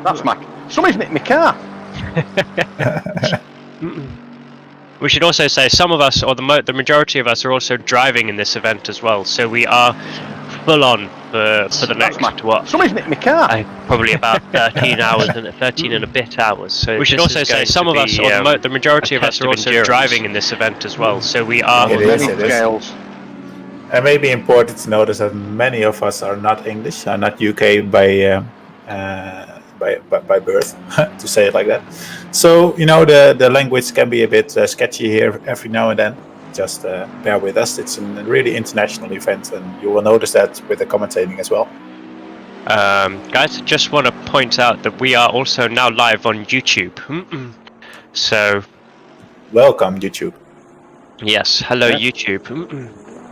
That's my... Somebody's nicked my car! We should also say some of us, or the majority of us, are also driving in this event as well. So we are full on for the next what? Somebody's nicked my car! Probably about 13 hours and 13 and a bit hours. So we should also say some of us, or the majority of us, are also driving in this event as well. So we are. It is. It may be important to notice that many of us are not English, are not UK by birth, to say it like that. So the language can be a bit sketchy here every now and then. Just bear with us. It's a really international event, and you will notice that with the commentating as well. Guys, I just want to point out that we are also now live on YouTube. So, welcome YouTube. Yes, hello YouTube.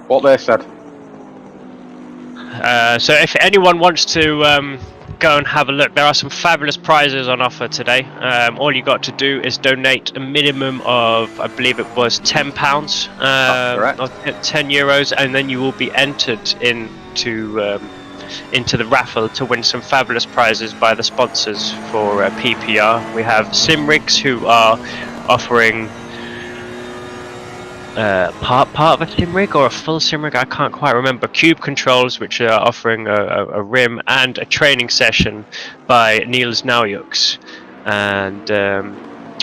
What they said. So if anyone wants to go and have a look, there are some fabulous prizes on offer today. All you got to do is donate a minimum of, I believe it was £10, or €10, and then you will be entered into the raffle to win some fabulous prizes by the sponsors for PPR. We have Simrigs, who are offering part of a Simrig or a full Simrig, I can't quite remember. Cube Controls, which are offering a rim and a training session by Niels Naujux, and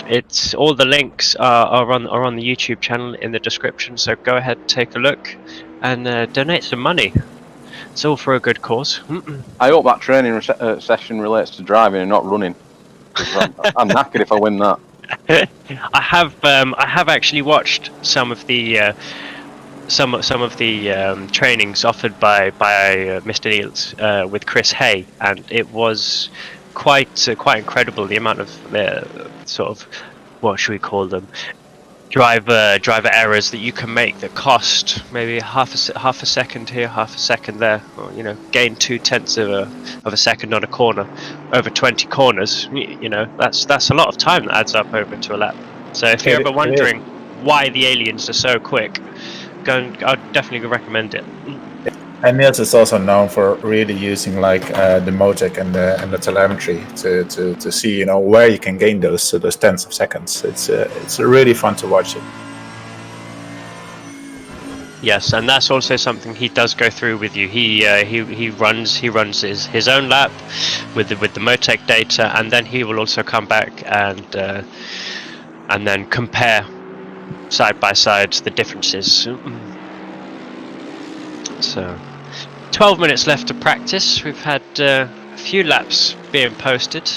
it's all the links are on the YouTube channel in the description. So go ahead, take a look, and donate some money. It's all for a good cause. I hope that training session relates to driving and not running. I'm knackered if I win that. I have actually watched some of the trainings offered by Mr. Niels with Chris Hay, and it was quite incredible, the amount of sort of, what should we call them, driver errors that you can make that cost maybe half a second here, half a second there, or gain 0.2 of a second on a corner over 20 corners. That's a lot of time that adds up over to a lap. So if you're ever wondering why the aliens are so quick, I'd definitely recommend it. And Niels is also known for really using the Motec and the telemetry to see where you can gain those tenths of seconds. It's really fun to watch it. Yes, and that's also something he does go through with you. He runs his own lap with the Motec data, and then he will also come back and then compare side by side the differences. So 12 minutes left to practice. We've had a few laps being posted.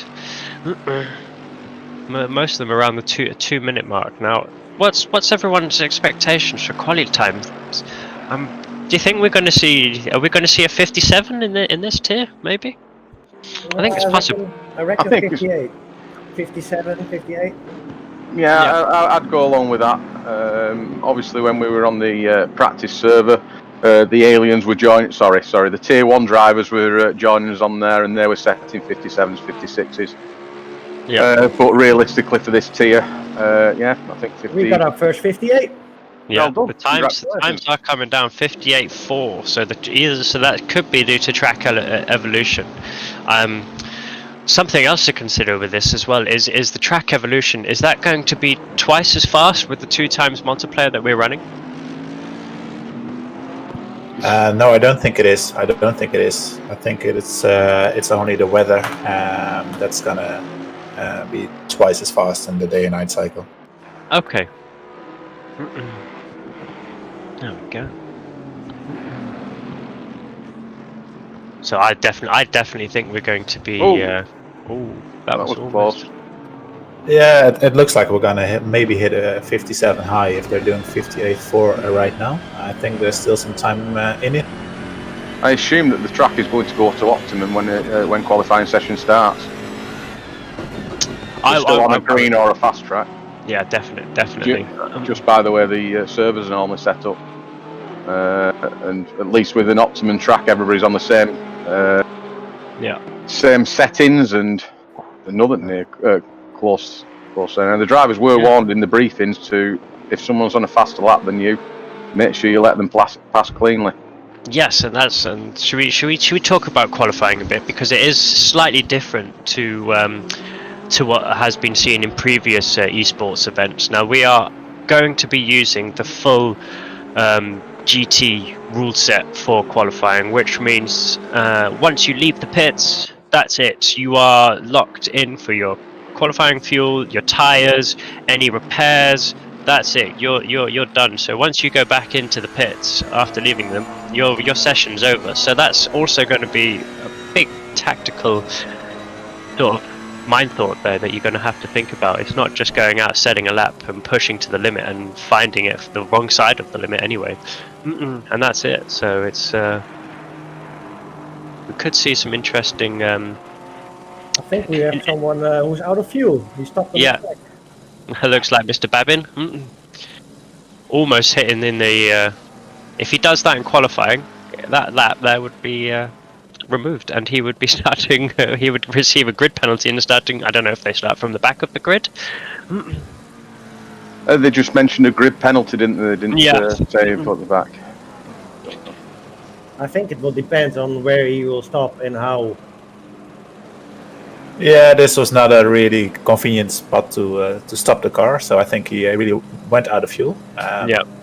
Most of them around the 2 minute mark now. What's everyone's expectations for quality time? Do you think we're going to see? Are we going to see a 57 in this tier? Maybe. I think it's possible. I reckon 58, 57, 58. Yeah. I'd go along with that. Obviously, when we were on the practice server, the aliens were joining. Sorry, the tier 1 drivers were joining us on there, and they were setting 57s, 56s. Yeah. But realistically, for this tier, I think 50. We got our first 58. Yeah, the times are coming down 58.4. So that could be due to track evolution. Something else to consider with this as well is the track evolution. Is that going to be twice as fast with the 2 times multiplayer that we're running? No, I don't think it is. I think it's only the weather that's gonna be twice as fast in the day and night cycle. Okay. There we go. So I definitely think we're going to be. That was close. Yeah, it looks like we're gonna maybe hit a 57 high if they're doing 58.4 right now. I think there's still some time in it. I assume that the track is going to go to optimum when qualifying session starts. Still on a green or a fast track. Yeah, definitely. Just by the way the servers are normally set up, and at least with an optimum track, everybody's on the same same settings, and another near close. And the drivers were warned in the briefings to, if someone's on a faster lap than you, make sure you let them pass cleanly. Yes, and should we talk about qualifying a bit, because it is slightly different to what has been seen in previous esports events. Now we are going to be using the full GT rule set for qualifying, which means once you leave the pits, that's it. You are locked in for your qualifying fuel, your tires, any repairs. That's it. You're done. So once you go back into the pits after leaving them, your session's over. So that's also going to be a big tactical sort of mind thought there that you're going to have to think about. It's not just going out, setting a lap and pushing to the limit and finding it the wrong side of the limit anyway. And that's it. So it's we could see some interesting. I think we have someone who's out of fuel. He stopped on the track. It looks like Mr. Babin. Almost hitting in the. If he does that in qualifying, that lap there would be removed, and he would be starting. He would receive a grid penalty in the starting. I don't know if they start from the back of the grid. They just mentioned a grid penalty, didn't they? They didn't say at the back. I think it will depend on where he will stop and how. Yeah, this was not a really convenient spot to stop the car, so I think he really went out of fuel.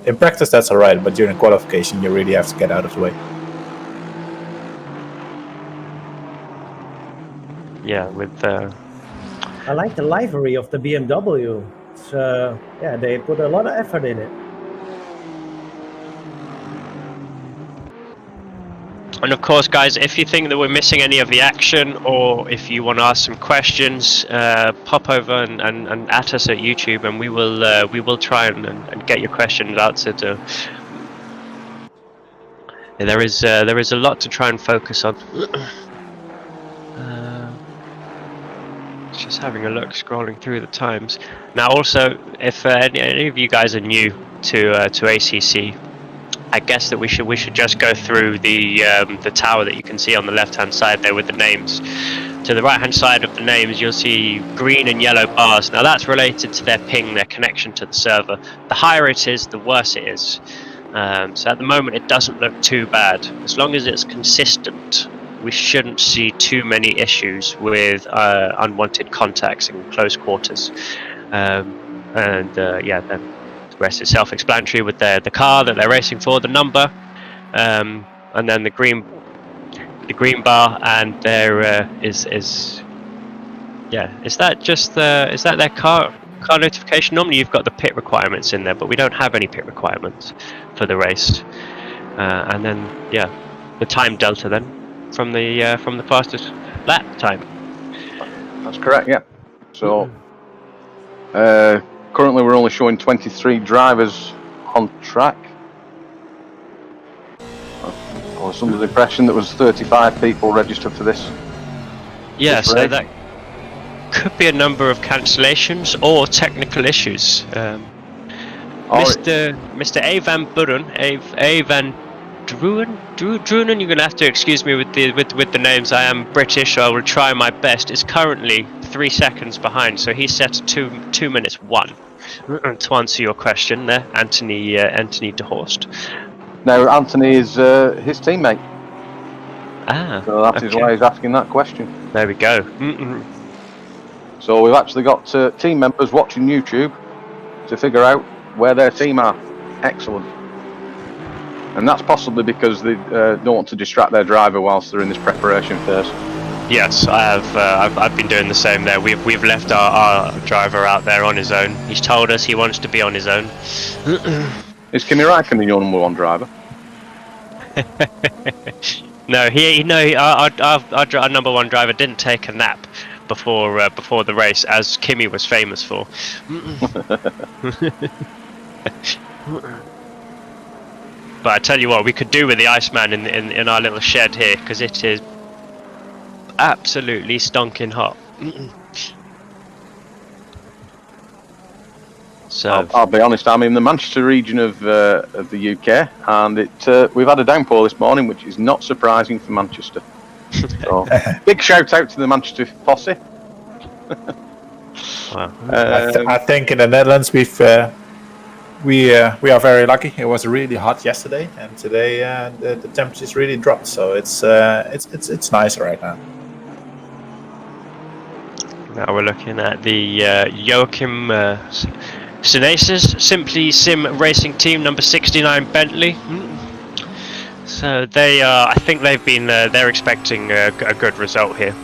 In practice, that's all right, but during qualification, you really have to get out of the way. Yeah, with. I like the livery of the BMW. It's, they put a lot of effort in it. And of course, guys, if you think that we're missing any of the action, or if you want to ask some questions, pop over and at us at YouTube, and we will try and get your questions answered. There is a lot to try and focus on. Just having a look, scrolling through the times. Now, also, if any of you guys are new to ACC. I guess that we should just go through the tower that you can see on the left-hand side there with the names. To the right-hand side of the names, you'll see green and yellow bars. Now that's related to their ping, their connection to the server. The higher it is, the worse it is. So at the moment, it doesn't look too bad. As long as it's consistent, we shouldn't see too many issues with unwanted contacts in close quarters. Then. The rest is self-explanatory with the car that they're racing for, the number, and then the green bar, and there is that just is that their car notification? Normally you've got the pit requirements in there, but we don't have any pit requirements for the race. And then the time delta then from the fastest lap time. That's correct. Yeah. So. Currently, we're only showing 23 drivers on track. I was under the impression that was 35 people registered for this. Yeah, so that could be a number of cancellations or technical issues. Mr. Evan Buren, Evan Drunen, you're going to have to excuse me with the names. I am British, so I will try my best. Is currently 3 seconds behind, so he's set 2 minutes 1. To answer your question there, Anthony de Horst. No, Anthony is his teammate. So that is why he's asking that question. There we go. So we've actually got team members watching YouTube to figure out where their team are. Excellent. And that's possibly because they don't want to distract their driver whilst they're in this preparation phase. Yes, I have. I've been doing the same there. We've left our driver out there on his own. He's told us he wants to be on his own. Is Kimi Räikkönen your number one driver? No, our number one driver didn't take a nap before the race, as Kimi was famous for. But I tell you what, we could do with the Iceman in our little shed here, because it is absolutely stonking hot. So I'll be honest, I'm in the Manchester region of the UK, and we've had a downpour this morning, which is not surprising for Manchester. So, big shout out to the Manchester posse. Wow. I think in the Netherlands we've we are very lucky. It was really hot yesterday, and today the temperatures really dropped. So it's nice right now. Now we're looking at the Joachim Sinasis Simply Sim Racing Team number 69 Bentley. So they I think they've been they're expecting a good result here,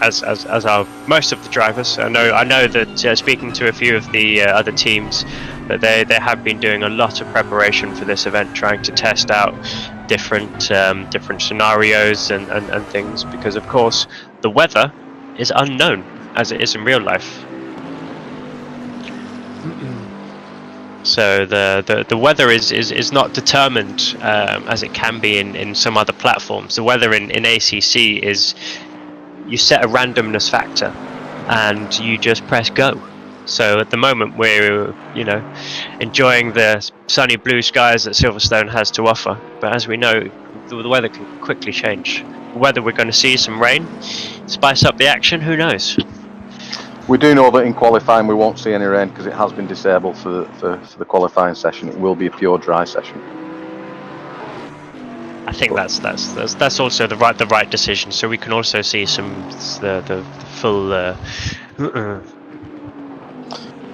as are most of the drivers. I know that speaking to a few of the other teams, that they have been doing a lot of preparation for this event, trying to test out different scenarios and things, because of course the weather is unknown as it is in real life. So the weather is not determined as it can be in some other platforms. The weather in ACC is, you set a randomness factor and you just press go. So at the moment we're enjoying the sunny blue skies that Silverstone has to offer, but as we know, the weather can quickly change. Whether we're going to see some rain, spice up the action, who knows? We do know that in qualifying we won't see any rain because it has been disabled for the qualifying session. It will be a pure dry session. I think that's also the right decision. So we can also see the full.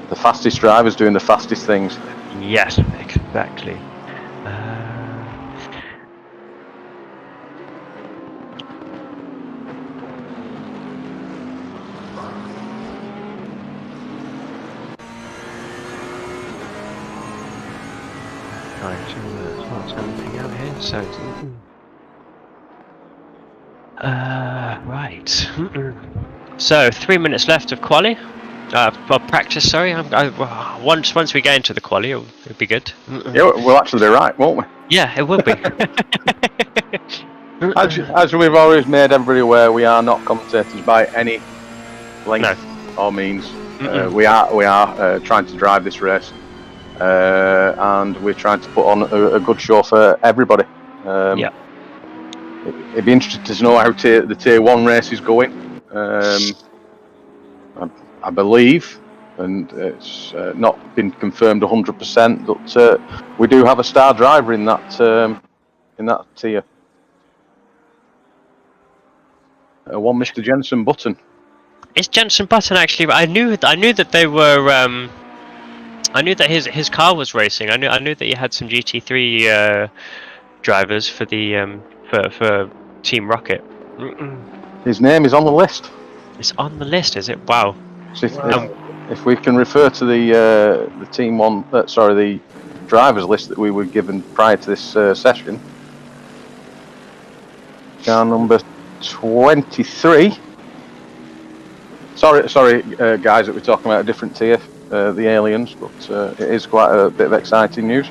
The fastest drivers doing the fastest things. Yes, exactly. Right. So 3 minutes left of quali. Practice. Sorry. Once we get into the quali, it'll be good. Yeah, we'll actually be right, won't we? Yeah, it will be. As we've always made everybody aware, we are not commentators by any length or means. We are trying to drive this race, and we're trying to put on a good show for everybody. Yeah. It'd be interesting to know how the Tier 1 race is going. I believe, and it's not been confirmed 100%, but we do have a star driver in that tier. One Mr. Jensen Button. It's Jensen Button actually. I knew that they were. I knew that his car was racing. I knew that he had some GT3 drivers for the for Team Rocket. His name is on the list. It's on the list, is it? Wow. So if we can refer to the Team 1, the drivers list that we were given prior to this session, car number 23. Sorry, guys, that we're talking about a different tier, the aliens, but it is quite a bit of exciting news.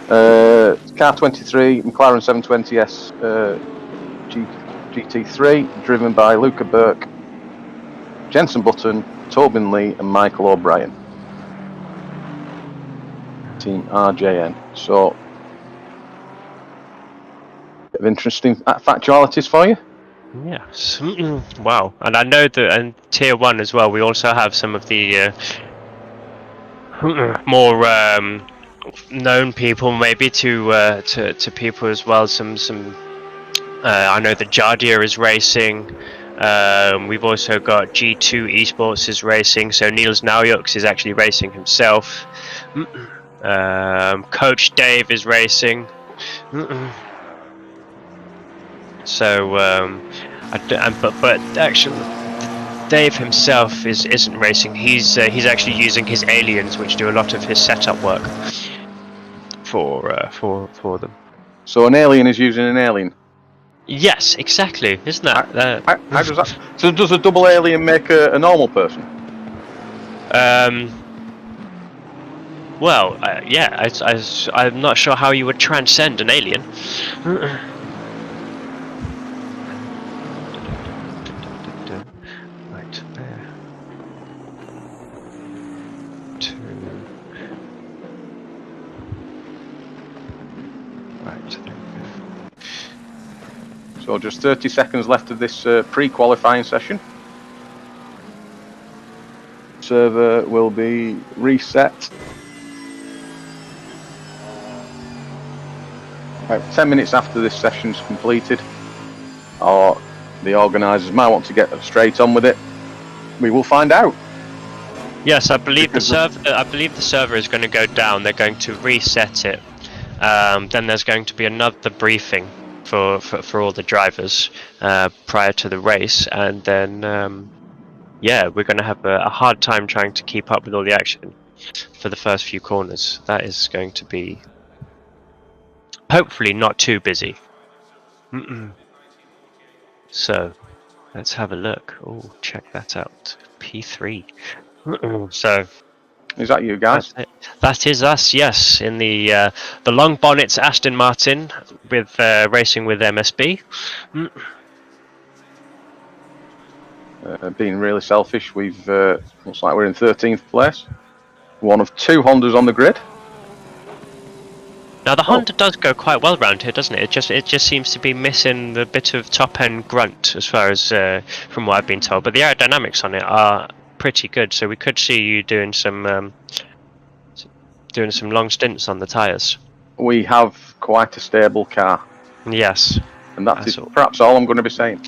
Car 23, McLaren 720S GT3, driven by Luca Burke, Jensen Button, Tobin Lee, and Michael O'Brien. Team RJN. So, bit of interesting factualities for you. Yes. Wow. And I know that in Tier 1 as well, we also have some of the more known people, maybe to people as well. Some I know that Jardia is racing. We've also got G2 Esports is racing, so Niels Naujux is actually racing himself. Coach Dave is racing. So, but actually, Dave himself isn't racing. He's actually using his aliens, which do a lot of his setup work for them. So an alien is using an alien. Yes, exactly. Isn't that? How does that? So does a double alien make a normal person? Well, yeah. I'm not sure how you would transcend an alien. Right there. 2. Right. So just 30 seconds left of this pre-qualifying session. Server will be reset. about 10 minutes after this session's completed, or the organisers might want to get straight on with it, we will find out. Yes, I believe the server is going to go down. They're going to reset it. Then there's going to be another briefing for all the drivers prior to the race, and then we're going to have a hard time trying to keep up with all the action for the first few corners. That is going to be hopefully not too busy. So let's have a look. Oh, check that out. P3. So is that you guys? That is us, yes, in the long bonnets Aston Martin with racing with MSB. Being really selfish, we've looks like we're in 13th place. One of 2 Hondas on the grid. Now the Honda does go quite well round here, doesn't it? It just seems to be missing the bit of top end grunt, as far as from what I've been told. But the aerodynamics on it are pretty good, so we could see you doing some long stints on the tyres. We have quite a stable car. Yes. And that's perhaps all I'm going to be saying.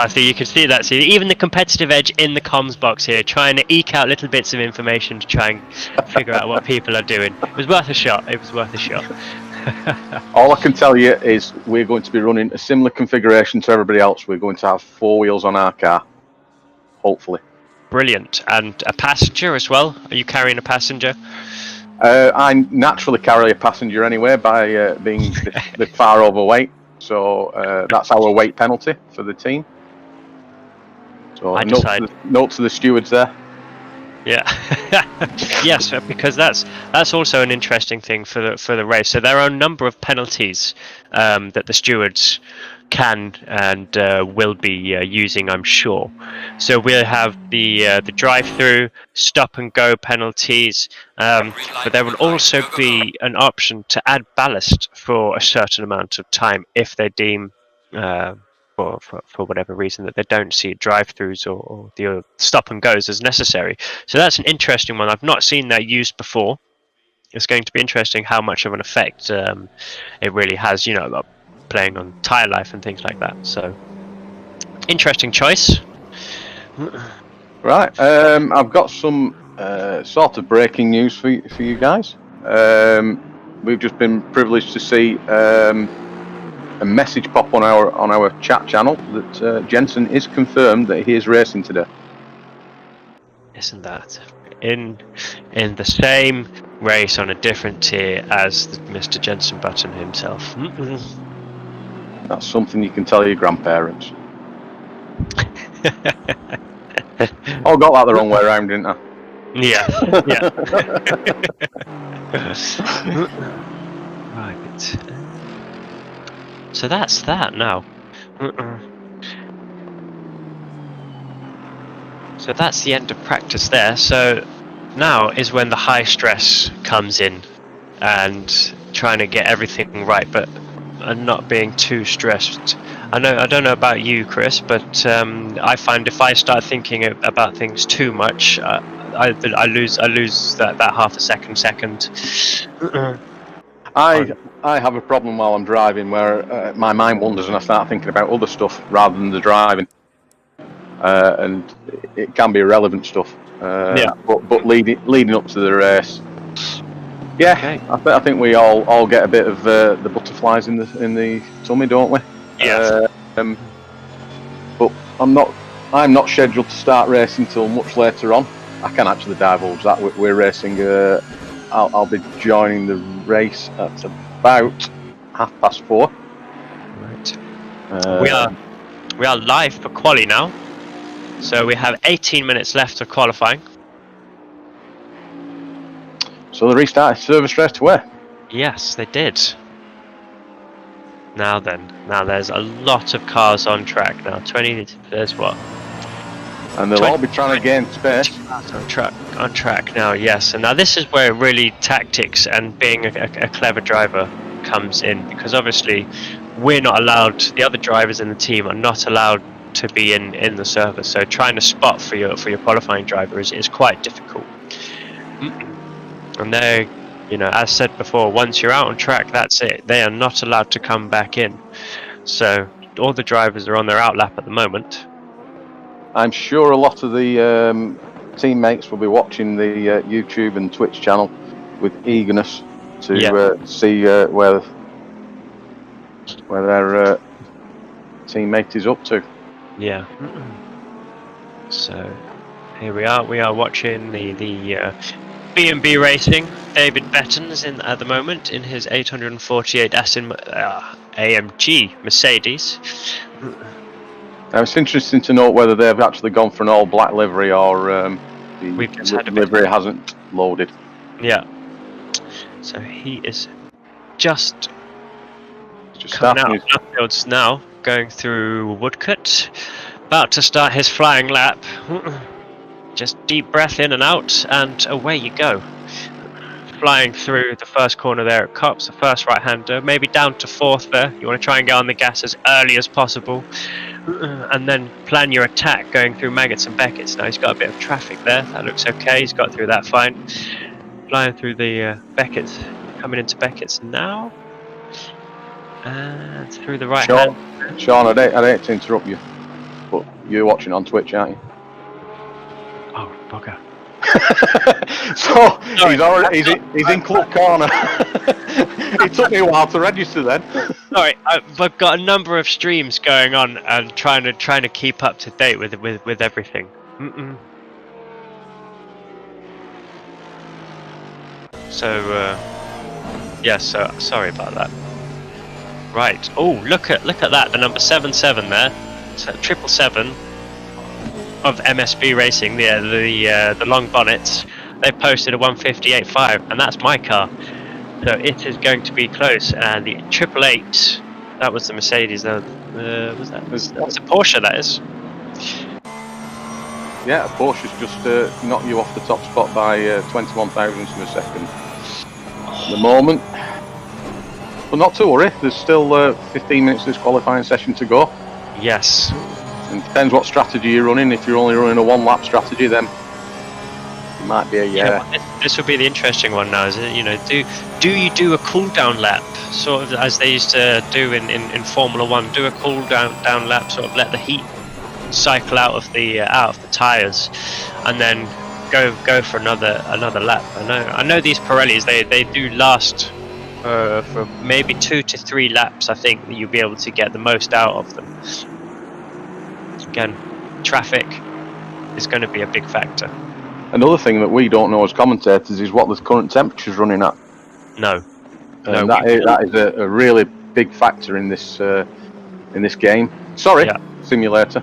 So you can see that. So even the competitive edge in the comms box here, trying to eke out little bits of information to try and figure out what people are doing. It was worth a shot. All I can tell you is we're going to be running a similar configuration to everybody else. We're going to have 4 wheels on our car, hopefully. Brilliant. And a passenger as well? Are you carrying a passenger? I naturally carry a passenger anyway by being a bit far overweight. So that's our weight penalty for the team. So note to the stewards there. Yeah. Yes, because that's also an interesting thing for the race. So there are a number of penalties that the stewards can and will be using, I'm sure. So we'll have the drive-through, stop and go penalties, but there will also be an option to add ballast for a certain amount of time if they deem for whatever reason that they don't see drive-throughs or the stop and goes as necessary. So that's an interesting one. I've not seen that used before. It's going to be interesting how much of an effect it really has, playing on tyre life and things like that. So interesting choice. Right, I've got some sort of breaking news for you guys. We've just been privileged to see a message pop on our chat channel that Jensen is confirmed that he is racing today. Isn't that in the same race on a different tier as Mr. Jensen Button himself? That's something you can tell your grandparents. I got that the wrong way around, didn't I? Yeah. Right. So that's that now. So that's the end of practice there. So now is when the high stress comes in and trying to get everything right, but not being too stressed. I don't know about you, Chris, but I find if I start thinking about things too much, I lose that half a second. I have a problem while I'm driving where my mind wanders and I start thinking about other stuff rather than the driving, and it can be irrelevant stuff. But leading up to the race, okay. I think we all get a bit of the butterflies in the tummy, don't we? Yes. But I'm not scheduled to start racing till much later on. I can actually divulge that we're racing. I'll be joining the race at about 4:30. Right. We are live for quali now, so we have 18 minutes left of qualifying. So they restarted service straight away. Yes, they did. Now there's a lot of cars on track now. There's what? And they'll all be trying to gain space. On track now, yes. And now this is where really tactics and being a clever driver comes in, because obviously we're not allowed, the other drivers in the team are not allowed to be in the server. So trying to spot for your qualifying driver is quite difficult. And there, you know, as said before, once you're out on track, that's it. They are not allowed to come back in. So all the drivers are on their out lap at the moment. I'm sure a lot of the teammates will be watching the YouTube and Twitch channel with eagerness to see where their teammate is up to. Yeah. So here we are. We are watching the B&B Racing. David Betton's in at the moment in his 848 AMG Mercedes. Now it's interesting to note whether they've actually gone for an all black livery or the livery hasn't loaded. Yeah. So he is just coming out of Nuffields now, going through Woodcut, about to start his flying lap. Just deep breath in and out, and away you go. Flying through the first corner there at Cops, the first right-hander, maybe down to fourth there. You want to try and get on the gas as early as possible, and then plan your attack going through Maggots and Beckett's. Now he's got a bit of traffic there, that looks okay, he's got through that fine. Flying through the Beckett's, coming into Beckett's now, and through the right hand. Sean, I hate to interrupt you, but you're watching on Twitch, aren't you? Oh, bugger. So he's in club corner. It took me a while to register then. Sorry, I've got a number of streams going on and trying to keep up to date with everything. So so sorry about that. Right. Oh, look at that. The number 77 there. So 777 of MSB Racing. The long bonnets. They posted a 158.5, and that's my car. So it is going to be close. And the 888, that was the Mercedes. That's a Porsche, that is. Yeah, Porsche's just knocked you off the top spot by 21 thousandths of a second. At the moment. But not to worry, there's still 15 minutes of this qualifying session to go. Yes. And it depends what strategy you're running. If you're only running a one-lap strategy, then it might be this will be the interesting one now, is it? You know, do you do a cool-down lap, sort of as they used to do in Formula 1? Do a cool-down lap, sort of let the heat cycle out of the tyres, and then go for another lap. I know these Pirellis, they do last for maybe 2 to 3 laps. I think that you'll be able to get the most out of them. Again, traffic is going to be a big factor. Another thing that we don't know as commentators is what the current temperature's running at. No. That is a really big factor in this game. Sorry, simulator.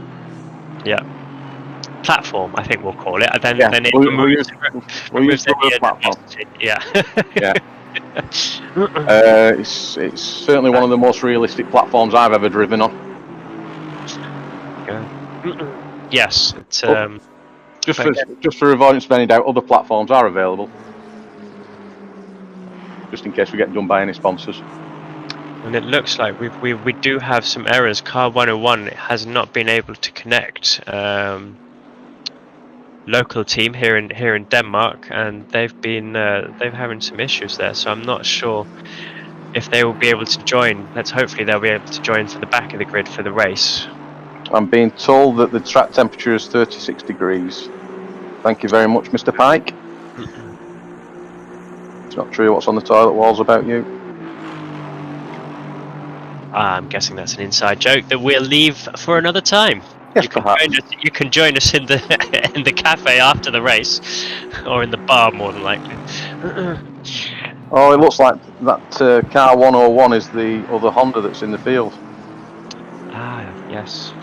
Yeah. Platform, I think we'll call it. Then it we'll use the platform. Yeah. Yeah. It's certainly one of the most realistic platforms I've ever driven on. Yes, it's just for avoidance of any doubt, other platforms are available. Just in case we get done by any sponsors. And it looks like we do have some errors. Car 101 has not been able to connect. Local team here in Denmark, and they've having some issues there. So I'm not sure if they will be able to join. Hopefully they'll be able to join for the back of the grid for the race. I'm being told that the track temperature is 36 degrees. Thank you very much, Mr. Pike. It's not true what's on the toilet walls about you. I'm guessing that's an inside joke that we'll leave for another time. Yes, you can join us in the in the cafe after the race, or in the bar more than likely. Oh, it looks like that car 101 is the other Honda that's in the field.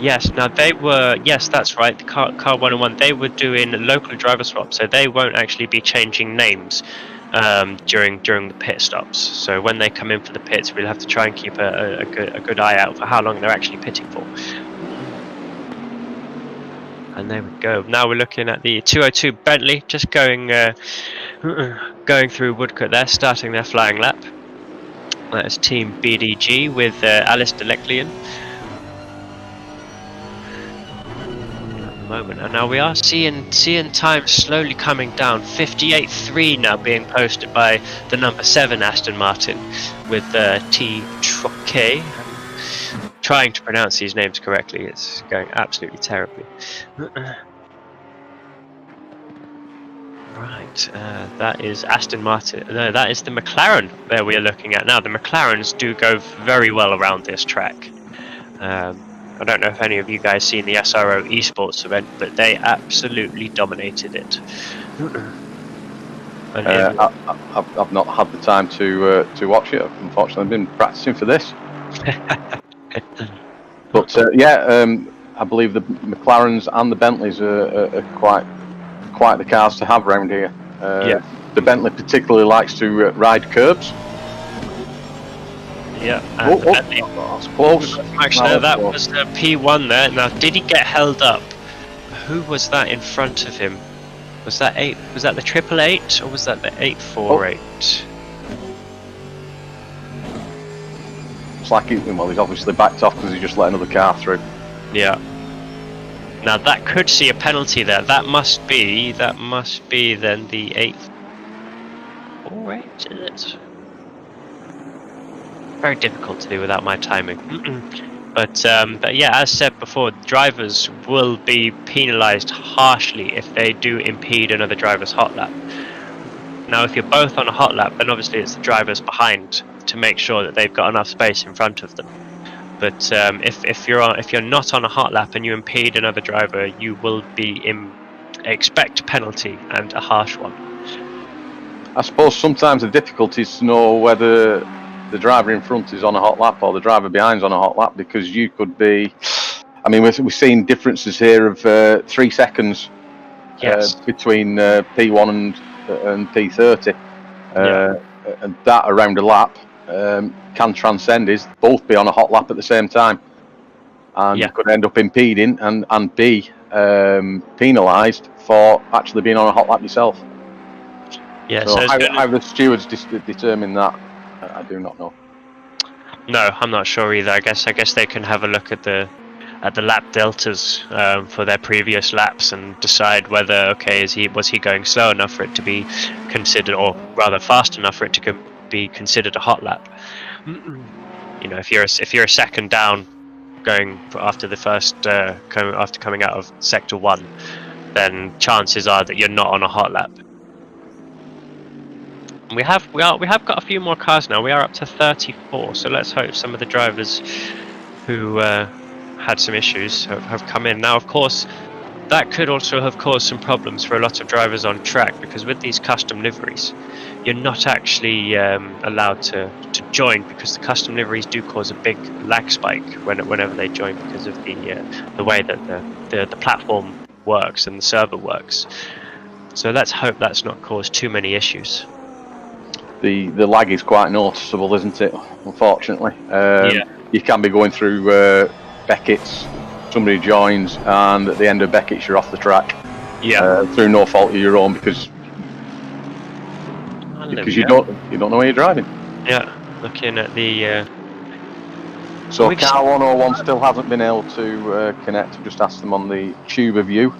Yes. Now they were, that's right. The car 101, they were doing local driver swaps, so they won't actually be changing names during the pit stops. So when they come in for the pits, we'll have to try and keep a good eye out for how long they're actually pitting for. And there we go. Now we're looking at the 202 Bentley, just going through Woodcut there, starting their flying lap. That is Team BDG with Alice Deleclian. moment, and now we are seeing time slowly coming down. 58.3 now being posted by the number 7 Aston Martin with T. Troquet. Trying to pronounce these names correctly, it's going absolutely terribly. Right, that is Aston Martin. No, that is the McLaren that we are looking at now. The McLarens do go very well around this track. I don't know if any of you guys seen the SRO esports event, but they absolutely dominated it. I've not had the time to watch it. Unfortunately, I've been practicing for this. But I believe the McLarens and the Bentleys are quite the cars to have around here. The Bentley particularly likes to ride curbs. Yeah, and the Bentley. That's close. Actually, that was the P1 there. Now, did he get held up? Who was that in front of him? Was that 8? Was that the 888 or was that the 848? It's like he's obviously backed off because he just let another car through. Yeah. Now that could see a penalty there. That must be then the 848, is it? Very difficult to do without my timing. But yeah, as said before, drivers will be penalised harshly if they do impede another driver's hot lap. Now, if you're both on a hot lap, then obviously it's the drivers behind to make sure that they've got enough space in front of them. But if you're not on a hot lap and you impede another driver, you will expect a penalty, and a harsh one. I suppose sometimes the difficulty is to know whether the driver in front is on a hot lap or the driver behind's on a hot lap, because you could be. I mean, we've seen differences here of 3 seconds between P1 and P30, and that around a lap can transcend is both be on a hot lap at the same time, and you could end up impeding and be penalised for actually being on a hot lap yourself. Yeah. So how the stewards determine that, I do not know. No, I'm not sure either. I guess they can have a look at the lap deltas for their previous laps and decide whether was he going slow enough for it to be considered, or rather fast enough for it to be considered a hot lap. You know, if you're a second down going after the first after coming out of sector 1, then chances are that you're not on a hot lap. We have got a few more cars now. We are up to 34, so let's hope some of the drivers who had some issues have come in. Now, of course, that could also have caused some problems for a lot of drivers on track, because with these custom liveries, you're not actually allowed to join, because the custom liveries do cause a big lag spike whenever they join, because of the way that the platform works and the server works. So let's hope that's not caused too many issues. The lag is quite noticeable, isn't it? Unfortunately, you can be going through Beckett's, somebody joins, and at the end of Beckett's you're off the track. Through no fault of your own, because you don't know where you're driving. Yeah, looking at the. So car 101 still hasn't been able to connect. I've just asked them on the Tuber view.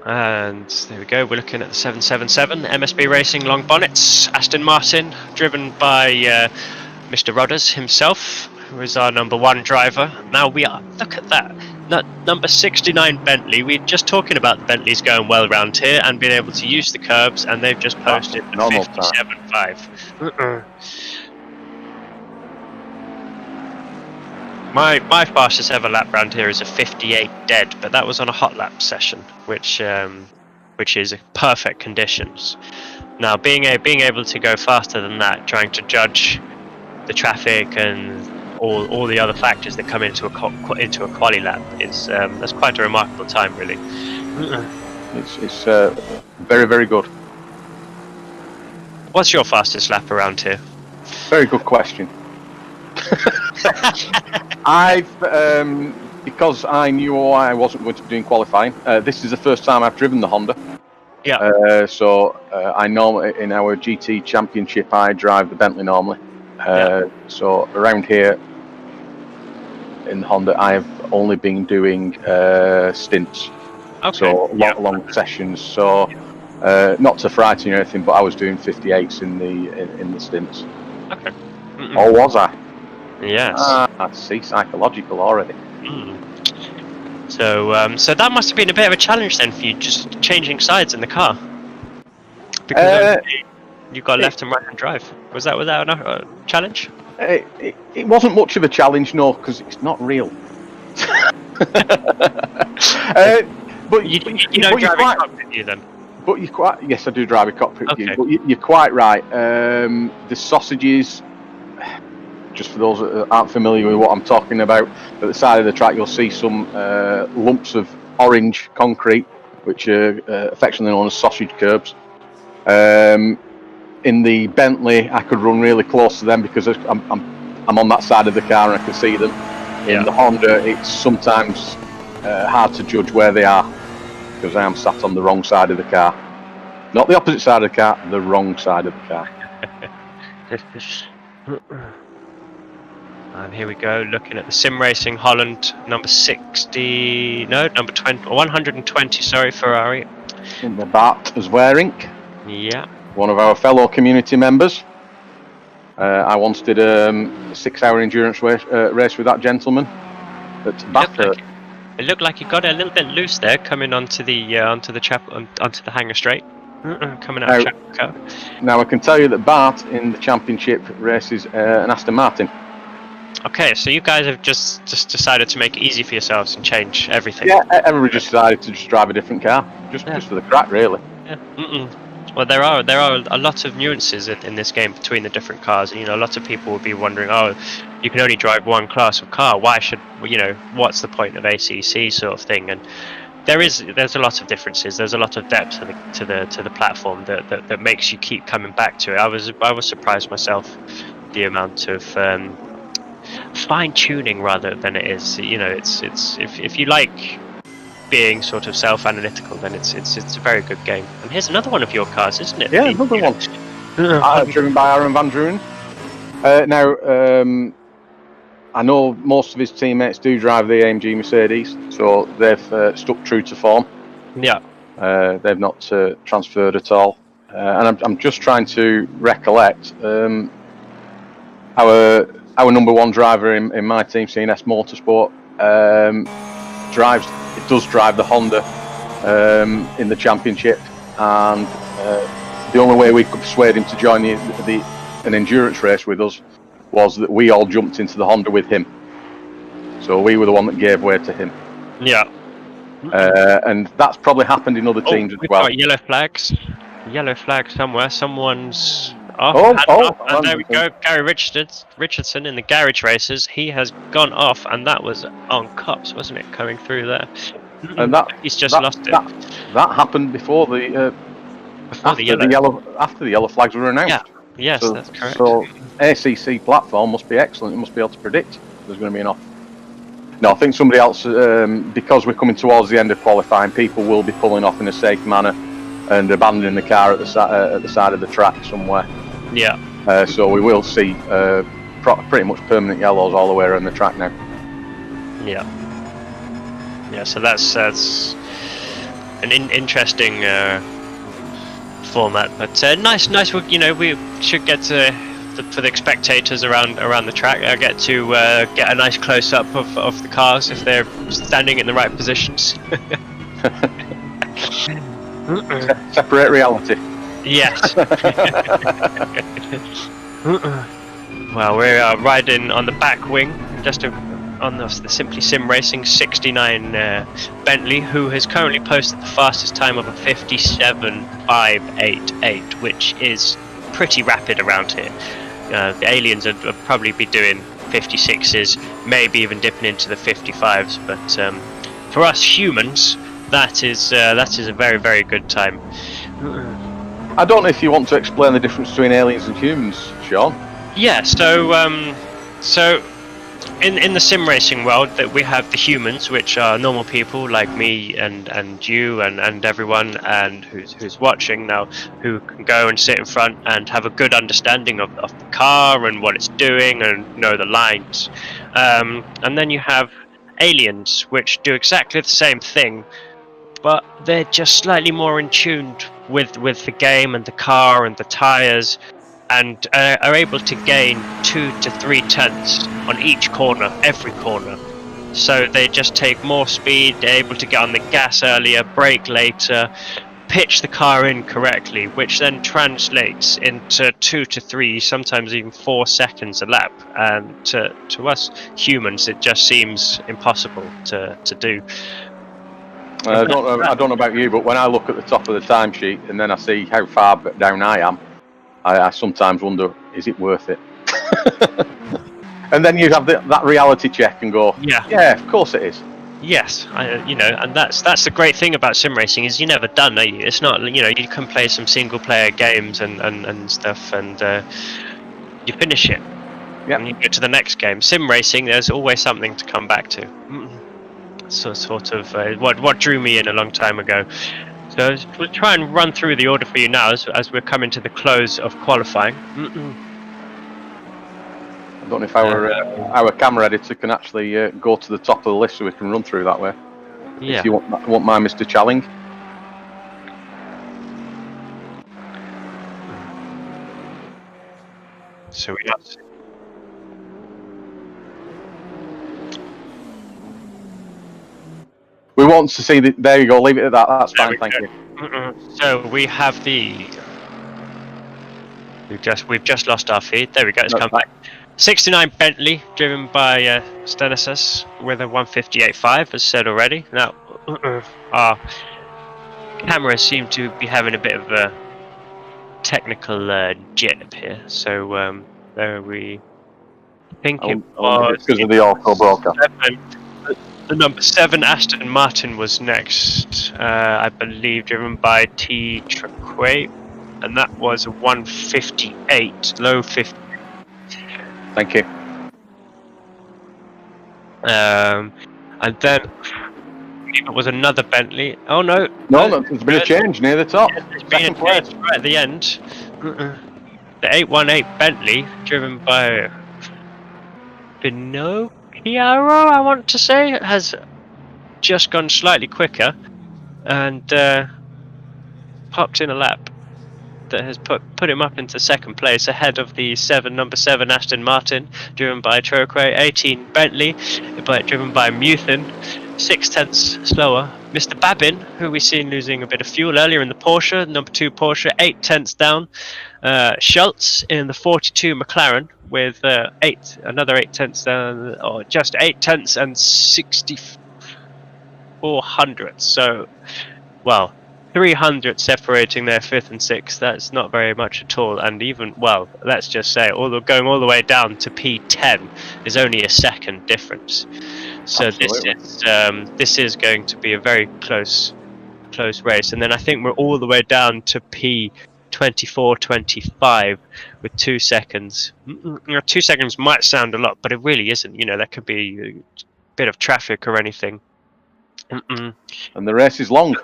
And there we go, we're looking at the 777 MSB Racing Long Bonnets, Aston Martin, driven by Mr. Rodders himself, who is our number 1 driver. Now look at that, number 69 Bentley. We're just talking about the Bentleys going well around here and being able to use the curbs, and they've just posted the 57.5. My fastest ever lap round here is a 58 dead, but that was on a hot lap session, which is perfect conditions. Now, being able to go faster than that, trying to judge the traffic and all the other factors that come into a quali lap is that's quite a remarkable time, really. It's very, very good. What's your fastest lap around here? Very good question. Because I knew I wasn't going to be doing qualifying. This is the first time I've driven the Honda. So I normally, in our GT Championship, I drive the Bentley normally. So around here in the Honda, I have only been doing stints, so long sessions. So not to frighten you or anything, but I was doing 58s in the stints. Okay. Or was I? Yes. I see, psychological already. So so that must have been a bit of a challenge then for you, just changing sides in the car. Because you got left and right hand drive. Was that a challenge? It wasn't much of a challenge, no, because it's not real. But you don't drive a cockpit view then? But you're quite. Yes, I do drive a cockpit view. Okay. But you're quite right. The sausages. Just for those that aren't familiar with what I'm talking about, at the side of the track you'll see some lumps of orange concrete, which are affectionately known as sausage curbs. In the Bentley, I could run really close to them because I'm on that side of the car and I can see them. In the Honda, it's sometimes hard to judge where they are because I am sat on the wrong side of the car. Not the opposite side of the car, the wrong side of the car. And here we go, looking at the Sim Racing Holland, number 120, sorry, Ferrari. In the Bart as wearing. Yeah. One of our fellow community members. I once did a 6-hour endurance race with that gentleman at Bath. It looked like he got it a little bit loose there, coming onto the hangar straight. Coming out of the car. Now I can tell you that Bart in the championship races an Aston Martin. Okay, so you guys have just decided to make it easy for yourselves and change everything. Yeah, everybody just decided to just drive a different car, just for the crack, really. Yeah. Well, there are a lot of nuances in this game between the different cars. You know, a lot of people will be wondering, oh, you can only drive one class of car. Why should what's the point of ACC sort of thing? And there's a lot of differences. There's a lot of depth to the platform that makes you keep coming back to it. I was surprised myself the amount of fine tuning rather than it is. It's if you like being sort of self-analytical, then it's a very good game. And here's another one of your cars, isn't it? Yeah, another one. Driven by Aaron Van Drunen. Now, I know most of his teammates do drive the AMG Mercedes, so they've stuck true to form. Yeah. They've not transferred at all. And I'm just trying to recollect our number one driver in my team, CNS Motorsport, does drive the Honda in the championship, and the only way we could persuade him to join an endurance race with us was that we all jumped into the Honda with him. So we were the one that gave way to him. Yeah. And that's probably happened in other teams as well. Got yellow flags somewhere. Someone's off. And there we go. Gary Richardson in the garage races. He has gone off, and that was on cups, wasn't it? Coming through there. And he's just lost it. That happened before the yellow flags were announced. Yeah. Yes, that's correct. So ACC platform must be excellent. It must be able to predict there's going to be an off. No, I think somebody else, because we're coming towards the end of qualifying, people will be pulling off in a safe manner and abandoning the car at the side of the track somewhere. Yeah. So we will see pretty much permanent yellows all the way around the track now. Yeah. Yeah. So that's an interesting format, but nice. We should get for the spectators around the track. Get to get a nice close up of the cars if they're standing in the right positions. Separate reality. Yes. Well, we're riding on the back wing, just on the Simply Sim Racing 69 Bentley, who has currently posted the fastest time of a 57.588, which is pretty rapid around here. The aliens would probably be doing 56s, maybe even dipping into the 55s, but for us humans, that is a very, very good time. I don't know if you want to explain the difference between aliens and humans, Sean. Yeah, so in the sim racing world, that we have the humans, which are normal people like me and you and everyone and who's watching now, who can go and sit in front and have a good understanding of the car and what it's doing and know the lines. And then you have Aliens, which do exactly the same thing, but they're just slightly more in tune with the game and the car and the tires, and are able to gain 2 to 3 tenths on each corner, every corner. So they just take more speed, they're able to get on the gas earlier, brake later, pitch the car in correctly, which then translates into 2 to 3, sometimes even 4 seconds a lap. And to us humans, it just seems impossible to do. I don't know about you, but when I look at the top of the timesheet and then I see how far down I am, I sometimes wonder, is it worth it? And then you have that reality check and go, yeah, of course it is. Yes, and that's the great thing about sim racing is you're never done, are you? It's not, you can play some single player games and stuff, and you finish it. Yeah. And you go to the next game. Sim racing, there's always something to come back to. So sort of what drew me in a long time ago. So we'll try and run through the order for you now as we're coming to the close of qualifying. I don't know if our camera editor can actually go to the top of the list so we can run through that way. Yeah. If you want my Mr. Challing. So we want to see there you go, leave it at that. That's fine, thank you. So we have we've just lost our feed. There we go, it's come back. 69 Bentley, driven by Stanislas with a 158.5, as said already. Now, our cameras seem to be having a bit of a technical jip here. So there we think it was because of the auto broadcast. The number 7 Aston Martin was next, I believe, driven by T. Trequay, and that was a 158, low 50. Thank you. And then it was another Bentley. Oh no! No, there's been a change near the top. Yeah, there's been a change right at the end. The 818 Bentley, driven by Pinocchio, I want to say, has just gone slightly quicker and popped in a lap that has put him up into second place ahead of the number 7 Aston Martin, driven by Troquay, 18 Bentley, but driven by Muthen, 6 tenths slower. Mr. Babin, who we've seen losing a bit of fuel earlier in the Porsche, number 2 Porsche, 8 tenths down. Schultz in the 42 McLaren with another 8 tenths down, or just 8 tenths and 64 hundredths. So, well, 300 separating their 5th and 6th. That's not very much at all. And even, well, let's just say, going all the way down to P10 is only a second difference. So this is going to be a very close race. And then I think we're all the way down to P24, 25 with 2 seconds. 2 seconds might sound a lot, but it really isn't. There could be a bit of traffic or anything. And the race is long.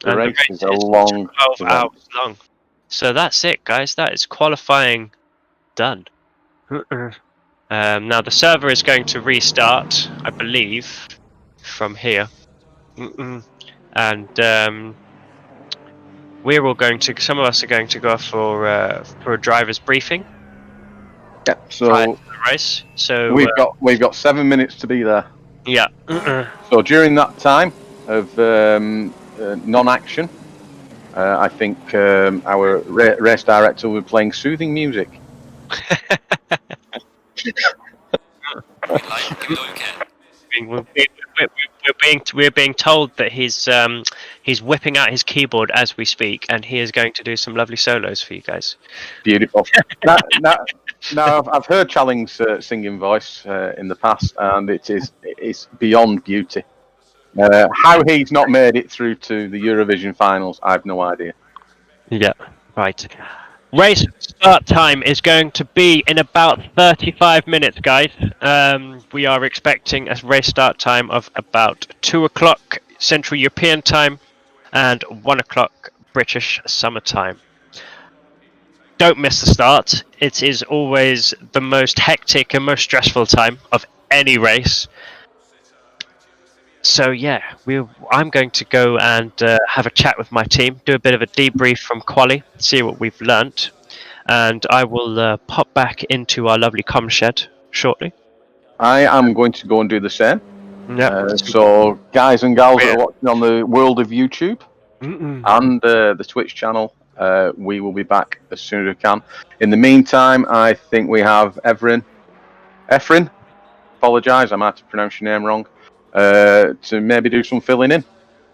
The race is a long 12 hours long. So that's it, guys. That is qualifying done. Now the server is going to restart, I believe, from here. And we're all going to. Some of us are going to go for a driver's briefing. Yeah. So race. So we've got 7 minutes to be there. Yeah. So during that time of non-action, I think our race director will be playing soothing music. We're being told that he's whipping out his keyboard as we speak, and he is going to do some lovely solos for you guys. Beautiful. Now I've heard Challing's singing voice in the past, and it's beyond beauty. How he's not made it through to the Eurovision finals, I have no idea. Yeah, right. Race start time is going to be in about 35 minutes, guys. We are expecting a race start time of about 2 o'clock Central European time and 1 o'clock British summer time. Don't miss the start. It is always the most hectic and most stressful time of any race. So yeah, I'm going to go and have a chat with my team, do a bit of a debrief from quali, see what we've learnt, and I will pop back into our lovely comm shed shortly. I am going to go and do the same. Yeah. So, guys and gals that are watching on the world of YouTube and the Twitch channel, we will be back as soon as we can. In the meantime, I think we have Efren, apologise, I might have pronounced your name wrong, to maybe do some filling in.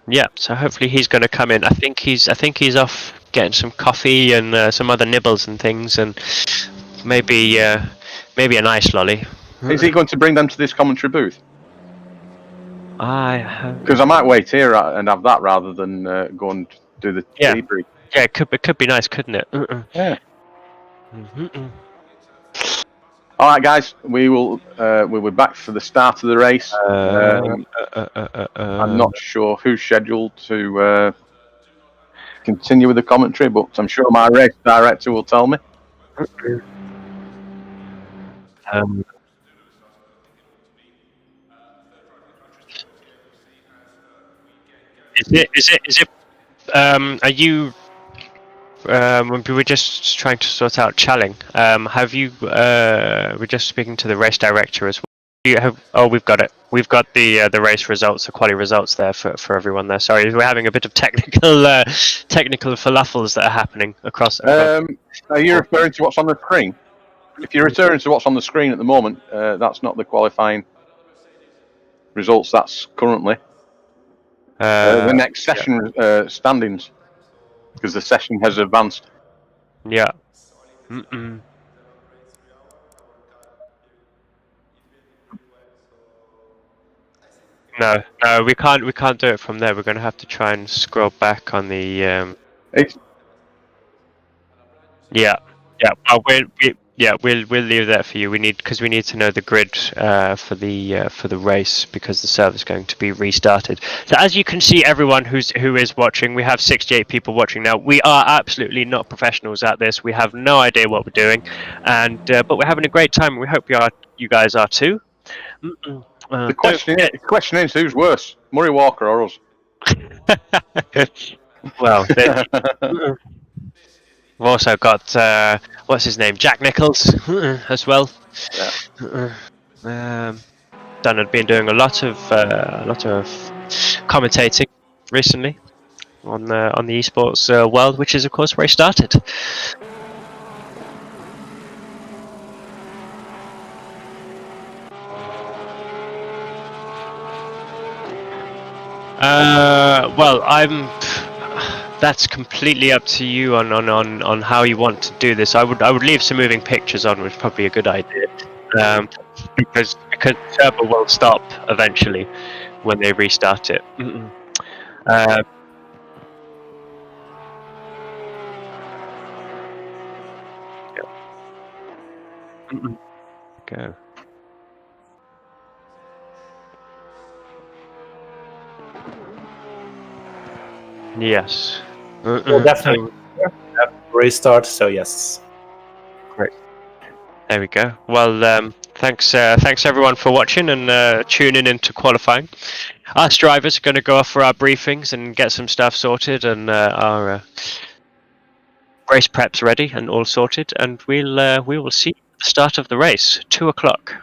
Yeah, so hopefully he's going to come in. I think he's off getting some coffee and some other nibbles and things, and maybe a nice lolly. Is he going to bring them to this commentary booth? Because I might wait here and have that rather than go and do the debrief. Yeah, it could be nice, couldn't it? Yeah. All right, guys, we'll be back for the start of the race. I'm not sure who's scheduled to continue with the commentary, but I'm sure my race director will tell me. Is it? Are you? We were just trying to sort out Challing. Have you? We're just speaking to the race director as well. We've got it. We've got the race results, the quality results there for everyone there. Sorry, we're having a bit of technical falafels that are happening across. Are you referring to what's on the screen? If you're referring to what's on the screen at the moment, that's not the qualifying results. That's currently the next session standings, because the session has advanced. Yeah. No, we can't do it from there. We're going to have to try and scroll back on the. Yeah. We'll leave that for you. We need to know the grid for the race, because the server's going to be restarted. So as you can see, everyone who is watching, we have 68 people watching now. We are absolutely not professionals at this. We have no idea what we're doing, and but we're having a great time. We hope you guys are too. The question is, who's worse, Murray Walker or us? Well, we've also got what's his name, Jack Nichols, as well. Yeah. Been doing a lot of commentating recently on the esports world, which is of course where he started. Well, that's completely up to you on how you want to do this. I would leave some moving pictures on, which is probably a good idea, because the server will stop eventually when they restart it. Go. Yes. We'll definitely restart. So yes. Great. There we go. Well, thanks everyone for watching and tuning into qualifying. Us drivers are going to go off for our briefings and get some stuff sorted, and our race preps ready and all sorted, and we will see the start of the race, 2:00.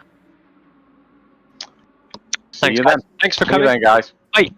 See you then. Thanks for coming. See you then, guys. Bye.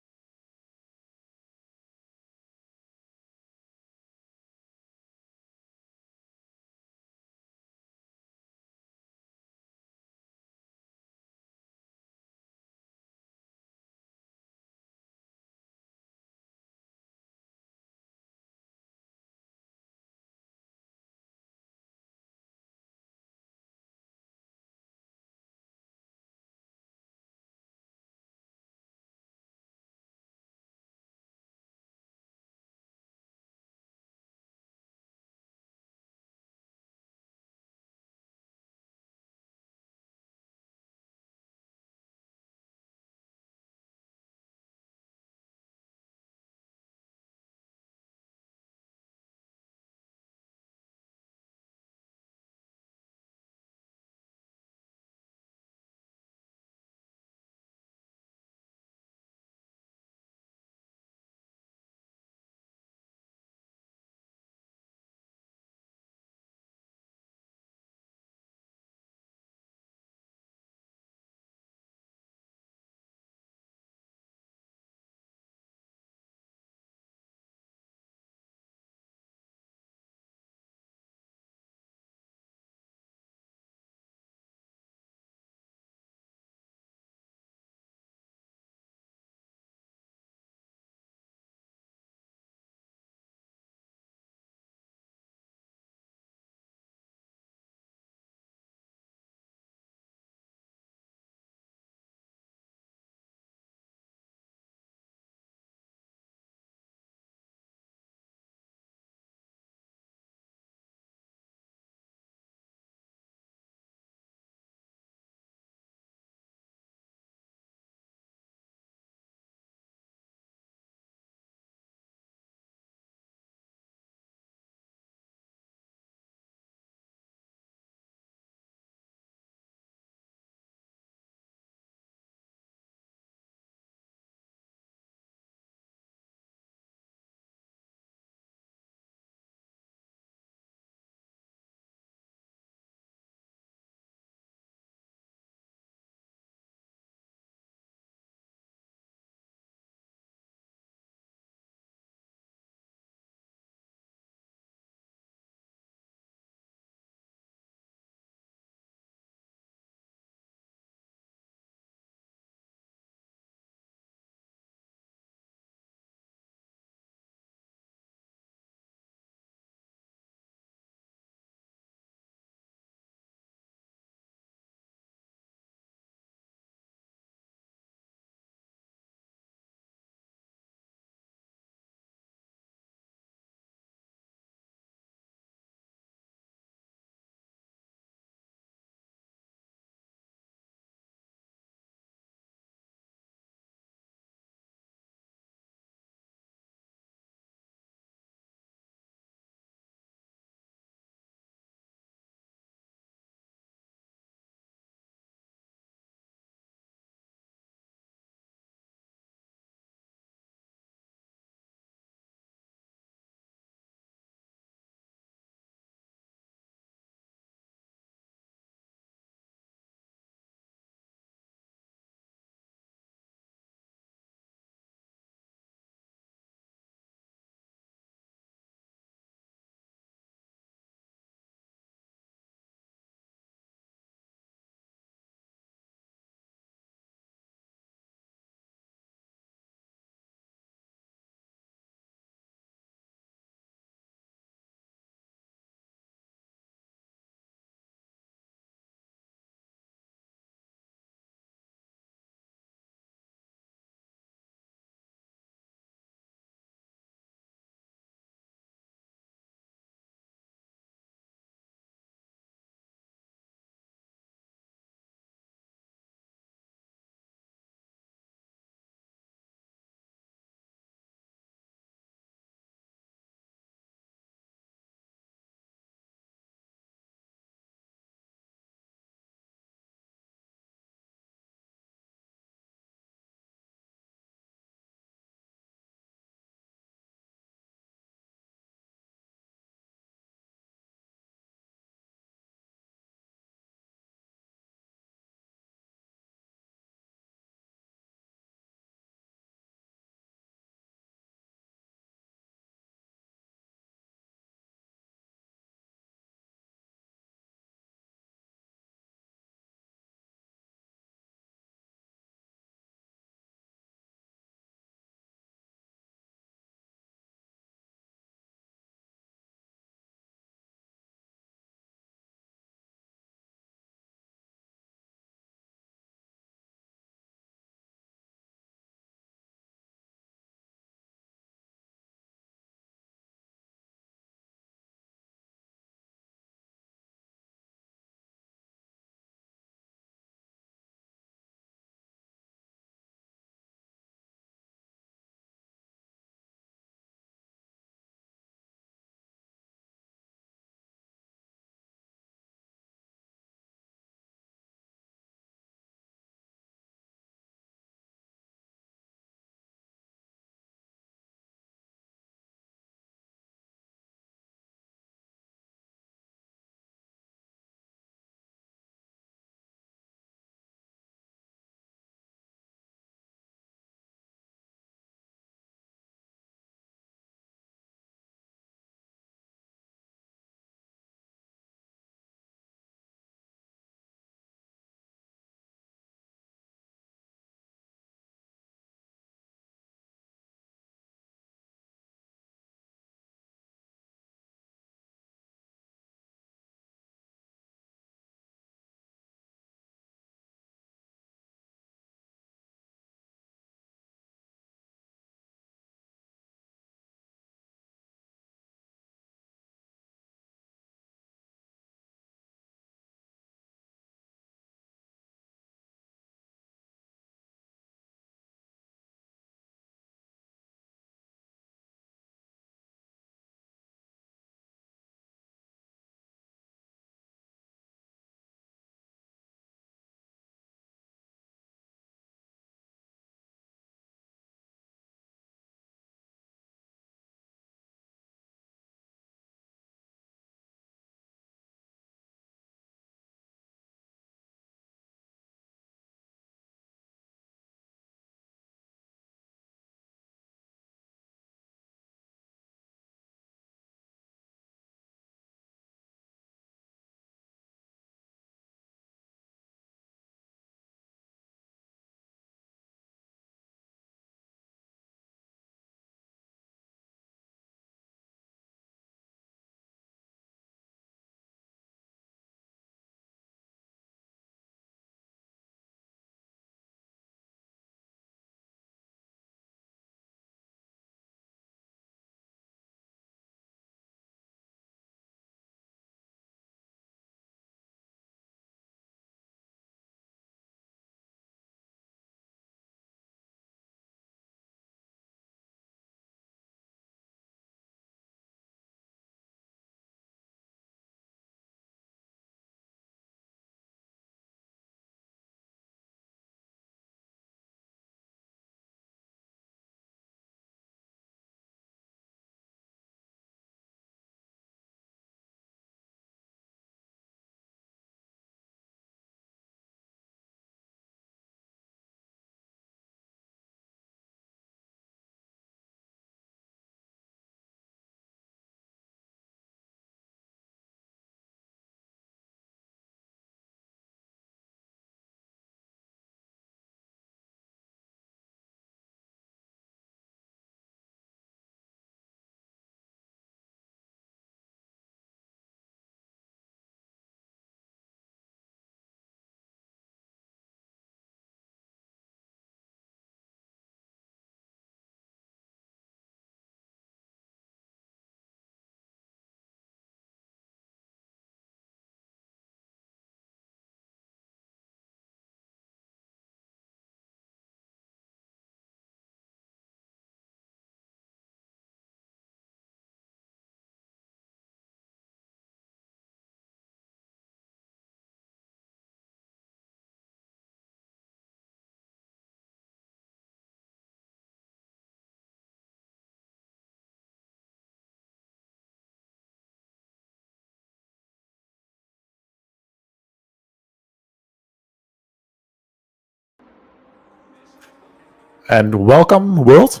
and welcome, world.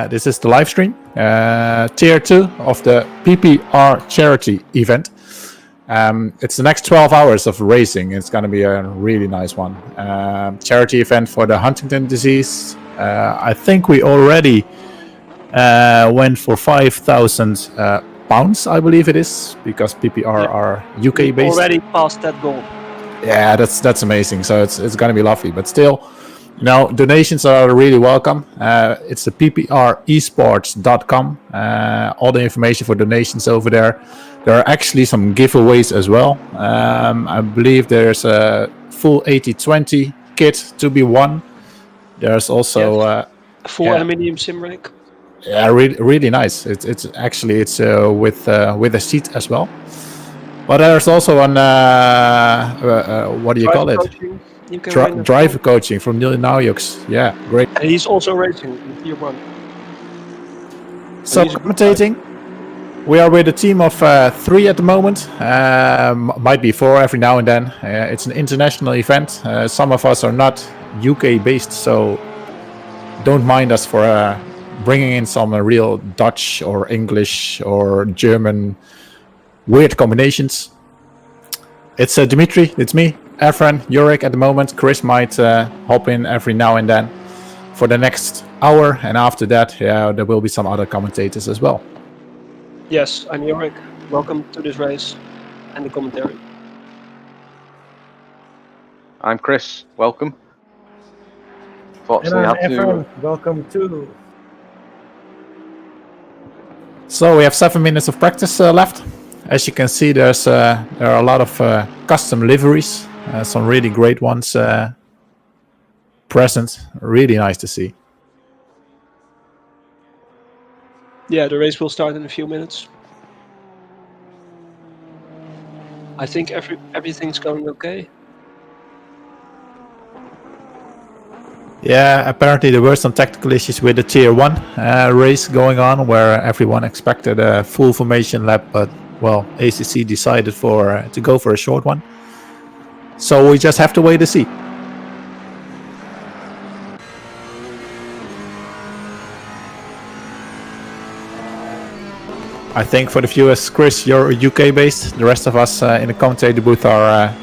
This is the live stream, tier 2 of the PPR charity event. It's the next 12 hours of racing. It's going to be a really nice one. Charity event for the Huntington disease. I think we already went for 5,000 pounds, I believe it is, because PPR are UK based. Already passed that goal. Yeah, that's amazing. So it's going to be lovely, but still, donations are really welcome. It's the ppresports.com. All the information for donations over there. There are actually some giveaways as well. I believe there's a full 80/20 kit to be won. There's also a full aluminium sim rack. Yeah, really nice. It's with a seat as well. But there's also an what do you call it? Driver coaching from Neil Naujux. Yeah, great. And he's also racing in Tier 1. So commentating, we are with a team of 3 at the moment. Might be 4 every now and then. It's an international event. Some of us are not UK based, so don't mind us for bringing in some real Dutch or English or German weird combinations. It's Dimitri, it's me, Efren, Jurek at the moment. Chris might hop in every now and then for the next hour, and after that, there will be some other commentators as well. Yes, I'm Jurek. Welcome to this race and the commentary. I'm Chris. Welcome. And I'm Efren. Welcome too. So we have 7 minutes of practice left. As you can see, there are a lot of custom liveries, some really great ones present. Really nice to see. Yeah, the race will start in a few minutes. I think everything's going okay. Yeah, apparently there were some technical issues with the Tier 1 race going on, where everyone expected a full formation lap, but well, ACC decided to go for a short one. So we just have to wait to see. I think for the viewers, Chris, you're UK based. The rest of us in the commentator booth are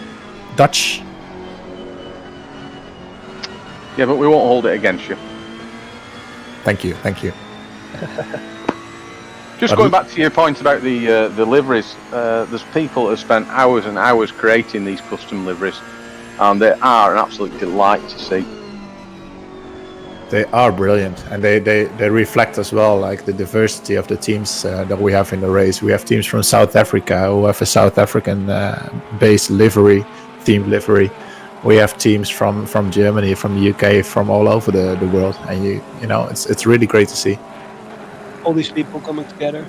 Dutch. Yeah, but we won't hold it against you. Thank you. Just going back to your point about the liveries, there's people that have spent hours and hours creating these custom liveries, and they are an absolute delight to see. They are brilliant, and they reflect as well like the diversity of the teams that we have in the race. We have teams from South Africa who have a South African based livery, themed livery. We have teams from Germany, from the UK, from all over the world, and it's really great to see. All these people coming together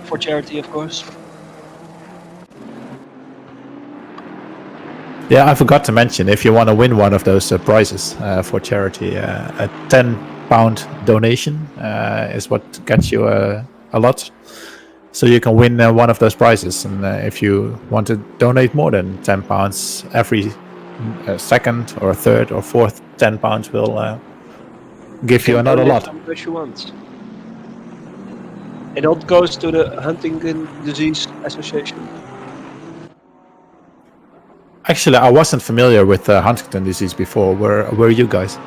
for charity, of course. Yeah, I forgot to mention, if you want to win one of those prizes for charity, a £10 donation is what gets you a lot. So you can win one of those prizes, and if you want to donate more than £10, every second or third or fourth £10 will give you another lot. You want. It all goes to the Huntington Disease Association. Actually, I wasn't familiar with Huntington disease before. Were you guys?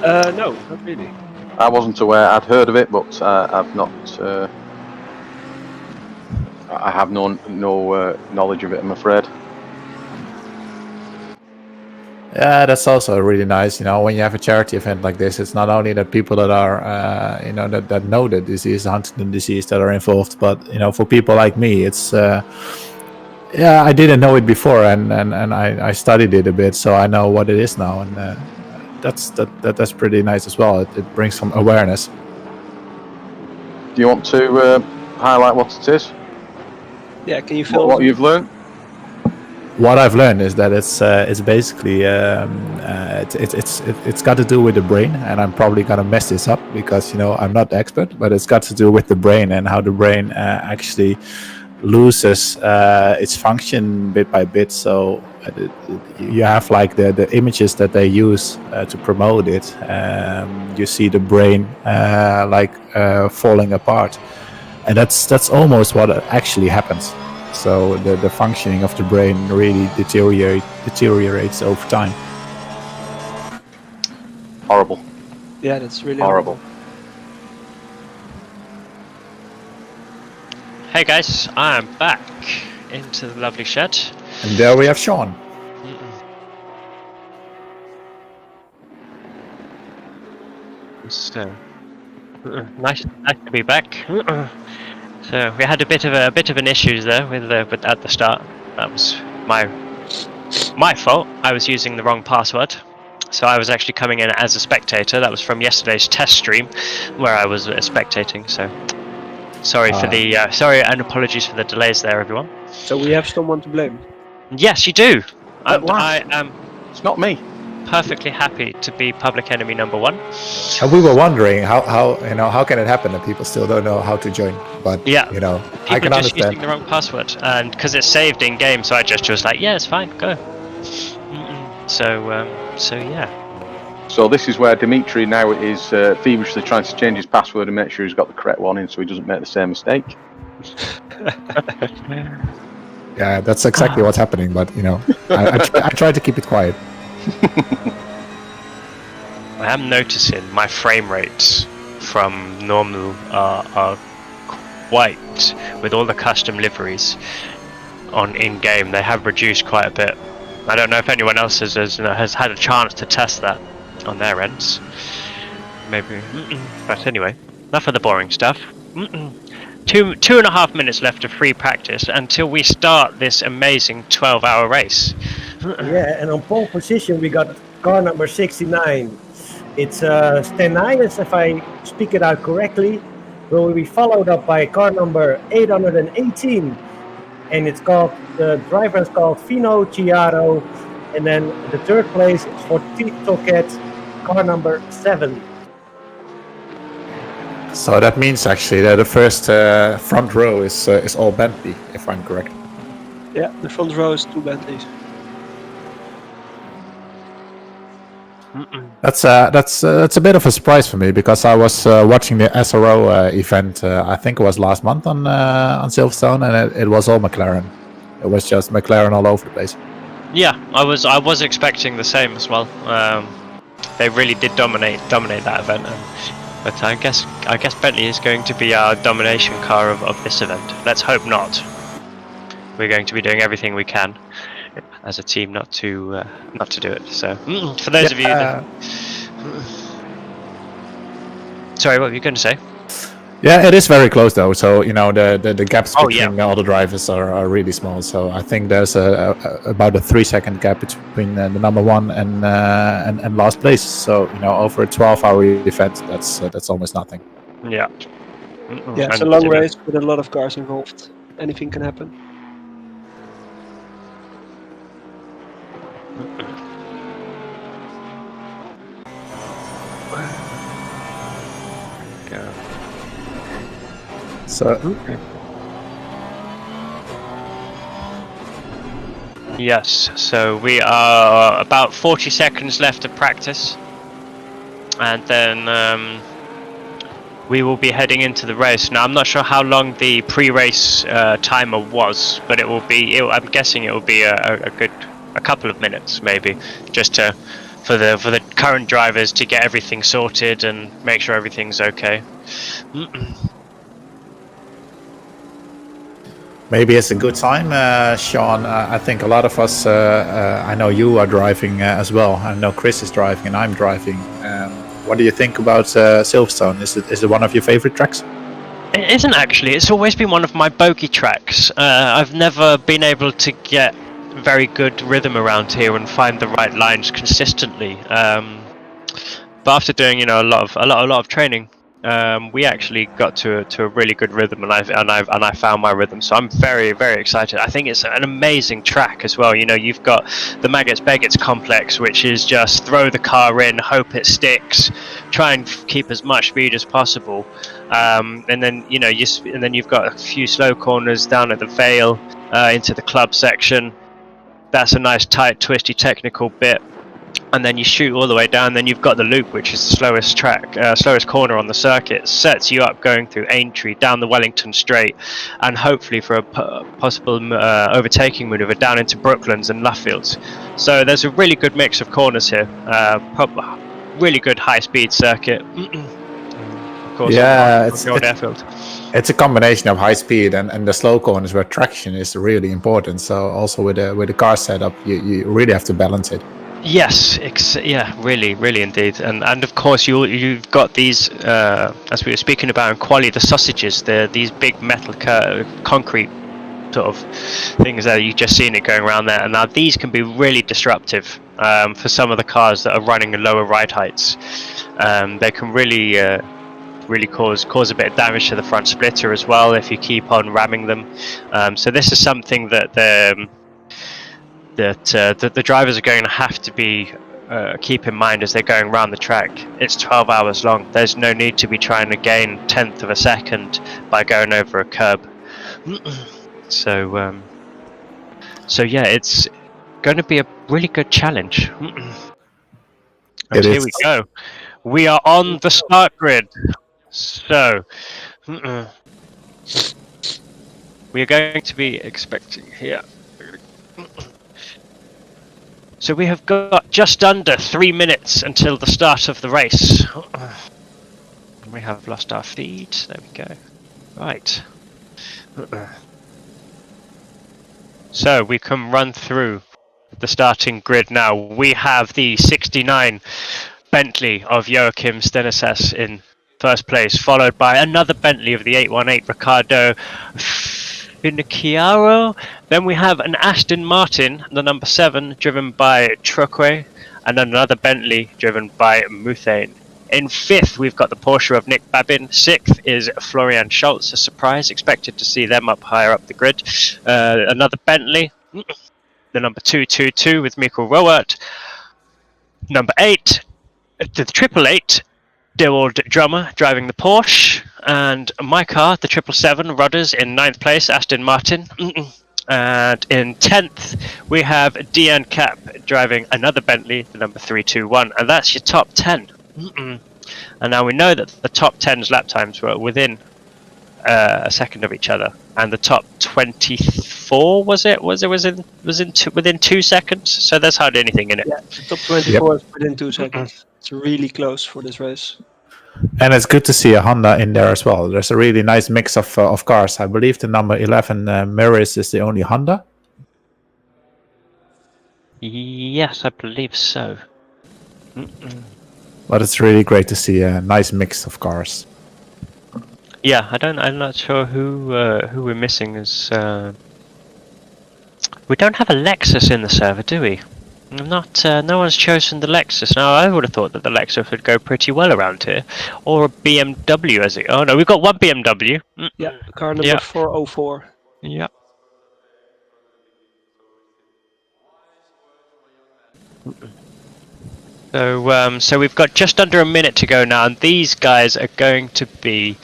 No, not really. I wasn't aware. I'd heard of it, but I've not. I have no knowledge of it, I'm afraid. Yeah, that's also really nice. When you have a charity event like this, it's not only that people that are, that know the disease, Huntington disease, that are involved, but for people like me, it's. I didn't know it before, and I studied it a bit, so I know what it is now, and that's pretty nice as well. It brings some awareness. Do you want to highlight what it is? Yeah, can you film what you've learned? What I've learned is that it's basically it's got to do with the brain, and I'm probably gonna mess this up because I'm not the expert, but it's got to do with the brain and how the brain actually loses its function bit by bit. So you have like the images that they use to promote it. You see the brain falling apart, and that's almost what actually happens. So the functioning of the brain really deteriorates over time. Horrible. Yeah, that's really Horrible. Hey guys, I'm back into the lovely shed. And there we have Sean. So nice to be back. So we had a bit of an issue there with at the start. That was my fault. I was using the wrong password. So I was actually coming in as a spectator. That was from yesterday's test stream, where I was spectating. So sorry for the sorry and apologies for the delays there, everyone. So we have someone to blame. Yes, you do. Why? I am It's not me. perfectly happy to be public enemy number 1. And we were wondering how can it happen that people still don't know how to join? But Yeah. I can People just understand. using the wrong password, and because it's saved in game, so I just was like, yeah, it's fine, go. So yeah. So this is where Dimitri now is feverishly trying to change his password and make sure he's got the correct one in, so he doesn't make the same mistake. Yeah, that's exactly what's happening. But I try to keep it quiet. I am noticing my frame rates from normal are quite, with all the custom liveries on in-game, they have reduced quite a bit. I don't know if anyone else has had a chance to test that on their ends. Maybe. But anyway, enough of the boring stuff. 2.5 minutes left of free practice until we start this amazing 12-hour race. Yeah, and on pole position we got car number 69. It's Stenias, if I speak it out correctly, will be followed up by car number 818, and it's called, the driver is called Fino Chiaro, and then the third place is for Tito Cat, car number 7. So that means actually that the first front row is all Bentley, if I'm correct. Yeah, the front row is 2 Bentleys. That's a bit of a surprise for me, because I was watching the SRO event. I think it was last month on Silverstone, and it was all McLaren. It was just McLaren all over the place. Yeah, I was expecting the same as well. They really did dominate that event, but I guess Bentley is going to be our domination car of this event. Let's hope not. We're going to be doing everything we can as a team not to do it. So for those of you that... Sorry, what were you going to say? Yeah, it is very close though. So the gaps between all the drivers are really small. So I think there's about a 3-second gap between the number 1 and last place. So over a 12-hour event, that's almost nothing. Yeah. Yeah, it's a long race with a lot of cars involved. Anything can happen. So yes, so we are about 40 seconds left of practice, and then we will be heading into the race. Now I'm not sure how long the pre-race timer was, but it will be. I'm guessing it will be a couple of minutes, maybe, just for the current drivers to get everything sorted and make sure everything's okay. maybe it's a good time, Sean. I think a lot of us, I know you are driving as well. I know Chris is driving and I'm driving. What do you think about Silverstone? Is it one of your favorite tracks? It isn't actually. It's always been one of my bogey tracks. I've never been able to get very good rhythm around here and find the right lines consistently. But after doing a lot of training, we actually got to a really good rhythm, and I found my rhythm. So I'm very, very excited. I think it's an amazing track as well. You've got the Maggots-Beggots complex, which is just throw the car in, hope it sticks, try and keep as much speed as possible, and then you've got a few slow corners down at the Vale into the club section. That's a nice tight, twisty, technical bit. And then you shoot all the way down. Then you've got the loop, which is the slowest corner on the circuit. Sets you up going through Aintree, down the Wellington Straight, and hopefully for a possible overtaking maneuver down into Brooklands and Luffields. So there's a really good mix of corners here. Really good high-speed circuit. Of course, Yeah, it's old airfield. It's a combination of high speed and the slow corners where traction is really important. So also with the car setup, you really have to balance it. Yes, yeah, really indeed, and of course you've got these, as we were speaking about in quali, the sausages, these big metal concrete sort of things that you just seen it going around there, and now these can be really disruptive for some of the cars that are running in lower ride heights. They can really cause a bit of damage to the front splitter as well if you keep on ramming them. So this is something that the drivers are going to have to be keep in mind as they're going around the track. It's 12 hours long. There's no need to be trying to gain 1/10 of a second by going over a curb. So yeah, it's going to be a really good challenge. And here we go. We are on the start grid. So we are going to be expecting here. So we have got just under 3 minutes until the start of the race. We have lost our feed. There we go. Right. So we can run through the starting grid now. We have the 69 Bentley of Joachim Stenisas in first place, followed by another Bentley of the 818 Ricardo Finocchiaro. Then we have an Aston Martin, the number 7, driven by Troque, and another Bentley driven by Muthane. In 5th, we've got the Porsche of Nick Babin. 6th is Florian Schultz, a surprise. Expected to see them up higher up the grid. Another Bentley, the number 222 with Mikkel Roert. Number 8, the 888, the old drummer driving the Porsche. And my car, the 777 Rudders, in 9th place, Aston Martin. And in 10th, we have Dean Cap driving another Bentley, the number 321. And that's your top 10. And now we know that the top 10's lap times were within a second of each other, and the top 24 within 2 seconds. So there's hardly anything in it. Yeah, the top 24 is within 2 seconds. It's really close for this race. And it's good to see a Honda in there as well. There's a really nice mix of cars. I believe the number 11 Mirrors is the only Honda. Yes, I believe so. But it's really great to see a nice mix of cars. Yeah, I'm not sure who we're missing. As we don't have a Lexus in the server, do we? No one's chosen the Lexus. Now I would have thought that the Lexus would go pretty well around here, or a BMW as it. Oh no, we've got one BMW. Yeah, car number 404. Yeah. So we've got just under a minute to go now, and these guys are going to be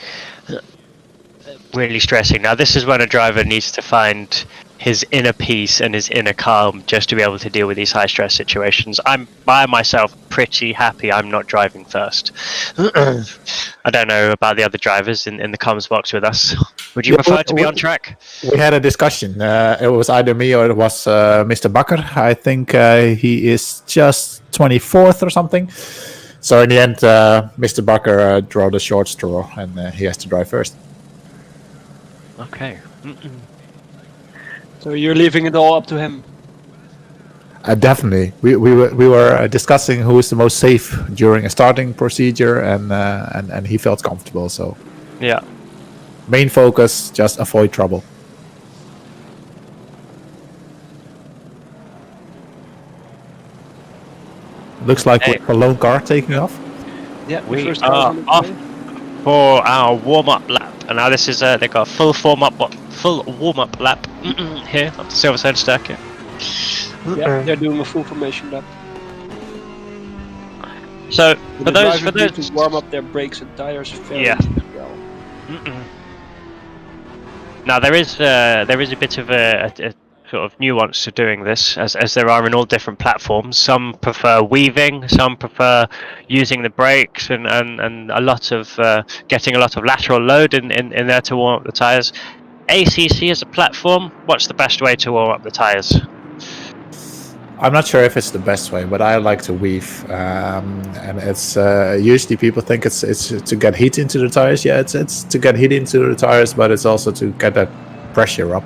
really stressing. Now this is when a driver needs to find his inner peace and his inner calm just to be able to deal with these high stress situations. I'm by myself pretty happy I'm not driving first. I don't know about the other drivers in the comms box with us. Would you prefer to be on track? We had a discussion. It was either me or it was Mr. Bakker. I think he is just 24th or something. So in the end, Mr. Bakker drew the short straw, and he has to drive first. Okay. So you're leaving it all up to him? Definitely. We were discussing who is the most safe during a starting procedure, and he felt comfortable. So yeah. Main focus, just avoid trouble. Looks like we're a lone car taking off. Yeah, we are off for our warm-up lap, and now this is they got a full warm-up lap here up the Silverstone circuit. Yeah, they're doing a full formation lap. So for those to warm up their brakes and tires very well. Now there is a bit of a sort of nuance to doing this, as there are in all different platforms. Some prefer weaving, some prefer using the brakes, and a lot of getting a lot of lateral load in there to warm up the tires. ACC as a platform, what's the best way to warm up the tires? I'm not sure if it's the best way, but I like to weave, and it's usually people think it's to get heat into the tires. Yeah, it's to get heat into the tires, but it's also to get that pressure up.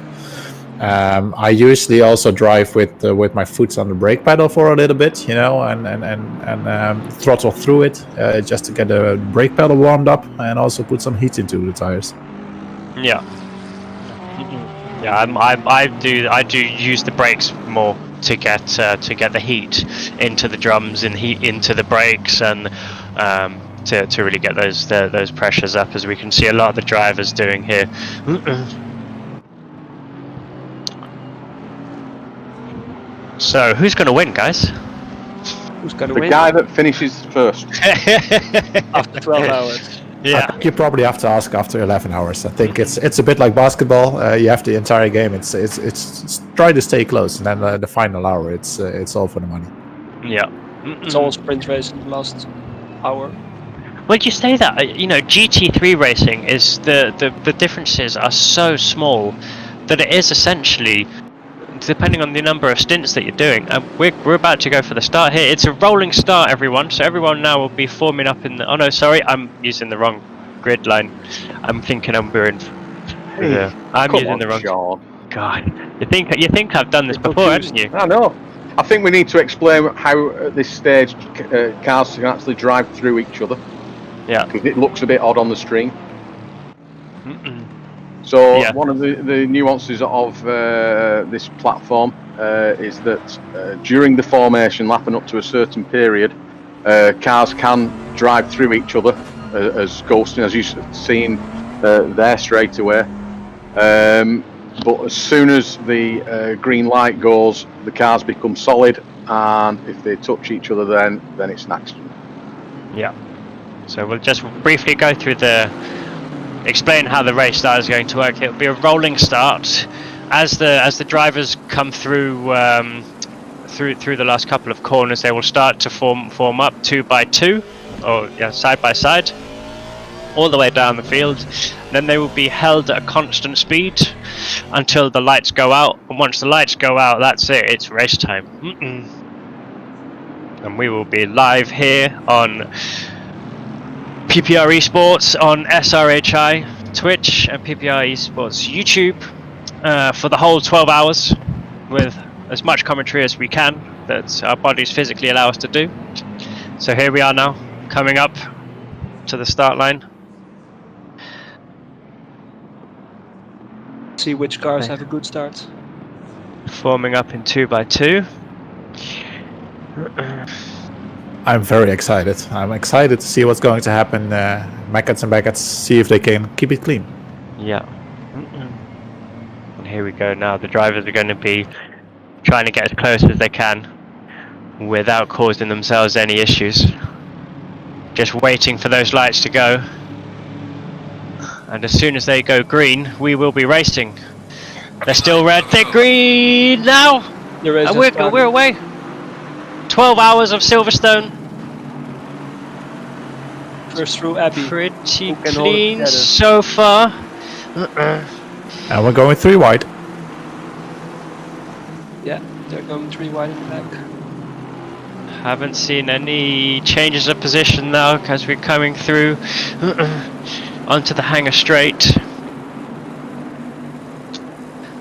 I usually also drive with my foot on the brake pedal for a little bit, and throttle through it just to get the brake pedal warmed up and also put some heat into the tires. Yeah. Yeah, I do use the brakes more to get the heat into the drums and heat into the brakes, and to really get those pressures up, as we can see a lot of the drivers doing here. So who's going to win, guys? Who's going to win? The guy that finishes first. After 12 hours. Yeah. I think you probably have to ask after 11 hours. I think it's a bit like basketball. You have the entire game. It's try to stay close, and then the final hour, it's all for the money. Yeah. It's all sprint race in the last hour. Well, you say that, GT3 racing is the differences are so small that it is essentially, depending on the number of stints that you're doing, and we're about to go for the start here. It's a rolling start, everyone. So everyone now will be forming up in the. Oh no, sorry, I'm using the wrong grid line. I'm thinking we're in. I'm using the wrong. Sean. God, you think I've done this before, haven't you? I know. I think we need to explain how at this stage cars can actually drive through each other. Yeah. Because it looks a bit odd on the screen. So one of the nuances of this platform is that during the formation lap and up to a certain period, cars can drive through each other as ghosting, as you've seen there straight away. But as soon as the green light goes, the cars become solid, and if they touch each other, then it's an accident. Yeah. So we'll just briefly go through explain how the race start is going to work. It'll be a rolling start as the drivers come through the last couple of corners. They will start to form up 2 by 2, or side by side, all the way down the field. Then they will be held at a constant speed until the lights go out, and once the lights go out, that's it. It's race time. And we will be live here on PPR Esports on SRHI Twitch and PPR Esports YouTube for the whole 12 hours with as much commentary as we can that our bodies physically allow us to do. So here we are now, coming up to the start line. See which cars have a good start. Forming up in 2 by 2. I'm very excited. I'm excited to see what's going to happen. Maggots and Baggots, see if they can keep it clean. Yeah. And here we go now. The drivers are going to be trying to get as close as they can without causing themselves any issues. Just waiting for those lights to go. And as soon as they go green, we will be racing. They're still red. They're green now! And we're away. 12 hours of Silverstone. First through Abbey. Pretty clean so far. And we're going 3 wide. Yeah, they're going 3 wide in the back. Haven't seen any changes of position now as we're coming through onto the hangar straight.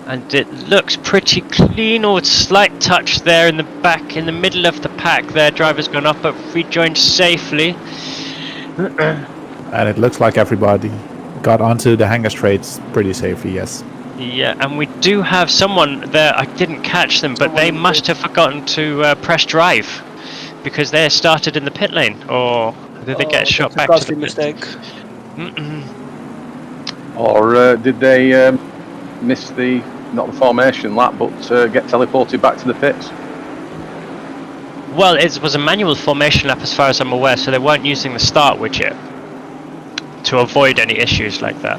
And it looks pretty clean, or it's slight touch there in the back, in the middle of the pack there. Driver's gone up, but rejoined safely. And it looks like everybody got onto the hangar straight pretty safely, yes. Yeah, and we do have someone there. I didn't catch them, but they must have forgotten to press drive because they started in the pit lane, or did they get shot back to the pit? Mistake. Or did they miss not the formation lap, but get teleported back to the pits? Well, it was a manual formation lap as far as I'm aware, so they weren't using the start widget to avoid any issues like that.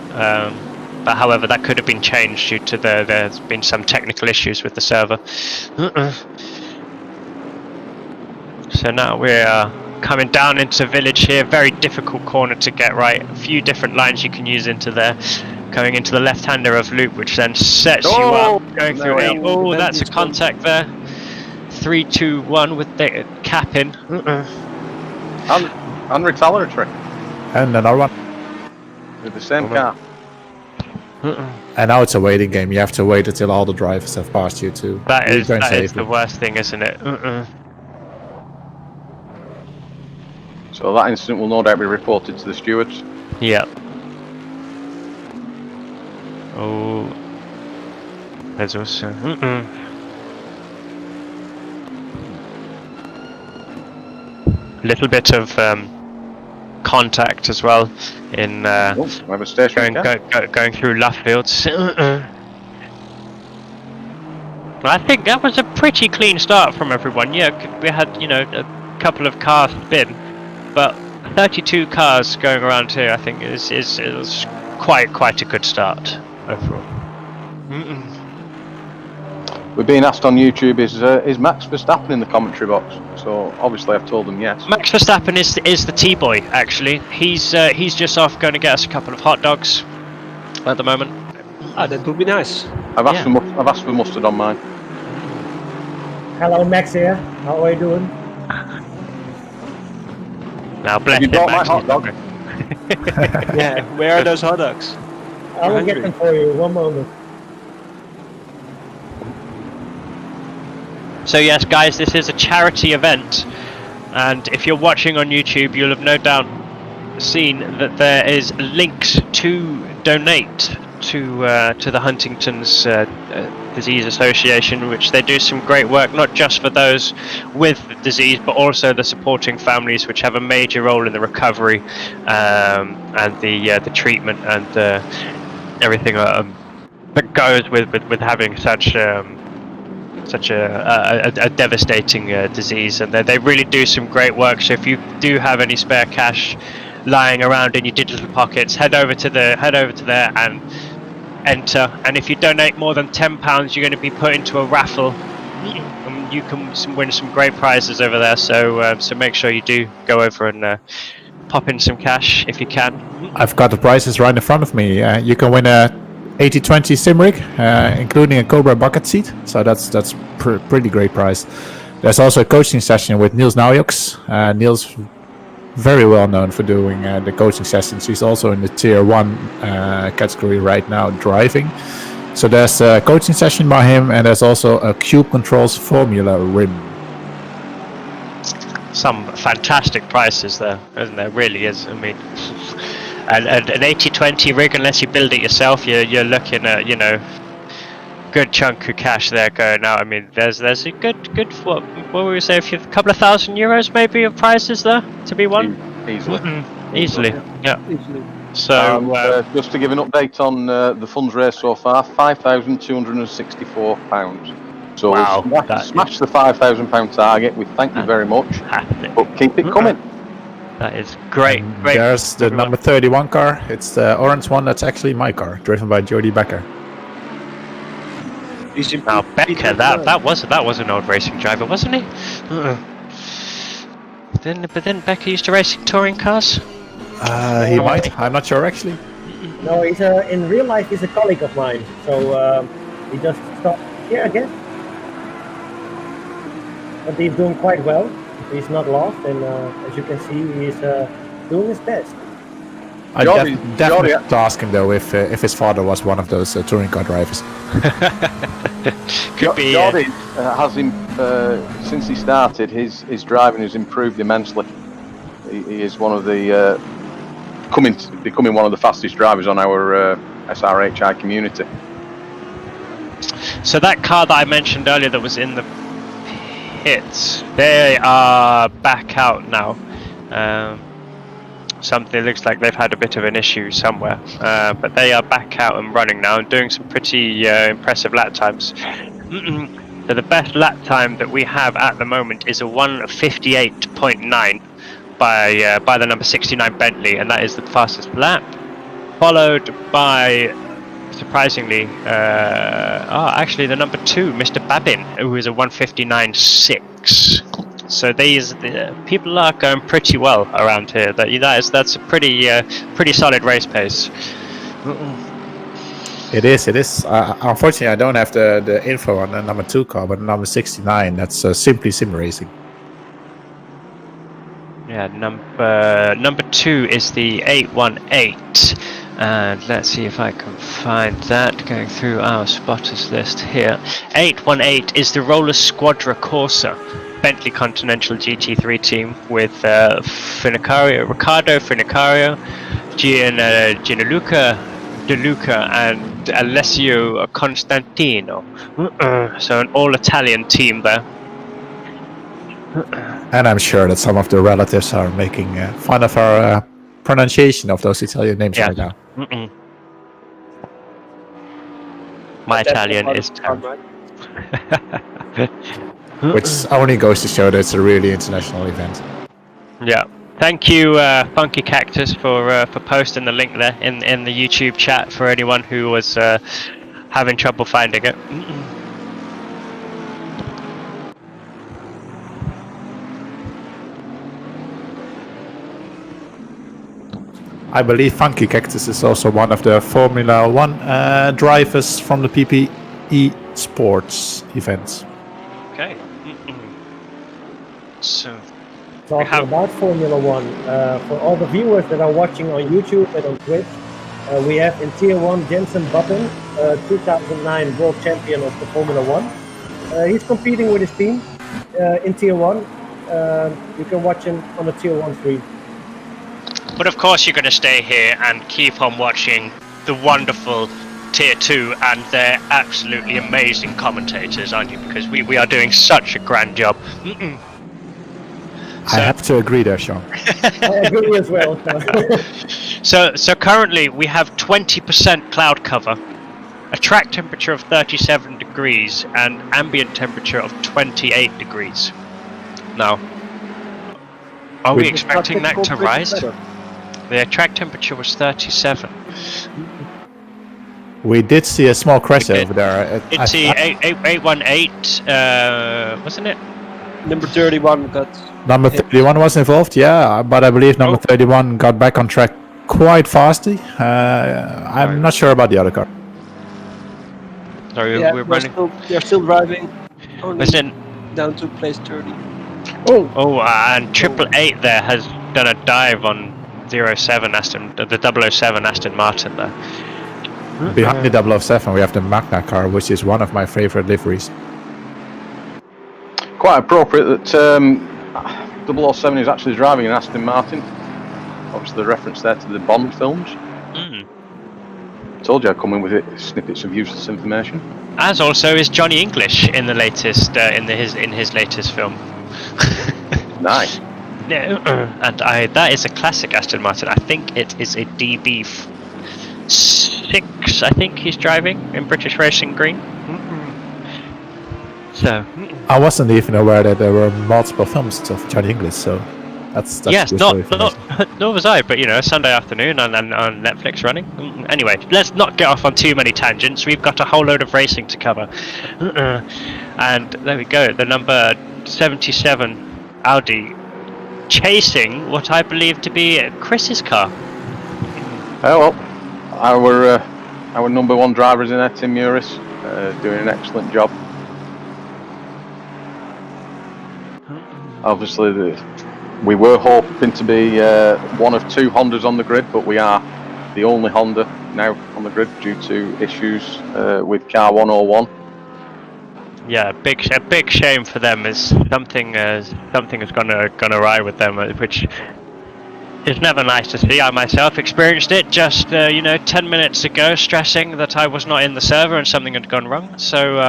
But however, that could have been changed due to there's been some technical issues with the server. So now we're coming down into village here. Very difficult corner to get right. A few different lines you can use into there. Going into the left-hander of loop, which then sets you up. Going through eight. Oh, that's a contact there. 3, 2, 1 with the cap in. Unretaliatory. And another one. With the same car. And now it's a waiting game. You have to wait until all the drivers have passed you too. That is the worst thing, isn't it? So that incident will no doubt be reported to the stewards. Yeah. Oh. There's also... little bit of contact as well in we have a station going through Luffields. I think that was a pretty clean start from everyone. Yeah, we had a couple of cars spin, but 32 cars going around here, I think is quite a good start overall. We're being asked on YouTube, is Max Verstappen in the commentary box? So obviously I've told them yes. Max Verstappen is the T-boy actually. He's just off going to get us a couple of hot dogs at the moment. That would be nice. I've asked for mustard on mine. Hello, Max here. How are you doing? Now bless You him, brought my Max. hot dog. Yeah, where are those hot dogs? I will get them for you. One moment. So yes, guys, this is a charity event, and if you're watching on YouTube, you'll have no doubt seen that there is links to donate to the Huntington's Disease Association, which they do some great work, not just for those with the disease, but also the supporting families, which have a major role in the recovery and the treatment and everything that goes with having such a devastating disease. And they really do some great work. So if you do have any spare cash lying around in your digital pockets, head over to there and enter. And if you donate more than £10, you're going to be put into a raffle. You can win some great prizes over there. So make sure you do go over and pop in some cash if you can. I've got the prizes right in front of me. You can win a 80/20 sim rig, including a Cobra bucket seat. So that's pretty great prize. There's also a coaching session with Niels Naujoks. Niels, very well known for doing the coaching sessions. He's also in the tier 1 category right now, driving. So there's a coaching session by him, and there's also a Cube Controls Formula rim. Some fantastic prices there, isn't there? Really is. I mean, and an 80/20 rig, unless you build it yourself, you're looking at good chunk of cash there going out. I mean, there's a good what would we say, a couple of €1,000 maybe of prizes there to be won Easily. easily. Yeah. Easily. So just to give an update on the funds raised so far, £5,264. So wow, we've smashed the £5,000 target. We thank you very much, but keep it coming. That is great. There's the number 31 car. It's the orange one. That's actually my car, driven by Jody Becker. Now Becker, that was an old racing driver, wasn't he? But then Becker used to racing touring cars. He might. I'm not sure actually. No, he's in real life he's a colleague of mine. So he just stopped here again. But he's doing quite well. He's not lost, and as you can see, he's doing his best. I definitely have to ask him though if his father was one of those touring car drivers. Could be. Jordi has since he started, his driving has improved immensely. He is one of the becoming one of the fastest drivers on our SRHI community. So that car that I mentioned earlier that was in the pits, they are back out now. Something looks like they've had a bit of an issue somewhere, but they are back out and running now and doing some pretty impressive lap times. So the best lap time that we have at the moment is a 1:58.9 by the number 69 Bentley, and that is the fastest lap, followed by surprisingly, actually the number 2, Mr. Babin, who is a 159.6. So people are going pretty well around here. That's a pretty solid race pace. It is. Unfortunately, I don't have the info on the number 2 car, but number 69. That's simply sim racing. Yeah, number 2 is the 818, and let's see if I can find that. Going through our spotters list here, 818 is the Roller Squadra Corsa, Bentley Continental GT3 team with Ricardo Finicario, Gianluca De Luca, and Alessio Constantino. So an all-Italian team there. And I'm sure that some of the relatives are making fun of our pronunciation of those Italian names right now. My Italian is terrible. Which only goes to show that it's a really international event. Yeah. Thank you, Funky Cactus, for posting the link there in the YouTube chat for anyone who was having trouble finding it. I believe Funky Cactus is also one of the Formula 1 drivers from the PPE Sports events. Okay. So, Talking about Formula 1, for all the viewers that are watching on YouTube and on Twitch, we have in Tier 1 Jensen Button, 2009 World Champion of the Formula 1. He's competing with his team in Tier 1. You can watch him on the Tier 1 stream. but of course you're going to stay here and keep on watching the wonderful Tier 2 and their absolutely amazing commentators, aren't you? Because we are doing such a grand job. I have to agree there, Sean. I agree as well. So currently we have 20% cloud cover, a track temperature of 37 degrees, and ambient temperature of 28 degrees. Now, are we expecting that to rise? The track temperature was 37. We did see a small crash over there. It's the 818, wasn't it? Number 31 got... Number 31 was involved, yeah, but I believe number 31 got back on track quite fastly. I'm not sure about the other car. Sorry, Yeah, we're running. they're still driving. Only Listen. down to place 30. And 888 there has done a dive on 07 the 007 Aston Martin there. Behind the 007 we have the Magna car, which is one of my favorite liveries. Quite appropriate that 007 is actually driving an Aston Martin. Obviously the reference there to the Bond films. Told you I'd come in with snippets of useless information. As also is Johnny English in the latest in his latest film. Nice. Yeah, and that is a classic Aston Martin. I think it is a DB6. I think he's driving in British Racing Green. So I wasn't even aware that there were multiple films of Johnny English, so that's yes, useful nor was I, but Sunday afternoon on Netflix running. Anyway, let's not get off on too many tangents. We've got a whole load of racing to cover. And there we go, the number 77 Audi chasing what I believe to be Chris's car. Oh well, our number one driver is in there, Tim Muris, doing an excellent job. Obviously, we were hoping to be one of two Hondas on the grid, but we are the only Honda now on the grid due to issues with car 101. Yeah, a big shame for them. Is something is gonna awry with them, which is never nice to see. I myself experienced it just 10 minutes ago, stressing that I was not in the server and something had gone wrong. So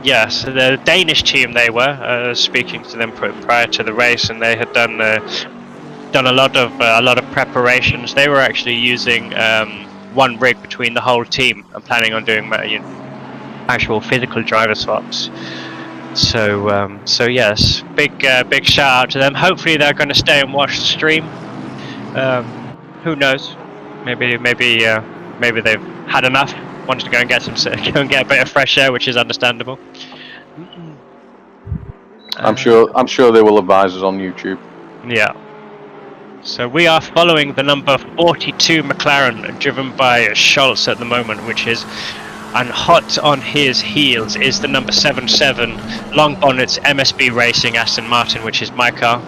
yes, the Danish team, they were speaking to them prior to the race, and they had done a lot of preparations. They were actually using one rig between the whole team and planning on doing actual physical driver swaps. So yes, big shout out to them. Hopefully they're going to stay and watch the stream. Who knows? Maybe they've had enough wanted to go and get a bit of fresh air, which is understandable. I'm sure they will advise us on YouTube. Yeah. So we are following the number 42 McLaren, driven by Schultz at the moment, which is, and hot on his heels is the number 77 Long Bonnets MSB Racing Aston Martin, which is my car,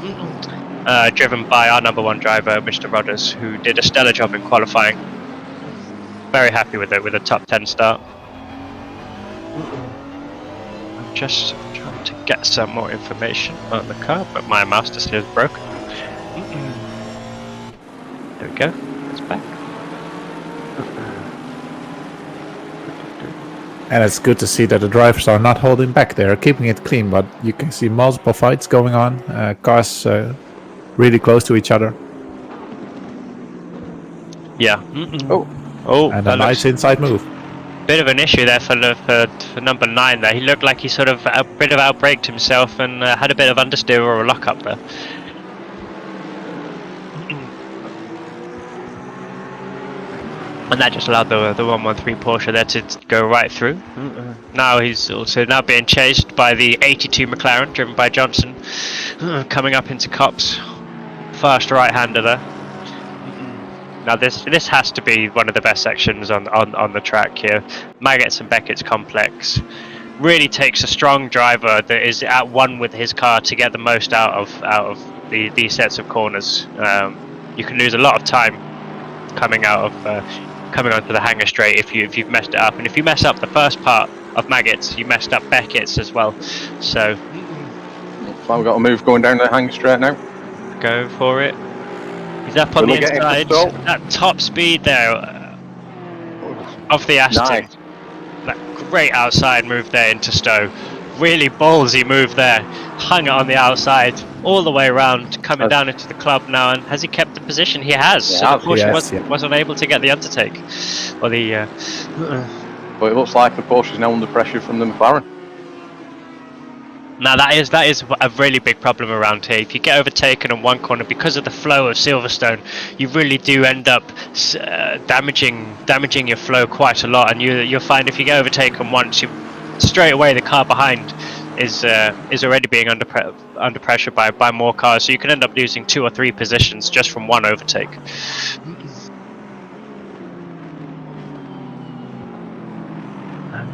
driven by our number 1 driver, Mr. Rodders, who did a stellar job in qualifying. Very happy with it, with a top 10 start. I'm just trying to get some more information on the car, but my mouse just is broken. There we go, it's back. And it's good to see that the drivers are not holding back. They're keeping it clean, but you can see multiple fights going on. Cars really close to each other. Yeah. Oh, and a nice inside move. Bit of an issue there for number 9 there. He looked like he sort of a bit of outbraked himself and had a bit of understeer or a lock up there. And that just allowed the 113 Porsche there to go right through. Now he's also being chased by the 82 McLaren, driven by Johnson, coming up into Copse. Fast right-hander there. Now this has to be one of the best sections on the track here. Maggots and Beckett's complex really takes a strong driver that is at one with his car to get the most out of these sets of corners. You can lose a lot of time coming onto the hanger straight if you've messed it up, and if you mess up the first part of Maggots, you messed up Beckett's as well. So we've got a move going down the hanger straight now. Go for it. He's up on the inside. That top speed there of the Aston. Nice. That great outside move there into Stowe. Really ballsy move there. Hung it on the outside all the way around, coming down into the club now. And has he kept the position? He has. Yeah, so the Porsche wasn't able to get the undertake. Or the. But it looks like the Porsche is now under pressure from the McLaren. Now that is a really big problem around here. If you get overtaken on one corner because of the flow of Silverstone, you really do end up damaging your flow quite a lot. And you'll find if you get overtaken once, straight away the car behind is already being under pressure by more cars. So you can end up losing 2 or 3 positions just from one overtake.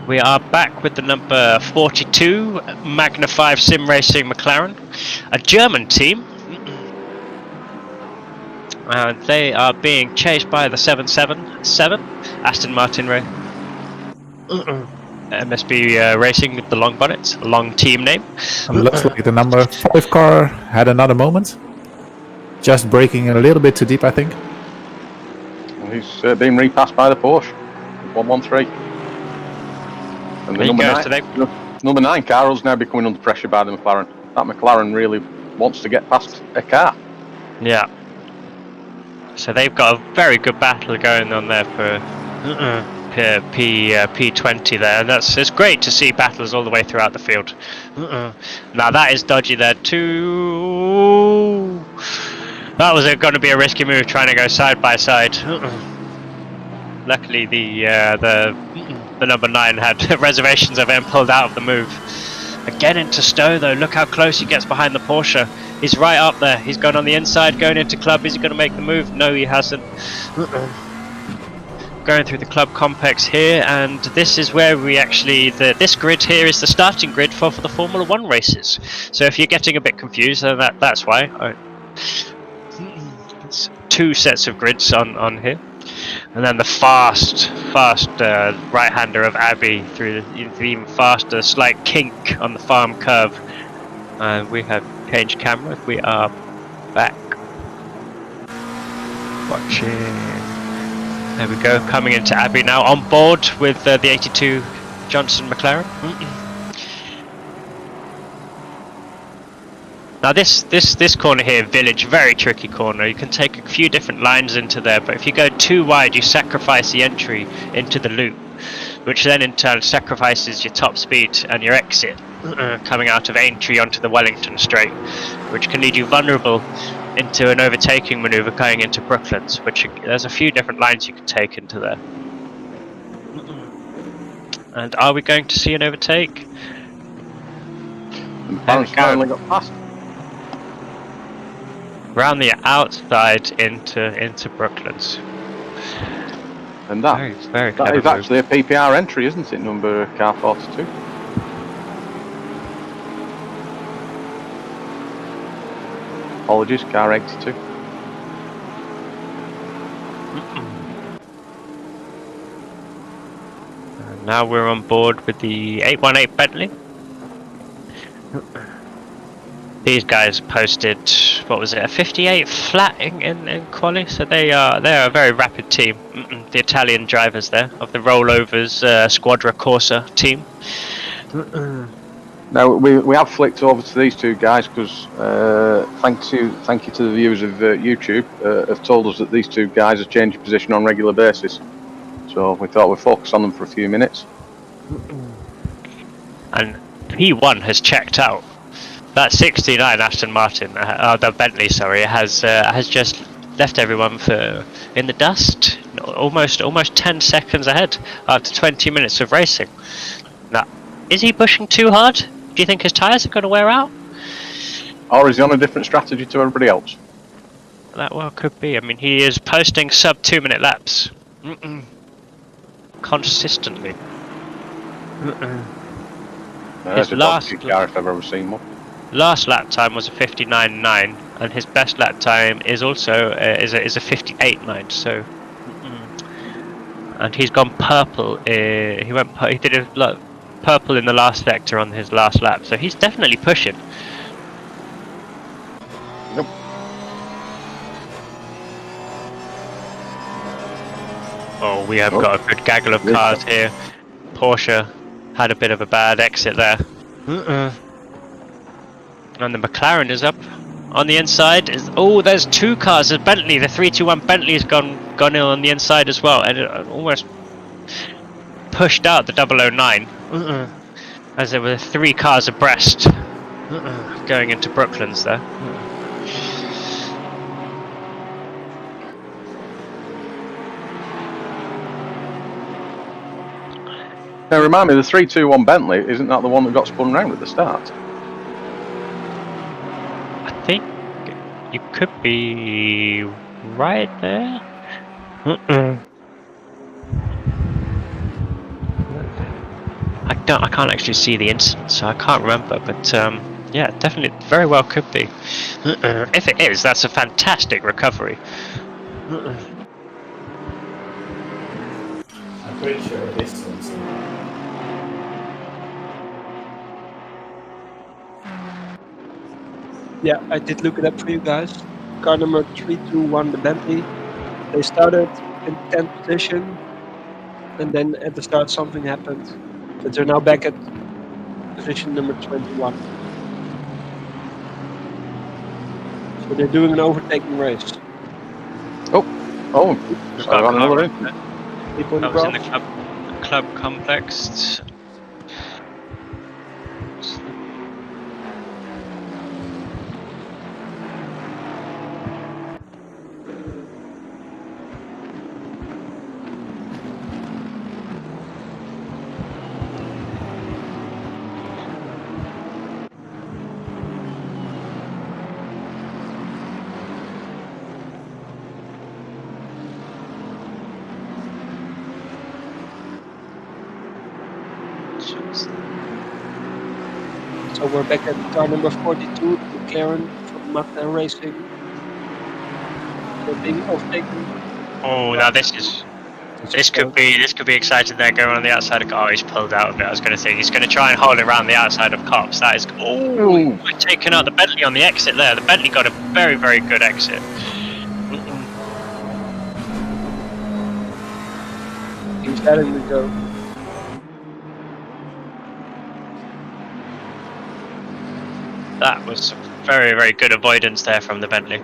We are back with the number 42 Magna 5 Sim Racing McLaren, a German team. And they are being chased by the 777 Aston Martin MSB Racing with the long bonnets, a long team name. And looks like the number 5 car had another moment. Just braking a little bit too deep, I think. And he's being repassed by the Porsche. 113. And the number 9 car is now becoming under pressure by the McLaren. That McLaren really wants to get past a car. Yeah. So they've got a very good battle going on there for P20 there. And it's great to see battles all the way throughout the field. Now that is dodgy there too. That was going to be a risky move, trying to go side by side. Luckily the number 9 had reservations of him pulled out of the move. Again into Stowe though, look how close he gets behind the Porsche. He's right up there, he's gone on the inside, going into club. Is he going to make the move? No, he hasn't. Going through the club complex here, and this is where we actually, this grid here is the starting grid for the Formula 1 races. So if you're getting a bit confused, then that's why. It's 2 sets of grids on here. And then the fast right-hander of Abbey through the even faster slight kink on the farm curve. And we have changed camera. We are back. Watching. There we go. Coming into Abbey now. On board with the 82 Johnson McLaren. Now this corner here, Village, very tricky corner. You can take a few different lines into there, but if you go too wide, you sacrifice the entry into the loop, which then in turn sacrifices your top speed and your exit coming out of Aintree onto the Wellington Straight, which can lead you vulnerable into an overtaking manoeuvre going into Brooklands, which there's a few different lines you can take into there. And are we going to see an overtake? And Clarence finally got past. Round the outside into Brooklands. And that, Very, very that clever is actually a PPR entry, isn't it? Number car 42. Apologies, car 82. And now we're on board with the 818 Bentley. These guys posted, what was it, a 58 flat in quali, so they are a very rapid team. The Italian drivers there of the Rollovers Squadra Corsa team. Now we have flicked over to these two guys because thank you to the viewers of YouTube have told us that these two guys are changing position on a regular basis. So we thought we'd focus on them for a few minutes. And P1 has checked out. That 69 Aston Martin, the Bentley, sorry, has just left everyone in the dust. Almost 10 seconds ahead after 20 minutes of racing. Now, is he pushing too hard? Do you think his tyres are going to wear out? Or is he on a different strategy to everybody else? That well could be. I mean, he is posting sub 2 minute laps. Consistently. His last car if I've ever seen one. Last lap time was a 59.9, and his best lap time is also is a 58.9. So, and he's gone purple. He did a purple in the last sector on his last lap. So he's definitely pushing. Nope. Oh, we have got a good gaggle of cars here. Porsche had a bit of a bad exit there. And the McLaren is up on the inside. There's two cars. The Bentley, the 321 Bentley has gone in on the inside as well, and it almost pushed out the 009 as there were 3 cars abreast going into Brooklands there. Now remind me, the 321 Bentley, isn't that the one that got spun round at the start? I think you could be right there. I can't actually see the incident, so I can't remember. But yeah, definitely, very well could be. If it is, that's a fantastic recovery. I'm pretty sure it is. Yeah, I did look it up for you guys. Car number 321, the Bentley. They started in 10th position, and then at the start something happened. But they're now back at position number 21. So they're doing an overtaking race. Oh, sorry, on another in. People in That the was in grass. the club complex. So we're back at car number 42, the McLaren from Mazda Racing. They're being overtaken. Oh, now this could be exciting there, going on the outside of he's pulled out of it. I was going to say he's going to try and hold it around the outside of Cops. That is we're taking out the Bentley on the exit there. The Bentley got a very, very good exit. He's letting me go. That was some very, very good avoidance there from the Bentley.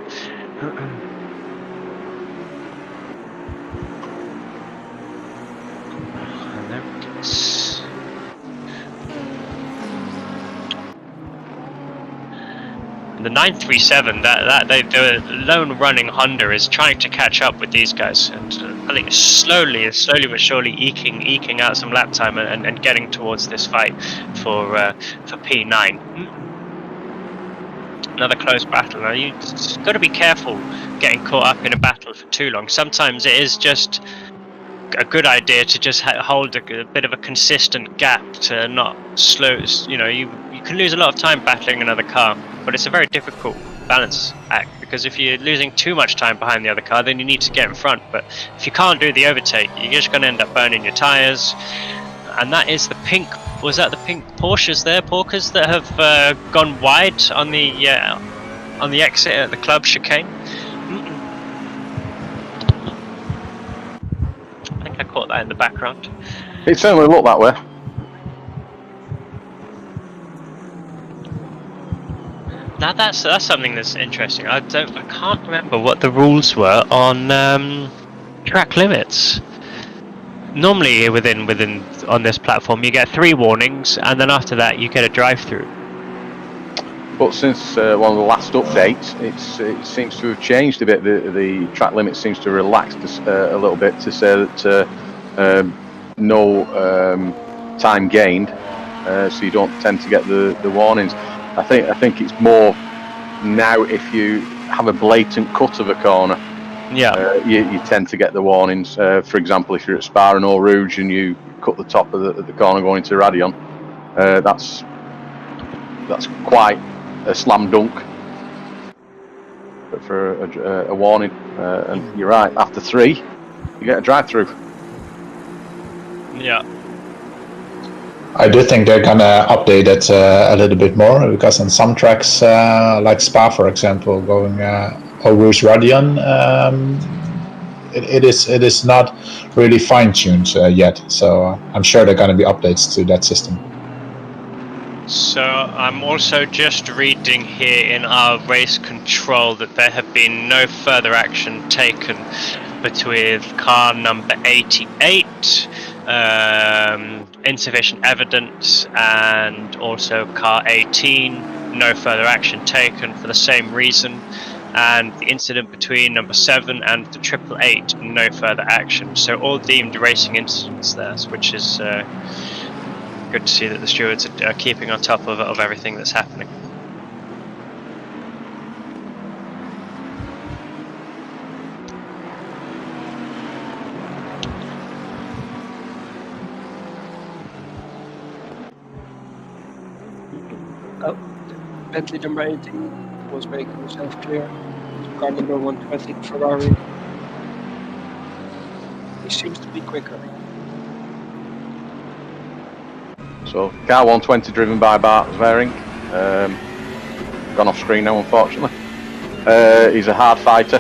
And there it is. The 937, the lone running Honda is trying to catch up with these guys, and I think slowly but surely eking out some lap time and getting towards this fight for P9. Another close battle. Now you just got to be careful getting caught up in a battle for too long. Sometimes it is just a good idea to just hold a bit of a consistent gap to not slow. You know, you can lose a lot of time battling another car, but it's a very difficult balance act, because if you're losing too much time behind the other car, then you need to get in front. But if you can't do the overtake, you're just going to end up burning your tires. And that is the pink. Was that the pink Porsches there, Porkers, that have gone wide on the exit at the club chicane? I think I caught that in the background. It certainly looked that way. Now that's something that's interesting. I can't remember what the rules were on track limits. Normally within on this platform you get 3 warnings, and then after that you get a drive-through. But since one of the last updates, it seems to have changed a bit. The track limit seems to have relaxed a little bit to say that no time gained, so you don't tend to get the warnings. I think it's more now if you have a blatant cut of a corner, you tend to get the warnings. For example, if you're at Spa and Eau Rouge and you cut the top of the corner going to Radion, that's quite a slam dunk for a warning. And you're right, after 3 you get a drive-through. Yeah. I do think they're gonna update it a little bit more, because on some tracks, like Spa, for example, going Eau Rouge Radion, it is not really fine-tuned yet. So I'm sure there are gonna be updates to that system. So I'm also just reading here in our race control that there have been no further action taken between car number 88, insufficient evidence, and also car 18, no further action taken for the same reason, and the incident between number 7 and the 888, no further action. So all deemed racing incidents there, which is good to see that the stewards are keeping on top of everything that's happening. Oh, Bentley number 18 was making himself clear. Car number 120, Ferrari. He seems to be quicker. So car 120 driven by Bart Svering, gone off screen now unfortunately. He's a hard fighter.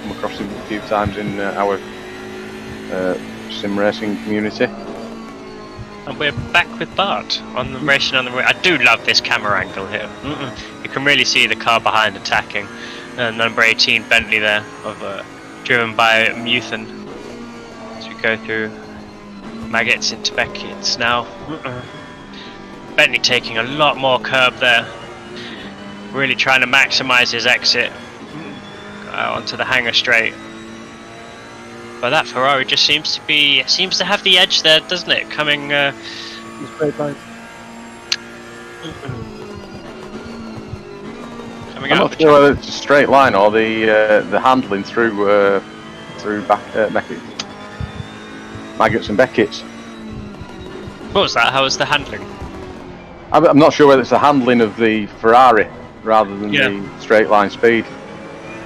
Come across him a few times in our sim racing community. And we're back with Bart on the racing on the road. I do love this camera angle here. You can really see the car behind attacking. Number 18 Bentley there, driven by Muthan. As we go through Maggots into Beckett's now. Bentley taking a lot more curb there. Really trying to maximise his exit onto the hangar straight. But that Ferrari just seems to have the edge there, doesn't it? Coming straight line. Coming I'm out. not sure whether it's a straight line or the handling through Maggots and Beckett's. What was that? How was the handling? I'm not sure whether it's the handling of the Ferrari rather than the straight line speed.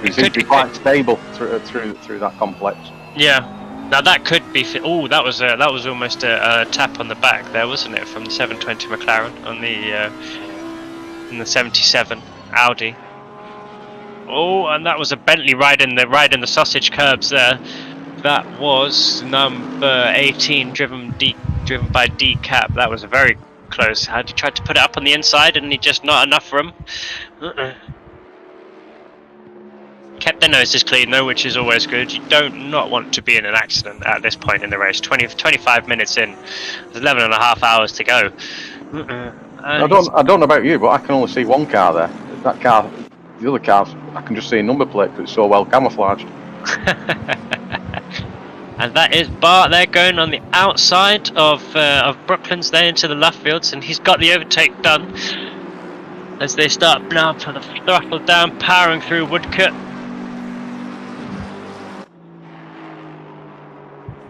It seems to be quite stable through that complex. Yeah. Now that could be. Oh, that was almost a tap on the back there, wasn't it, from the 720 McLaren on the in the 77 Audi. Oh, and that was a Bentley riding the sausage curbs there. That was number 18, driven by D-Cap. That was a very close. He tried to put it up on the inside, and he just not enough room. Kept their noses clean though, which is always good. You don't not want to be in an accident at this point in the race. 25 minutes in, there's 11 and a half hours to go. I don't know about you, but I can only see one car there. That car, the other cars, I can just see a number plate because it's so well camouflaged. And that is Bart there going on the outside of Brooklands there into the left fields, and he's got the overtake done as they start now for the throttle down, powering through Woodcut.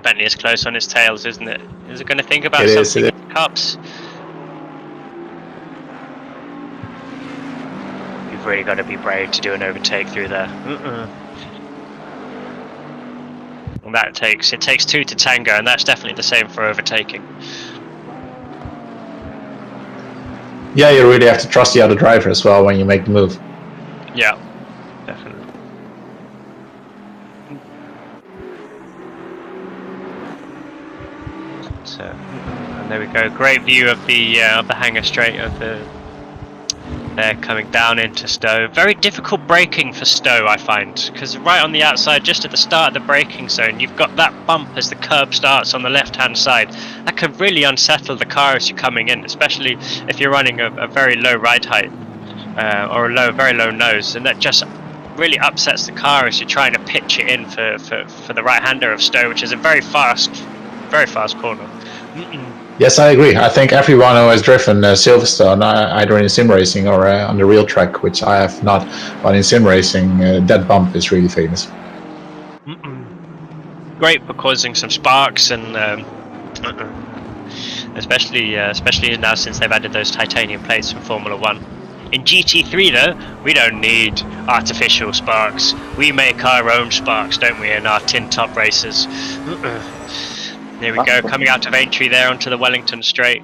Bentley is close on his tails, isn't it? Is it going to think about something in the cups? You've really got to be brave to do an overtake through there. And it takes two to tango, and that's definitely the same for overtaking. Yeah, you really have to trust the other driver as well when you make the move. Yeah, definitely. So, and there we go. Great view of the hangar straight of they're coming down into Stowe. Very difficult braking for Stowe, I find, because right on the outside, just at the start of the braking zone, you've got that bump as the curb starts on the left-hand side. That can really unsettle the car as you're coming in, especially if you're running a very low ride height or a very low nose, and that just really upsets the car as you're trying to pitch it in for the right-hander of Stowe, which is a very fast corner. Yes, I agree. I think everyone who has driven Silverstone, either in sim racing or on the real track, which I have not, but in sim racing, that bump is really famous. Great for causing some sparks, and especially now since they've added those titanium plates from Formula 1. In GT3 though, we don't need artificial sparks. We make our own sparks, don't we, in our tin top races. There we go, coming out of Aintree there onto the Wellington Straight.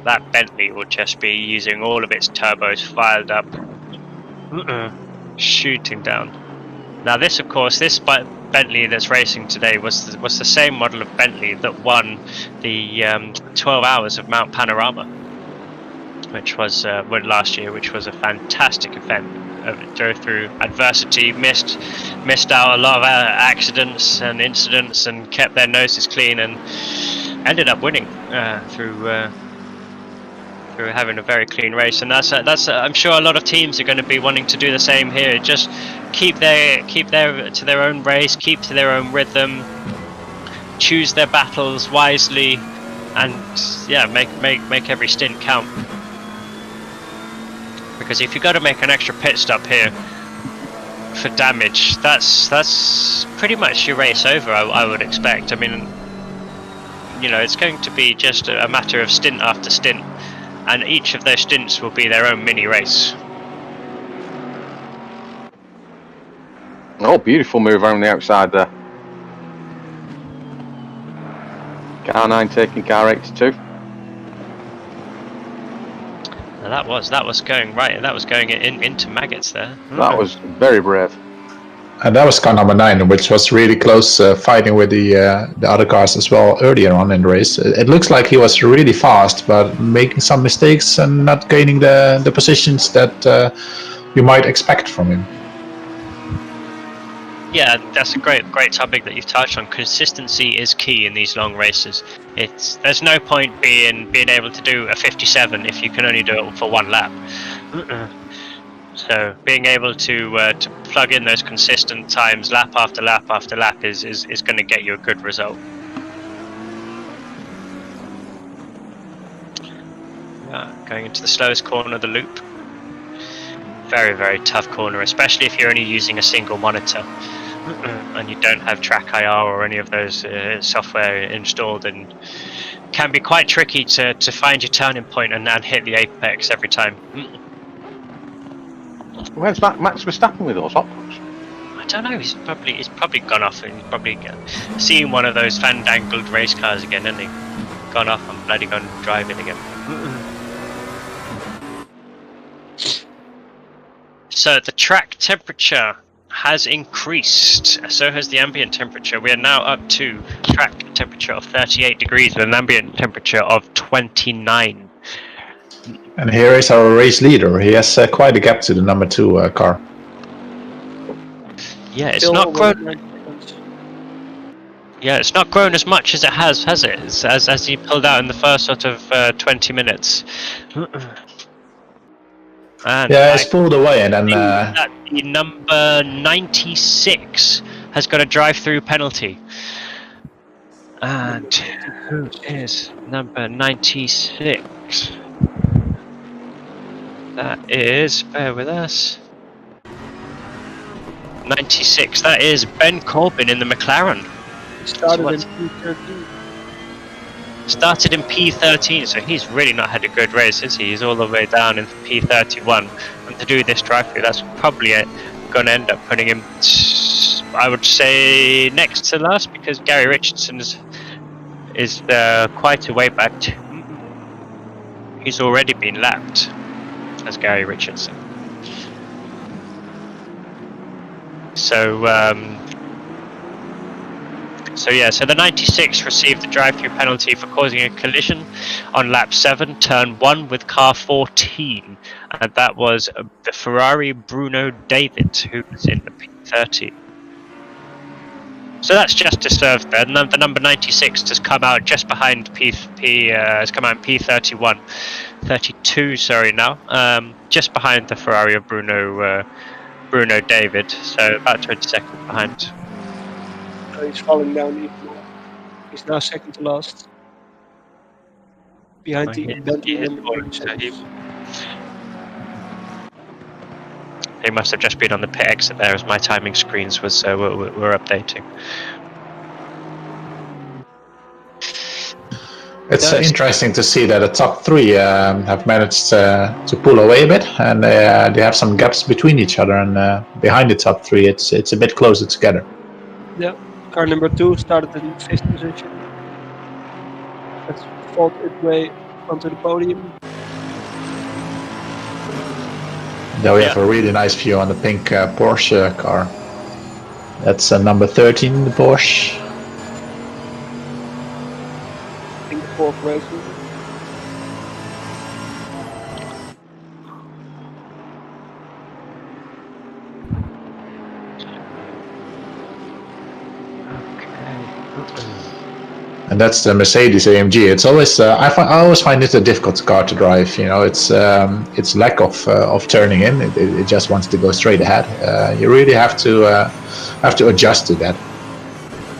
That Bentley will just be using all of its turbos fired up. Shooting down. Now this, of course, this Bentley that's racing today was the same model of Bentley that won the 12 Hours of Mount Panorama, which was last year, which was a fantastic event. Drove through adversity, missed out a lot of accidents and incidents, and kept their noses clean, and ended up winning through having a very clean race. And that's I'm sure a lot of teams are going to be wanting to do the same here. Just keep to their own race, keep to their own rhythm, choose their battles wisely, and yeah, make every stint count. Because if you've got to make an extra pit stop here for damage, that's pretty much your race over, I would expect. I mean, you know, it's going to be just a matter of stint after stint, and each of those stints will be their own mini race. Oh, beautiful move around the outside there. Car 9 taking car 82. That was going right. That was going into maggots there. That was very brave. And that was car number 9, which was really close, fighting with the other cars as well earlier on in the race. It looks like he was really fast, but making some mistakes and not gaining the positions that you might expect from him. Yeah, that's a great topic that you've touched on. Consistency is key in these long races. There's no point being able to do a 57 if you can only do it for one lap. So being able to plug in those consistent times, lap after lap after lap, is going to get you a good result. Going into the slowest corner of the loop. Very, very tough corner, especially if you're only using a single monitor and you don't have track IR or any of those software installed, and can be quite tricky to find your turning point and hit the apex every time. Where's Max Verstappen with those hot dogs? I don't know, he's probably gone off, and he's probably seen one of those fandangled race cars again, hasn't he? Gone off and bloody gone driving again. So the track temperature has increased, so has the ambient temperature. We are now up to track temperature of 38 degrees with an ambient temperature of 29. And here is our race leader. He has quite a gap to the number 2 car. Yeah, it's Still not grown. Yeah, it's not grown as much as it has it? It's, as he pulled out in the first sort of 20 minutes. And Yeah, it's pulled away, and then that the number 96 has got a drive-through penalty. And who is number 96? That is, bear with us, 96, that is Ben Corbin in the McLaren. Started in P13. Started in P13, so he's really not had a good race, is he? He's all the way down in P31. And to do this drive-through, that's probably going to end up putting him, I would say, next to last, because Gary Richardson is quite a way back. He's already been lapped as Gary Richardson. So the 96 received the drive-through penalty for causing a collision on lap 7, turn 1 with car 14, and that was the Ferrari Bruno David, who was in the P30. So that's just deserved there. The number 96 has come out just behind has come out in P31, 32. Sorry now, just behind the Ferrari of Bruno David. So about 20 seconds behind. He's falling down even more. He's now second to last. Behind the He must have just been on the pit exit there, as my timing screens were updating. It's interesting to see that the top three have managed to pull away a bit, and they have some gaps between each other. And behind the top three, it's a bit closer together. Yeah. Car number 2 started in 5th position. Let's fought its way onto the podium. There we have a really nice view on the pink Porsche car. That's number 13 in the Porsche. I think the 4th race. And that's the Mercedes AMG. It's always I always find it a difficult car to drive. You know, it's lack of turning in. It just wants to go straight ahead. You really have to adjust to that.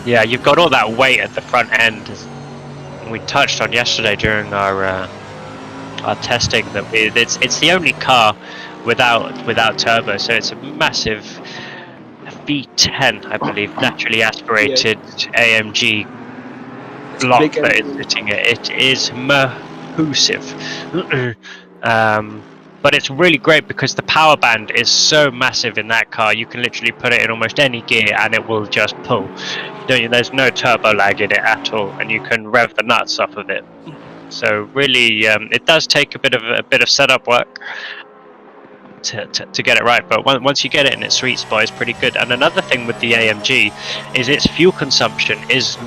Yeah, you've got all that weight at the front end. We touched on yesterday during our testing that it's the only car without turbo. So it's a massive V10, I believe, naturally aspirated AMG block that is hitting it. It is massive. But it's really great because the power band is so massive in that car. You can literally put it in almost any gear and it will just pull. There's no turbo lag in it at all, and you can rev the nuts off of it. So really, it does take a bit of setup work to get it right, but once you get it in its sweet spot, it's pretty good. And another thing with the AMG is its fuel consumption is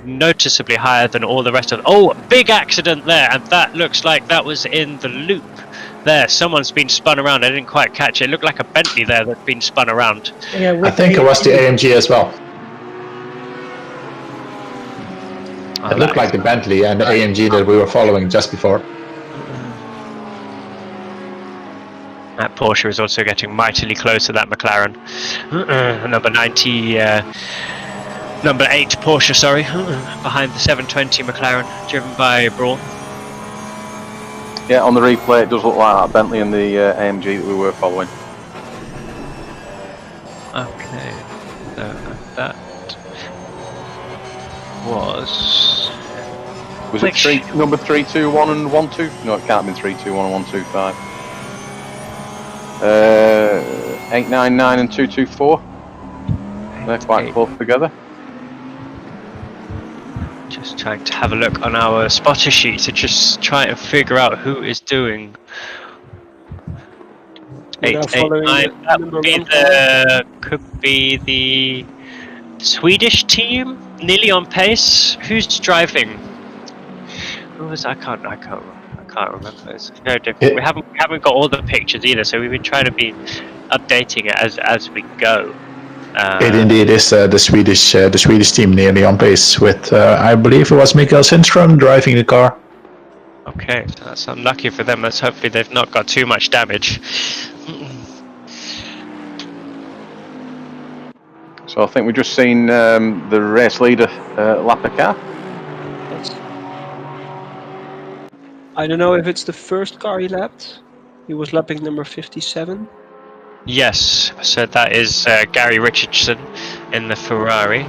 noticeably higher than all the rest of. Oh, big accident there, and that looks like that was in the loop there. Someone's been spun around. I didn't quite catch it. It looked like a Bentley there that's been spun around. Yeah, I think it was the AMG as well. It looked like the Bentley and the AMG that we were following just before. That Porsche is also getting mightily close to that McLaren. Number 90, number 8 Porsche, sorry, behind the 720 McLaren, driven by Brawl. Yeah, on the replay it does look like that Bentley and the AMG that we were following. Okay, that was... Was it number 321 and 12? No, it can't have been 321 and 125. 899 and 224. They're quite close together. Just trying to have a look on our spotter sheet to just try and figure out who is doing 889. That could be the Swedish team, nearly on pace. Who's driving? Who was I can't remember. It's no different. We haven't got all the pictures either, so we've been trying to be updating it as we go. It indeed is the Swedish team nearly on pace with, I believe it was Mikael Sundström driving the car. Okay, so that's unlucky for them. Let's hopefully they've not got too much damage. So I think we've just seen the race leader lap a car. I don't know if it's the first car he lapped. He was lapping number 57. Yes, so that is Gary Richardson in the Ferrari.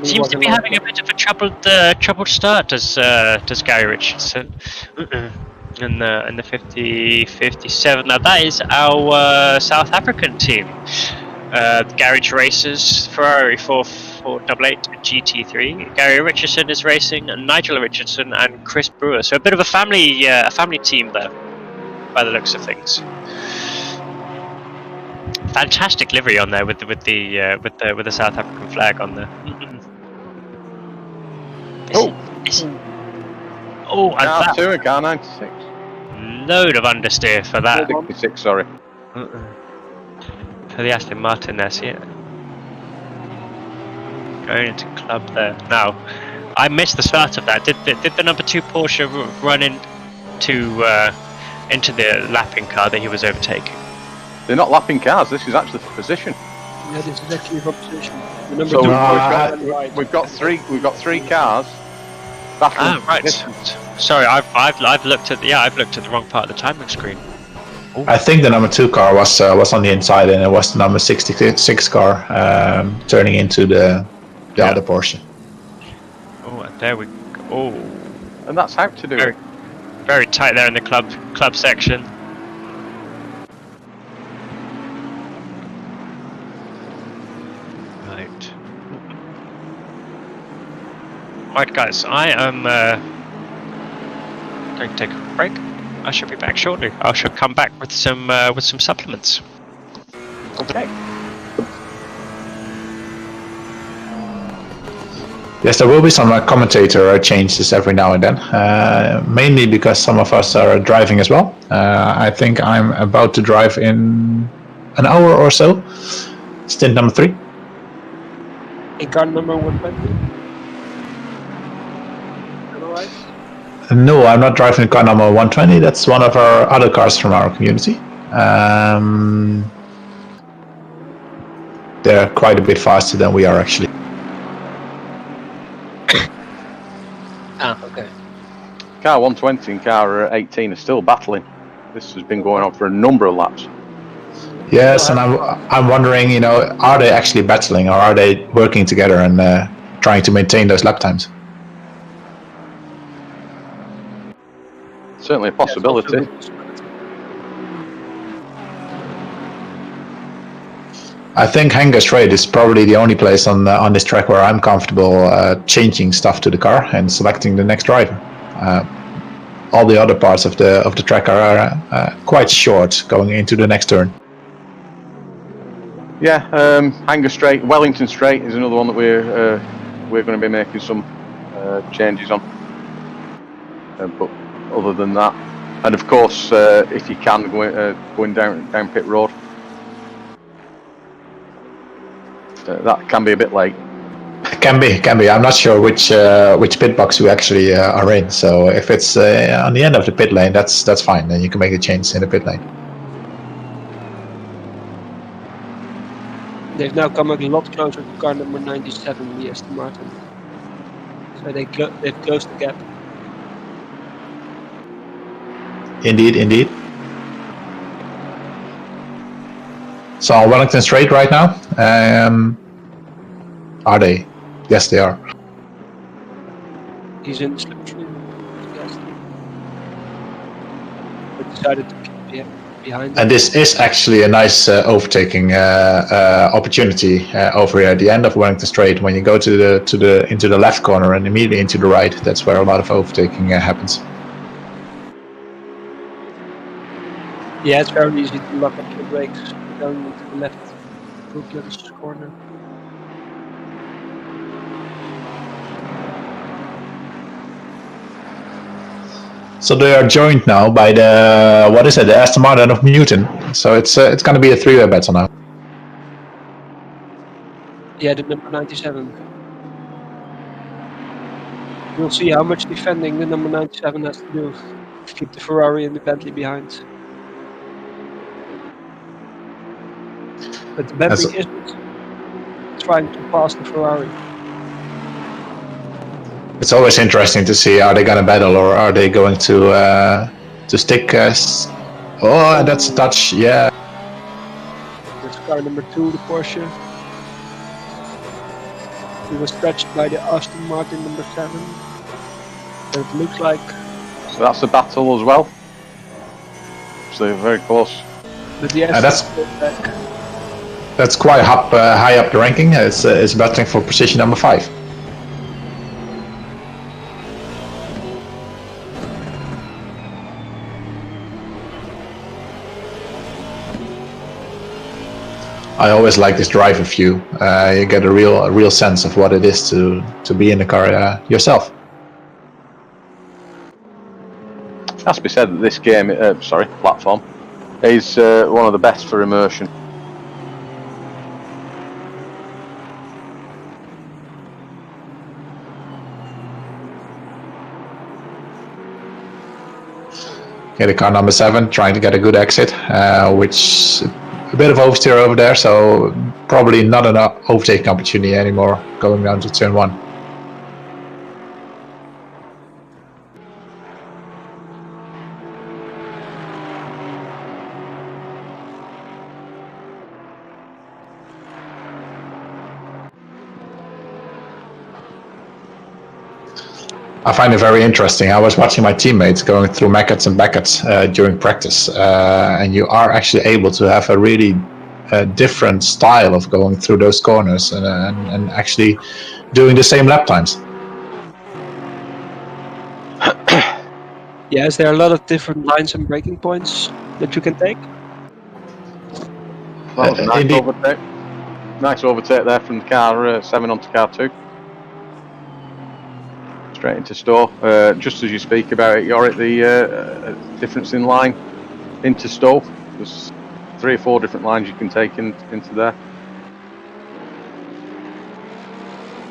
Seems to be having a bit of a troubled start, does Gary Richardson in the 57. Now that is our South African team, Garage Racers, Ferrari 488 GT3. Gary Richardson is racing, and Nigel Richardson and Chris Brewer. So a bit of a family team there, by the looks of things. Fantastic livery on there with the South African flag on there. And Car that 2 and car 96. load of understeer for that. 66, sorry. For the Aston Martin there, see it? Going into club there. Now, I missed the start of that. Did the number 2 Porsche run into the lapping car that he was overtaking? They're not lapping cars, this is actually for position. Yeah, this is actually for position. The number So 2 we've got three cars. Ah, right. Sorry, I've looked at the wrong part of the timing screen. Ooh. I think the number 2 car was on the inside, and it was the number 66 car turning into the other Porsche. Oh, there we go. Oh, And that's how to do it. very tight there in the club section. Right. Right, guys, I am going to take a break. I shall be back shortly. I shall come back with some supplements. Okay. Yes, there will be some commentator changes every now and then, mainly because some of us are driving as well. I think I'm about to drive in an hour or so. Stint number 3. In car number 120. Alright. No, I'm not driving car number 120. That's one of our other cars from our community. They're quite a bit faster than we are actually. Okay. Car 120 and car 18 are still battling. This has been going on for a number of laps. Yes, and I'm wondering, are they actually battling, or are they working together and trying to maintain those lap times? Certainly a possibility. I think Hangar Straight is probably the only place on this track where I'm comfortable changing stuff to the car and selecting the next driver. All the other parts of the track are quite short going into the next turn. Yeah, Hangar Straight, Wellington Straight is another one that we're going to be making some changes on. But other than that, and of course, if you can going down pit road, that can be a bit late. Can be. I'm not sure which pit box we actually are in. So if it's on the end of the pit lane, that's fine. Then you can make a change in the pit lane. They've now come a lot closer to car number 97, the Aston Martin. So they've closed the gap. Indeed. So on Wellington Straight right now, are they? Yes, they are. He's in the slipstream. Yes. But decided to keep behind. And this is actually a nice overtaking opportunity over here at the end of Wellington Straight. When you go into the left corner and immediately into the right, that's where a lot of overtaking happens. Yeah, it's very easy to lock up your brakes going into the left Brooklands corner. So they are joined now by the Aston Martin of Newton. So it's going to be a 3-way battle now. Yeah, the number 97. We'll see how much defending the number 97 has to do to keep the Ferrari and the Bentley behind. But the Bentley isn't trying to pass the Ferrari. It's always interesting to see, are they going to battle or are they going to stick? Oh, that's a touch, yeah. That's car number 2, the Porsche. He was touched by the Aston Martin number 7. And it looks like. So that's a battle as well. So they're very close. But yes, that's quite high up the ranking. It's battling for position number 5. I always like this driver view. You get a real sense of what it is to be in the car yourself. It has to be said that this game, platform, is one of the best for immersion. Okay, the car number 7 trying to get a good exit, which a bit of oversteer over there, so probably not an overtaking opportunity anymore going down to turn 1. I find it very interesting. I was watching my teammates going through Meckets and Beckets during practice, and you are actually able to have a really different style of going through those corners and actually doing the same lap times. Yes, there are a lot of different lines and braking points that you can take. That was a nice overtake. Nice overtake there from car 7 onto car 2. Straight into Stowe. Just as you speak about it, you're at the difference in line into Stowe. There's 3 or 4 different lines you can take into there.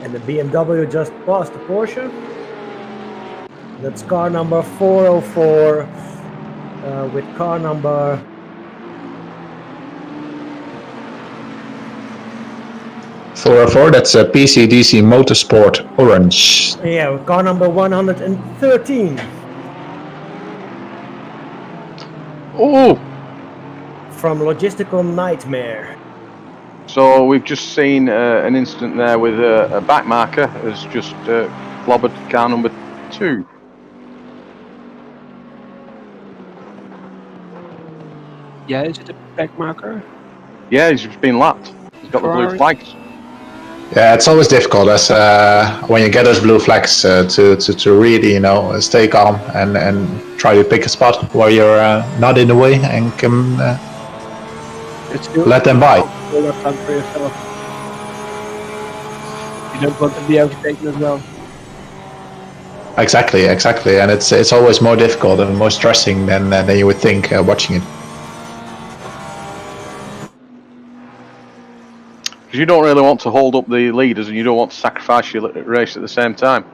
And the BMW just passed the Porsche. That's car number 404 with car number 404, that's a PCDC Motorsport Orange. Yeah, car number 113. Oh! From Logistical Nightmare. So we've just seen an incident there with a back marker has just clobbered car number 2. Yeah, is it a back marker? Yeah, he's been lapped. He's got Ferrari. the blue flags. Yeah, it's always difficult as when you get those blue flags to really stay calm and try to pick a spot where you're not in the way and can let them by. You don't want to be overtaken as well. Exactly, and it's always more difficult and more stressing than you would think watching it. Because you don't really want to hold up the leaders and you don't want to sacrifice your race at the same time.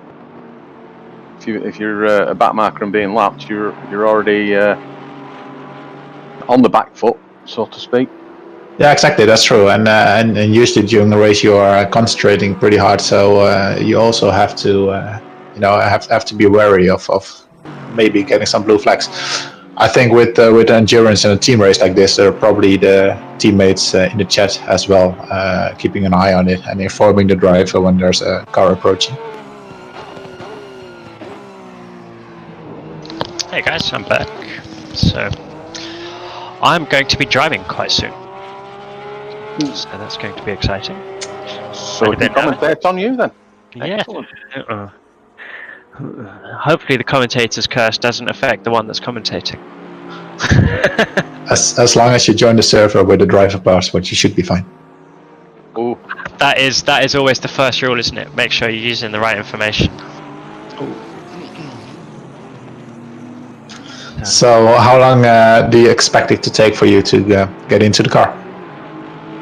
If you're a back marker and being lapped, you're already on the back foot, so to speak. Yeah, exactly, that's true. And usually during the race you are concentrating pretty hard, so you also have to have to be wary of maybe getting some blue flags. I think with endurance in a team race like this, there are probably the teammates in the chat as well, keeping an eye on it and informing the driver when there's a car approaching. Hey guys, I'm back. So I'm going to be driving quite soon. So that's going to be exciting. So we can commentate on you then. Yeah. Hopefully the commentator's curse doesn't affect the one that's commentating. As long as you join the server with the driver passport, you should be fine. Ooh. That is always the first rule, isn't it? Make sure you're using the right information. So how long do you expect it to take for you to get into the car?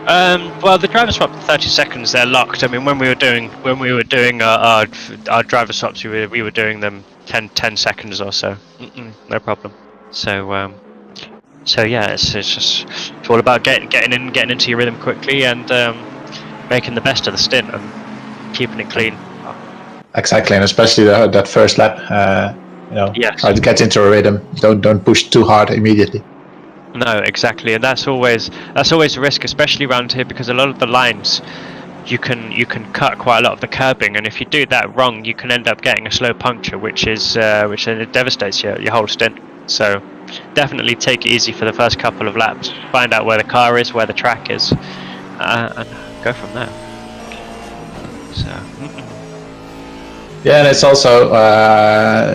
Well, the driver swap 30 seconds, they're locked. I mean, when we were doing our driver swaps, we were doing them 10 seconds or so. No problem. So yeah, it's all about getting into your rhythm quickly and making the best of the stint and keeping it clean. Exactly, and especially that first lap. Yes. Try to get into a rhythm. Don't push too hard immediately. No, exactly, and that's always a risk, especially around here, because a lot of the lines you can cut quite a lot of the curbing, and if you do that wrong, you can end up getting a slow puncture, which then it devastates your whole stint. So definitely take it easy for the first couple of laps. Find out where the car is, where the track is, and go from there. So. Yeah, and it's also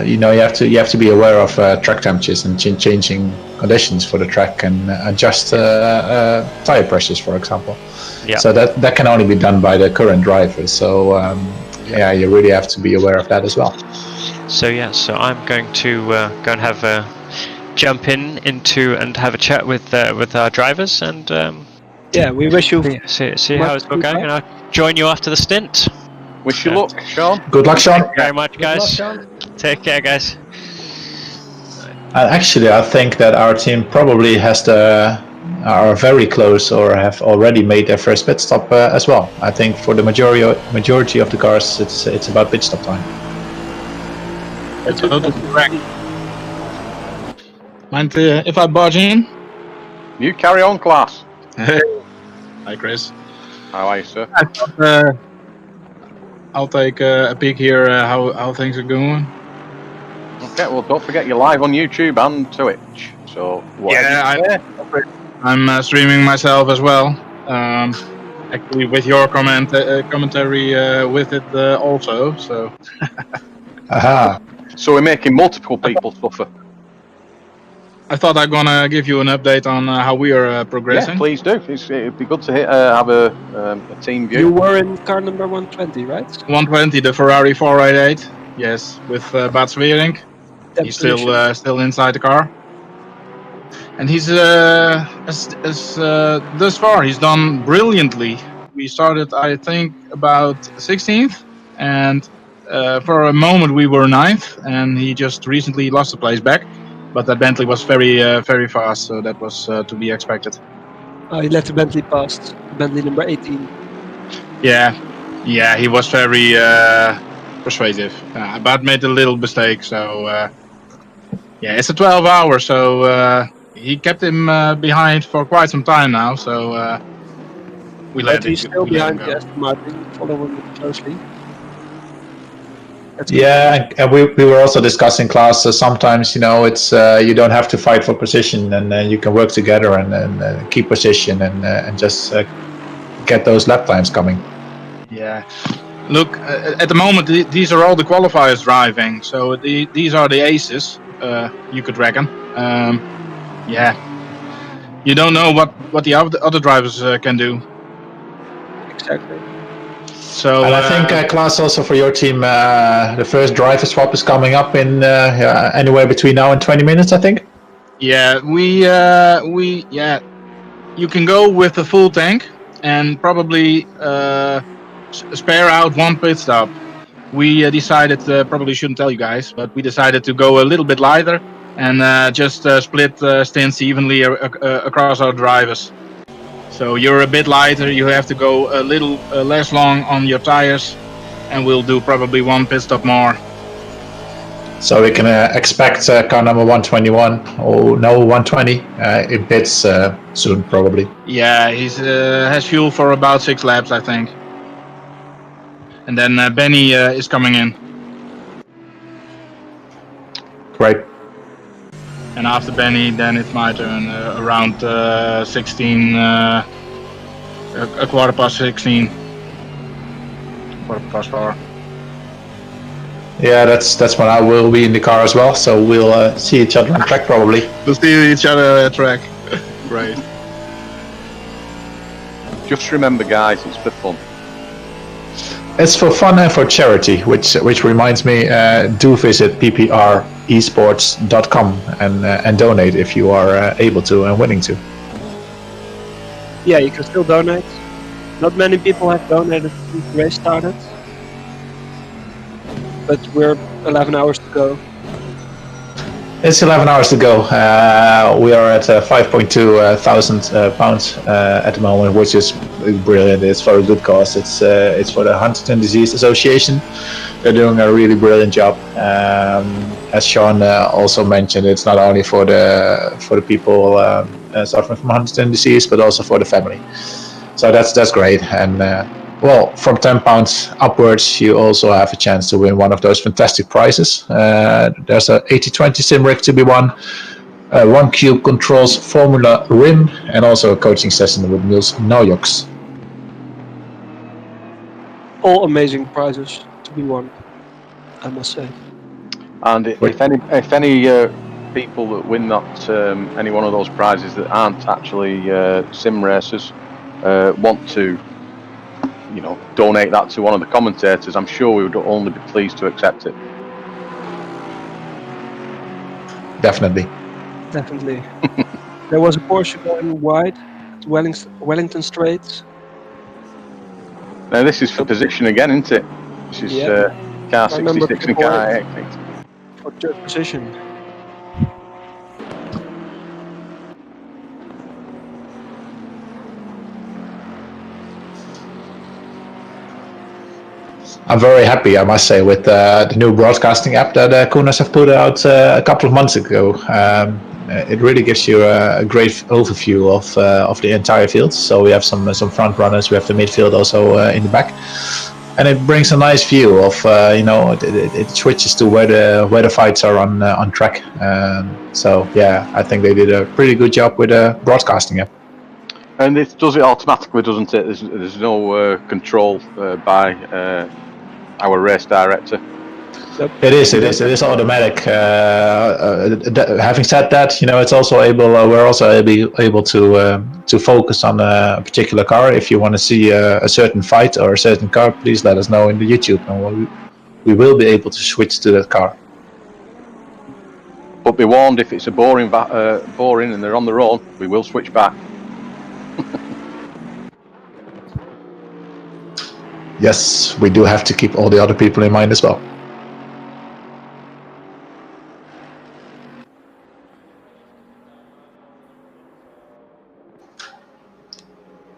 you have to be aware of track temperatures and changing conditions for the track and adjust tire pressures, for example. Yeah. So that can only be done by the current drivers. So you really have to be aware of that as well. So I'm going to go and have a jump into and have a chat with our drivers and we wish you see how it's all going, and I'll join you after the stint. Wish you luck, Sean. Good luck, Sean. Thank you very much, guys. Take care, guys. Actually, I think that our team probably are very close or have already made their first pit stop as well. I think for the majority of the cars, it's about pit stop time. That's correct. Mind if I barge in? You carry on, class. Hi, Chris. How are you, sir? I'll take a peek here how things are going. Okay, well, don't forget you're live on YouTube and Twitch. So I'm streaming myself as well. Actually, with your commentary with it also. So. Aha. So we're making multiple people suffer. I thought I'm gonna give you an update on how we are progressing. Yeah, please do. It'd be good to have a team view. You were in car number 120, right? 120, the Ferrari 488. Yes, with Bart Sweering. He's still inside the car, and he's thus far he's done brilliantly. We started, I think, about 16th, and for a moment we were 9th, and he just recently lost the place back. But that Bentley was very fast, so that was to be expected. He let the Bentley past, Bentley number 18. Yeah, he was very persuasive. But made a little mistake, so it's a 12 hour, so he kept him behind for quite some time now. So he's still behind the Aston Martin, following it closely. And we were also discussing, class. Sometimes it's you don't have to fight for position, and you can work together and keep position and just get those lap times coming. Yeah, look, at the moment these are all the qualifiers driving, so these are the aces. You could reckon. You don't know what the other drivers can do. Exactly. So, and I think, Klaas, also for your team, the first driver swap is coming up in anywhere between now and 20 minutes, I think. Yeah, you can go with the full tank and probably spare out one pit stop. We decided, probably shouldn't tell you guys, but we decided to go a little bit lighter and just split stints evenly across our drivers. So you're a bit lighter, you have to go a little less long on your tires, and we'll do probably one pit stop more. So we can expect car number 121, or no, 120 in pits soon, probably. Yeah, he's has fuel for about 6 laps, I think. And then Benny is coming in. Great. And after Benny, then it's my turn, around 16, a quarter past 16. Quarter past 4. Yeah, that's when I will be in the car as well, so we'll see each other on track probably. We'll see each other at track. Great. Just remember, guys, it's for fun. It's for fun and for charity, which reminds me, do visit ppresports.com and donate if you are able to and willing to. Yeah, you can still donate. Not many people have donated since the race started, but we're 11 hours to go. It's 11 hours to go. We are at 5.2 thousand pounds at the moment, which is brilliant. It's for a good cause. It's for the Huntington Disease Association. They're doing a really brilliant job. As Sean also mentioned, it's not only for the people suffering from Huntington disease, but also for the family. So that's great. And well, from £10 upwards, you also have a chance to win one of those fantastic prizes. There's a 80/20 sim rig to be won, one Cube Controls Formula rim, and also a coaching session with Niels Nojoks. All amazing prizes to be won, I must say. And if any people that win that any one of those prizes that aren't actually sim racers want to, donate that to one of the commentators, I'm sure we would only be pleased to accept it. Definitely. There was a Porsche going wide at Wellington Straits. Now this is for position again, isn't it? This is car 66 and car 8. For third position. I'm very happy, I must say, with the new broadcasting app that Koeners have put out a couple of months ago. It really gives you a great overview of the entire field. So we have some front runners, we have the midfield also in the back, and it brings a nice view of it switches to where the fights are on track. So yeah, I think they did a pretty good job with the broadcasting app. And it does it automatically, doesn't it? There's no control by our race director. It is automatic. Having said that, it's also we're also able to focus on a particular car. If you want to see a certain fight or a certain car, please let us know in the YouTube, and we will be able to switch to that car. But be warned, if it's a boring and they're on their own, we will switch back. Yes, we do have to keep all the other people in mind as well.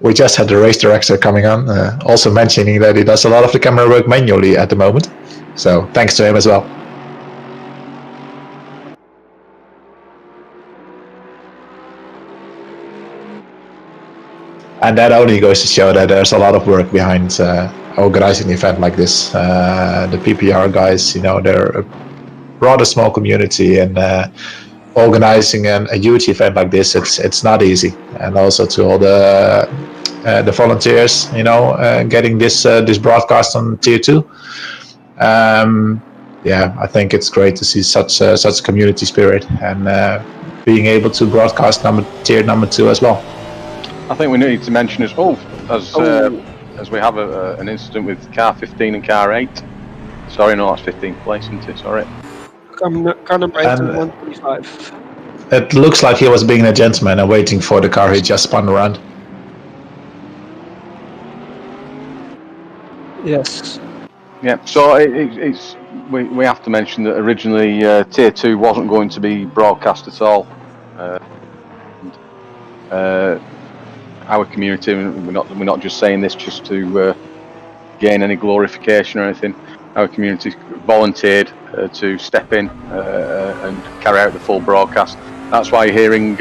We just had the race director coming on, also mentioning that he does a lot of the camera work manually at the moment. So thanks to him as well. And that only goes to show that there's a lot of work behind organizing an event like this. The PPR guys, they're a rather small community, and organizing a huge event like this, it's not easy. And also to all the volunteers, getting this broadcast on Tier 2. I think it's great to see such community spirit, and being able to broadcast tier number 2 as well. I think we need to mention as we have an incident with car 15 and car 8. Sorry, no, that's 15th place, isn't it? Sorry. Car number 8 and 125. It looks like he was being a gentleman and waiting for the car he just spun around. Yes. Yeah, so we have to mention that originally Tier 2 wasn't going to be broadcast at all. Our community, we're not just saying this just to gain any glorification or anything. Our community volunteered to step in and carry out the full broadcast. That's why you're hearing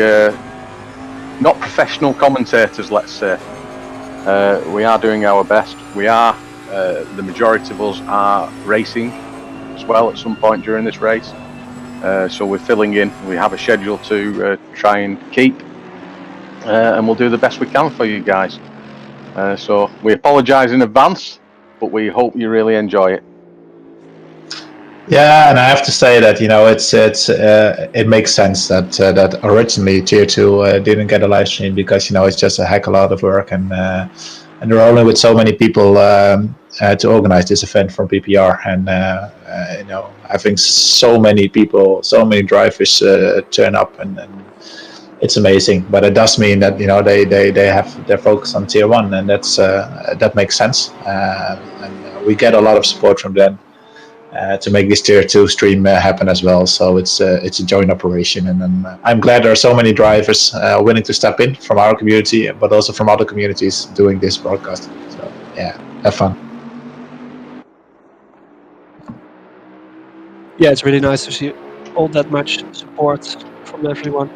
not professional commentators, let's say. We are doing our best. We are, the majority of us are racing as well at some point during this race. So we're filling in. We have a schedule to try and keep. And we'll do the best we can for you guys. So we apologise in advance, but we hope you really enjoy it. Yeah, and I have to say that it makes sense that originally Tier 2 didn't get a live stream, because it's just a heck of a lot of work, and they're only with so many people to organize this event from PPR, and having so many people, so many drivers turn up, and it's amazing. But it does mean that they have their focus on tier 1, and that makes sense. And we get a lot of support from them to make this tier 2 stream happen as well. So it's a joint operation, and I'm glad there are so many drivers willing to step in from our community, but also from other communities doing this broadcast. So yeah, have fun. Yeah, it's really nice to see all that much support from everyone.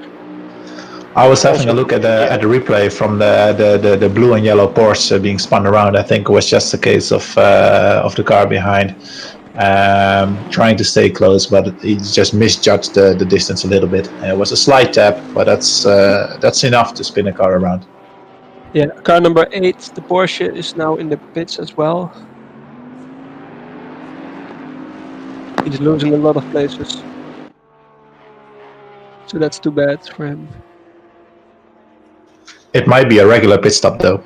I was having a look at the replay from the blue and yellow Porsche being spun around. I think it was just a case of the car behind trying to stay close, but he just misjudged the distance a little bit. It was a slight tap, but that's enough to spin a car around. Yeah, car number 8, the Porsche, is now in the pits as well. He's losing a lot of places, so that's too bad for him. It might be a regular pit stop though,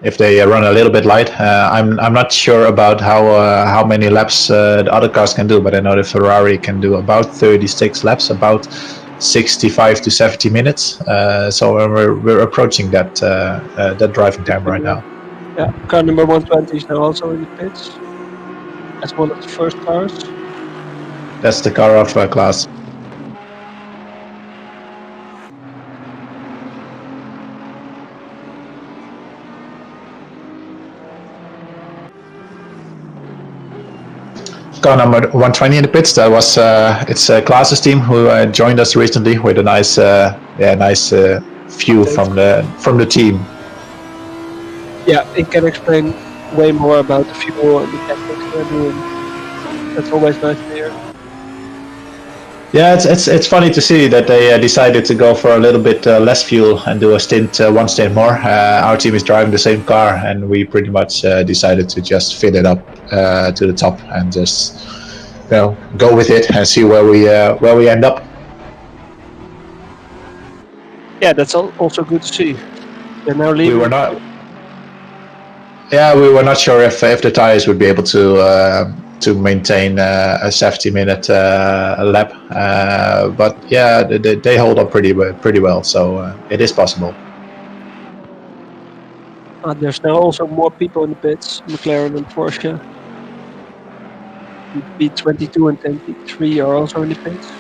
if they run a little bit light. I'm not sure about how many laps the other cars can do, but I know the Ferrari can do about 36 laps, about 65 to 70 minutes. So we're approaching that driving time right now. Yeah, car number 120 is now also in the pits. That's one of the first cars. That's the car of class. Car number 120 in the pits. That was it's Klaas's team who joined us recently with a nice view from the team. Yeah, he can explain way more about the fuel and the tactics they're doing. That's always nice to hear. Yeah, it's funny to see that they decided to go for a little bit less fuel and do one stint more. Our team is driving the same car, and we pretty much decided to just fit it up to the top and just go with it and see where we end up. Yeah, that's also good to see. They're now leaving. We were not sure if the tires would be able to maintain a 70-minute lap, but yeah, they hold up pretty well, so it is possible. There's now also more people in the pits, McLaren and Porsche. B22 and 23 are also in the pits.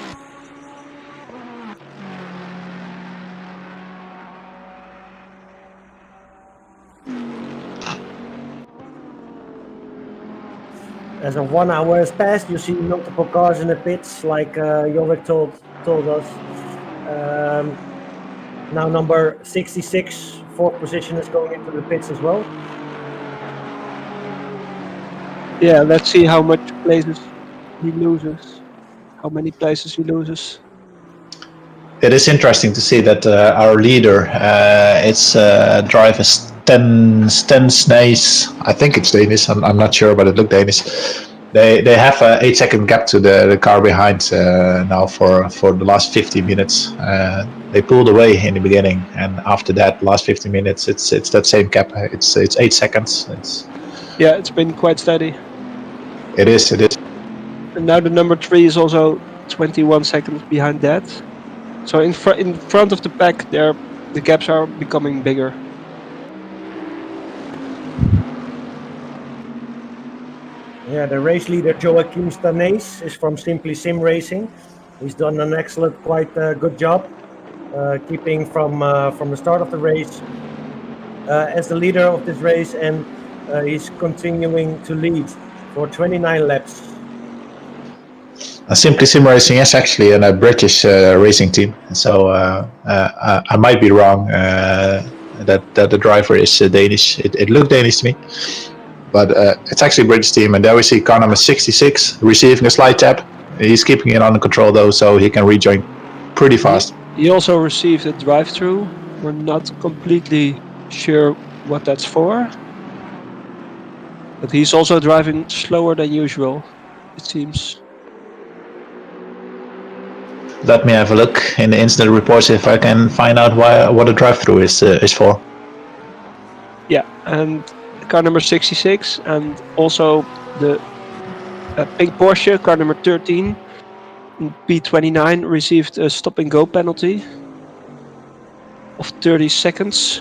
As a 1 hour has passed, you see multiple cars in the pits, like Jorik told us. Now number 66, 4th position, is going into the pits as well. Yeah, let's see how much places he loses. How many places he loses. It is interesting to see that our leader, it's driver Sten Snaes. I think it's Danish. I'm not sure, but it looked Danish. They have an 8-second gap to the car behind now for the last 50 minutes. They pulled away in the beginning, and after that, last 50 minutes, it's that same gap. It's 8 seconds. It's been quite steady. It is. And now the number 3 is also 21 seconds behind that. So in front of the pack, the gaps are becoming bigger. Yeah, the race leader Joachim Stanees is from Simply Sim Racing. He's done an excellent, quite good job, keeping from the start of the race as the leader of this race, and he's continuing to lead for 29 laps. Simply Sim Racing is actually a British racing team, so I might be wrong that the driver is Danish. It looked Danish to me, but it's actually a British team. And there we see car number 66 receiving a slight tap. He's keeping it under control though, so he can rejoin pretty fast. He also received a drive-through. We're not completely sure what that's for, but he's also driving slower than usual, it seems. Let me have a look in the incident reports if I can find out what a drive-through is for. Yeah, and car number 66, and also the pink Porsche, car number 13, P29, received a stop-and-go penalty. of 30 seconds.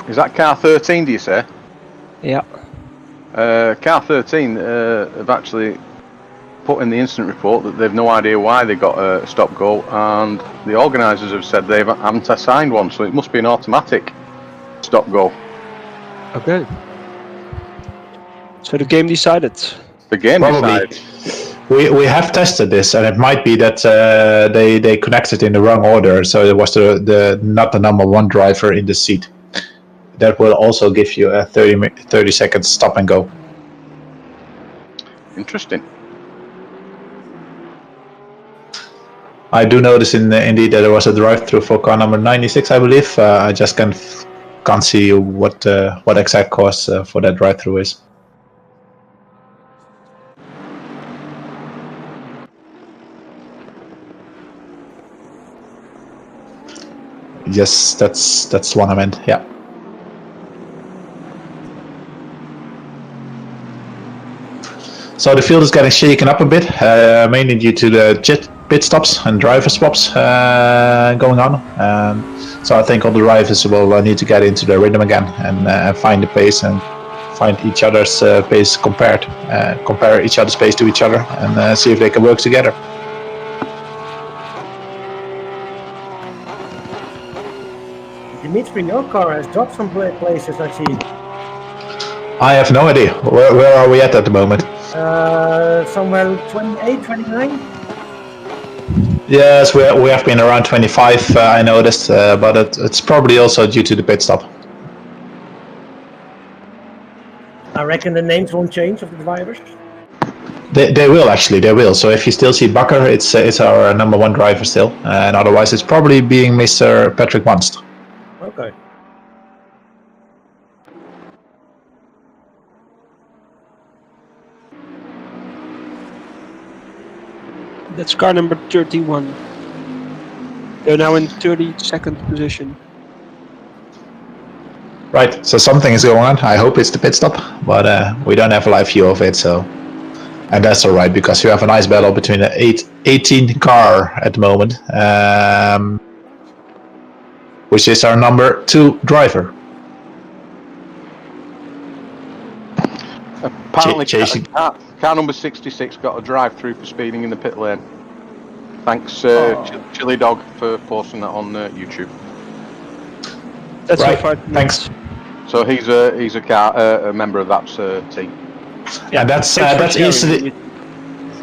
Is that car 13, do you say? Yeah. Car 13 have actually put in the incident report that they've no idea why they got a stop-go, and the organisers have said they haven't assigned one, so it must be an automatic stop-go. Okay. So the game decided. The game Probably. decided. We have tested this, and it might be that they connected in the wrong order, so it was not the number one driver in the seat. That will also give you a 30 second stop and go. Interesting. I do notice indeed that there was a drive-through for car number 96, I believe. I just can't see what exact cause for that drive-through is. Yes, that's one I meant. Yeah. So the field is getting shaken up a bit, mainly due to the pit stops and driver swaps going on. So I think all the drivers will need to get into the rhythm again and find the pace and find each other's pace compare each other's pace to each other and see if they can work together. Dimitri, your car has dropped some places, I see. I have no idea. Where are we at the moment? Somewhere 28, 29? Yes, we have been around 25, I noticed, but it's probably also due to the pit stop. I reckon the names won't change of the drivers. They will actually, they will. So if you still see Bakker, it's our number one driver still, and otherwise it's probably being Mr. Patrick Wanst. Okay. That's car number 31. They're now in 32nd position. Right, so something is going on. I hope it's the pit stop, but we don't have a live view of it, so. And that's alright, because you have a nice battle between the 18 car at the moment, which is our number 2 driver. Apparently, chasing. Car number 66 got a drive-through for speeding in the pit lane. Thanks, Chili Dog, for posting that on YouTube. That's right. so far. Thanks. So he's a member of that team. Yeah, and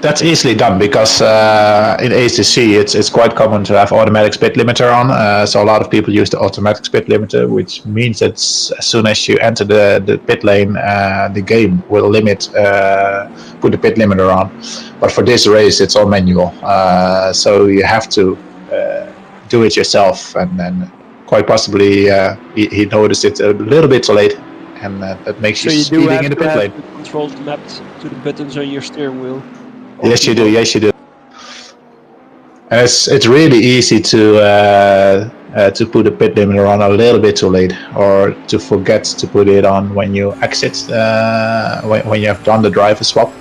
that's easily done, because in ACC it's quite common to have automatic speed limiter on. So a lot of people use the automatic speed limiter, which means that as soon as you enter the pit lane, the game will put the pit limiter on. But for this race, it's all manual, so you have to do it yourself. And then quite possibly he noticed it a little bit too late, and that makes you speeding in the pit lane. Control mapped to the buttons on your steering wheel. Yes, you do. Yes, you do. And it's really easy to put the pit limiter on a little bit too late, or to forget to put it on when you exit, when you have done the driver swap.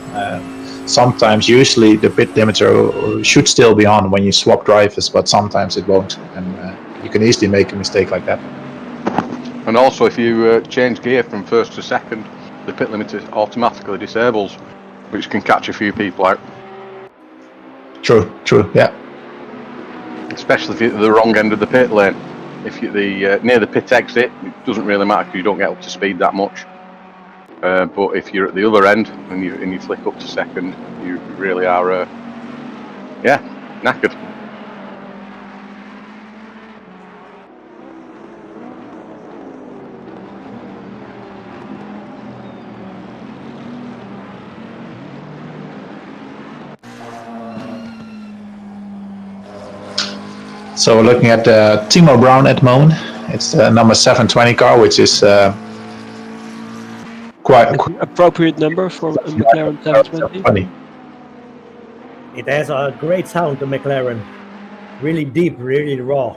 Sometimes, usually, the pit limiter should still be on when you swap drivers, but sometimes it won't, and you can easily make a mistake like that. And also, if you change gear from first to second, the pit limiter automatically disables, which can catch a few people out. True, yeah. Especially if you're at the wrong end of the pit lane. If you're near the pit exit, it doesn't really matter because you don't get up to speed that much. But if you're at the other end and you flick up to second, you really are, knackered. So we're looking at Timo Brown at the moment. It's the number 720 car, which is quite an appropriate number for a McLaren 720. It has a great sound, the McLaren. Really deep, really raw.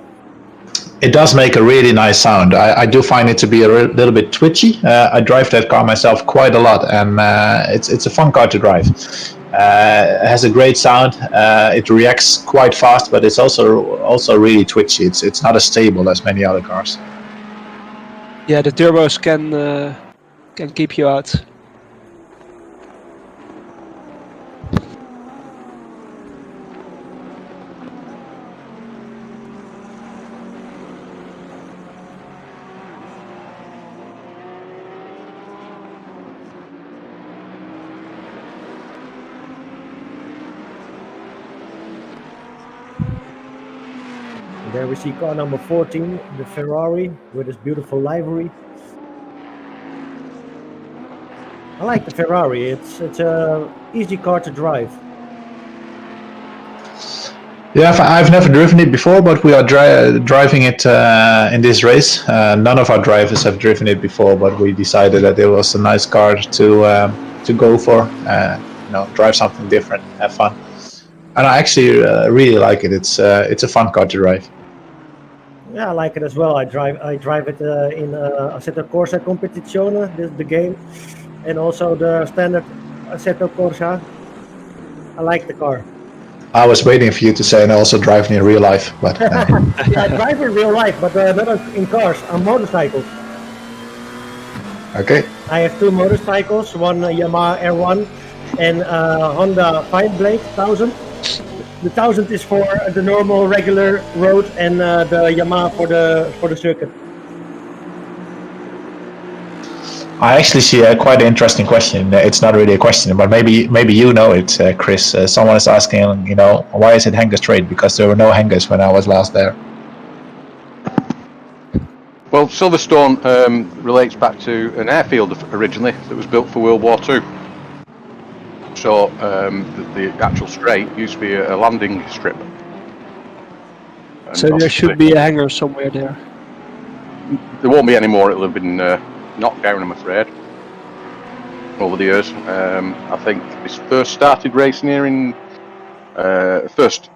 It does make a really nice sound. I do find it to be a little bit twitchy. I drive that car myself quite a lot, and it's a fun car to drive. It has a great sound. It reacts quite fast, but it's also really twitchy. It's not as stable as many other cars. Yeah, the turbos can keep you out. There we see car number 14, the Ferrari, with its beautiful livery. I like the Ferrari. It's a easy car to drive. Yeah, I've never driven it before, but we are driving it in this race. None of our drivers have driven it before, but we decided that it was a nice car to go for. Drive something different, have fun. And I actually really like it. It's a fun car to drive. Yeah, I like it as well. I drive it in Assetto Corsa Competizione, the game, and also the standard Assetto Corsa. I like the car. I was waiting for you to say, and also driving in real life, but Yeah, I drive in real life, but not in cars, on motorcycles. okay. I have two motorcycles, one Yamaha R1 and Honda 5-blade 1000. The 1000 is for the normal regular road, and the Yamaha for the circuit. I actually see quite an interesting question. It's not really a question, but maybe you know it, Chris. Someone is asking, why is it hanger straight? Because there were no hangers when I was last there. Well, Silverstone relates back to an airfield originally that was built for World War II. So the actual straight used to be a landing strip. And So there should be a hangar somewhere there. There won't be any more. It'll have been knocked down, I'm afraid, over the years. I think this first started racing here in first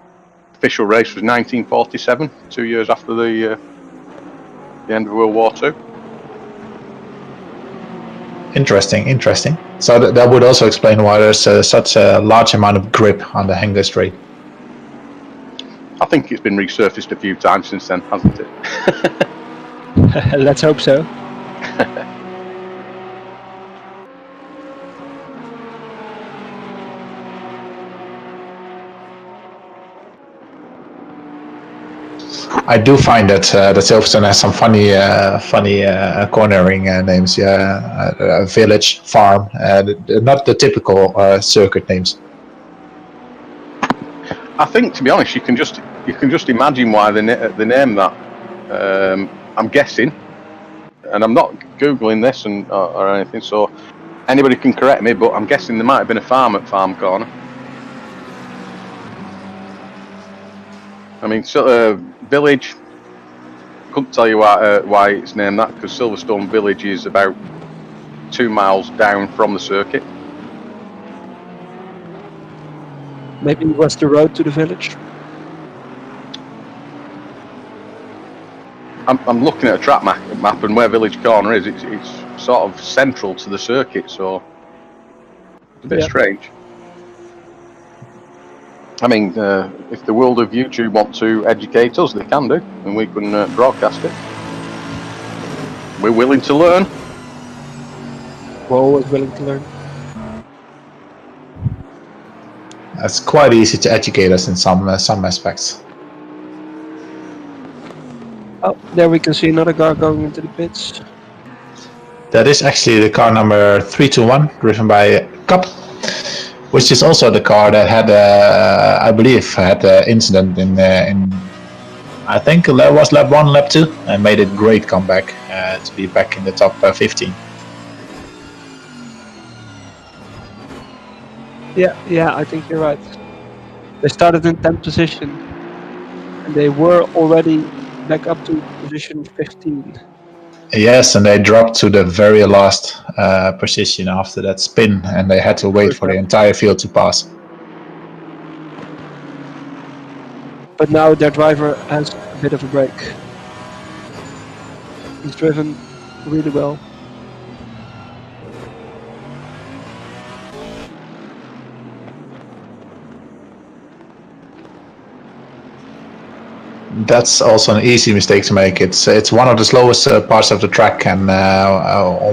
official race was 1947, 2 years after the end of World War II. Interesting. So that would also explain why there's such a large amount of grip on the hanger straight. I think it's been resurfaced a few times since then, hasn't it? Let's hope so. I do find that Silverstone has some funny cornering names. Yeah, village, farm, not the typical circuit names. I think, to be honest, you can just imagine why they name that. I'm guessing, and I'm not googling this or anything, so anybody can correct me. But I'm guessing there might have been a farm at Farm Corner. I mean, village. Couldn't tell you why it's named that, because Silverstone Village is about 2 miles down from the circuit. Maybe it was the road to the village. I'm looking at a track map, and where Village Corner is, it's sort of central to the circuit, so it's a bit strange. I mean, if the world of YouTube want to educate us, they can do, and we can broadcast it. We're willing to learn. We're always willing to learn. It's quite easy to educate us in some aspects. Oh, there we can see another car going into the pits. That is actually the car number 321, driven by Cup, which is also the car that had, I believe, had an incident in I think it was lap 1, lap 2, and made a great comeback to be back in the top 15. Yeah, I think you're right. They started in 10th position, and they were already back up to position 15. Yes, and they dropped to the very last position after that spin, and they had to wait for the entire field to pass. But now their driver has a bit of a break. He's driven really well. that's also an easy mistake to make. It's one of the slowest parts of the track, and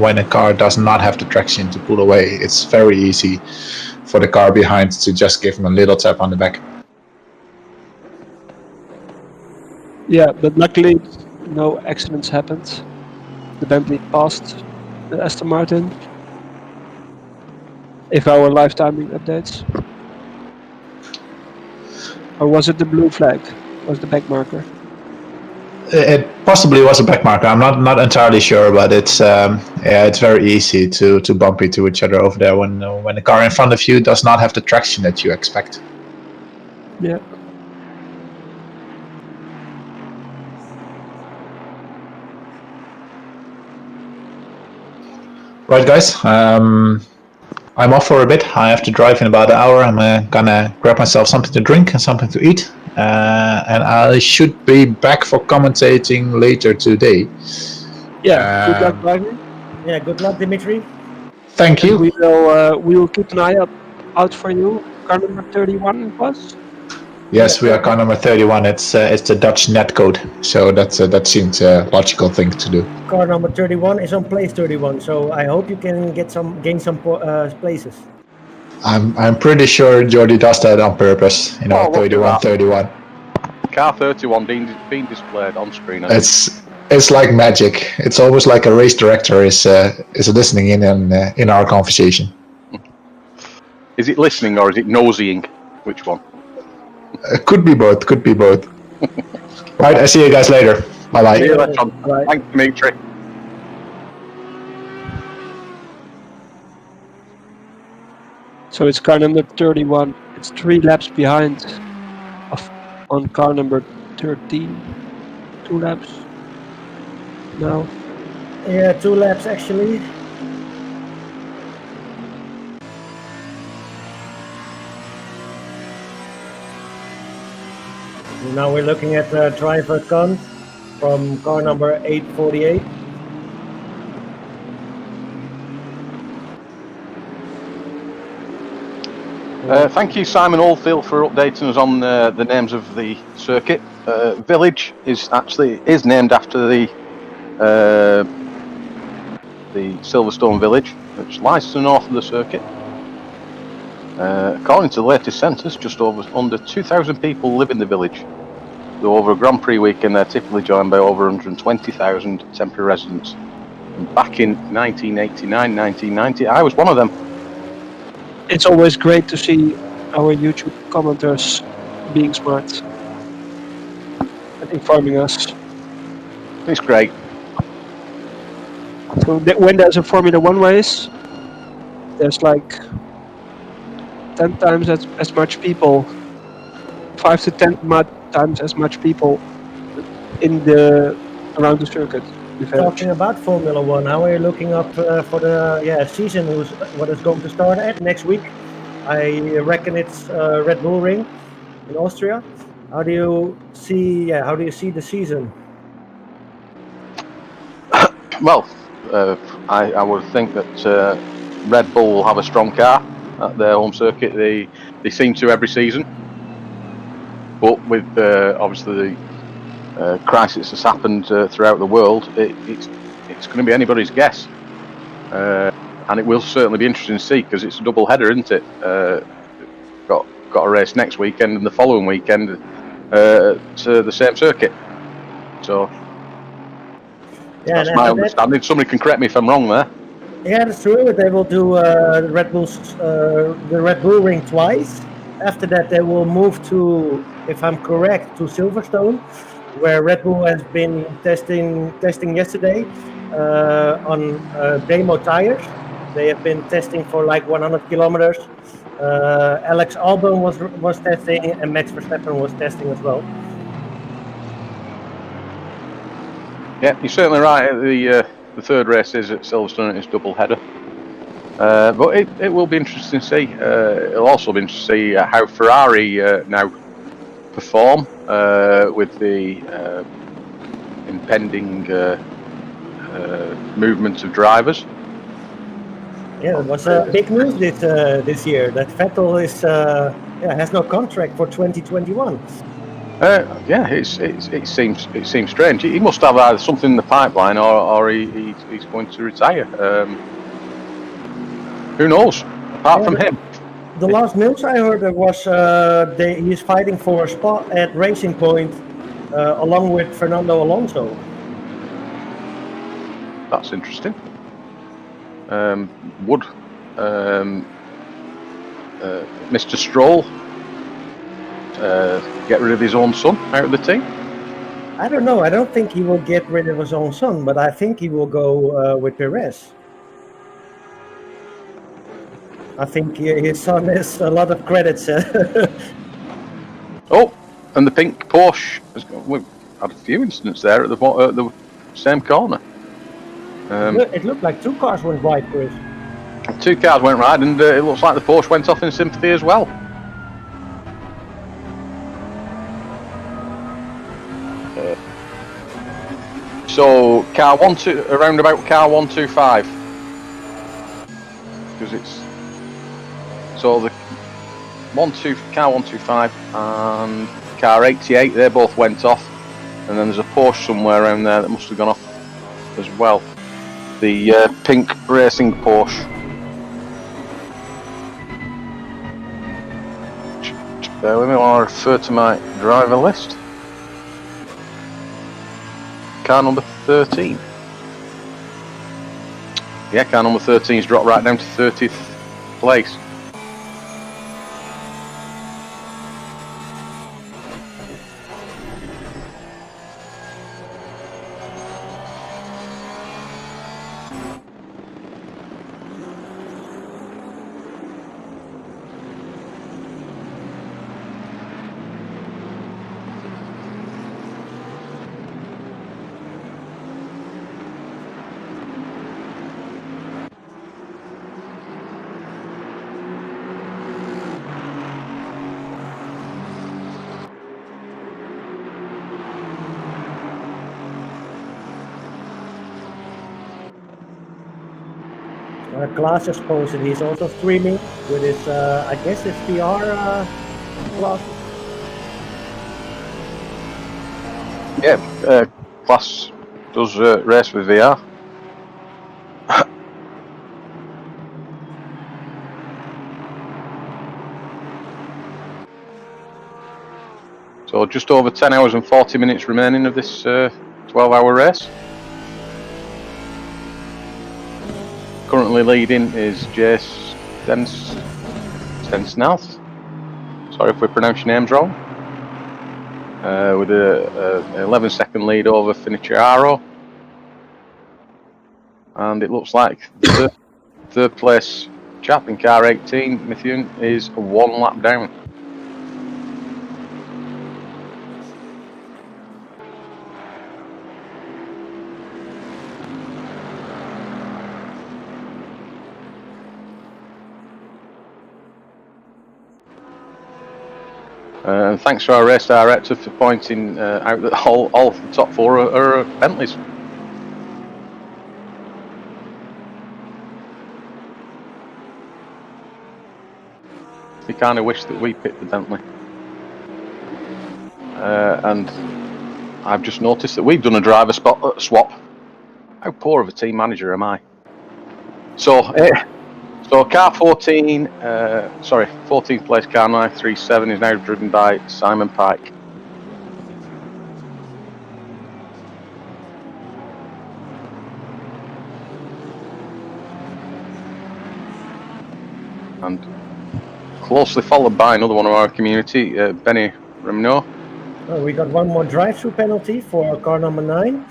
when a car does not have the traction to pull away, it's very easy for the car behind to just give him a little tap on the back. Yeah, but luckily no accidents happened. The Bentley passed the Aston Martin. If our live timing updates. Or was it the blue flag? Was the back marker? It possibly was a back marker. I'm not entirely sure, but it's it's very easy to bump into each other over there when the car in front of you does not have the traction that you expect. Yeah. Right, guys. I'm off for a bit. I have to drive in about an hour. I'm gonna grab myself something to drink and something to eat, and I should be back for commentating later today. Yeah. Good luck, driving. Yeah, good luck, Dimitri. Thank you. We will keep an eye out for you. Car number 31 it was. Yes, we are car number 31. It's the Dutch net code, so that seems a logical thing to do. Car number 31 is on place 31, so I hope you can gain some places. I'm pretty sure Jordi does that on purpose. 31. Car 31 being displayed on screen. It's like magic. It's almost like a race director is listening in our conversation. Is it listening or is it nosying? Which one? Could be both. Right, I see you guys later. Bye-bye. See you later on. Thanks, Dimitri. So it's car number 31. It's 3 laps behind on car number 13. 2 laps now. Yeah, 2 laps actually. Now we're looking at the driver count from car number 848. Thank you, Simon Oldfield, for updating us on the names of the circuit. Village is named after the Silverstone village, which lies to the north of the circuit. According to the latest census, just under 2,000 people live in the village. Though over a Grand Prix weekend, they're typically joined by over 120,000 temporary residents. And back in 1989, 1990, I was one of them. It's always great to see our YouTube commenters being smart and informing us. It's great. So when there's a Formula 1 race, there's like 10 times as much people, 5 to 10 times as much people around the circuit. Talking about Formula 1, how are you looking up for the season? What is going to start at next week? I reckon it's Red Bull Ring in Austria. How do you see the season? Well, I would think that Red Bull will have a strong car at their home circuit. They seem to every season, but with obviously the crisis that's happened throughout the world, it's going to be anybody's guess, and it will certainly be interesting to see because it's a double header, isn't it? Got a race next weekend and the following weekend to the same circuit. So yeah, that's my understanding. Somebody can correct me if I'm wrong there. Yeah, that's true. They will do the Red Bull Ring twice. After that, they will move to, if I'm correct, to Silverstone, where Red Bull has been testing yesterday on demo tires. They have been testing for like 100 kilometers. Alex Albon was testing, and Max Verstappen was testing as well. Yeah, you're certainly right. The third race is at Silverstone. It's double header, but it will be interesting to see. It'll also be interesting to see how Ferrari now perform with the impending movement of drivers. Yeah, it was a big news this year that Vettel has no contract for 2021. Yeah, it seems strange. He must have either something in the pipeline, or he's going to retire. Who knows? Apart from him, The last news I heard was he's fighting for a spot at Racing Point along with Fernando Alonso. that's interesting. Would Mr. Stroll get rid of his own son out of the team? I don't know. I don't think he will get rid of his own son, but I think he will go with Perez. I think his son has a lot of credits. Oh, and the pink Porsche. We've had a few incidents there at the same corner. It looked like two cars went wide, Chris. Two cars went right, and it looks like the Porsche went off in sympathy as well. So around about car 125, because it's so the car 125 and car 88, they both went off, and then there's a Porsche somewhere around there that must have gone off as well. The pink racing Porsche. Bear with me while I refer to my driver list. Car number 13. Yeah, car number 13's dropped right down to 30th place. Glass has posted he's also streaming with his, I guess it's VR glasses. Yeah, Class does race with VR. So just over 10 hours and 40 minutes remaining of this 12-hour race. Currently leading is Jace Stensnath. Sorry if we pronounce your names wrong. With a 11-second lead over Finiciaro. And it looks like the third place chap in car 18, Mithun, is 1 lap down. Thanks to our race director for pointing out that all of the top 4 are Bentleys. We kind of wish that we picked the Bentley. And I've just noticed that we've done a driver swap. How poor of a team manager am I? So car 14, 14th place car 937 is now driven by Simon Pike. And closely followed by another one of our community, Benny Ramno. Oh, we got one more drive-through penalty for car number 9.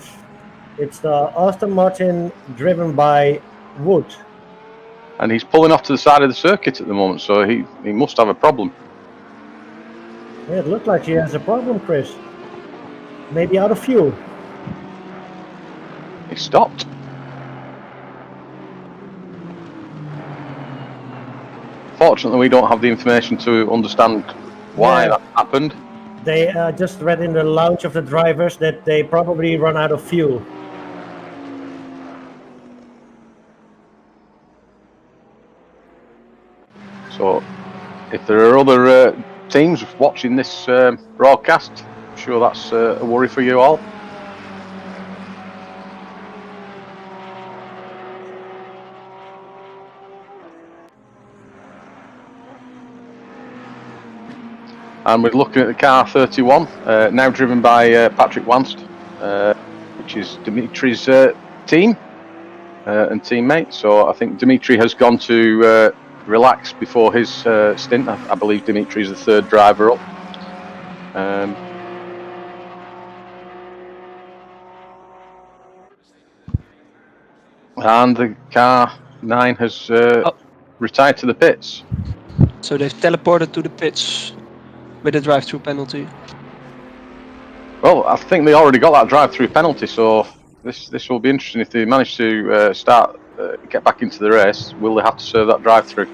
It's the Aston Martin driven by Wood. And he's pulling off to the side of the circuit at the moment, so he must have a problem. Yeah, it looked like he has a problem, Chris. Maybe out of fuel. He stopped. Fortunately, we don't have the information to understand why that happened. They just read in the lounge of the drivers that they probably run out of fuel. So, if there are other teams watching this broadcast, sure that's a worry for you all. And we're looking at the car 31, now driven by Patrick Wanst, which is Dimitri's team and teammate. So I think Dimitri has gone to relax before his stint. I believe Dimitri is the third driver up. And the car 9 has retired to the pits. So they've teleported to the pits with a drive-through penalty. Well, I think they already got that drive-through penalty, so this will be interesting if they manage to get back into the race. Will they have to serve that drive-through?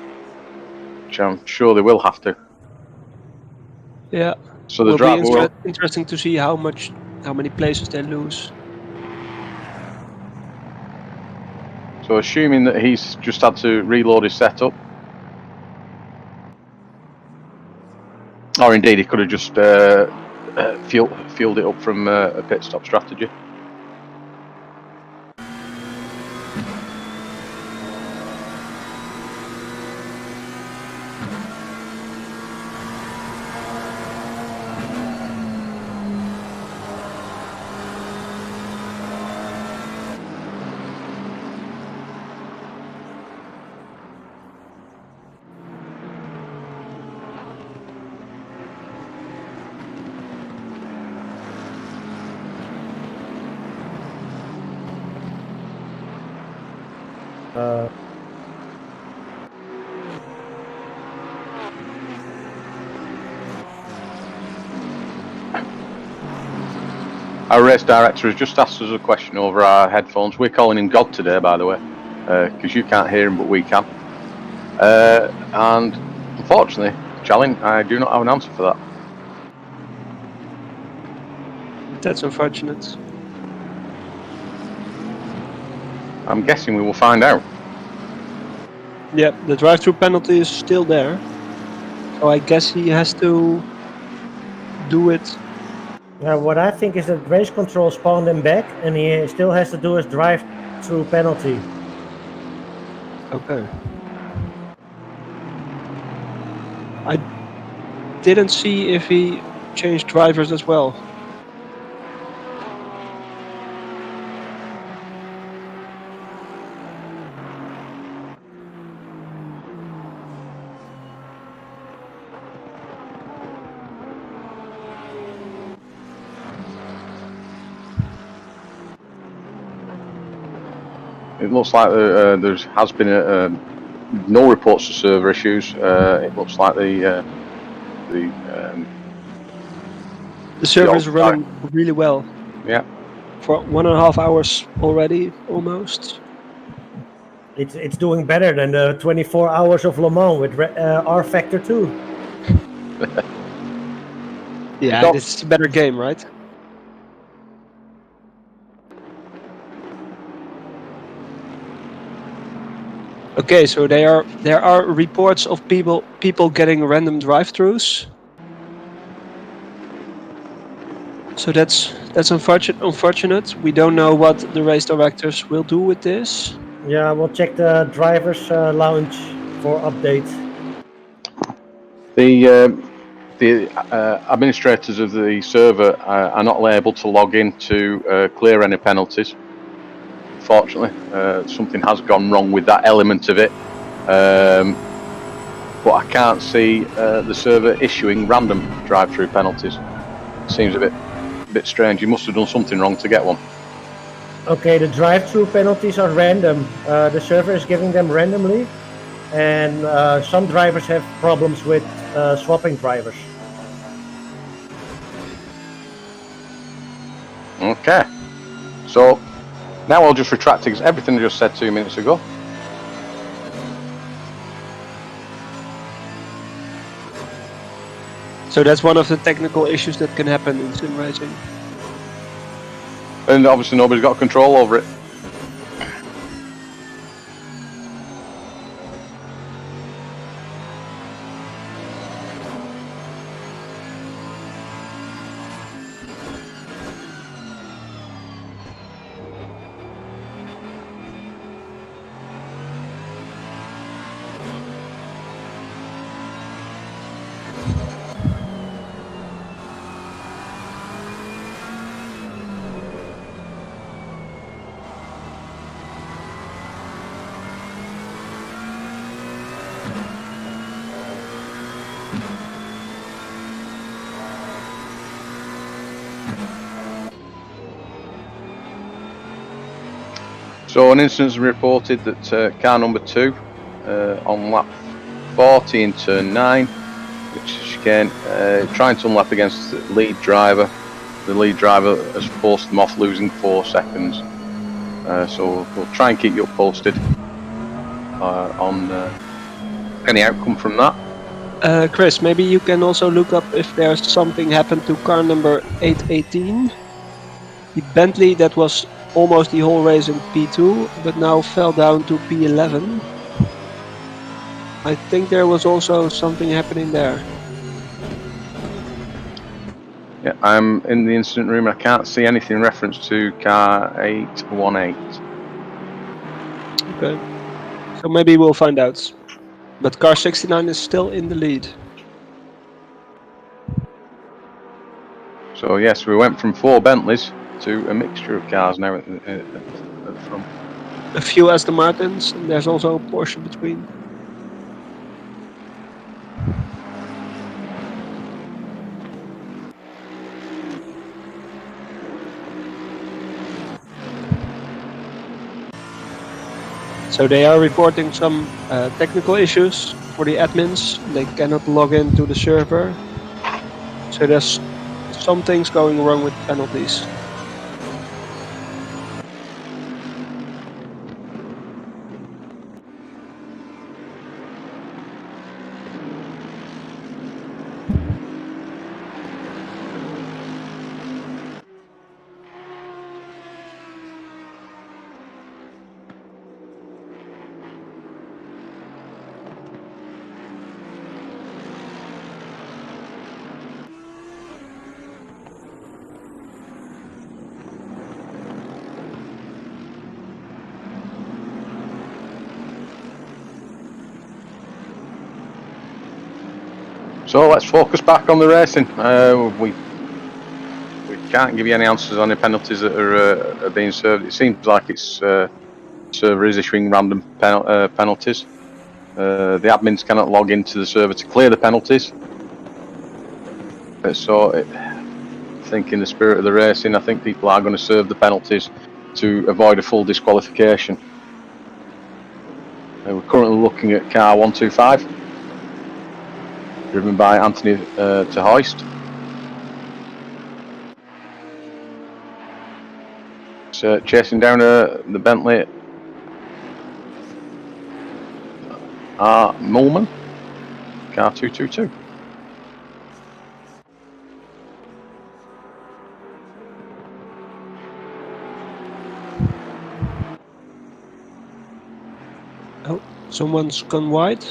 Which I'm sure they will have to. Yeah. So the will be interesting to see how many places they lose. So assuming that he's just had to reload his setup, or indeed he could have just fueled it up from a pit stop strategy. Our race director has just asked us a question over our headphones. We're calling him God today, by the way, because you can't hear him, but we can. And unfortunately, Challen, I do not have an answer for that. That's unfortunate. I'm guessing we will find out. Yeah, the drive-through penalty is still there. So I guess he has to do it. What I think is that race control spawned him back, and he still has to do his drive-through penalty. Okay. I didn't see if he changed drivers as well. It looks like there has been no reports of server issues. It looks like the server is running really well. Yeah. For 1.5 hours already, almost. It's doing better than the 24 hours of Le Mans with R Factor 2. Yeah, it's a better game, right? Okay, so there are reports of people getting random drive-throughs. So that's unfortunate. We don't know what the race directors will do with this. Yeah, we'll check the drivers' lounge for updates. The administrators of the server are not able to log in to clear any penalties. Unfortunately, something has gone wrong with that element of it. But I can't see the server issuing random drive-through penalties. Seems a bit strange. You must have done something wrong to get one. Okay, the drive-through penalties are random. The server is giving them randomly, and some drivers have problems with swapping drivers. Okay, so now I'll just retract everything I just said 2 minutes ago. So that's one of the technical issues that can happen in sim racing. And obviously nobody's got control over it. So an incident reported that car number 2 on lap 40 in turn 9, which is chicane, trying to unlap against the lead driver. The lead driver has forced them off, losing 4 seconds. So we'll try and keep you posted on any outcome from that. Chris, maybe you can also look up if there's something happened to car number 818. The Bentley that was almost the whole race in P2, but now fell down to P11. I think there was also something happening there. Yeah, I'm in the incident room. I can't see anything in reference to car 818. Okay. So maybe we'll find out. But car 69 is still in the lead. So yes, we went from 4 Bentleys to a mixture of cars now at the front. A few Aston Martins, and there's also a Porsche between. So they are reporting some technical issues for the admins. They cannot log into the server. So there's some things going wrong with penalties. So let's focus back on the racing. We can't give you any answers on the penalties that are being served. It seems like it's server is issuing random penalties. The admins cannot log into the server to clear the penalties. So I think in the spirit of the racing, I think people are going to serve the penalties to avoid a full disqualification. We're currently looking at car 125, driven by Anthony to Hoist. So chasing down the Bentley. Mulman, car 222. Oh, someone's gone wide.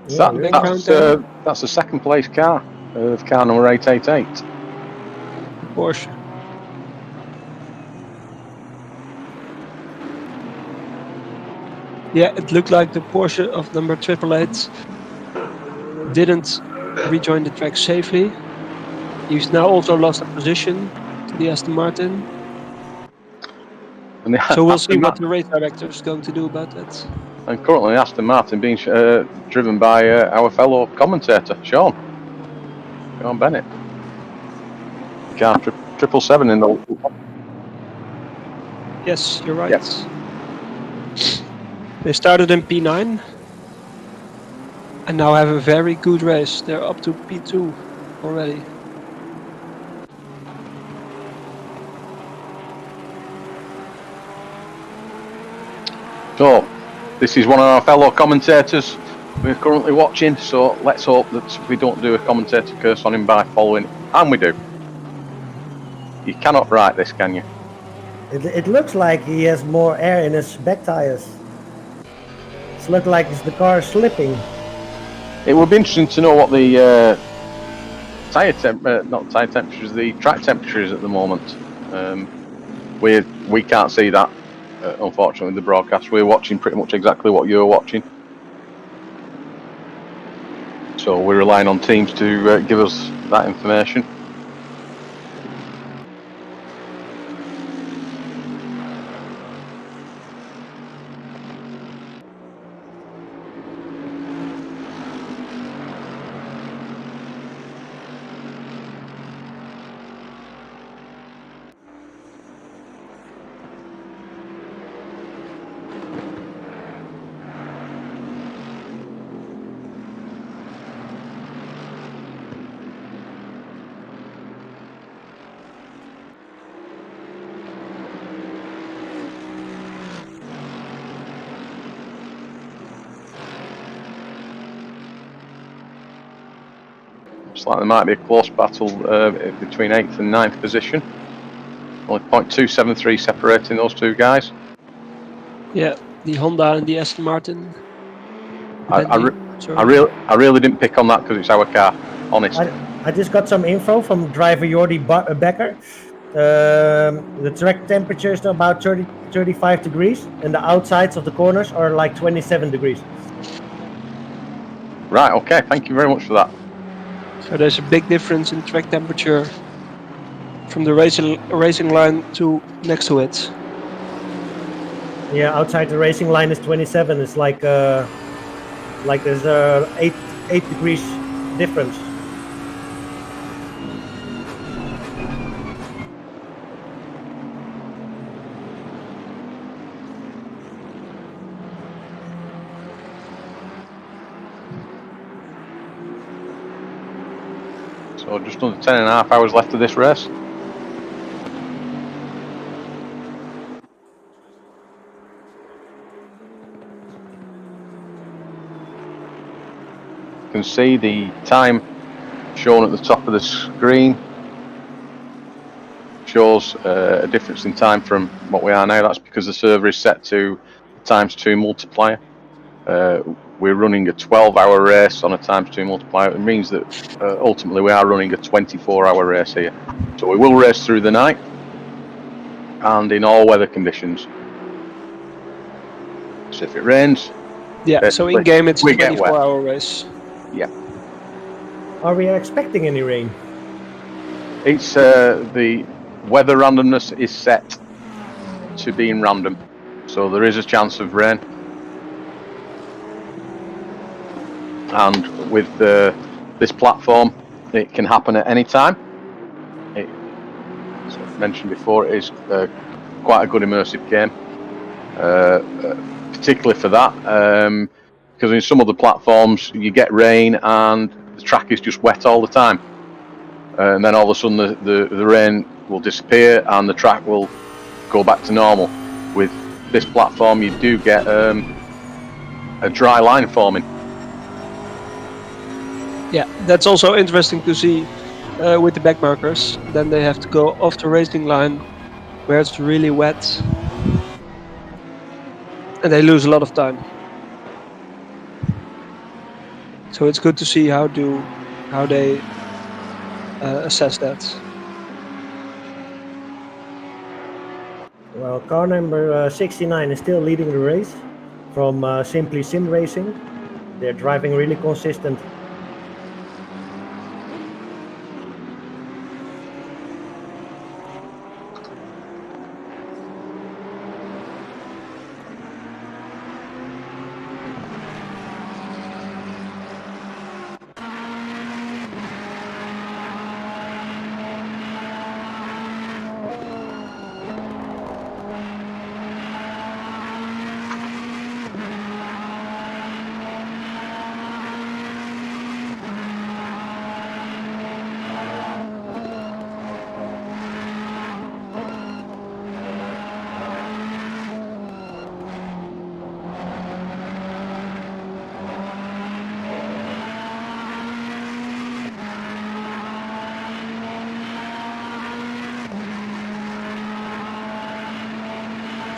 Yeah, That's the second place car of car number 888. Porsche. Yeah, it looked like the Porsche of number 888 didn't rejoin the track safely. He's now also lost a position to the Aston Martin. And So we'll see what the race director is going to do about that. And currently Aston Martin being driven by our fellow commentator, Sean Bennett. Car 777 in the... Yes, you're right. Yes. They started in P9 and now have a very good race. They're up to P2 already. So, this is one of our fellow commentators we're currently watching, so let's hope that we don't do a commentator curse on him by following, and we do. You cannot write this, can you? It looks like he has more air in his back tires. It looks like it's the car slipping. It would be interesting to know what the the track temperature is at the moment. We can't see that, unfortunately, the broadcast. We're watching pretty much exactly what you're watching. So we're relying on teams to give us that information. Looks like there might be a close battle between 8th and 9th position. Only 0.273 separating those two guys. Yeah, the Honda and the Aston Martin. I really didn't pick on that because it's our car, honest. I just got some info from driver Jordi Becker. The track temperature is about 35 degrees, and the outsides of the corners are like 27 degrees. Right, okay, thank you very much for that. So there's a big difference in track temperature from the racing line to next to it. Yeah, outside the racing line is 27. It's like there's a 8 degrees difference. So just under 10.5 hours left of this race. You can see the time shown at the top of the screen shows a difference in time from what we are now. That's because the server is set to ×2 multiplier. We're running a 12-hour race on a ×2 multiplier. It means that ultimately we are running a 24-hour race here. So we will race through the night and in all weather conditions. So if it rains, yeah. So in game it's a 24-hour race. Yeah. Are we expecting any rain? It's the weather randomness is set to being random, so there is a chance of rain. And with this platform, it can happen at any time. As I mentioned before, it is quite a good immersive game, particularly for that, because in some other platforms you get rain and the track is just wet all the time, and then all of a sudden the rain will disappear and the track will go back to normal. With this platform, you do get a dry line forming. Yeah, that's also interesting to see with the back markers. Then they have to go off the racing line where it's really wet, and they lose a lot of time. So it's good to see how they assess that. Well, car number 69 is still leading the race from Simply Sim Racing. They're driving really consistent.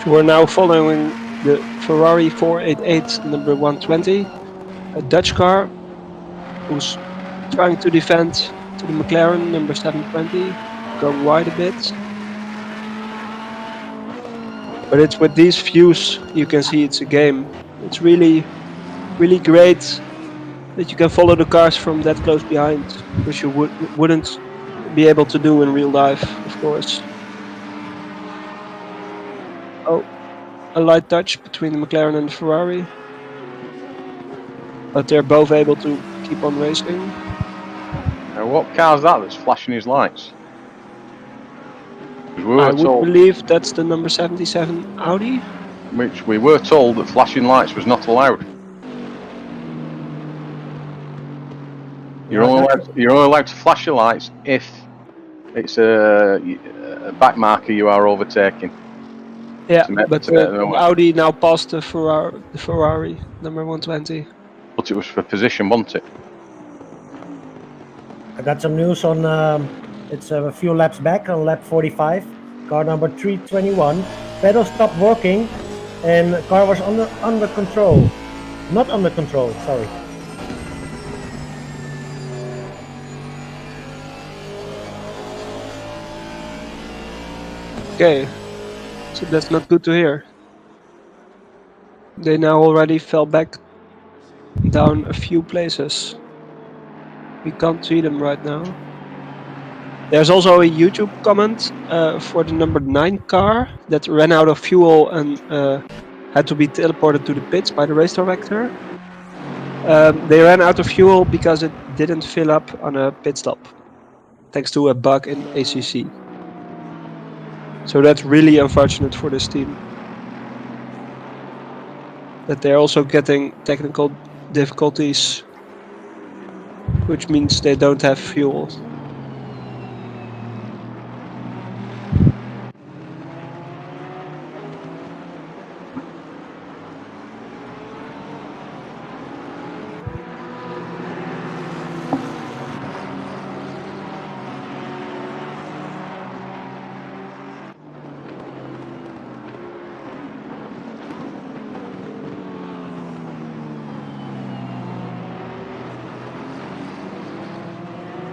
We're now following the Ferrari 488 number 120, a Dutch car who's trying to defend to the McLaren number 720, going wide a bit. But it's with these views you can see it's a game. It's really, really great that you can follow the cars from that close behind, which you wouldn't be able to do in real life, of course. Oh, a light touch between the McLaren and the Ferrari. But they're both able to keep on racing. What car is that that's flashing his lights? I would believe that's the number 77 Audi. which we were told that flashing lights was not allowed. You're only allowed to flash your lights if it's a back marker you are overtaking. Yeah, but the Audi now passed the Ferrari number 120. But it was for position, wasn't it? I got some news on. It's a few laps back on lap 45. Car number 321. Pedal stopped working, and the car was under control. Not under control. Sorry. Okay, so that's not good to hear. They now already fell back down a few places. We can't see them right now. There's also a YouTube comment for the number 9 car that ran out of fuel and had to be teleported to the pits by the race director. They ran out of fuel because it didn't fill up on a pit stop, thanks to a bug in ACC. So that's really unfortunate for this team. That they're also getting technical difficulties, which means they don't have fuel.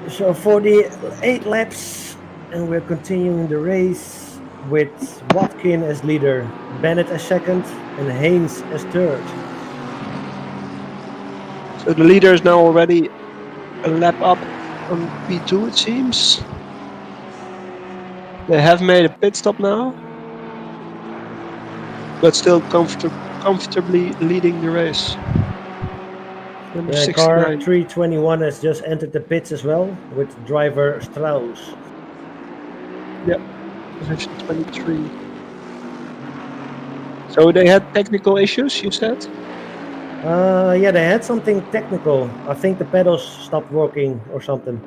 So 48 laps, and we're continuing the race with Watkin as leader, Bennett as second, and Haynes as third. So the leader is now already a lap up on P2, it seems. They have made a pit stop now, but still comfortably leading the race. Number Car 69. 321 has just entered the pits as well with driver Strauss. Yep, position 23. So they had technical issues, you said? Yeah, they had something technical. I think the pedals stopped working or something.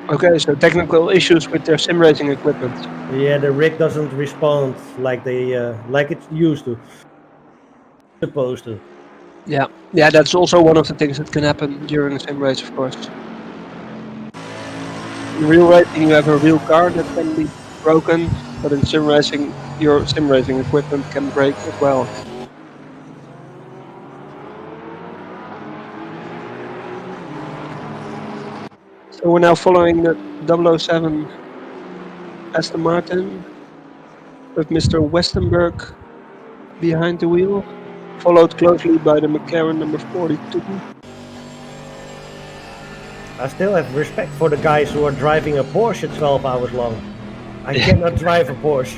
Okay, so technical issues with their sim racing equipment. Yeah, the rig doesn't respond like like it used to. Supposed to. Yeah, that's also one of the things that can happen during a sim race, of course. In real racing, you have a real car that can be broken, but in sim racing, your sim racing equipment can break as well. So we're now following the 007 Aston Martin with Mr. Westenberg behind the wheel, followed closely by the McLaren number 42. I still have respect for the guys who are driving a Porsche 12 hours long. I cannot drive a Porsche.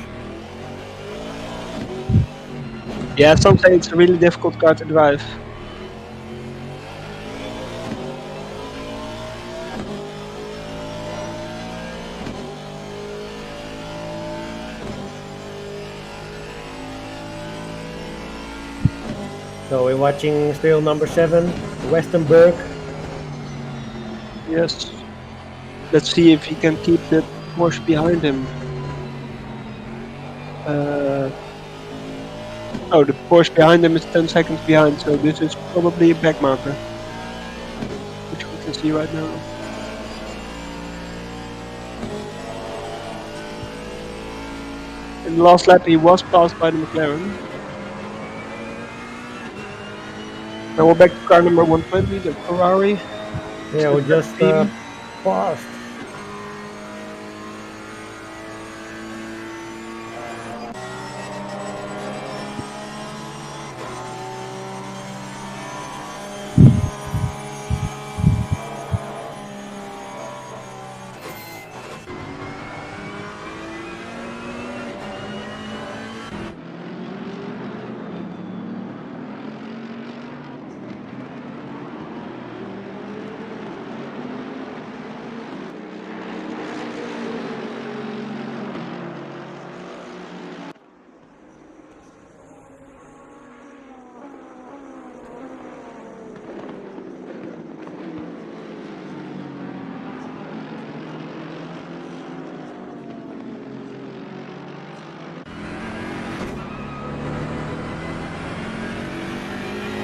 Yeah, some say it's a really difficult car to drive. So we're watching still number 7, Westenberg. Yes. Let's see if he can keep the Porsche behind him. Oh, the Porsche behind him is 10 seconds behind, so this is probably a back marker, which we can see right now. In the last lap he was passed by the McLaren. Now we're back to car number 120, the Ferrari. Yeah, we just passed.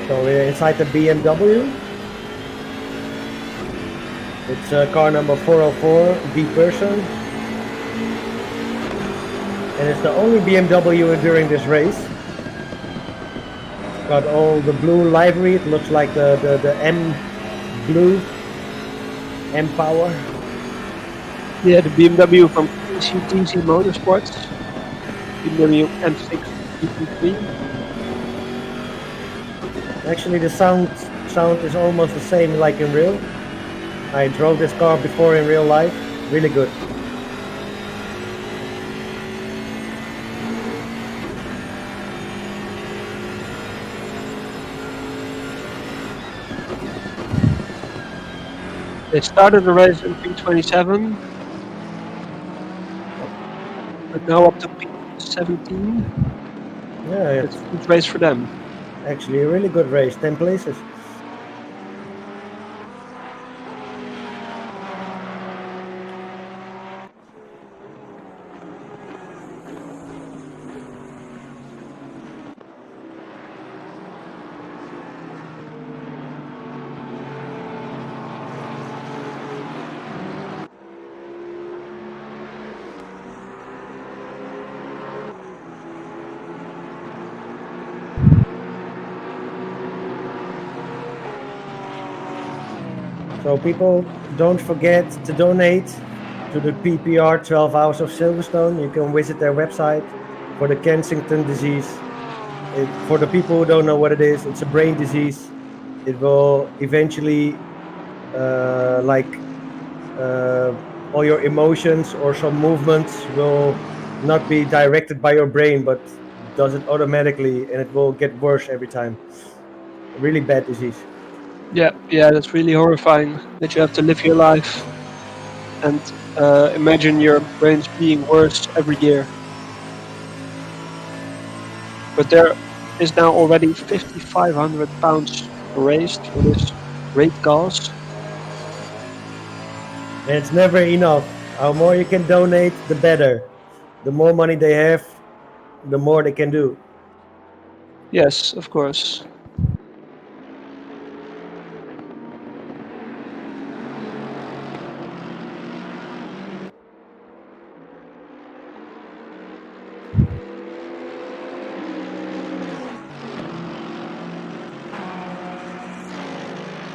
So we're inside the BMW. It's car number 404, D Person. And it's the only BMW during this race. It's got all the blue livery. It looks like the M blue, M Power. Yeah, the BMW from TC Motorsports. BMW M6 GT3. Actually, the sound is almost the same like in real. I drove this car before in real life. Really good. They started the race in P27, but now up to P17. Yeah, It's a good race for them. actually a really good race. 10 places. So people, don't forget to donate to the PPR 12 Hours of Silverstone. You can visit their website for the Huntington disease. For the people who don't know what it is, it's a brain disease. It will eventually, all your emotions or some movements will not be directed by your brain, but does it automatically, and it will get worse every time. A really bad disease. Yeah, that's really horrifying that you have to live your life and imagine your brains being worse every year. But there is now already £5,500 raised for this great cause. And it's never enough. How more you can donate, the better. The more money they have, the more they can do. Yes, of course.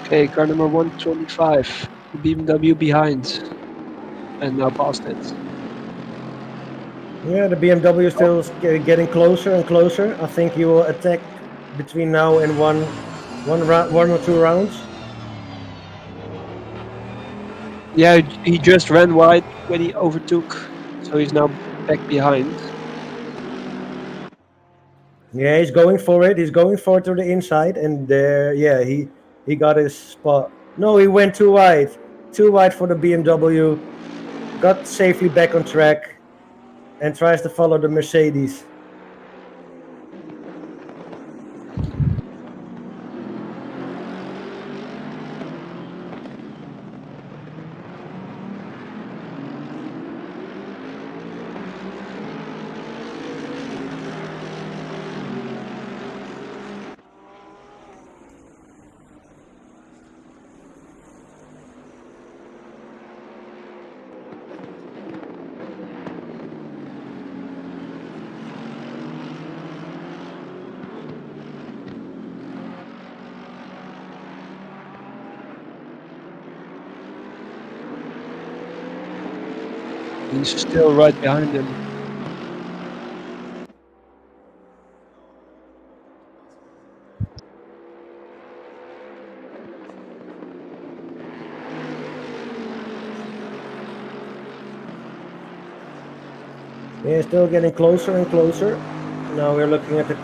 Okay, car number 125, the BMW behind, and now past it. Yeah, the BMW is still getting closer and closer. I think he will attack between now and one or two rounds. Yeah, he just ran wide when he overtook, so he's now back behind. Yeah, he's going for it. He's going for it to the inside, and there, yeah, he got his spot. No, he went too wide. Too wide for the BMW. Got safely back on track, and tries to follow the Mercedes. He's still right behind him. Yeah, still getting closer and closer. Now we're looking at the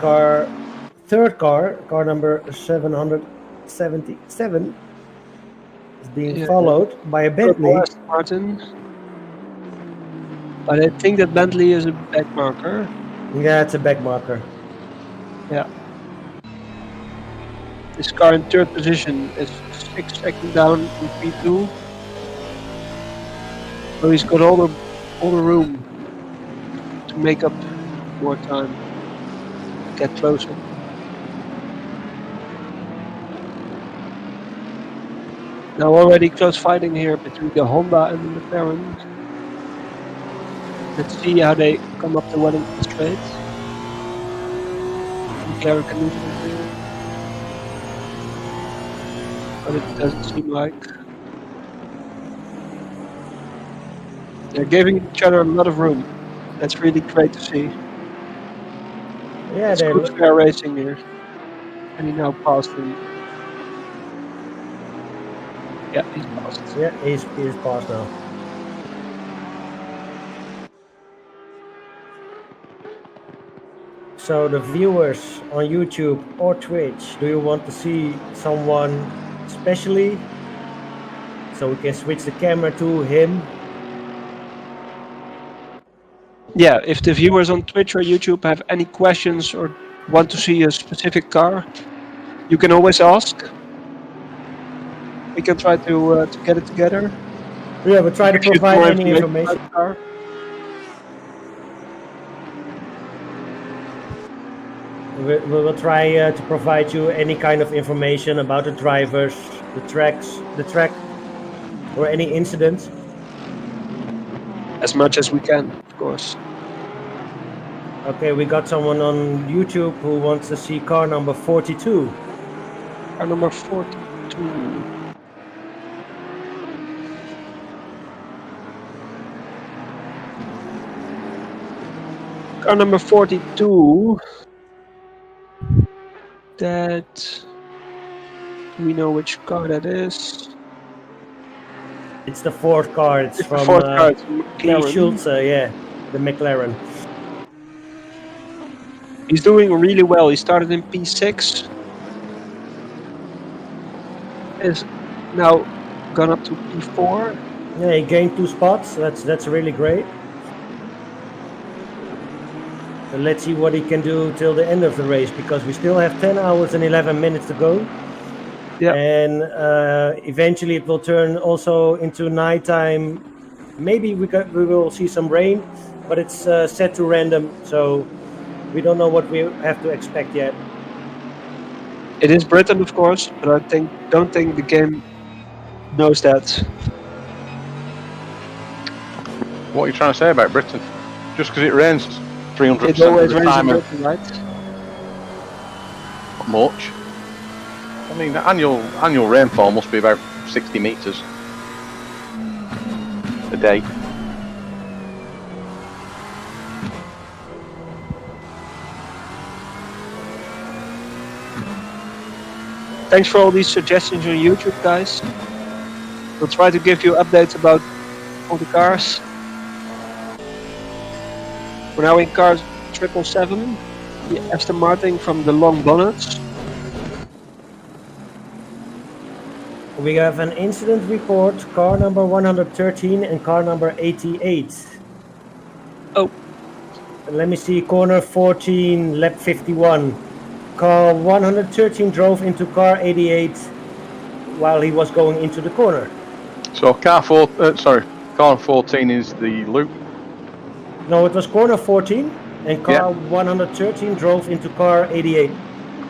third car number 777. Is being followed by a Bentley. Aston Martin. But I think that Bentley is a back marker. Yeah, it's a back marker. Yeah. This car in third position is 6 seconds down in P2. So he's got all the room to make up more time, get closer. Now already close fighting here between the Honda and the McLaren. Let's see how they come up the Wellington Straight. McLaren can do something. But it doesn't seem like. They're giving each other a lot of room. That's really great to see. Yeah, It's they're good fair racing here. And he now passed him. Yeah, he's passed. yeah, he's passed now. So the viewers on YouTube or Twitch, do you want to see someone specially? So we can switch the camera to him. Yeah, if the viewers on Twitch or YouTube have any questions or want to see a specific car, you can always ask. We can try to get it together. Yeah, we'll try to Give you provide more any about information. the car. We will try to provide you any kind of information about the drivers, the track, or any incidents. As much as we can, of course. Okay, we got someone on YouTube who wants to see car number 42. Car number 42. Car number 42. That. Do we know which car that is? It's the fourth car. It's It's the from fourth car. It's from K. McLaren. Schulze, yeah, the McLaren. He's doing really well. He started in P6. Is now gone up to P4. Yeah, he gained 2 spots. That's really great. And let's see what he can do till the end of the race, because we still have 10 hours and 11 minutes to go. Yeah. And eventually it will turn also into nighttime. Maybe we will see some rain, but it's set to random, so we don't know what we have to expect yet. It is Britain, of course, but I don't think the game knows that. What are you trying to say about Britain? Just because it rains 300% It always of the rains in time, Britain, right? not much. I mean, the annual rainfall must be about 60 meters a day. Thanks for all these suggestions on YouTube, guys. We'll try to give you updates about all the cars. We're now in car 777, the Aston Martin from the long bonnets. We have an incident report, car number 113 and car number 88. Oh. And let me see, corner 14, lap 51. Car 113 drove into car 88 while he was going into the corner. So car 14 is the loop. No, it was corner 14 and car Yeah. 113 drove into car 88.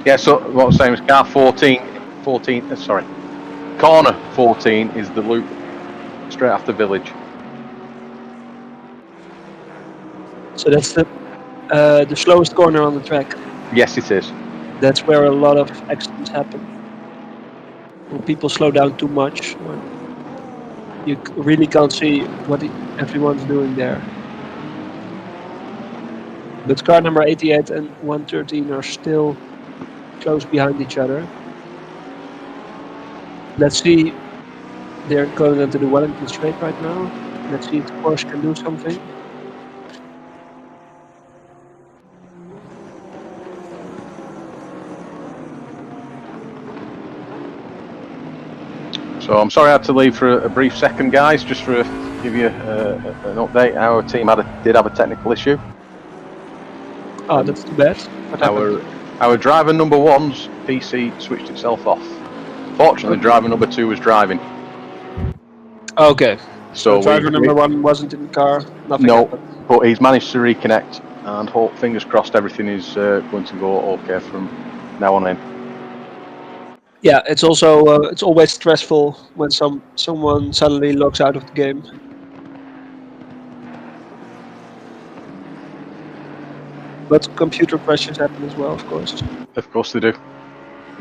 Yeah, so what I'm saying is car 14, corner 14 is the loop straight after village. So that's the slowest corner on the track. Yes, it is. That's where a lot of accidents happen. When people slow down too much, when you really can't see what everyone's doing there. But car number 88 and 113 are still close behind each other. Let's see. They're going into the Wellington Straight right now. Let's see if the Porsche can do something. So I'm sorry I had to leave for a brief second, guys, just to give you an update. Our team did have a technical issue. Oh, that's too bad. What happened? Our driver number 1's PC switched itself off. Fortunately, driver number 2 was driving. Okay. So driver we- number 1 wasn't in the car. Nothing No, happened. but he's managed to reconnect, and hope, fingers crossed, everything is going to go okay from now on in. Yeah, it's also it's always stressful when someone suddenly logs out of the game. But computer crashes happen as well, of course. Of course they do.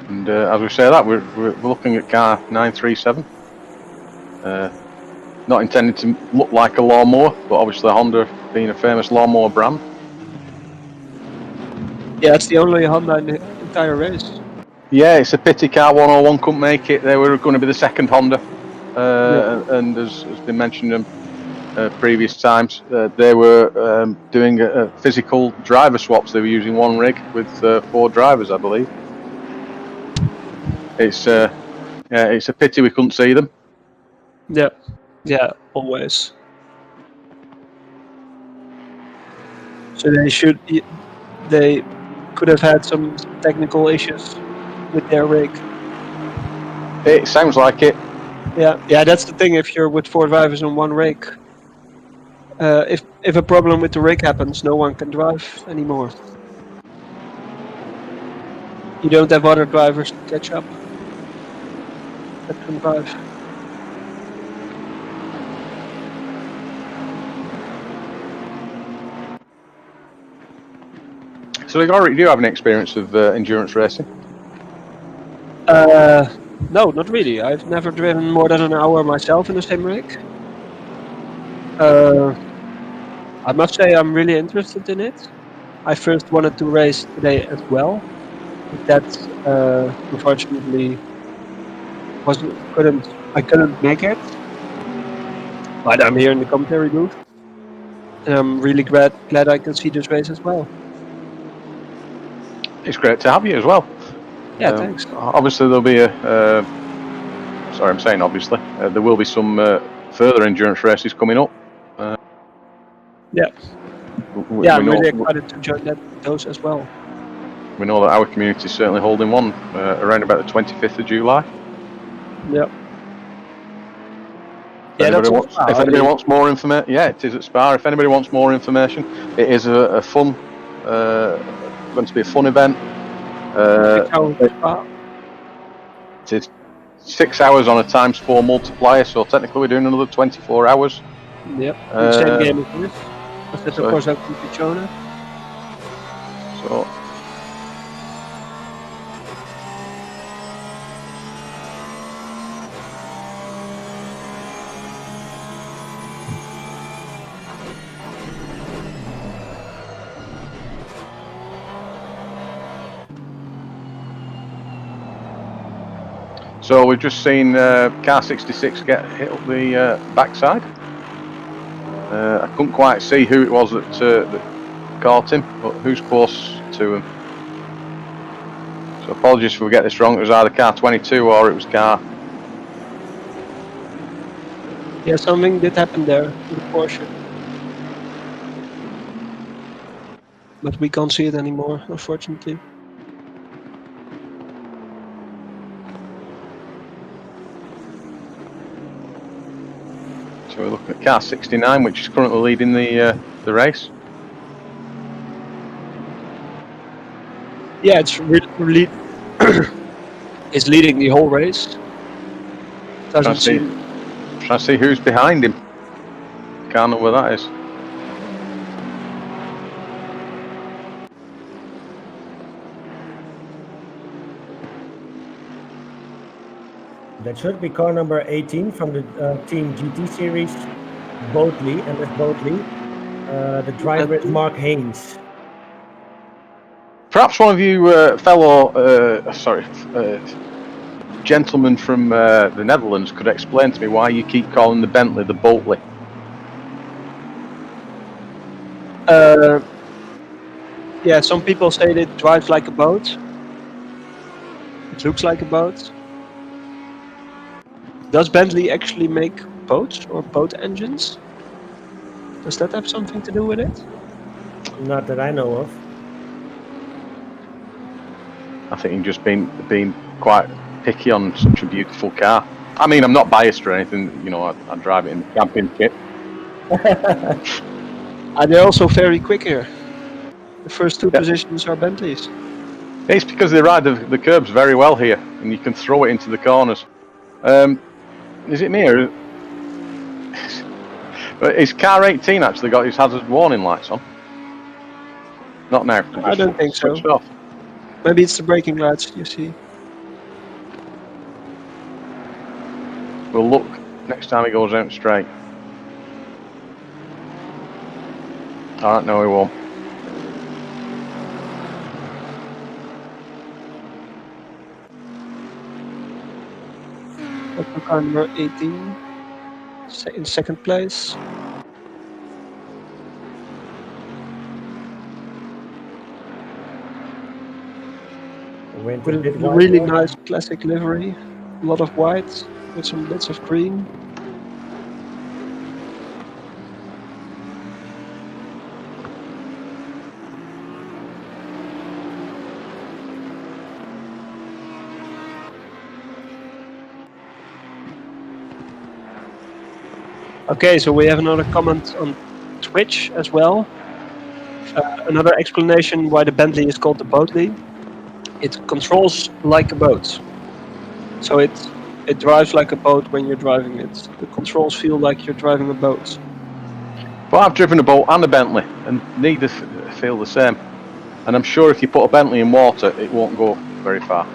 And as we say that, we're looking at car 937. Not intended to look like a lawnmower, but obviously Honda being a famous lawnmower brand. Yeah, it's the only Honda in the entire race. Yeah, it's a pity car 101 couldn't make it. They were going to be the second Honda. And as has been mentioned in previous times, they were doing a physical driver swaps. They were using one rig with 4 drivers, I believe. It's a pity we couldn't see them. Yeah, always. So they could have had some technical issues with their rig. It sounds like it. Yeah, that's the thing. If you're with 4 drivers on one rig, if a problem with the rig happens, no one can drive anymore. You don't have other drivers to catch up that can drive. So you already do have an experience of endurance racing? No, not really. I've never driven more than an hour myself in the same rig. I must say I'm really interested in it. I first wanted to race today as well. But that unfortunately I couldn't make it. But I'm here in the commentary booth. And I'm really glad I can see this race as well. It's great to have you as well. Yeah, thanks. Obviously there'll be sorry, I'm saying obviously. There will be some further endurance races coming up. I'm really excited to join those as well. We know that our community is certainly holding one around about the 25th of July. Yeah. If anybody wants more information, it is at Spa. If anybody wants more information, it is a fun, going to be a fun event. It is 6 hours on a ×4 multiplier, so technically we're doing another 24 hours. Yep. Same game as this. But of course, I've been shown it. So. So we've just seen car 66 get hit up the backside. I couldn't quite see who it was that caught him, but who's close to him. So apologies if we get this wrong. It was either car 22 or it was car. Yeah, something did happen there with the Porsche. But we can't see it anymore, unfortunately. So we're looking at car 69, which is currently leading the race. Yeah, it's really it's leading the whole race. Trying to see who's behind him. Can't know where that is. That should be car number 18 from the Team GT Series, Boatley, MS Boatley. The driver is Mark Haynes. Perhaps one of you gentlemen from the Netherlands could explain to me why you keep calling the Bentley the Boatley. Yeah, some people say that it drives like a boat. It looks like a boat. Does Bentley actually make boats or boat engines? Does that have something to do with it? Not that I know of. I think you've just been quite picky on such a beautiful car. I mean, I'm not biased or anything. You know, I drive it in the camping kit. And they're also very quick here. The first two positions are Bentleys. It's because they ride the curbs very well here, and you can throw it into the corners. Is it me or... Is car 18 actually got his hazard warning lights on? Not now. I don't think so. Switched off. Maybe it's the braking lights, you see. We'll look next time he goes out straight. Alright, no he won't. Car number 18 in second place. Went With a a bit wide really there. nice classic livery. A lot of white with some bits of green. Okay, so we have another comment on Twitch as well. Another explanation why the Bentley is called the Boatley. It controls like a boat. So it drives like a boat when you're driving it. The controls feel like you're driving a boat. But I've driven a boat and a Bentley, and neither feel the same. And I'm sure if you put a Bentley in water, it won't go very far.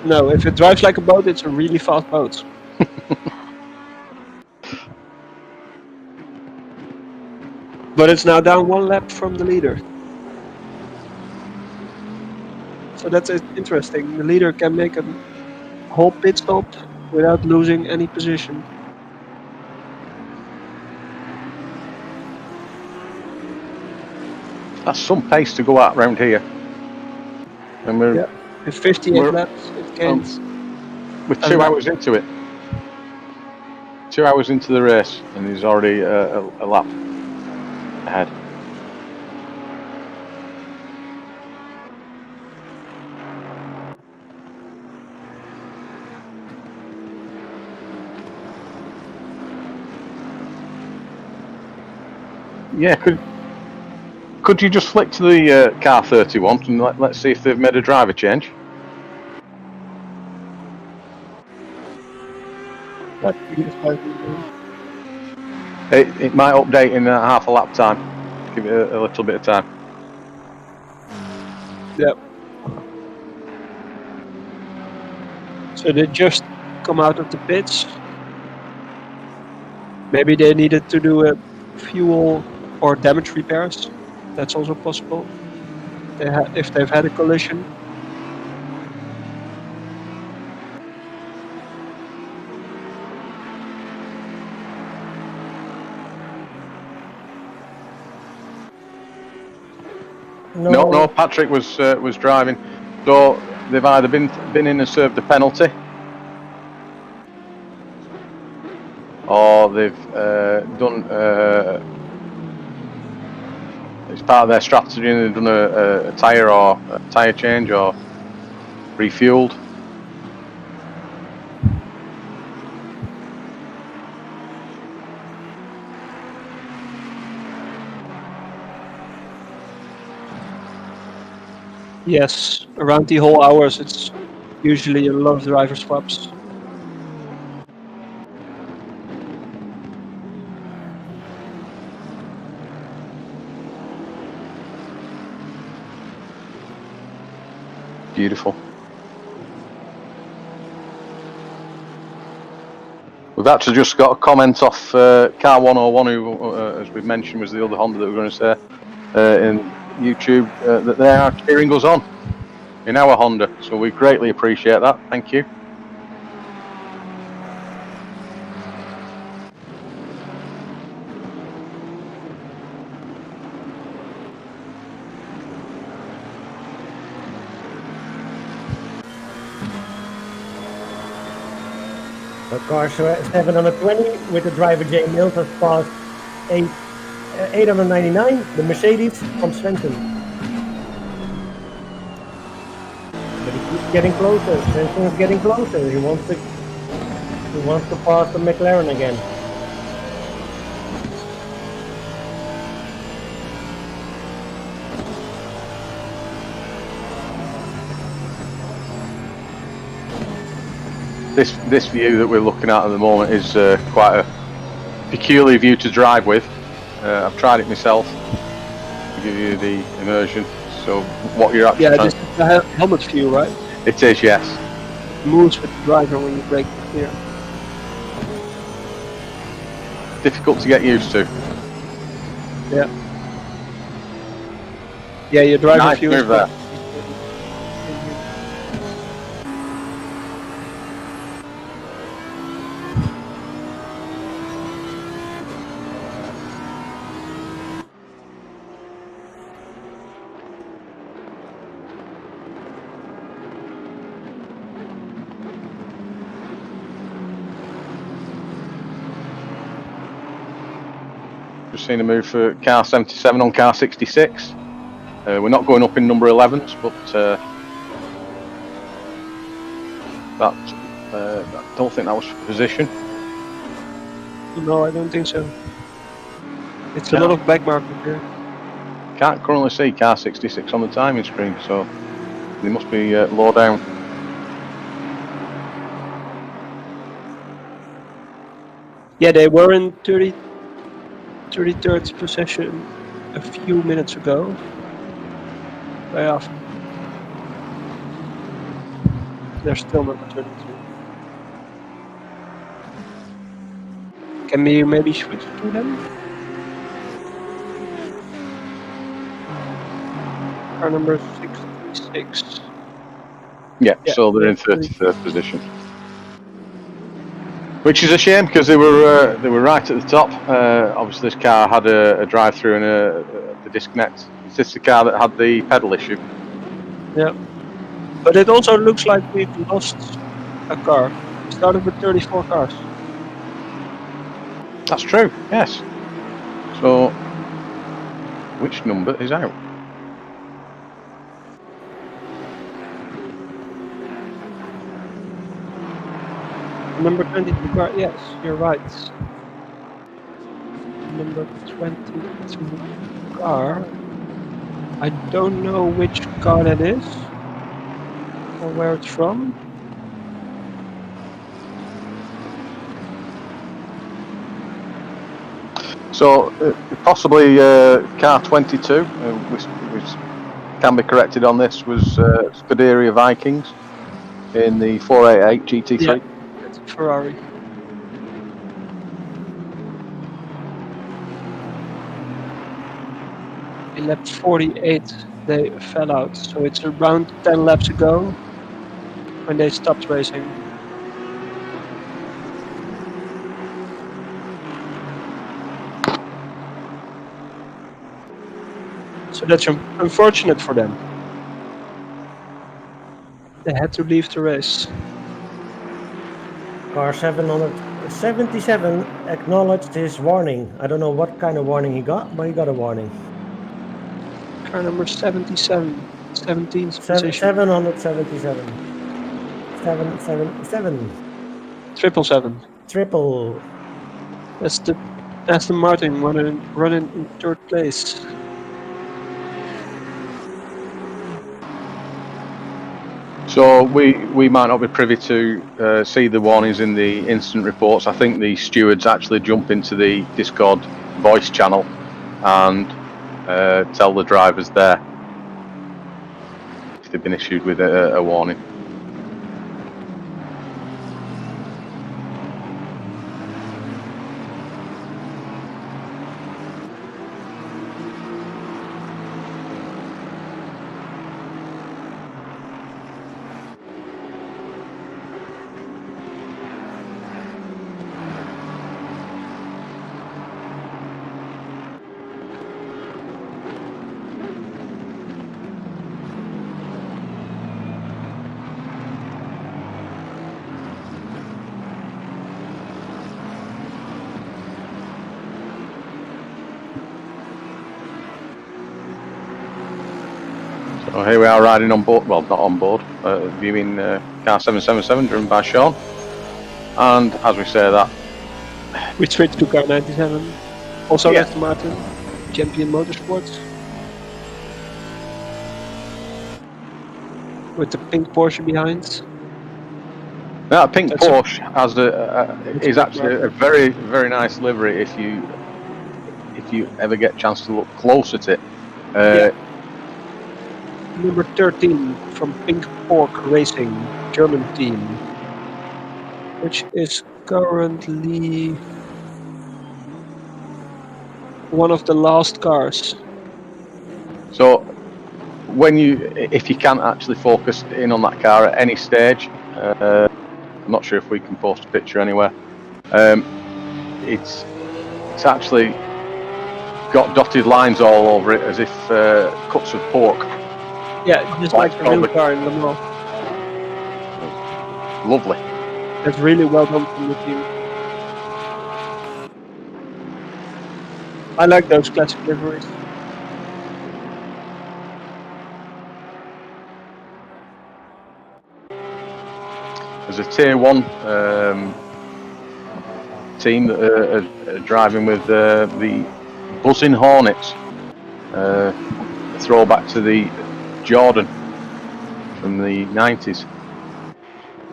No, if it drives like a boat, it's a really fast boat. But it's now down 1 lap from the leader. So that's interesting. The leader can make a whole pit stop without losing any position. That's some pace to go at round here. And we're, Yeah. In 58 laps, it gains. we're 2 hours into it. 2 hours into the race, and he's already a lap ahead. Yeah, could you just flick to the car 31 and let's see if they've made a driver change? It might update in half a lap time. Give it a little bit of time. Yep. So they just come out of the pits. Maybe they needed to do a fuel or damage repairs. That's also possible. If they've had a collision. No, Patrick was driving. So they've either been in and served the penalty, or they've done. It's part of their strategy, and they've done a tyre change or refueled. Yes, around the whole hours, it's usually a lot of driver swaps. Beautiful. We've actually just got a comment off Car 101, who, as we've mentioned, was the other Honda that we were going to say in YouTube, that they are cheering us on in our Honda. So we greatly appreciate that. Thank you. The car 720 with the driver J Mills has passed 899, the Mercedes from Svensson. But he keeps getting closer. Svensson is getting closer. He wants to pass the McLaren again. This view that we're looking at the moment is quite a peculiar view to drive with. I've tried it myself to give you the immersion. So what you're actually this is the helmet view, right? It is, yes. Moves with the driver when you brake clear. Difficult to get used to. Yeah. Yeah, your driver Nice view move is there. Just seen a move for car 77 on car 66. We're not going up in number 11s, but I don't think that was for position. No, I don't think so. It's a lot of back marking here. Can't currently see car 66 on the timing screen, so they must be low down. Yeah, they were in 33rd position a few minutes ago. Very often. They're still number 32. Can we maybe switch to them? Car number 66. Yeah, so they're in 33rd position. Which is a shame because they were right at the top. Obviously, this car had a drive-through and the disconnect. Is this the car that had the pedal issue? Yeah, but it also looks like we've lost a car. We started with 34 cars. That's true. Yes. So, which number is out? Number 22 car. Yes, you're right. Number 22 car. I don't know which car that is or where it's from. So possibly car 22, which can be corrected on this, was Scuderia Vikings in the 488 GT3. Yeah, it's a Ferrari. In lap 48 they fell out, so it's around 10 laps ago when they stopped racing. So that's unfortunate for them. They had to leave the race. Car 777 acknowledged his warning. I don't know what kind of warning he got, but he got a warning. Car number 77, 17th position. 777. 777. 777. Triple. That's the Aston Martin running in third place. So we might not be privy to see the warnings in the incident reports. I think the stewards actually jump into the Discord voice channel and tell the drivers there if they've been issued with a warning. So here we are riding on board, well not on board, viewing car 777 driven by Sean. And as we say that, We switched to car 97. Also Aston Martin, Champion Motorsports. With the pink Porsche behind. That pink That's a- Porsche has is actually a very, very nice livery if you ever get a chance to look close at it. Number 13 from Pink Pork Racing, German team, which is currently one of the last cars. So, if you can't actually focus in on that car at any stage, I'm not sure if we can post a picture anywhere. It's actually got dotted lines all over it as if cuts of pork. Yeah, just like the real car in Le Mans. Lovely. That's really well done from the team. I like those classic liveries. There's a tier 1 team that are driving with the Buzzing Hornets. A throwback to the Jordan from the 90s.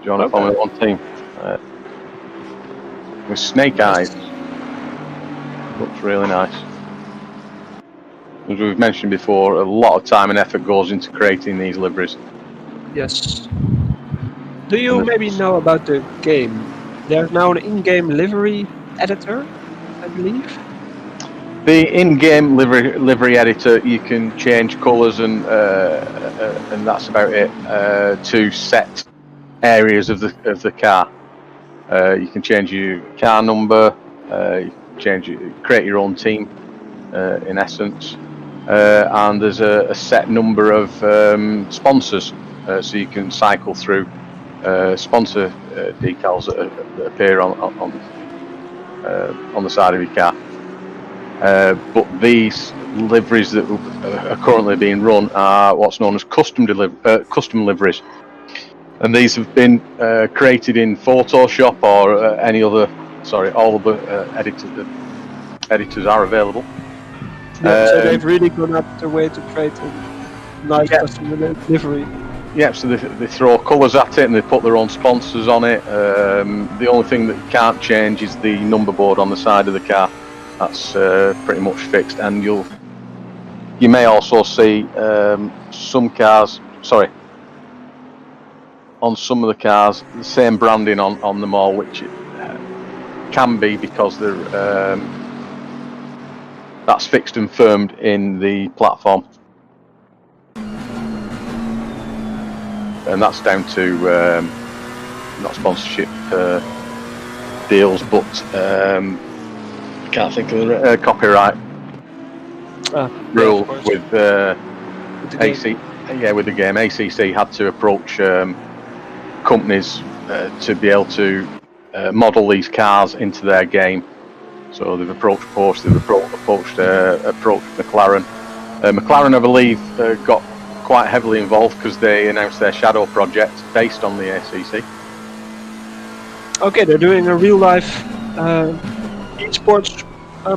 Jordan Formula 1 team. With snake eyes. Looks really nice. As we've mentioned before, a lot of time and effort goes into creating these liveries. Yes. Do you maybe know about the game? There's now an in-game livery editor, I believe. The in-game livery editor, you can change colours and that's about it. To set areas of the car, you can change your car number. You can create your own team, in essence, and there's a set number of sponsors, so you can cycle through sponsor decals that appear on the side of your car. But these liveries that are currently being run are what's known as custom liveries, and these have been created in Photoshop or any other. Sorry, all of the editors are available. Yeah, so they've really gone up the way to create a nice custom livery. Yeah, so they throw colours at it and they put their own sponsors on it. The only thing that can't change is the number board on the side of the car. That's pretty much fixed, and you may also see some cars. Sorry, on some of the cars, the same branding on them all, which can be because they're that's fixed and firmed in the platform, and that's down to not sponsorship deals, but I can't think of the copyright rule with AC. Yeah, with the game, ACC had to approach companies to be able to model these cars into their game. So they've approached Porsche, they've approached McLaren. McLaren, I believe, got quite heavily involved because they announced their Shadow project based on the ACC. Okay, they're doing a real life esports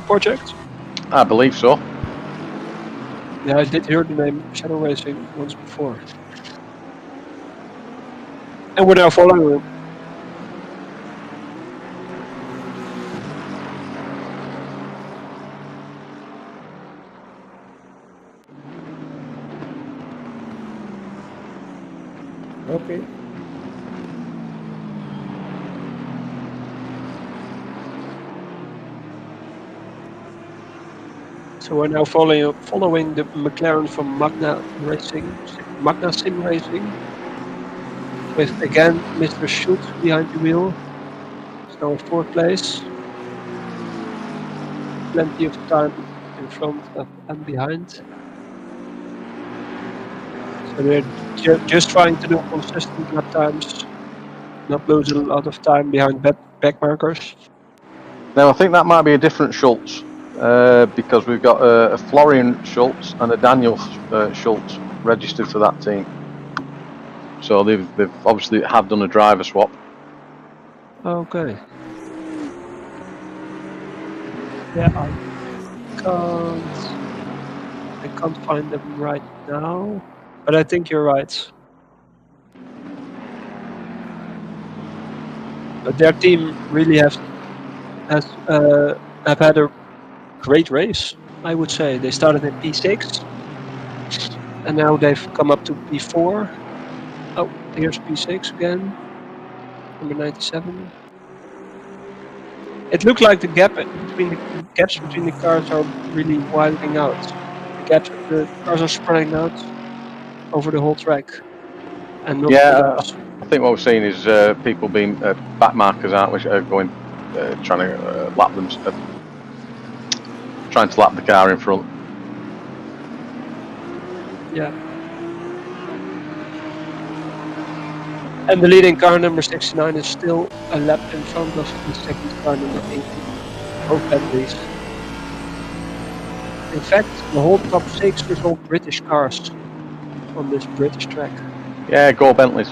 project. I believe so. Yeah, I did hear the name Shadow Racing once before. And we're now following them. Okay. So we're now following the McLaren from Magna Sim Racing, with again Mr. Schut behind the wheel. It's now in 4th place. Plenty of time in front and behind. So they're just trying to do consistent lap times, not lose a lot of time behind back markers. Now I think that might be a different Schultz, because we've got a Florian Schultz and a Daniel Schultz registered for that team. So they've obviously have done a driver swap. Okay. Yeah, I can't find them right now, but I think you're right. But their team really have had a great race, I would say. They started at P6, and now they've come up to P4. Oh, here's P6 again, number 97. It looked like the gaps between the cars are really widening out. The cars are spreading out over the whole track, and not pull-ups. I think what we're seeing is people being back markers, aren't we? Going, trying to lap them, trying to lap the car in front. Yeah. And the leading car, number 69, is still a lap in front of the second car, number 18. Both Bentleys. In fact, the whole top 6 was all British cars on this British track. Yeah, go Bentleys.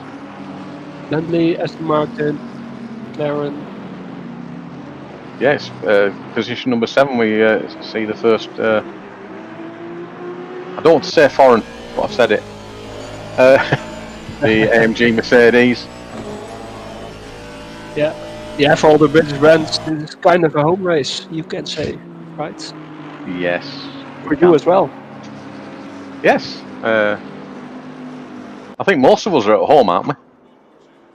Bentley, Aston Martin, McLaren. Yes, position number 7. We see the first. I don't want to say foreign, but I've said it. The AMG Mercedes. Yeah, for all the British brands, this is kind of a home race, you can say, right? Yes. For you as well. Yes. I think most of us are at home, aren't we?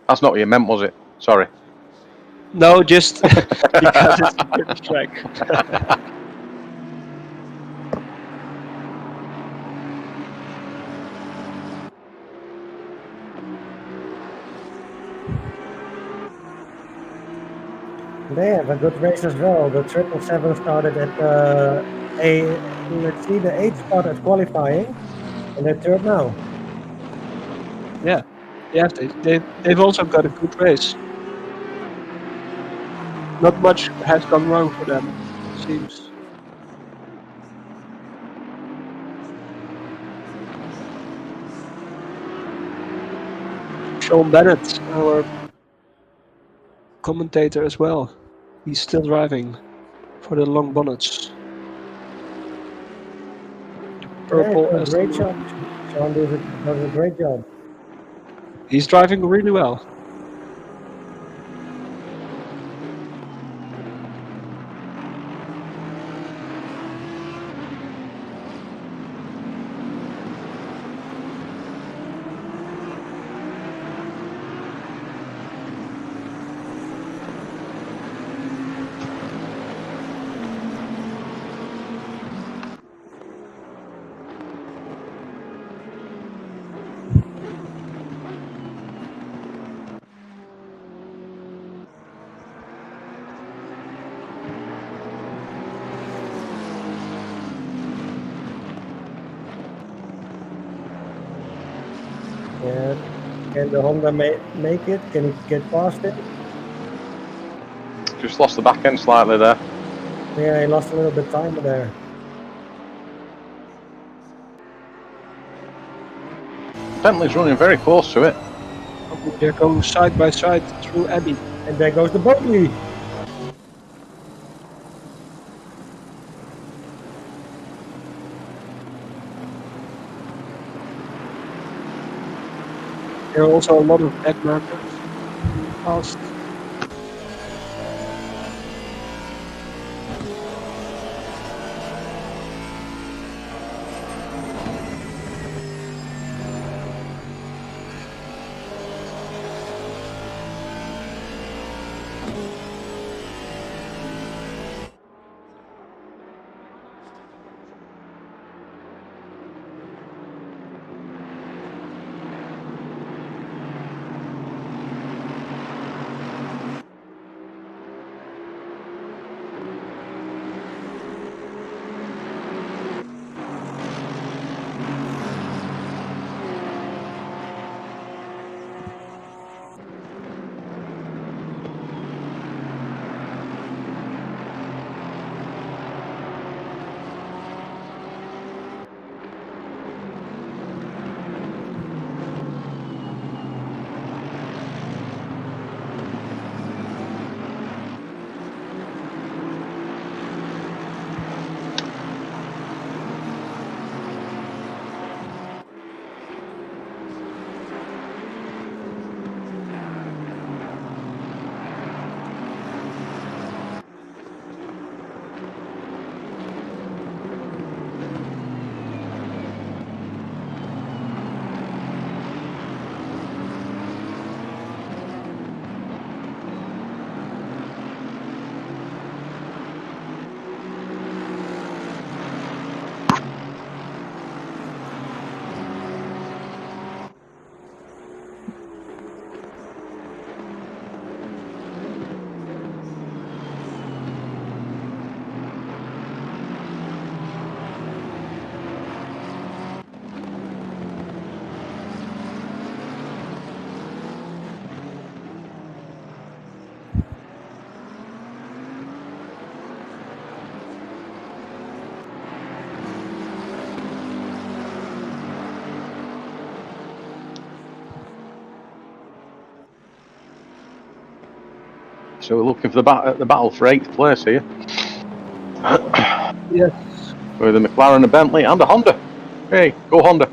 That's not what you meant, was it? Sorry. No, just because it's a British track. They have a good race as well. The 777 started at the 8th spot at qualifying, and they're third now. Yeah, they've also got a good race. Not much has gone wrong for them, it seems. Sean Bennett, our commentator as well. He's still driving for the long bonnets. Purple. Yeah, great job. Sean does a great job. He's driving really well. Yeah. Can the Honda make it? Can he get past it? Just lost the back end slightly there. Yeah, he lost a little bit of time there. Bentley's running very close to it. They're going side by side through Abbey. And there goes the Bentley. There are also a lot of back markers past. So we're looking for the battle for 8th place here. Yes. With a McLaren, a Bentley, and a Honda. Hey, go Honda!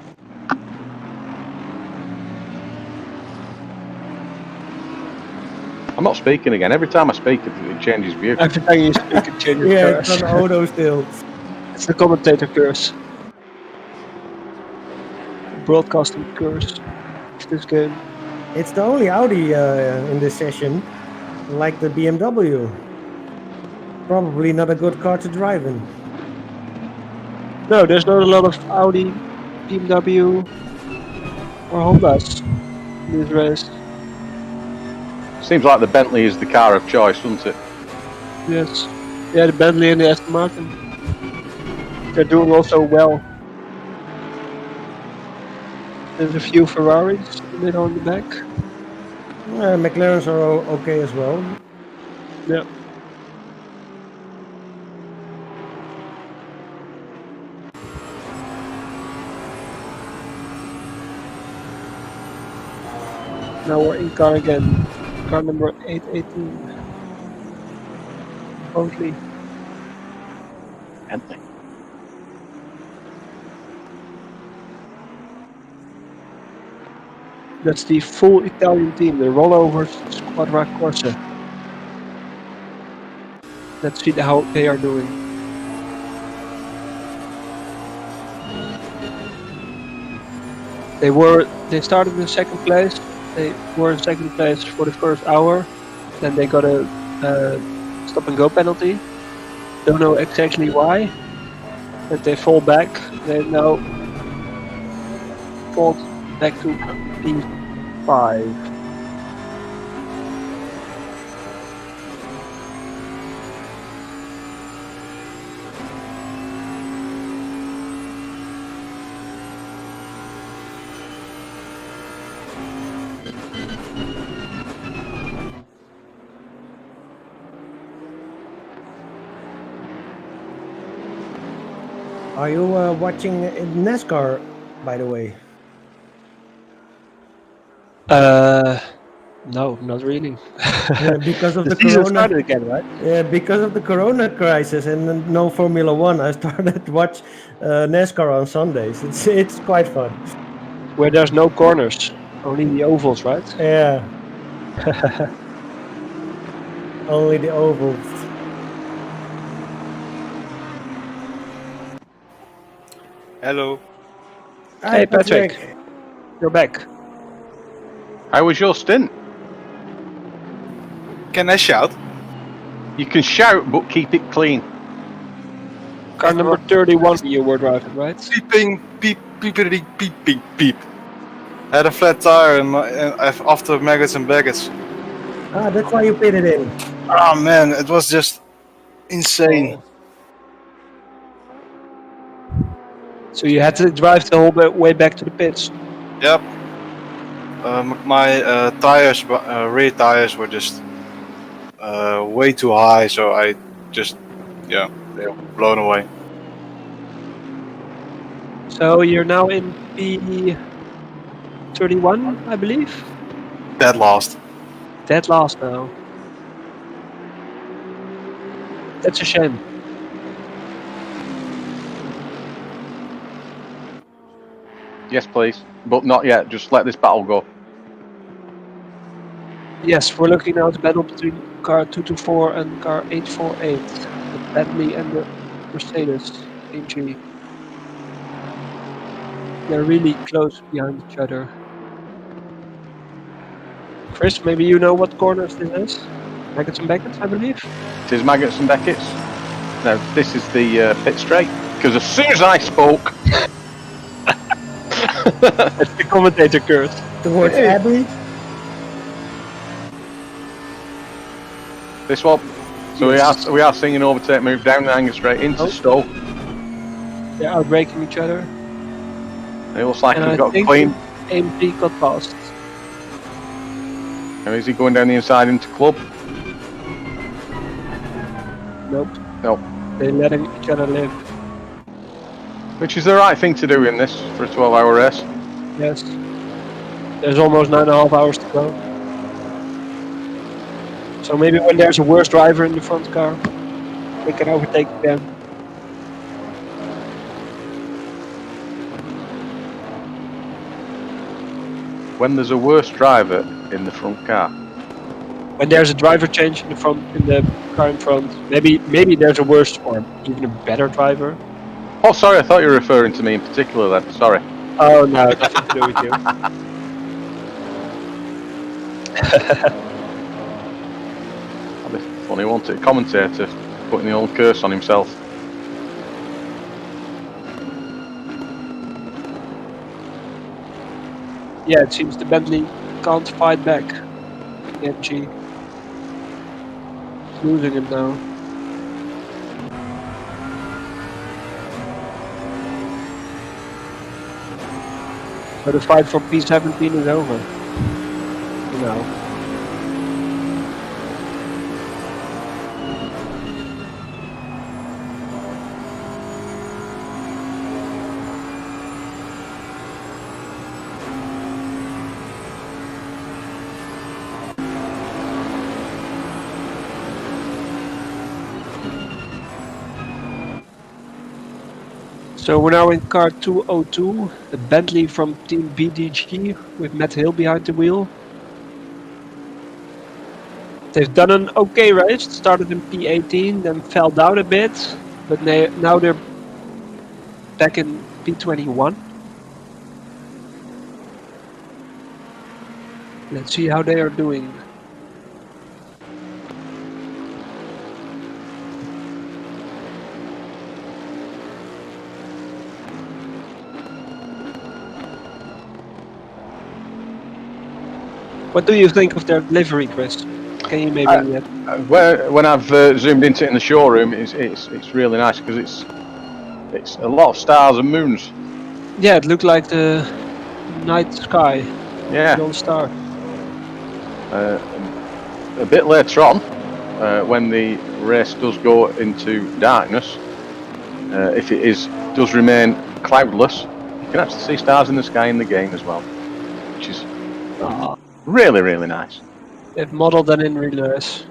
I'm not speaking again. Every time I speak, it changes view. Every time you speak, it changes Yeah, cars. it's on auto still. It's the commentator curse. Broadcasting curse of this game. It's the only Audi in this session, like the BMW. Probably not a good car to drive in. No, there's not a lot of Audi, BMW, or Hondas in this race. Seems like the Bentley is the car of choice, doesn't it? Yes. Yeah, the Bentley and the Aston Martin. They're doing also well. There's a few Ferraris a bit on the back. McLarens are okay as well. Yeah. Now we're in car again. Car number 818. Only. Bentley. That's the full Italian team, the rollover Squadra Corsa. Let's see how they are doing. They started in second place. They were in second place for the first hour. Then they got a stop and go penalty. Don't know exactly why. But they fall back. They now fall back to P5. Are you watching NASCAR, by the way? No, not really. Because of the season corona. started again, right? Yeah, because of the corona crisis and no Formula One, I started to watch NASCAR on Sundays. It's quite fun. Where there's no corners, only the ovals, right? Yeah. Only the ovals. Hello. Hi, Hey, Patrick. You're back. How was your stint? Can I shout? You can shout, but keep it clean. Car number 31 you were driving, right? Beeping, beep, beepity, beep, beep, beep. I had a flat tire and after maggots and baggots. Ah, that's why you pitted in. Oh man, it was just insane. So you had to drive the whole way back to the pits. Yep. My tires, rear tires were just way too high, so I just, yeah, they were blown away. So you're now in P31, I believe? Dead last. Dead last now. That's a shame. Yes, please. But not yet. Just let this battle go. Yes, we're looking now at the battle between car 224 and car 848. The Bentley and the Mercedes AMG. They're really close behind each other. Chris, maybe you know what corners this is? Maggots and Beckett's, I believe? It is Maggots and Beckett's. No, this is the pit straight. Because as soon as I spoke... That's the commentator curse. Towards Abbey. This one. So Yes. we are singing overtake move down the Hanger Straight into Stowe. They're outbraking each other. It looks like And we've I got think clean. AMG got past. Now is he going down the inside into club? Nope. No. They're letting each other live. Which is the right thing to do in this for a 12-hour race. Yes. There's almost 9.5 hours to go. So maybe when there's a worse driver in the front car, they can overtake them. When there's a worse driver in the front car. When there's a driver change in the car in front, maybe there's a worse or even a better driver. Oh, sorry, I thought you were referring to me in particular then. Sorry. Oh no, nothing to do with you. That'd be funny, won't it? Commentator putting the old curse on himself. Yeah, it seems the Bentley can't fight back. The MG. It's losing him now. So the fight for P17 is over. You know. So we're now in car 202, the Bentley from Team BDG with Matt Hill behind the wheel. They've done an okay race, started in P18, then fell down a bit, but now they're back in P21. Let's see how they are doing. What do you think of their livery, Chris? Can you maybe... When I've zoomed into it in the showroom, it's really nice because it's a lot of stars and moons. Yeah, it looked like the night sky. Yeah. The star. A bit later on, when the race does go into darkness, if it does remain cloudless, you can actually see stars in the sky in the game as well, which is really, really nice. They've modeled that in real race.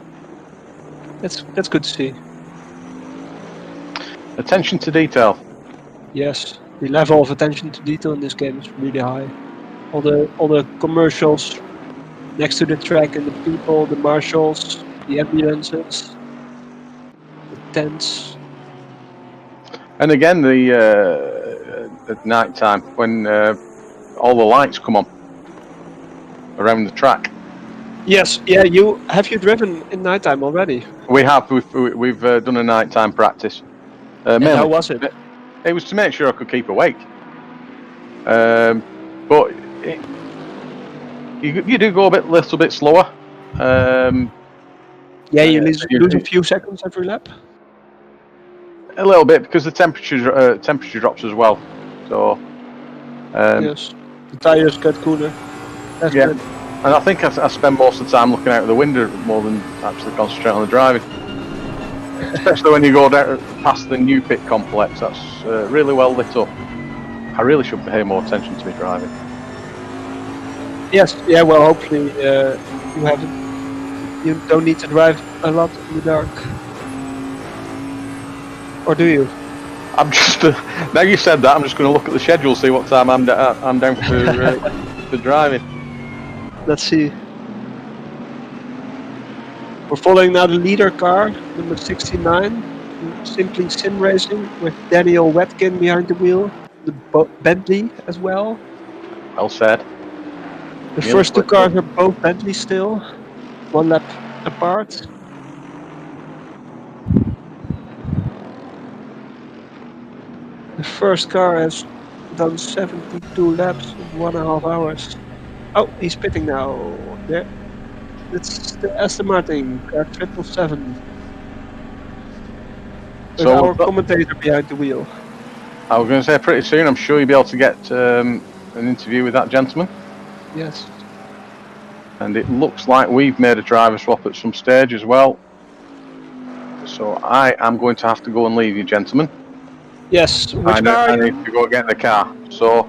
That's good to see. Attention to detail. Yes, the level of attention to detail in this game is really high. All the commercials next to the track and the people, the marshals, the ambulances, the tents. And again, at night time when all the lights come on around the track. Yes, yeah. Have you driven in nighttime already? We have. We've done a nighttime practice. And how was it? It was to make sure I could keep awake. But you do go a little bit slower. Yeah, you lose a few seconds every lap. A little bit because the temperature drops as well. So yes, the tires get cooler. That's yeah, good. and I think I spend most of the time looking out of the window more than actually concentrating on the driving. Especially when you go down past the new pit complex, that's really well lit up. I really should pay more attention to my driving. Yes, yeah. Well, hopefully you don't need to drive a lot in the dark. Or do you? I'm just now you said that, I'm just going to look at the schedule, see what time I'm down for driving. Let's see. We're following now the leader car, number 69, Simply Sim Racing, with Daniel Wetkin behind the wheel, the Bentley as well. Well said. The first two cars are both Bentley still, one lap apart. The first car has done 72 laps in 1.5 hours. Oh, he's pitting now. There. It's the Aston Martin, car 777. With our commentator behind the wheel. I was going to say pretty soon, I'm sure you'll be able to get an interview with that gentleman. Yes. And it looks like we've made a driver swap at some stage as well. So I am going to have to go and leave you, gentlemen. Yes, I need to go get the car. So,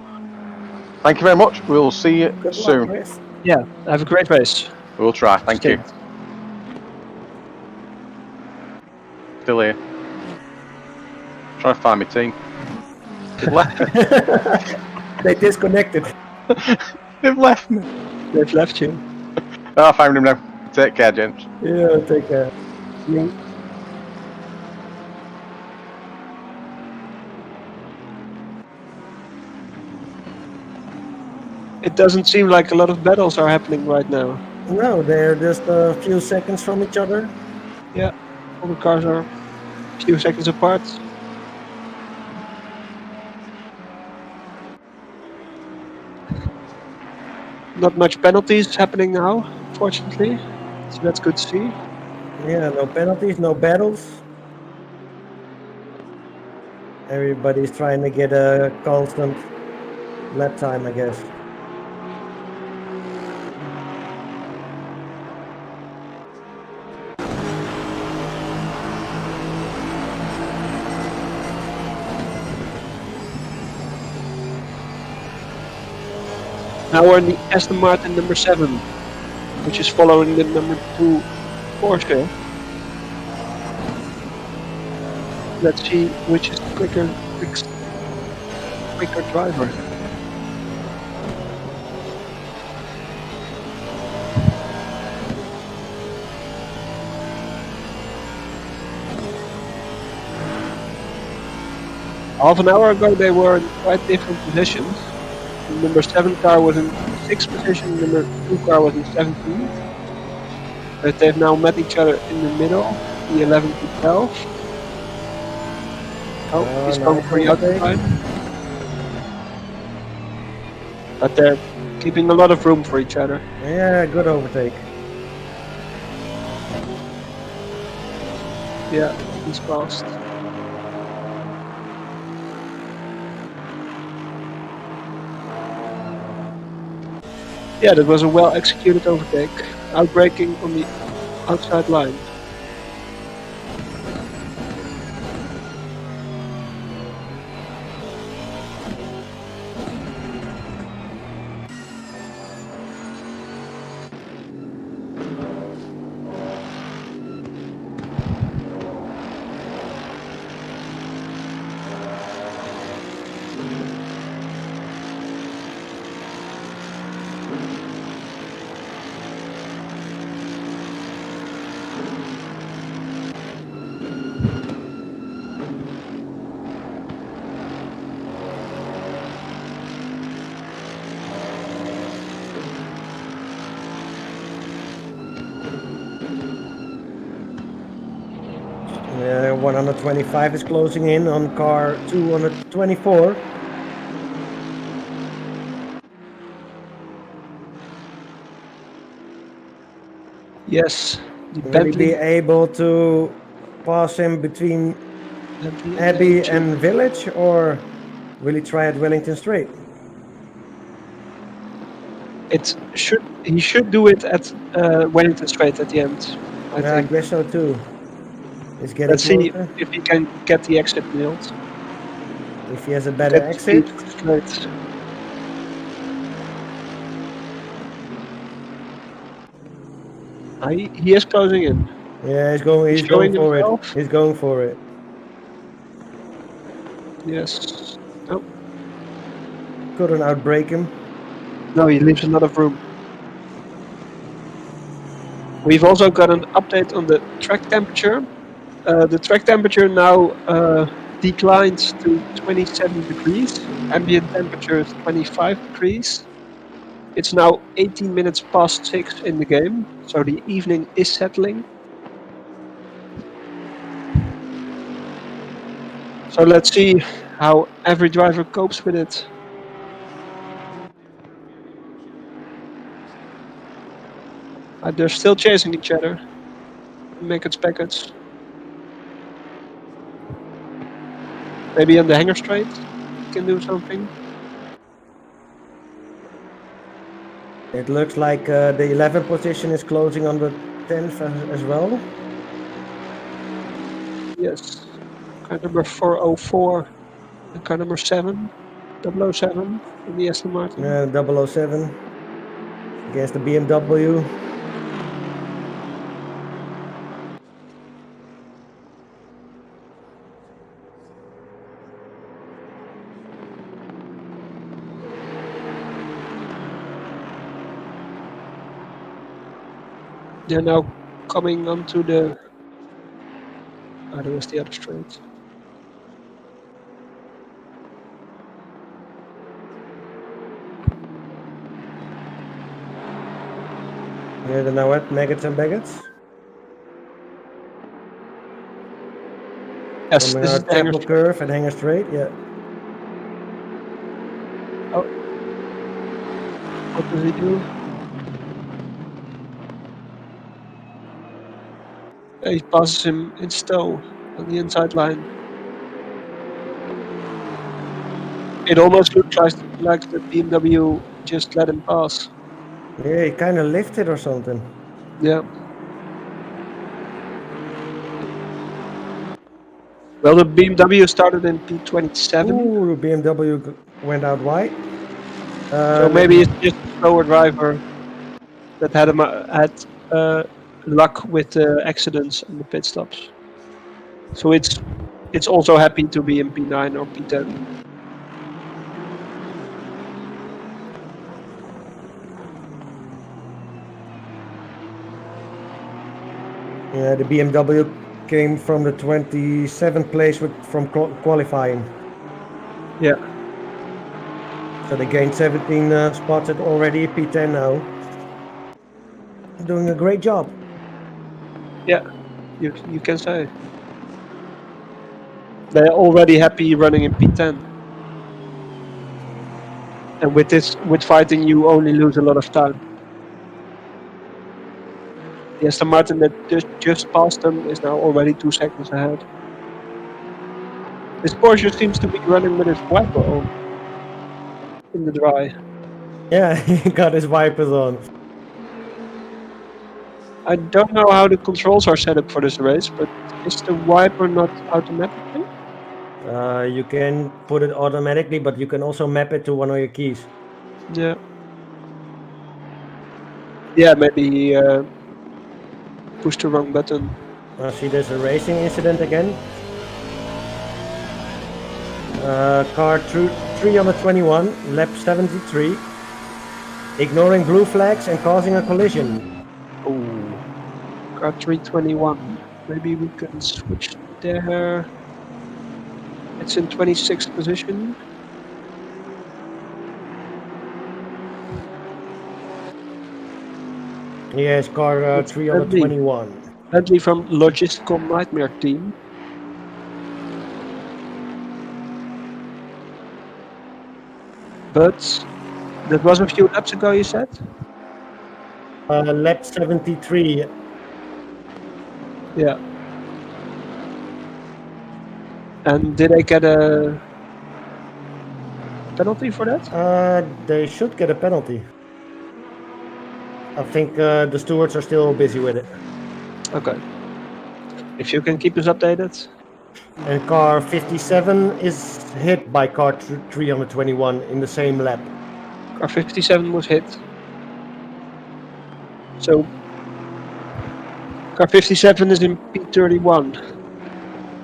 thank you very much. We'll see you soon. Yeah, have a great race. We'll try. Thank you. Still here. Trying to find my team. They've left me. They disconnected. They've left me. They've left you. Oh, I found him now. Take care, gents. Yeah, take care. It doesn't seem like a lot of battles are happening right now. No, they're just a few seconds from each other. Yeah, all the cars are a few seconds apart. Not much penalties happening now, fortunately. So that's good to see. Yeah, no penalties, no battles. Everybody's trying to get a constant lap time, I guess. Now we're in the Aston Martin number 7, which is following the number 2 Porsche. Let's see which is the quicker driver. Half an hour ago they were in quite different positions. The number 7 car was in 6th position, the number 2 car was in 17th. But they've now met each other in the middle, the 11 to 12. Oh, he's going for the outside. But they're keeping a lot of room for each other. Yeah, good overtake. Yeah, he's fast. Yeah, that was a well-executed overtake. Outbraking on the outside line. Yeah, 125 is closing in on car 224. Yes, the Will he Bentley. be able to pass him between Bentley Abbey is and Village, or will he try at Wellington Straight? He should do it at Wellington Straight at the end. I Yeah, I think. guess so too. It's getting Let's see closer. if he can get the exit nailed. If he has a better Get exit. speed straight. He is closing in. Yeah, he's going showing for it. himself. He's going for it. Yes. Oh, Couldn't outbrake him. no, he leaves a lot of room. We've also got an update on the track temperature. The track temperature now declines to 27 degrees. Ambient temperature is 25 degrees. It's now 18 minutes past 6 in the game, so the evening is settling. So let's see how every driver copes with it. They're still chasing each other. Make it packets. Maybe on the hangar straight can do something. It looks like the 11th position is closing on the 10th as well. Yes. Car number 404 and car number 7, 007 in the Aston Martin. 007 against the BMW. They're now coming onto the. There was the other straight. Yeah, they're now at Maggots and Baggots. Yes, Coming this is out the hanger Chapel straight. Curve and Hanger Straight, yeah. What does he do? He passes him in stow on the inside line. It almost looks like the BMW just let him pass. Yeah, he kind of lifted or something. Yeah. Well, the BMW started in P27, Ooh, BMW went out wide. so maybe it's just a slower driver that had luck with the accidents and the pit stops. So it's also happy to be in P9 or P10. Yeah, the BMW came from the 27th place from qualifying. Yeah. So they gained 17 spots at already P10 now. Doing a great job. Yeah, you can say. They're already happy running in P10. And with fighting, you only lose a lot of time. The Aston Martin that just passed them is now already 2 seconds ahead. This Porsche seems to be running with his wiper on in the dry. Yeah, he got his wipers on. I don't know how the controls are set up for this race, but is the wiper not automatically? You can put it automatically, but you can also map it to one of your keys. Yeah. Yeah, maybe he pushed the wrong button. See, there's a racing incident again. Car 321, lap 73, ignoring blue flags and causing a collision. Oh, car 321. Maybe we can switch there. It's in 26th position. Yes, car It's 321. Bentley from Logistical Nightmare Team. But that was a few laps ago, you said? Lap 73. Yeah. And did I get a penalty for that? They should get a penalty. I think the stewards are still busy with it. Okay. If you can keep us updated. And car 57 is hit by car 321 in the same lap. Car 57 was hit. So car 57 is in P31.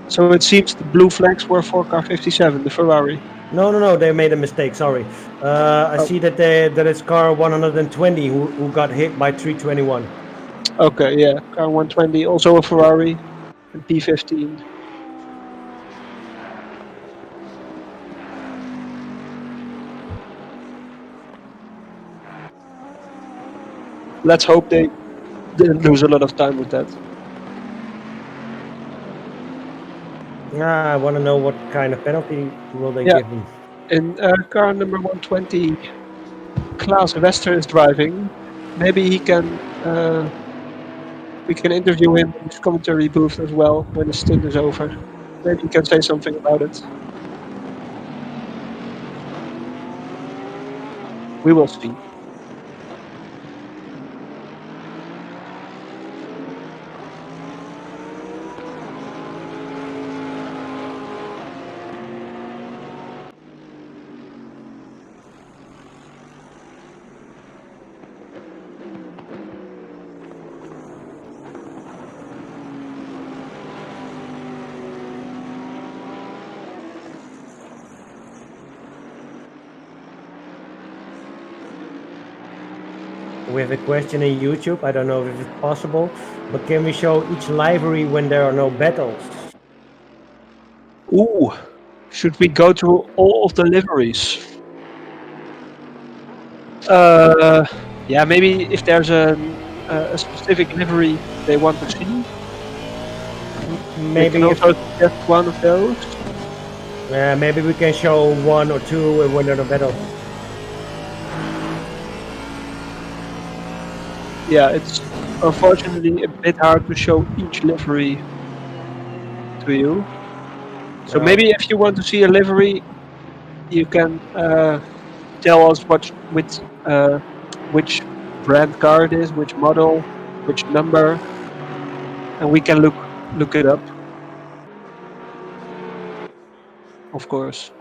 So it seems the blue flags were for car 57, the Ferrari. No, they made a mistake, sorry. I see that it's car 120 who got hit by 321. Okay, yeah. Car 120, also a Ferrari, and P15. Let's hope they didn't lose a lot of time with that. I want to know what kind of penalty will they Yeah. give him. In car number 120, Klaas Wester is driving. Maybe he can. We can interview him in his commentary booth as well when the stint is over. Maybe he can say something about it. We will see. We have a question in YouTube. I don't know if it's possible, but can we show each livery when there are no battles? Ooh, should we go through all of the liveries? Yeah, maybe if there's a specific livery they want to see, they Maybe can if also suggest one of those. maybe we can show 1 or 2 when there are no battles. Yeah, it's unfortunately a bit hard to show each livery to you. So maybe if you want to see a livery, you can tell us which brand car it is, which model, which number, and we can look it up. Of course.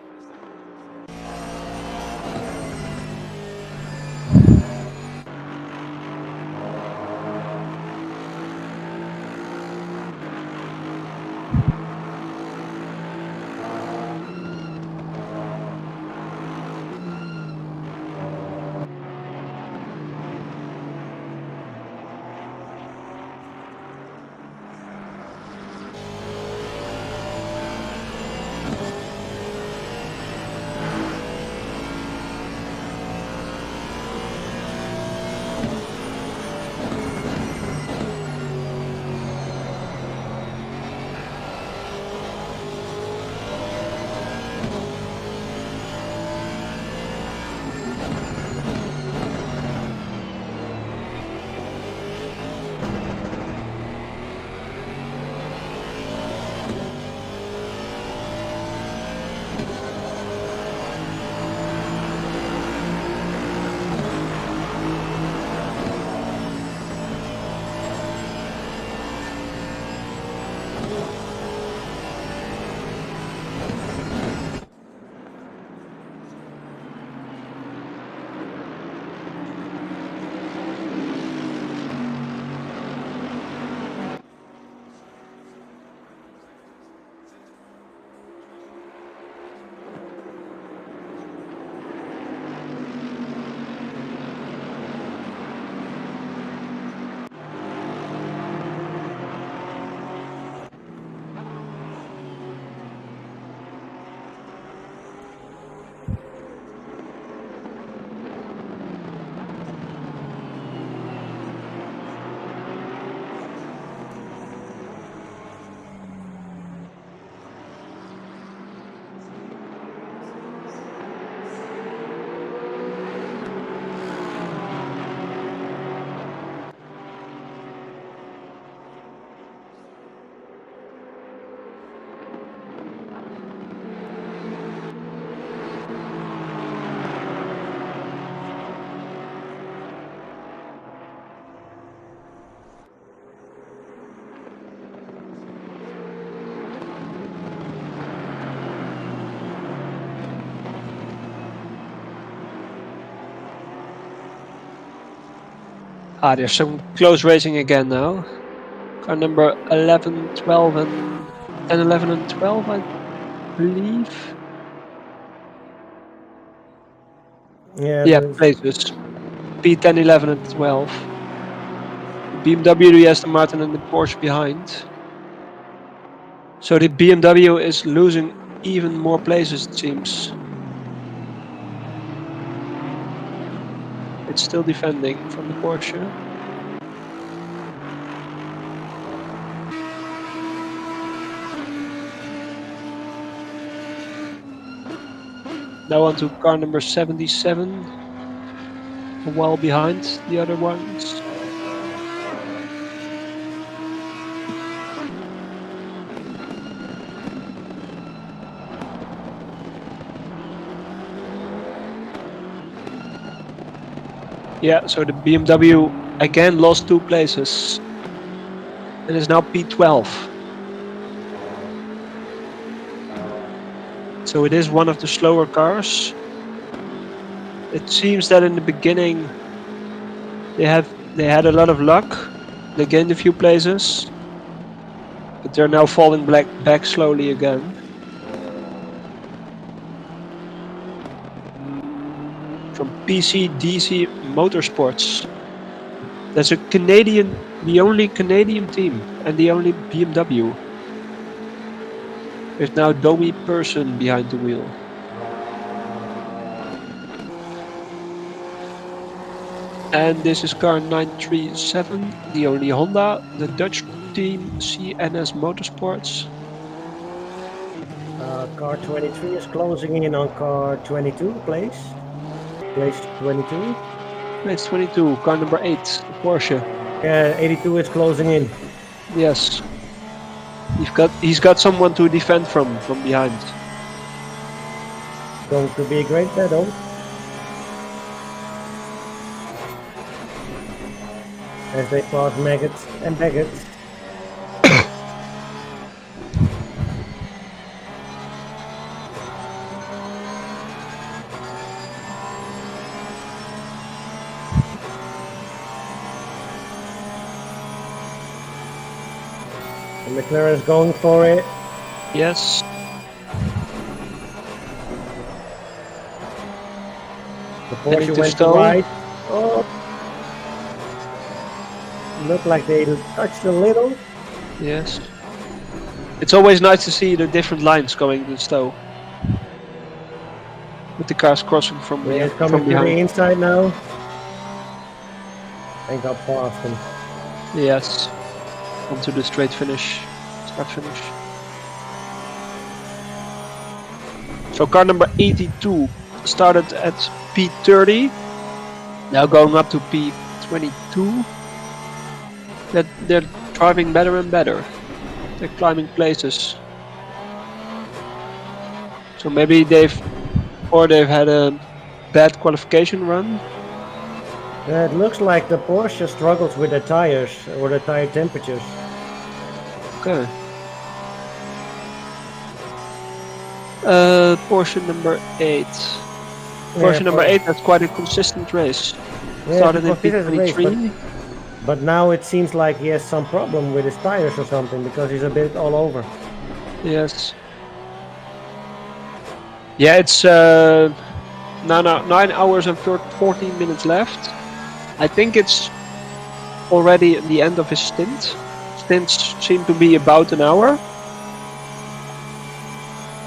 There's some close racing again now. Car number 11, 12, and 10, 11, and 12, I believe. Yeah, places. P10, 11, and 12. BMW, the Aston Martin, and the Porsche behind. So the BMW is losing even more places, it seems. It's still defending from the Porsche. Now on to car number 77. A while behind the other ones. Yeah, so the BMW again lost 2 places and is now P12. So it is one of the slower cars. It seems that in the beginning they had a lot of luck. They gained a few places, but they're now falling back slowly again. From PC DC Motorsports. There's a Canadian, the only Canadian team, and the only BMW. There's now Domi Person behind the wheel. And this is car 937, the only Honda, the Dutch team CNS Motorsports. Car 23 is closing in on car 22, place 22. Place 22, car number 8, the Porsche. Yeah, 82 is closing in. Yes. He's got someone to defend from behind. Going to be a great battle. As they pass Maggots and Baggots. And McLaren's going for it. Yes. The Porsche Into went to stall. right. Oh. Looked like they touched a little. Yes. It's always nice to see the different lines going to stow. With the cars crossing from, Yeah, it's from coming to the behind. inside now. And got past him. Yes. Onto the straight finish. Start finish. So car number 82 started at P30. Now going up to P22. They're driving better and better. They're climbing places. So maybe they've had a bad qualification run. Yeah, it looks like the Porsche struggles with the tires or the tire temperatures. Okay. Porsche number 8. Porsche number 8 has quite a consistent race. Yeah, Started in because it is a race, P23. but now it seems like he has some problem with his tires or something because he's a bit all over. Yes. Yeah, it's now 9 hours and 14 minutes left. I think it's already at the end of his stint. Stints seem to be about an hour.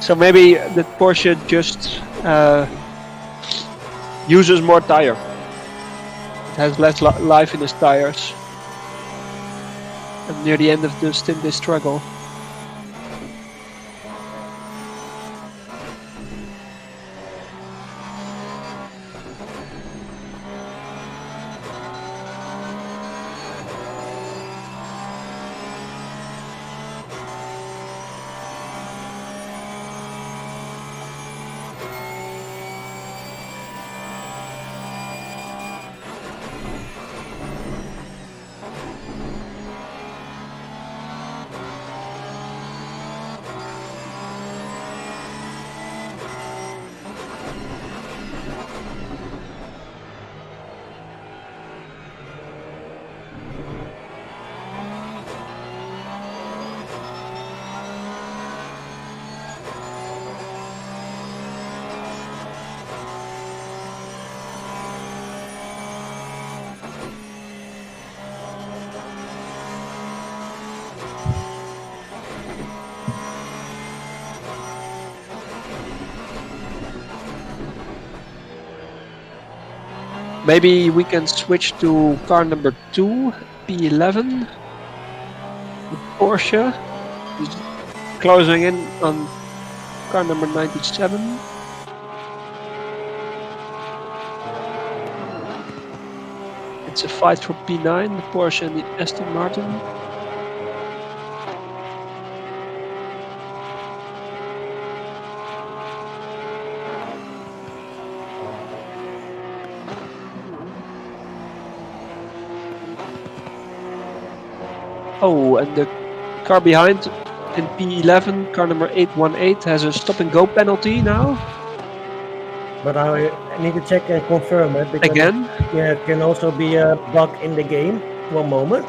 So maybe the Porsche just uses more tire. It has less life in his tires. And near the end of the stint they struggle. Maybe we can switch to car number 2, P11. The Porsche is closing in on car number 97. It's a fight for P9, the Porsche and the Aston Martin. Oh, and the car behind in P11, car number 818, has a stop and go penalty now. But I need to check and confirm it. Because Again? Yeah, it can also be a bug in the game. One moment.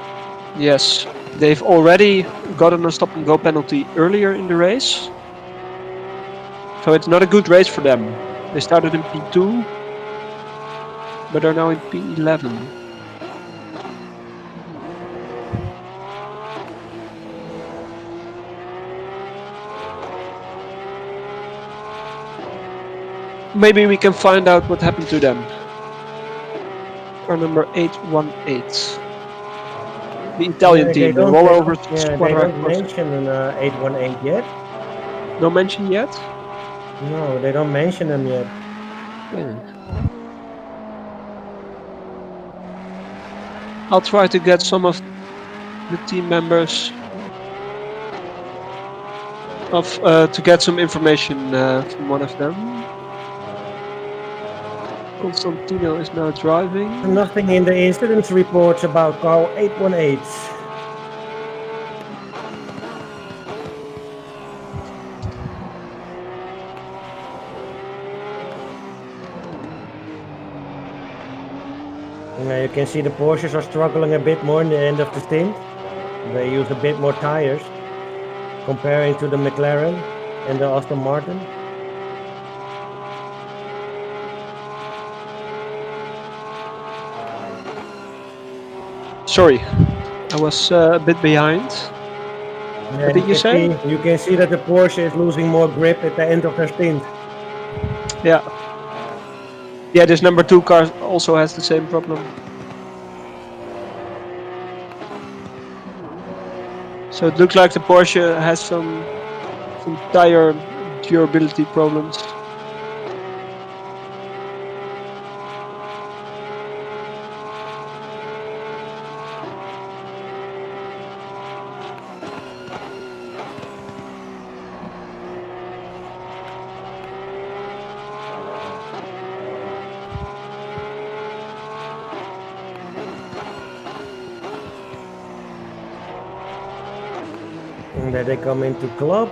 Yes, they've already gotten a stop and go penalty earlier in the race. So it's not a good race for them. They started in P2, but are now in P11. maybe we can find out what happened to them. Car number 818. The Italian team, the rollover They don't mention an 818 yet. No mention yet? No, they don't mention them yet. I'll try to get some of the team members to get some information from one of them. Constantino is now driving. Nothing in the incidents reports about car 818. You can see the Porsches are struggling a bit more in the end of the stint. They use a bit more tires comparing to the McLaren and the Aston Martin. Sorry, I was a bit behind. What did you say? You can see that the Porsche is losing more grip at the end of their stint. Yeah. Yeah, this number 2 car also has the same problem. So it looks like the Porsche has some tire durability problems. And then they come into club.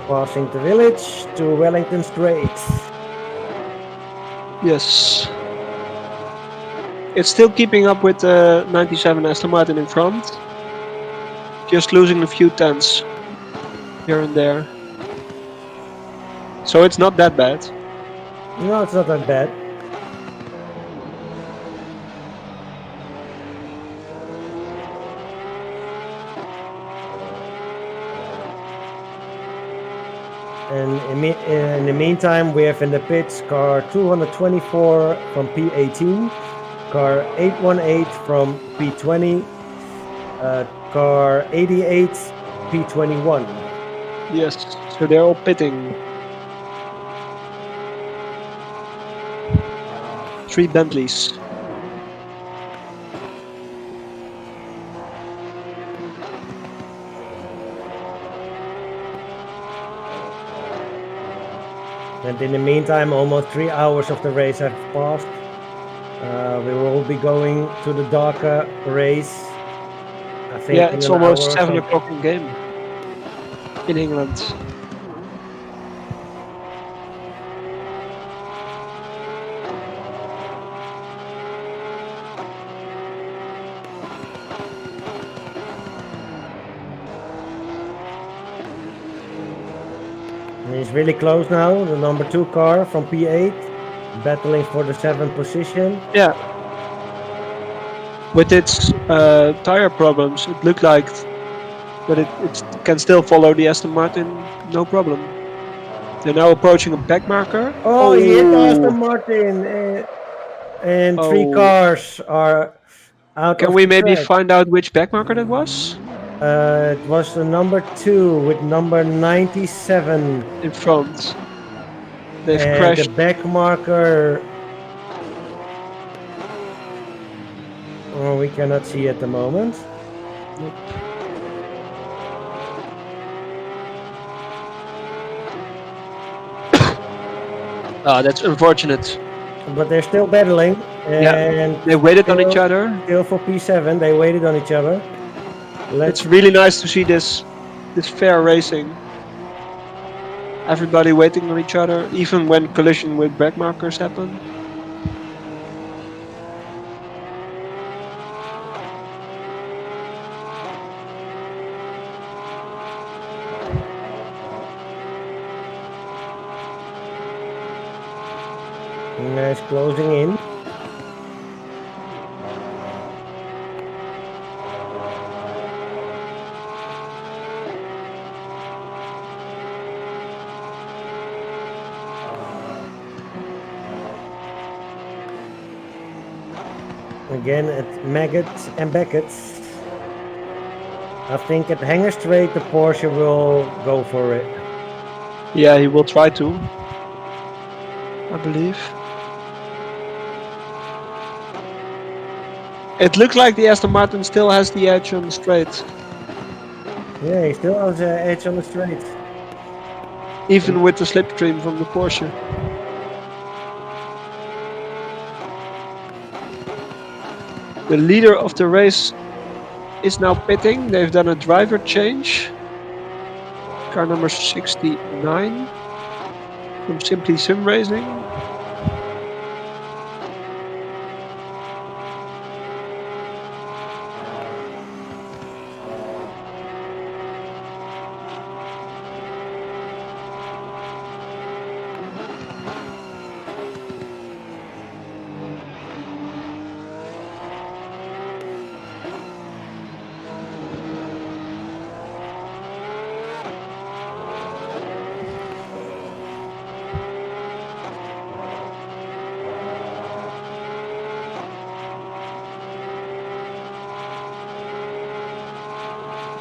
Passing the village to Wellington Strait. Yes. It's still keeping up with the 97 Aston Martin in front. Just losing a few tenths here and there. So it's not that bad. No, it's not that bad. And in the meantime, we have in the pits car 224 from P18, car 818 from P20, car 88 P21. Yes, so they're all pitting. 3 Bentleys. And in the meantime, almost 3 hours of the race have passed. We will be going to the Dhaka race. I think yeah, it's almost 7 o'clock in game in England. He's really close now, the number 2 car from P8, battling for the 7th position. Yeah. With its tire problems, it looked like that it can still follow the Aston Martin, no problem. They're now approaching a back marker. Oh, he hit Aston Martin, and 3 cars are out. Can we maybe find out which back marker that was? It was the number 2 with number 97 in front. They've and crashed. The back marker. Oh, we cannot see at the moment. Nope. That's unfortunate. But they're still battling, and they waited on each other. Still for P7, they waited on each other. It's really nice to see this fair racing. Everybody waiting on each other, even when collision with brake markers happen. Nice closing in. Again at Maggots and Beckett's. I think at Hanger Straight the Porsche will go for it. Yeah, he will try to, I believe. It looks like the Aston Martin still has the edge on the straight. Yeah, he still has the edge on the straight. Even with the slipstream from the Porsche. The leader of the race is now pitting. They've done a driver change. Car number 69 from Simply Sim Racing.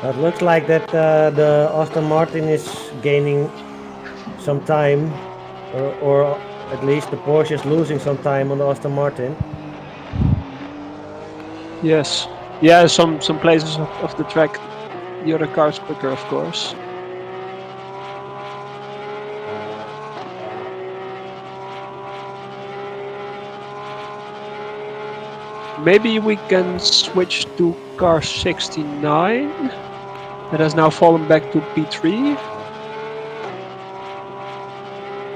It looks like that the Aston Martin is gaining some time, or at least the Porsche is losing some time on the Aston Martin. Yes. Yeah, some places of the track, the other cars quicker, of course. Maybe we can switch to car 69. That has now fallen back to P3.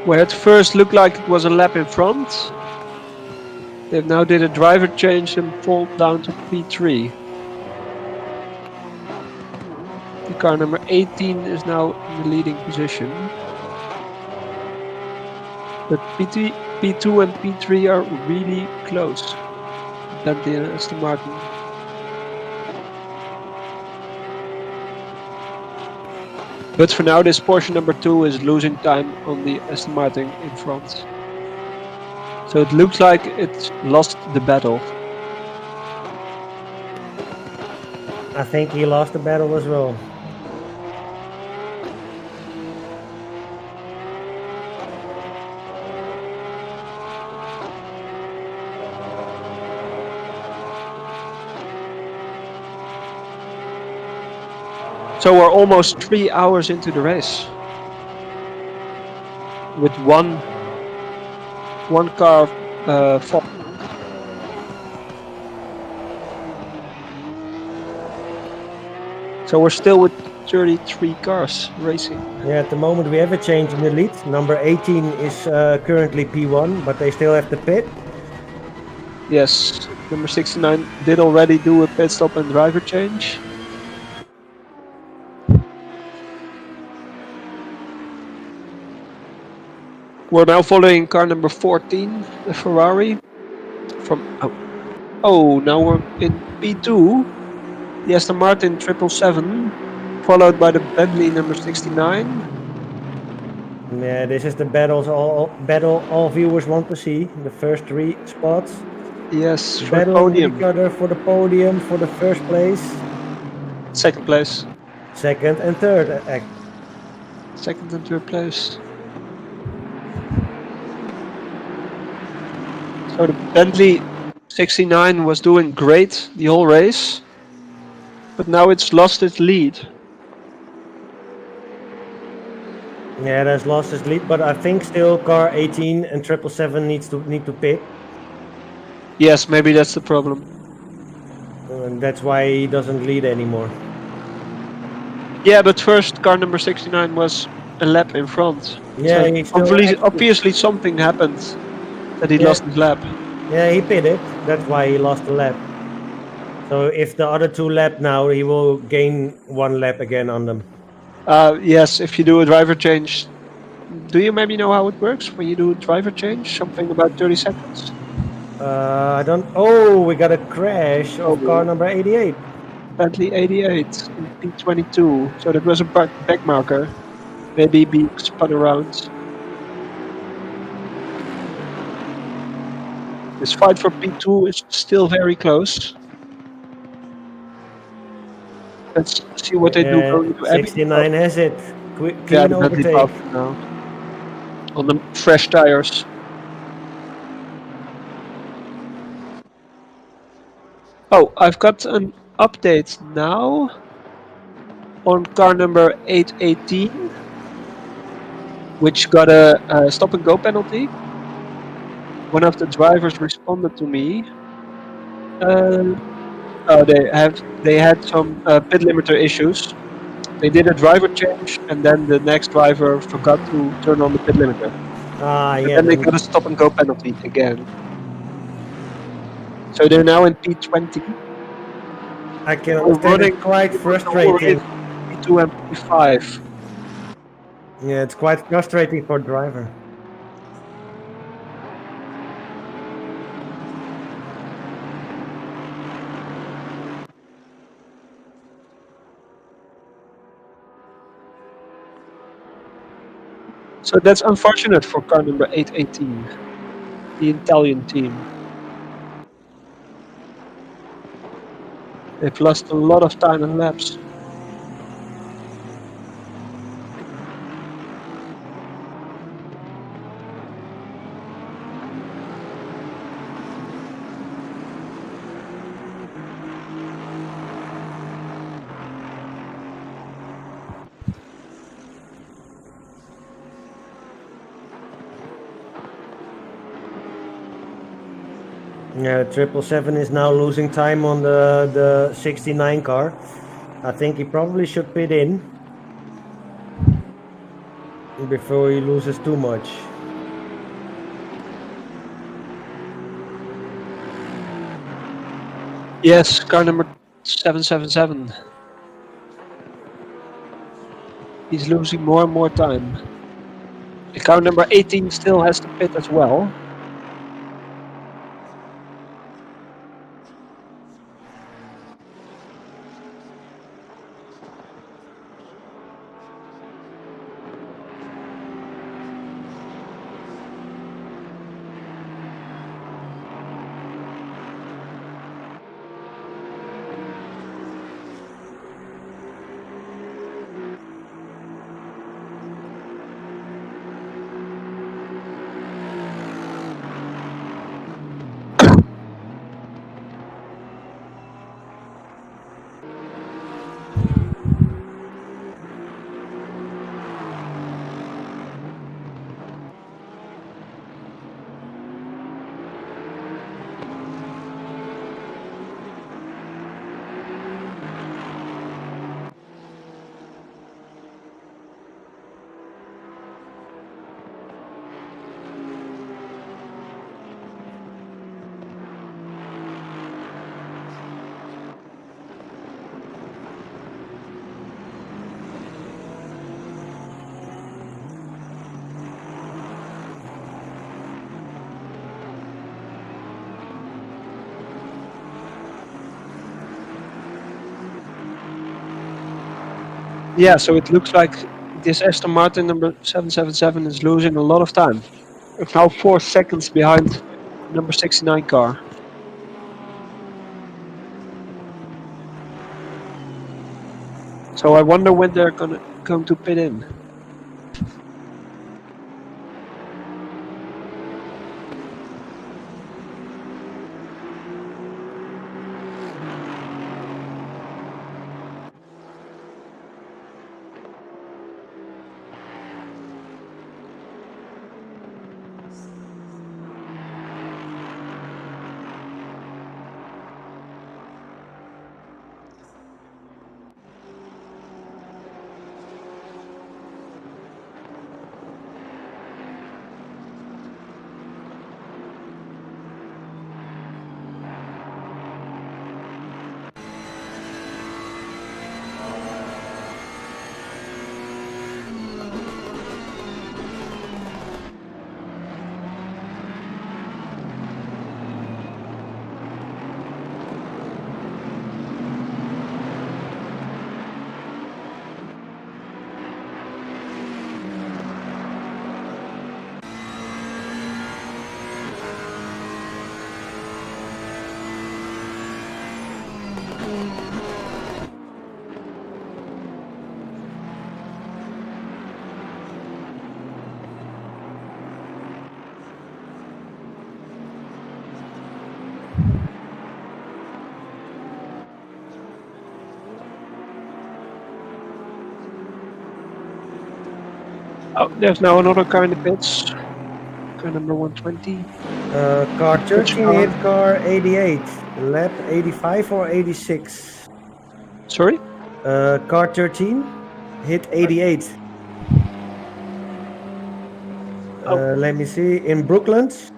Where it first looked like it was a lap in front. They've now did a driver change and fall down to P3. The car number 18 is now in the leading position. But P2 and P3 are really close. Bentley and Aston Martin. But for now, this Porsche number 2 is losing time on the Aston Martin in front. So it looks like it's lost the battle. I think he lost the battle as well. So we're almost 3 hours into the race. With one car fall. So we're still with 33 cars racing. Yeah, at the moment we have a change in the lead. Number 18 is currently P1, but they still have the pit. Yes, number 69 did already do a pit stop and driver change. We're now following car number 14, the Ferrari. Now we're in P2, the Aston Martin 777, followed by the Bentley number 69. Yeah, this is the battle all viewers want to see. The first 3 spots. Yes, for Battling podium. each other for the podium, for the first place. Second place. Second and third. Second and third place. So the Bentley 69 was doing great the whole race, but now it's lost its lead. Yeah, it has lost its lead, but I think still car 18 and 777 need to pit. Yes, maybe that's the problem. And that's why he doesn't lead anymore. Yeah, but first car number 69 was a lap in front. Yeah, so he's still obviously something happened that he Yeah. lost his lap. Yeah, he pitted. That's why he lost the lap. So if the other 2 lap now, he will gain 1 lap again on them. Yes, if you do a driver change. Do you maybe know how it works when you do a driver change? Something about 30 seconds? I don't. Oh, we got a crash of Oh. car number 88. Bentley 88 in P22. So that was a back marker. Maybe be spun around. This fight for P2 is still very close. Let's see what they do going to Abbey. 69 has it. Yeah, Clean the Bentley overtake. passed now. On the fresh tires. Oh, I've got an update now on car number 818, which got a stop and go penalty. One of the drivers responded to me. They had some pit limiter issues. They did a driver change, and then the next driver forgot to turn on the pit limiter. Yeah. And then they got a stop and go penalty again. So they're now in P20. I can understand. It's quite frustrating. P2 and P5. Yeah, it's quite frustrating for driver. So that's unfortunate for car number 818, the Italian team. They've lost a lot of time and laps. Yeah, 777 is now losing time on the 69 car. I think he probably should pit in before he loses too much. Yes, car number 777. He's losing more and more time. The car number 18 still has to pit as well. Yeah, so it looks like this Aston Martin number 777 is losing a lot of time. It's now 4 seconds behind number 69 car. So I wonder when they're going to pit in. Oh, there's now another car in the pits. Car number 120. Car 13 car? hit car 88. Lap 85 or 86? Sorry? Car 13 hit 88. Let me see. In Brooklands,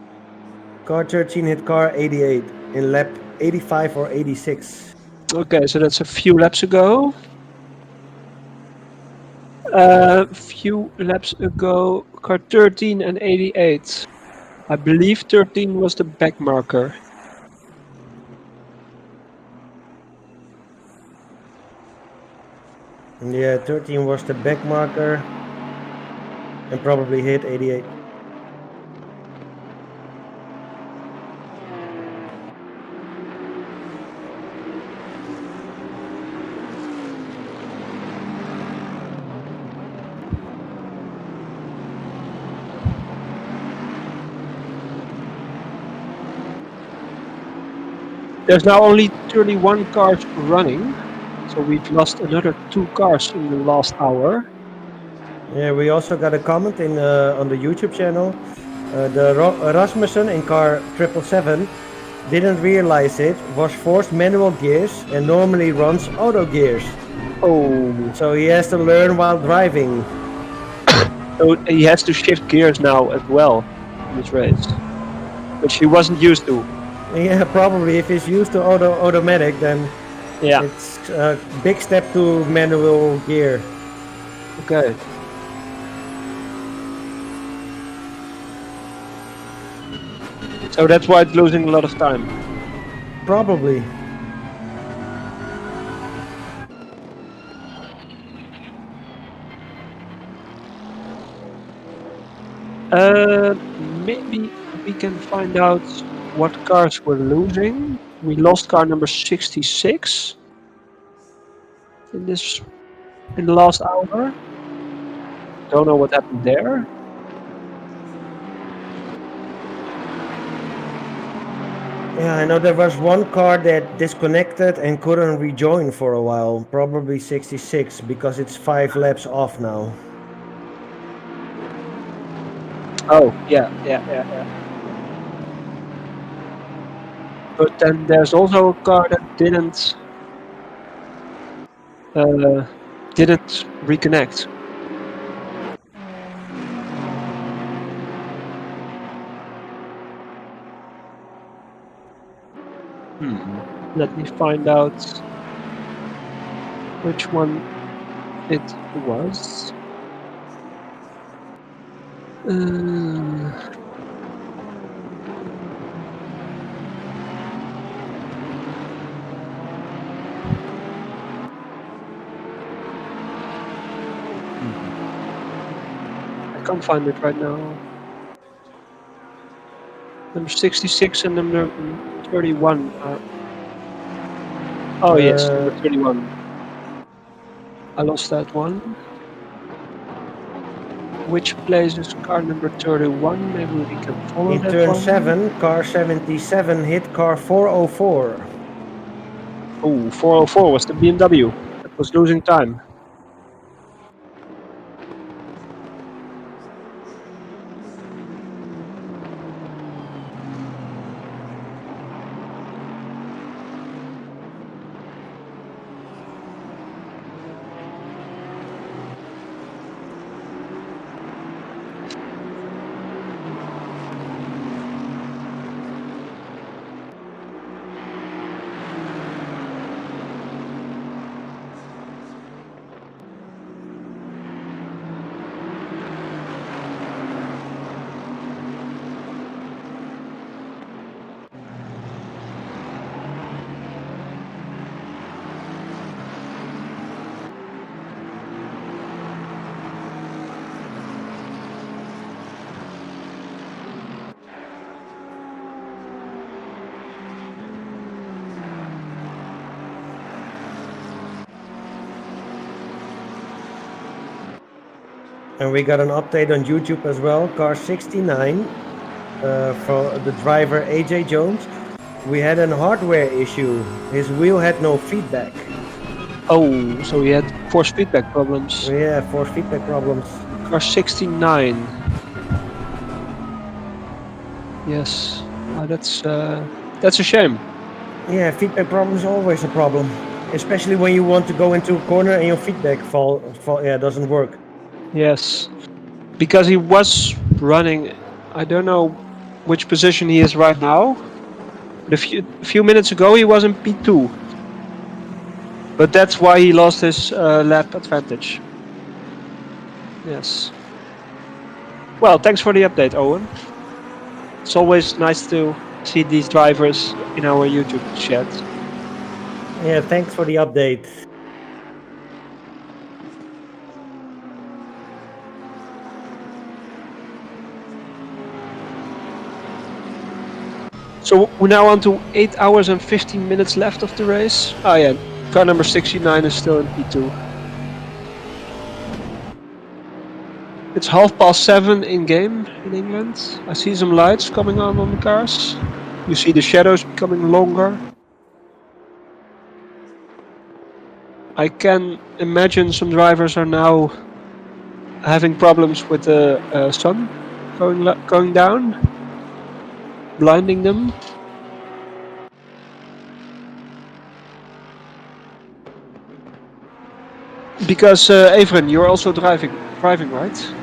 car 13 hit car 88. In lap 85 or 86? Okay, so that's a few laps ago. Few laps ago, car 13 and 88. I believe 13 was the back marker. Yeah, 13 was the back marker and probably hit 88. There's now only 31 cars running, so we've lost another 2 cars in the last hour. Yeah, we also got a comment in on the YouTube channel. Rasmussen in car 777 didn't realize it, was forced manual gears and normally runs auto gears. Oh, So he has to learn while driving. so he has to shift gears now as well in this race, which he wasn't used to. Yeah, probably if he's used to automatic, then Yeah. it's a big step to manual gear. Okay. So that's why it's losing a lot of time. Probably. Maybe we can find out what cars we're losing. We lost car number 66 in the last hour. Don't know what happened there. Yeah, I know there was one car that disconnected and couldn't rejoin for a while. Probably 66 because it's 5 laps off now. Oh, yeah. But then there's also a car that didn't reconnect. Let me find out which one it was. I can't find it right now. Number 66 and number 31 are... Oh yes, number 31. I lost that one. Which place is car number 31? Maybe we can follow In that turn one. 7, car 77 hit car 404. Oh, 404 was the BMW. That was losing time. And we got an update on YouTube as well. Car 69 for the driver AJ Jones. We had a hardware issue. His wheel had no feedback. Oh, so he had force feedback problems. Yeah, force feedback problems. car 69. Yes, that's a shame. Yeah, feedback problem is always a problem, especially when you want to go into a corner and your feedback doesn't work. Yes, because he was running. I don't know which position he is right now. But a few minutes ago he was in P2. But that's why he lost his lap advantage. Yes. Well, thanks for the update, Owen. It's always nice to see these drivers in our YouTube chat. Yeah, thanks for the update. So we're now on to 8 hours and 15 minutes left of the race. Oh yeah, car number 69 is still in P2. It's 7:30 in game in England. I see some lights coming on the cars. You see the shadows becoming longer. I can imagine some drivers are now having problems with the sun going down, blinding them. Because Evren, you're also driving, right?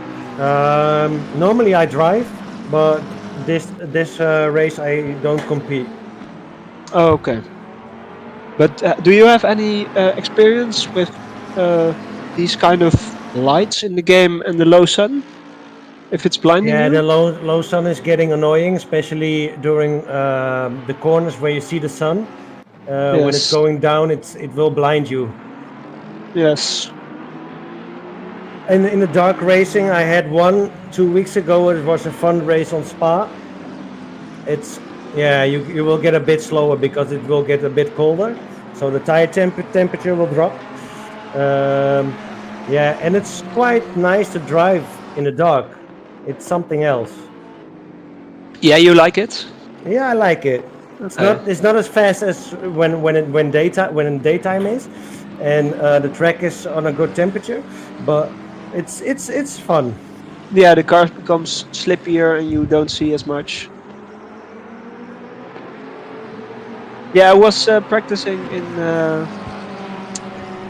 Normally I drive, but this race I don't compete. Oh, okay. But do you have any experience with these kind of lights in the game and the low sun? If it's blinding Yeah, you? the low sun is getting annoying, especially during the corners where you see the sun. When it's Yes. going down, it will blind you. Yes. And in the dark racing, I had one 2 weeks ago. It was a fun race on Spa. You will get a bit slower because it will get a bit colder, so the tire temperature will drop. And it's quite nice to drive in the dark. It's something else. Yeah, you like it? Yeah, I like it. It's not as fast as when daytime is, and the track is on a good temperature, but it's fun. Yeah, the car becomes slippier and you don't see as much. Yeah, I was practicing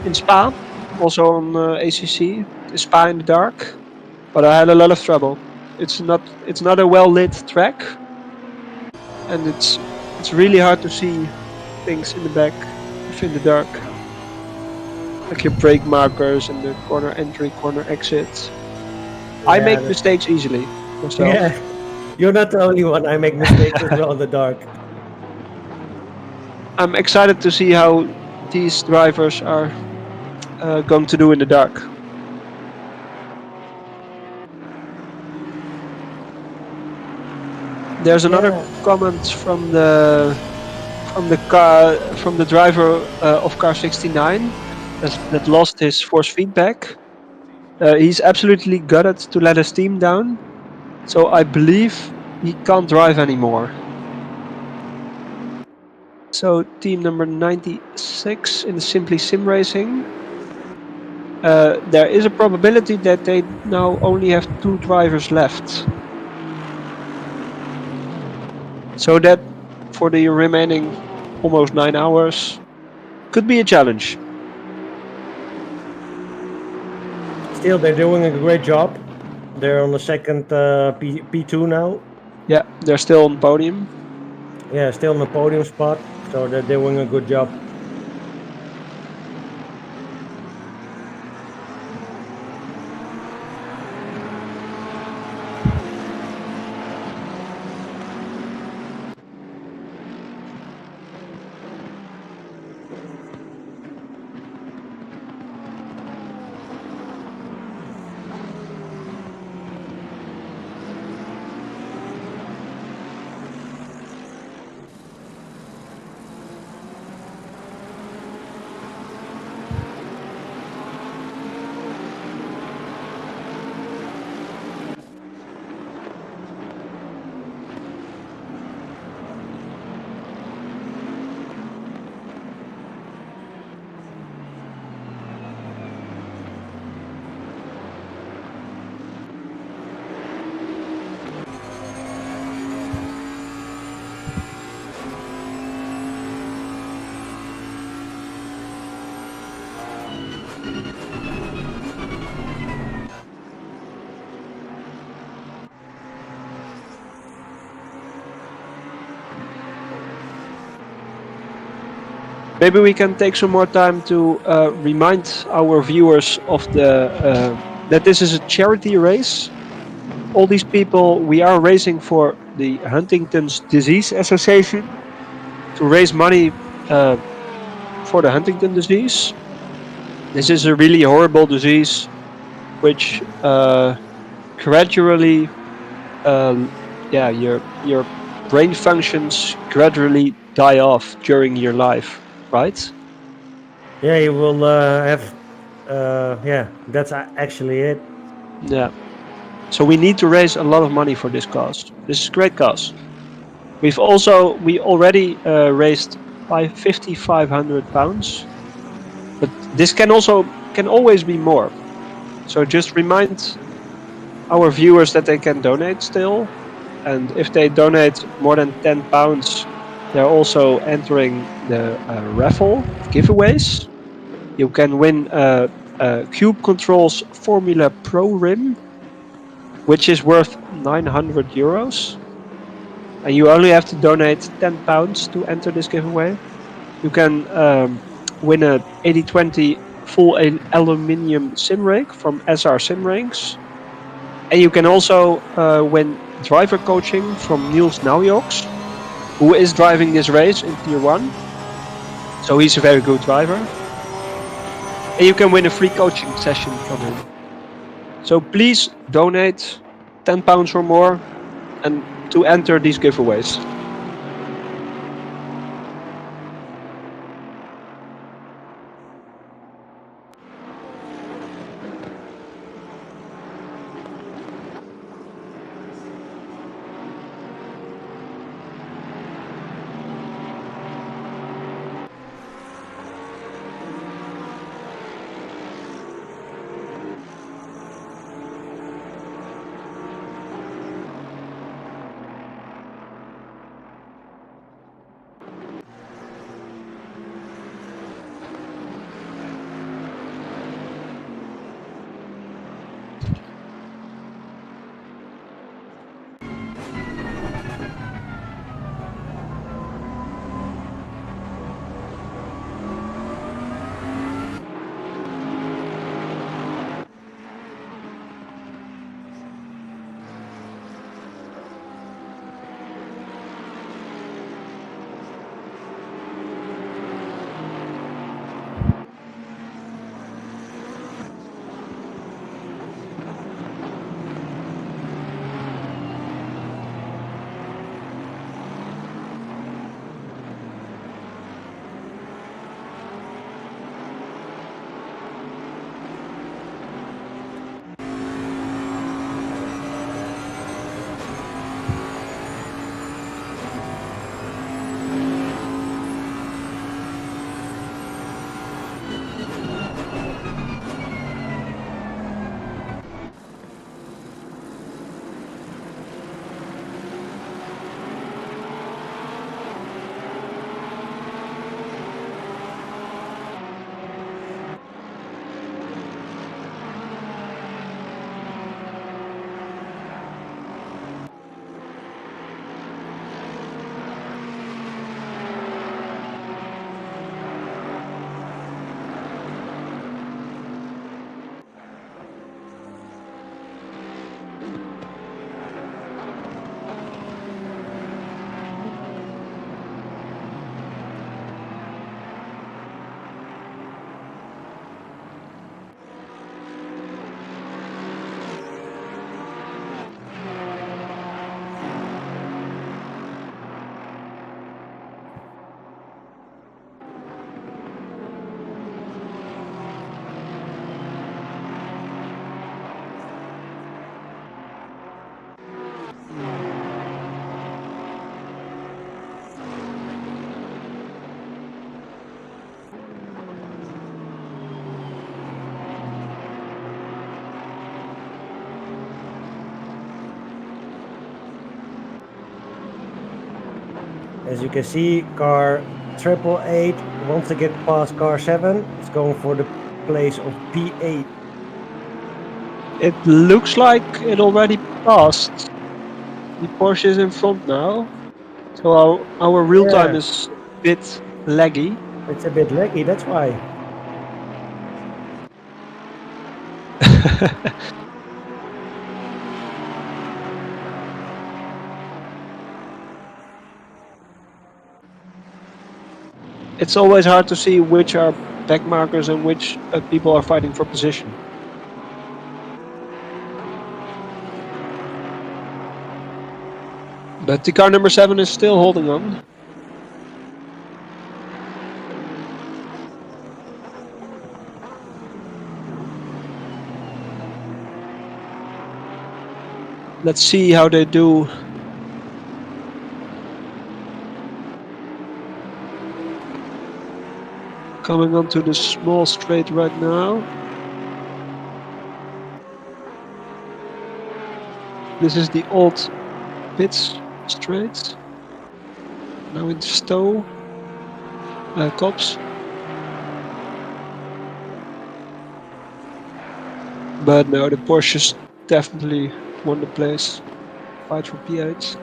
in Spa, also on ACC, Spa in the dark, but I had a lot of trouble. It's not a well lit track, and it's really hard to see things in the back if in the dark, like your brake markers and the corner entry, corner exit. I make mistakes easily myself. Yeah, you're not the only one. I make mistakes as well in the dark. I'm excited to see how these drivers are going to do in the dark. There's another comment from the driver of car 69 that lost his force feedback. He's absolutely gutted to let his team down, so I believe he can't drive anymore. So team number 96 in the Simply Sim Racing. There is a probability that they now only have 2 drivers left. So that for the remaining almost 9 hours could be a challenge. Still, they're doing a great job. They're on the second P2 now. Yeah, they're still on podium. Yeah, still in the podium spot, so they're doing a good job. maybe we can take some more time to remind our viewers of that this is a charity race. All these people, we are racing for the Huntington's Disease Association to raise money for the Huntington disease. This is a really horrible disease which gradually, your brain functions gradually die off during your life, right? Yeah, you will have. That's actually it. Yeah. So we need to raise a lot of money for this cause. This is a great cause. We already raised £5,500, but this can always be more. So just remind our viewers that they can donate still, and if they donate more than £10, they're also entering the raffle giveaways. You can win Cube Control's Formula Pro rim, which is worth €900. And you only have to donate £10 to enter this giveaway. You can win a 80/20 full aluminium sim rake from SR Sim Ranks. And you can also win driver coaching from Niels Naujoks, who is driving this race in Tier 1. So he's a very good driver. And you can win a free coaching session from him. So please donate £10 or more and to enter these giveaways. As you can see, car 888 wants to get past car 7. It's going for the place of P8. It looks like it already passed. The Porsche is in front now. So our real time is a bit laggy. It's a bit laggy, that's why. It's always hard to see which are back markers and which people are fighting for position. But the car number 7 is still holding on. Let's see how they do. Coming onto the small straight right now. This is the old pits straight. Now in Stowe. Cops. But no, the Porsches definitely won the place. Fight for P8.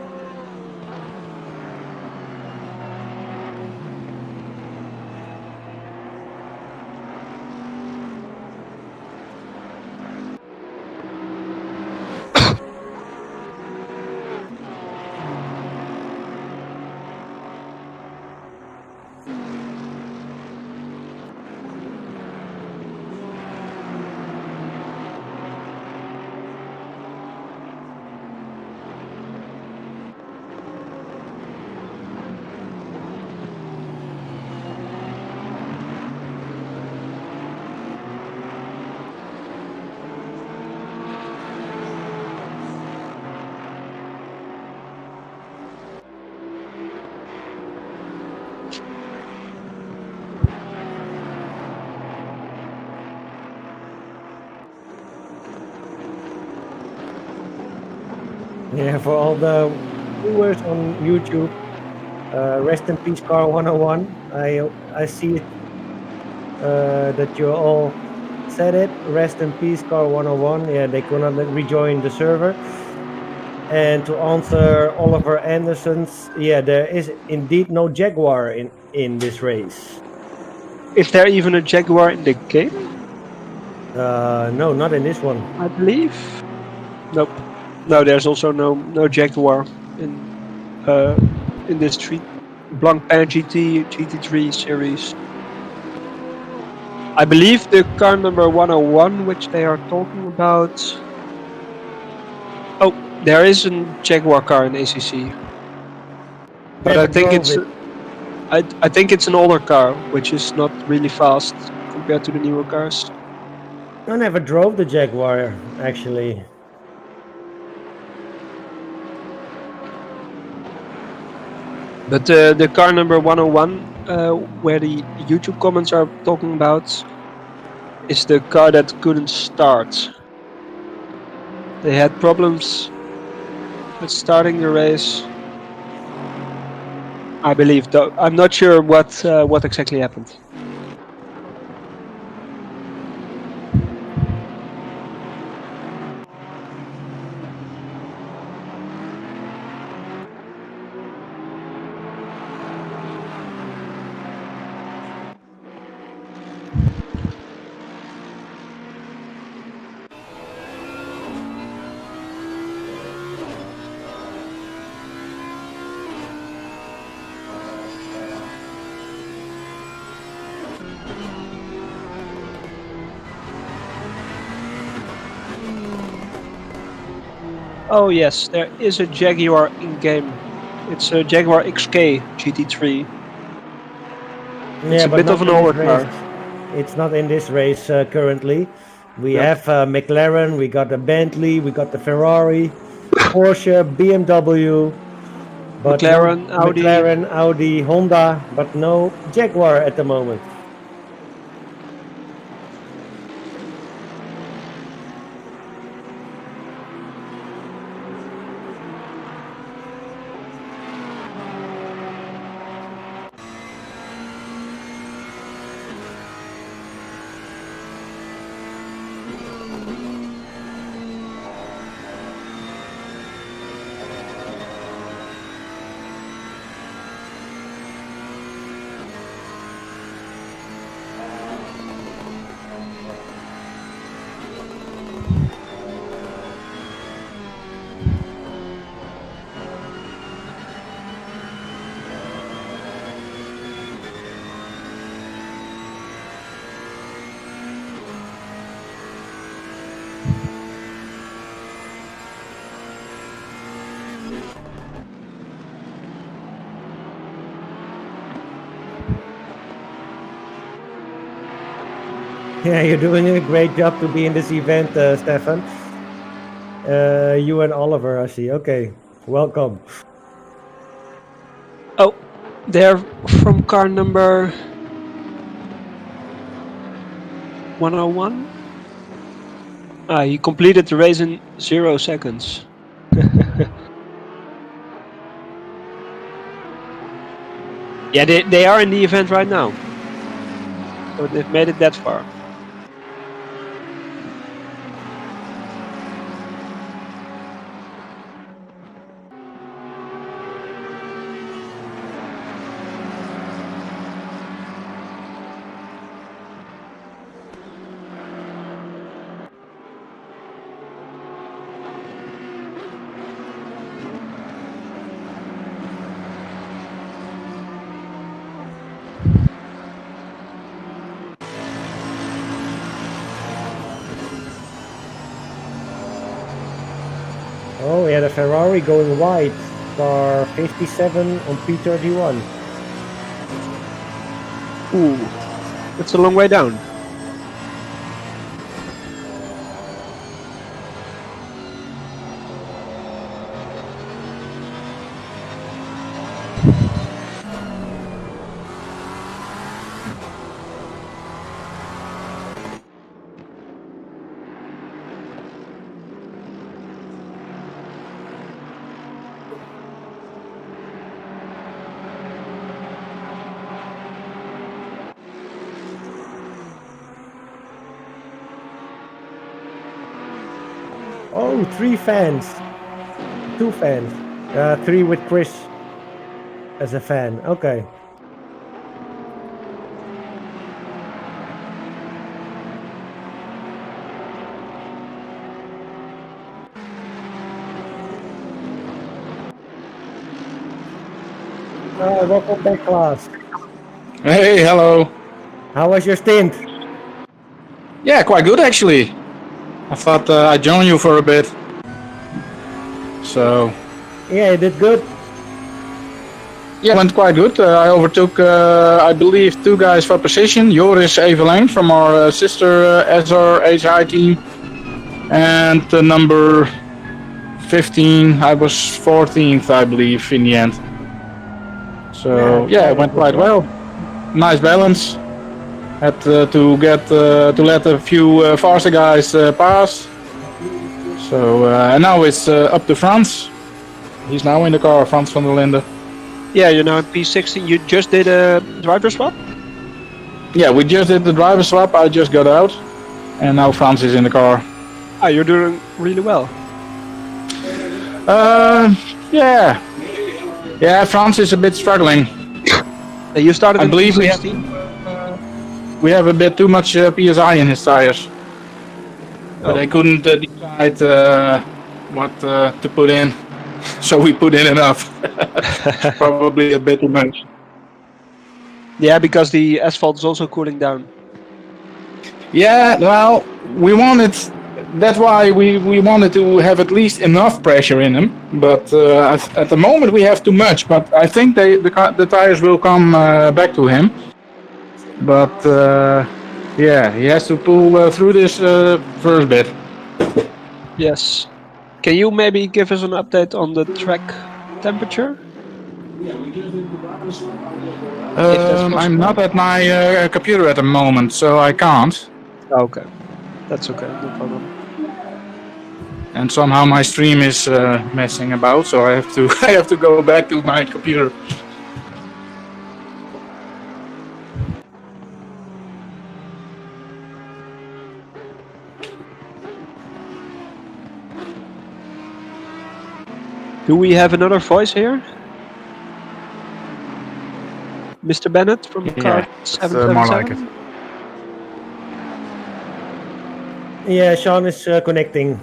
Yeah, for all the viewers on YouTube, rest in peace, Car 101. I see that you all said it. Rest in peace, Car 101. Yeah, they could not rejoin the server. And to answer Oliver Anderson's, yeah, there is indeed no Jaguar in this race. Is there even a Jaguar in the game? No, not in this one. I believe. Nope. No, there's also no Jaguar in this Blancpain GT GT3 series. I believe the car number 101, which they are talking about. Oh, there is a Jaguar car in ACC, but I think I think it's an older car, which is not really fast compared to the newer cars. I never drove the Jaguar, actually. But the car number 101, where the YouTube comments are talking about, is the car that couldn't start. They had problems with starting the race, I believe. Though I'm not sure what exactly happened. Oh yes, there is a Jaguar in game. It's a Jaguar XK GT3. It's a bit of an older car. It's not in this race currently. We have McLaren, we got the Bentley, we got the Ferrari, Porsche, BMW, but McLaren, Audi, Honda, but no Jaguar at the moment. Yeah, you're doing a great job to be in this event, Stefan. You and Oliver, I see. Okay, welcome. Oh, they're from car number 101. He completed the race in 0 seconds. Yeah, they are in the event right now. So they've made it that far. Oh, we had a Ferrari going wide. Car 57 on P31. Ooh, that's a long way down. Oh, 3 fans. 2 fans. 3 with Chris as a fan. Okay. Welcome back, class. Hey, hello. How was your stint? Yeah, quite good actually. I thought I'd join you for a bit. So Yeah, you did good. yeah, it went quite good. I overtook, I believe, 2 guys for position. Joris Evelijn from our sister SRHI team, and the number 15. I was 14th, I believe, in the end. So yeah, it went quite well. Nice balance. Had to let a few faster guys pass. So and now it's up to Frans. He's now in the car, Frans van der Linde. Yeah, you're now at P16. You just did a driver swap? Yeah, we just did the driver swap. I just got out, and now Frans is in the car. You're doing really well. Yeah, Frans is a bit struggling. You started I in believe P16? we have a bit too much PSI in his tires. But they couldn't decide what to put in, so we put in enough. Probably a bit too much. Yeah, because the asphalt is also cooling down. Yeah, well, that's why we wanted to have at least enough pressure in them. But at the moment we have too much. But I think the tires will come back to him. But yeah, he has to pull through this first bit. Yes. Can you maybe give us an update on the track temperature? I'm not at my computer at the moment, so I can't. Okay, that's okay, no problem. And somehow my stream is messing about, so I have to go back to my computer. Do we have another voice here? Mr. Bennett from car 777? More like it. Yeah, Sean is connecting.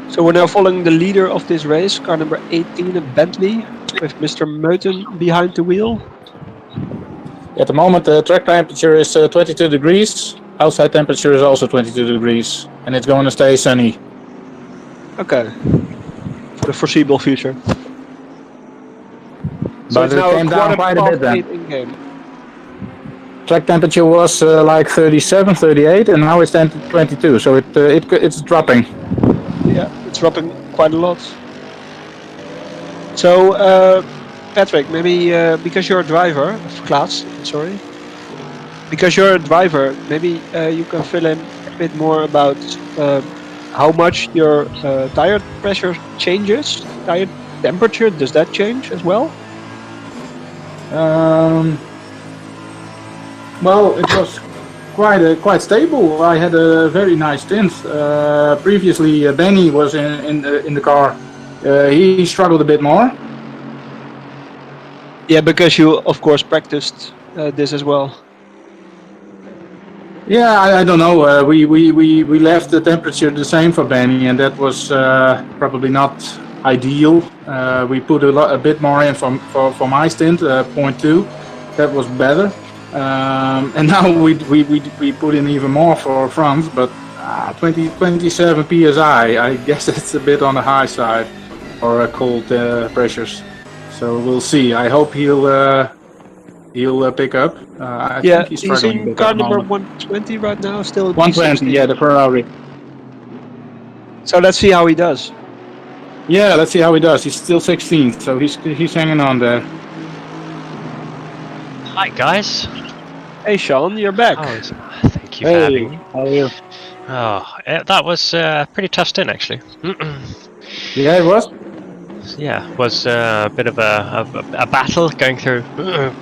So we're now following the leader of this race, car number 18, a Bentley. with Mr. Meuten behind the wheel. At the moment, the track temperature is 22 degrees. Outside temperature is also 22 degrees, and it's going to stay sunny. Okay. For the foreseeable future. So But it's it now came down quite a bit then. 8 in game. Track temperature was like 37, 38, and now it's 22. So it's dropping. Yeah, it's dropping quite a lot. So, Patrick, maybe because you're a driver, Klaas, sorry. Because you're a driver, maybe you can fill in a bit more about how much your tire pressure changes, tire temperature, does that change as well? Well, it was quite stable. I had a very nice stint. Previously, Benny was in the car. He struggled a bit more. Yeah, because you of course practiced this as well. Yeah, I don't know. We left the temperature the same for Benny, and that was probably not ideal. We put a bit more in for my stint, 0.2. That was better. And now we put in even more for Franz, but 27 psi. I guess it's a bit on the high side for cold pressures. So we'll see. I hope he'll pick up. I think he's struggling a in bit car at the number moment. 120 right now, still. 120, yeah, the Ferrari. So let's see how he does. Yeah, let's see how he does. He's still 16th, so he's hanging on there. Hi guys. Hey Sean, you're back. Oh, thank you for having me. How are you? Oh, that was pretty tough stint actually. Yeah, it was. Yeah, was a bit of a battle going through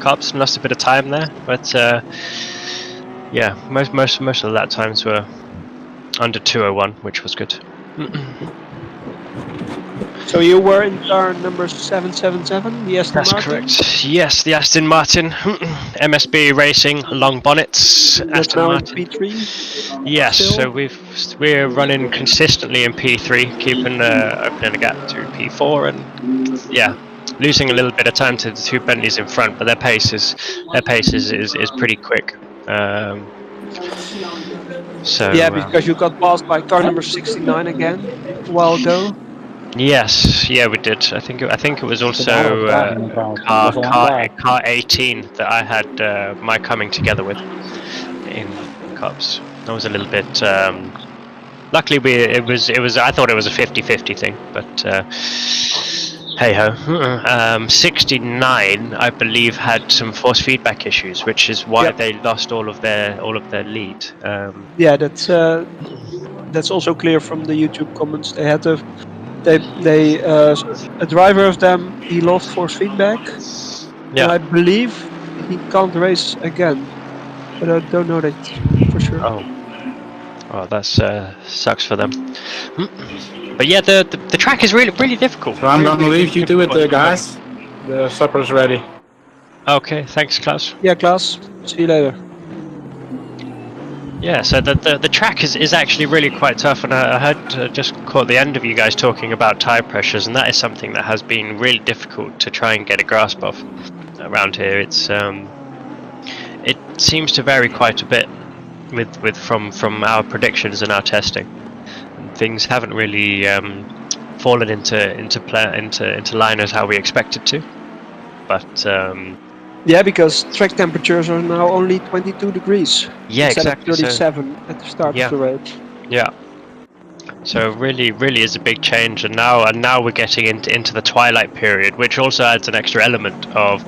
cops. Lost a bit of time there, but yeah, most of that times were under 2:01, which was good. So you were in car number 777, the Aston That's Martin? correct. Yes, the Aston Martin, MSB Racing, long bonnets. That's Aston now in Martin. P3? Yes, still? so we're running consistently in P3, keeping opening a gap to P4, and yeah, losing a little bit of time to the two Bentleys in front, but their pace is pretty quick. So Yeah, because you got passed by car number 69 again a while ago. Yes, yeah, we did. I think it was also car 18 that I had my coming together with in cups. That was a little bit. Luckily, it was. I thought it was a 50-50 thing, but hey ho. 69, I believe, had some force feedback issues, which is why they lost all of their lead. Yeah, that's also clear from the YouTube comments. They had to. A driver of them, he lost force feedback. Yeah. And I believe he can't race again, but I don't know that for sure. Oh, that sucks for them. But yeah, the track is really difficult. So I'm gonna leave you to it, guys. The supper's ready. Okay, thanks, Klaus. Yeah, Klaas. See you later. Yeah, so the track is actually really quite tough, and I heard just caught the end of you guys talking about tire pressures, and that is something that has been really difficult to try and get a grasp of around here. It's it seems to vary quite a bit with from our predictions and our testing. And things haven't really fallen into line as how we expected to, but. Yeah, because track temperatures are now only 22 degrees. Yeah, instead exactly. of 37 at the start of the race. Yeah. So really is a big change, and now we're getting into the twilight period, which also adds an extra element of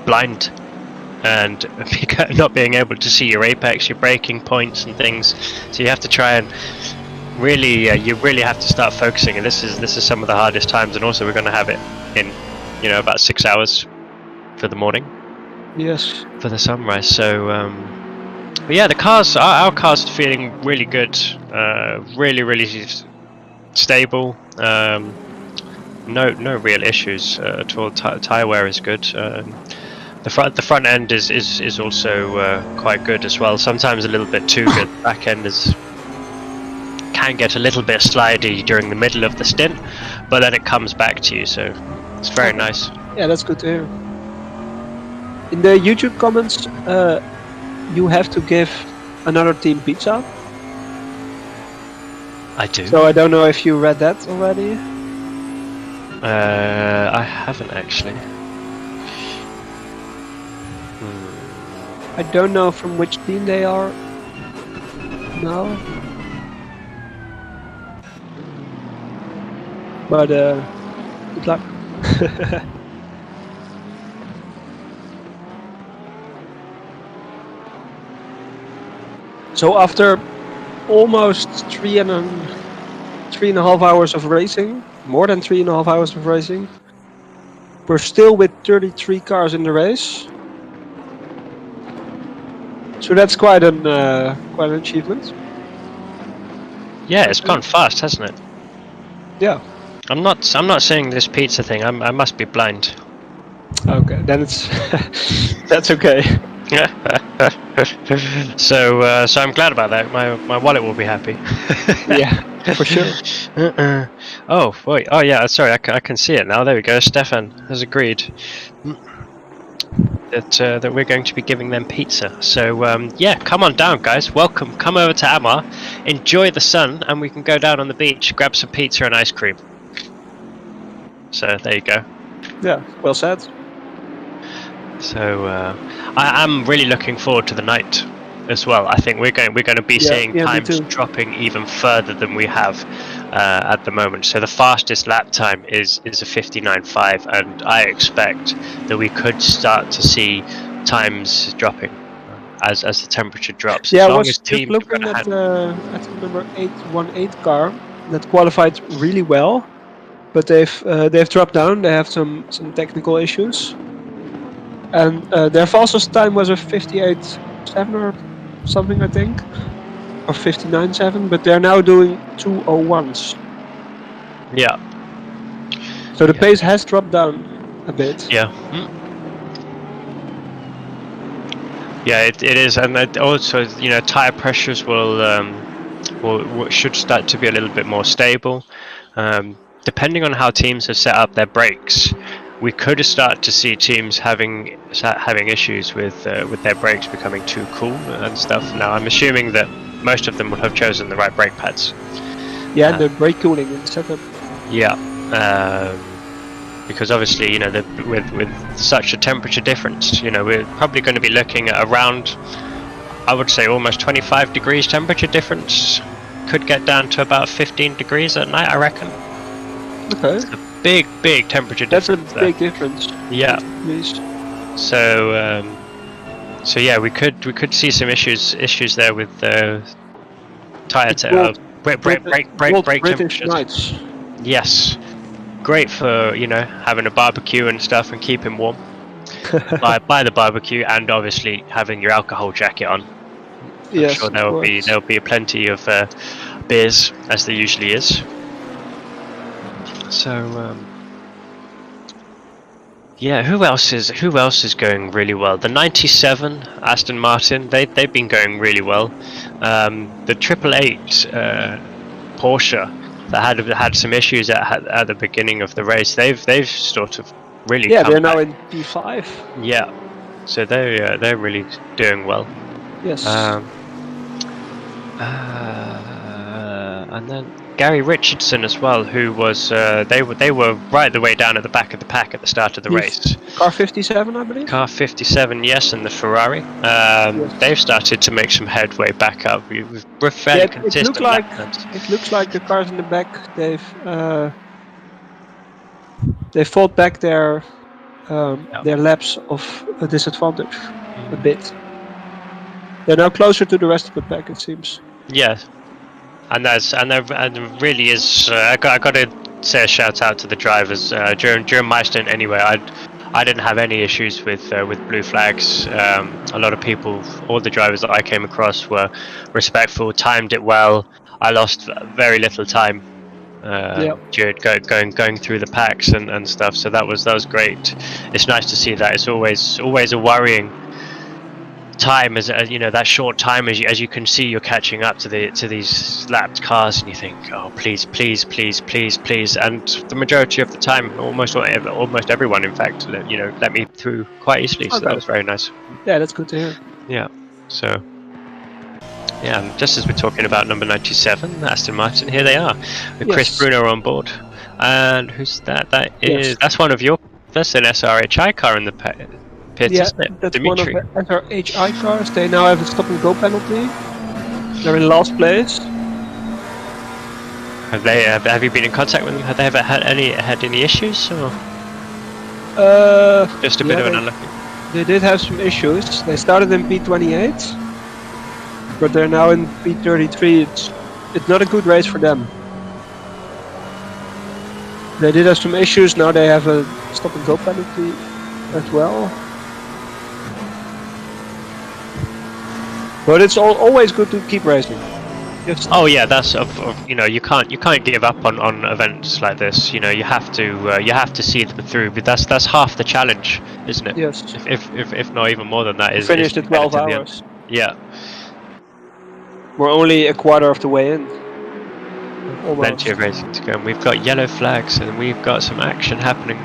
blind and not being able to see your apex, your braking points and things. So you have to try and really have to start focusing, and this is some of the hardest times. And also we're going to have it in about 6 hours for the morning. Yes. For the sunrise. So but yeah, our cars are feeling really good, really stable. No real issues at all. Tire wear is good. The front end is also quite good as well. Sometimes a little bit too good. Back end can get a little bit slidey during the middle of the stint, but then it comes back to you. So it's very nice. Yeah, that's good to hear. In the YouTube comments, you have to give another team pizza. I do. So I don't know if you read that already. I haven't actually. I don't know from which team they are. No. But good luck. So after almost 3.5 hours of racing, more than 3.5 hours of racing, we're still with 33 cars in the race. So that's quite an achievement. Yeah, it's gone fast, hasn't it? Yeah. I'm not saying this pizza thing. I must be blind. Okay, then it's that's okay. So I'm glad about that. My wallet will be happy. Yeah, for sure. Oh wait. Oh yeah. Sorry. I can see it now. There we go. Stefan has agreed that we're going to be giving them pizza. So yeah, come on down, guys. Welcome. Come over to Amar, enjoy the sun, and we can go down on the beach, grab some pizza and ice cream. So there you go. Yeah, well said. So I am really looking forward to the night as well. I think we're going to be seeing times dropping even further than we have at the moment. So the fastest lap time is a 59.5, and I expect that we could start to see times dropping as the temperature drops. Yeah, as I long was as teams looking at the number 818 car that qualified really well, but they've dropped down. They have some technical issues. And their fastest time was a 58.7 or something, I think, or 59.7. But they're now doing 2:01s. Yeah. So the pace has dropped down a bit. Yeah. Yeah, it is, and also tire pressures should start to be a little bit more stable. Depending on how teams have set up their brakes, we could start to see teams having issues with their brakes becoming too cool and stuff. Now, I'm assuming that most of them would have chosen the right brake pads. Yeah, and the brake cooling in the setup. Yeah, because obviously, with such a temperature difference, we're probably going to be looking at around, I would say, almost 25 degrees temperature difference. Could get down to about 15 degrees at night, I reckon. Okay. It's a big temperature difference. That's a big difference. Yeah. So yeah, we could see some issues there with tire brake temperatures. Nights. Yes, great for having a barbecue and stuff and keeping warm by the barbecue, and obviously having your alcohol jacket on. I'm sure there will be plenty of beers, as there usually is. So yeah, who else is going really well? The 97 Aston Martin, they've been going really well. The 888 Porsche that had some issues at the beginning of the race, they've sort of really come they're back. now in P5. Yeah, so they're really doing well. Yes. And then Gary Richardson as well, who was they were right the way down at the back of the pack at the start of the race. Car 57, I believe. Car 57, yes, and the Ferrari. Yes. They've started to make some headway back up. We're fairly consistent. It looks like the cars in the back they fought back their laps of a disadvantage a bit. They're now closer to the rest of the pack, it seems. Yes. And there really is. I got to say a shout out to the drivers during my stint. Anyway, I didn't have any issues with blue flags. A lot of people, all the drivers that I came across, were respectful, timed it well. I lost very little time during going through the packs and stuff. So that was great. It's nice to see that. It's always a worrying time as you know, that short time as you can see, you're catching up to these lapped cars, and you think, oh please, please, please, please, please, and the majority of the time, almost everyone, in fact, let me through quite easily. So that was very nice. Yeah, that's good to hear. Yeah. So. Yeah, and just as we're talking about number 97, Aston Martin, here they are, with Chris Bruno on board. And who's that? That's one of that's an SRHI car in the pits, isn't it? That's Dimitri. one of the SRHI cars. They now have a stop and go penalty. They're in last place. Have you been in contact with them? Have they ever had any issues, or just a bit of an unlucky? They did have some issues. They started in P28. But they're now in P33. It's not a good race for them. They did have some issues. Now they have a stop and go penalty as well. But it's always good to keep racing. Oh yeah, that's you can't give up on events like this. You have to see them through. But that's half the challenge, isn't it? Yes. If not even more than that. Is finished at 12 hours. Yeah. We're only a quarter of the way in. Almost. Plenty of racing to go, and we've got yellow flags, and we've got some action happening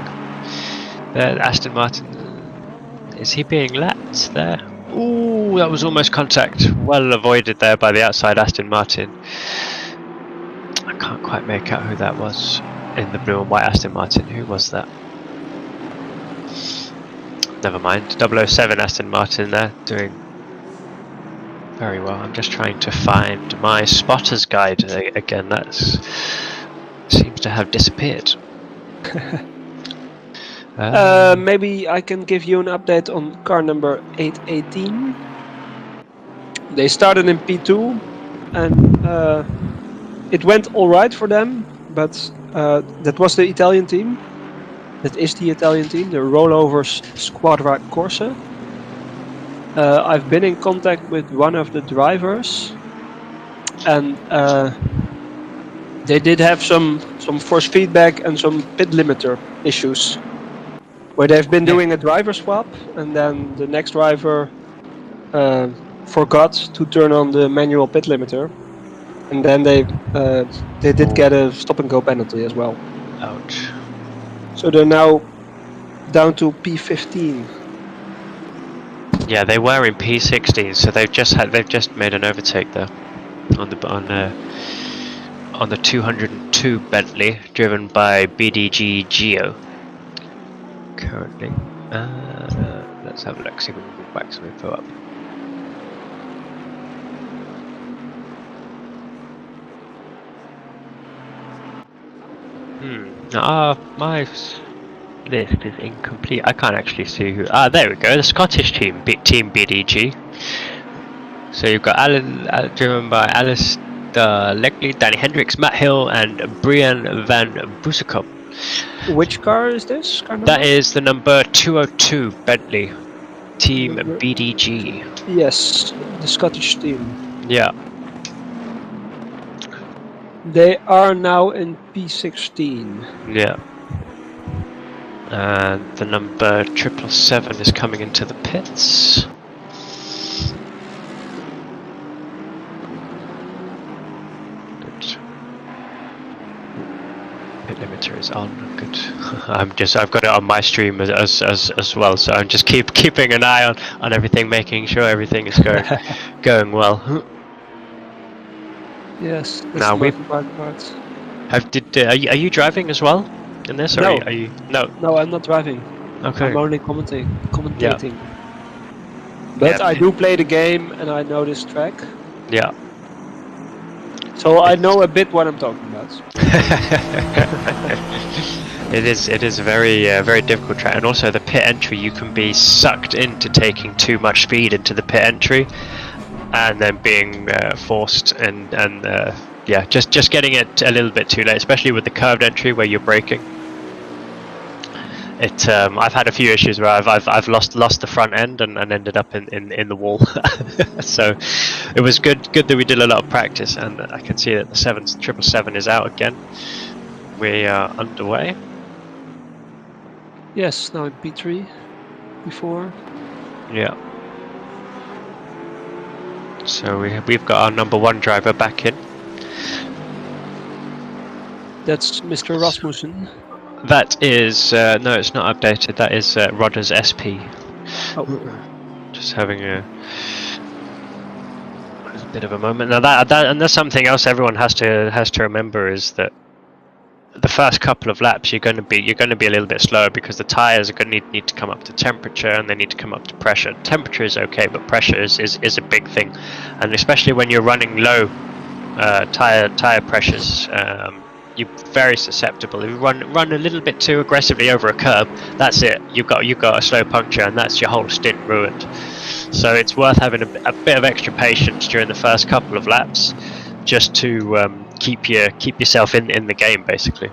there. Aston Martin, is he being lapped there? Ooh, that was almost contact. Well avoided there by the outside Aston Martin. I can't quite make out who that was in the blue and white Aston Martin. Who was that? Never mind. 007 Aston Martin there, doing very well. I'm just trying to find my spotter's guide again. That seems to have disappeared. Maybe I can give you an update on car number 818. They started in P2 and it went alright for them, but that was the Italian team. That is the Italian team, the Rollovers Squadra Corsa. I've been in contact with one of the drivers, and they did have some force feedback and some pit limiter issues, where they've been doing a driver swap, and then the next driver forgot to turn on the manual pit limiter, and then they did get a stop and go penalty as well. Ouch. So they're now down to P15. Yeah, they were in P16, so they've just made an overtake there on the 202 Bentley, driven by BDG Geo. Currently, let's have a look. See if we can get back some info up. My list is incomplete. I can't actually see who. There we go. The Scottish team, Team BDG. So you've got Alan, driven by Alistair Leckley, Danny Hendricks, Matt Hill, and Brian van Boosekop. Which car is this? That is the number 202 Bentley, Team BDG. Yes, the Scottish team. Yeah. They are now in P16. Yeah. And the number 777 is coming into the pits. Good. Pit limiter is on. Good. I've got it on my stream as well, so I'm just keeping an eye on everything, making sure everything is going well. Yes. Now we are you driving as well in this? Or No. Are you? No. No, I'm not driving. Okay. I'm only commentating. Yeah. But I do play the game and I know this track. Yeah. So I know a bit what I'm talking about. It is a very difficult track, and also the pit entry, you can be sucked into taking too much speed into the pit entry, and then being forced and just getting it a little bit too late, especially with the curved entry where you're braking. I've had a few issues where I've lost the front end and ended up in the wall. So it was good that we did a lot of practice, and I can see that the 777 is out again. We are underway. Yes, now in P3 before. Yeah. So we've got our number 1 driver back in. That's Mr. Rasmussen. That is no, it's not updated. That is Rodder's SP. Oh. Just having a bit of a moment now. That and there's something else everyone has to remember is that the first couple of laps you're going to be a little bit slower because the tires are going to need to come up to temperature and they need to come up to pressure. Temperature is okay, but pressure is a big thing, and especially when you're running low tire pressures. You're very susceptible. If you run a little bit too aggressively over a curb, that's it. You've got a slow puncture, and that's your whole stint ruined. So it's worth having a bit of extra patience during the first couple of laps, just to keep yourself in the game, basically.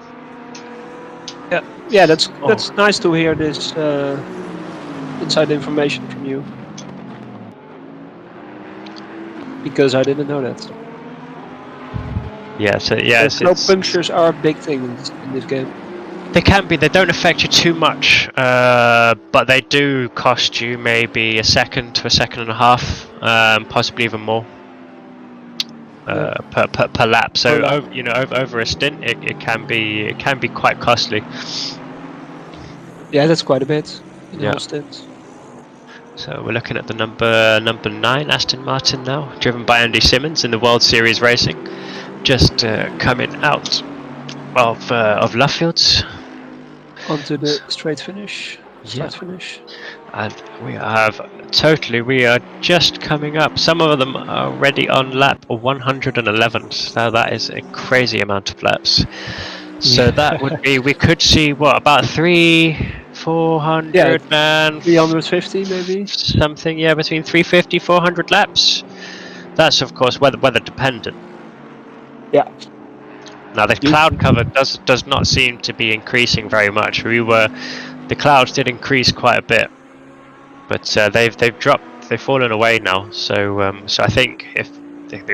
Yeah, that's nice to hear this inside information from you, because I didn't know that. Yeah, so slow punctures are a big thing in this game. They can be. They don't affect you too much, but they do cost you maybe a second to a second and a half, possibly even more per lap. So over a stint, it can be quite costly. Yeah, that's quite a bit in a stint. So we're looking at the number 9 Aston Martin now, driven by Andy Simmons in the World Series Racing. Just coming out of Lovefields onto the straight finish. Finish. And we are just coming up. Some of them are already on lap 111. So that is a crazy amount of laps. So that would be, we could see about 400 and 350 maybe something. Yeah, between 350 400 laps. That's of course weather dependent. Yeah. Now the cloud cover does not seem to be increasing very much. The clouds did increase quite a bit, but they've dropped. They've fallen away now. So I think if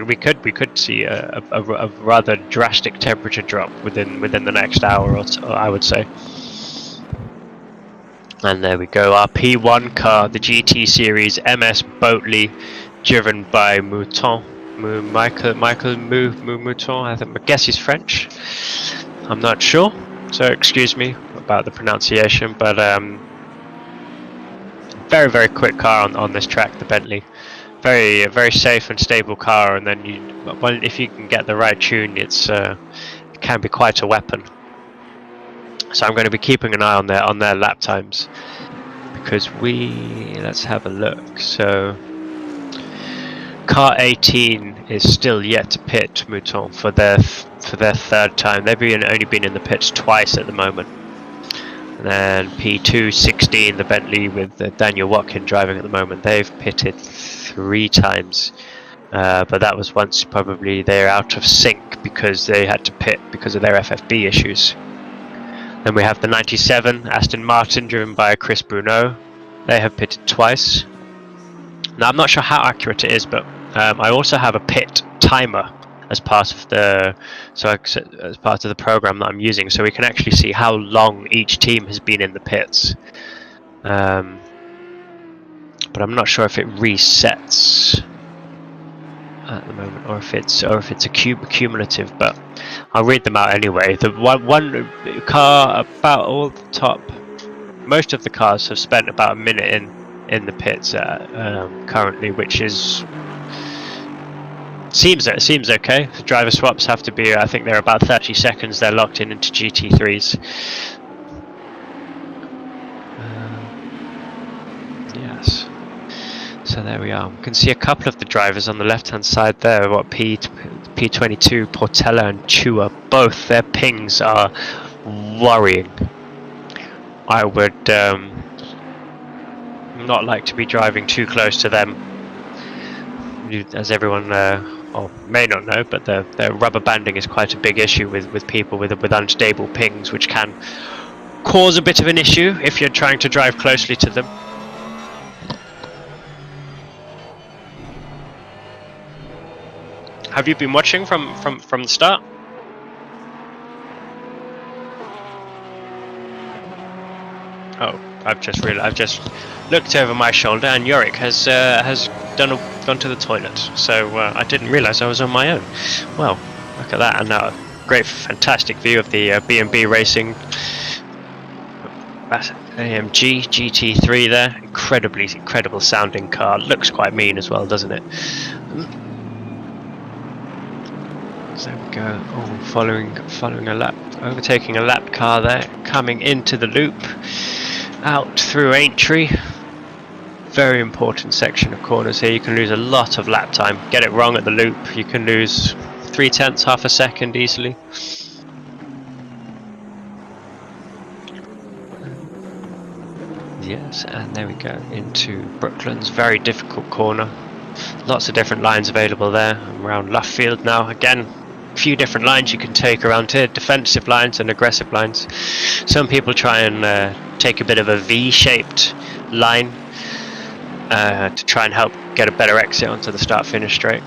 we could see a rather drastic temperature drop within the next hour or so, I would say. And there we go. Our P1 car, the GT Series MS Boatley, driven by Mouton. Michael Mouton, I guess he's French. I'm not sure, so excuse me about the pronunciation, but very, very quick car on this track, the Bentley. Very, very safe and stable car, and then if you can get the right tune, it can be quite a weapon. So I'm going to be keeping an eye on their lap times, because let's have a look. So car 18 is still yet to pit Mouton for their third time. They've only been in the pits twice at the moment. And then P2 16, the Bentley with Daniel Watkin driving at the moment, they've pitted 3 times. But that was once probably they're out of sync because they had to pit because of their FFB issues. Then we have the 97 Aston Martin driven by Chris Bruneau. They have pitted twice. Now I'm not sure how accurate it is, but I also have a pit timer as part of the program that I'm using, so we can actually see how long each team has been in the pits. But I'm not sure if it resets at the moment, or if it's a cumulative. But I'll read them out anyway. The one car about all the top. Most of the cars have spent about a minute in the pits currently, which seems okay. The driver swaps have to be, I think they're about 30 seconds. They're locked into GT3s. Yes. So there we are. We can see a couple of the drivers on the left-hand side there. P22, Portela and Chua. Both their pings are worrying. I would not like to be driving too close to them. As everyone may not know, but the rubber banding is quite a big issue with people with unstable pings, which can cause a bit of an issue if you're trying to drive closely to them. Have you been watching from the start? Oh, I've just looked over my shoulder, and Yorick has gone to the toilet, so I didn't realise I was on my own. Well, look at that, and now a great, fantastic view of the B&B Racing AMG GT3 there. Incredible sounding car. Looks quite mean as well, doesn't it? So we go, following a lap, overtaking a lap car there, coming into the loop, out through Aintree. Very important section of corners here. You can lose a lot of lap time. Get it wrong at the loop, you can lose 0.3, half a second easily. Yes, and there we go into Brooklands. Very difficult corner. Lots of different lines available there. I'm around Luffield now. Again, a few different lines you can take around here. Defensive lines and aggressive lines. Some people try and take a bit of a V-shaped line to try and help get a better exit onto the start-finish straight.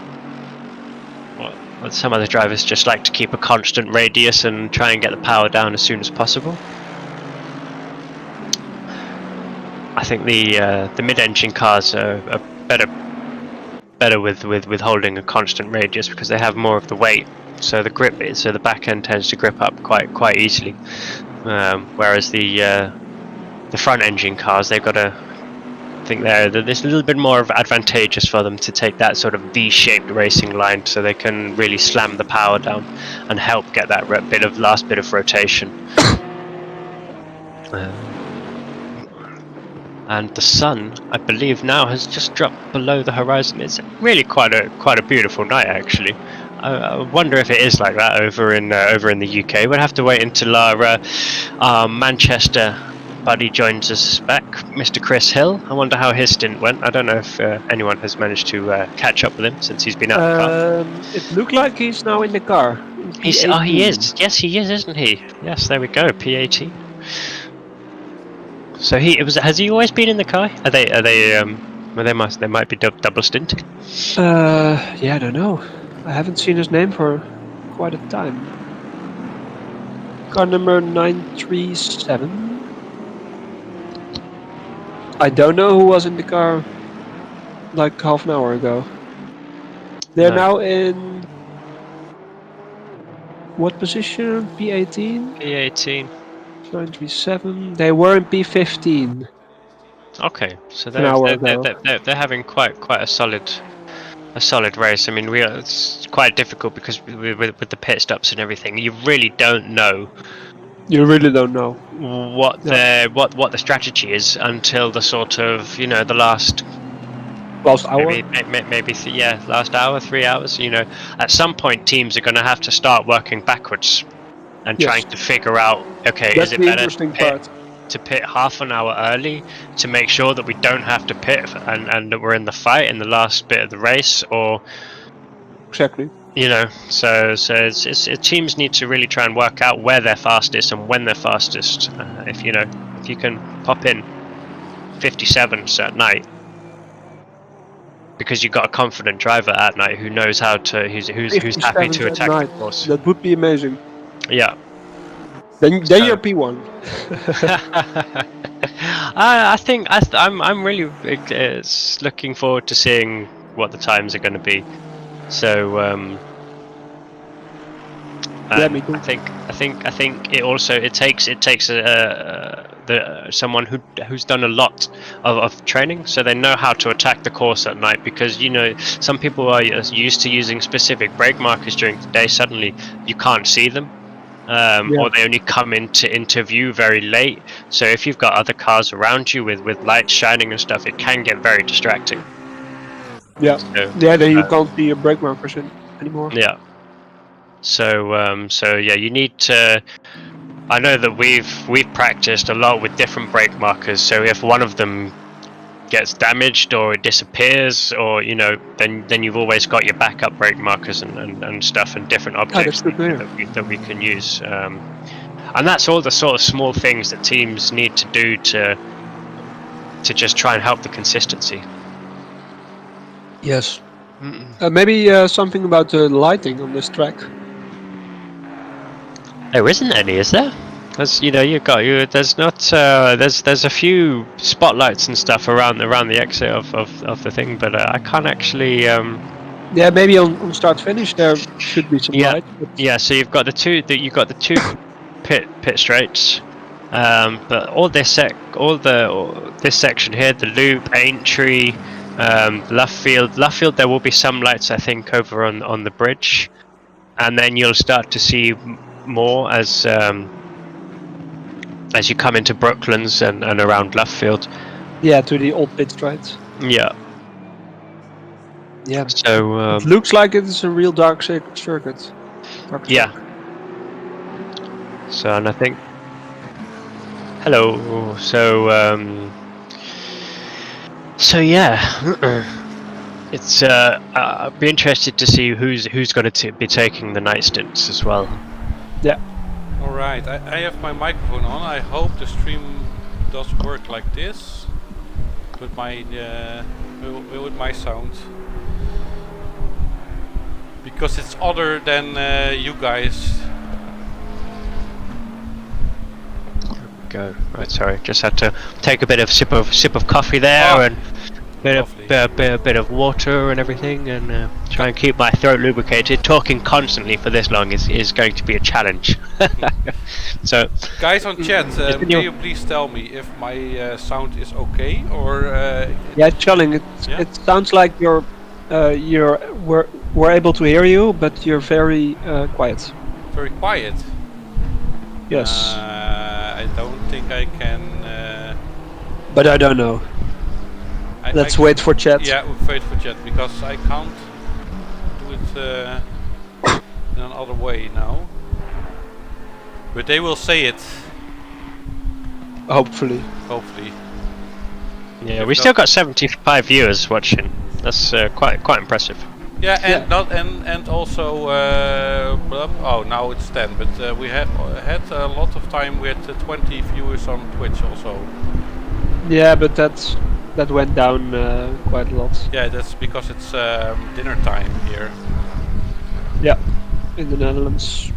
Well, some other drivers just like to keep a constant radius and try and get the power down as soon as possible. I think the mid-engine cars are better with holding a constant radius because they have more of the weight. So the back end tends to grip up quite easily. Whereas the front engine cars, they've got a, I think there's a little bit more of advantageous for them to take that sort of V-shaped racing line, so they can really slam the power down and help get that last bit of rotation. And the sun, I believe, now has just dropped below the horizon. It's really quite a beautiful night, actually. I wonder if it is like that over in the UK. We'll have to wait until our Manchester buddy joins us back, Mr. Chris Hill. I wonder how his stint went. I don't know if anyone has managed to catch up with him since he's been out of the car. It looked like he's now in the car. He is. Yes, he is, isn't he? Yes, there we go. P18. So has he always been in the car? Well, they might be double stinting. Yeah, I don't know. I haven't seen his name for quite a time. Car number 937. I don't know who was in the car like half an hour ago. They're now in what position? P18? P18. 937. They were in P15. Okay, so they're having quite a solid race. I mean, it's quite difficult because with the pit stops and everything, you really don't know. You really don't know what the strategy is until the sort of the last hour. Maybe last hour, 3 hours. At some point, teams are going to have to start working backwards and trying to figure out, okay, that's is it better to pit half an hour early to make sure that we don't have to pit and that we're in the fight in the last bit of the race, or exactly. So teams need to really try and work out where they're fastest and when they're fastest. If you can pop in 57s at night because you've got a confident driver at night who knows how to who's happy to attack the course. That would be amazing. Yeah. Then you're P1. I'm really looking forward to seeing what the times are going to be. So me too. I think it takes someone who's done a lot of training, so they know how to attack the course at night, because some people are used to using specific brake markers during the day. Suddenly you can't see them. Or they only come into view very late. So if you've got other cars around you with lights shining and stuff, it can get very distracting. Yeah. Then you can't see your brake markers anymore. Yeah. So you need to. I know that we've practiced a lot with different brake markers. So if one of them gets damaged or it disappears, or then you've always got your backup brake markers and stuff and different objects that we can use. And that's all the sort of small things that teams need to do to just try and help the consistency. Yes. Maybe something about the lighting on this track. There isn't any, is there? There's not. There's a few spotlights and stuff around the exit of the thing, but I can't actually. Yeah, maybe on start finish there should be some light. But Yeah, so you've got the two pit straights, but all this section here, the loop, Aintree, Luffield, there will be some lights I think over on the bridge, and then you'll start to see more as you come into Brooklands and around Luffield. yeah, to the old pit straight. Yeah. Yeah. So It looks like it's a real dark circuit. yeah. So and I think. Hello. So yeah. It's I'd be interested to see who's going to be taking the night stints as well. Yeah. Alright, I have my microphone on. I hope the stream does work like this with my sound, because it's other than you guys. Go. Right, sorry, just had to take a bit of sip of coffee there, and bit of water and everything, and try and keep my throat lubricated. Talking constantly for this long is going to be a challenge. So, Guys on chat, can you please tell me if my sound is okay, or Yeah, Charling, it sounds like we're able to hear you, but you're very quiet. very quiet? Yes. I don't think I can. But I don't know. Let's wait for chat. Yeah, we'll wait for chat, because I can't do it in another way now. But they will say it. Hopefully. Hopefully. yeah, If we not- still got 75 viewers watching. That's quite impressive. Yeah, and also oh, now it's 10, but we had a lot of time with 20 viewers on Twitch also. Yeah, but that went down quite a lot. Yeah, that's because it's dinner time here. Yeah, in the Netherlands.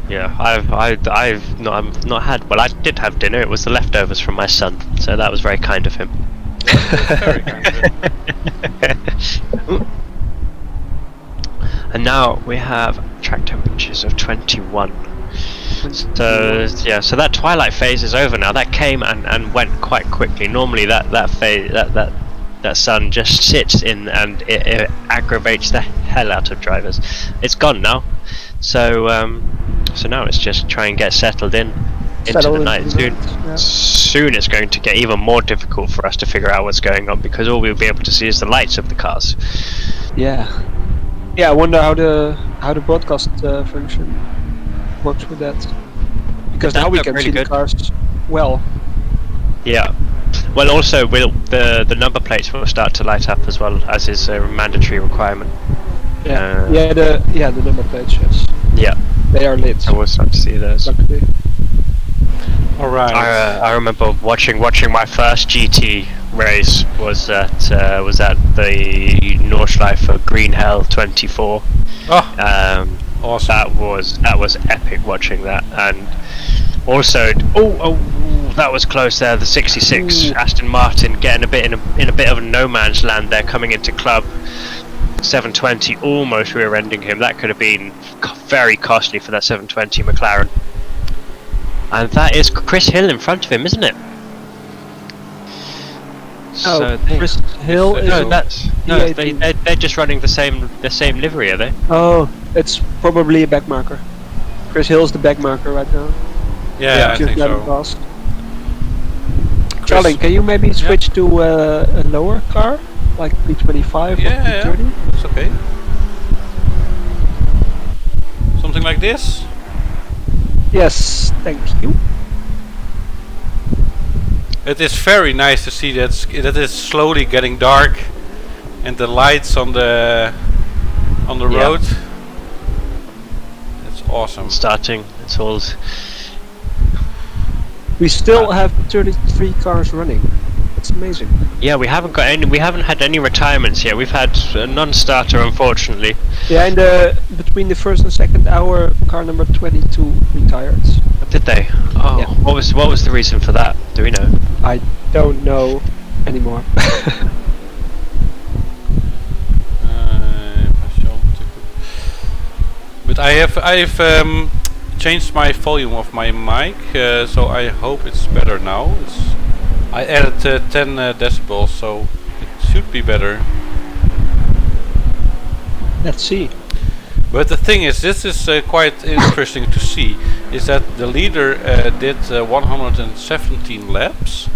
Yeah, I've not had. Well, I did have dinner. It was the leftovers from my son, so that was very kind of him. Very kind of it. And now we have track temperatures of 21. So yeah, so that twilight phase is over now. That came and went quite quickly. Normally that phase, that sun just sits in and it aggravates the hell out of drivers. It's gone now. So so now it's just try and get settled in into the night. Soon it's going to get even more difficult for us to figure out what's going on, because all we'll be able to see is the lights of the cars. Yeah. Yeah, I wonder how the broadcast function works with that. Because now we can see the cars well. Yeah. Well, also the number plates will start to light up as well, as is a mandatory requirement. Yeah. The number plates, yes. Yeah. They are lit. I will start to see those. Luckily. All right. I remember watching my first GT race was at the Nordschleife Green Hell 24. Oh, awesome! That was epic watching that, and also that was close there. The 66 Aston Martin getting in a bit of a no man's land there, coming into club. 720 almost rear-ending him. That could have been very costly for that 720 McLaren. And that is Chris Hill in front of him, isn't it? So Chris Hill is they're just running the same livery, are they? Oh, it's probably a back marker. Chris Hill is the back marker right now. Yeah, I think so. Charlie, can you maybe switch to a lower car, like P25 or P30? Yeah, that's okay. Something like this. Yes, thank you. It is very nice to see that it is slowly getting dark, and the lights on the road. It's awesome. It's all. We still have 33 cars running. It's amazing. Yeah, we haven't had any retirements yet. We've had a non-starter, unfortunately. Yeah, between the first and second hour, car number 22 retired. Did they? Oh, Yeah. what was the reason for that? Do we know? I don't know anymore. But I've changed my volume of my mic, so I hope it's better now. I added 10 decibels, so it should be better. Let's see. But the thing is, this is quite interesting to see, is that the leader did 117 laps,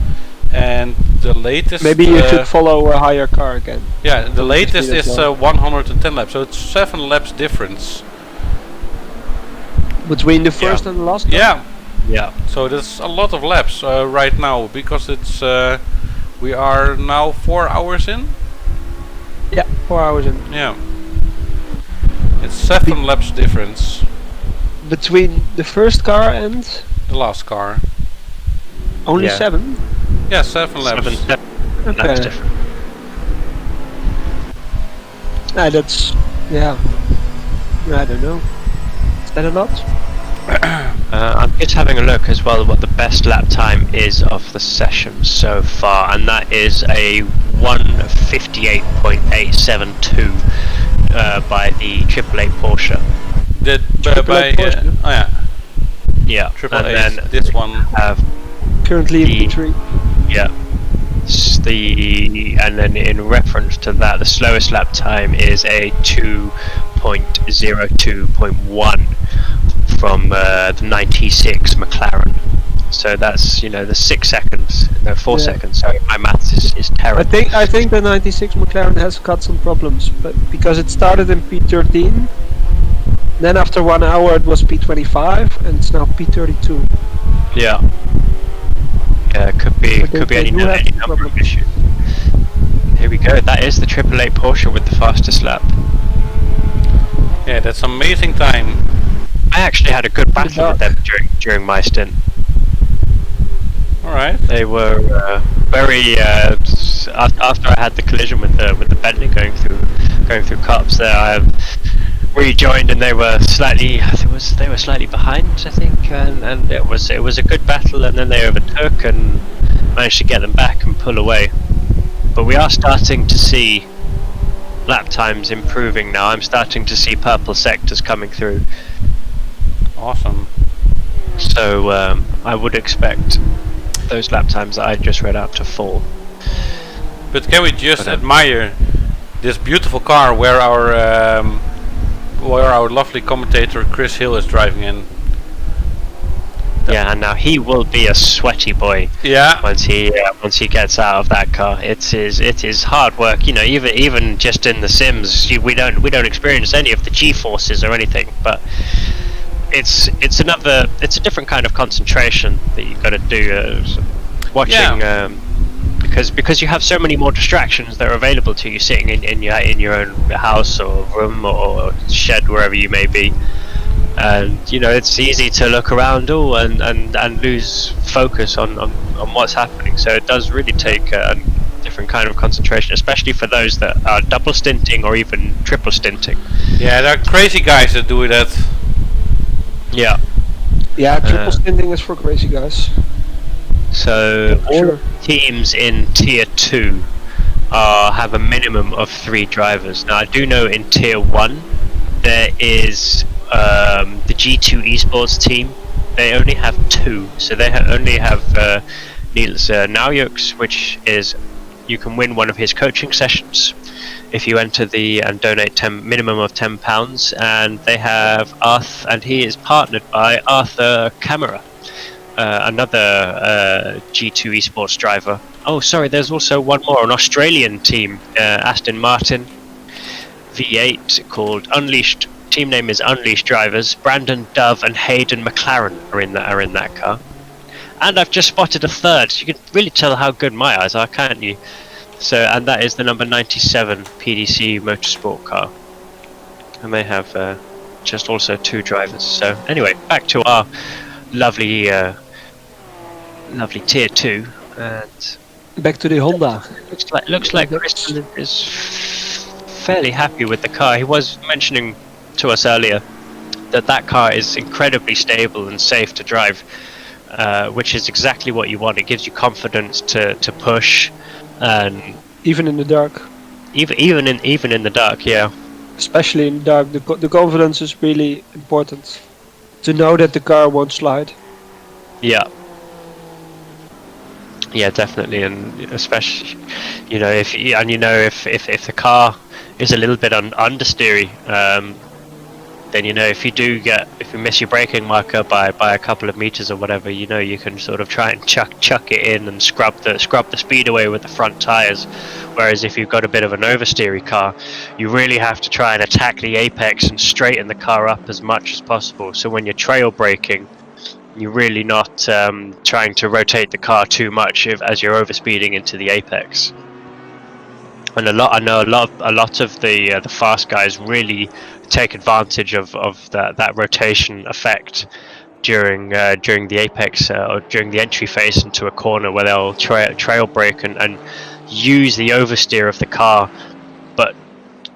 and the latest... Maybe you should follow a higher car again. Yeah, the latest is slow. 110 laps, so it's 7 laps difference. Between the first and the last car? Yeah. Yeah. So there's a lot of laps right now, because it's we are now 4 hours in. Yeah, 4 hours in. Yeah. It's 7 laps difference. Between the first car and The last car. only Yeah. 7? Yeah, 7 laps. Okay. That's different. That's I don't know. Is that a lot? I'm just having a look as well what the best lap time is of the session so far, and that is a 1:58.872 by the AAA Porsche. The AAA Porsche? oh yeah, Yeah, triple and A. then This one. have Currently in The- P3. yeah. And then in reference to that, the slowest lap time is a 2.02.1 from the 96 McLaren. So that's the 6 seconds, no 4 Yeah. seconds. Sorry, my maths is terrible. I think the 96 McLaren has got some problems, but because it started in P13, then after 1 hour it was P25, and it's now P32. Yeah. Yeah, it could be But they any do have number of problems. issues. Here we go. That is the AAA Porsche with the fastest lap. Yeah, that's amazing time. I actually had a good battle with them during my stint. All right. They were very after I had the collision with the Bentley going through cups there. I rejoined and they were slightly behind, I think, and it was a good battle, and then they overtook and managed to get them back and pull away. But we are starting to see lap times improving now. I'm starting to see purple sectors coming through. Awesome. So I would expect those lap times that I just read out to fall. But can we just admire this beautiful car where our lovely commentator Chris Hill is driving in? Yeah, and now he will be a sweaty boy. Yeah. Once he gets out of that car, it is hard work. Even just in the sims, we don't experience any of the G-forces or anything, but it's a different kind of concentration that you've got to do watching. Yeah. Because you have so many more distractions that are available to you sitting in your own house or room or shed, wherever you may be. And it's easy to look around and lose focus on what's happening. So it does really take a different kind of concentration, especially for those that are double stinting or even triple stinting. Yeah, there are crazy guys that do that. Yeah. Yeah, triple stinting is for crazy guys. So all Sure. teams in Tier 2 have a minimum of 3 drivers. Now I do know in Tier 1 there is the G2 esports team. They only have 2, so they only have Niels Naujux, which is you can win one of his coaching sessions if you enter and donate minimum of £10, and they have Arth, and he is partnered by Arthur Camera, another G2 esports driver. Oh, sorry, there's also one more, an Australian team, Aston Martin V8 called Unleashed. Team name is Unleashed Drivers. Brandon Dove and Hayden McLaren are in that car. And I've just spotted a third. So you can really tell how good my eyes are, can't you? So, and that is the number 97 PDC Motorsport car. And they have just also 2 drivers. So anyway, back to our lovely Tier 2, and Back to the Honda. Looks like Chris is fairly happy with the car. He was mentioning to us earlier that car is incredibly stable and safe to drive, which is exactly what you want. It gives you confidence to push, and Even in the dark. even in the dark, yeah. Especially in the dark, the confidence is really important. To know that the car won't slide. Yeah. Yeah, definitely, and especially, if the car is a little bit understeery, then if you miss your braking marker by a couple of meters or whatever, you can sort of try and chuck it in and scrub the speed away with the front tires. Whereas if you've got a bit of an oversteery car, you really have to try and attack the apex and straighten the car up as much as possible. So when you're trail braking, you're really not trying to rotate the car too much as you're overspeeding into the apex. And I know a lot of the fast guys really take advantage of that rotation effect during the apex or during the entry phase into a corner, where they'll trail brake and use the oversteer of the car, but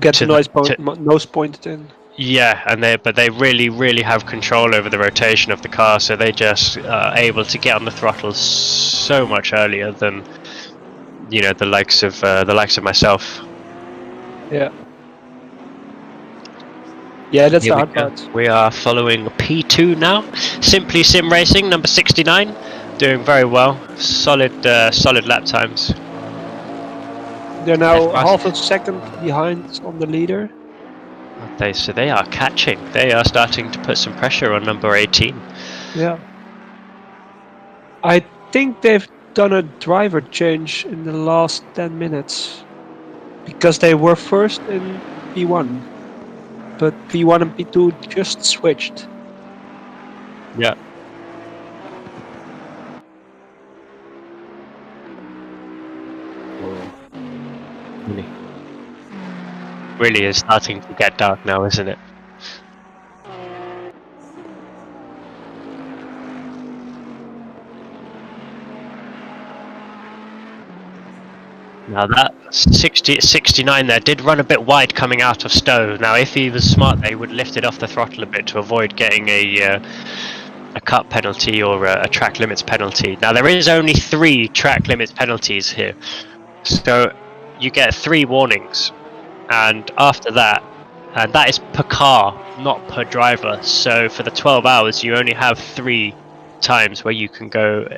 get the nose pointed in. Yeah, and they really have control over the rotation of the car, so they just are able to get on the throttle so much earlier than the likes of myself. Yeah. Yeah, that's the hard part. We are following P2 now. Simply Sim Racing, number 69, doing very well. Solid lap times. They're now half a second behind on the leader. So they are catching. They are starting to put some pressure on number 18. Yeah. I think they've done a driver change in the last 10 minutes. Because they were first in P1. But P1 and P2 just switched. Yeah. Really is starting to get dark now, isn't it? Now that 69 there did run a bit wide coming out of Stowe. Now if he was smart, they would lift it off the throttle a bit to avoid getting a cut penalty or a track limits penalty. Now there is only 3 track limits penalties here, so you get 3 warnings, and after that, and that is per car, not per driver. So for the 12 hours, you only have 3 times where you can go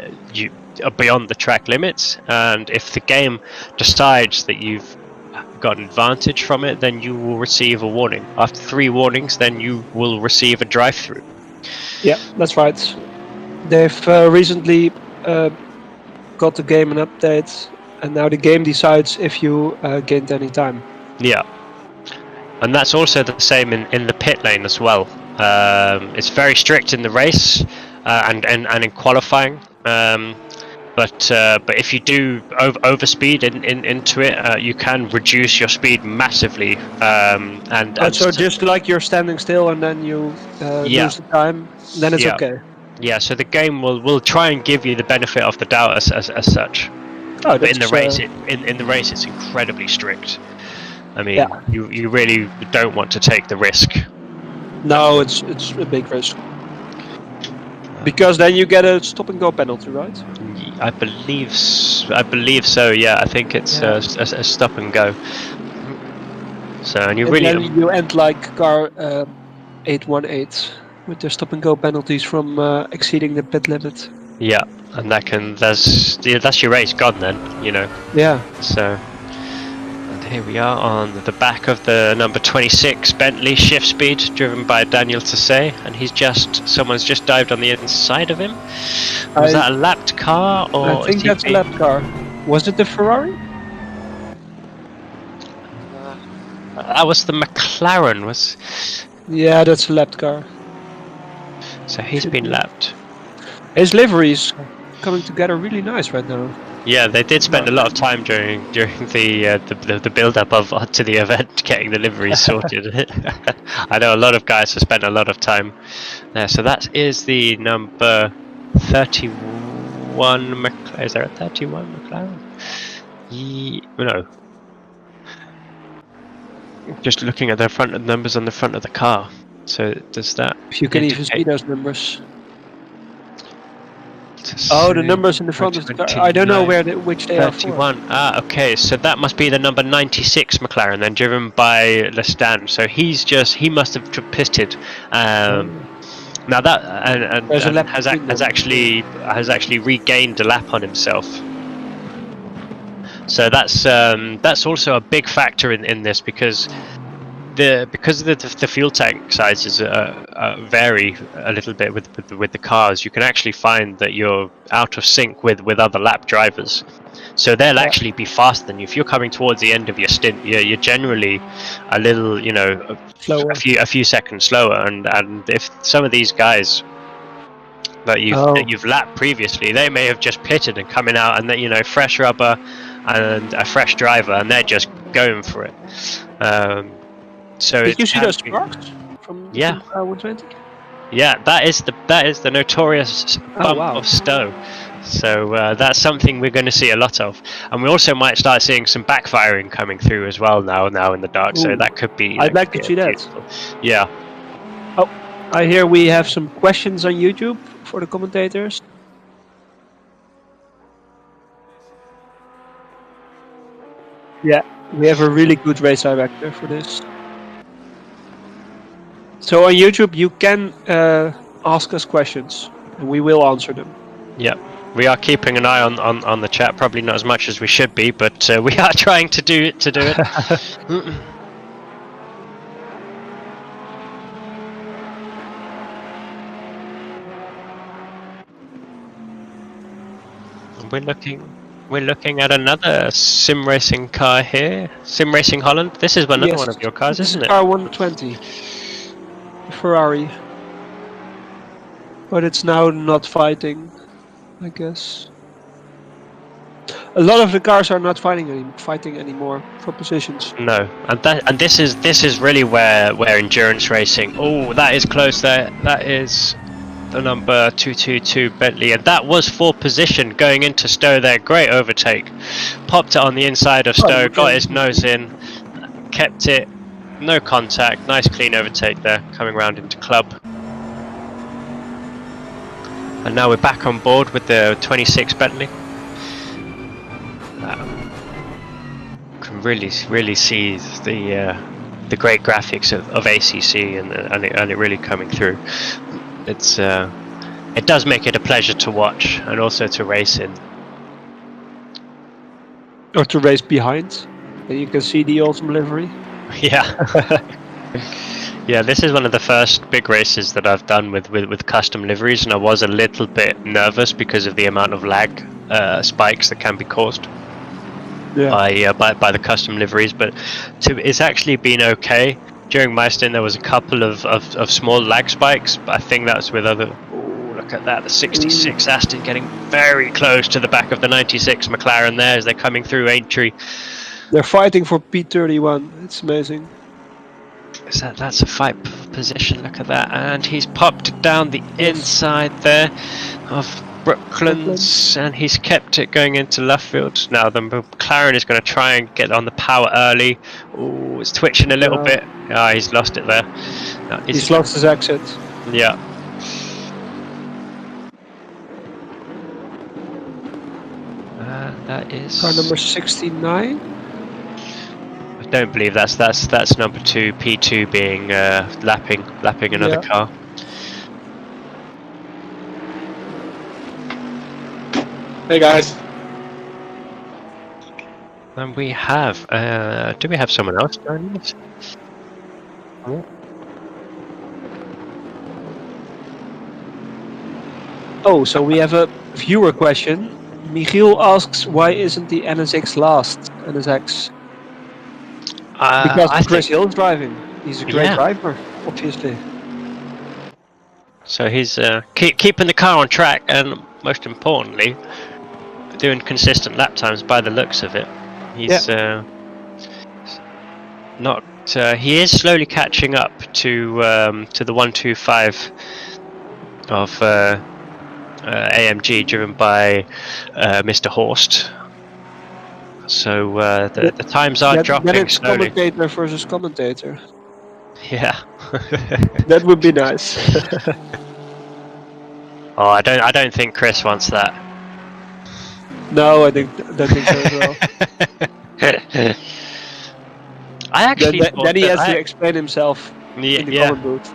beyond the track limits, and if the game decides that you've got an advantage from it, then you will receive a warning. After 3 warnings, then you will receive a drive-through. Yeah, that's right. They've recently got the game an update, and now the game decides if you gained any time. Yeah, and that's also the same in the pit lane as well. It's very strict in the race and in qualifying. But if you do overspeed into it, you can reduce your speed massively. So just like you're standing still and then you lose the time, then it's okay. Yeah, so the game will try and give you the benefit of the doubt as such. Oh, but in the race, it's incredibly strict. I mean, you really don't want to take the risk. No, it's a big risk. Because then you get a stop and go penalty, right? I believe so. Yeah, I think it's a stop and go. So and then you end like car 818 with the stop and go penalties from exceeding the pit limit. Yeah, and that's your race gone then, Yeah. So. Here we are on the back of the number 26 Bentley shift speed, driven by Daniel Tassay, and someone's just dived on the inside of him. Was that a lapped car, or I think that's a lapped car. Was it the Ferrari? That was the McLaren. Yeah, that's a lapped car. So he's been lapped. His livery's coming together really nice right now. Yeah, they did spend a lot of time during the build-up to the event getting the livery sorted. I know a lot of guys have spent a lot of time there. So that is the number 31 31 is there a 31 McLaren? No. Just looking at the front of numbers on the front of the car. So does that? If you can even see those numbers. Oh, the numbers in the front of the car. I don't know which they are for. 31. Ah, okay. So that must be the number 96 McLaren, then driven by Lestan. So he must have pitted. Now that and has actually regained a lap on himself. So that's also a big factor in this because the fuel tank sizes vary a little bit with the cars. You can actually find that you're out of sync with other lap drivers. So they'll actually be faster than you. If you're coming towards the end of your stint, you're generally a little, slower. a few seconds slower. And if some of these guys that you've lapped previously, they may have just pitted and coming out, and fresh rubber and a fresh driver, and they're just going for it. So did you see those sparks from 120? Yeah, that is the notorious bump of Stowe. So that's something we're going to see a lot of, and we also might start seeing some backfiring coming through as well now in the dark. Ooh. So that could be. I'd like to see that. Yeah. Oh, I hear we have some questions on YouTube for the commentators. Yeah, we have a really good race director for this. So on YouTube, you can ask us questions, and we will answer them. Yeah, we are keeping an eye on the chat. Probably not as much as we should be, but we are trying to do it. We're looking at another sim racing car here. Sim Racing Holland. This is another one of your cars, isn't it? Car 120. Ferrari. But it's now not fighting, I guess. A lot of the cars are not fighting anymore for positions. No, and this is really where endurance racing. Oh, that is close there. That is the number 222 Bentley, and that was for position going into Stowe there. Great overtake, popped it on the inside of Stowe, got his nose in, kept it, no contact, nice clean overtake there, coming round into club. And now we're back on board with the 26 Bentley. Can really see the great graphics of ACC and it really coming through. It does make it a pleasure to watch and also to race in. Or to race behind, and you can see the Ultimate livery. Yeah. Yeah, this is one of the first big races that I've done with custom liveries, and I was a little bit nervous because of the amount of lag spikes that can be caused by the custom liveries. But it's actually been okay. During my stint, there was a couple of small lag spikes, but I think that was with other. Oh, look at that! The 66 Aston getting very close to the back of the 96 McLaren there as they're coming through Aintree. They're fighting for P31. It's amazing. That's a fight position. Look at that, and he's popped it down the inside there of Brooklands, and he's kept it going into Luffield. Now the McLaren is going to try and get on the power early. Oh, it's twitching a little bit. He's lost it there. He's lost his exit. Yeah. That is car number 69. I don't believe that's number 2, P2 being lapping another car. Hey guys. And we have do we have someone else joining us? Oh, so we have a viewer question. Michiel asks, why isn't the NSX last NSX? Because Chris Hill is driving. He's a great driver, obviously. So he's keeping the car on track, and most importantly, doing consistent lap times by the looks of it. He's not. He is slowly catching up to the 125 of AMG driven by Mr. Horst. So the times are dropping Then it's slowly. commentator versus commentator. Yeah. That would be nice. Oh, I don't think Chris wants that. No, I don't think so as well. I actually Then he has to explain himself in the comment booth.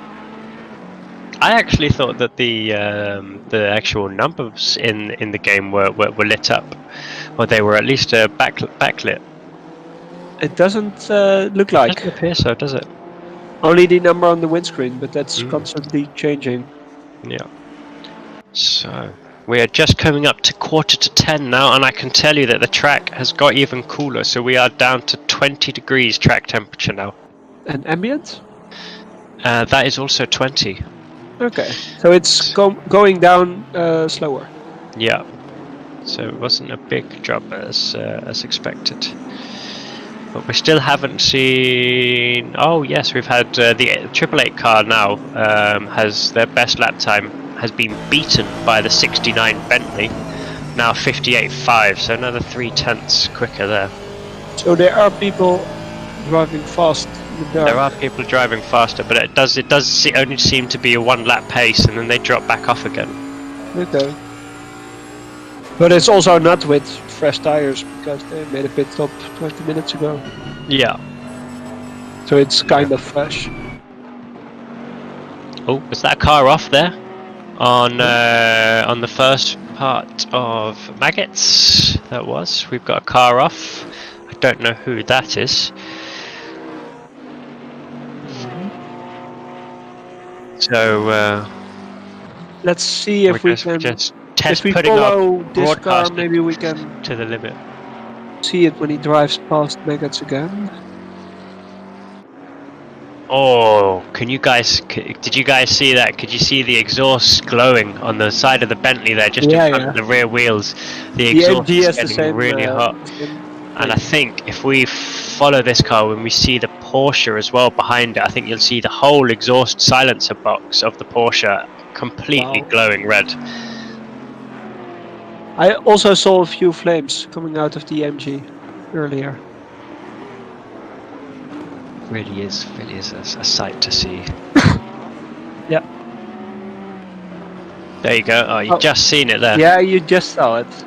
I actually thought that the actual numbers in the game were lit up, or they were at least backlit. It doesn't look like. It doesn't appear so, does it? Only the number on the windscreen, but that's constantly changing. Yeah. So we are just coming up to 9:45 now, and I can tell you that the track has got even cooler. So we are down to 20 degrees track temperature now. And ambient? That is also 20. Okay, so it's going down slower. Yeah. So it wasn't a big drop as expected. But we still haven't seen. Oh yes, we've had the 888 car now has their best lap time has been beaten by the 69 Bentley, now 58.5, so another 0.3 quicker there. So there are people driving fast in the dark. There are people driving faster, but it does only seem to be a 1 lap pace, and then they drop back off again. Okay. But it's also not with fresh tires, because they made a pit stop 20 minutes ago. Yeah. So it's kind of fresh. Oh, was that car off there? On the first part of Maggots, that was. We've got a car off. I don't know who that is. So let's see if we can. Just test if we putting follow up this car, maybe we can to the limit. See it when he drives past Maggots again. Oh, did you guys see that? Could you see the exhaust glowing on the side of the Bentley there, just in front of the rear wheels? The exhaust is getting really hot. And I think if we follow this car, when we see the Porsche as well behind it, I think you'll see the whole exhaust silencer box of the Porsche completely glowing red. I also saw a few flames coming out of the MG earlier. Really is a sight to see. Yeah. There you go. Oh, you've just seen it there. Yeah, you just saw it.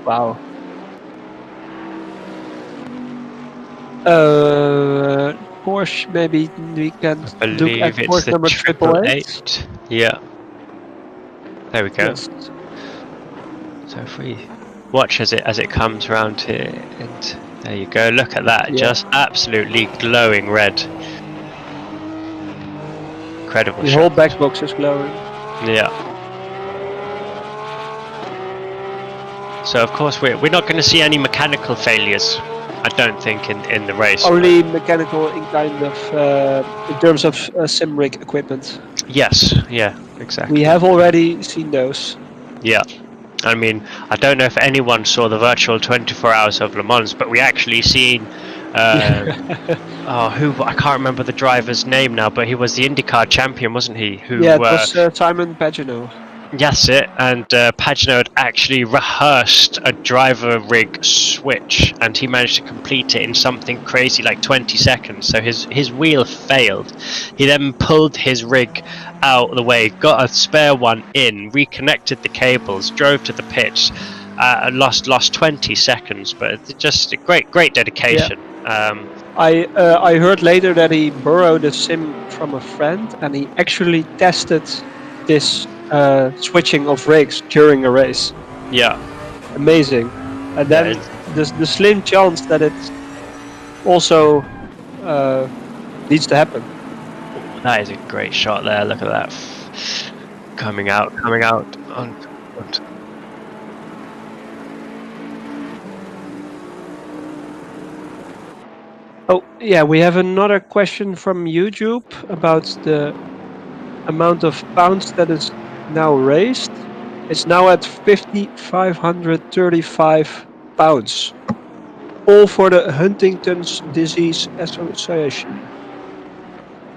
Wow. Porsche, maybe we can look at Porsche number 888. Yeah. There we go. Yes. So if we watch as it comes around here, and there you go. Look at that, just absolutely glowing red. Incredible. The whole back box is glowing. Yeah. So of course we're not going to see any mechanical failures, I don't think, in the race. Only mechanical in kind of in terms of sim rig equipment. Yes. Yeah. Exactly. We have already seen those. Yeah. I mean, I don't know if anyone saw the virtual 24 hours of Le Mans, but we actually seen I can't remember the driver's name now, but he was the IndyCar champion, wasn't he? It was Simon Pagenaud. Yes, and Pagenaud had actually rehearsed a driver rig switch, and he managed to complete it in something crazy like 20 seconds. So his wheel failed. He then pulled his rig out of the way, got a spare one in, reconnected the cables, drove to the pits, lost 20 seconds, but it's just a great dedication. Yeah. I heard later that he borrowed a sim from a friend, and he actually tested this switching of rigs during a race. Yeah. Amazing. And then the slim chance that it also needs to happen. That is a great shot there. Look at that. Coming out. Oh, yeah, we have another question from YouTube about the amount of pounds that is now raised. It's now at 5,535 pounds. All for the Huntington's Disease Association.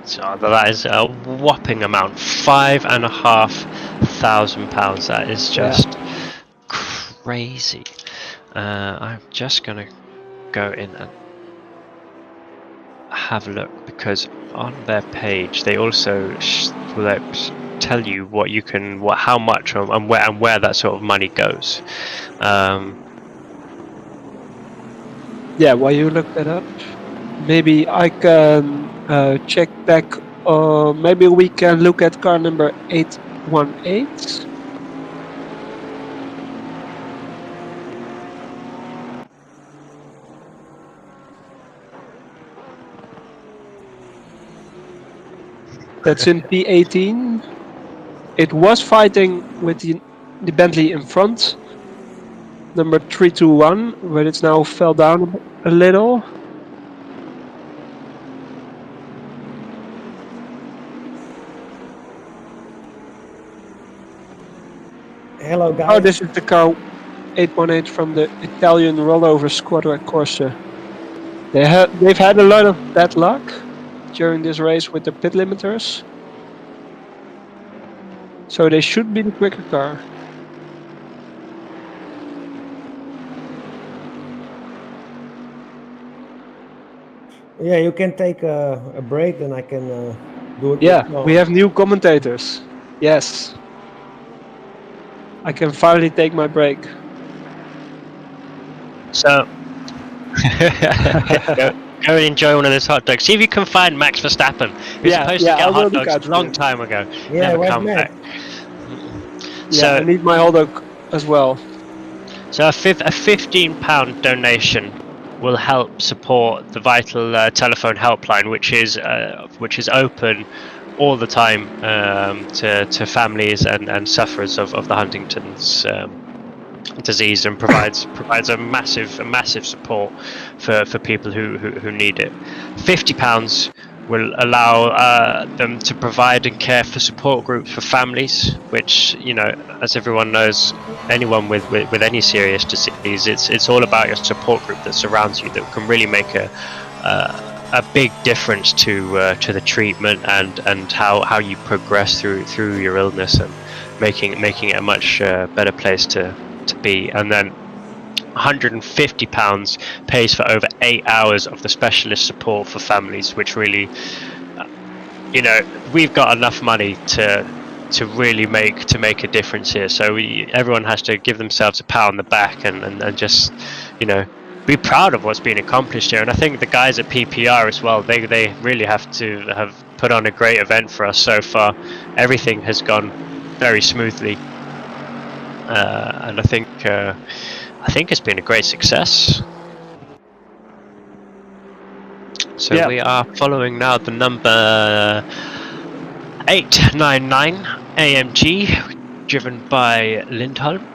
So that is a whopping amount, £5,500. That is just crazy. I'm just gonna go in and have a look, because on their page they also tell you what you can, how much, and where that sort of money goes. Yeah, while you look that up, maybe I can check back. Maybe we can look at car number 818. That's in P18. It was fighting with the Bentley in front, number 321, but it's now fell down a little. Hello, guys. Oh, this is the car 818 from the Italian rollover Squadra Corsa. They've had a lot of bad luck during this race with the pit limiters, so they should be the quicker car. Yeah, you can take a break, and I can do it. Yeah, we have new commentators. Yes. I can finally take my break. So go and enjoy one of those hot dogs. See if you can find Max Verstappen, who's supposed to get hot dogs a long time ago. Yeah, never come back. Yeah, I need my hot dog as well. So a £15 donation will help support the vital telephone helpline, which is open all the time to families and sufferers of the Huntington's disease, and provides a massive support for people who need it. £50 will allow them to provide and care for support groups for families, which, you know, as everyone knows, anyone with any serious disease, it's all about your support group that surrounds you, that can really make a big difference to the treatment and how you progress through your illness, and making it a much better place to be. And then £150 pays for over 8 hours of the specialist support for families, which really, you know, we've got enough money to really make a difference here. So everyone has to give themselves a pat on the back and just, you know, be proud of what's been accomplished here. And I think the guys at PPR as well, they really have put on a great event for us so far. Everything has gone very smoothly, and I think it's been a great success. So we are following now the number 899 AMG, driven by Lindholm.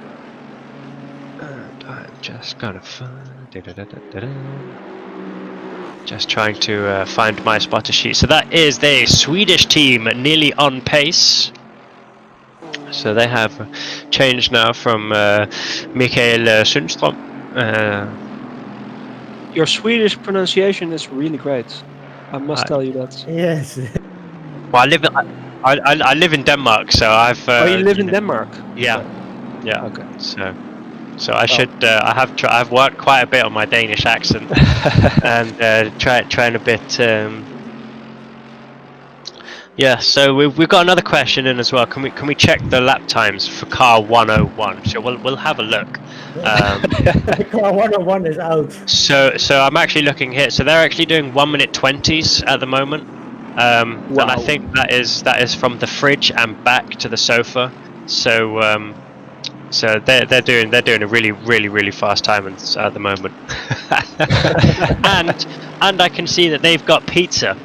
And I'm just gonna just trying to find my spotter sheet. So that is the Swedish team, nearly on pace. So they have changed now from Mikael Sundström. Your Swedish pronunciation is really great. I must tell you that. Yes. Well, I live in Denmark, so I've. You live in Denmark? Yeah. Okay. So I should. I've worked quite a bit on my Danish accent, and trying a bit. Yeah, so we've got another question in as well. Can we check the lap times for car 101? So we'll have a look. Car 101 is out. So I'm actually looking here. So they're actually doing 1:20s at the moment, and I think that is from the fridge and back to the sofa. So they're doing a really fast time at the moment. and I can see that they've got pizza.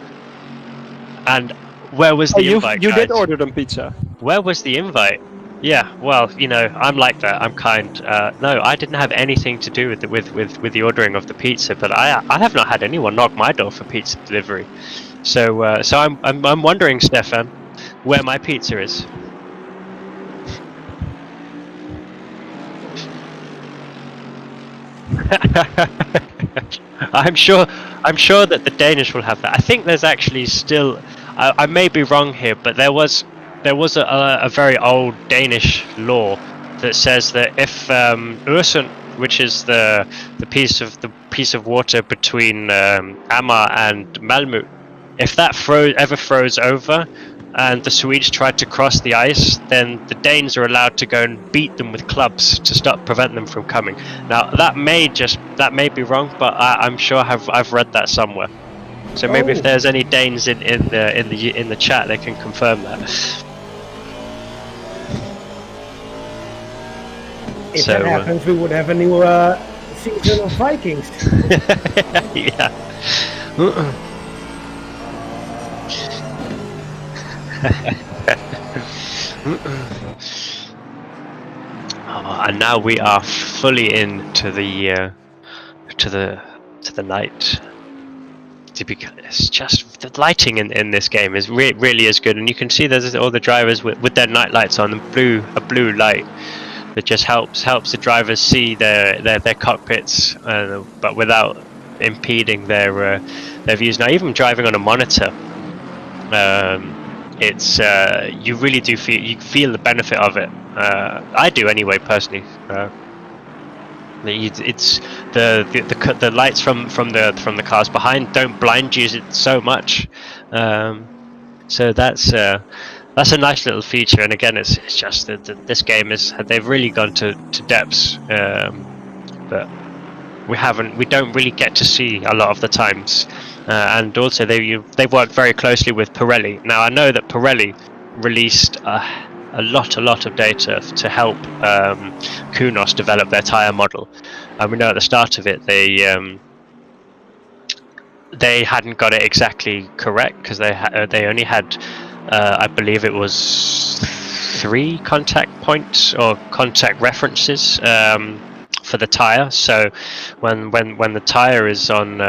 And where was the invite? You guys? did order them pizza. Where was the invite? Yeah, well, you know, I'm like that. I'm kind. No, I didn't have anything to do with the ordering of the pizza. But I have not had anyone knock my door for pizza delivery. So I'm wondering, Stefan, where my pizza is. I'm sure that the Danish will have that. I think there's actually still. I may be wrong here, but there was a very old Danish law that says that if Øresund, which is the piece of water between Amager and Malmö, if that ever froze over and the Swedes tried to cross the ice, then the Danes are allowed to go and beat them with clubs to prevent them from coming. Now that may be wrong, but I'm sure I've read that somewhere. So maybe if there's any Danes in the chat, they can confirm that. If that happens, we would have a new season of Vikings. Yeah. And now we are fully into the night. It's just the lighting in this game is really is good, and you can see there's all the drivers with their night lights on, a blue light that just helps the drivers see their cockpits, but without impeding their views. Now, even driving on a monitor, it's you really do feel the benefit of it. I do anyway, personally. It's the lights from the cars behind don't blind you so much, so that's a nice little feature. And again, it's just that this game they've really gone to depths that we don't really get to see a lot of the times. And also they've worked very closely with Pirelli. Now I know that Pirelli released a lot of data to help Kunos develop their tire model, and we know at the start of it they hadn't got it exactly correct, because they only had I believe it was 3 contact points or contact references for the tire. So when the tire is on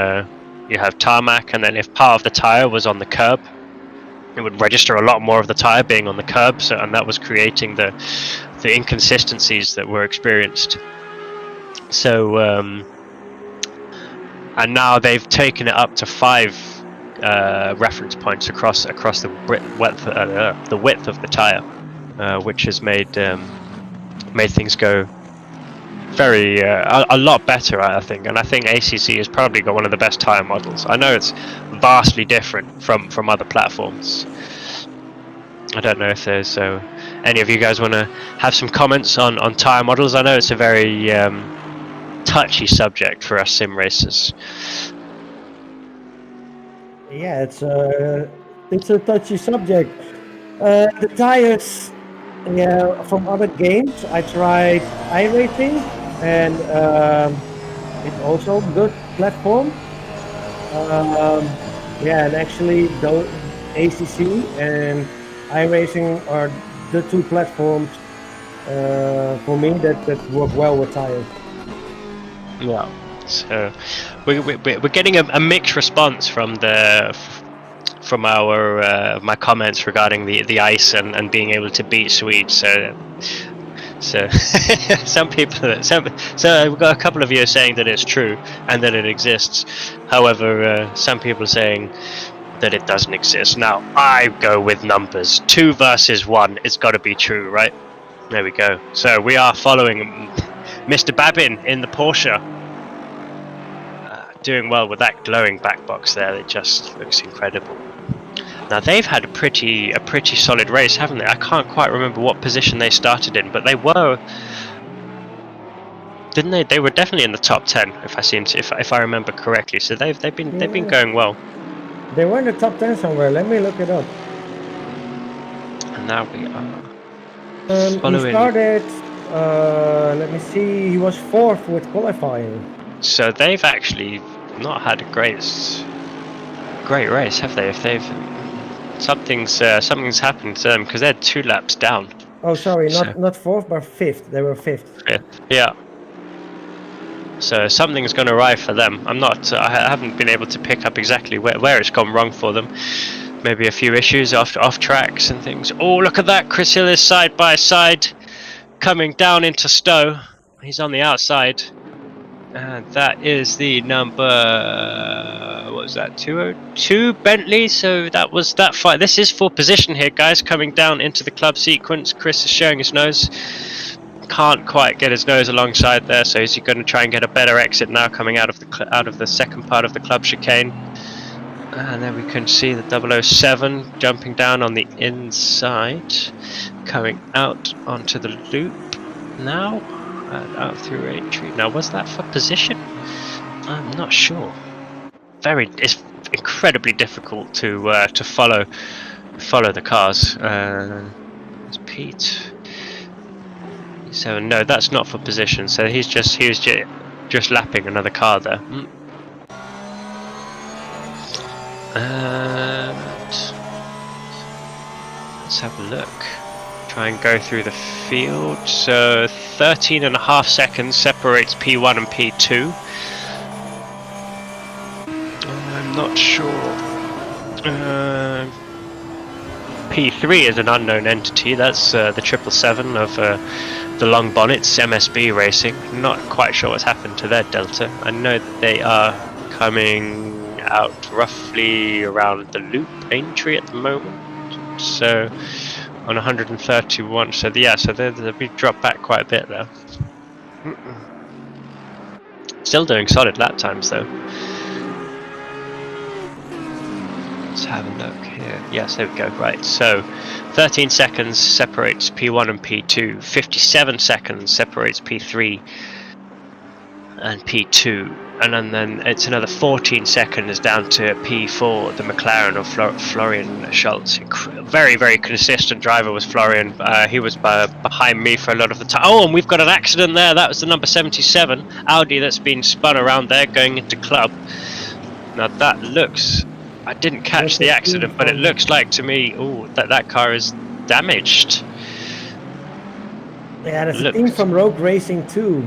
you have tarmac, and then if part of the tire was on the curb, it would register a lot more of the tire being on the curb, and that was creating the inconsistencies that were experienced. So and now they've taken it up to 5 reference points across the width of the tire, which has made things go very a lot better, I think. And I think ACC has probably got one of the best tire models. I know it's vastly different from other platforms. I don't know if there's any of you guys want to have some comments on tire models. I know it's a very touchy subject for us sim racers. Yeah, it's a touchy subject. The tires, from other games, I tried iRacing, and it's also a good platform. And actually, though, ACC and iRacing are the 2 platforms for me that work well with tires. Yeah. So we're getting a mixed response from our my comments regarding the ice and being able to beat Swedes. So some people, so we've got a couple of you saying that it's true and that it exists. However, some people saying that it doesn't exist. Now I go with numbers. 2 versus 1. It's got to be true, right? There we go. So we are following Mr. Babin in the Porsche. Doing well with that glowing back box there. It just looks incredible. Now they've had a pretty solid race, haven't they? I can't quite remember what position they started in, but they were, didn't they? They were definitely in the top 10, if I remember correctly. So they've been going well. They were in the top 10 somewhere. Let me look it up. And now we are following. He started. Let me see. He was 4th with qualifying. So they've actually not had a great race, have they? If they've something's happened to them, because they're 2 laps down. Oh, sorry, not 4th, but 5th. They were 5th. Yeah. So something's gone awry for them. I haven't been able to pick up exactly where it's gone wrong for them. Maybe a few issues off tracks and things. Oh, look at that! Chris Hill is side by side, coming down into Stowe. He's on the outside. And that is the number, what was that, 202 Bentley. So that was that fight. This is for position here, guys, coming down into the club sequence. Chris is showing his nose. Can't quite get his nose alongside there, so he's going to try and get a better exit now coming out of the second part of the club chicane. And then we can see the 007 jumping down on the inside, coming out onto the loop now. Out through entry. Now, was that for position? I'm not sure. It's incredibly difficult to follow the cars. It's Pete. So no, that's not for position. So he was just lapping another car there. Let's have a look. Try and go through the field. So 13.5 seconds separates P1 and P2. I'm not sure. P3 is an unknown entity. That's the 777 of the Long Bonnets, MSB Racing. Not quite sure what's happened to their Delta. I know that they are coming out roughly around the loop entry at the moment. So on 131, so yeah, so we dropped back quite a bit there. Still doing solid lap times though. Let's have a look here. Yes, there we go. Right, so 13 seconds separates P1 and P2. 57 seconds separates P3 and P2. And then it's another 14 seconds down to P4, the McLaren of Florian Schultz. Very, very consistent driver was Florian. He was behind me for a lot of the time. Oh, and we've got an accident there. That was the number 77 Audi that's been spun around there going into club. Now that looks... I didn't catch the accident, but it looks like to me, that car is damaged. Yeah, there's a team from Rogue Racing too.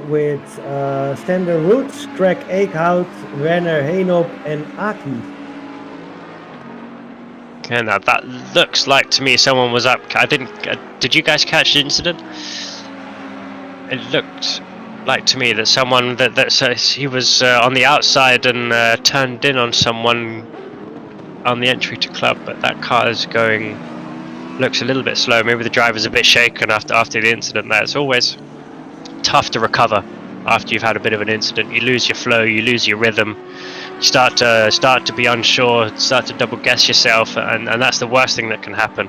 With Sander Roots, Craig Eickhout, Werner Heenop, and Aki. Okay, now that looks like to me someone was up. Did you guys catch the incident? It looked like to me that someone he was on the outside and turned in on someone on the entry to club, but that car is looks a little bit slow. Maybe the driver's a bit shaken after the incident there. It's always tough to recover after you've had a bit of an incident. You lose your flow, you lose your rhythm, you start to be unsure, start to double guess yourself, and that's the worst thing that can happen,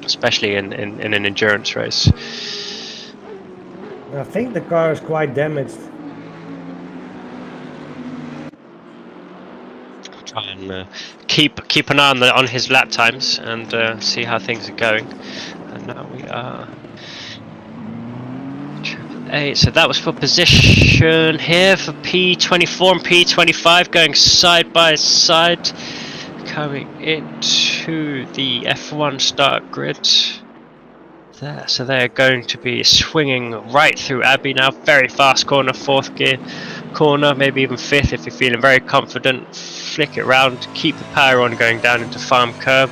especially in an endurance race. I think the car is quite damaged. Try and keep an eye on his lap times and see how things are going. And now we are 8. So that was for position here for P24 and P25 going side by side, coming into the F1 start grid. There, so they're going to be swinging right through Abbey now. Very fast corner, 4th gear corner, maybe even 5th if you're feeling very confident. Flick it round, keep the power on going down into Farm Curb,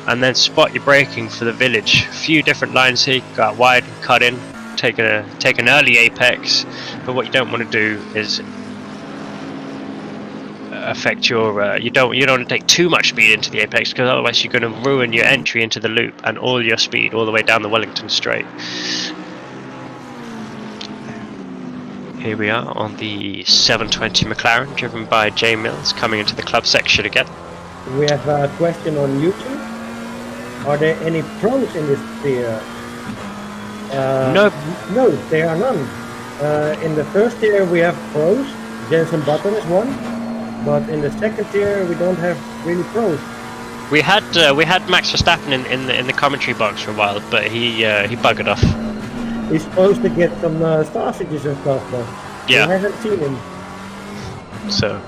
and then spot your braking for the village. A few different lines here. Go out wide and cut in. Take an early apex, but what you don't want to do is affect your you don't want to take too much speed into the apex, because otherwise you're going to ruin your entry into the loop and all your speed all the way down the Wellington Straight. Here we are on the 720 McLaren driven by Jay Mills coming into the club section again. We have a question on YouTube. Are there any pros in this tier? No, there are none. In the first tier we have pros. Jensen Button is one. But in the second tier, we don't have really pros. We had Max Verstappen in the commentary box for a while, but he buggered off. He's supposed to get some sausages and stuff, but yeah, I haven't seen him. So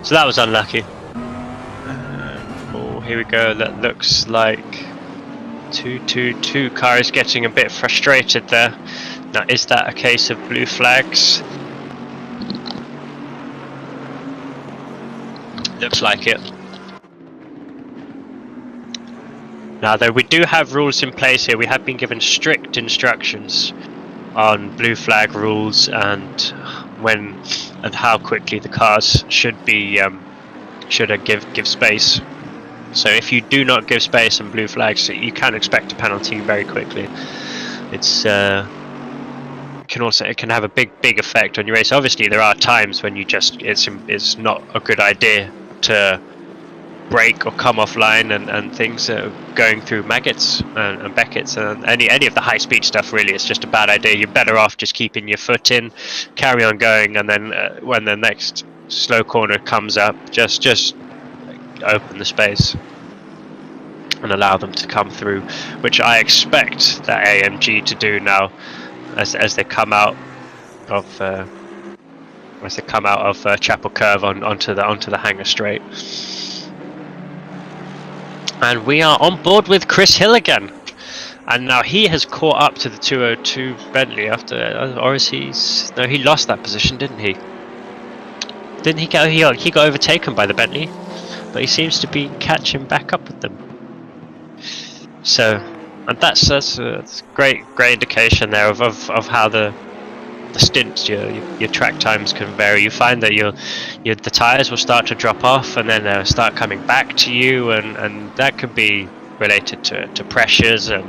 that was unlucky. Here we go. That looks like 222 car is getting a bit frustrated there. Now, is that a case of blue flags? Looks like it. Now though, we do have rules in place here. We have been given strict instructions on blue flag rules and how quickly the cars should give space. So if you do not give space on blue flags, you can expect a penalty very quickly. It's it can have a big effect on your race. Obviously, there are times when it's not a good idea to brake or come offline and things going through maggots and Beckett's and any of the high speed stuff. Really, it's just a bad idea. You're better off just keeping your foot in, carry on going, and then when the next slow corner comes up, just open the space and allow them to come through, which I expect that AMG to do now as they come out of Chapel Curve onto the Hangar Straight. And we are on board with Chris Hill again, and now he has caught up to the 202 Bentley or is he lost that position, didn't he? Didn't he he got overtaken by the Bentley, but he seems to be catching back up with them. So, and that's a great indication there of how the stints, your track times can vary. You find that the tires will start to drop off and then they'll start coming back to you, and that could be related to pressures and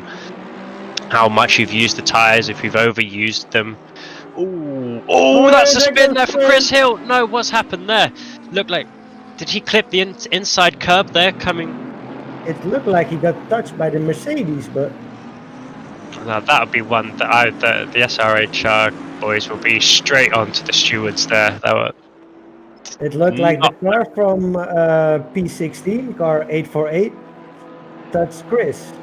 how much you've used the tires, if you've overused them. Oh, that's a spin there for Chris Hill. No, what's happened there? Looked like, did he clip the inside curb there coming? It looked like he got touched by the Mercedes, but now that would be one that the SRHR boys will be straight on to the stewards there. It looked like the car from P16, car 848, touched Chris.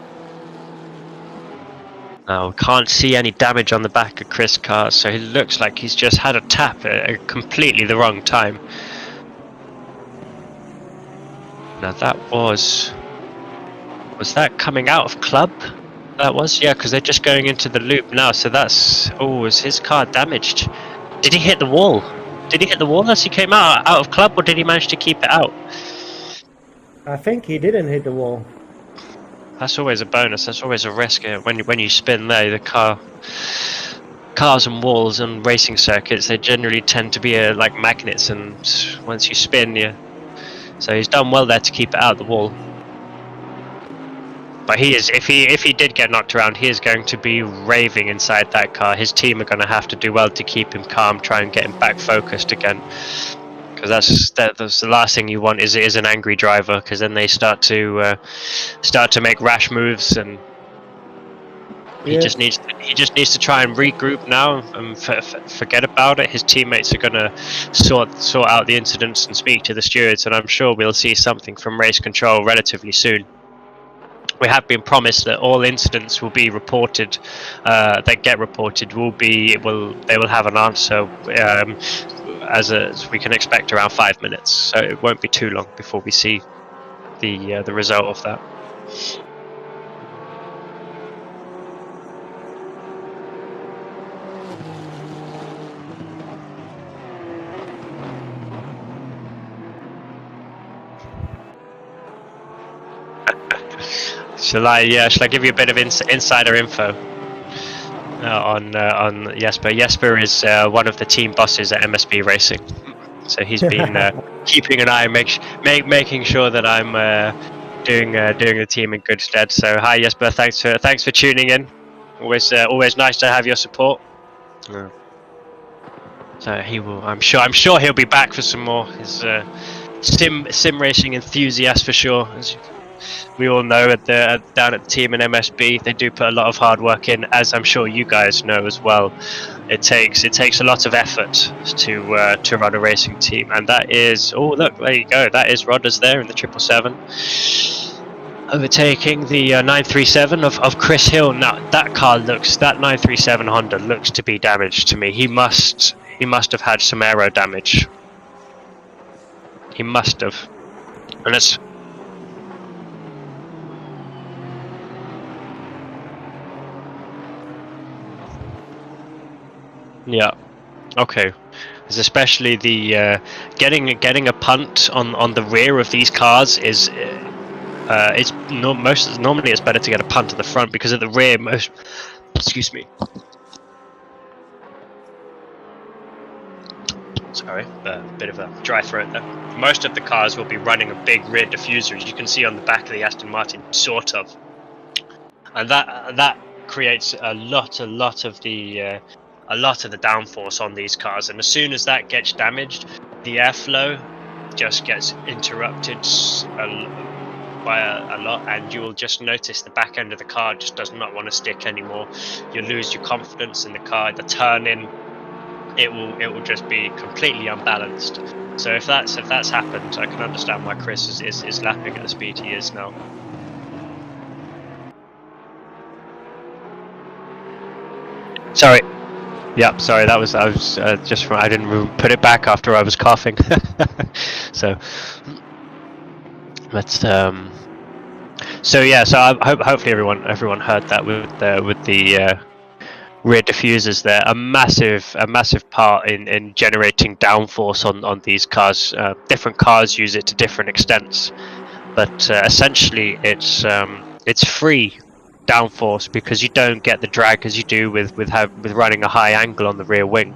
Now, can't see any damage on the back of Chris' car, so he looks like he's just had a tap at completely the wrong time. Now that was that coming out of club? That was, yeah, because they're just going into the loop now, so that's, is his car damaged? Did he hit the wall? Did he hit the wall as he came out of club, or did he manage to keep it out? I think he didn't hit the wall. That's always a bonus, that's always a risk when you spin there. The cars and walls and racing circuits, they generally tend to be like magnets, and once you spin, so he's done well there to keep it out of the wall. But he is, if he did get knocked around, he is going to be raving inside that car. His team are going to have to do well to keep him calm, try and get him back focused again. Because that's the last thing you want is an angry driver, because then they start to make rash moves, and he just needs to try and regroup now and forget about it. His teammates are going to sort out the incidents and speak to the stewards, and I'm sure we'll see something from race control relatively soon. We have been promised that all incidents will be reported. That get reported they will have an answer as we can expect around 5 minutes. So it won't be too long before we see the result of that. Shall I give you a bit of insider info on Jesper? Jesper is one of the team bosses at MSB Racing, so he's been keeping an eye, making sure that I'm doing the team in good stead. So hi Jesper, thanks for tuning in. Always nice to have your support. So he will. I'm sure he'll be back for some more. He's sim racing enthusiast for sure. As we all know down at the team in MSB, they do put a lot of hard work in, as I'm sure you guys know as well. It takes a lot of effort to run a racing team, and that is, look, there you go, that is Rodders there in the 777 overtaking the 937 of Chris Hill. Now that 937 Honda looks to be damaged to me. He must have had some aero damage. He must have, and it's. Yeah, okay. It's especially the getting a punt on the rear of these cars is normally it's better to get a punt at the front, because at the rear Sorry, a bit of a dry throat there. Most of the cars will be running a big rear diffuser, as you can see on the back of the Aston Martin, sort of, and that creates a lot of the downforce on these cars. And as soon as that gets damaged, the airflow just gets interrupted by a lot, and you will just notice the back end of the car just does not want to stick anymore. You lose your confidence in the car. The turn-in, it will just be completely unbalanced. So if that's happened, I can understand why Chris is lapping at the speed he is now. Sorry. Yep, sorry. I was just I didn't put it back after I was coughing. So let's So yeah, so hopefully everyone heard that with the rear diffusers there, a massive part in generating downforce on these cars. Different cars use it to different extents, but essentially it's free downforce because you don't get the drag as you do with running a high angle on the rear wing.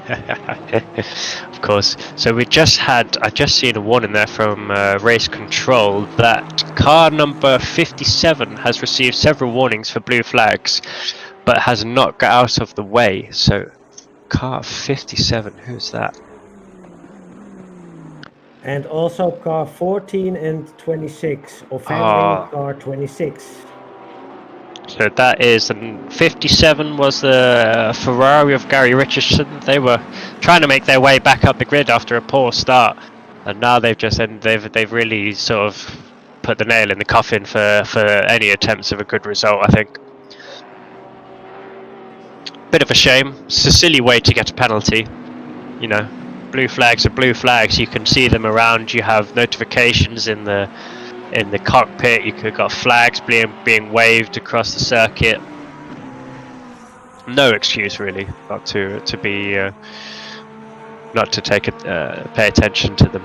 Of course. So I just seen a warning there from race control that car number 57 has received several warnings for blue flags, but has not got out of the way. So car 57, who's that? And also car 14 and 26, offending car 26. So that is 57 was the Ferrari of Gary Richardson. They were trying to make their way back up the grid after a poor start, and now they've really sort of put the nail in the coffin for any attempts of a good result, I think. Bit of a shame. It's a silly way to get a penalty. You know, blue flags are blue flags. You can see them around. You have notifications in the cockpit. You could have got flags being waved across the circuit. No excuse really not to pay attention to them.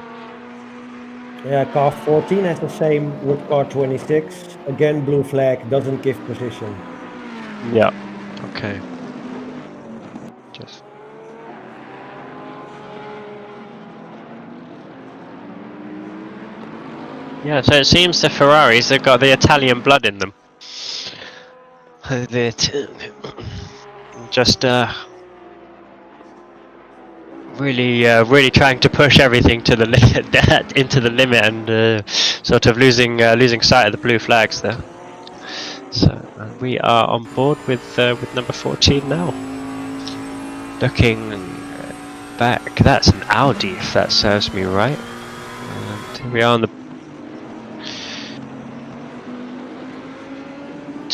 Yeah, car 14 has the same with car 26. Again, blue flag, doesn't give position. Yeah. Okay. Just. Yeah, so it seems the Ferraris, they've got the Italian blood in them. Just really trying to push everything to the limit, into the limit, and sort of losing sight of the blue flags there. So we are on board with number 14 now. Looking back, that's an Audi if that serves me right. And here we are on the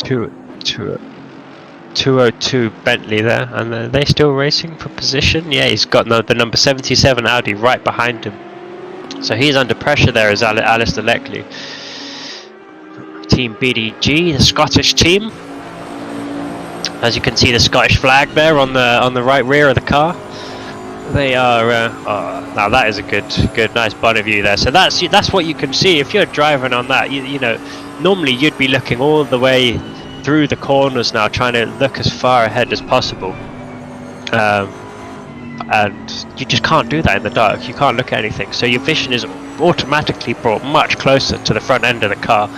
202 Bentley there, and are they still racing for position? Yeah, he's got the number 77 Audi right behind him, so he's under pressure there as Alistair Leckley. Team BDG, the Scottish team. As you can see, the Scottish flag there on the right rear of the car. They are now that is a good nice bonnet view there. So that's what you can see if you're driving on that. You know, normally you'd be looking all the way through the corners now, trying to look as far ahead as possible, and you just can't do that in the dark. You can't look at anything, so your vision is automatically brought much closer to the front end of the car.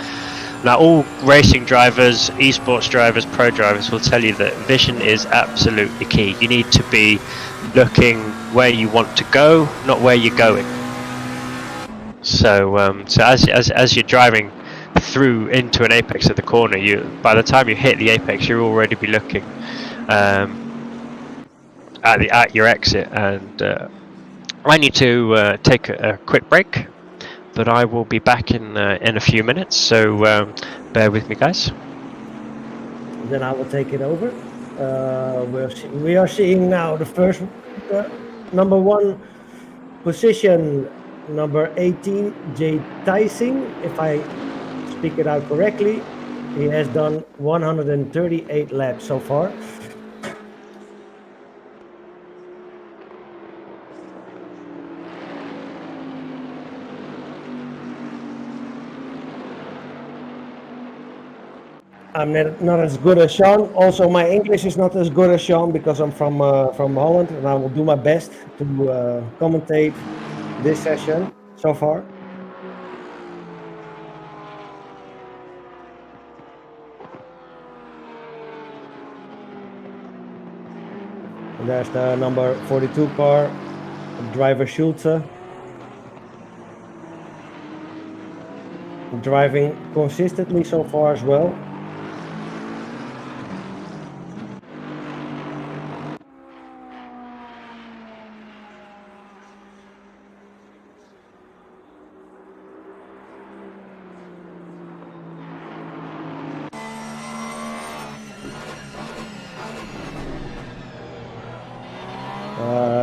Now, all racing drivers, esports drivers, pro drivers will tell you that vision is absolutely key. You need to be looking where you want to go, not where you're going. So as you're driving through into an apex of the corner, by the time you hit the apex, you'll already be looking at your exit. And I need to take a quick break, but I will be back in a few minutes. So bear with me, guys. Then I will take it over. We are seeing now the first number 1 position, number 18, Jay Tysing, if I speak it out correctly. He has done 138 laps so far. I'm not as good as Sean. Also, my English is not as good as Sean because I'm from Holland, and I will do my best to commentate this session so far. And there's the number 42 car, driver Schulze, driving consistently so far as well.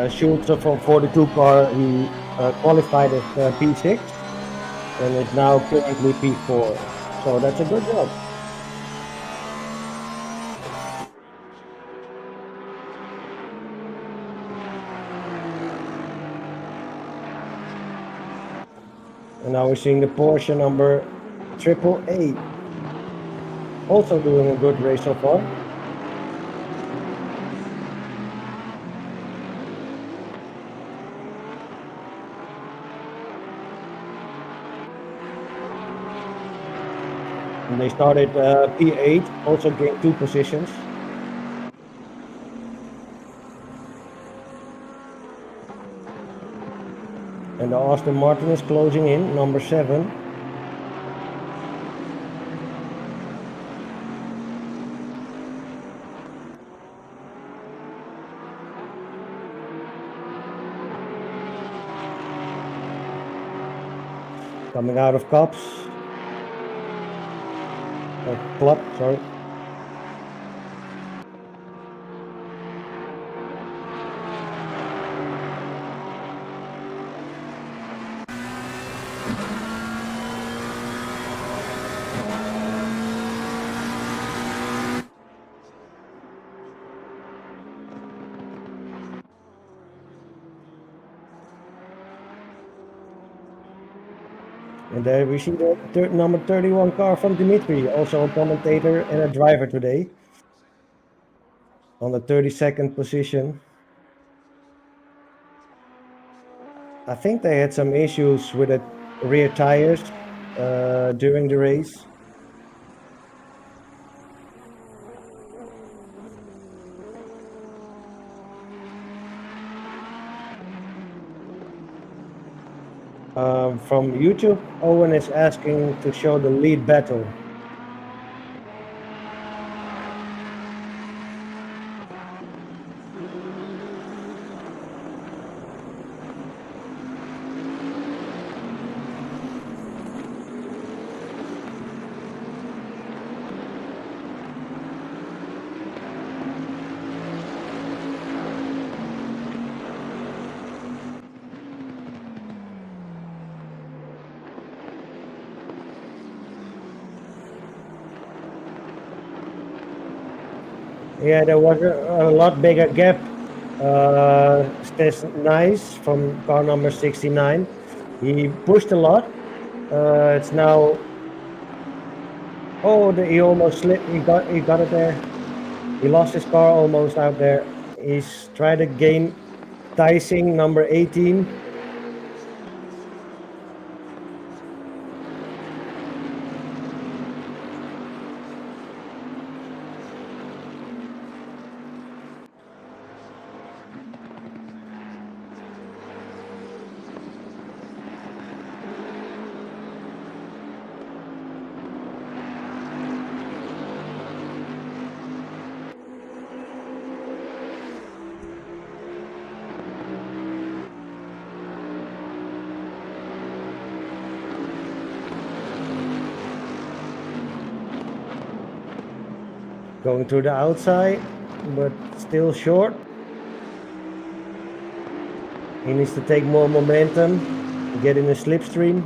Schulze from 42 car, he qualified as P6 and is now currently P4. So that's a good job. And now we're seeing the Porsche number 888. Also doing a good race so far. And they started P8, also gained 2 positions. And the Aston Martin is closing in, number 7. Coming out of cups. Club, sorry. And there we see the number 31 car from Dimitri, also a commentator and a driver today. On the 32nd position. I think they had some issues with the rear tires during the race. From YouTube, Owen is asking to show the lead battle. Yeah, there was a lot bigger gap. That's nice from car number 69. He pushed a lot. It's now. Oh, he almost slipped. He got it there. He lost his car almost out there. He's trying to gain Tyson number 18. Going to the outside, but still short. He needs to take more momentum, get in a slipstream.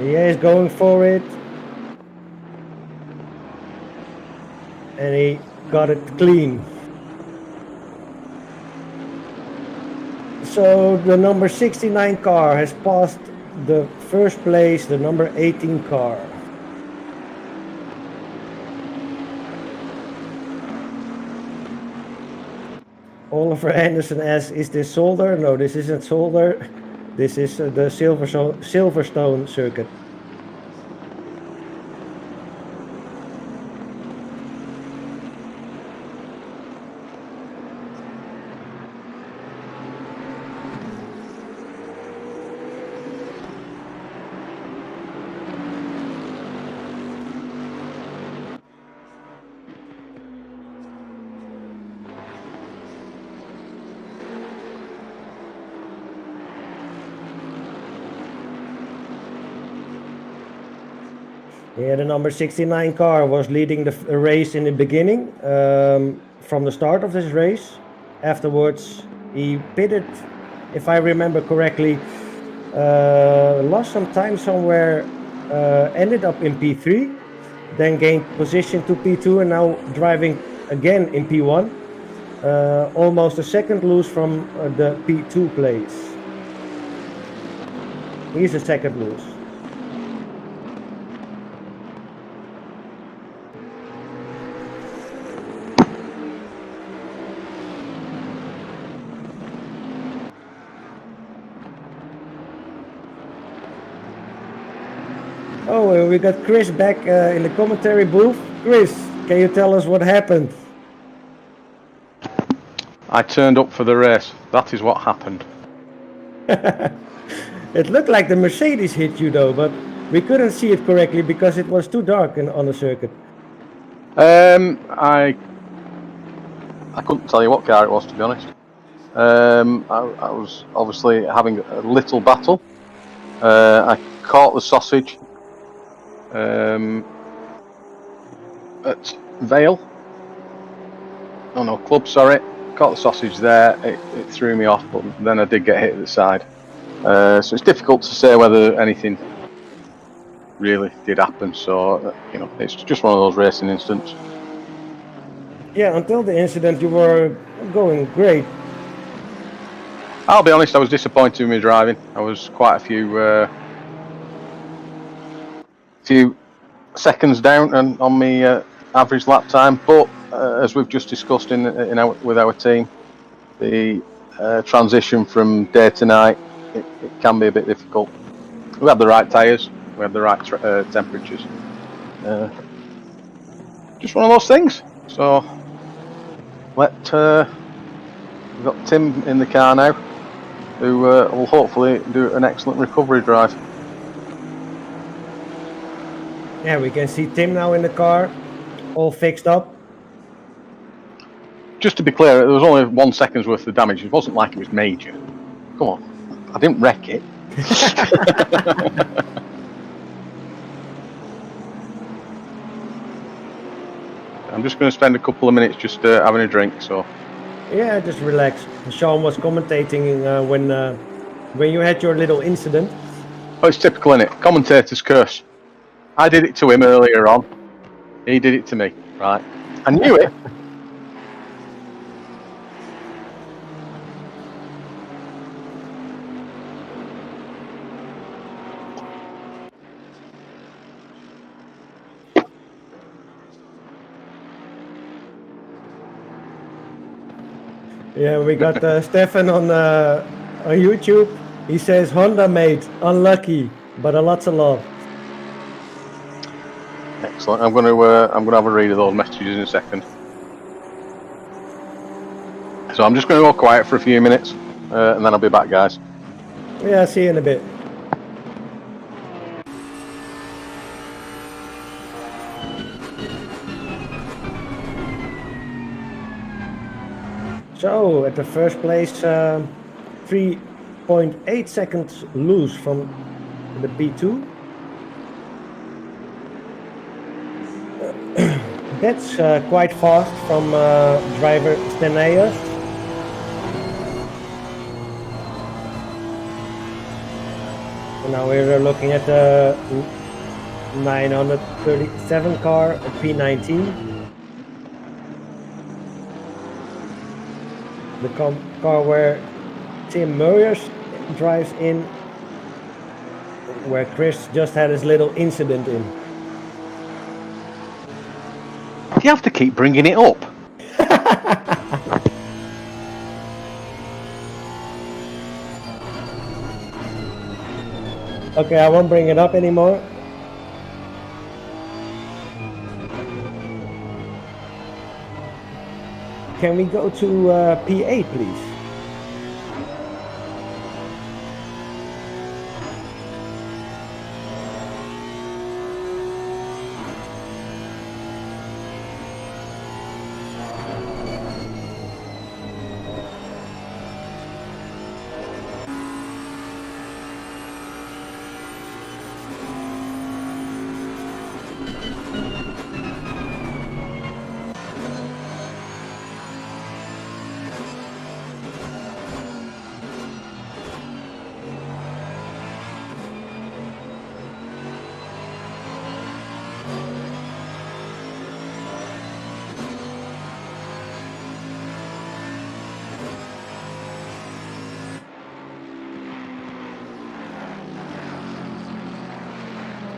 Yeah, he's going for it. And he got it clean. So the number 69 car has passed the first place, the number 18 car. Oliver Anderson asks, is this Solder? No, this isn't Solder. This is the Silverstone circuit. Yeah, the number 69 car was leading the race in the beginning, from the start of this race. Afterwards, he pitted, if I remember correctly, lost some time somewhere, ended up in P3, then gained position to P2 and now driving again in P1. Almost a second loose from the P2 place. He's a second loose. Oh, we got Chris back in the commentary booth. Chris, can you tell us what happened? I turned up for the race. That is what happened. It looked like the Mercedes hit you though, but we couldn't see it correctly because it was too dark on the circuit. I couldn't tell you what car it was, to be honest. I was obviously having a little battle. I caught the sausage at Vale. Oh no, Club, sorry. Caught the sausage there, it threw me off, but then I did get hit at the side. So it's difficult to say whether anything really did happen, so you know, it's just one of those racing incidents. Yeah, until the incident you were going great. I'll be honest, I was disappointed in my driving. I was quite a few seconds down and on my average lap time, but as we've just discussed with our team, the transition from day to night, it can be a bit difficult. We have the right tyres, we have the right temperatures. Just one of those things. So we've got Tim in the car now, who will hopefully do an excellent recovery drive. Yeah, we can see Tim now in the car, all fixed up. Just to be clear, there was only 1 second's worth of damage. It wasn't like it was major. Come on, I didn't wreck it. I'm just going to spend a couple of minutes just having a drink. So. Yeah, just relax. Sean was commentating when you had your little incident. Oh, it's typical, innit? Commentator's curse. I did it to him earlier on. He did it to me, right? I knew it. Yeah, we got Stefan on YouTube. He says Honda mate, unlucky, but a lots of love. Excellent. I'm going to have a read of those messages in a second. So I'm just going to go quiet for a few minutes, and then I'll be back, guys. Yeah, see you in a bit. So at the first place, 3.8 seconds loose from the P2. That's quite fast from driver Stenaya. Now we're looking at the 937 car, a P19. The car where Tim Murriers drives in, where Chris just had his little incident in. You have to keep bringing it up. Okay, I won't bring it up anymore. Can we go to P8, please?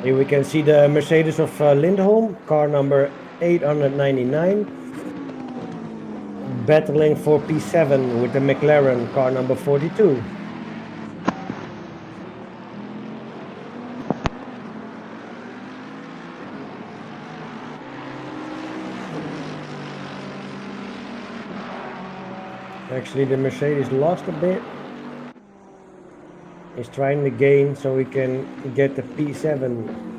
Here we can see the Mercedes of Lindholm, car number 899, battling for P7 with the McLaren, car number 42. Actually, the Mercedes lost a bit. He's trying to gain so we can get the P7.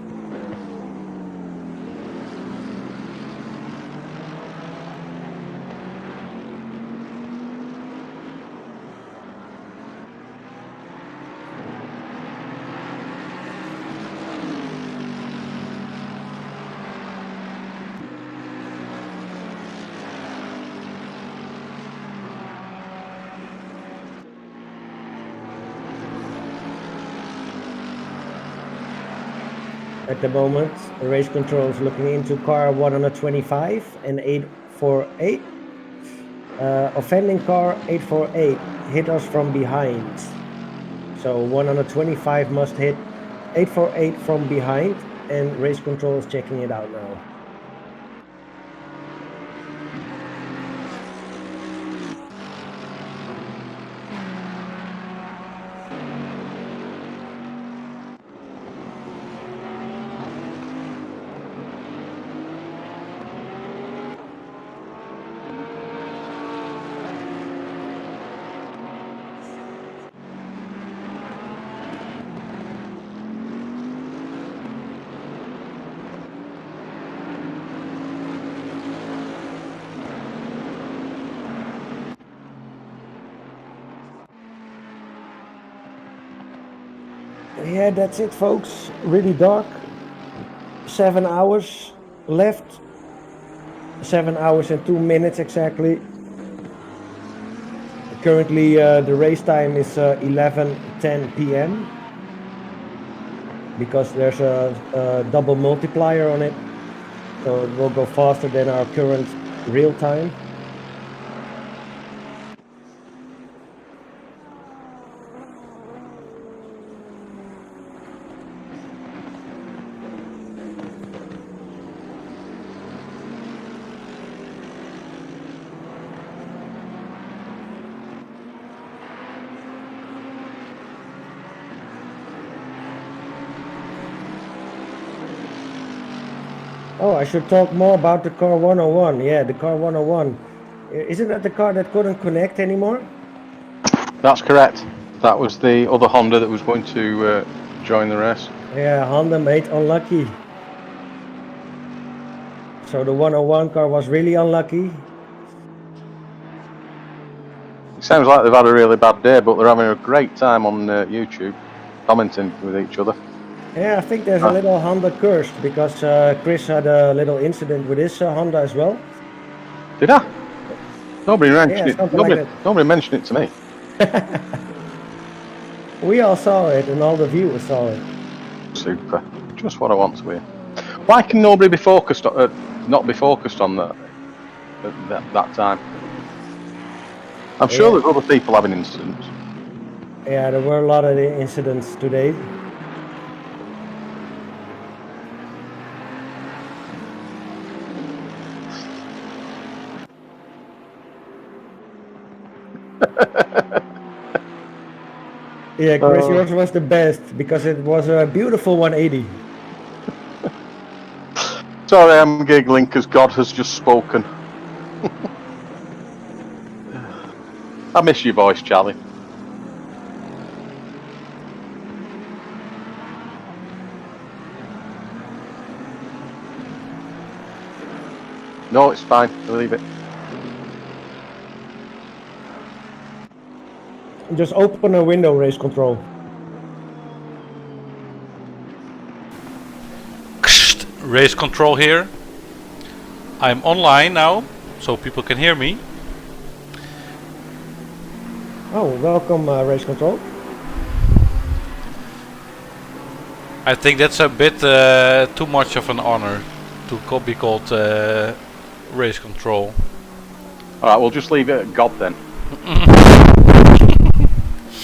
At the moment, the race control is looking into car 125 and 848. Offending car 848 hit us from behind. So 125 must hit 848 from behind, and race control is checking it out now. Yeah, that's it, folks. Really dark. 7 hours left. 7 hours and 2 minutes exactly. Currently, the race time is 11:10 p.m. because there's a double multiplier on it, so it will go faster than our current real time. Oh, I should talk more about the car 101. Yeah, the car 101. Isn't that the car that couldn't connect anymore? That's correct. That was the other Honda that was going to join the race. Yeah, Honda made unlucky. So the 101 car was really unlucky. It sounds like they've had a really bad day, but they're having a great time on YouTube, commenting with each other. Yeah, I think there's a little Honda cursed because Chris had a little incident with his Honda as well. Did I? Nobody mentioned Yeah, it. something like that. Nobody mentioned it to me. We all saw it, and all the viewers saw it. Super. Just what I want to hear. Why can nobody be focused on, not be focused on that time? I'm sure there's other people having incidents. Yeah, there were a lot of incidents today. Yeah, Chris, yours was the best because it was a beautiful 180. Sorry, I'm giggling because God has just spoken. I miss your voice, Charlie. No, it's fine. Leave it. Just open a window, race control. Race control here. I'm online now, so people can hear me. Oh, welcome, race control. I think that's a bit too much of an honor to be called race control. Alright, we'll just leave it at God then.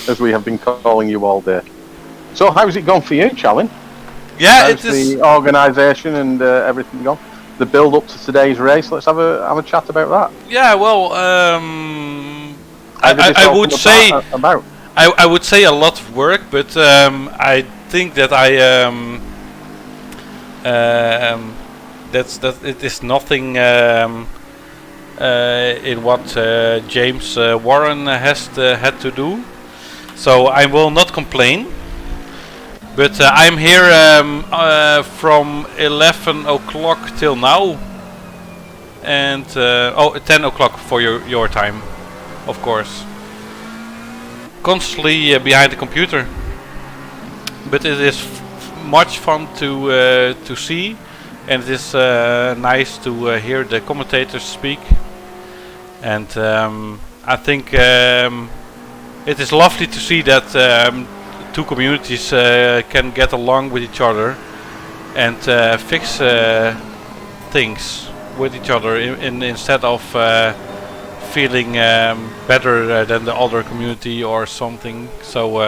As we have been calling you all day. So, how's it gone for you, Challen? Yeah, how's the organisation and everything gone? The build up to today's race. Let's have a chat about that. Yeah, well, I would say I would say a lot of work, but I think that that it is nothing in what James Warren has had to do. So I will not complain. But I'm here from 11 o'clock till now, and 10 o'clock for your time, of course. Constantly behind the computer, but it is much fun to see, and it is nice to hear the commentators speak. And I think it is lovely to see that. Two communities can get along with each other and fix things with each other instead of feeling better than the other community or something. So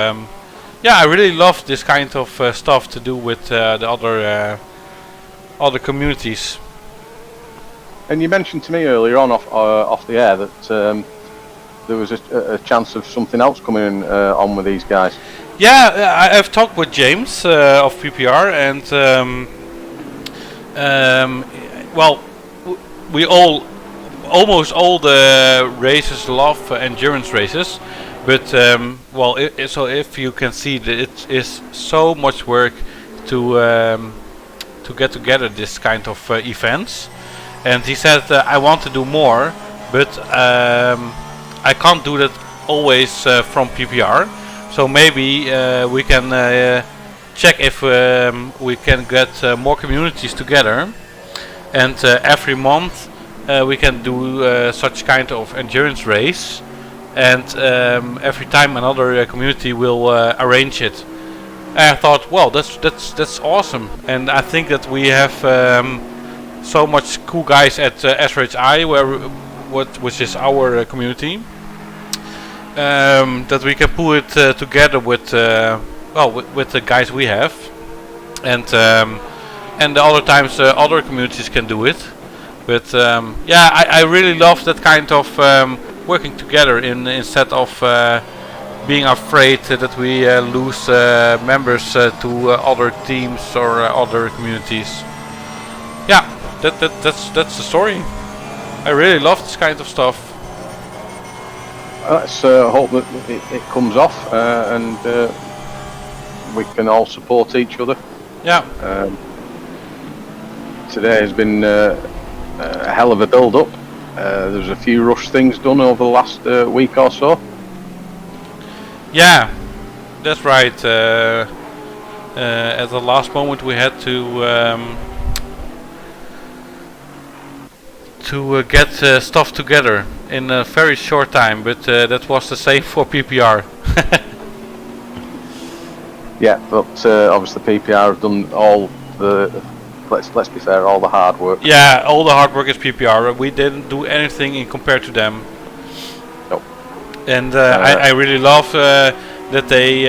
yeah, I really love this kind of stuff to do with the other communities. And you mentioned to me earlier on off the air that there was a chance of something else coming on with these guys. Yeah, I've talked with James of PPR, and well, we almost all the races love endurance races, but well, so if you can see that it is so much work to get together this kind of events, and he said I want to do more, but I can't do that always from PPR. So maybe we can check if we can get more communities together, and every month we can do such kind of endurance race, and every time another community will arrange it. And I thought, well, that's awesome, and I think that we have so much cool guys at SRHI, which is our community. That we can pull it together with with the guys we have, and the other times other communities can do it. But yeah, I really love that kind of working together instead of being afraid that we lose members to other teams or other communities. Yeah, that's the story. I really love this kind of stuff. Let's hope that it comes off and we can all support each other. Yeah. Today has been a hell of a build-up. There's a few rush things done over the last week or so. Yeah, that's right. At the last moment we had to get stuff together in a very short time, but that was the same for PPR. Yeah, but obviously PPR have done all the. Let's be fair, all the hard work. Yeah, all the hard work is PPR. We didn't do anything in compared to them. Nope. And I really love that they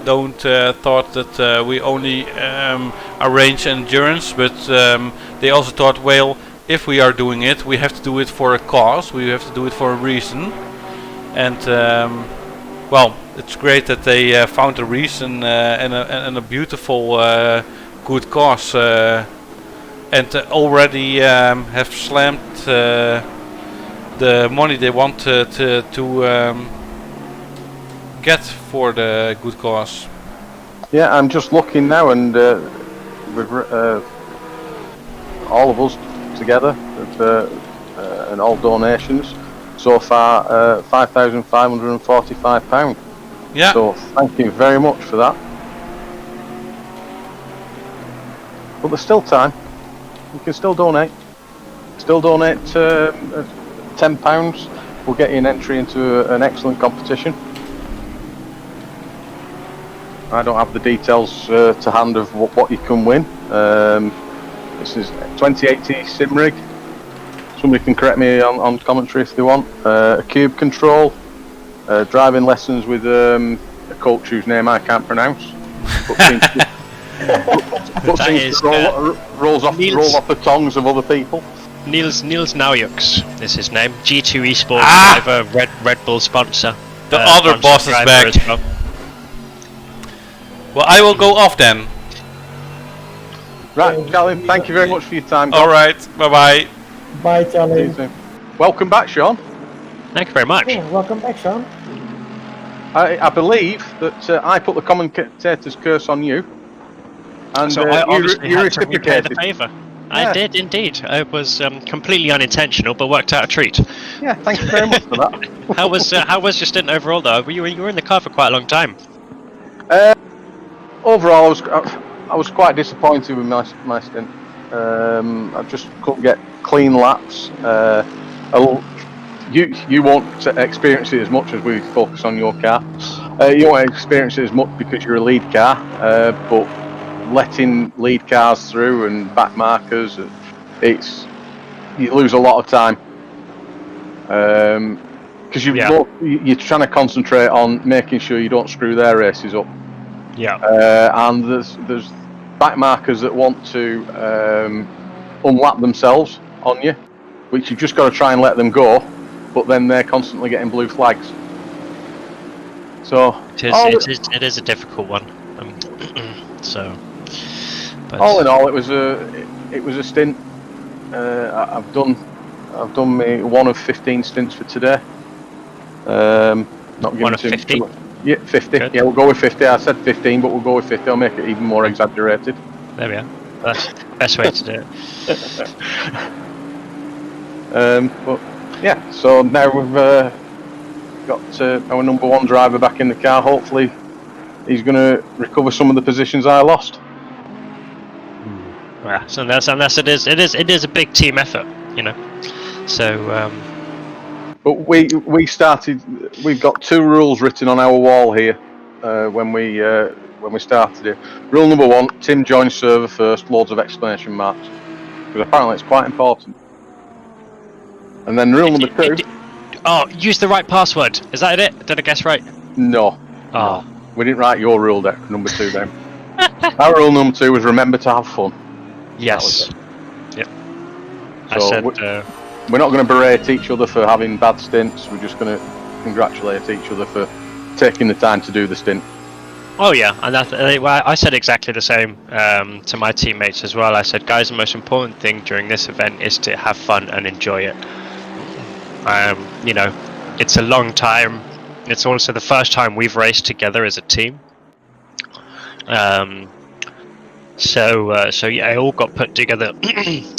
don't thought that we only arrange endurance, but they also thought, well, if we are doing it, we have to do it for a cause. We have to do it for a reason. And well, it's great that they found a reason and a beautiful, good cause, and already have slammed the money they want to get for the good cause. Yeah, I'm just looking now, and we've all of us together, and all donations so far, £5,545. Yeah. So thank you very much for that. But there's still time. You can still donate. Still donate £10. We'll get you an entry into an excellent competition. I don't have the details to hand of what you can win. This is 2080 sim rig. Somebody can correct me on commentary if they want. A cube control. Driving lessons with a coach whose name I can't pronounce. But seems to roll off the tongues of other people. Niels Naujux is his name. G2 Esports driver, Red Bull sponsor. The other boss is back. Well, I will go off then. Right, Charlie, thank you very much for your time. Alright, bye-bye. Bye, Charlie. Welcome back, Sean. Thank you very much. Yeah, welcome back, Sean. I believe that I put the commentator's curse on you. And so I obviously you had to repay the reciprocated. favour. Yeah. I did indeed. It was completely unintentional, but worked out a treat. Yeah, thank you very much for that. How was your stint overall, though? You were in the car for quite a long time. Overall, I was quite disappointed with my stint. I just couldn't get clean laps. You won't experience it as much as we focus on your car. You won't experience it as much because you're a lead car, but letting lead cars through and back markers, you lose a lot of time because you're trying to concentrate on making sure you don't screw their races up. Yeah. And there's back markers that want to unlap themselves on you, which you've just got to try and let them go, but then they're constantly getting blue flags. So it is a difficult one. But all in all, it was a stint. I've done me one of 15 stints for today. Not giving one of 50. Yeah, 50. Good. Yeah, we'll go with 50. I said 15, but we'll go with 50. I'll make it even more exaggerated. There we are. That's the best way to do it. But yeah, so now we've got our number one driver back in the car. Hopefully, he's going to recover some of the positions I lost. Yeah, so unless it is a big team effort, you know. So. But we started. We've got two rules written on our wall here when we started it. Rule number one: Tim joins server first. Loads of exclamation marks, because apparently it's quite important. And then rule number two. Use the right password. Is that it? Did I guess right? No. Oh. No. We didn't write your rule deck number two then. Our rule number two was remember to have fun. Yes. Yep. So I said. We're not going to berate each other for having bad stints. We're just going to congratulate each other for taking the time to do the stint. Oh yeah, and I said exactly the same to my teammates as well. I said, guys, the most important thing during this event is to have fun and enjoy it. You know, it's a long time. It's also the first time we've raced together as a team. So yeah, it all got put together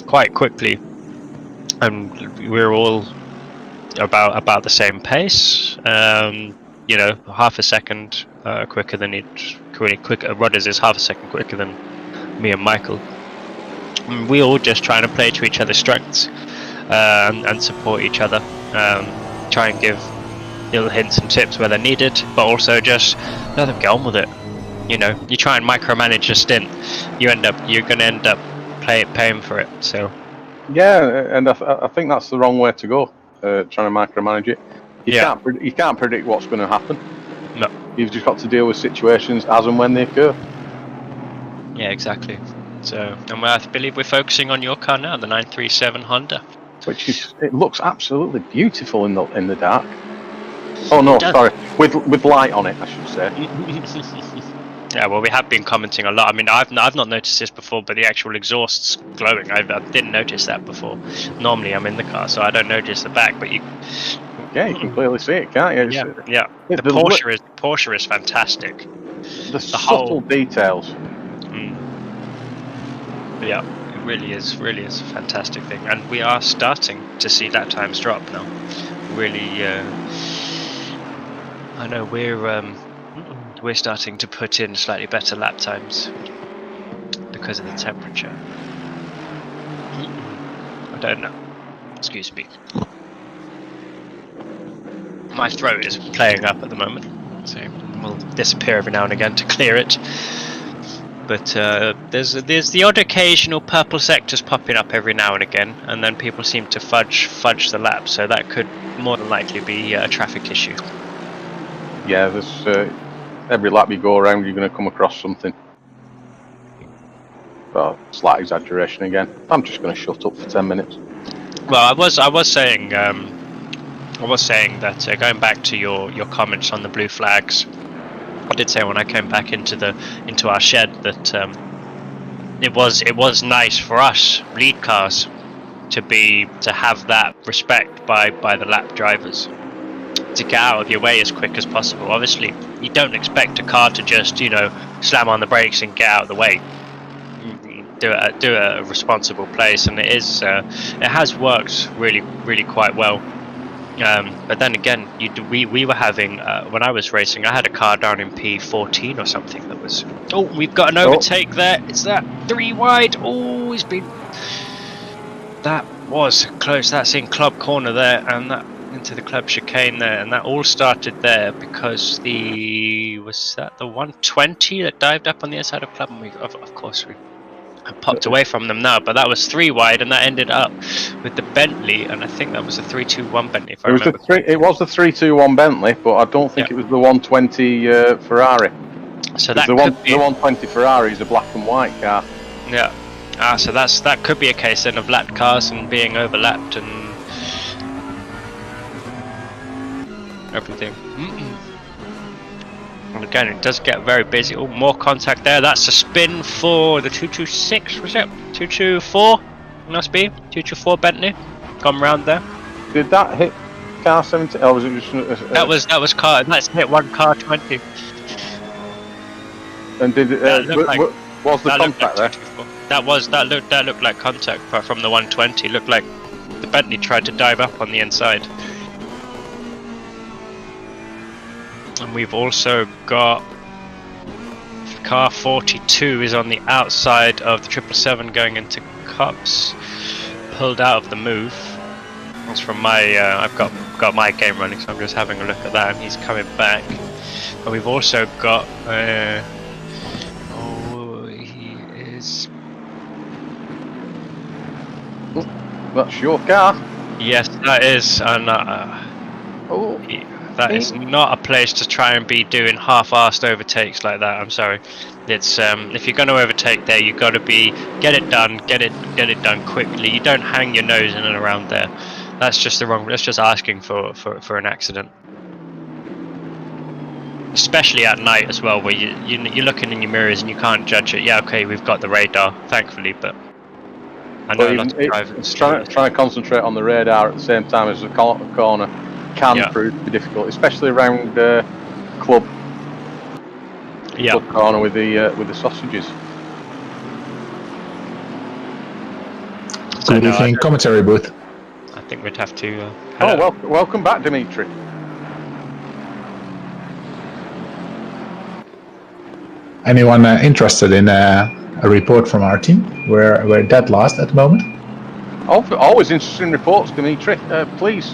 quite quickly, and we're all about the same pace. You know, half a second quicker than Rodders is half a second quicker than me and Michael. And we all just trying to play to each other's strengths and support each other. Try and give little hints and tips where they're needed, but also just let them get on with it. you know, you try and micromanage a stint, you're going to end up paying for it. So yeah, and I think that's the wrong way to go. Trying to micromanage it. You can't predict what's going to happen. No. You've just got to deal with situations as and when they occur. Yeah, exactly. So, and I believe we're focusing on your car now, the 937 Honda, which it looks absolutely beautiful in the dark. Oh no, sorry, with light on it, I should say. Yeah, well, we have been commenting a lot. I mean, I've not noticed this before, but the actual exhaust's glowing. I didn't notice that before. Normally, I'm in the car, so I don't notice the back. But you can clearly see it, can't you? Yeah. The Porsche is fantastic. The subtle details. Yeah, it really is a fantastic thing, and we are starting to see lap times drop now. Really, I know we're starting to put in slightly better lap times because of the temperature. I don't know. Excuse me. My throat is playing up at the moment, so we'll disappear every now and again to clear it. But there's the odd occasional purple sectors popping up every now and again, and then people seem to fudge the lap, so that could more than likely be a traffic issue. Yeah, there's every lap you go around, you're going to come across something. Well, slight exaggeration again. I'm just going to shut up for 10 minutes. Well, I was saying that going back to your comments on the blue flags, I did say when I came back into our shed that it was nice for us lead cars to have that respect by the lap drivers, to get out of your way as quick as possible. Obviously, you don't expect a car to just slam on the brakes and get out of the way. Do a responsible place, and it has worked really quite well. But then again, we were having when I was racing, I had a car down in P14 or something that was. Oh, we've got an overtake there. It's that 3 wide. Oh, that was close. That's in club corner there, and that into the club chicane there, and that all started there because was that the 120 that dived up on the inside of club, and of course we popped away from them now, but that was 3 wide, and that ended up with the Bentley, and I think that was a 321 Bentley. If I remember. It was the 321 Bentley, but I don't think it was the 120 Ferrari. So that the 120 Ferrari is a black and white car. Yeah. So that could be a case then of lapped cars and being overlapped and everything. And again, it does get very busy. Oh, more contact there. That's a spin for the 226, was it? 224? Must be. 224 Bentley. Come round there. Did that hit car 17? Oh, was it just... That was car... That's hit one car 20. And did it... was the contact there? That looked like contact from the 120. Looked like the Bentley tried to dive up on the inside. And we've also got car 42 is on the outside of the 777 going into Cops, pulled out of the move. That's from my I've got my game running, so I'm just having a look at that, and he's coming back. And we've also got he is. That's your car. Yes, that is, and that is not a place to try and be doing half-assed overtakes like that. I'm sorry. It's if you're going to overtake there, you've got to get it done quickly. You don't hang your nose in and around there. That's just the wrong. That's just asking for an accident. Especially at night as well, where you're looking in your mirrors and you can't judge it. Yeah, okay, we've got the radar, thankfully, but I know lots of drivers trying to concentrate on the radar at the same time as the corner can prove to be difficult, especially around club corner with the sausages. Good evening, commentary booth. I think we'd have to. Welcome back, Dimitri. Anyone interested in a report from our team? We're dead last at the moment. Always interesting reports, Dimitri. Please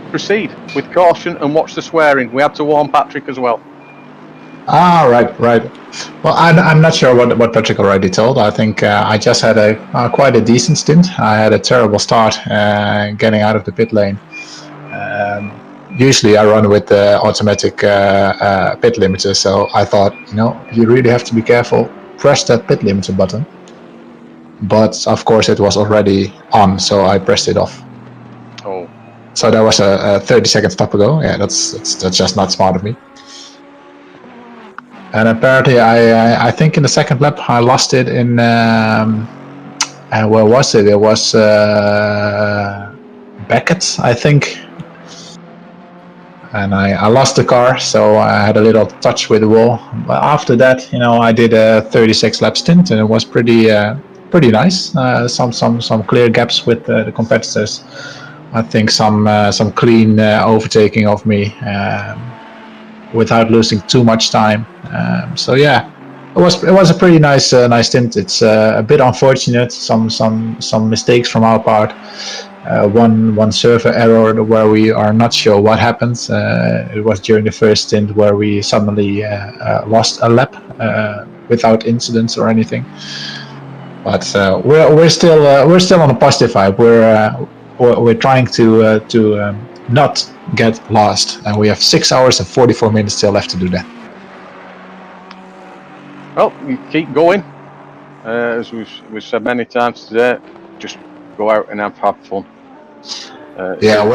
proceed with caution and watch the swearing. We had to warn Patrick as well. Ah, right. Well, I'm not sure what Patrick already told. I think I just had quite a decent stint. I had a terrible start getting out of the pit lane. Usually I run with the automatic pit limiter, so I thought, you really have to be careful. Press that pit limiter button. But of course it was already on, so I pressed it off. Oh. So that was a 30-second stop ago. Yeah, that's just not smart of me. And apparently, I think in the second lap I lost it in. And where was it? It was Beckett, I think. And I lost the car, so I had a little touch with the wall. But after that, I did a 36 lap stint, and it was pretty nice. Some clear gaps with the competitors. I think some clean overtaking of me without losing too much time. So yeah, it was a pretty nice stint. It's a bit unfortunate. Some mistakes from our part. One server error where we are not sure what happened. It was during the first stint where we suddenly lost a lap without incidents or anything. But we're still on a positive vibe. We're trying to not get lost, and we have 6 hours and 44 minutes still left to do that. Well, we keep going. As we've said many times today, just go out and have fun. Yeah,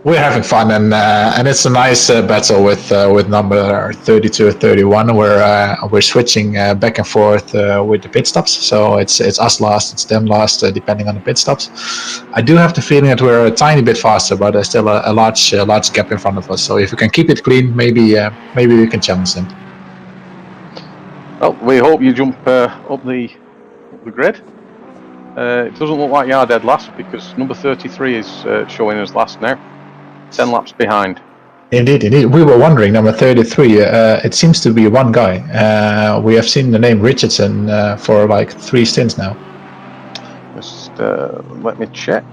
we're having fun, and it's a nice battle with number 32 or 31. We're switching back and forth with the pit stops. So it's us last, it's them last, depending on the pit stops. I do have the feeling that we're a tiny bit faster, but there's still a large gap in front of us. So if we can keep it clean, maybe we can challenge them. Well, we hope you jump up the grid. It doesn't look like you're dead last because number 33 is showing us last now. 10 laps behind. Indeed. We were wondering, number 33, it seems to be one guy. We have seen the name Richardson for like 3 stints now. Just let me check.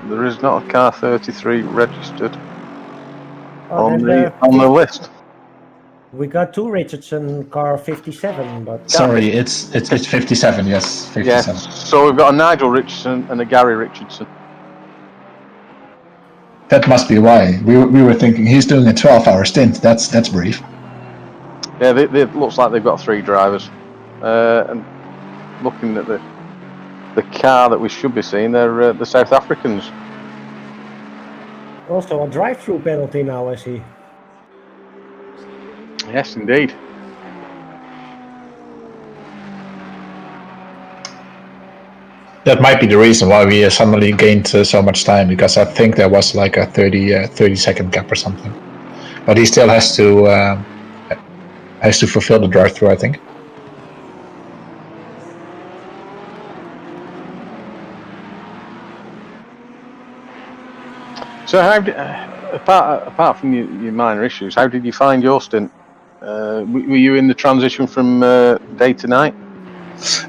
There is not a car 33 registered on the list. We got 2 Richardson, car 57, but... Sorry, it's 57, yes. 57. Yes, so we've got a Nigel Richardson and a Gary Richardson. That must be why. We were thinking he's doing a 12-hour stint. That's brief. Yeah, they looks like they've got 3 drivers. And looking at the car that we should be seeing, they're the South Africans. Also a drive-through penalty now, I see. Yes, indeed. That might be the reason why we suddenly gained so much time, because I think there was like a 30-second gap or something. But he still has to fulfill the drive-through, I think. So, how apart from your minor issues, how did you find your stint? Were you in the transition from day to night?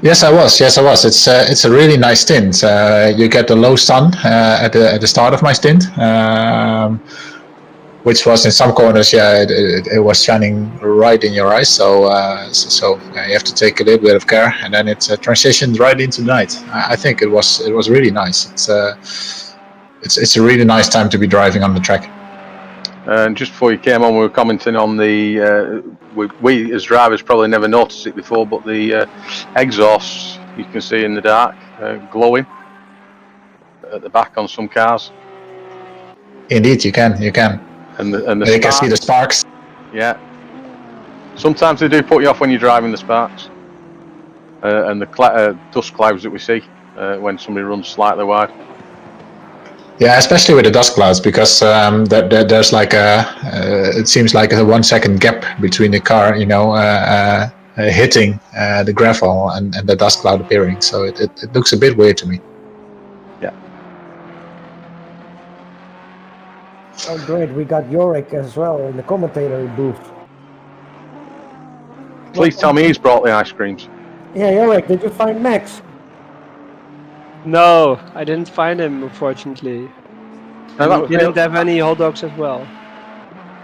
Yes, I was. It's a really nice stint. You get the low sun at the start of my stint, which was in some corners. Yeah, it was shining right in your eyes. So you have to take a little bit of care, and then it transitioned right into the night. I think it was really nice. It's a really nice time to be driving on the track. And just before you came on, we were commenting on the. We as drivers probably never noticed it before, but the exhausts you can see in the dark glowing at the back on some cars. Indeed, you can. And you can see the sparks. Yeah. Sometimes they do put you off when you're driving the sparks, and the dust clouds that we see when somebody runs slightly wide. Yeah, especially with the dust clouds, because there's like it seems like a 1 second gap between the car, hitting the gravel and the dust cloud appearing. So it looks a bit weird to me. Yeah. Oh, great. We got Yorick as well in the commentator booth. Please tell me he's brought the ice creams. Yeah, Yorick, did you find Max? No, I didn't find him, unfortunately. Now, And we didn't have any hot dogs as well.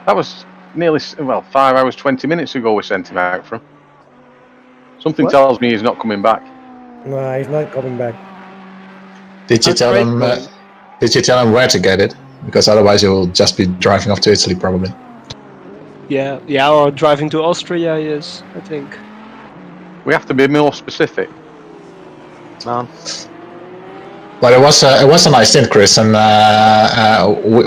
that was nearly 5 hours 20 minutes ago we sent him out from. Something What? tells me he's not coming back. No, he's not coming back. Did you That's tell great him? point. Did you tell him where to get it? Because otherwise you'll just be driving off to Italy probably. Yeah, or driving to Austria, yes, I think. We have to be more specific. Man. But it was a nice stint, Chris, and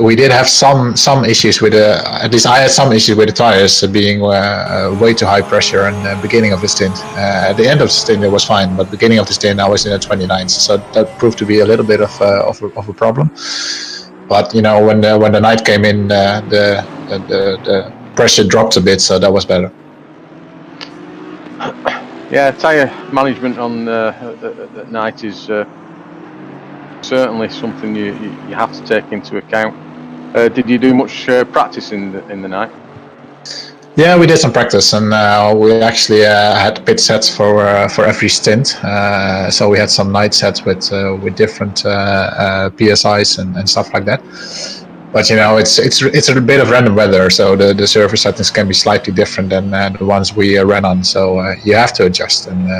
we did have some issues with at least I had some issues with the tires being way too high pressure in the beginning of the stint. At the end of the stint it was fine, but beginning of the stint I was in the 29s, so that proved to be a little bit of a problem. But you know, when the night came in, the pressure dropped a bit, so that was better. Yeah, tyre management on at night is certainly something you have to take into account. Did you do much practice in the night? Yeah, we did some practice, and we actually had pit sets for every stint. So we had some night sets with different PSIs and stuff like that. But you know, it's a bit of random weather, so the server settings can be slightly different than the ones we ran on. So you have to adjust, and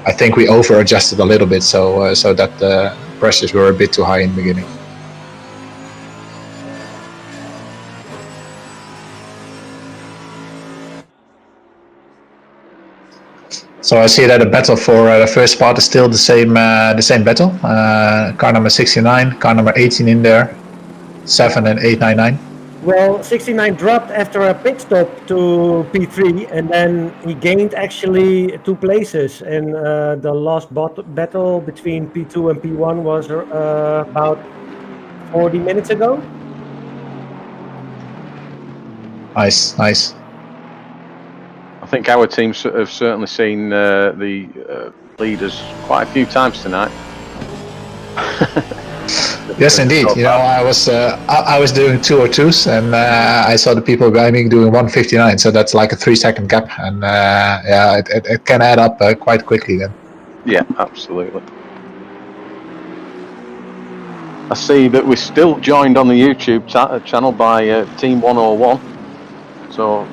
I think we over adjusted a little bit, so that the pressures were a bit too high in the beginning. So I see that the battle for the first spot is still the same battle. Car number 69, car number 18 in there, 7 and 899. Well, 69 dropped after a pit stop to P3, and then he gained actually 2 places. And the last battle between P2 and P1 was about 40 minutes ago. Nice. I think our teams have certainly seen the leaders quite a few times tonight. Yes, indeed. You know, I was doing 202s, and I saw the people behind me doing 159. So that's like a 3-second gap, and yeah, it can add up quite quickly then. Yeah, absolutely. I see that we're still joined on the YouTube channel by Team 101. So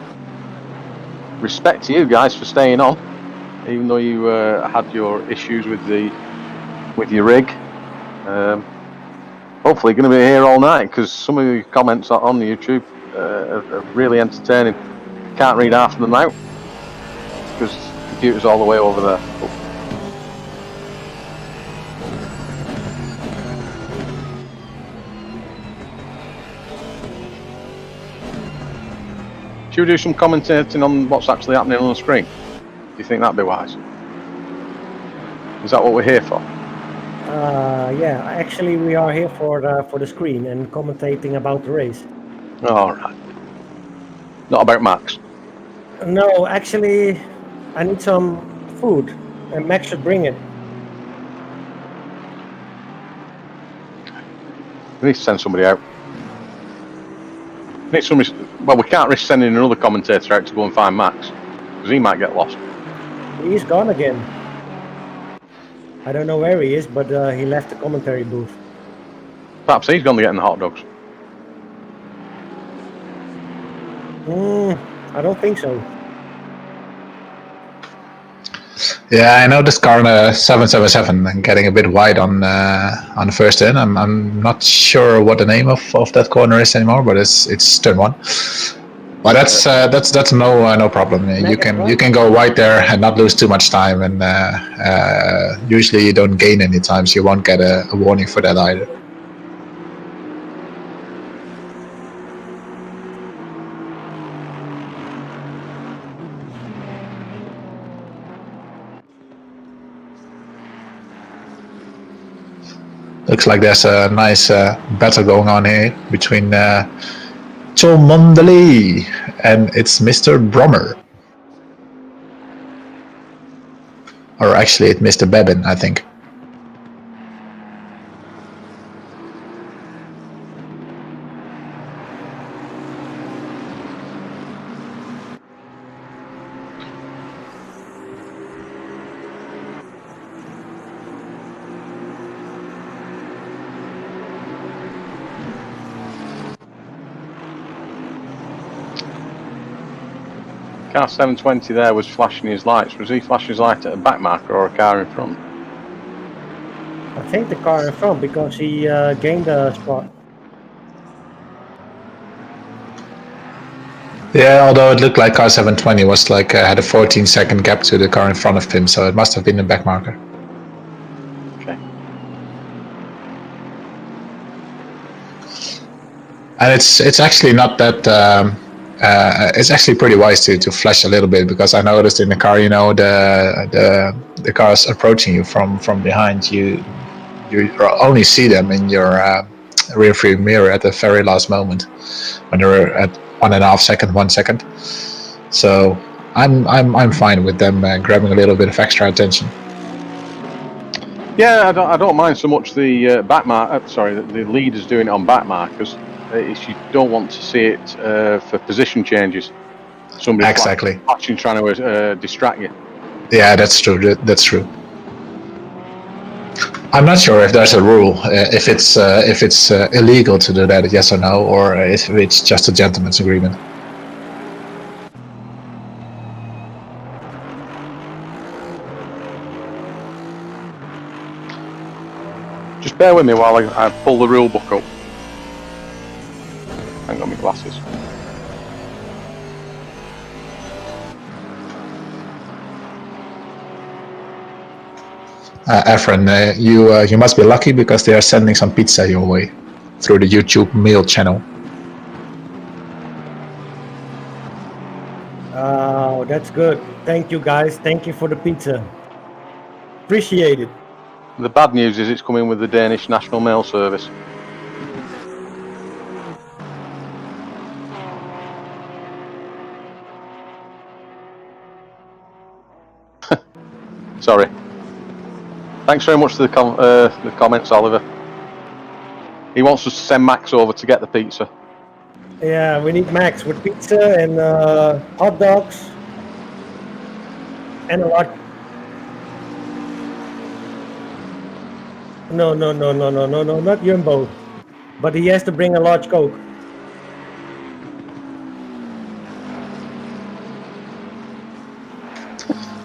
respect to you guys for staying on, even though you had your issues with your rig. Hopefully going to be here all night, because some of your comments on the YouTube are really entertaining. Can't read half of them out because the computer's all the way over there. Should we do some commentating on what's actually happening on the screen? Do you think that'd be wise? Is that what we're here for? Yeah, actually we are here for the screen and commentating about the race. All right. Not about Max. No, actually, I need some food, and Max should bring it. We need to send somebody out. We need somebody. Well, we can't risk sending another commentator out to go and find Max, because he might get lost. He's gone again. I don't know where he is, but he left the commentary booth. Perhaps he's gone to get the hot dogs. I don't think so. Yeah, I know this car 777 and getting a bit wide on the first turn. I'm not sure what the name of that corner is anymore, but it's turn 1. But that's no problem. You can go wide there and not lose too much time, and usually you don't gain any time, so you won't get a warning for that either. Looks like there's a nice battle going on here between Joe Mondeli and it's Mr. Brommer. Or actually it's Mr. Babin, I think. car 720 there was flashing his lights. Was he flashing his light at a back marker or a car in front? I think the car in front because he gained a spot. Yeah, although it looked like car 720 was like had a 14-second gap to the car in front of him, so it must have been a back marker. Okay. And it's actually not that. It's actually pretty wise to flash a little bit, because I noticed in the car, you know, the cars approaching you from behind you only see them in your rear view mirror at the very last moment when they're at 1.5 seconds, 1 second. So I'm fine with them grabbing a little bit of extra attention. Yeah, I don't mind so much the the leaders doing it on back markers. It's you don't want to see it for position changes. Somebody Exactly. flashing trying to distract you. Yeah, that's true. That's true. I'm not sure if there's a rule, if it's illegal to do that, yes or no, or if it's just a gentleman's agreement. Just bear with me while I pull the rule book up. I haven't got my glasses. Efren, you must be lucky because they are sending some pizza your way through the YouTube mail channel. Oh, that's good. Thank you, guys. Thank you for the pizza. Appreciate it. The bad news is it's coming with the Danish National Mail Service. Sorry. Thanks very much for the comments, Oliver. He wants us to send Max over to get the pizza. Yeah, we need Max with pizza and hot dogs and a lot. No, not Jumbo. But he has to bring a large Coke.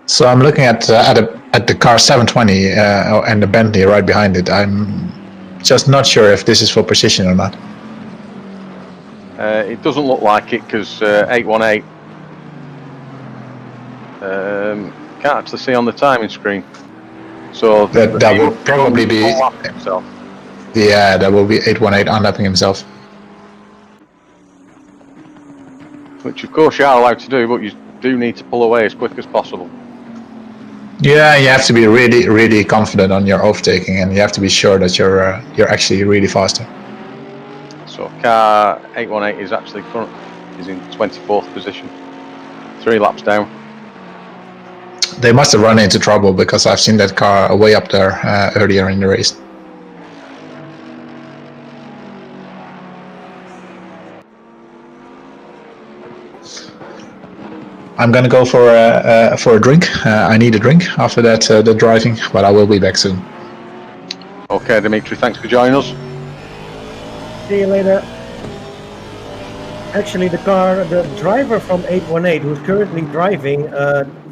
So I'm looking at the car 720 and the Bentley right behind it. I'm just not sure if this is for precision or not. It doesn't look like it because 818 can't actually see on the timing screen. So that will probably be. Himself. Yeah, that will be 818 unlapping himself. Which of course you are allowed to do, but you do need to pull away as quick as possible. Yeah, you have to be really, really confident on your overtaking, and you have to be sure that you're actually really faster. So car 818 is actually is in 24th position, 3 laps down. They must have run into trouble because I've seen that car way up there earlier in the race. I'm gonna go for a drink. I need a drink after that the driving, but I will be back soon. Okay, Dimitri, thanks for joining us. See you later. Actually, the driver from 818, who's currently driving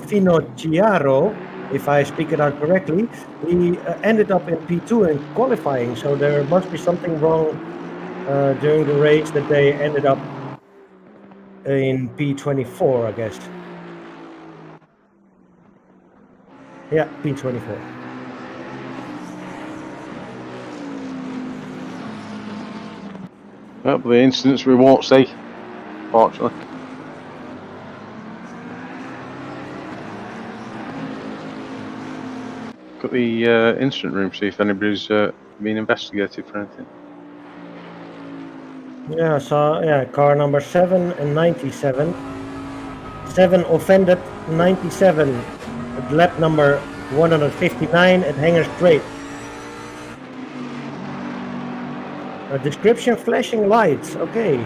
Finocchiaro, if I speak it out correctly, he ended up in P2 in qualifying. So there must be something wrong during the race that they ended up in P24, I guess. Yeah, P24. Well, the incidents we won't see, fortunately. Got the incident room, see if anybody's been investigated for anything. Yeah, so car number 7 and 97. 7 offended, 97 at lap number 159 at Hanger Straight. A description: flashing lights. Okay.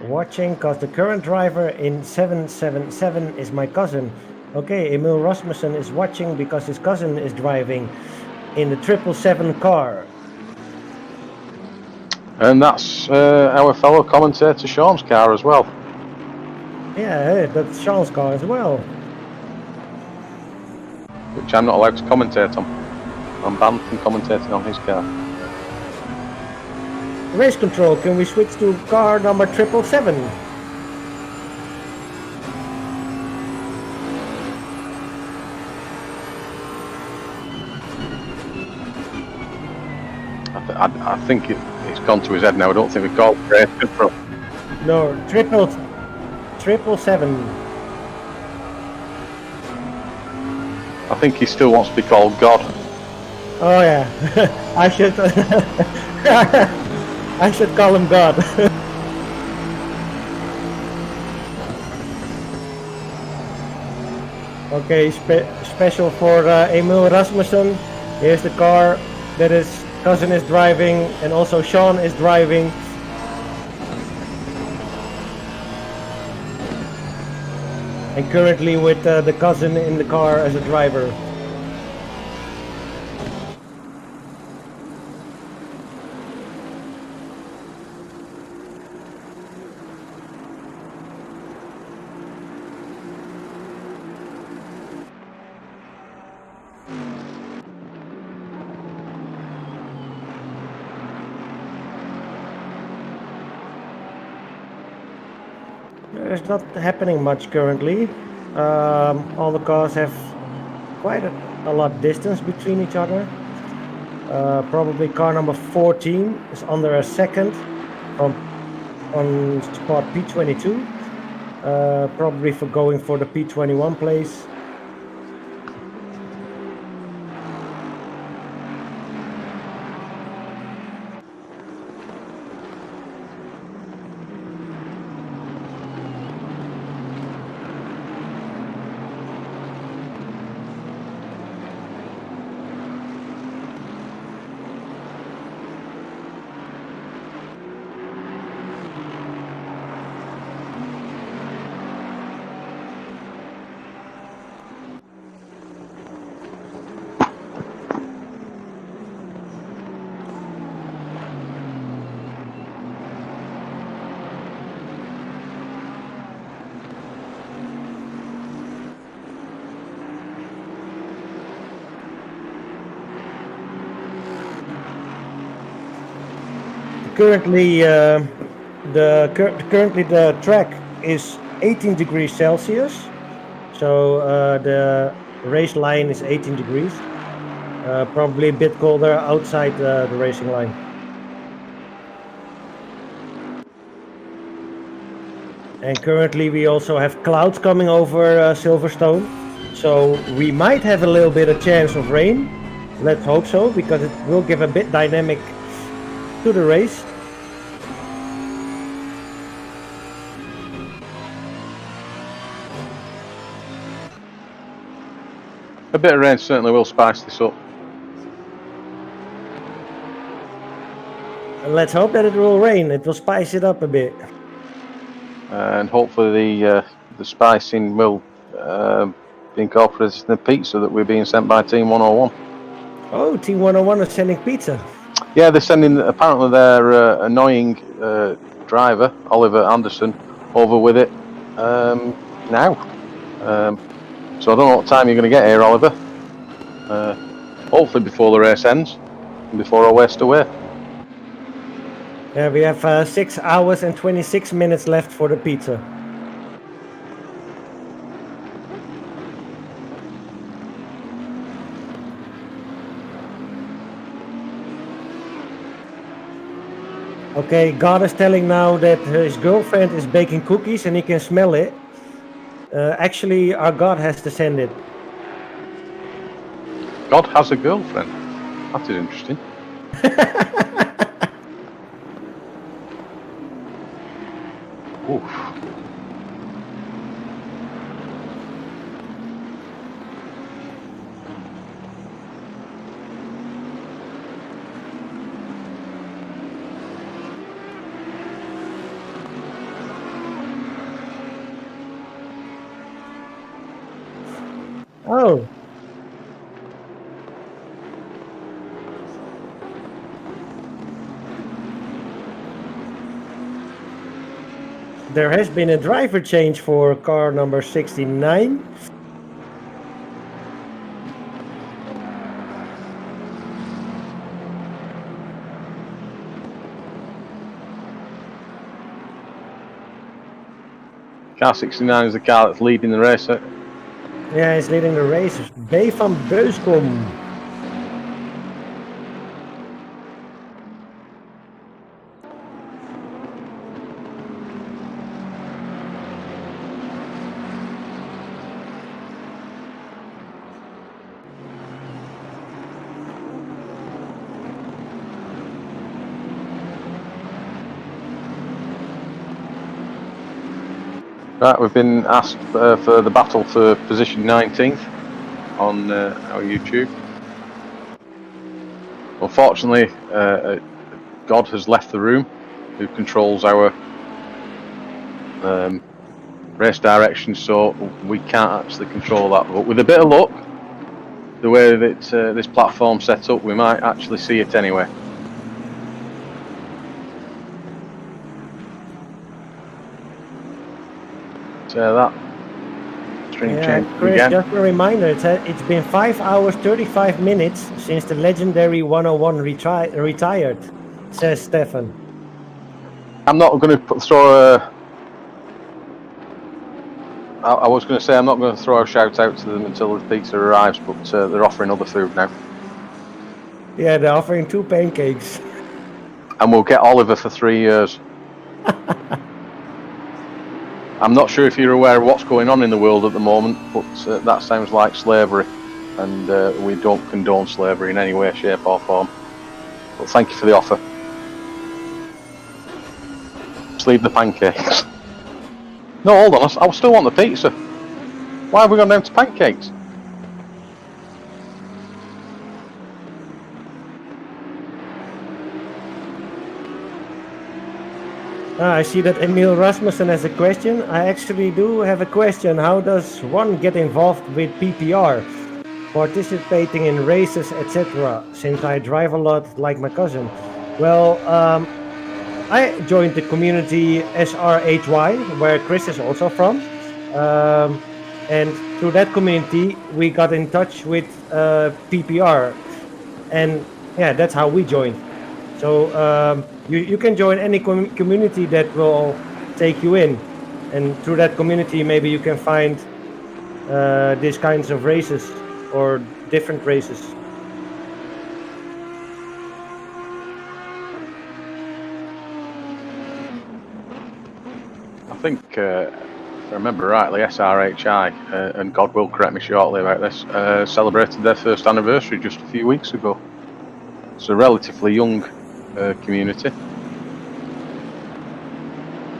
watching because the current driver in 777 is my cousin. Okay, Emil Rasmussen is watching because his cousin is driving in the 777 car. And that's our fellow commentator Sean's car as well. Yeah, that's Sean's car as well. Which I'm not allowed to commentate on. I'm banned from commentating on his car. Race control, can we switch to car number 777? I think it's gone to his head now. I don't think we call it race control. No, 777. I think he still wants to be called God. Oh yeah, I should I should call him God. Okay, special for Emil Rasmussen. Here's the car that his cousin is driving, and also Sean is driving. And currently with the cousin in the car as a driver. There's not happening much currently. All the cars have quite a lot distance between each other. Probably car number 14 is under a second on spot P22. Probably for going for the P21 place. Currently, the track is 18 degrees Celsius, so the race line is 18 degrees. Probably a bit colder outside the racing line. And currently, we also have clouds coming over Silverstone, so we might have a little bit of chance of rain. Let's hope so, because it will give a bit dynamic to the race. A bit of rain certainly will spice this up. And let's hope that it will rain. It will spice it up a bit. And hopefully the spicing will be incorporated in the pizza that we're being sent by Team 101. Oh, Team 101 is sending pizza. Yeah, they're sending apparently their annoying driver, Oliver Anderson, over with it now. So I don't know what time you're going to get here, Oliver. Hopefully before the race ends and before I waste away. Yeah, we have 6 hours and 26 minutes left for the pizza. Okay, God is telling now that his girlfriend is baking cookies and he can smell it. Actually, our God has to send it. God has a girlfriend. That is interesting. Oof. Oh. There has been a driver change for car number 69. Car 69 is the car that's leading the race. Yeah, he's leading the race. B van Beuskom. Right, we've been asked for the battle for position 19th on our YouTube. Unfortunately, God has left the room, who controls our race direction, so we can't actually control that. But with a bit of luck, the way that this platform's set up, we might actually see it anyway. So that string change Chris, again. just a reminder, it's been 5 hours 35 minutes since the legendary 101 retired, says Stefan. I'm not going to throw a... I was going to say I'm not going to throw a shout out to them until the pizza arrives, but they're offering other food now. Yeah, they're offering 2 pancakes. And we'll get Oliver for 3 years. I'm not sure if you're aware of what's going on in the world at the moment, but that sounds like slavery, and we don't condone slavery in any way, shape or form. But thank you for the offer. Just leave the pancakes. No, hold on, I still want the pizza. Why have we gone down to pancakes? I see that Emil Rasmussen has a question. I actually do have a question. How does one get involved with PPR? Participating in races, etc. Since I drive a lot like my cousin. Well, I joined the community SRHY, where Chris is also from. And through that community, we got in touch with PPR. And yeah, that's how we joined. So you can join any community that will take you in. And through that community, maybe you can find these kinds of races or different races. I think, if I remember rightly, SRHI, and God will correct me shortly about this, celebrated their first anniversary just a few weeks ago. It's a relatively young community.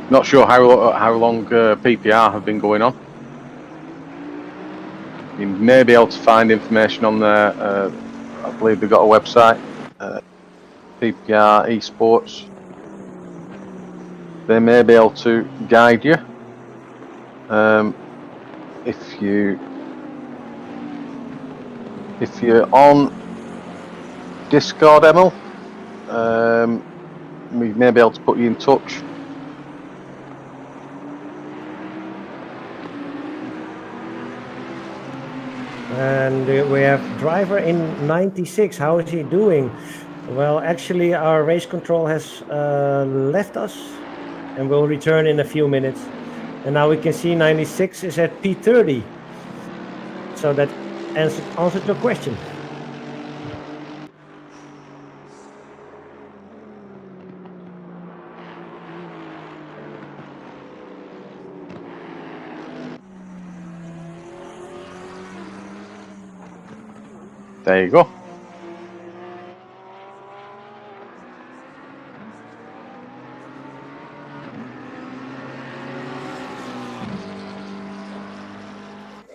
Not sure how long PPR have been going on. You may be able to find information on there. I believe they've got a website, PPR Esports. They may be able to guide you. If you're on Discord, Emil, we may be able to put you in touch. And we have driver in 96. How is he doing? Well, actually, our race control has left us and will return in a few minutes. And now we can see 96 is at P30. So that answered your question. There you go.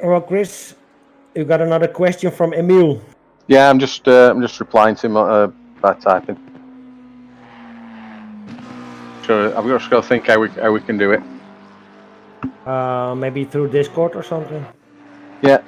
Well, Chris, you got another question from Emil. Yeah, I'm just replying to him by typing. So I've just got to think how we can do it. Maybe through Discord or something. Yeah.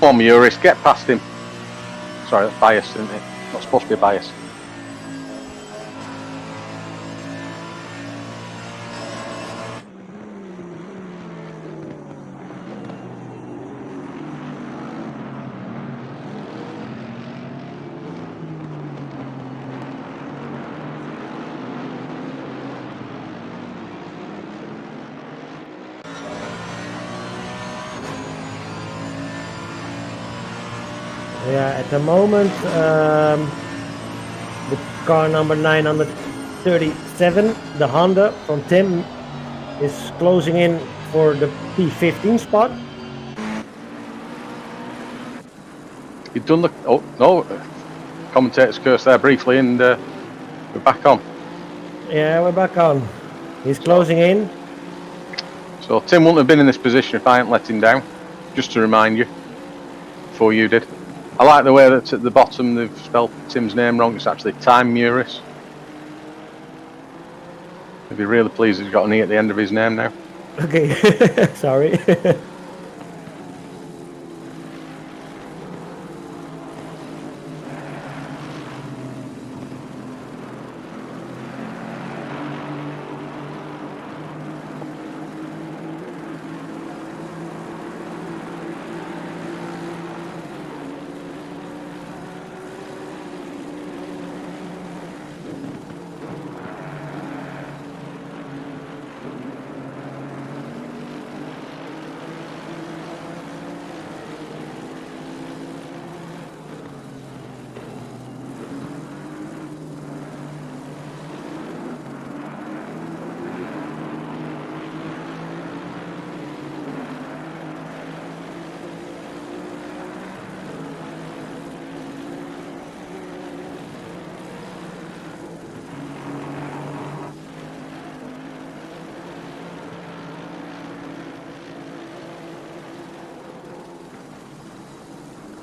Come on, Muris, get past him. Sorry, that's bias, isn't it? Not supposed to be bias. Yeah, at the moment, the car number 937, the Honda from Tim, is closing in for the P15 spot. You've done the... Oh, no. Commentator's curse there briefly, and we're back on. Yeah, we're back on. He's closing in. So Tim wouldn't have been in this position if I hadn't let him down. Just to remind you, before you did. I like the way that at the bottom they've spelled Tim's name wrong. It's actually Time Muris. I'd be really pleased he's got an E at the end of his name now. Okay, sorry.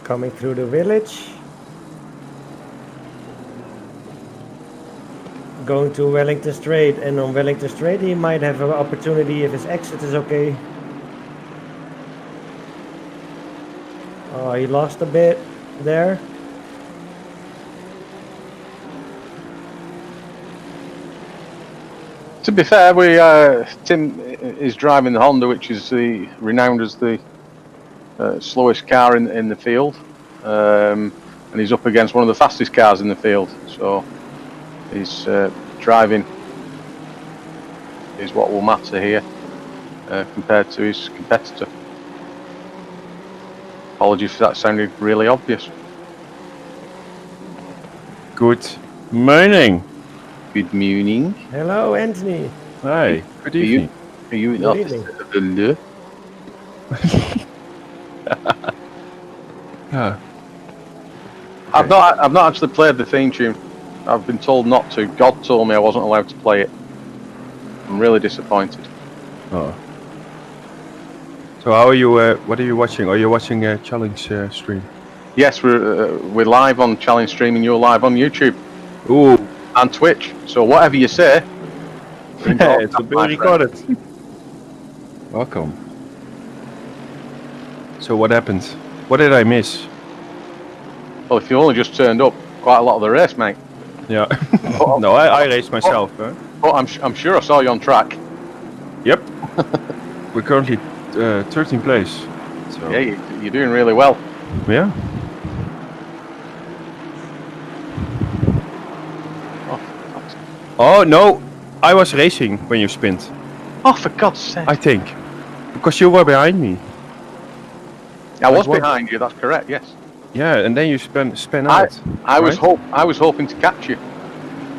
Coming through the village. Going to Wellington Strait, and on Wellington Strait he might have an opportunity if his exit is okay. Oh, he lost a bit there. To be fair, Tim is driving the Honda, which is renowned as the slowest car in the field, and he's up against one of the fastest cars in the field. So his driving is what will matter here compared to his competitor. Apologies if that sounded really obvious. Good morning. Good morning. Hello, Anthony. Hi. Good evening. Are you in the office? evening. Yeah. I've not actually played the theme tune. I've been told not to. God told me I wasn't allowed to play it. I'm really disappointed. Oh. So how are you? What are you watching? Are you watching a challenge stream? Yes, we're live on Challenge Stream, and you're live on YouTube. Ooh. And Twitch. So whatever you say, It's being recorded. Welcome. So what happened? What did I miss? Well, if you only just turned up, quite a lot of the race, mate. Yeah. No, I raced myself. Huh? But I'm sure I saw you on track. Yep. We're currently 13th place. So. Yeah, you're doing really well. Yeah. Oh no, I was racing when you spinned. Oh, for God's sake! I think because you were behind me. I was behind you. That's correct. Yes. Yeah, and then you spin out. I was hoping to catch you.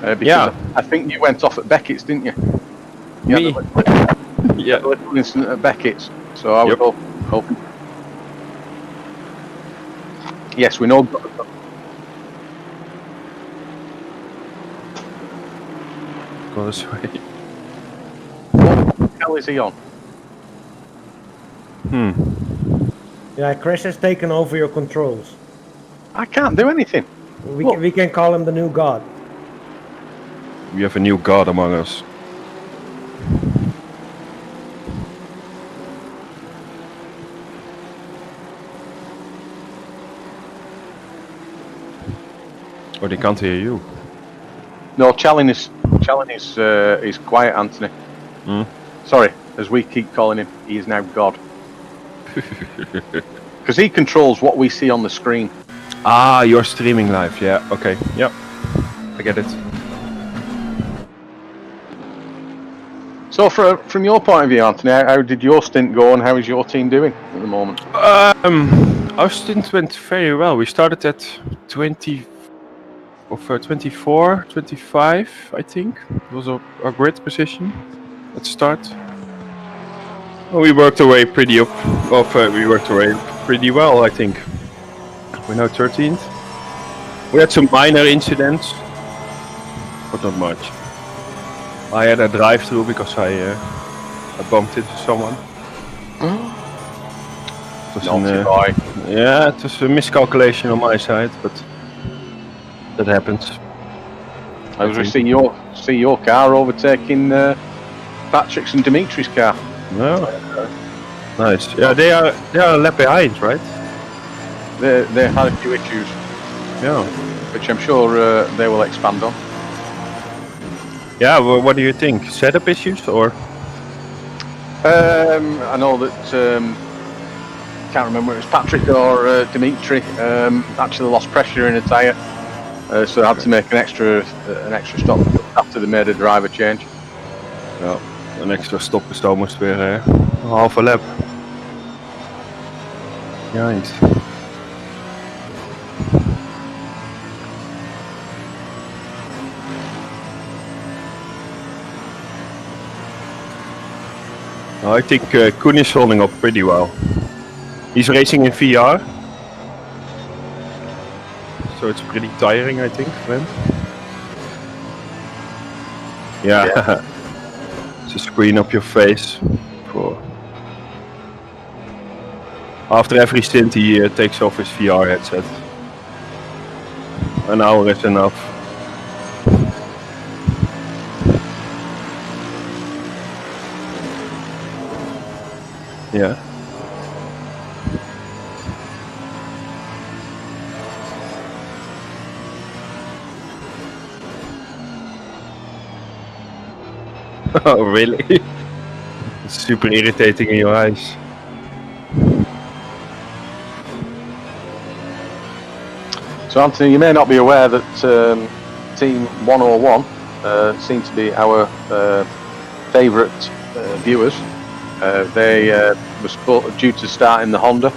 Because I think you went off at Beckett's, didn't you? Me? Yeah. A little incident at Beckett's. So I was hoping. Yes, we know. Go this way. What the hell is he on? Yeah, Chris has taken over your controls. I can't do anything. We can call him the new god. We have a new god among us. Oh, they can't hear you. No, Challen is quiet, Anthony. Sorry, as we keep calling him, he is now God. Because he controls what we see on the screen. Ah, you're streaming live. Yeah. Okay. Yep. I get it. So, from your point of view, Anthony, how did your stint go, and how is your team doing at the moment? Our stint went very well. We started at 24, 25, I think. It was our grid position at the start. Well, we worked our way pretty well, I think. We're now 13th. We had some minor incidents, but not much. I had a drive-through because I bumped into someone. Naughty boy. Yeah, it was a miscalculation on my side, but that happens. As we see your car overtaking Patrick's and Dimitri's car. No. Nice. Yeah, they are a lap behind, right? They had a few issues. Yeah. Which I'm sure they will expand on. Yeah. Well, what do you think? Setup issues or? I know that can't remember if it was Patrick or Dimitri. Actually lost pressure in a tyre, so they had to make an extra stop after they made a driver change. Ja, een extra stop is almost weer een halve lap. Behind. I think Koen is holding up pretty well. He's racing in VR, so it's pretty tiring, I think, for him. Yeah, it's a screen up your face. For after every stint, he takes off his VR headset. An hour is enough. Yeah. Oh, really? It's super irritating in your eyes. So, Anthony, you may not be aware that Team 101 seem to be our favourite viewers. They were due to start in the Honda.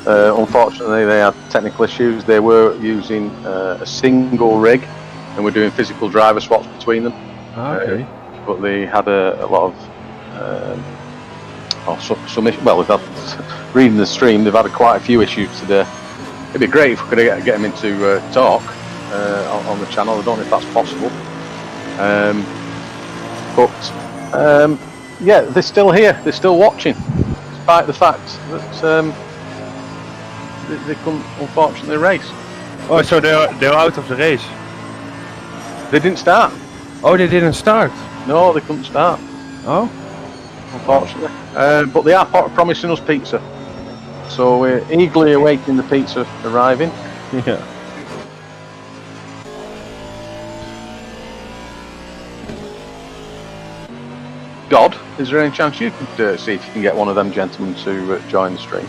Unfortunately, they had technical issues. They were using a single rig and were doing physical driver swaps between them. Okay. But they had a lot of some issues. Well, reading the stream, they've had quite a few issues today. It'd be great if we could get them into talk on the channel. I don't know if that's possible. Yeah, they're still here. They're still watching, despite the fact that they couldn't, unfortunately, race. Oh, so they're out of the race. They didn't start. Oh, they didn't start. No, they couldn't start. Oh, unfortunately. But they are promising us pizza, so we're eagerly awaiting the pizza arriving. Yeah. God, is there any chance you could see if you can get one of them gentlemen to join the stream?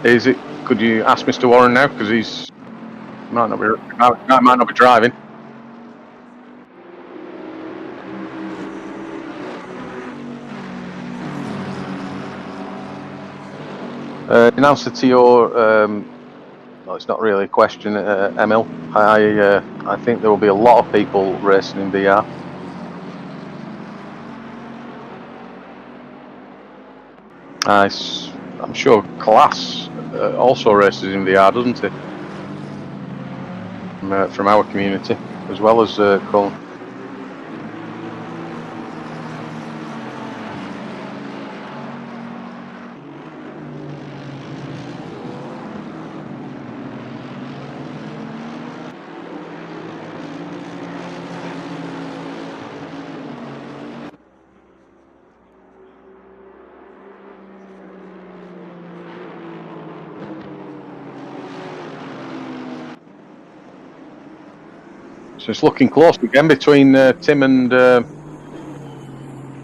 Is it? Could you ask Mr. Warren now, because he's might not be driving. In answer to your, well, it's not really a question, Emil. I think there will be a lot of people racing in VR. I'm sure Class also races in VR, doesn't he? From our community, as well as Colin. So it's looking close again between Tim and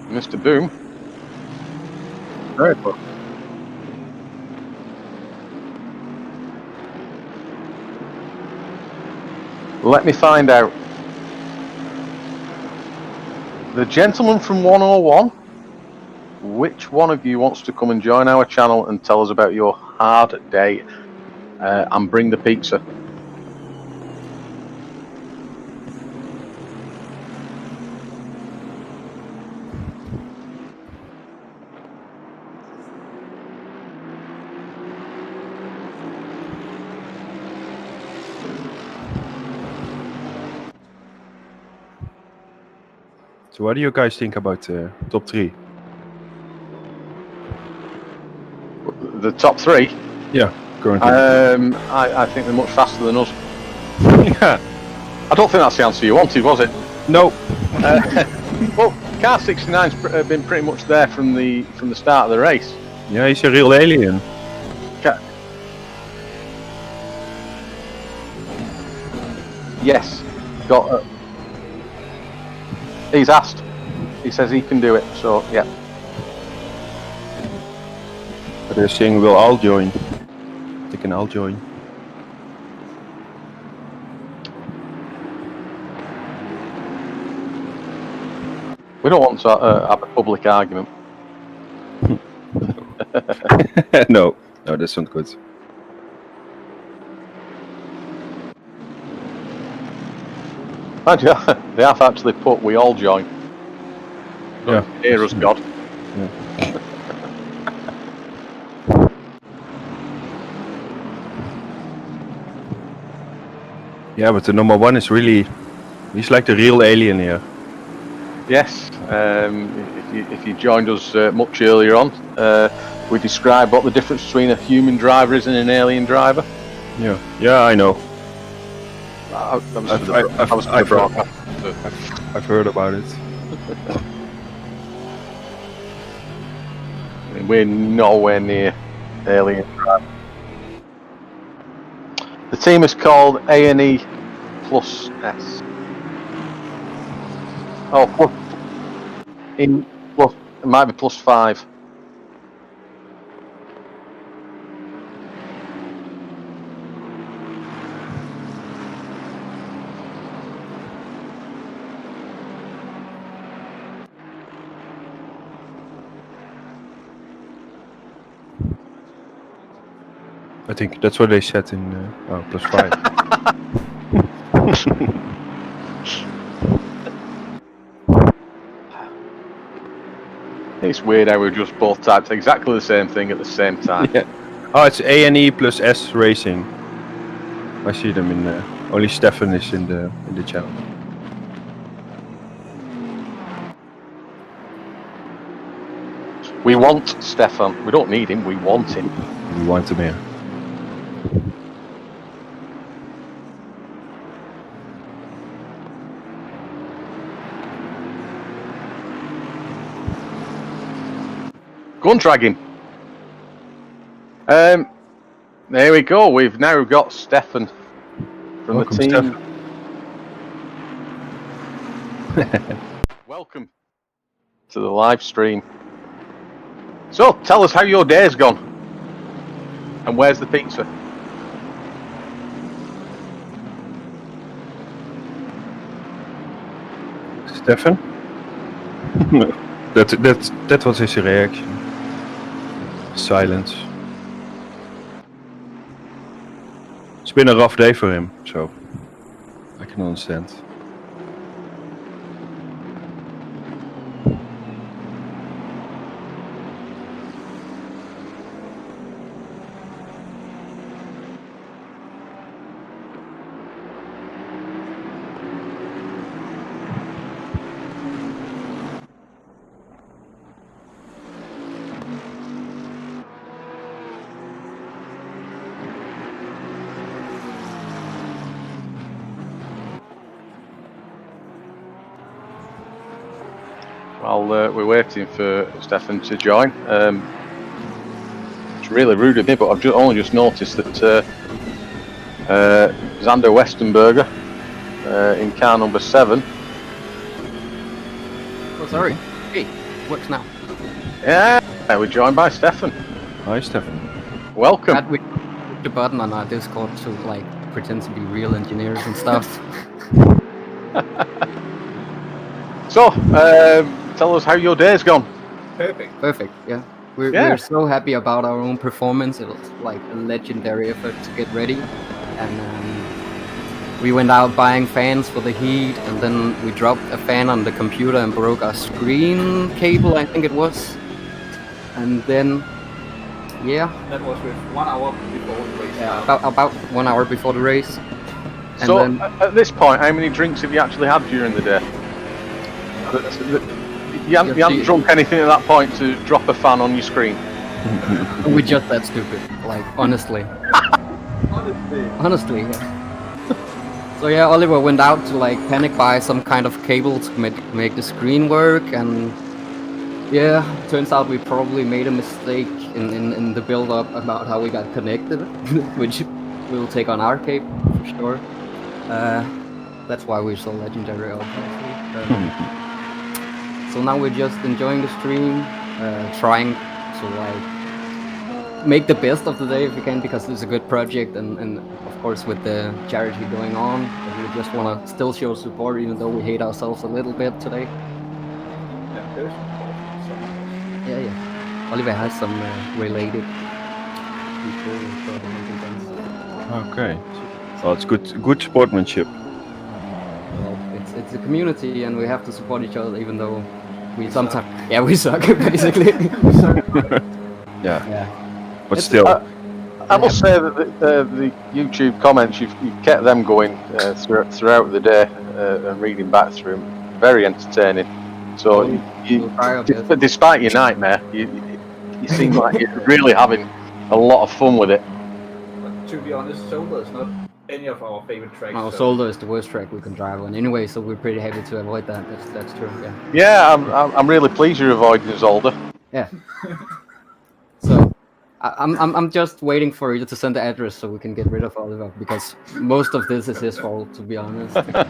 Mr. Boom. Very close. Let me find out. The gentleman from 101, which one of you wants to come and join our channel and tell us about your hard day and bring the pizza? So what do you guys think about the top 3? The top 3? Yeah, currently. I think they're much faster than us. Yeah. I don't think that's the answer you wanted, was it? No. Well, Car 69's been pretty much there from the start of the race. Yeah, he's a real alien. Yes. Got. He's asked. He says he can do it. So yeah. But they're saying we'll all join. They can all join. We don't want to have a public argument. No, that's not good. And yeah, they have actually put "we all join." Yeah. Hear us, God. Yeah. Yeah, but the number 1 is really, he's like the real alien here. Yes. If you joined us much earlier on, we described what the difference between a human driver is and an alien driver. Yeah. Yeah, I know. I've heard about it. We're nowhere near alien driver. The team is called A&E plus S. Oh, plus. It might be +5. I think that's what they said in +5. It's weird how we just both typed exactly the same thing at the same time. Yeah. Oh, it's A&E plus S Racing. I see them in there. Only Stefan is in the channel. We want Stefan. We don't need him. We want him. We want him here. Go and drag him. There we go. We've now got Stefan from Welcome, the team. Stefan. Welcome to the live stream. So, tell us how your day's gone. And where's the pizza? Stefan? that was his reaction. Silence. It's been a rough day for him, so I can understand. While we're waiting for Stefan to join, it's really rude of me, but I've only just noticed that Xander Westenberger in car number 7. Oh, sorry. Hey, works now. Yeah, we're joined by Stefan. Hi, Stefan. Welcome. Glad we clicked the button on our Discord to like pretend to be real engineers and stuff. So, tell us how your day's gone. Perfect. Yeah. We're so happy about our own performance. It was like a legendary effort to get ready, and we went out buying fans for the heat, and then we dropped a fan on the computer and broke our screen cable, I think it was, and then That was with 1 hour before the race. yeah, about 1 hour before the race. And So, then at this point, how many drinks have you actually had during the day? You haven't drunk anything at that point to drop a fan on your screen? we're just that stupid, like honestly. Honestly, yeah. So yeah, Oliver went out to like panic buy some kind of cable to make the screen work, and yeah, turns out we probably made a mistake in the build up about how we got connected, which we'll take on our cape for sure. That's why we're so legendary, obviously. So now we're just enjoying the stream, trying to like make the best of the day if we can, because it's a good project, and of course with the charity going on, we just want to still show support even though we hate ourselves a little bit today. Yeah. Oliver has some related people. Okay. Well, it's good sportsmanship. Well, it's a community, and we have to support each other, even though we sometimes we suck basically. Yeah. But still. I must say that the YouTube comments, you've kept them going throughout the day and reading back through them. Very entertaining. So, despite your nightmare, you seem like you're really having a lot of fun with it. But to be honest, Solder is not any of our favorite tracks. Oh, Solder is the worst track we can drive on anyway, so we're pretty happy to avoid that. That's true. Yeah. Yeah, I'm really pleased you're avoiding Zolder. Yeah. So I'm just waiting for you to send the address so we can get rid of Oliver, because most of this is his fault, to be honest. But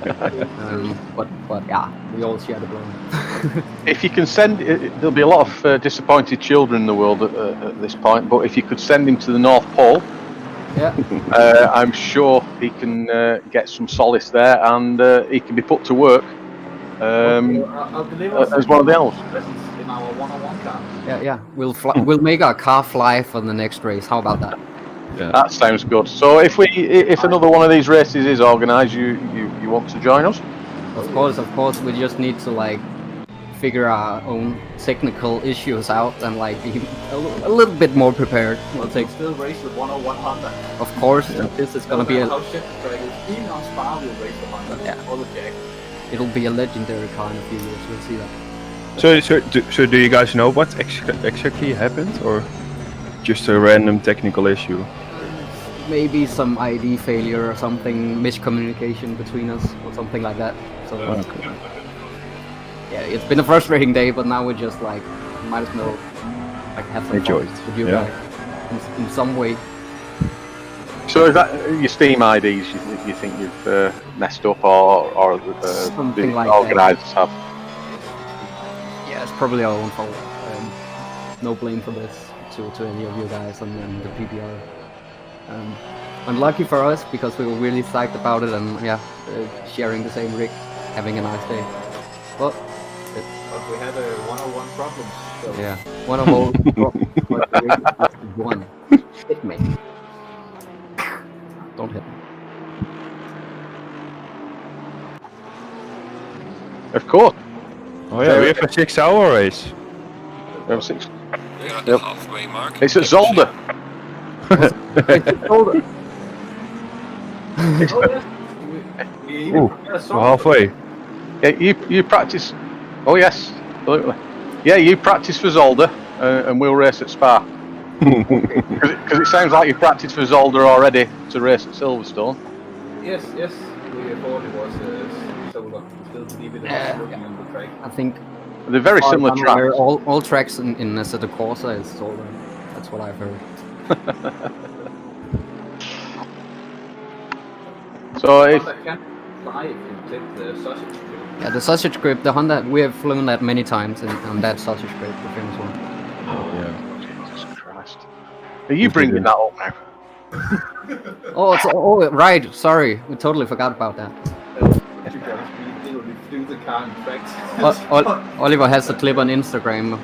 yeah, we all share the blame. If you can send, there'll be a lot of disappointed children in the world at this point. But if you could send him to the North Pole, I'm sure he can get some solace there, and he can be put to work as one of the elves. In our one-on-one car. Yeah. We'll make our car fly for the next race. How about that? Yeah. That sounds good. So if another one of these races is organised, you want to join us? Of course. We just need to like figure our own technical issues out and like be a little bit more prepared. We'll still race with 101 Honda. Of course, this is gonna be how shit the track is. Even on Spa, we'll race the Honda or the Jack. It'll be a legendary car in a few years. We'll see that. So do you guys know what exactly happened, or just a random technical issue? Maybe some ID failure or something, miscommunication between us or something like that. So yeah, it's been a frustrating day, but now we're just like might as well like have some fun with you guys in some way. So is that your Steam IDs you think you've messed up, or something the like organisers have? Yeah, it's probably our own fault. No blame for this to any of you guys and the PBR. Unlucky for us, because we were really psyched about it, and sharing the same rig, having a nice day. But we had a 101 problems. So. Yeah, 101 problems. One. Hit me. Don't hit me. Of course. Oh yeah, we have a 6-hour race. We have 6. We're at the halfway mark. It's at Zolder. We're halfway. Yeah, you practice. Oh yes, absolutely. Yeah, you practice for Zolder, and we'll race at Spa. Because it sounds like you practiced for Zolder already to race at Silverstone. Yes. We thought it was Solder. Still believe it is looking on the track. I think they're very similar tracks. All tracks in Assetto Corsa is Solder. That's what I've heard. So if fly if you clip the sausage grip. Yeah, the sausage grip, the Honda, we have flown that many times on that sausage grip, the famous one. Yeah. Jesus Christ. Are you bringing that up now? Oh, right. Sorry, we totally forgot about that. To be honest, we literally flew the car in tracks. Oliver has a clip on Instagram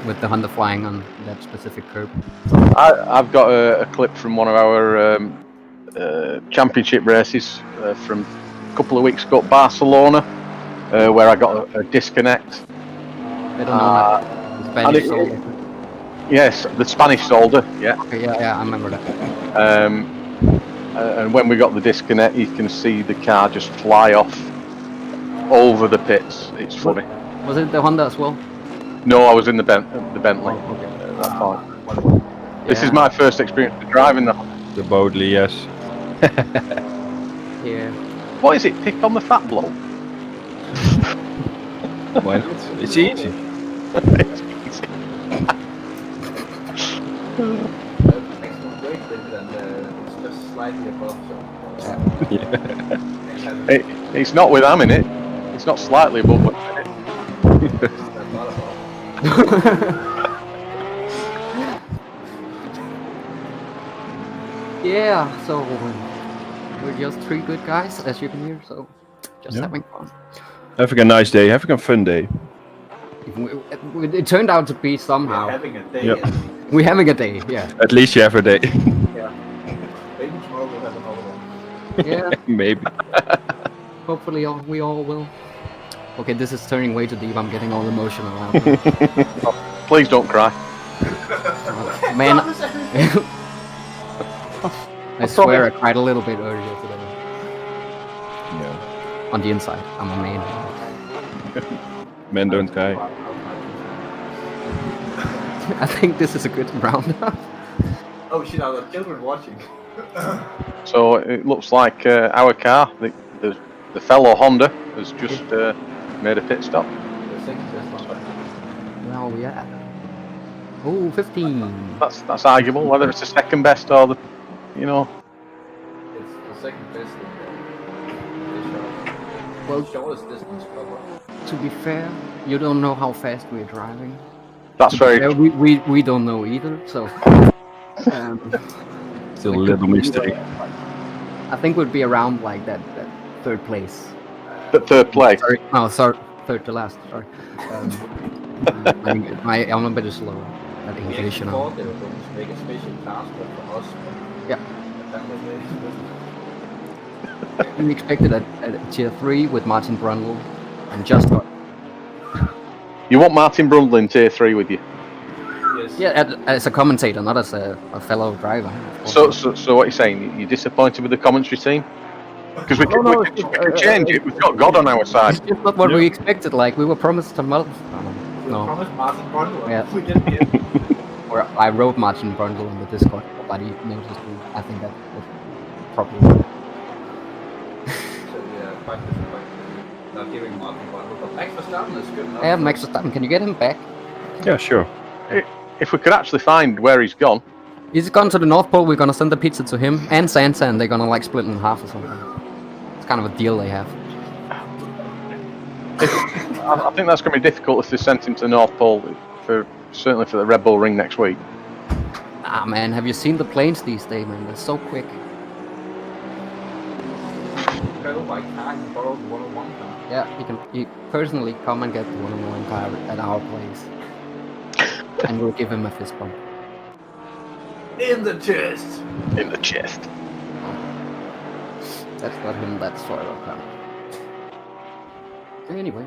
with the Honda flying on that specific curb. I've got a clip from one of our championship races from a couple of weeks ago at Barcelona, where I got a disconnect. Better known as the Spanish solder. Yes, the Spanish solder. Yeah. Okay, yeah, I remember that. And when we got the disconnect, you can see the car just fly off over the pits. It's funny. Was it the Honda as well? No, I was in the Bentley. Oh, okay. That time. This is my first experience with driving the Honda. The Bodley, yes. Yeah. What is it? Pick on the fat bloke? Why not? It's easy. Maximum weight limit and it's just slightly above. So. Yeah. It's not with am in it. It's not slightly above what's in it. That's not above. Yeah, so we're just three good guys, as you can hear, so just having fun. Having a nice day, having a fun day. It turned out to be somehow. We're having a day. Yep. We're having a day, yeah. At least you have a day. Yeah. Maybe tomorrow we'll have another one. Yeah. Maybe. Hopefully we all will. Okay, this is turning way too deep. I'm getting all emotional now. Please don't cry. Man, I swear I cried a little bit earlier today. Yeah. On the inside, I'm a man. Men don't cry. I think this is a good roundup. Oh shit, I have children watching. So it looks like our car, the fellow Honda, has just made a pit stop. Well, yeah. Oh, 15. That's arguable, whether it's the second best or the, you know. It's the second best in the shot. Well, shortest distance cover. To be fair, you don't know how fast we're driving. That's very fair, we don't know either, so... Still a little mistake. I think we'd be around like that third place. The third place? Sorry. Oh, sorry. Third to last, sorry. I'm a bit slow at English, you know. They were going to make a special class for us. Yeah. We expected at tier 3 with Martin Brundle and just got... You want Martin Brundle in tier 3 with you? Yes. Yeah, as a commentator, not as a fellow driver. So what you're saying? You're disappointed with the commentary team? Because we can change it. We've got God on our side. It's just not what we expected. Like we were promised a month. We were promised Martin Brundle. Yeah. We didn't get it. Or I wrote Martin Brundle in the Discord. Nobody noticed me. I think that was probably. So yeah, quite disappointed. Not giving Martin Brundle, but Max Verstappen is good enough. Yeah, Max Verstappen. Can you get him back? Yeah, sure. If we could actually find where he's gone. He's gone to the North Pole. We're gonna send the pizza to him and Santa, and they're gonna like split in half or something. It's kind of a deal they have. I think that's going to be difficult if they sent him to the North Pole, certainly for the Red Bull Ring next week. Ah man, have you seen the planes these days, man? They're so quick. Go by car and borrow the 101 car. Yeah, you personally come and get the 101 car at our place. And we'll give him a fist bump. In the chest! In the chest. That's not him, that's sort of car. Anyway.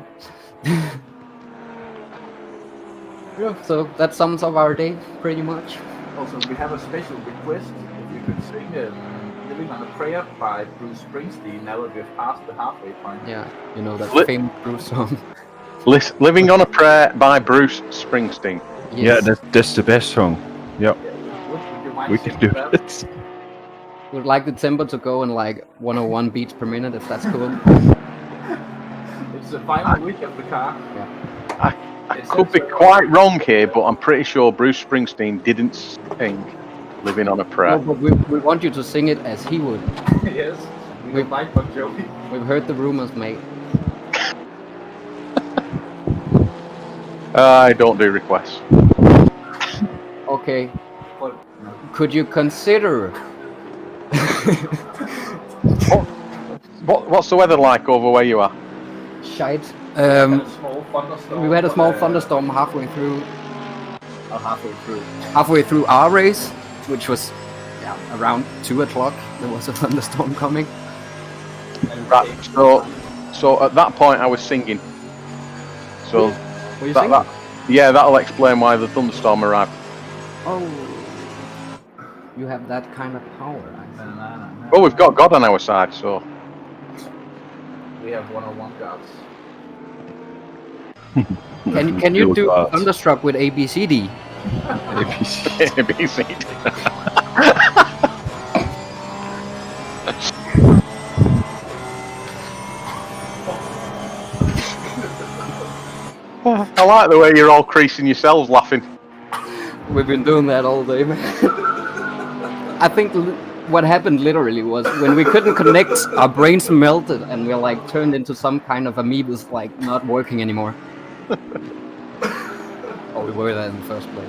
Yeah, so that sums up our day, pretty much. Also, we have a special request. If you could sing Living on a Prayer by Bruce Springsteen now that we've passed the halfway point. Yeah, you know that famous Bruce song. Living on a Prayer by Bruce Springsteen. Yes. Yeah, that's the best song. Yep. Would you mind We can singing do that? it. Would like the tempo to go in like 101 beats per minute, if that's cool. It's the final week of the car. Yeah. I could be quite wrong here, but I'm pretty sure Bruce Springsteen didn't sing Living on a Prayer. No, but we want you to sing it as he would. Yes. We don't like Bon Jovi. We've heard the rumors, mate. I don't do requests. Okay. But, Could you consider? What's the weather like over where you are? Shite. we had a small thunderstorm. We had a small thunderstorm halfway through. Halfway through our race, which was around 2 o'clock. There was a thunderstorm coming. Right. So at that point I was singing. So Were you singing? that'll explain why the thunderstorm arrived. Oh, you have that kind of power. Well, we've got God on our side, so. We have 101 gods. Can you do Thunderstruck with ABCD? ABCD. I like the way you're all creasing yourselves laughing. We've been doing that all day, man. I think what happened literally was when we couldn't connect, our brains melted and we're like turned into some kind of amoebas, like not working anymore. Or we were there in the first place.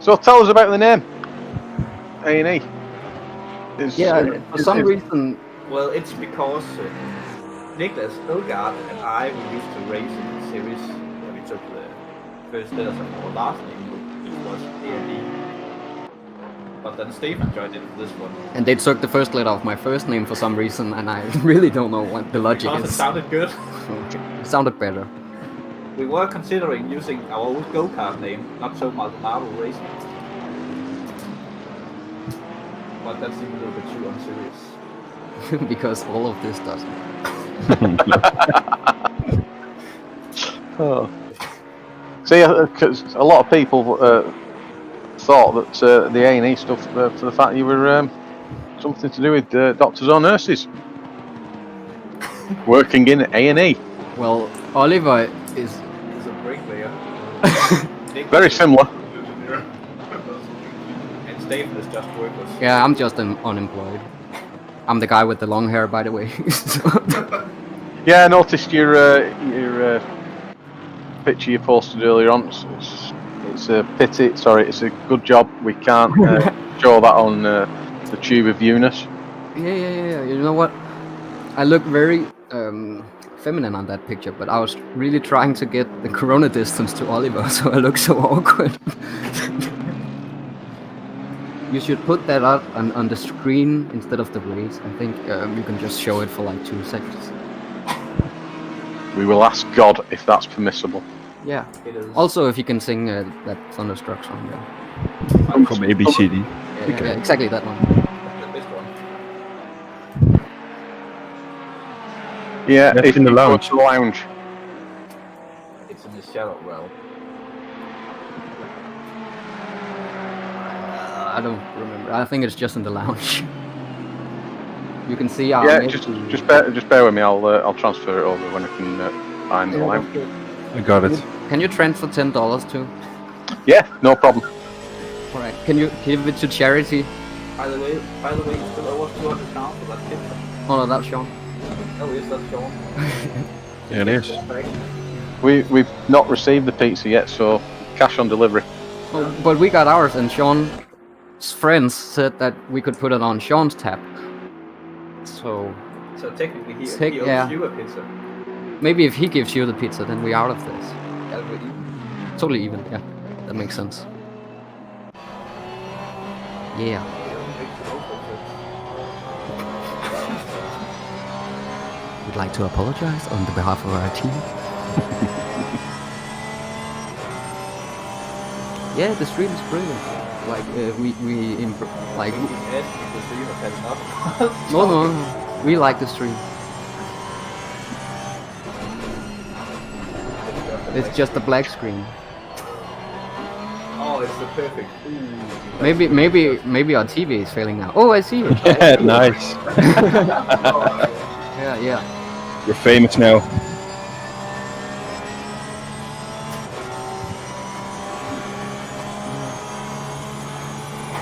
So tell us about the name. A&E. For some reason. Well, it's because Niklas Elgard and I, we used to race in the series where we took the first letters of our last name, which was A&E. But then Stefan joined in for this one. And they took the first letter of my first name for some reason, and I really don't know what the logic Because is. it sounded good. Okay. It sounded better. We were considering using our old go-kart name, not so Maldonado Racing. But that seemed a little bit too unserious. Because all of this doesn't. Oh. See, because a lot of people thought that the A&E stuff, for the fact you were something to do with doctors or nurses working in A&E. Well, Oliver is He's a bricklayer. Very similar. And Stefan is just workless. Yeah, I'm just unemployed. I'm the guy with the long hair, by the way. Yeah, I noticed your picture you posted earlier on. It's a pity. Sorry, it's a good job we can't show that on the Tube of Eunice. Yeah. You know what? I look very feminine on that picture, but I was really trying to get the corona distance to Oliver, so I look so awkward. You should put that up on the screen instead of the race. I think you can just show it for like 2 seconds. We will ask God if that's permissible. Yeah. Also, if you can sing that Thunderstruck song. Yeah. From ABCD. Yeah, exactly that one. This one. Yeah, That's if in the you go lounge. to the lounge. It's in the shadow realm. I don't remember. I think it's just in the lounge. You can see our. Yeah, just bear with me. I'll transfer it over when I can find the lounge. I got it. Can you transfer $10 too? Yeah, no problem. All right. Can you give it to charity? By the way, you still owe us 200 pounds for that pizza. Oh no, that's Sean. Oh, yes, that's Sean. Yeah, it is. We've not received the pizza yet, so cash on delivery. Oh, but we got ours, and Sean's friends said that we could put it on Sean's tab. So technically, he owes you a pizza. maybe if he gives you the pizza, then we're out of this. Yeah, we're even. Totally even. Yeah, that makes sense. Yeah. We'd like to apologize on the behalf of our team. Yeah, the stream is brilliant. Like No, we like the stream. It's just a black screen. Oh, it's the perfect. Maybe our TV is failing now. Oh, I see it. Yeah, nice. Yeah. You're famous now.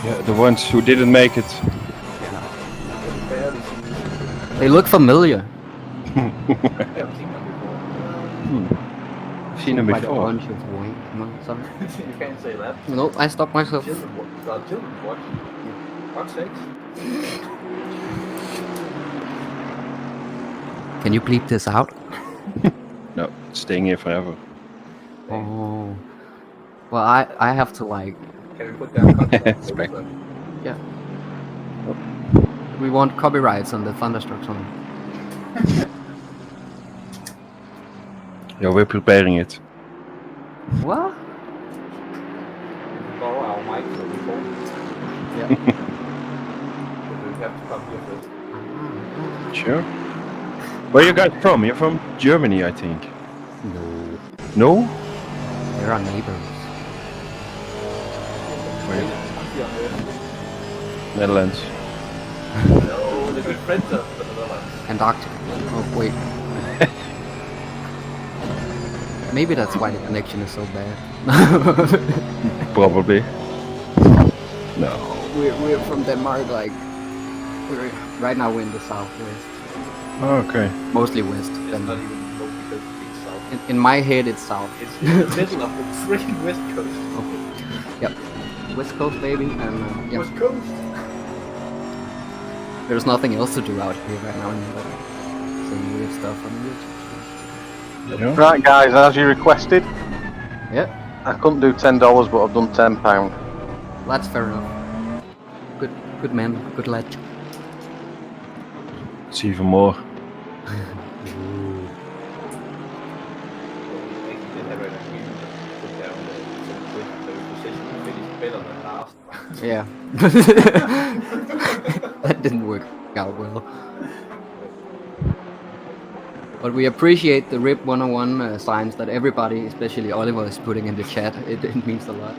Yeah, the ones who didn't make it They look familiar. I haven't seen them before. I've seen them By the before. bunch of white. No, sorry. You can't say that. No, I stopped myself. Children watching. Fuck's sakes. Can you bleep this out? No, it's staying here forever. Oh. Well, I have to like. Can we put down It's back. Yeah. We want copyrights on the Thunderstruck song. Yeah, we're preparing it. What? Borrow our mic for the phone. Yeah. We have to come here first. Sure. Where are you guys from? You're from Germany, I think. No. No? They're our neighbors. Netherlands. No, the good friends of the Netherlands. Antarctica. Oh wait. Maybe that's why the connection is so bad. Probably. No. We're from Denmark. Like right now we're in the southwest. Oh, okay. Mostly west. It's not even low because it's south. In my head, it's south. It's in the middle of the freaking west coast. Okay. Yep. West Coast, baby, and yeah. West coast. There's nothing else to do out here right now. Some weird stuff on YouTube. Yeah. Right, guys, as you requested, Yep. I couldn't do $10, but I've done £10. That's fair enough. Good man. Good lad. It's even more. Yeah. That didn't work out well. But we appreciate the RIP 101 signs that everybody, especially Oliver, is putting in the chat. It means a lot.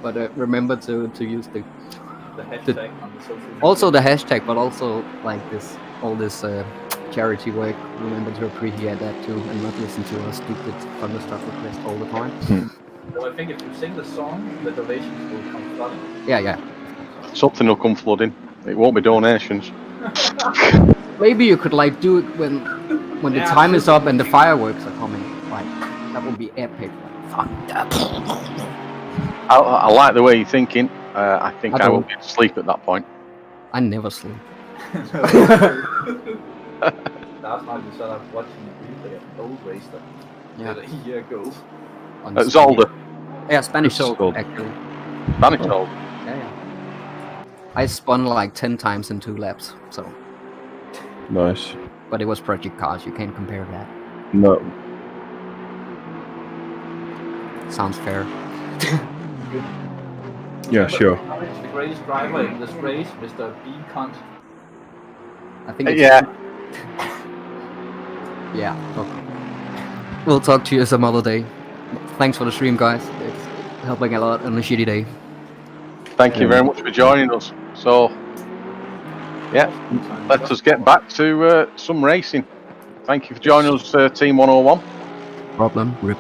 But remember to use the hashtag on the social media. also the hashtag, but also like all this charity work. Remember to appreciate that too, and not listen to our stupid Thunderstruck request all the time. So I think if you sing the song, the donations will come flooding. Yeah. Something will come flooding. It won't be donations. Maybe you could like do it when the time is up and the fireworks are coming. Like that would be epic. I like the way you're thinking. I think I will don't. be asleep at that point. I never sleep. Last night we started watching a replay of an old race that Yeah. a year ago. On Zolder. Yeah, Spanish It's Zolder, called- actually. Spanish Zolder. Yeah. I spun like 10 times in 2 laps, so. Nice. But it was Project Cars, you can't compare that. No. Sounds fair. Yeah, sure. The greatest driver in this race, Mr. B. Cunt. I think it's... Yeah. Yeah, okay. We'll talk to you some other day. Thanks for the stream, guys. It's helping a lot on a shitty day. Thank you very much for joining us. So, yeah, let us get back to some racing. Thank you for joining us, Team 101. Problem, RIP.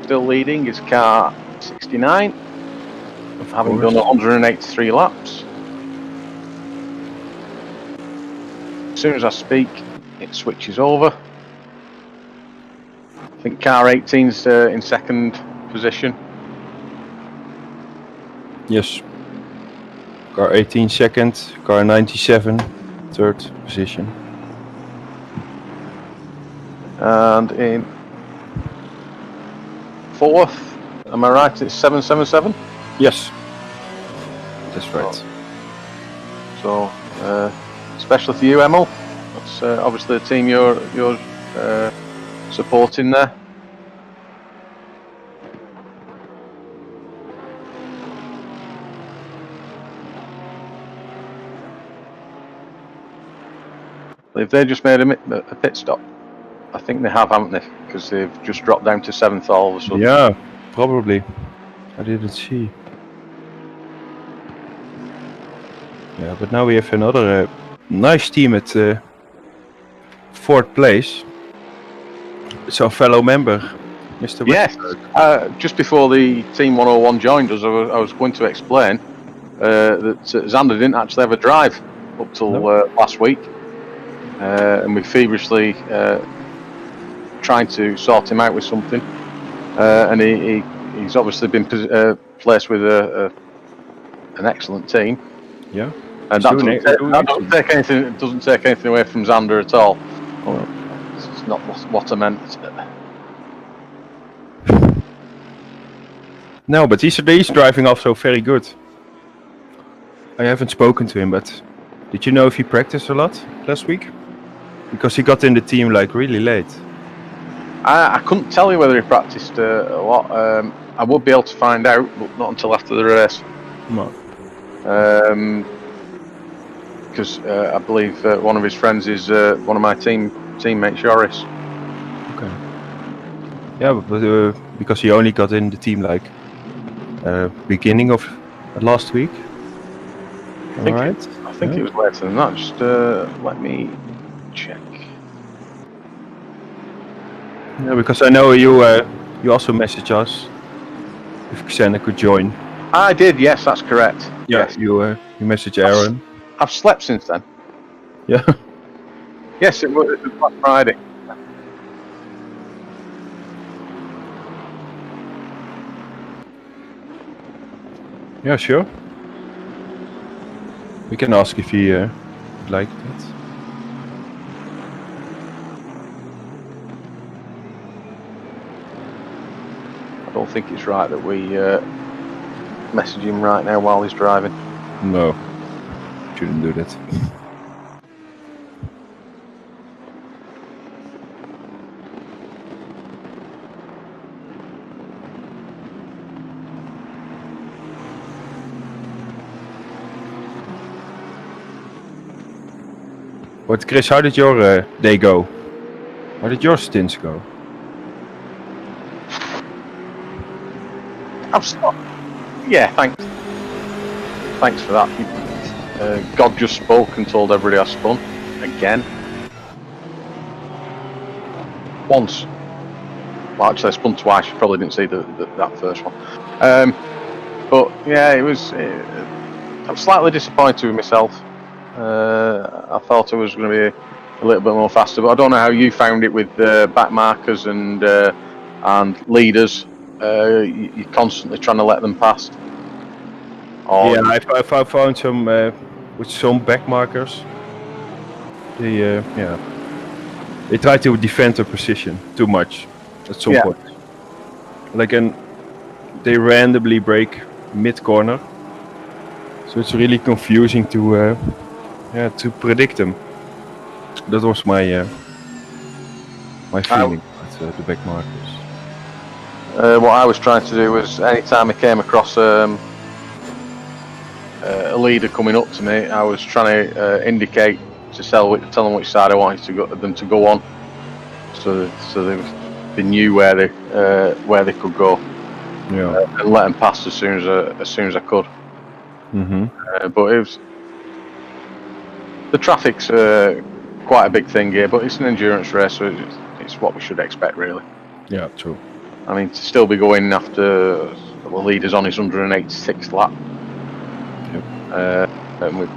Still leading is car 69, having done 183 laps. As soon as I speak, it switches over. I think car 18's in second position. Yes. Car 18 second, car 97 third position. And in fourth, am I right? It's 777? Yes. That's right. So, especially for you, Emil. That's obviously the team you're supporting there. If they just made a pit stop, I think they have, haven't they? Because they've just dropped down to 7th all of a sudden. Yeah, probably. I didn't see. Yeah, but now we have another nice team at 4th place. It's our fellow member, Mr. Yes. Just before the Team 101 joined us, I was going to explain that Xander didn't actually have a drive up till last week, and we feverishly trying to sort him out with something, and he's obviously been placed with an excellent team. Yeah. And that doesn't take anything away from Xander at all. Well, it's not what I meant. No, but he's driving also very good. I haven't spoken to him, but did you know if he practiced a lot last week? Because he got in the team like really late. I couldn't tell you whether he practiced a lot. I would be able to find out, but not until after the race. No. Because I believe one of his friends is one of my teammates, Joris. Okay. Yeah, but because he only got in the team like beginning of last week. I think it was later than that. Just let me check. Yeah, because I know you also messaged us if Xander could join. I did, yes, that's correct. Yeah, yes. You messaged Aaron. I've slept since then. Yeah. Yes, it was Black Friday. Yeah, sure. We can ask if he would like it. I don't think it's right that we message him right now while he's driving. No, shouldn't do that. But Chris, how did your day go? How did your stints go? Yeah, thanks. Thanks for that. God just spoke and told everybody I spun again. Once. Well, actually, I spun twice. You probably didn't see that first one. But yeah, it was. I'm slightly disappointed with myself. I thought I was going to be a little bit more faster, but I don't know how you found it with back markers and leaders. You're constantly trying to let them pass. Yeah, I found some with some back markers. They try to defend their position too much at some point. They randomly break mid corner, so it's really confusing to predict them. That was my feeling at the back markers. What I was trying to do was, anytime I came across a leader coming up to me, I was trying to indicate to tell them which side I wanted them to go on, so they knew where they could go, and let them pass as soon as I could. Mm-hmm. But it was the traffic's quite a big thing here, but it's an endurance race, so it's what we should expect, really. Yeah, true. I mean, to still be going after the leaders on his 186th lap. And with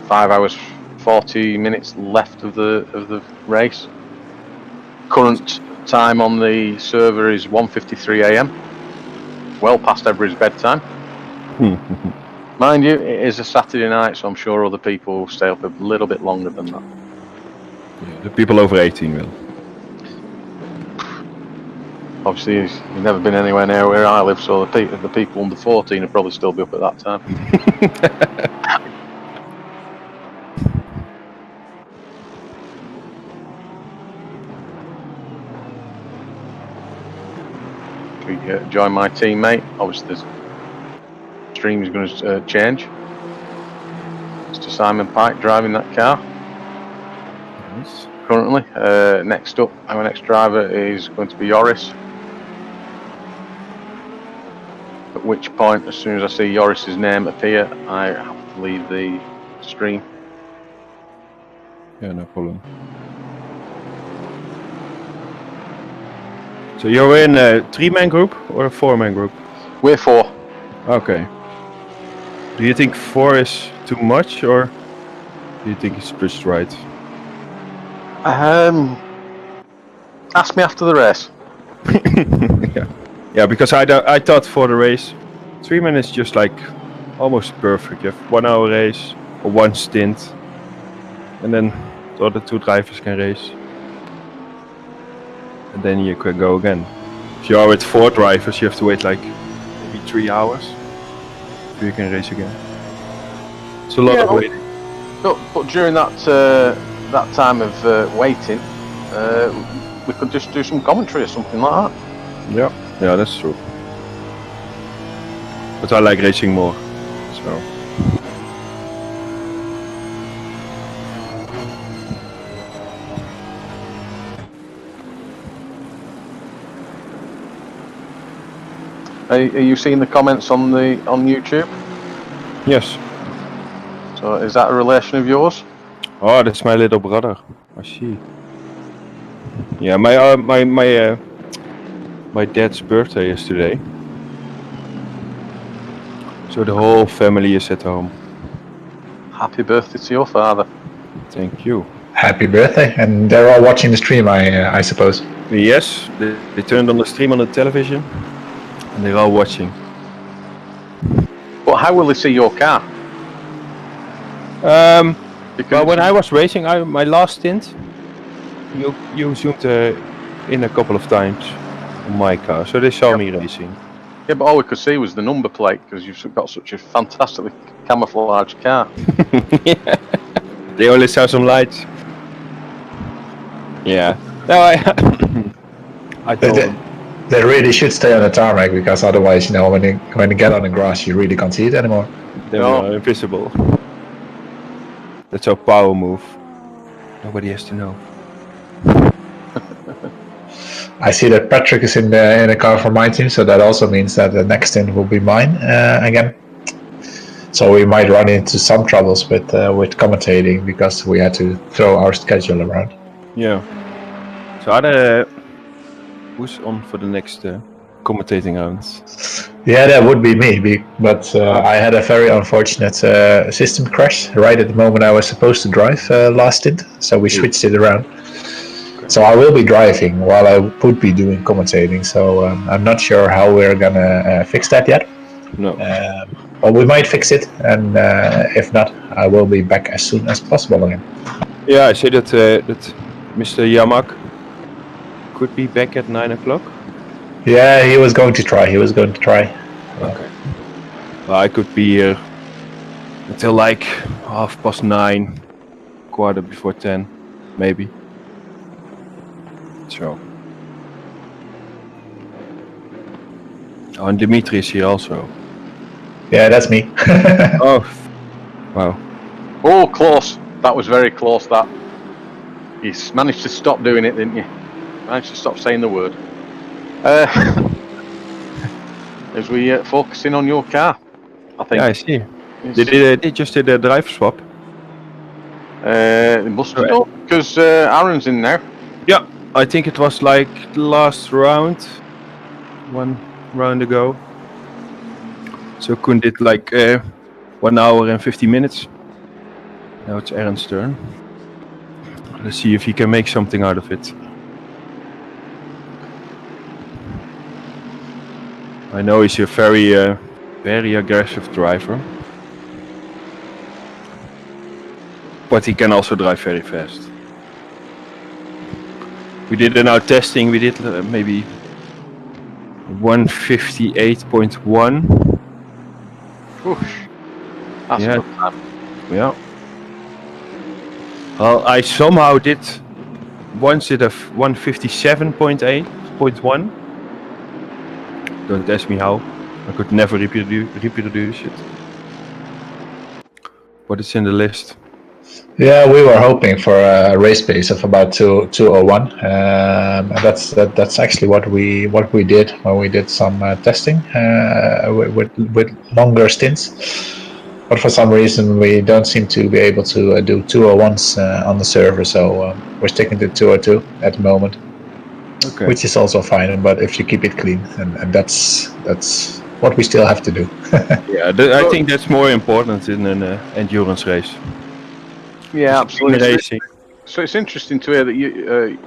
5 hours 40 minutes left of the race. Current time on the server is 1:53 AM. Well past everybody's bedtime. Mind you, it is a Saturday night, so I'm sure other people will stay up a little bit longer than that. Yeah, the people over 18 will. Obviously, you've never been anywhere near where I live, so the people under 14 will probably still be up at that time. We join my teammate. Obviously, the stream is going to change. Mr. Simon Pike driving that car. Nice. Currently, next up, our next driver is going to be Joris. At which point, as soon as I see Joris's name appear, I have to leave the stream. Yeah, no problem. So you're in a 3-man group or a 4-man group? We're 4. Okay. Do you think 4 is too much, or do you think it's just right? Ask me after the race. Yeah, because I thought for the race, 3-man is just like almost perfect. You have 1 hour race or 1 stint, and then the other 2 drivers can race, and then you can go again. If you are with 4 drivers, you have to wait like maybe 3 hours before you can race again. It's a lot of waiting. But during that time of waiting, we could just do some commentary or something like that. Yeah, that's true. But I like racing more, so. Are you seeing the comments on YouTube? Yes. So is that a relation of yours? Oh, that's my little brother. I see. Yeah, my dad's birthday is today, so the whole family is at home. Happy birthday to your father. Thank you. Happy birthday, and they're all watching the stream, I suppose. Yes, they turned on the stream on the television, and they're all watching. But how will they see your car? Well, when I was racing, my last stint, you zoomed in a couple of times on my car, so they saw me racing. Yeah, but all we could see was the number plate because you've got such a fantastically camouflaged car. Yeah. They only saw some lights. Yeah. No, I told them. They really should stay on the tarmac, because otherwise, when they get on the grass, you really can't see it anymore. They are invisible. That's our power move. Nobody has to know. I see that Patrick is in the car for my team, so that also means that the next stint will be mine again. So we might run into some troubles with commentating, because we had to throw our schedule around. Yeah. So who's on for the next commentating rounds? Yeah, that would be me, but I had a very unfortunate system crash right at the moment I was supposed to drive last stint, so we switched it around. So I will be driving while I would be doing commentating, so I'm not sure how we're gonna fix that yet. No. But we might fix it, and if not, I will be back as soon as possible again. Yeah, I see that Mr. Yamak could be back at 9 o'clock. Yeah, he was going to try. Okay. Well, I could be here until like 9:30, 10:15, maybe. So. Oh, and Dimitri is here also. Yeah, that's me. Oh, wow. Oh, close. That was very close, that. You managed to stop doing it, didn't you? Managed to stop saying the word. As we focusing on your car, I think. Yeah, I see. They just did a drive swap. They must have done, because Aaron's in there. Yeah, I think it was like the last round. 1 round ago. So Koen did like 1 hour and 50 minutes. Now it's Aaron's turn. Let's see if he can make something out of it. I know he's a very aggressive driver. But he can also drive very fast. We did in our testing, we did maybe 158.1. That's yeah. a good time. Yeah. Well, I somehow did once did a 157.1. Don't ask me how. I could never reproduce it. But it's in the list. Yeah, we were hoping for a race pace of about 2:01. That's actually what we did when we did some testing with longer stints. But for some reason, we don't seem to be able to do 2:01s on the server, so we're sticking to 2:02 at the moment. Okay. which is also fine. But if you keep it clean, and that's what we still have to do. Yeah, I think that's more important in an endurance race. Yeah, absolutely. Racing. So it's interesting to hear that you.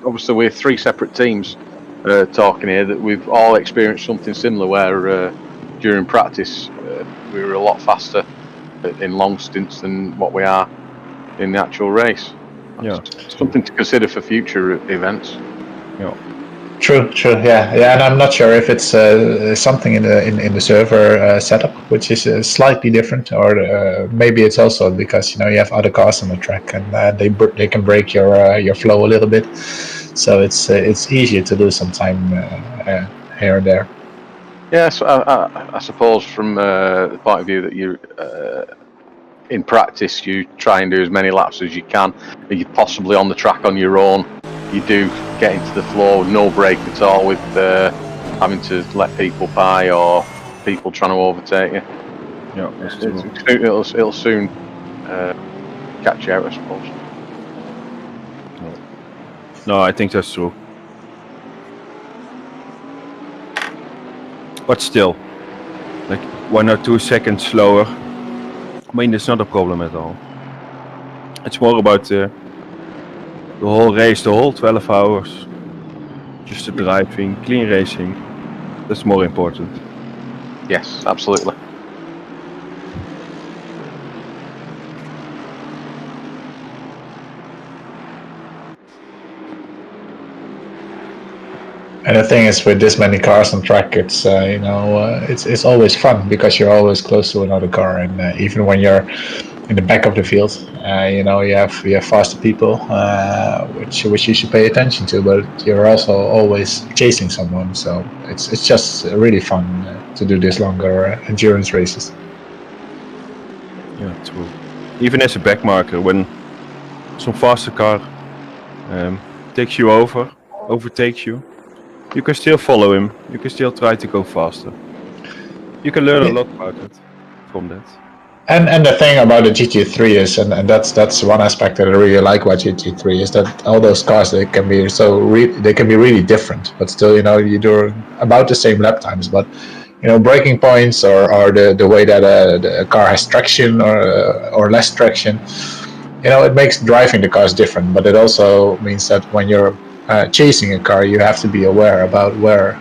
Obviously, we're 3 separate teams talking here. That we've all experienced something similar, where during practice we were a lot faster in long stints than what we are in the actual race. Yeah, something to consider for future events. Yeah. True. Yeah, and I'm not sure if it's something in the server setup which is slightly different, or maybe it's also because you have other cars on the track and they can break your flow a little bit, so it's easier to lose some time here and there. Yeah, so I suppose from the point of view that you in practice you try and do as many laps as you can. You're possibly on the track on your own. You do get into the flow, no break at all, with having to let people by or people trying to overtake you. Yeah, that's true. It'll soon catch you out, I suppose. No, I think that's true. But still, like 1 or 2 seconds slower, I mean, it's not a problem at all. It's more about the whole race, the whole 12 hours. Just the driving, clean racing. That's more important. Yes, absolutely. And the thing is, with this many cars on track, it's it's always fun because you're always close to another car, and even when you're in the back of the field, you have faster people, which you should pay attention to, but you're also always chasing someone. So it's just really fun to do these longer endurance races. Yeah, true. Even as a backmarker, when some faster car takes you over, overtakes you, you can still follow him. You can still try to go faster. You can learn a lot about it from that. And the thing about the GT3 is, and that's one aspect that I really like about GT3, is that all those cars, they can be really different, but still you do about the same lap times, but braking points or the way that the car has traction or less traction, it makes driving the cars different. But it also means that when you're chasing a car, you have to be aware about where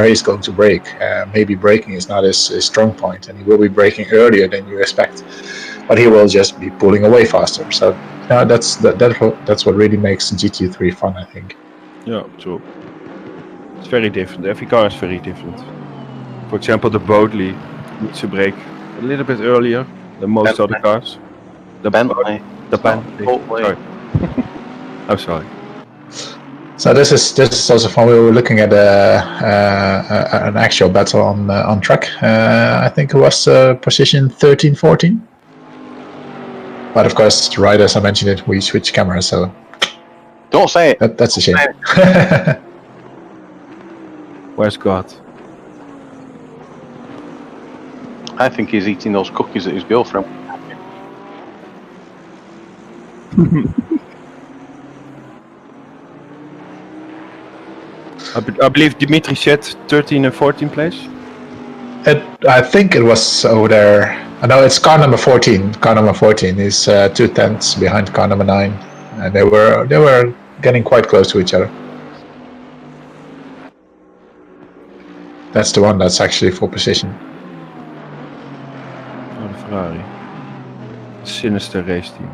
he's going to brake. Maybe braking is not his strong point, and he will be braking earlier than you expect, but he will just be pulling away faster. So that's what really makes GT3 fun, I think. Yeah, true. It's very different. Every car is very different. For example, the Bodley needs to brake a little bit earlier than most other cars. The Bentley. Sorry. I'm sorry. So this is also fun. We were looking at an actual battle on track. I think it was position 13, 14. But of course, right as I mentioned it, we switched cameras, so don't say it. That's a shame. Where's God? I think he's eating those cookies that his girlfriend. I believe Dimitri said 13 and 14 place. I think it was over there. No, it's car number 14. Car number 14 is 2 tenths behind car number 9, and they were getting quite close to each other. That's the one that's actually for position. Oh, the Ferrari. Sinister race team.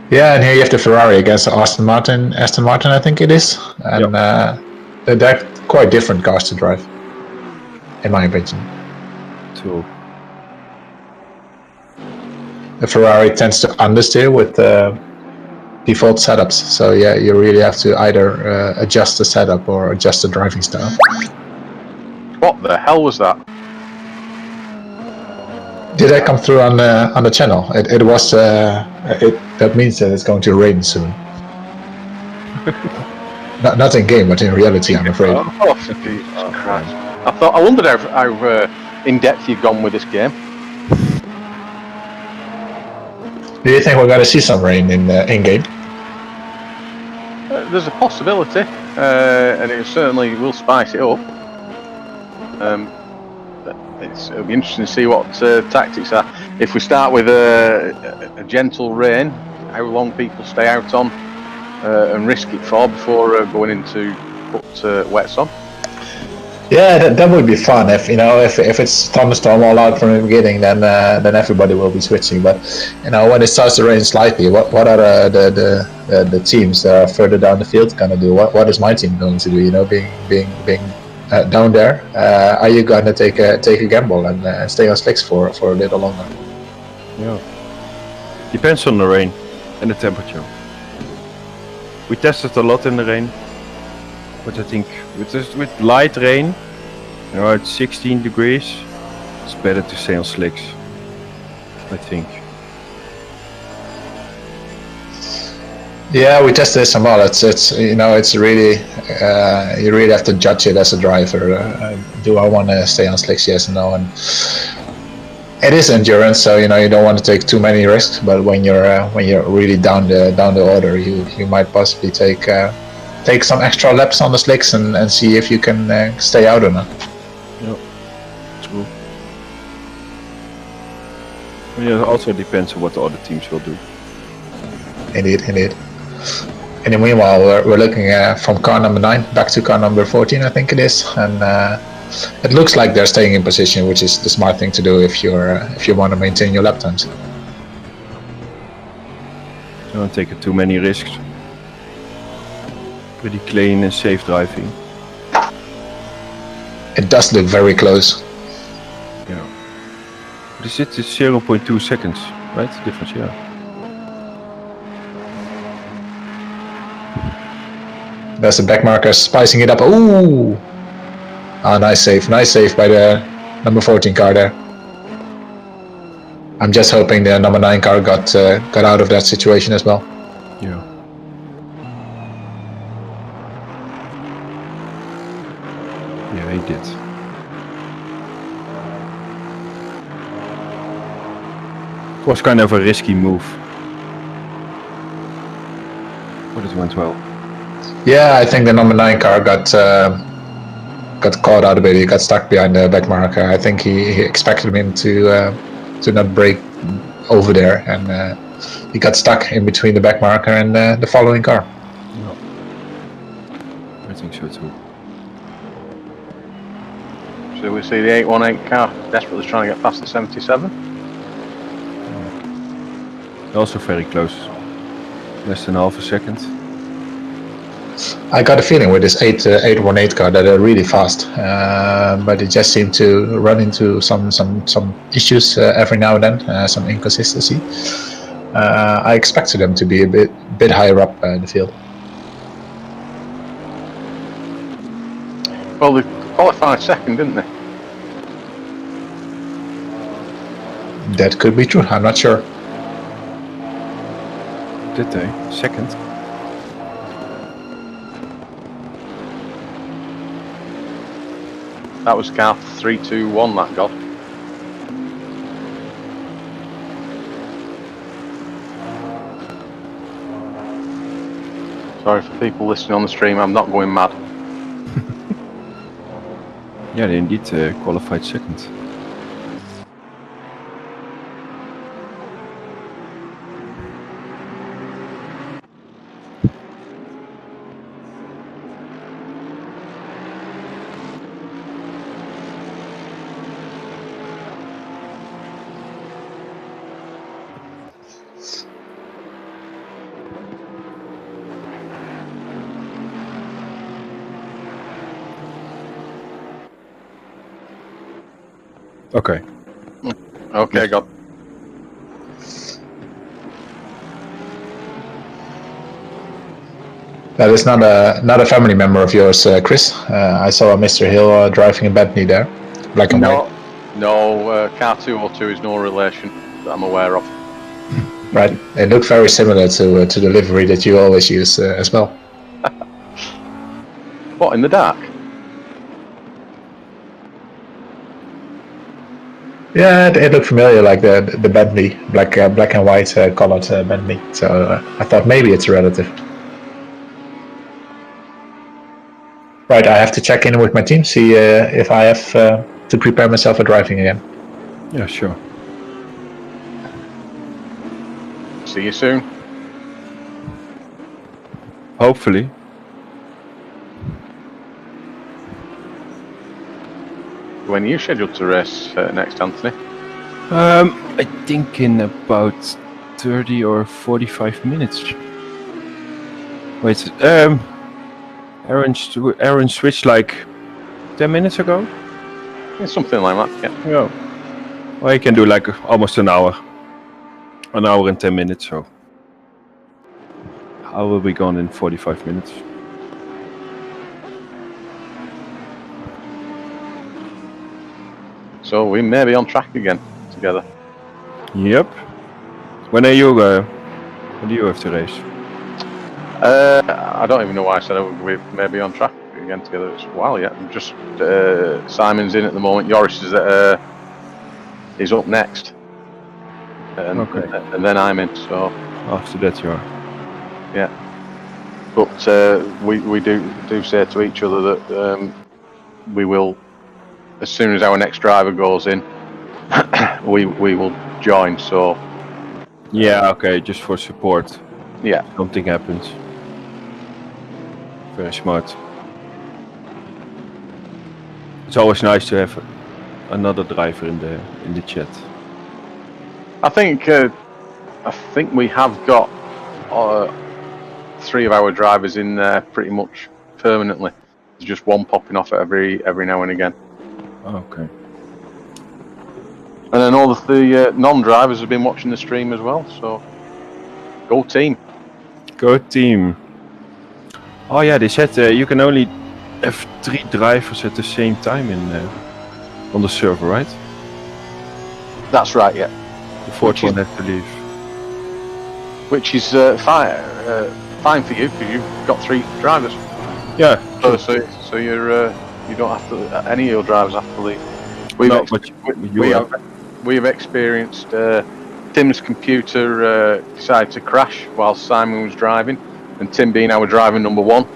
Yeah, and here you have the Ferrari against Aston Martin, I think it is. And they're quite different cars to drive, in my opinion. True. The Ferrari tends to understeer with default setups. So yeah, you really have to either adjust the setup or adjust the driving style. What the hell was that? Did that come through on the channel? It was. That means that it's going to rain soon. not in game, but in reality, I'm afraid. Oh, Jesus Christ! I wondered how in depth you've gone with this game. Do you think we're going to see some rain in game? There's a possibility, and it certainly will spice it up. It'll be interesting to see what tactics are. If we start with a gentle rain, how long people stay out on and risk it for before going into put wets on. Yeah, that would be fun. If if it's thunderstorm all out from the beginning, then everybody will be switching. But when it starts to rain slightly, what are the teams that are further down the field gonna do? What is my team going to do? Being down there, are you gonna take a gamble and stay on slicks for a little longer? Yeah, depends on the rain and the temperature. We tested a lot in the rain. But I think with light rain, at 16 degrees, it's better to stay on slicks. I think. Yeah, we tested some more. It's really you really have to judge it as a driver. Do I want to stay on slicks? Yes or no. And it is endurance, so you don't want to take too many risks. But when you're really down the order, you might possibly take some extra laps on the slicks and see if you can stay out or not. Yeah, true. Yeah, it also depends on what the other teams will do. Indeed. In the meanwhile, we're looking from car number 9 back to car number 14, I think it is, and it looks like they're staying in position, which is the smart thing to do if you want to maintain your lap times. Don't take too many risks. Pretty clean and safe driving. It does look very close. Yeah. What is it? It's 0.2 seconds, right? The difference, yeah. There's the back marker spicing it up. Ooh! Ah, nice save by the number 14 car there. I'm just hoping the number 9 car got out of that situation as well. Yeah. Yeah, he did. It was kind of a risky move, but it went well. Yeah, I think the number 9 car got caught out a bit. He got stuck behind the back marker. I think he expected him to not brake over there, and he got stuck in between the back marker and the following car. Yeah. I think so too. So we see the 818 car desperately trying to get past the 77. Also very close. Less than half a second. I got a feeling with this 818 car that they're really fast, but they just seem to run into some issues every now and then, some inconsistency. I expected them to be a bit higher up in the field. Well, they qualified second, didn't they? That could be true. I'm not sure. Did they? Second? That was car 321 that got. Sorry for people listening on the stream, I'm not going mad. Yeah, they indeed qualified second. Okay. Okay, got. That is not a family member of yours, Chris. I saw a Mr. Hill driving a Bentley there, black and white. No, car 202 is no relation that I'm aware of. Right, it looked very similar to the livery that you always use as well. What, in the dark? Yeah, it looked familiar, like the Bentley, black and white colored Bentley. So I thought maybe it's a relative. Right, I have to check in with my team, see if I have to prepare myself for driving again. Yeah, sure. See you soon. Hopefully. When are you scheduled to race next, Anthony? I think in about 30 or 45 minutes. Wait, Aaron switched like 10 minutes ago? Yeah, something like that, yeah. Yeah. Well, you can do like almost an hour. An hour and 10 minutes, so I will be gone in 45 minutes. So we may be on track again together. Yep. When do you have to race? I don't even know why I said we may be on track again together. It's a while yet. I'm just Simon's in at the moment. Joris is up next, and then I'm in. So after that you are. Yeah. But we do say to each other that we will, as soon as our next driver goes in, we will join. So yeah, okay, just for support. Yeah. Something happens. Very smart. It's always nice to have another driver in the chat. I think we have got 3 of our drivers in there pretty much permanently. There's just one popping off every now and again. Okay. And then all the non-drivers have been watching the stream as well. So go team. Go team. Oh yeah, they said you can only have 3 drivers at the same time on the server, right? That's right, yeah. The 4th one has to leave. Which is fine for you because you've got 3 drivers. Yeah. So you're you don't have to. Any of your drivers have to leave. We have experienced Tim's computer decided to crash while Simon was driving, and Tim being our driver number 1,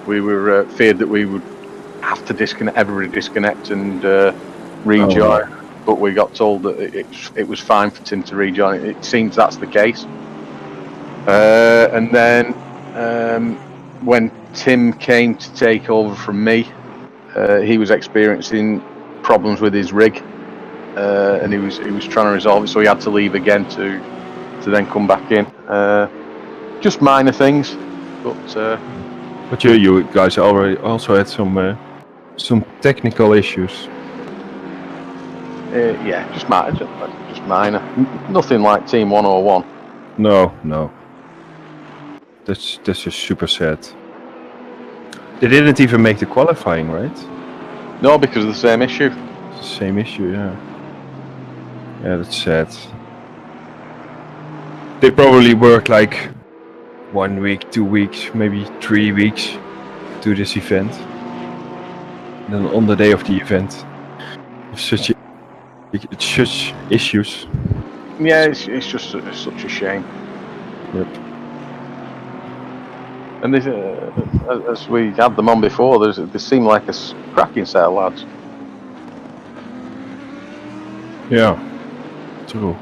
we were feared that we would have to disconnect and rejoin. Oh. But we got told that it was fine for Tim to rejoin. It seems that's the case. And then when Tim came to take over from me, he was experiencing problems with his rig, and he was trying to resolve it. So he had to leave again to then come back in. Just minor things, but you guys already also had some technical issues. Yeah, just minor. Nothing like Team 101. No. That's just super sad. They didn't even make the qualifying, right? No, because of the same issue. The same issue, yeah. Yeah, that's sad. They probably worked like 1 week, 2 weeks, maybe 3 weeks to this event. And then on the day of the event, such issues. Yeah, it's just such a shame. Yep. And this, as we had them on before, they seem like a cracking set of lads. Yeah, true.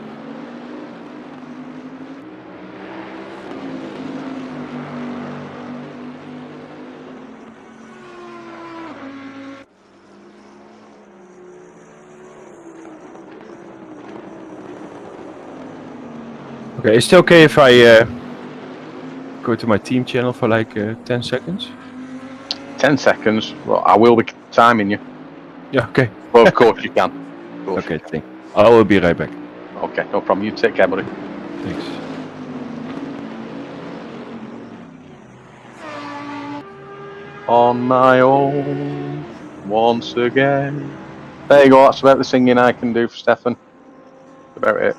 Okay, is it okay if I go to my team channel for like 10 seconds? 10 seconds? Well, I will be timing you. Yeah, okay. Well, of course you can. Okay, thank you. I will be right back. Okay, no problem. You take care, buddy. Thanks. On my own, once again. There you go, that's about the singing I can do for Stefan. That's about it.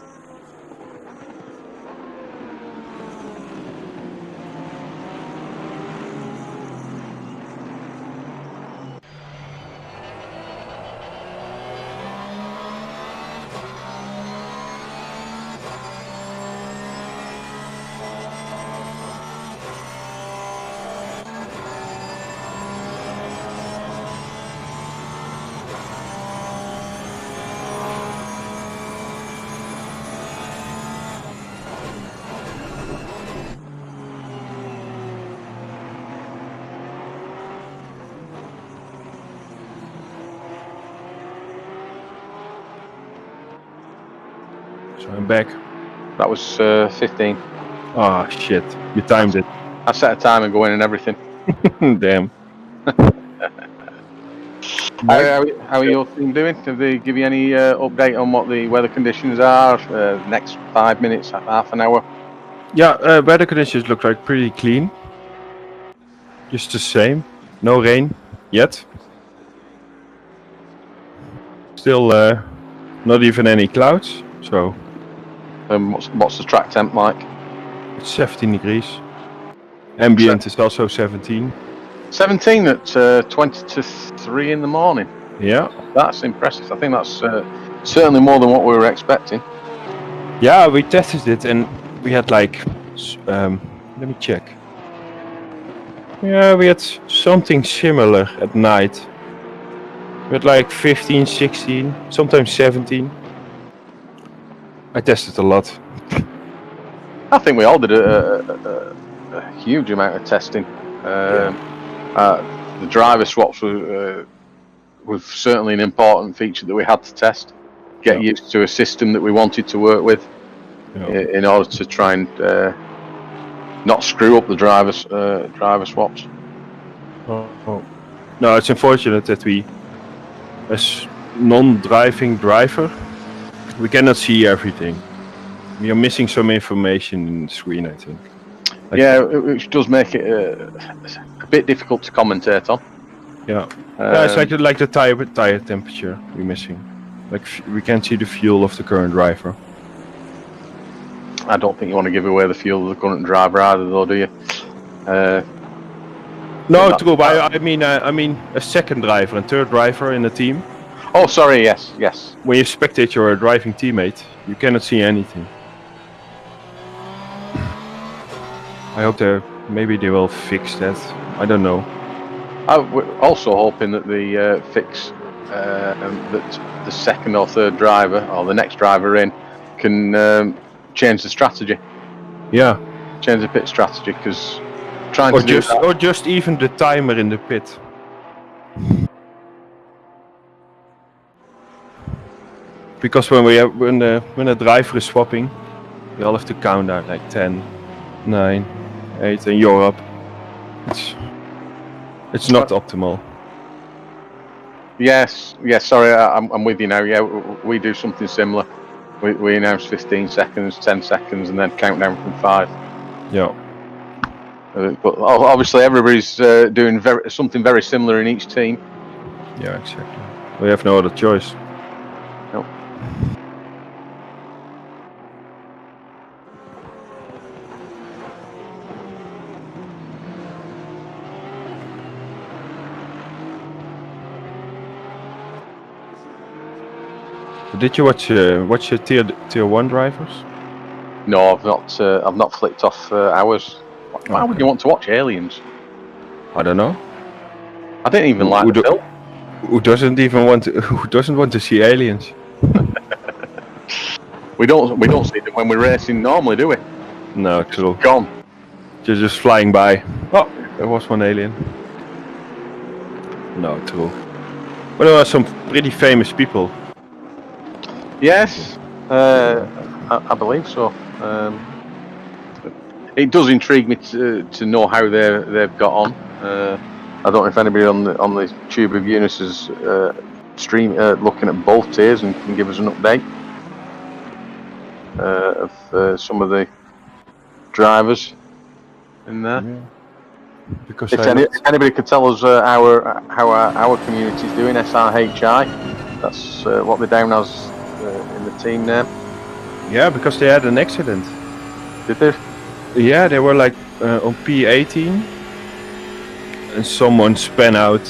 So I'm back. That was 15. Ah, shit. You timed it. I set a timer going and everything. Damn. How are your team doing? Have they give you any update on what the weather conditions are? Next 5 minutes, half an hour? Yeah, weather conditions look like pretty clean. Just the same. No rain yet. Still not even any clouds. So What's the track temp like? it's 17 degrees. Ambient is also 17. 17 at 20 to 3 in the morning. Yeah. That's impressive. I think that's certainly more than what we were expecting. Yeah, we tested it and we had like, let me check. Yeah, we had something similar at night. We had like 15, 16, sometimes 17. I tested a lot. I think we all did a huge amount of testing. The driver swaps was certainly an important feature that we had to test. Get used to a system that we wanted to work with in order to try and not screw up the driver swaps. Oh. No, it's unfortunate that we, as non-driving driver, we cannot see everything. We are missing some information in the screen, I think. Which does make it a bit difficult to commentate on. Yeah, it's like the tire temperature we're missing. Like we can't see the fuel of the current driver. I don't think you want to give away the fuel of the current driver either, though, do you? No, true. But I mean a second driver and third driver in the team. Oh, sorry. Yes. When you spectate your driving teammate, you cannot see anything. I hope maybe they will fix that. I don't know. We're also hoping that the fix that the second or third driver or the next driver in can change the strategy. Yeah. Change the pit strategy, because or just even the timer in the pit. Because when the driver is swapping, we all have to count out like 10, 9, 8, and you're up. It's not optimal. Yes. Sorry, I'm with you now. Yeah, we do something similar. We announce 15 seconds, 10 seconds, and then count down from 5. Yeah. But obviously, everybody's doing something very similar in each team. Yeah, exactly. We have no other choice. No. Did you watch your tier 1 drivers? No, I've not flicked off hours. Why would you want to watch Aliens? I don't know. I didn't even like the film. Who doesn't want to see aliens? We don't see them when we're racing normally, do we? No, true. Gone. Just flying by. Oh, there was one alien. No, true. But there are some pretty famous people. Yes, I believe so. It does intrigue me to know how they've got on. I don't know if anybody on the Tube of Eunice is looking at both tiers and can give us an update of some of the drivers in there. Yeah. Because if anybody could tell us how our community is doing, SRHI, that's what they're down as in the team name. Yeah, because they had an accident. Did they? Yeah, they were like on P18 and someone span out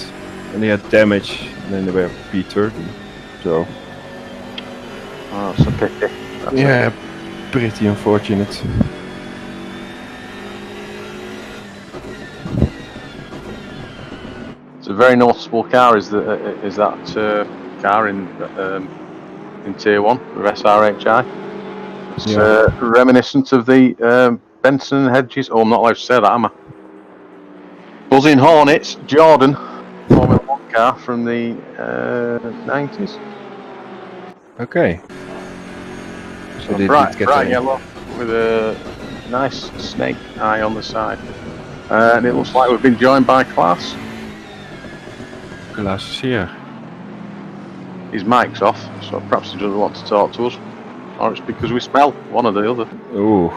and they had damage, and then they were P30. So. Oh, it's a pity. Yeah, pretty unfortunate. It's a very noticeable car. Is that car in Tier 1 of SRHI? It's reminiscent of the Benson and Hedges. Oh, I'm not allowed to say that, am I? Buzzing Hornets, Jordan, Formula 1 car from the 90s. Okay. So they bright, did get bright a- yellow with a nice snake eye on the side. And it looks like we've been joined by Klaas. Klaas is here. His mic's off, so perhaps he doesn't want to talk to us. Or it's because we smell, one or the other. Ooh.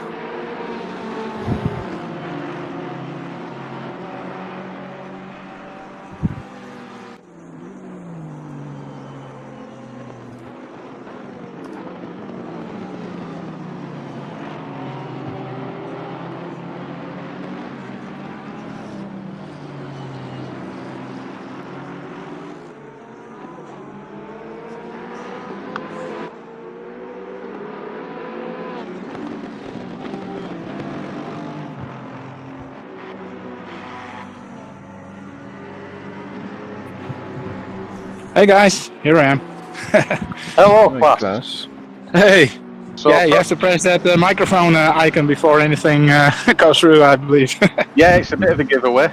Hey guys, here I am. Hello, Hi, Klaas. Hey. So, Yeah, you have to press that microphone icon before anything goes through, I believe. yeah, it's a bit of a giveaway.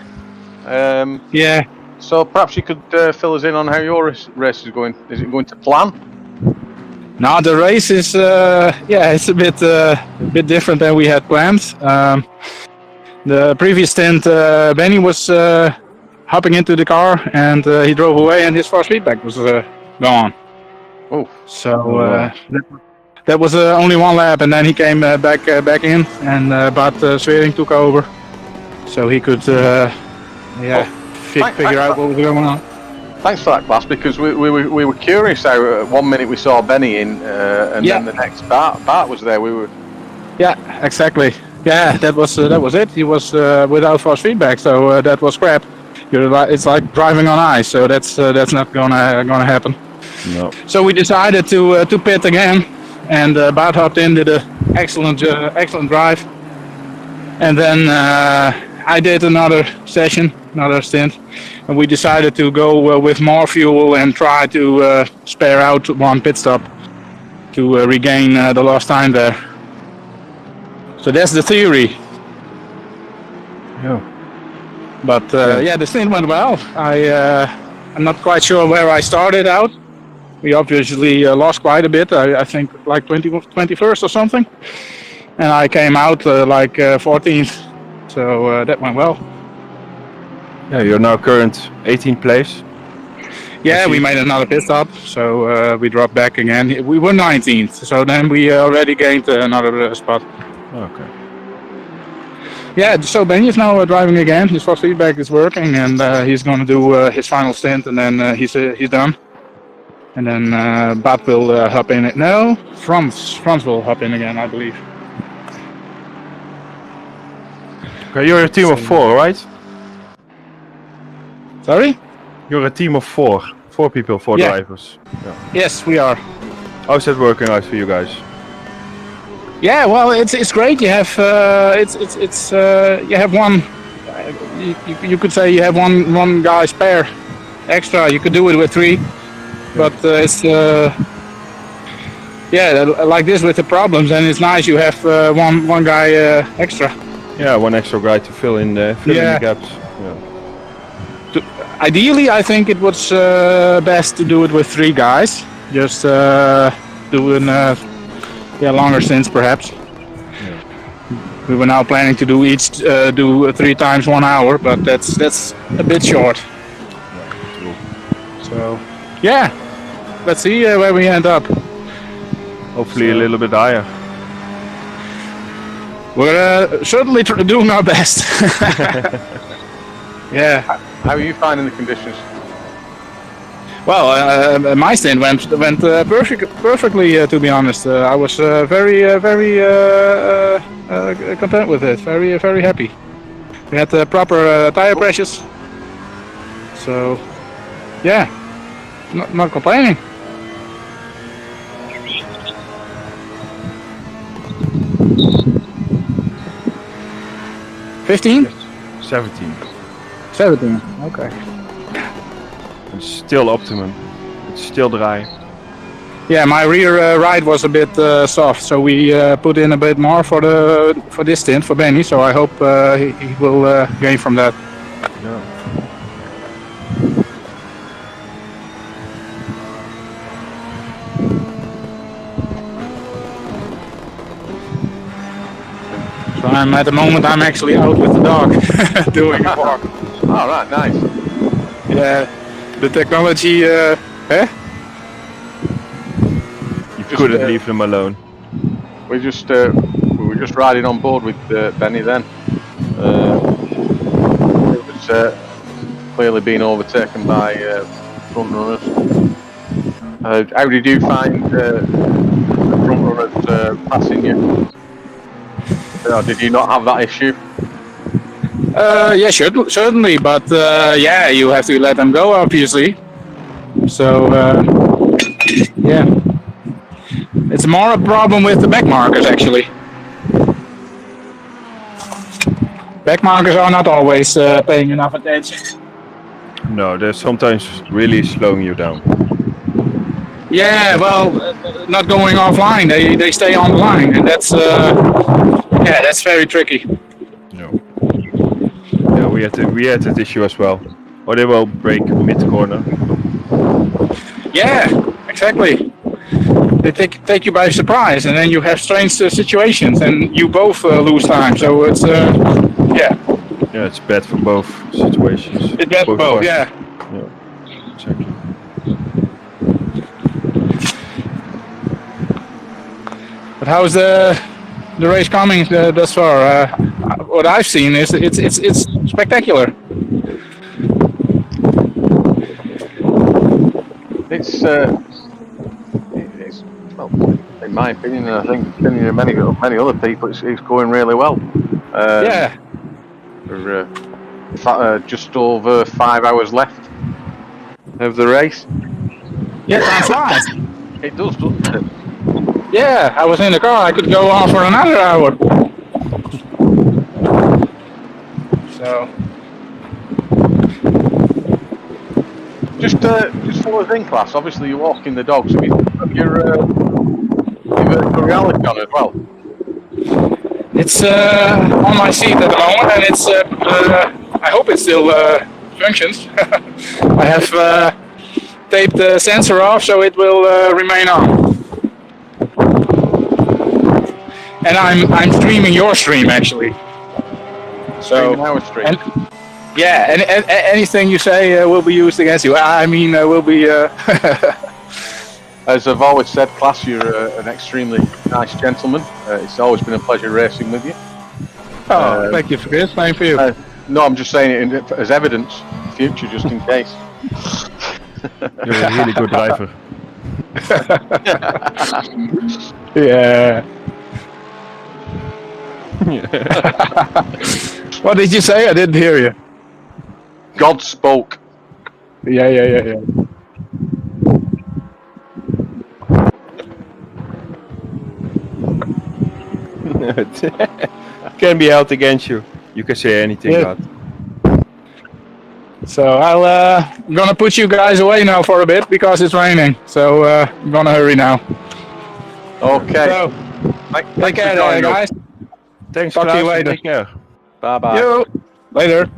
Yeah. So perhaps you could fill us in on how your race is going. Is it going to plan? Now the race is, it's a bit different than we had planned. The previous stint, Benny was hopping into the car and he drove away, and his force feedback was gone. Oh, so that was only one lap, and then he came back in, and Bart Swering took over, so he could figure out what was going on. Thanks for that, Klaas, because we were curious how 1 minute we saw Benny in, and then the next Bart was there. We were. Yeah, exactly. Yeah, that was it. He was without force feedback, so that was crap. It's like driving on ice, so that's not gonna happen. No. So we decided to pit again, and Bart hopped in, did an excellent drive, and then I did another stint, and we decided to go with more fuel and try to spare out one pit stop to regain the lost time there. So that's the theory. Yeah. But the stint went well. I'm not quite sure where I started out. We obviously lost quite a bit. I think like 21st or something. And I came out like 14th. So that went well. Yeah, you're now current 18th place. Yeah, we made another pit stop. So we dropped back again. We were 19th. So then we already gained another spot. Okay. Yeah, so Benny is now driving again. His force feedback is working, and he's going to do his final stint, and then he's done. And then Bart will hop in. No, Franz will hop in again, I believe. Okay, you're a team of 4, right? Sorry? You're a team of 4. 4 people, 4 drivers. Yeah. Yes, we are. How's that working out for you guys? Yeah, well, it's great. You have you have one. You could say you have one guy spare extra. You could do it with 3, but it's like this with the problems. And it's nice you have one guy extra. Yeah, one extra guy to fill in the gaps. Yeah. Ideally, I think it was best to do it with 3 guys. Just doing longer stints perhaps. Yeah. We were now planning to do each do 3 times 1 hour, but that's a bit short. Yeah, true. So let's see where we end up. Hopefully a little bit higher. We're certainly doing our best. Yeah. How are you finding the conditions? Well, my stint went perfectly. To be honest, I was very content with it. Very happy. We had proper tire pressures, so yeah, not complaining. $15? 17. 17. Okay. It's still optimum. It's still dry. Yeah, my rear ride was a bit soft, so we put in a bit more for this stint for Benny. So I hope he will gain from that. Yeah. So at the moment I'm actually out with the dog doing a walk. All right, nice. Yeah, the technology. You couldn't leave them alone. We were just riding on board with Benny then. It was clearly being overtaken by front runners. How did you find the front runners passing you? Did you not have that issue? Yeah, certainly, but yeah, you have to let them go, obviously. So yeah, it's more a problem with the back markers actually. Back markers are not always paying enough attention. No, they're sometimes really slowing you down. Yeah, well, not going offline. They stay on the line, and that's yeah, that's very tricky. No. Yeah, we had that issue as well. Or they will break mid corner. Yeah, exactly. They take you by surprise, and then you have strange situations, and you both lose time. So it's yeah. Yeah, it's bad for both situations. It's bad for both. Yeah. Yeah. Exactly. But how's the race coming thus far? What I've seen is it's spectacular. It's well, in my opinion, and I think opinion of many other people, it's going really well. Yeah. We're just over 5 hours left of the race. Yeah, time flies. It does, doesn't it? Yeah, I was in the car. I could go on for another hour. So. Just for the in class. Obviously, you're walking the dogs. Have your virtual reality on as well? It's on my seat at the moment, and it's. I hope it still functions. I have taped the sensor off, so it will remain on. And I'm streaming your stream actually. So. Streaming our stream. Yeah, and anything you say will be used against you. I mean, will be. As I've always said, class, you're an extremely nice gentleman. It's always been a pleasure racing with you. Oh, thank you for this. Thank you. No, I'm just saying it as evidence, future, just in case. You're a really good driver. Yeah. What did you say? I didn't hear you. God spoke. Yeah. Can be held against you. You can say anything, Yeah. God. So I'm gonna put you guys away now for a bit because it's raining. So I'm gonna hurry now. Okay. So, take care, guys. Thanks, Talk to you Klaus, later. Take care. Bye bye. You later.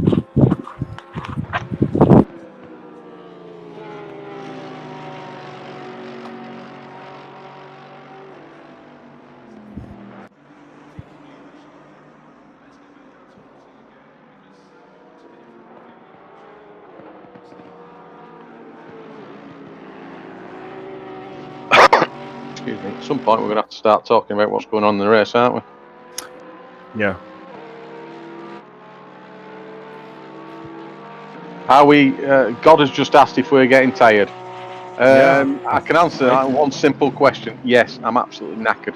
Excuse me. At some point, we're going to have to start talking about what's going on in the race, aren't we? Yeah. Are we? God has just asked if we're getting tired. I can answer that one simple question. Yes, I'm absolutely knackered.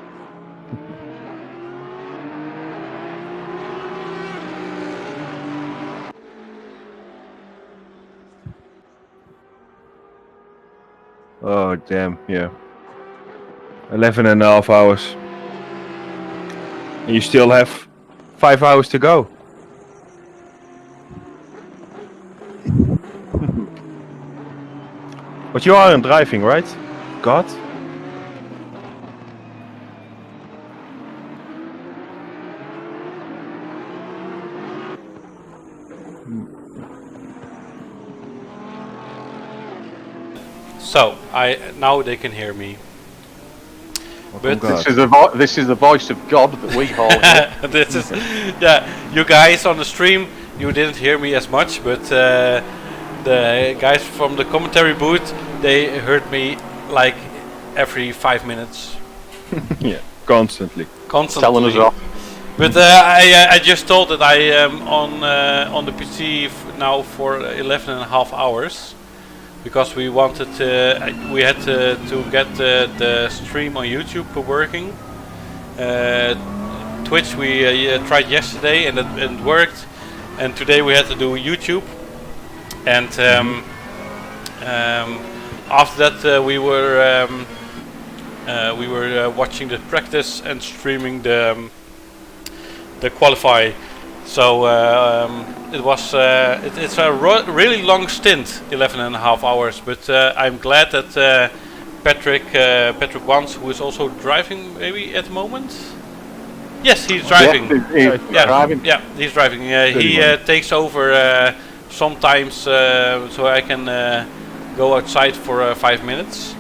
Oh, damn, yeah. 11.5 hours. And you still have 5 hours to go. But you aren't driving, right? God? So now they can hear me. But this is the voice of God that we hold. this is, you guys on the stream, you didn't hear me as much, but the guys from the commentary booth, they heard me like every 5 minutes. Yeah, constantly telling us off. But I just told that I am on the PC now for 11.5 hours. Because we wanted we had to get the stream on YouTube working. Twitch we tried yesterday and it worked, and today we had to do YouTube. And after that we were watching the practice and streaming the qualify. So it was it's a really long stint, 11.5 hours. But I'm glad that Patrick Wans, who is also driving maybe at the moment. Yes, he's driving. Driving. Yeah, he's driving. He takes over sometimes, so I can go outside for 5 minutes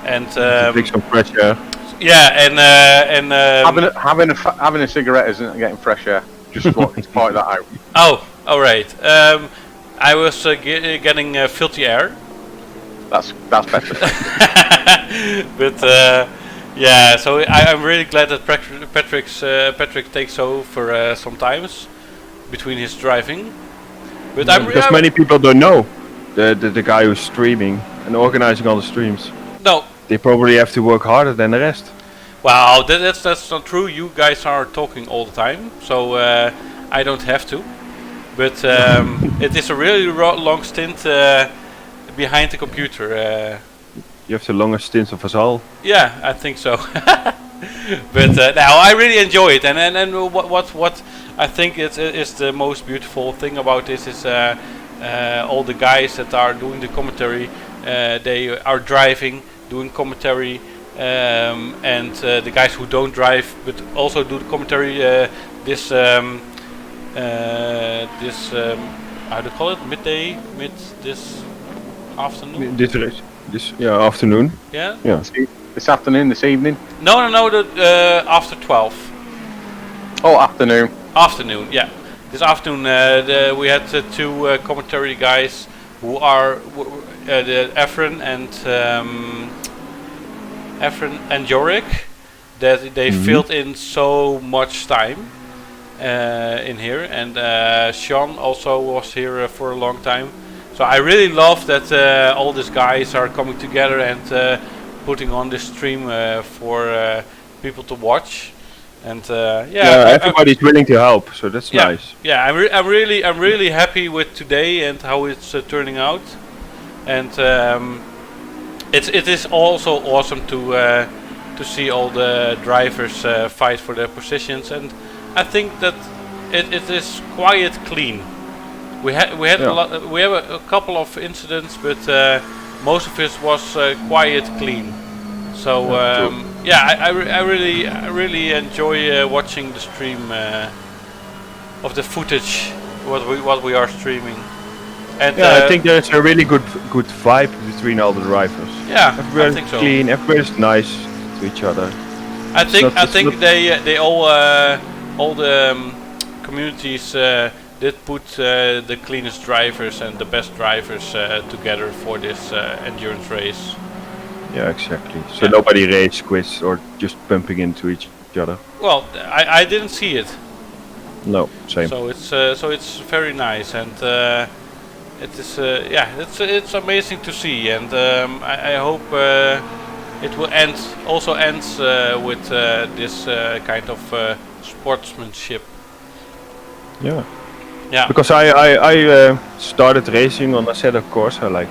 and take some fresh air. Yeah, and having a cigarette isn't getting fresh air. Just wanted to point that out. Oh, all right. I was getting filthy air. That's better. But yeah, so I'm really glad that Patrick takes over sometimes between his driving. But because many people don't know the guy who's streaming and organizing all the streams. No. They probably have to work harder than the rest. Wow, that's not true. You guys are talking all the time, so I don't have to. But it is a really long stint behind the computer. You have the longest stint of us all. Yeah, I think so. But now I really enjoy it, and what I think is the most beautiful thing about this is all the guys that are doing the commentary. They are driving, doing commentary. And the guys who don't drive but also do the commentary, this how do you call it, this afternoon? This afternoon. Yeah. This afternoon, this evening. No, after 12. Oh, afternoon. Afternoon, yeah. This afternoon we had two commentary guys who are the Efren and Jorik, that they filled in so much time in here, and Sean also was here for a long time. So I really love that all these guys are coming together and putting on this stream for people to watch. And everybody's willing to help, so that's nice. Yeah, I'm really happy with today and how it's turning out, and it is also awesome to see all the drivers fight for their positions, and I think that it is quite clean. We have a couple of incidents, but most of it was quite clean. So I really enjoy watching the stream of the footage what we are streaming. And I think there's a really good vibe between all the drivers. Yeah, everybody's I think so. Clean, everybody's nice to each other. I think they all the communities did put the cleanest drivers and the best drivers together for this endurance race. Yeah, exactly. So nobody race quits or just bumping into each other. Well, I didn't see it. No, same. So it's very nice, and it is it's amazing to see, and I hope it will end with this kind of sportsmanship. Yeah. Yeah. Because I started racing on Assetto Corsa like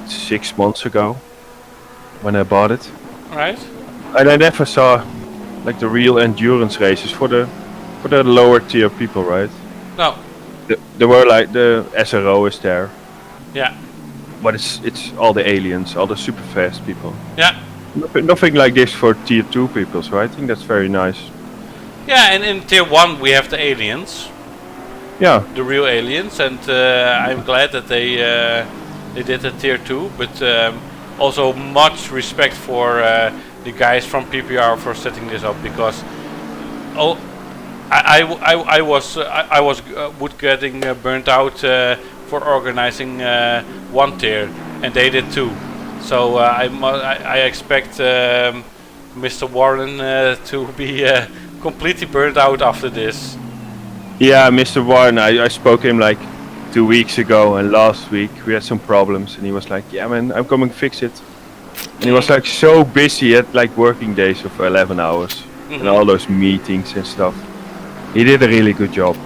6 months ago when I bought it. Right. And I never saw like the real endurance races for the lower tier people, right? No. There were like the SRO is there. Yeah. But it's all the aliens, all the super fast people. Yeah. Nothing like this for tier 2 people, so I think that's very nice. Yeah, and in tier 1 we have the aliens. Yeah. The real aliens, and I'm glad that they did a tier 2, but also much respect for the guys from PPR for setting this up, because I was getting burnt out for organizing one tier, and they did too. So I expect Mr. Warren to be completely burnt out after this. Yeah, Mr. Warren, I spoke to him like 2 weeks ago, and last week we had some problems, and he was like, yeah man, I'm coming to fix it. And he was like so busy, he had like working days of 11 hours and all those meetings and stuff. He did a really good job.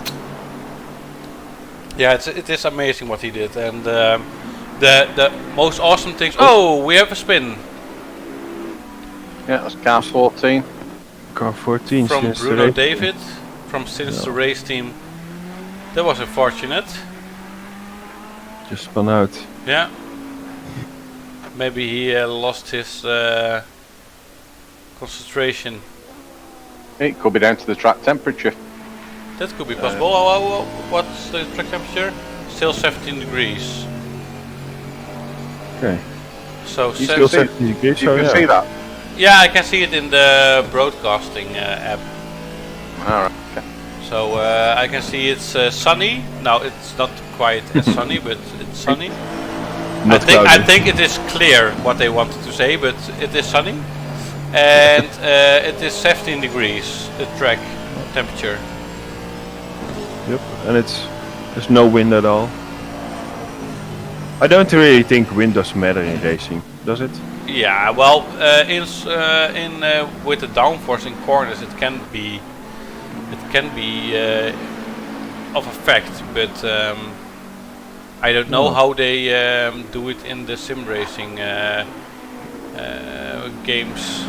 Yeah, it is amazing what he did, and the most awesome things. Oh, we have a spin. Yeah, that's car 14. Car 14 from Bruno David from Sinister Race Team. That was unfortunate. Just spun out. Yeah. Maybe he lost his concentration. It could be down to the track temperature. That could be possible. What's the track temperature? Still 17 degrees. Okay. So still 17 degrees. You can see that. Yeah, I can see it in the broadcasting app. Alright, okay. So I can see it's sunny. Now it's not quite as sunny, but it's sunny. I think it is clear what they wanted to say, but it is sunny, and it is 17 degrees the track temperature. Yep, and there's no wind at all. I don't really think wind does matter in racing, does it? Yeah, well, with the downforce in corners, it can be of effect, but I don't know how they do it in the sim racing games.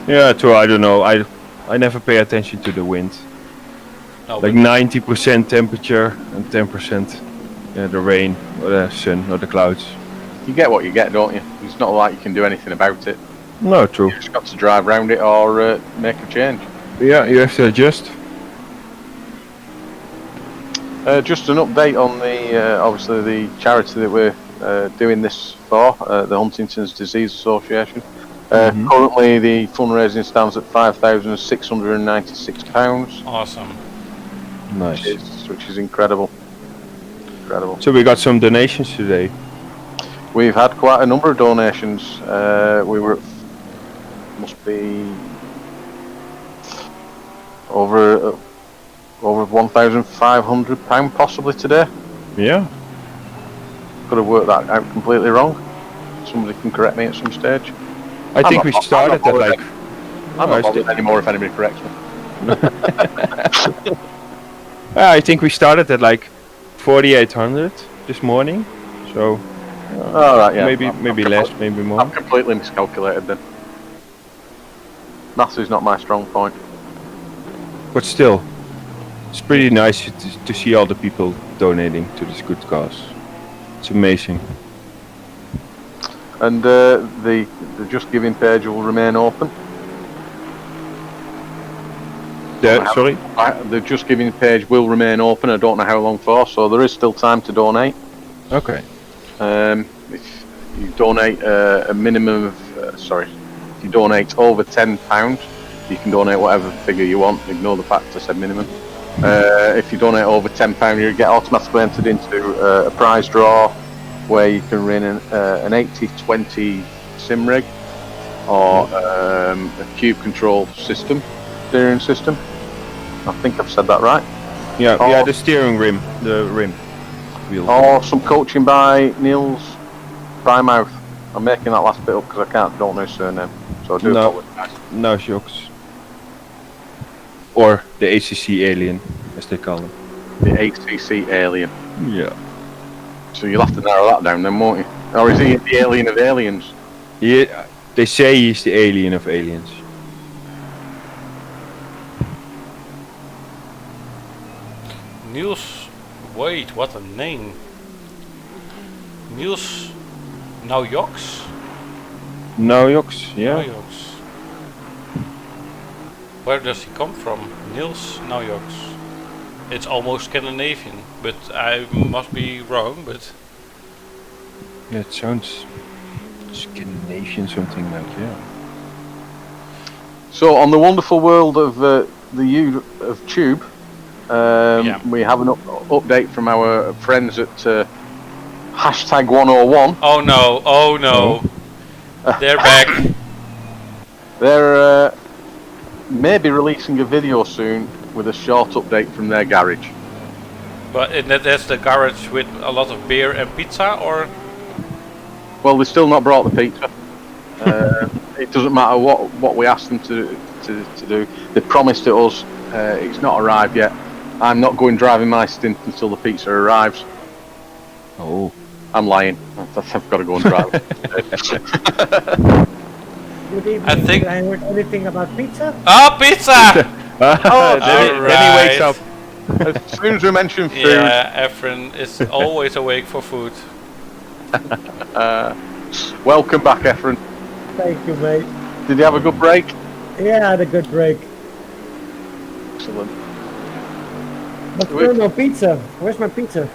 Yeah, true. I don't know. I never pay attention to the wind. No, like 90% temperature and 10% the rain or the sun or the clouds. You get what you get, don't you? It's not like you can do anything about it. No, true. You just got to drive around it or make a change. Yeah, you have to adjust. Just an update on the obviously the charity that we're doing this for, the Huntington's Disease Association. Currently, the fundraising stands at £5,696. Awesome. Nice. Which is incredible. Incredible. So we got some donations today. We've had quite a number of donations. We were must be over £1,500 possibly today. Yeah. Could have worked that out completely wrong. Somebody can correct me at some stage. I think we started at like... I'm not bothered anymore if anybody corrects me. I think we started at like 4,800 this morning. So... Alright, yeah. Maybe less, maybe more. I've completely miscalculated then. Maths is not my strong point. But still, it's pretty nice to see all the people donating to this good cause. It's amazing. And the Just Giving page will remain open. Sorry? The Just Giving page will remain open. I don't know how long for, so there is still time to donate. Okay. If you donate a minimum of, if you donate over £10, you can donate whatever figure you want. Ignore the fact I said minimum. If you donate over £10, you get automatically entered into a prize draw where you can win an 80/20 sim rig or a cube control system, steering system. I think I've said that right. Yeah, the steering rim, the rim wheel. Or some coaching by Niels Primouth. I'm making that last bit up because I don't know his surname, so I do apologise. No jokes. Or the ACC alien, as they call him. The ACC alien. Yeah. So you'll have to narrow that down then, won't you? Or is he the alien of aliens? Yeah, they say he's the alien of aliens. Niels, wait, what a name. Niels Naujoks? Naujoks, yeah. Naujoks. Where does he come from? Niels Naujoks. It's almost Scandinavian, but I must be wrong, but... Yeah, it sounds Scandinavian something like So on the wonderful world of of Tube, we have an update from our friends at hashtag 101. Oh no! Oh no! They're back. They're maybe releasing a video soon with a short update from their garage. But that's the garage with a lot of beer and pizza, or? Well, they've still not brought the pizza. It doesn't matter what we asked them to do. They promised it us. It's not arrived yet. I'm not going driving my stint until the pizza arrives. Oh. I'm lying. I've got to go and drive. Good evening. I think- Did I heard anything about pizza? Oh, pizza! Then he wakes up. As soon as we mention food, Yeah, Efren is always awake for food. welcome back, Efren. Thank you, mate. Did you have a good break? Yeah, I had a good break. Excellent. But still no pizza. Where's my pizza?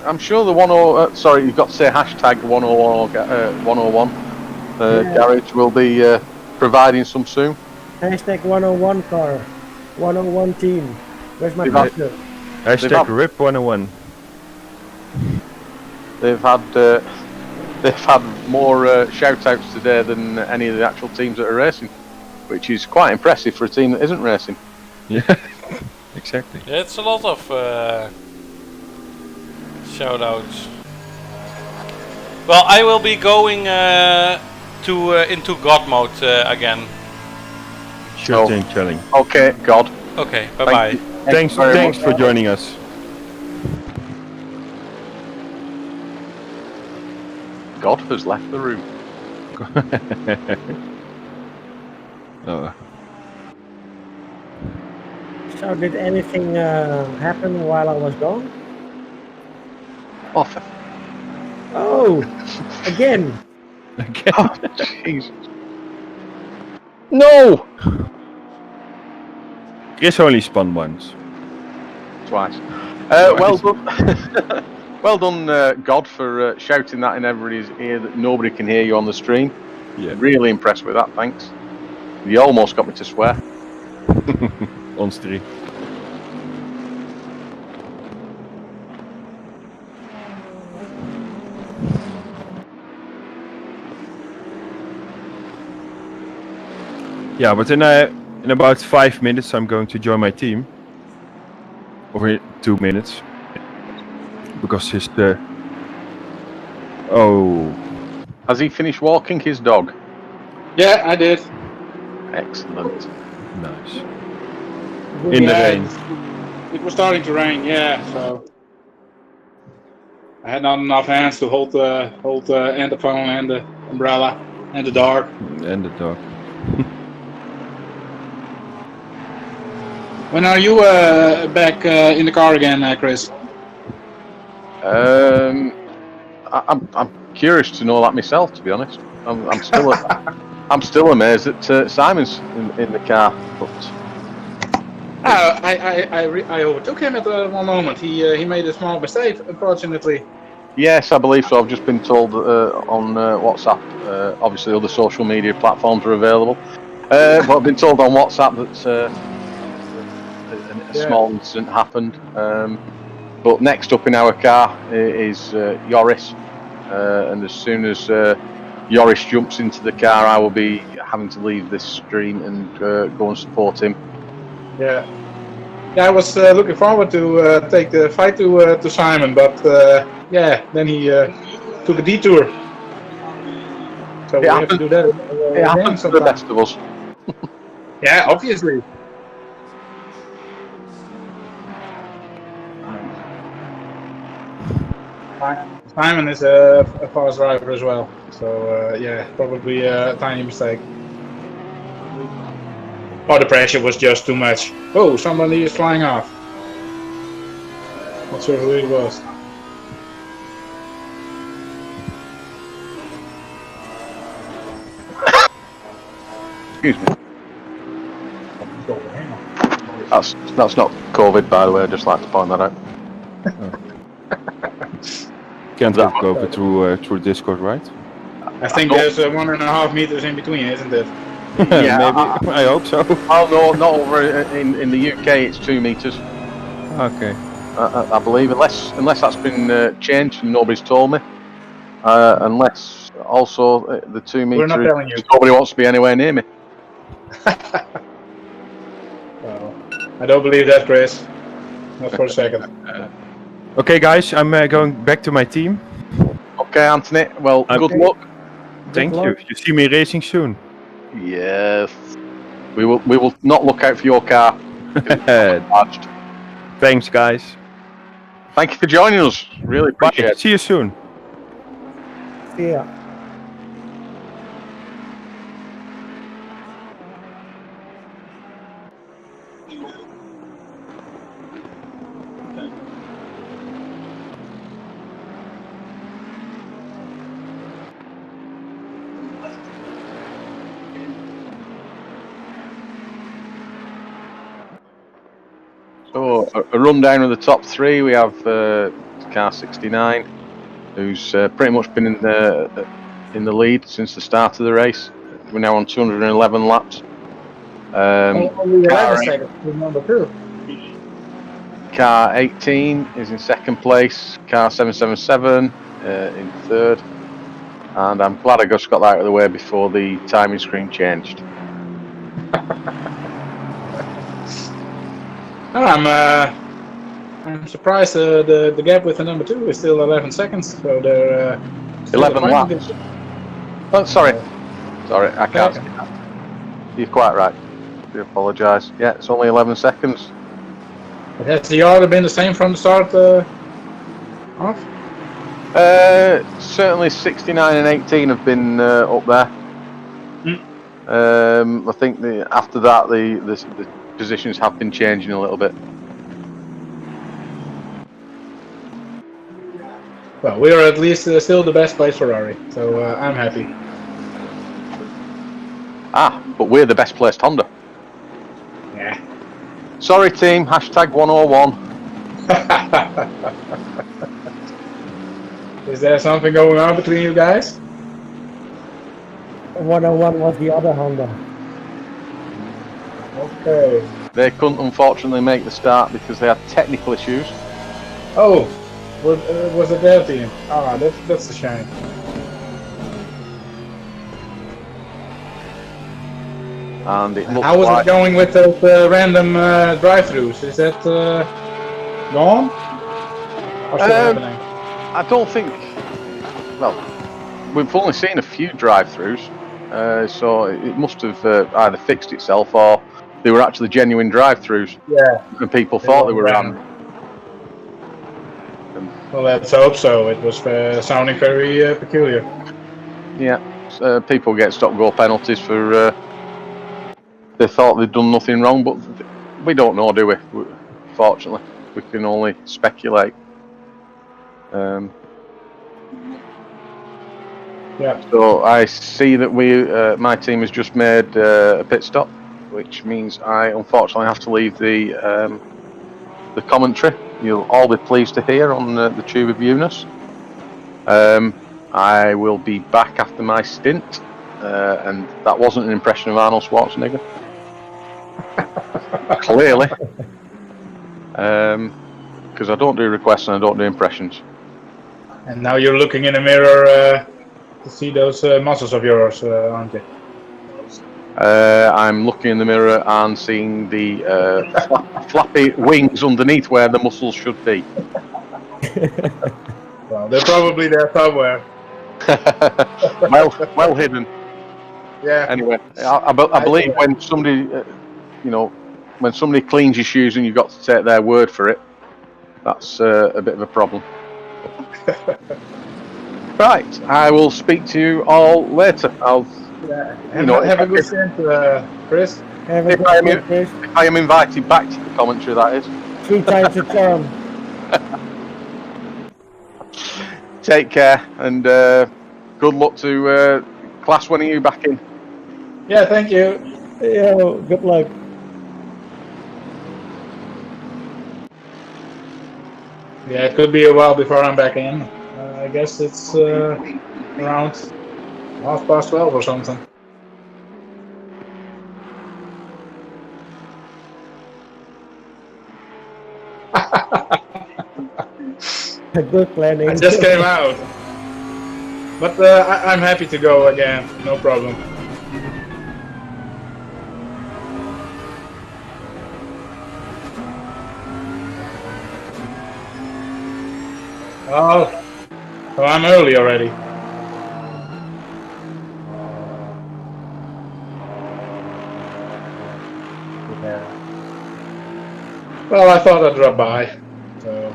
I'm sure the 10. Sorry, you've got to say hashtag 101 garage will be providing some soon. Hashtag 101 car. 101 team. Where's my pizza? Hashtag RIP 101. They've had more shout outs today than any of the actual teams that are racing, which is quite impressive for a team that isn't racing. Yeah, exactly. Yeah, it's a lot of shout outs. Well, I will be going into God mode again. Sure thing, Chelling. Okay, God. Okay, bye bye. Thanks for joining us. God has left the room. So did anything happen while I was gone? Off. Oh, again. Oh, Jesus. No! Chris only spun once. Twice. Well done. Well done, God, for shouting that in everybody's ear that nobody can hear you on the stream. Yeah. Really impressed with that, thanks. You almost got me to swear. On stream. Yeah, but in about 5 minutes I'm going to join my team. Or in 2 minutes. Because his Has he finished walking his dog? Yeah, I did. Excellent. Nice. In the rain. It was starting to rain, yeah, so I had not enough hands to hold the and the phone and the umbrella and the dog. And the dog. When are you back in the car again, Chris? I'm curious to know that myself, to be honest. I'm still amazed that Simon's in the car. But I overtook him at one moment. He made a small mistake, unfortunately. yes, I believe so. I've just been told on WhatsApp. Obviously, other social media platforms are available. But I've been told on WhatsApp that a small incident happened. But next up in our car is Joris, and as soon as Joris jumps into the car, I will be having to leave this stream and go and support him. Yeah, I was looking forward to take the fight to Simon, but then he took a detour. So we have to do that. It happens to the best of us. Yeah, obviously. Simon is a fast driver as well, so probably a tiny mistake. Or the pressure was just too much. Oh, somebody is flying off. Not sure who it was. Excuse me. That's not COVID, by the way. I'd just like to point that out. Can't have COVID through Discord, right? I think there's 1.5 meters in between, isn't it? Yeah, maybe. I hope so. Oh no, not over in the UK. It's 2 meters. Okay. I believe, unless that's been changed and nobody's told me. Unless also the 2 meters. We're not telling you. Nobody wants to be anywhere near me. Well, I don't believe that, Chris. Not for a second. Okay, guys, I'm going back to my team. Okay, Anthony. Well, good Okay. luck. Thank you. You see me racing soon. Yes. We will not look out for your car. Thanks, guys. Thank you for joining us. Really appreciate Bye. it. See you soon. See ya. So, a rundown of the top 3. We have car 69, who's pretty much been in the lead since the start of the race. We're now on 211 laps. Only 11 seconds to number 2. Car 18 is in second place. Car 777 in third. And I'm glad I just got that out of the way before the timing screen changed. I'm surprised the gap with the number 2 is still 11 seconds. So they're 11 laps. Oh, sorry, I can't see that. You're quite right. I do apologise. Yeah, it's only 11 seconds. But has the order been the same from the start off? Certainly 69 and 18 have been up there. I think after that the positions have been changing a little bit. Well, we are at least still the best place Ferrari, so I'm happy. But we're the best placed Honda. Yeah. Sorry team, #101. Is there something going on between you guys? 101 was the other Honda. Okay. They couldn't unfortunately make the start because they had technical issues. Oh, was it their team? That's a shame. And it looks How was like it going with the random drive-thrus? Is that gone? Or still happening? I don't think. Well, we've only seen a few drive-thrus, so it must have either fixed itself or they were actually genuine drive-thrus. Yeah. And people thought they were random. Well, let's hope so. It was sounding very peculiar. Yeah, people get stop-go penalties for they thought they'd done nothing wrong, but we don't know, do we? Fortunately, we can only speculate. Yeah. So I see that my team has just made a pit stop, which means I unfortunately have to leave the commentary. You'll all be pleased to hear on the Tube of Eunice. I will be back after my stint, and that wasn't an impression of Arnold Schwarzenegger. Clearly, because I don't do requests and I don't do impressions. And now you're looking in the mirror to see those muscles of yours, aren't you? I'm looking in the mirror and seeing the flappy wings underneath where the muscles should be. Well, they're probably there somewhere. well hidden. Yeah. Anyway, I believe when somebody, when somebody cleans your shoes and you've got to take their word for it, that's a bit of a problem. Right, I will speak to you all later. Have a good stint, Chris. If I am invited back to the commentary, that is. 3 times the charm. Take care and good luck to class 1 of you back in. Yeah, thank you. Yeah, good luck. Yeah, it could be a while before I'm back in. I guess it's around 12:30 or something. Good planning. I just came out. But I'm happy to go again. No problem. Oh, so I'm early already. Yeah. Well, I thought I'd drop by. So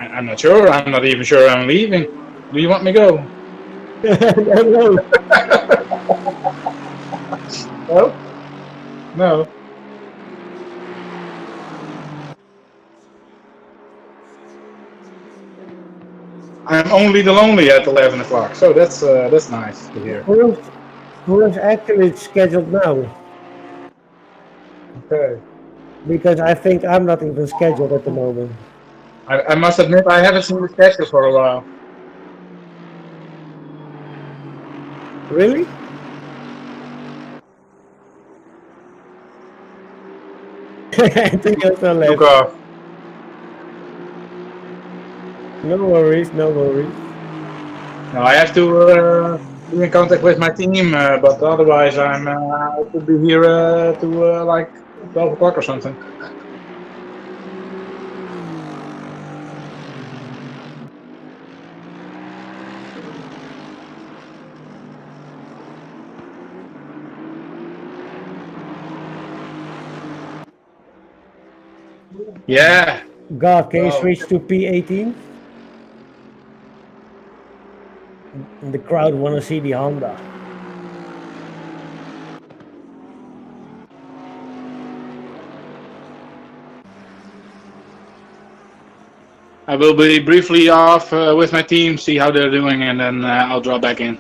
I'm not sure. I'm not even sure I'm leaving. Do you want me to go? No. No? No. I'm only the lonely at 11 o'clock, so that's nice to hear. Who is actually scheduled now? Okay. Because I think I'm not even scheduled at the moment. I must admit I haven't seen the schedule for a while. Really? Anthony also left. Took off. No worries, no worries. No, I have to be in contact with my team, but otherwise I could be here to like 12 o'clock or something. Yeah. God, can you Wow. switch to P18? The crowd want to see the Honda. I will be briefly off with my team, see how they're doing, and then I'll drop back in.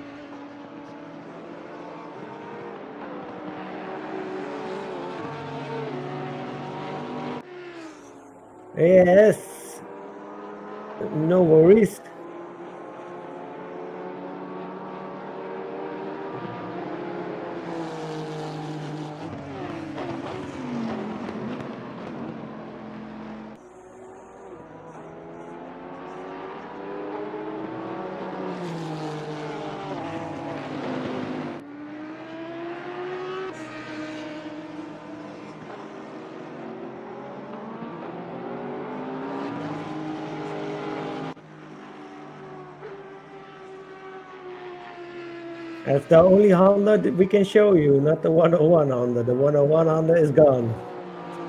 Yes. No worries. That's the only Honda that we can show you, not the 101 Honda. The 101 Honda is gone.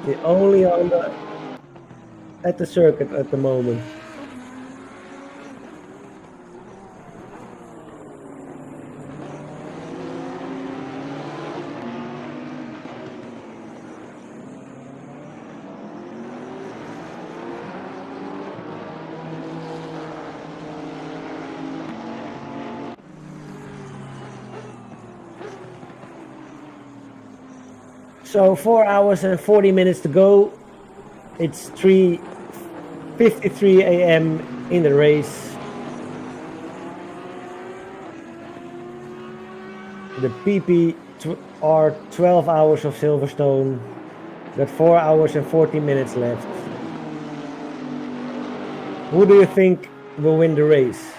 The only Honda at the circuit at the moment. So 4 hours and 40 minutes to go. It's 3:53 a.m. in the race. The PP are 12 hours of Silverstone. Got 4 hours and 40 minutes left. Who do you think will win the race?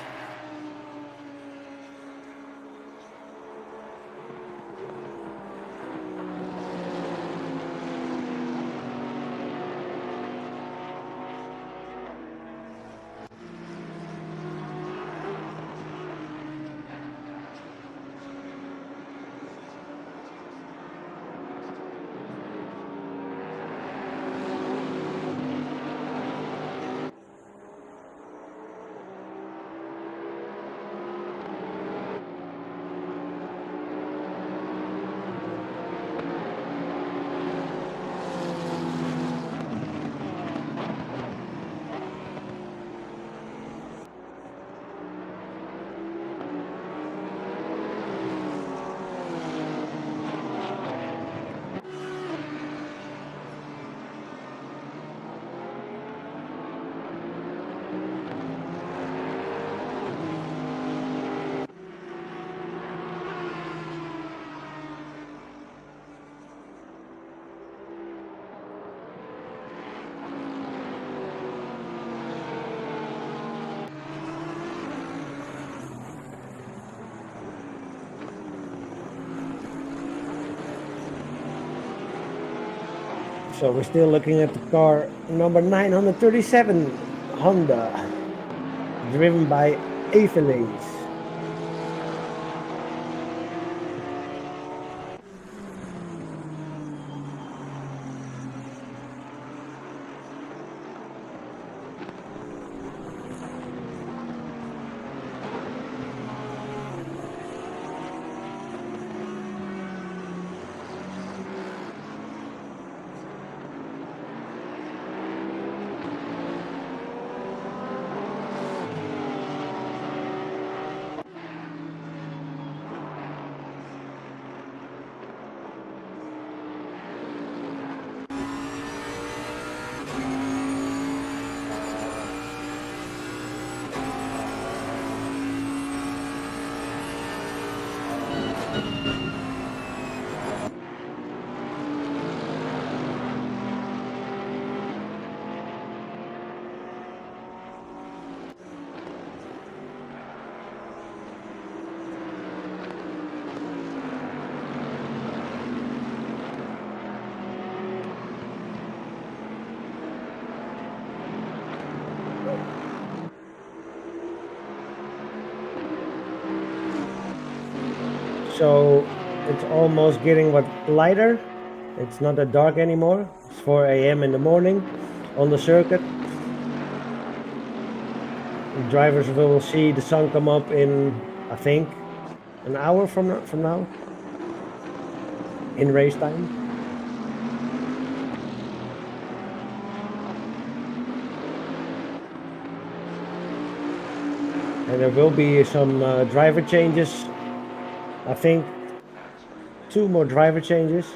So we're still looking at the car number 937 Honda, driven by Evelings. So it's almost getting lighter. It's not that dark anymore. It's 4 a.m. in the morning on the circuit. The drivers will see the sun come up in, I think, an hour from now in race time. And there will be some driver changes. I think 2 more driver changes.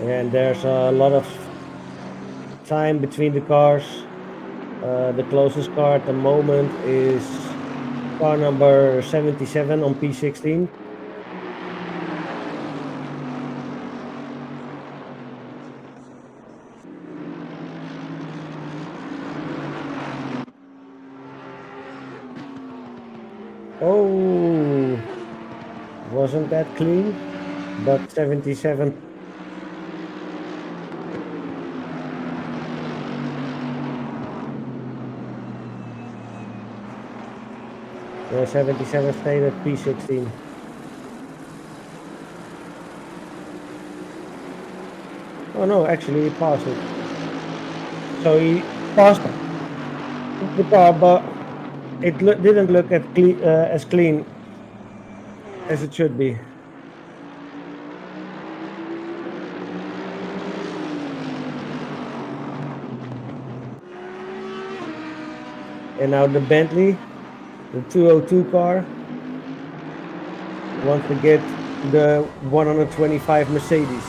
And there's a lot of time between the cars. The closest car at the moment is car number 77 on P16. Oh, wasn't that clean, but 77. Yeah, 77 stayed at P16. Oh no, actually he passed it. So he passed the car, but it didn't look as clean as it should be. And now the Bentley, the 202 car, wants to get the 125 Mercedes.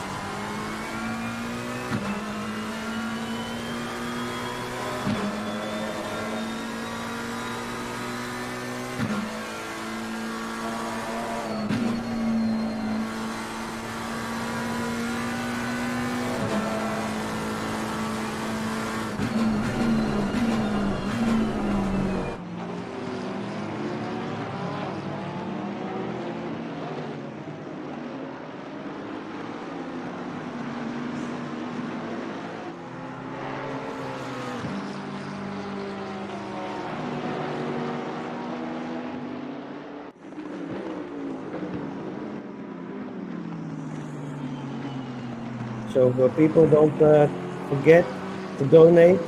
So people don't forget to donate.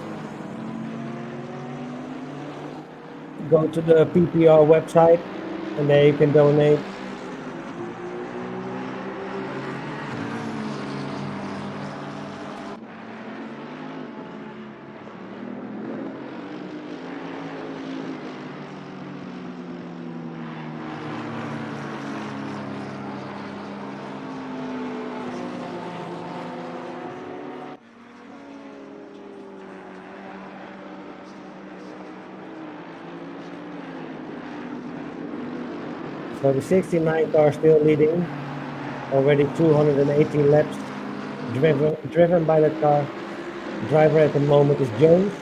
Go to the PPR website and there you can donate. So the 69 car still leading. Already 218 laps driven by that car. Driver at the moment is Jones.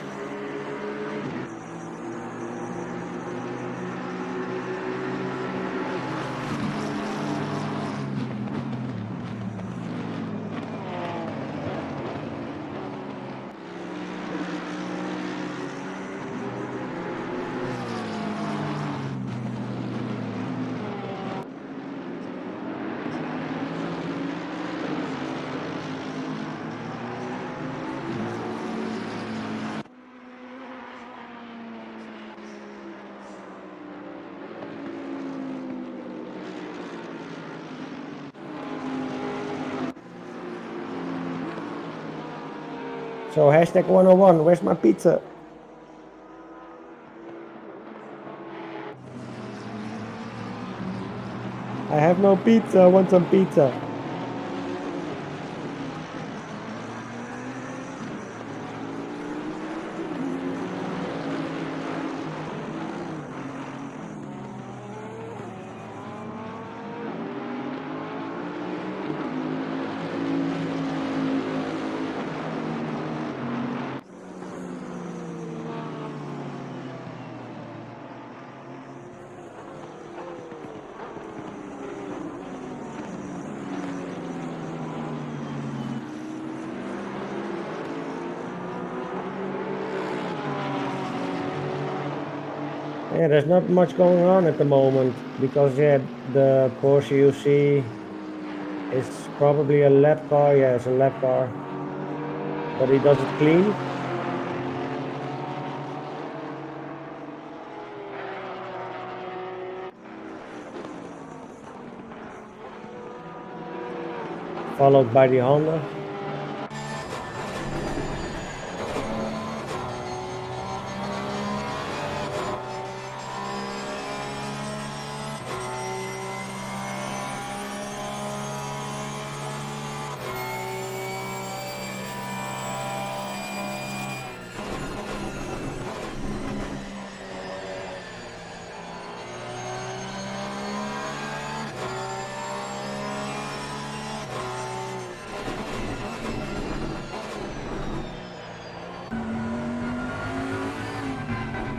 So hashtag 101, where's my pizza? I have no pizza, I want some pizza. Yeah, there's not much going on at the moment because the Porsche you see is probably a lap car. Yeah, it's a lap car, but he does it clean. Followed by the Honda.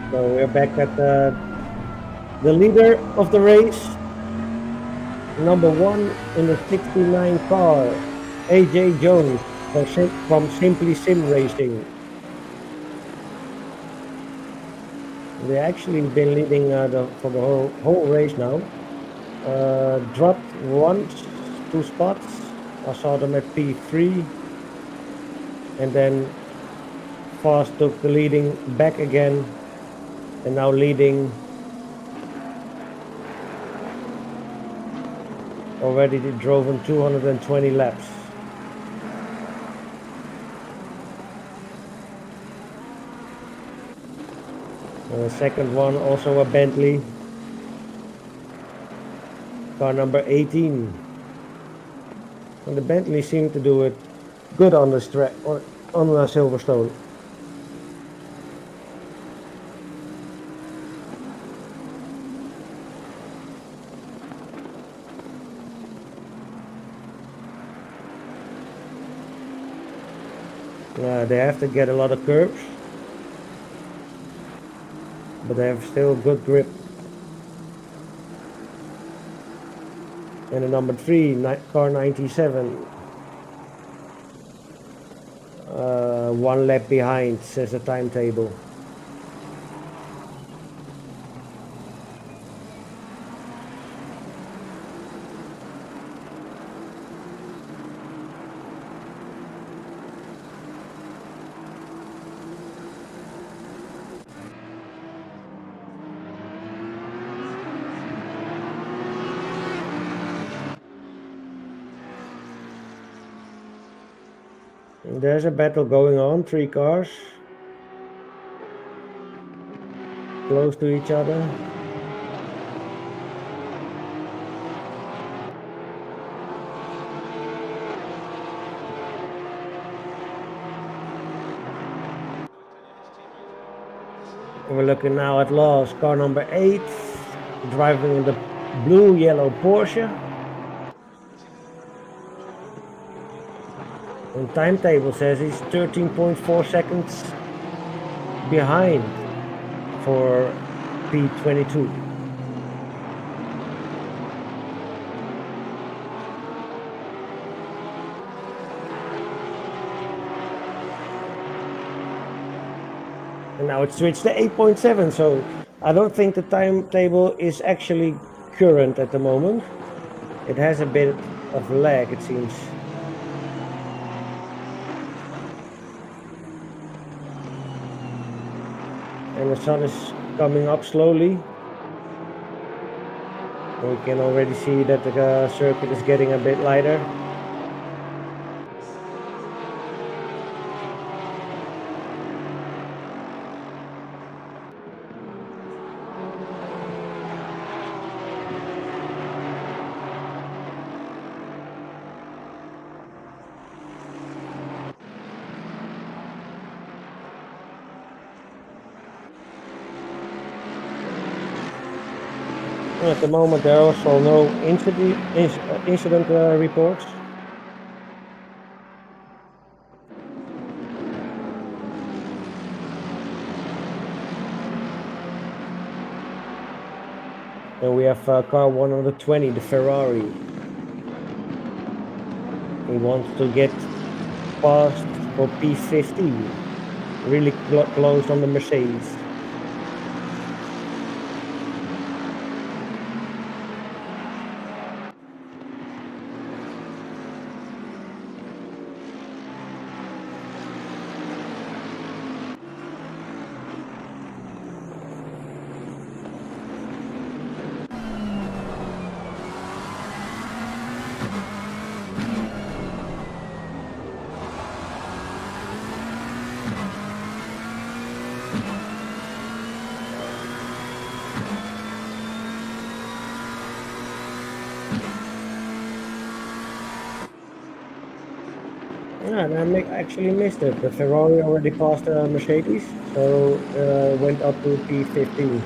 So we're back at the leader of the race, number 1 in the 69 car, AJ Jones from Simply Sim Racing. They actually been leading for the whole race now. Dropped once, 2 spots. I saw them at P3, and then Fast took the leading back again. And now leading already drove in 220 laps. And the second one also a Bentley, car number 18. And the Bentley seemed to do it good on the track on Silverstone. They have to get a lot of curves, but they have still good grip. And the number 3, car 97, 1 lap behind, says the timetable. There's a battle going on, 3 cars close to each other. We're looking now at Laws, car number 8, driving in the blue yellow Porsche. And timetable says he's 13.4 seconds behind for P22. And now it's switched to 8.7, so I don't think the timetable is actually current at the moment. It has a bit of lag, it seems. And the sun is coming up slowly. We can already see that the circuit is getting a bit lighter. At the moment, there are also no incident reports. And we have car 120, the Ferrari. He wants to get past for P50, really close on the Mercedes. Yeah, and I actually missed it. The Ferrari already passed the Mercedes, so went up to P15.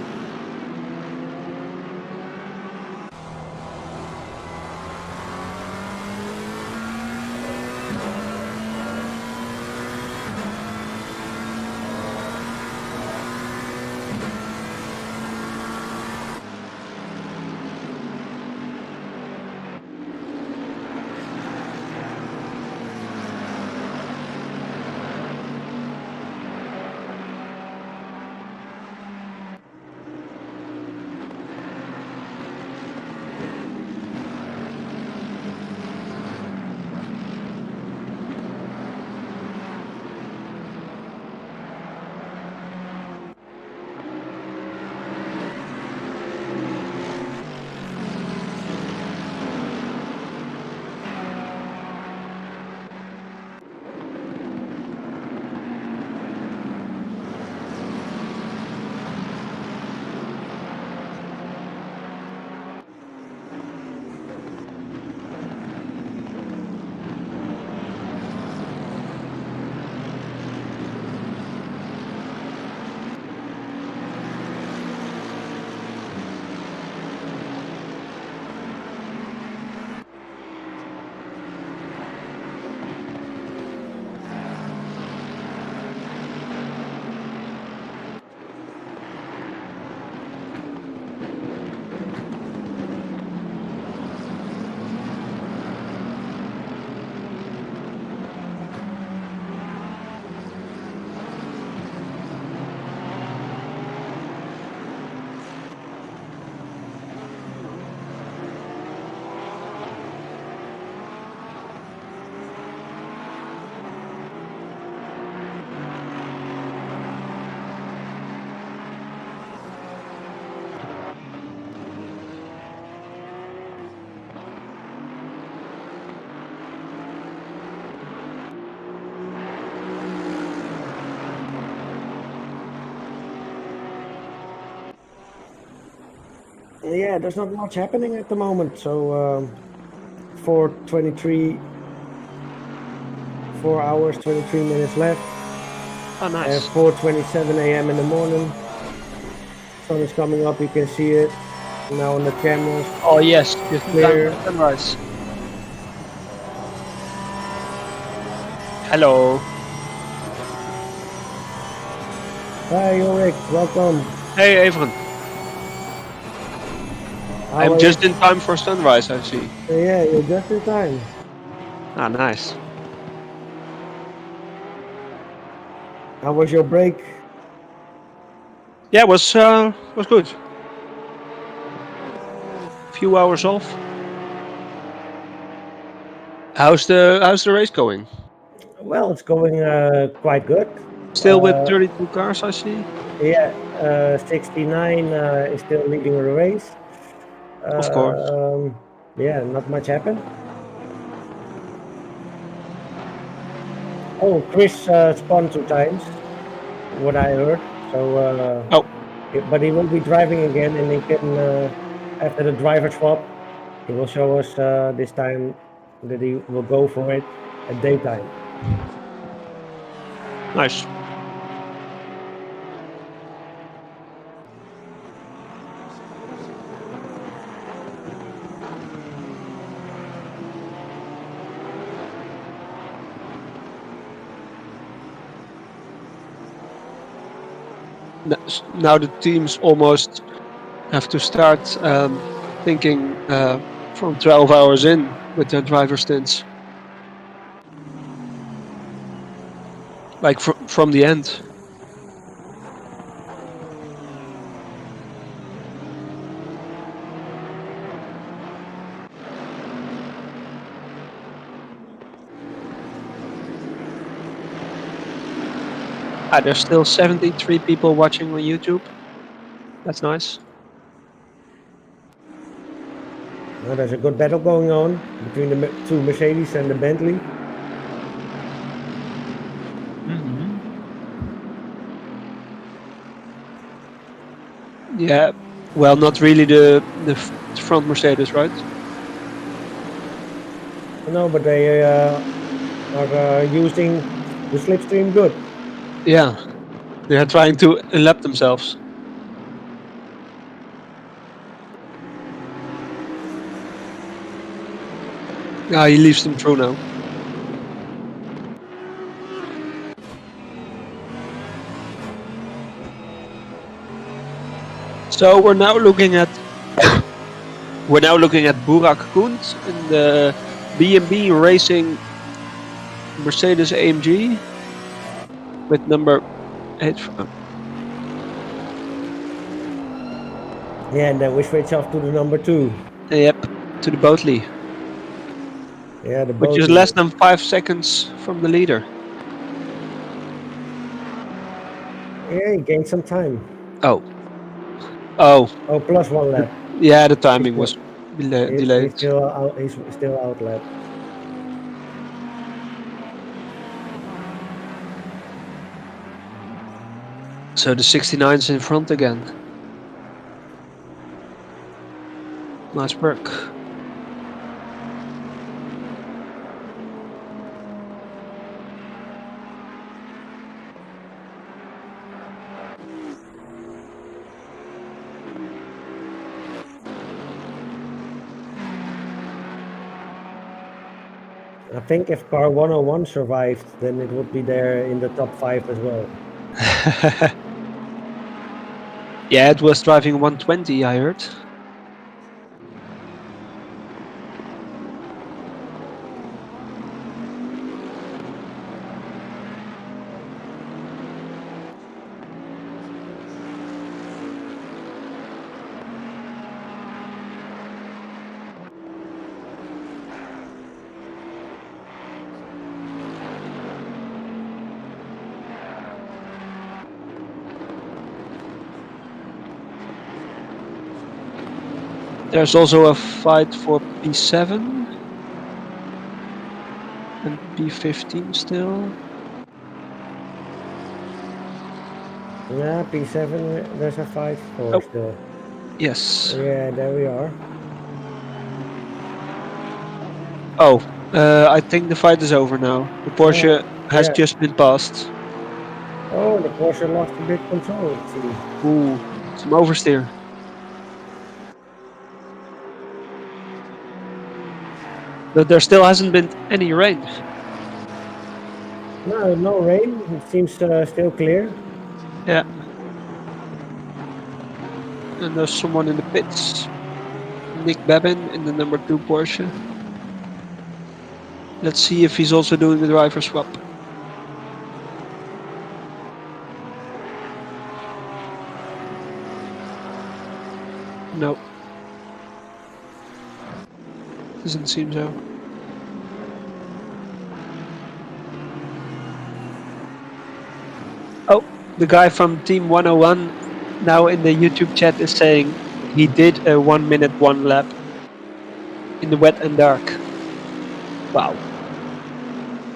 Yeah, there's not much happening at the moment. So 4:23, 4 hours 23 minutes left. Oh, nice. 4:27 a.m. in the morning. Sun is coming up. You can see it. Now on the cameras. Oh yes, just Clear. sunrise. Hello. Hi, Ulrich. Welcome. Hey, Evren. How I'm are just you? in time for sunrise, I see. Yeah, you're just in time. Ah, nice. How was your break? Yeah, it was good. Few hours off. How's the race going? Well, it's going quite good. Still with 32 cars, I see. Yeah, 69 is still leading the race. Of course. Yeah, not much happened. Oh, Chris spun 2 times, what I heard. So, Oh. But he will be driving again, and he can, after the driver swap, he will show us this time that he will go for it at daytime. Nice. Now the teams almost have to start thinking from 12 hours in with their driver stints. Like from the end. There's still 73 people watching on YouTube. That's nice. Now there's a good battle going on between the 2 Mercedes and the Bentley. Yeah, well, not really the front Mercedes, right? No, but they are using the slipstream good. Yeah, they are trying to lap themselves. Yeah, he leaves them through now. So we're now looking at Burak Kunt in the B&B Racing Mercedes AMG with number 8. Yeah, and then we switch off to the number 2. Yep, to the Boatley. Yeah, the which is Boatley. less than 5 seconds from the leader. Yeah, he gained some time. Oh, plus 1 lap. Yeah, the timing was delayed. He's still out lap. So the 69's in front again. Nice work. I think if car 101 survived, then it would be there in the top 5 as well. Yeah, it was driving 120, I heard. There's also a fight for P7 and P15 still. Yeah, P7, there's a fight for still. Yes. Yeah, there we are. I think the fight is over now. The Porsche has just been passed. Oh, the Porsche lost a bit control, it seems. Ooh, some oversteer. But there still hasn't been any rain. No, no rain. It seems still clear. Yeah. And there's someone in the pits. Nick Babin in the number 2 Porsche. Let's see if he's also doing the driver swap. No. Doesn't seem so. Oh, the guy from Team 101 now in the YouTube chat is saying he did a 1 minute 1 lap in the wet and dark. Wow.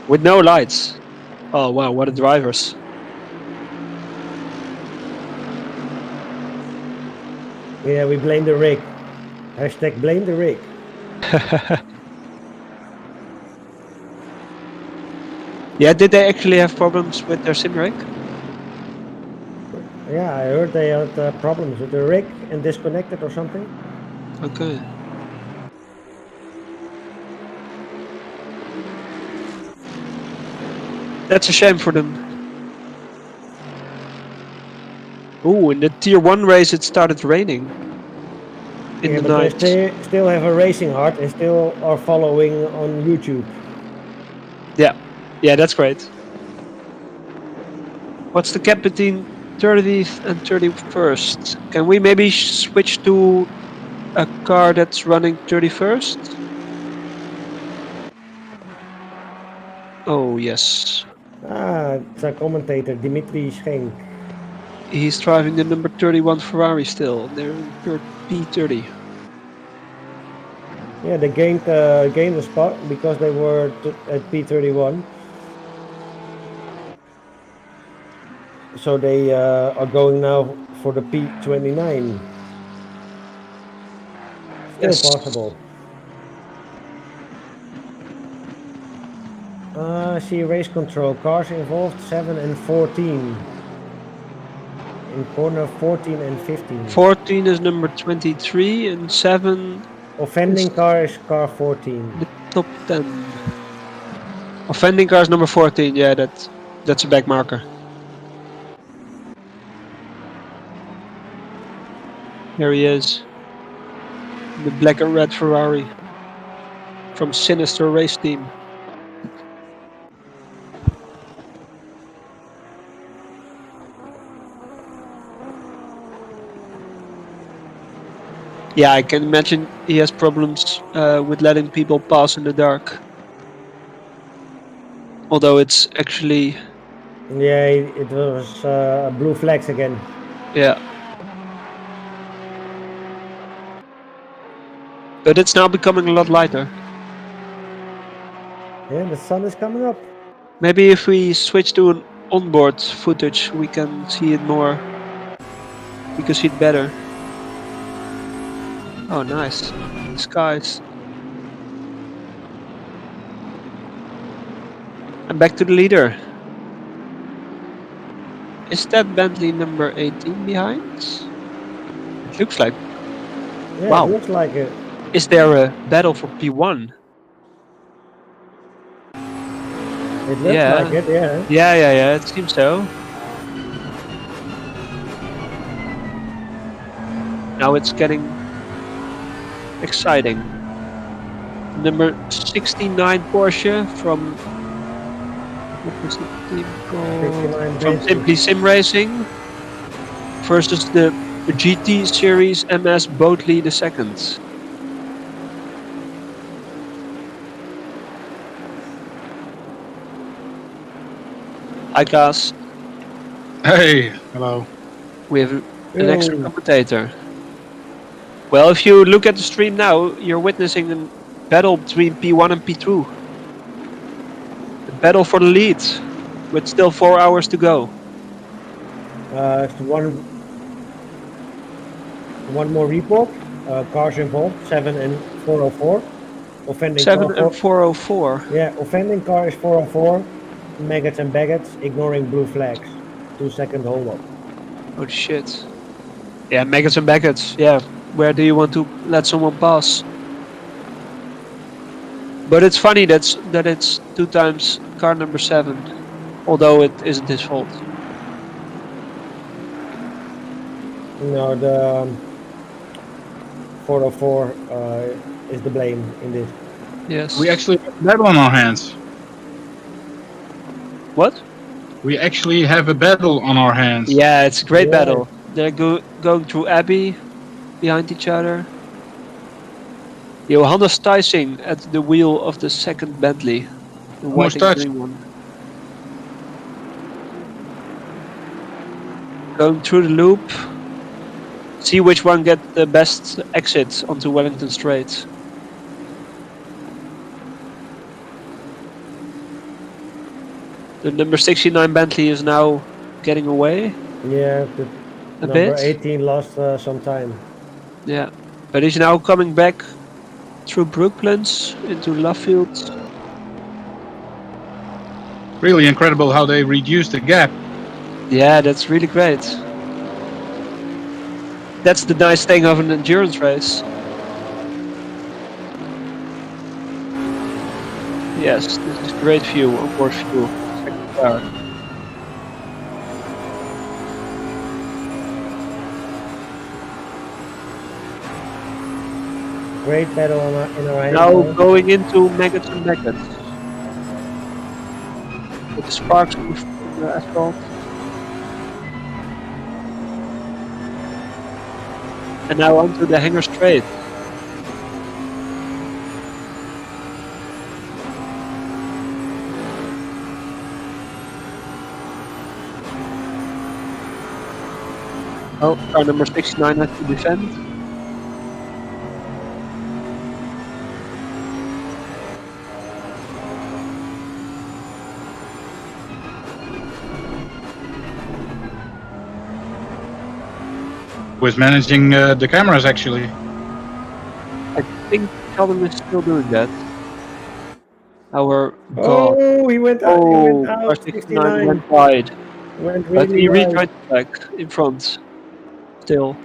With no lights. Oh wow, what a drivers. Yeah, we blame the rig. Hashtag blame the rig. Yeah, did they actually have problems with their sim rig? Yeah, I heard they had problems with the rig and disconnected or something. Okay. That's a shame for them. Ooh, in the tier 1 race it started raining. In Yeah, the but night. they still have a racing heart and still are following on YouTube. Yeah. Yeah, that's great. What's the gap between 30th and 31st? Can we maybe switch to a car that's running 31st? Oh, yes. Ah, it's a commentator, Dimitri Schenk. He's driving the number 31 Ferrari still. They're in P30. Yeah, they gained a spot because they were at P31. So they are going now for the P29. Still Yes. possible. See race control. Cars involved 7 and 14. In corner 14 and 15. 14 is number 23 and 7... Offending car is car 14. The top 10. Offending car is number 14, yeah, that's a back marker. Here he is. The black and red Ferrari. From Sinister Race Team. Yeah, I can imagine he has problems with letting people pass in the dark. Although it's actually... Yeah, it was blue flags again. Yeah. But it's now becoming a lot lighter. Yeah, the sun is coming up. Maybe if we switch to an onboard footage, we can see it more. We can see it better. Oh, nice. Skies. And back to the leader. Is that Bentley number 18 behind? It looks like. Yeah, Wow. it looks like it. Is there a battle for P1? It looks like it, yeah. Yeah, it seems so. Now it's getting exciting. Number 69 Porsche from... What was the team called? From Simply Sim Racing versus the GT Series MS Boatley II. Hi guys. Hey, hello. We have an extra commentator. Well, if you look at the stream now, you're witnessing a battle between P1 and P2. The battle for the lead, with still 4 hours to go. It's one more report. Cars involved, 7 and 404. Offending 7 car and 404. Yeah, offending car is 404. Maggots and baggots, ignoring blue flags. 2-second hold up. Oh shit. Yeah, maggots and baggots. Yeah, where do you want to let someone pass? But it's funny that it's 2 times car number 7, although it isn't his fault. No, the 404 is the blame in this. Yes. We actually have a battle on our hands. What? We actually have a battle on our hands. Yeah, it's a great Yeah. battle. They're going through Abbey, behind each other. Johannes Thijsing at the wheel of the second Bentley, the white and touched. green one. Going through the loop. See which one gets the best exit onto Wellington Strait. The number 69 Bentley is now getting away. Yeah, the A number bit. 18 lost some time. Yeah, but he's now coming back through Brooklands into Luffield. Really incredible how they reduced the gap. Yeah, that's really great. That's the nice thing of an endurance race. Yes, this is great view, onboard view. Second car. Great battle in our Now hands. going into maggots and maggots. With the sparks on the asphalt. And now onto the Hanger Strait. Oh, car number 69 has to defend. Who is managing the cameras actually? I think Calvin is still doing that. Our god. Oh, he went out. Oh, He went out. car 69 69 went wide. went But really he wide. rejoined back in front. Still.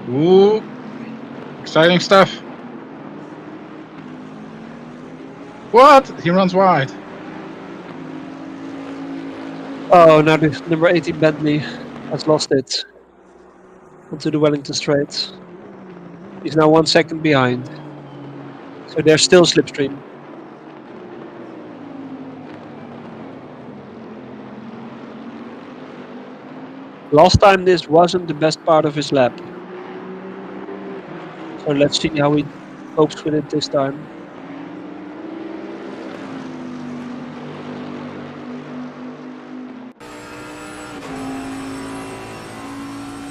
Ooh, exciting stuff. What? He runs wide. Oh, now the number 18 Bentley has lost it onto the Wellington Strait. He's now 1 second behind. So they're still slipstream. Last time this wasn't the best part of his lap. So let's see how he copes with it this time.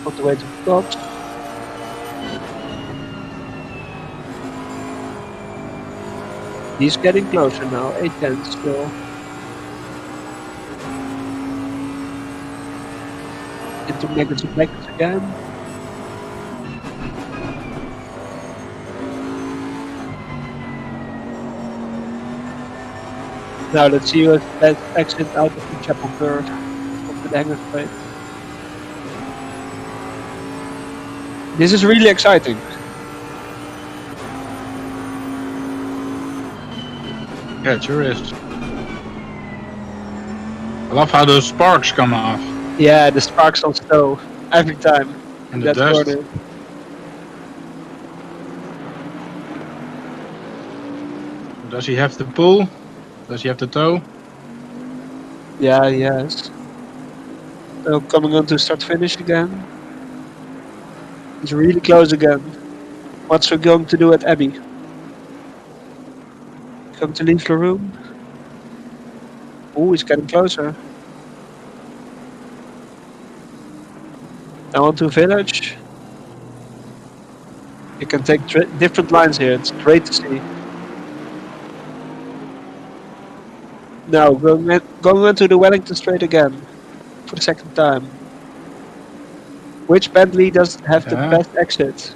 On the way to the top. He's getting closer now, 8-10 still. Into maggots and maggots again. Now let's see if that exit out of the Chapel Curve of the Hanger Strait. This is really exciting. Yeah, it sure is. I love how those sparks come off. Yeah, the sparks on stove every time. And the That's dust. Does he have the pull? Does he have the tow? Yeah, yes. So coming on to start finish again. He's really close again. What's he going to do at Abbey? Going to leave the room? Oh, he's getting closer. Now on to Village. You can take different lines here. It's great to see. Now going into the Wellington Strait again for the second time. Which Bentley does have the best exit?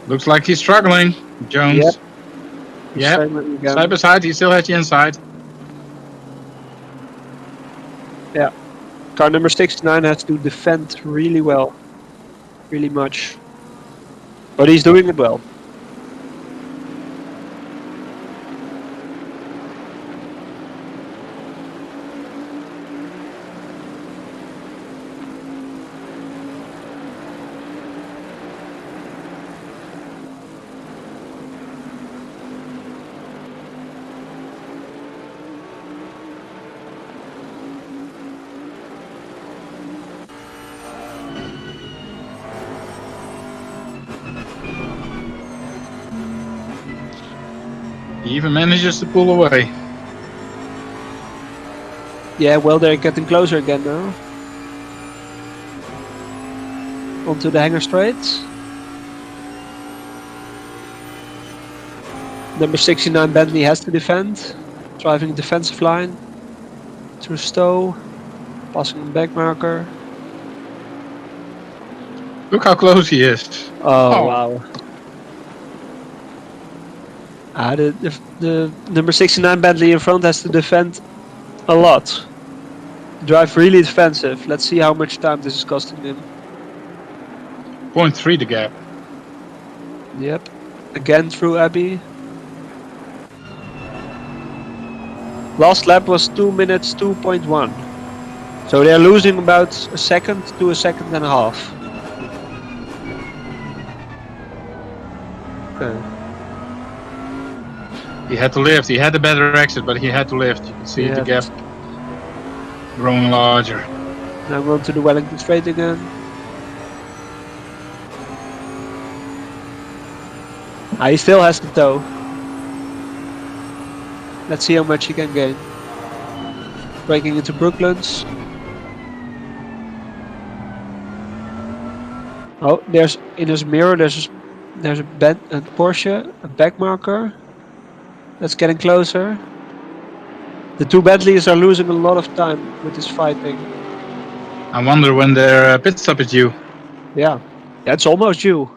Looks like he's struggling, Jones. Yep. Yep. Side by side, he still has the inside. Yeah. Car number 69 has to defend really well. Really much. But he's doing it well. He even manages to pull away. Yeah, well, they're getting closer again now. Onto the hanger straight. Number 69 Bentley has to defend. Driving defensive line. Through Stowe. Passing the back marker. Look how close he is. Oh. Wow. The number 69 Bentley in front has to defend a lot. Drive really defensive. Let's see how much time this is costing him. 0.3 the gap. Yep. Again through Abbey. Last lap was 2 minutes 2.1. So they're losing about a second to a second and a half. Okay. He had to lift. He had a better exit, but he had to lift. You can see the gap growing larger. Now we're on to the Wellington straight again. He still has the toe. Let's see how much he can gain. Breaking into Brooklands. Oh, there's in his mirror. There's a Porsche, a back marker. That's getting closer. The two Bentleys are losing a lot of time with this fighting. I wonder when their pit stop is due. Yeah, it's almost due.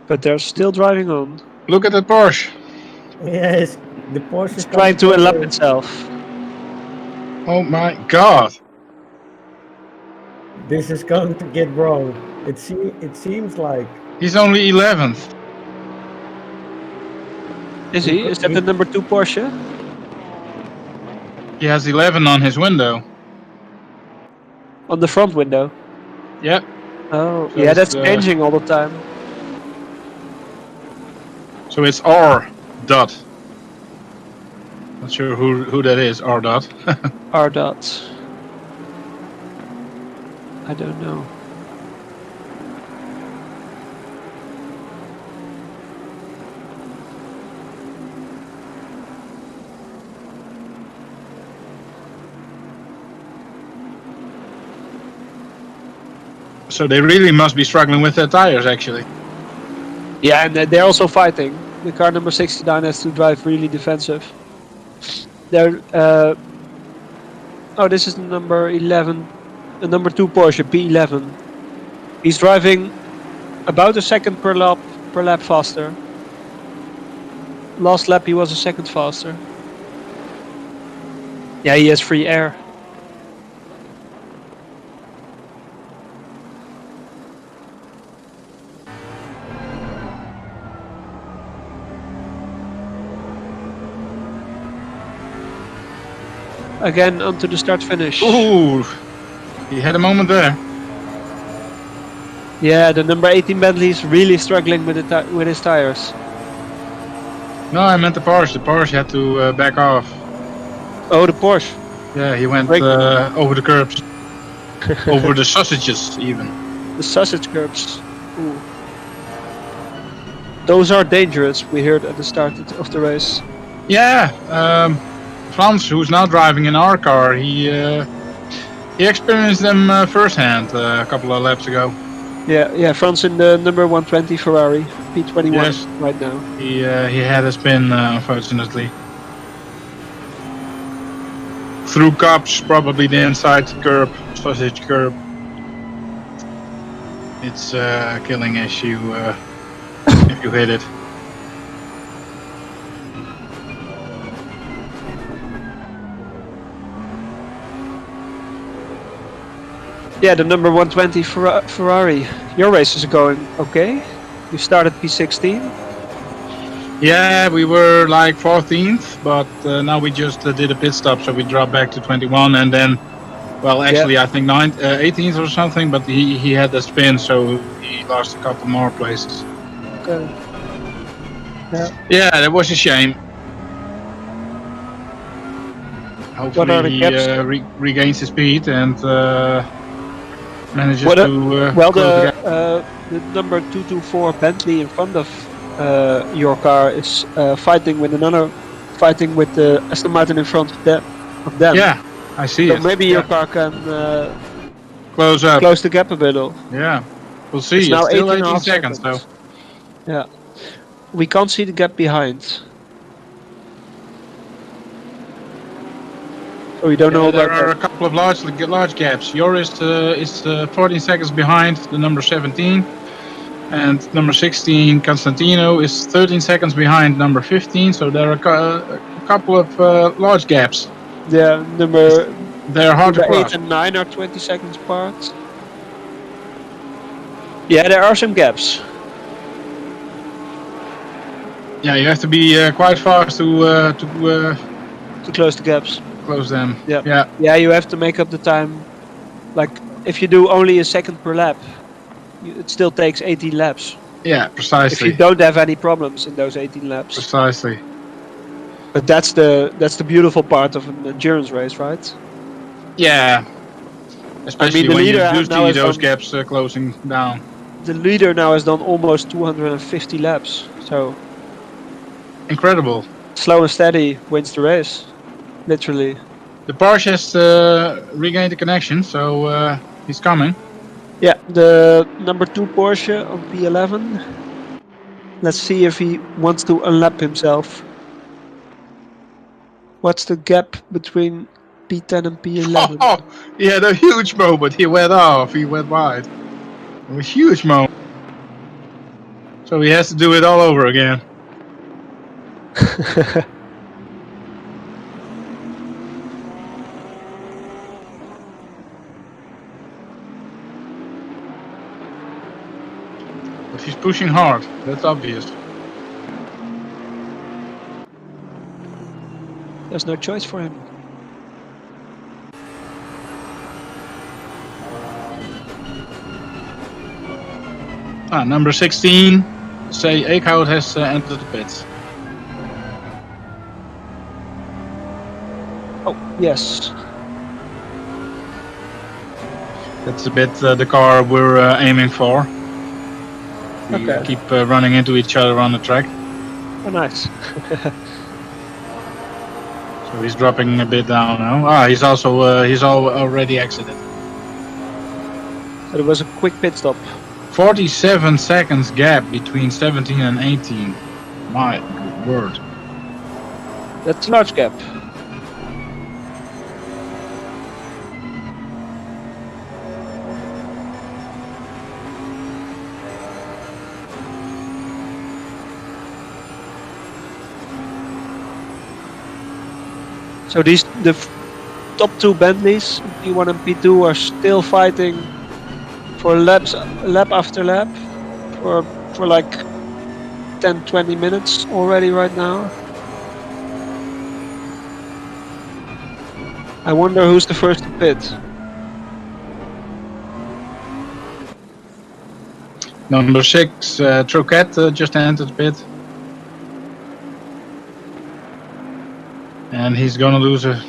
But they're still driving on. Look at that Porsche. Yes, the Porsche is trying to unlock itself. Oh my god. This is going to get wrong. It seems like... He's only 11th. Is he? Is that the number 2 Porsche? He has 11 on his window. On the front window? Yep. Oh, So yeah, that's changing all the time. So it's R dot. Not sure who that is, R dot. R dot. I don't know. So they really must be struggling with their tires, actually. Yeah, and they're also fighting. The car number 69 has to drive really defensive. They're oh, this is the number 11, the number 2 Porsche P11. He's driving about a second per lap faster. Last lap he was a second faster. Yeah, he has free air. Again onto the start finish. Ooh, he had a moment there. Yeah, the number 18 Bentley is really struggling with his tires. No, I meant the Porsche. The Porsche had to back off. Oh, the Porsche. Yeah, he went over the curbs. Over the sausages, even. The sausage curbs. Ooh. Those are dangerous, we heard at the start of the race. Yeah, Frans, who's now driving in our car, he experienced them firsthand a couple of laps ago. Yeah, Frans in the number 120 Ferrari, P21 Yes. right now. He had a spin, unfortunately. through cups, probably the inside curb, sausage curb. It's killing if you hit it. Yeah, the number 120 Ferrari. Your races are going okay. You started P16. Yeah, we were like 14th, but now we just did a pit stop, so we dropped back to 21, and then, well, actually I think 18th or something, but he had the spin, so he lost a couple more places. Okay. Yeah, that was a shame. Hopefully he regains his speed and manages to well, close the number 224 Bentley in front of your car is fighting with the Aston Martin in front of them. Yeah, I see so it. Maybe your car can close the gap a bit. Yeah, we'll see. It's now still 18 18 seconds though. Yeah, we can't see the gap behind. So we don't know about there are a couple of large gaps. Yours is 14 seconds behind the number 17, and number 16 Constantino is 13 seconds behind number 15. So there are a couple of large gaps. Yeah, they're hard to cross. 8 and 9 are 20 seconds apart. Yeah, there are some gaps. Yeah, you have to be quite fast to close the gaps. Close them. Yeah, you have to make up the time. Like, if you do only a second per lap, it still takes 18 laps. Yeah, precisely. If you don't have any problems in those 18 laps. Precisely. But that's the beautiful part of an endurance race, right? Yeah. Especially the when leader you do now see those gaps closing down. The leader now has done almost 250 laps, so incredible. Slow and steady wins the race, literally. The Porsche has regained the connection, so he's coming. Yeah, the number 2 Porsche on P11. Let's see if he wants to unlap himself. What's the gap between P10 and P11? Oh, he had a huge moment. He went off. He went wide. A huge moment. So he has to do it all over again. But he's pushing hard. That's obvious. There's no choice for him. Number 16, say Eickhout has entered the pits. Oh, yes. That's a bit the car we're aiming for. We keep running into each other on the track. Oh, nice. So he's dropping a bit down now. He's also he's already exited. So there was a quick pit stop. 47 seconds gap between 17 and 18. My good word. That's a large gap. So the top 2 Bentleys, P1 and P2, are still fighting for lap after lap for like 10-20 minutes already right now. I wonder who's the first to pit. Number 6, Troquet just entered the pit. And he's gonna lose a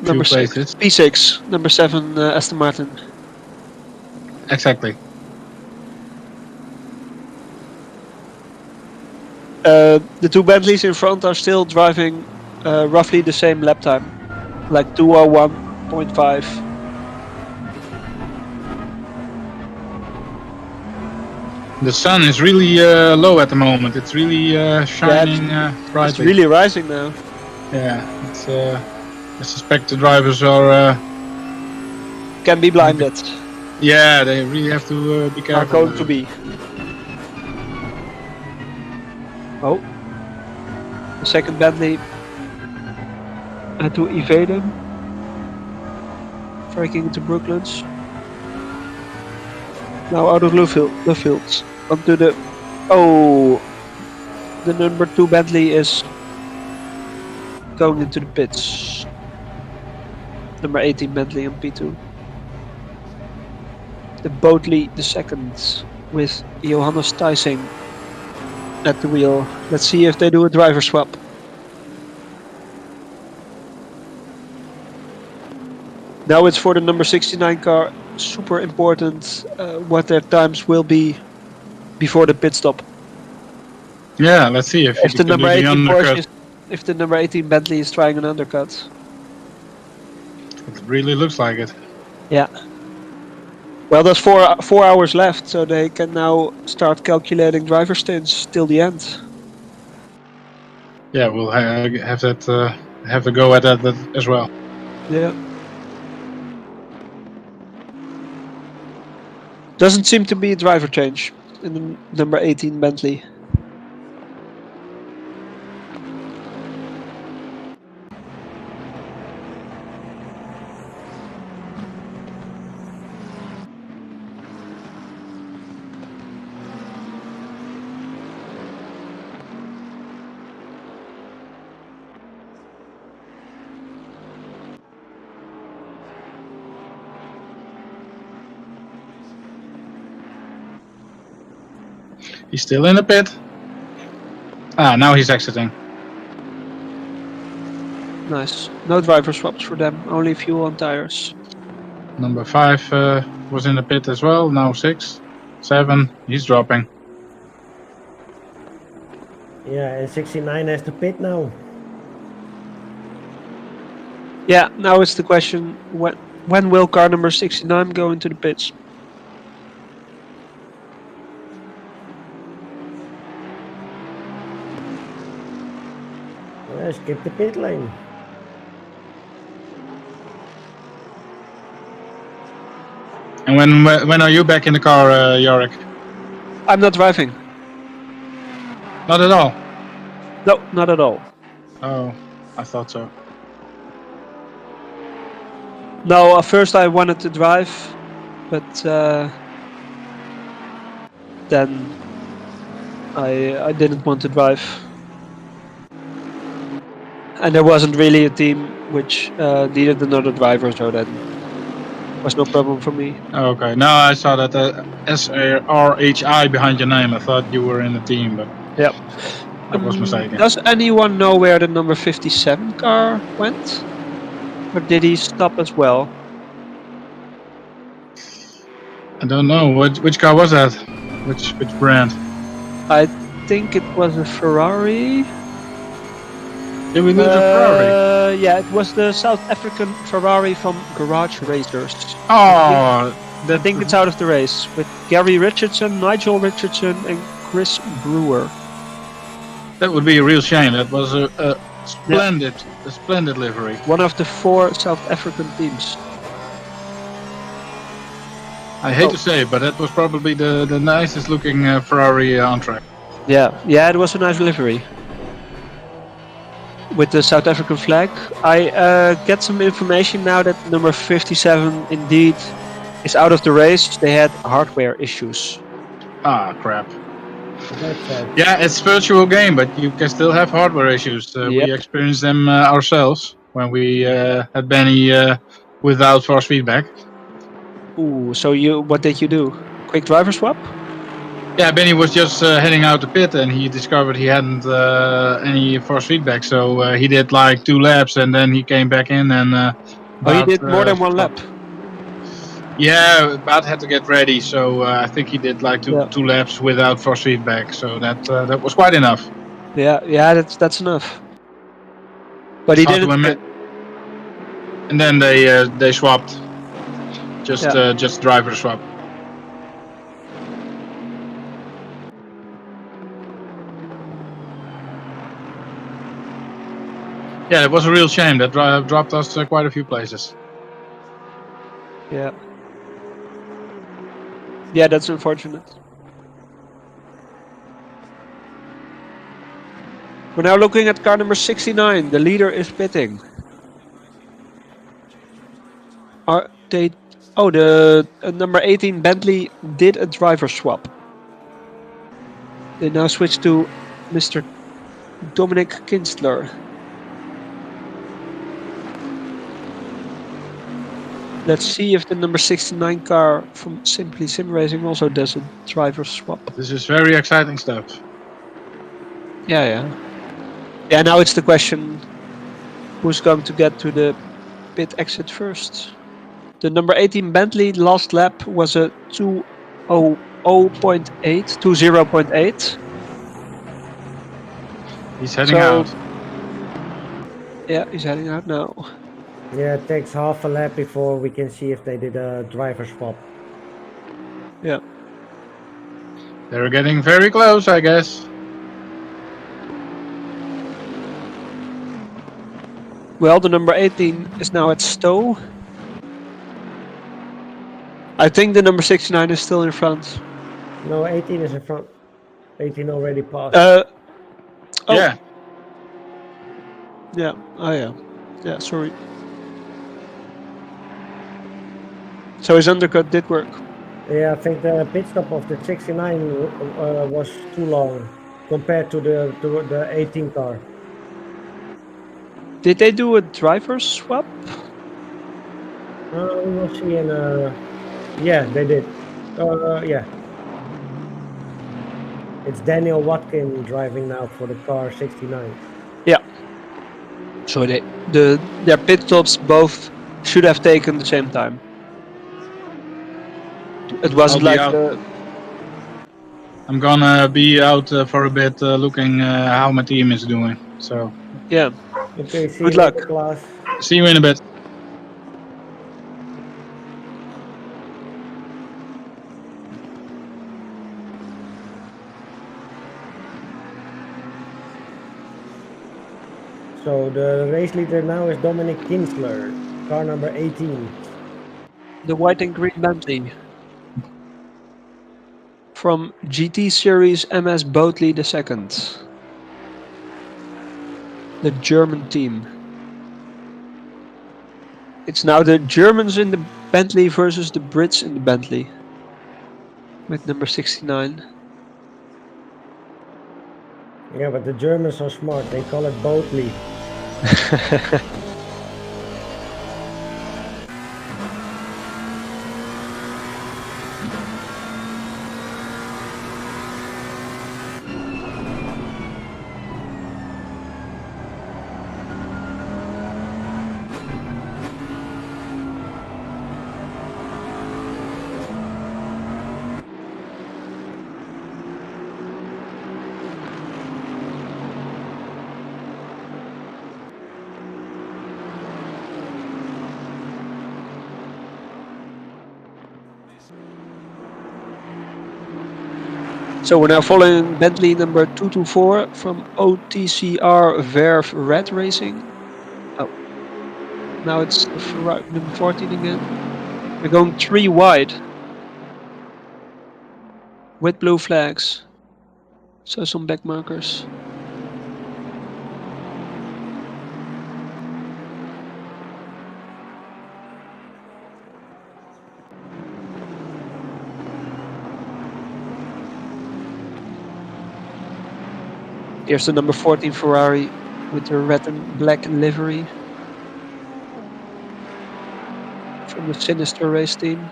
Number few 6, places. P6, number 7, Aston Martin. Exactly. The 2 Bentleys in front are still driving roughly the same lap time, like 2:01.5. The sun is really low at the moment. It's really shining brightly. It's really rising now. Yeah, it's I suspect the drivers are. Can be blinded. Yeah, they really have to be Are careful. going to be. Oh. The second Bentley had to evade him. Breaking into Brooklands. Now out of the fields. Onto the... Oh! The number 2 Bentley is going into the pits. Number 18 Bentley on P2. The Boatley the second with Johannes Thijsing at the wheel. Let's see if they do a driver swap. Now it's for the number 69 car. Super important what their times will be before the pit stop. Yeah, let's see if the number 18 undercut. Porsche if the number 18 Bentley is trying an undercut. It really looks like it. Yeah. Well, there's 4 hours left, so they can now start calculating driver stints till the end. Yeah, we'll have that have a go at that as well. Yeah. Doesn't seem to be a driver change in the number 18 Bentley. He's still in the pit. Ah, now he's exiting. Nice. No driver swaps for them, only fuel and tires. Number 5 was in the pit as well. Now 6, 7. He's dropping. Yeah, and 69 has to pit now. Yeah, now it's the question, when will car number 69 go into the pits? Skip the pit lane. And when are you back in the car, Yorick? I'm not driving. Not at all? No, not at all. Oh, I thought so. No, at first I wanted to drive, but then I didn't want to drive. And there wasn't really a team which needed another driver, so that was no problem for me. Okay, no, I saw that SRHI behind your name. I thought you were in the team, but yep. I was mistaken. Does anyone know where the number 57 car went? Or did he stop as well? I don't know. Which car was that? Which brand? I think it was a Ferrari. Did we lose a Ferrari? Yeah, it was the South African Ferrari from Garage Racers. Oh, I think it's out of the race with Gary Richardson, Nigel Richardson, and Chris Brewer. That would be a real shame. That was a splendid livery. One of the 4 South African teams. I hate to say it, but that was probably the nicest looking Ferrari on track. Yeah, it was a nice livery. With the South African flag. I get some information now that number 57 indeed is out of the race. They had hardware issues. Ah, crap. Yeah, it's virtual game, but you can still have hardware issues. We experienced them ourselves when we had Benny without force feedback. Ooh, so what did you do? Quick driver swap? Yeah, Benny was just heading out the pit and he discovered he hadn't any force feedback, so he did like 2 laps and then he came back in and... he did more than 1 lap? Yeah, Bart had to get ready, so I think he did like two laps without force feedback, so that was quite enough. Yeah, that's enough. But he didn't... And then they swapped. Just driver swap. Yeah, it was a real shame. That dropped us quite a few places. Yeah. Yeah, that's unfortunate. We're now looking at car number 69. The leader is pitting. Are they? Oh, the number 18 Bentley did a driver swap. They now switch to Mr. Dominic Kinstler. Let's see if the number 69 car from Simply Sim Racing also does a driver swap. This is very exciting stuff. Yeah. Yeah, now it's the question, who's going to get to the pit exit first? The number 18 Bentley last lap was a 20.8. He's heading out. Yeah, he's heading out now. Yeah, it takes half a lap before we can see if they did a driver swap. Yeah. They're getting very close, I guess. Well, the number 18 is now at Stowe. I think the number 69 is still in front. No, 18 is in front. 18 already passed. Oh. Yeah. Yeah. Oh, yeah. Yeah, sorry. So his undercut did work. Yeah, I think the pit stop of the 69 was too long compared to the 18 car. Did they do a driver swap? We will see in. Yeah, they did. Yeah. It's Daniel Watkin driving now for the car 69. Yeah. So their pit stops both should have taken the same time. It wasn't like I'm gonna be out for a bit looking how my team is doing. So yeah. Okay, see Good you luck. later, Klaas. See you in a bit. So the race leader now is Dominic Kinsler, car number 18. The white and green Bentley from GT Series MS Boatley II. The German team. It's now the Germans in the Bentley versus the Brits in the Bentley. With number 69. Yeah, but the Germans are smart. They call it Boatley. So we're now following Bentley number 224 from OTCR Verve Red Racing. Oh, now it's number 14 again. We're going 3 wide with blue flags. So some back markers. Here's the number 14 Ferrari with the red and black livery from the Sinister race team.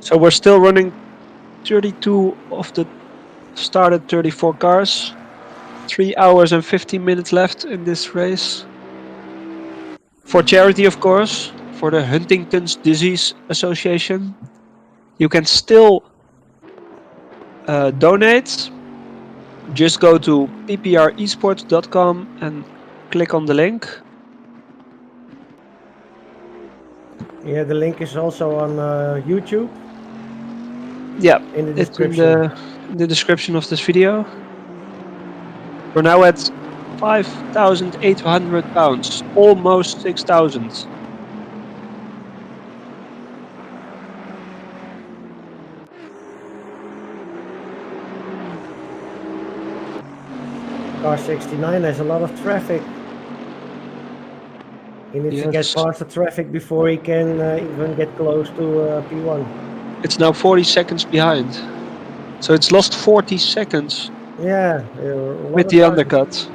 So we're still running 32 of the started 34 cars. 3 hours and 15 minutes left in this race. For charity, of course, for the Huntington's Disease Association. You can still donate. Just go to ppresports.com and click on the link. Yeah, the link is also on YouTube. Yeah, in the it's description. in the description of this video. We're now at 5,800 pounds, almost 6,000. Car 69 has a lot of traffic. He needs to get Yes. past the traffic before he can even get close to P1. It's now 40 seconds behind. So it's lost 40 seconds Yeah, with the undercut.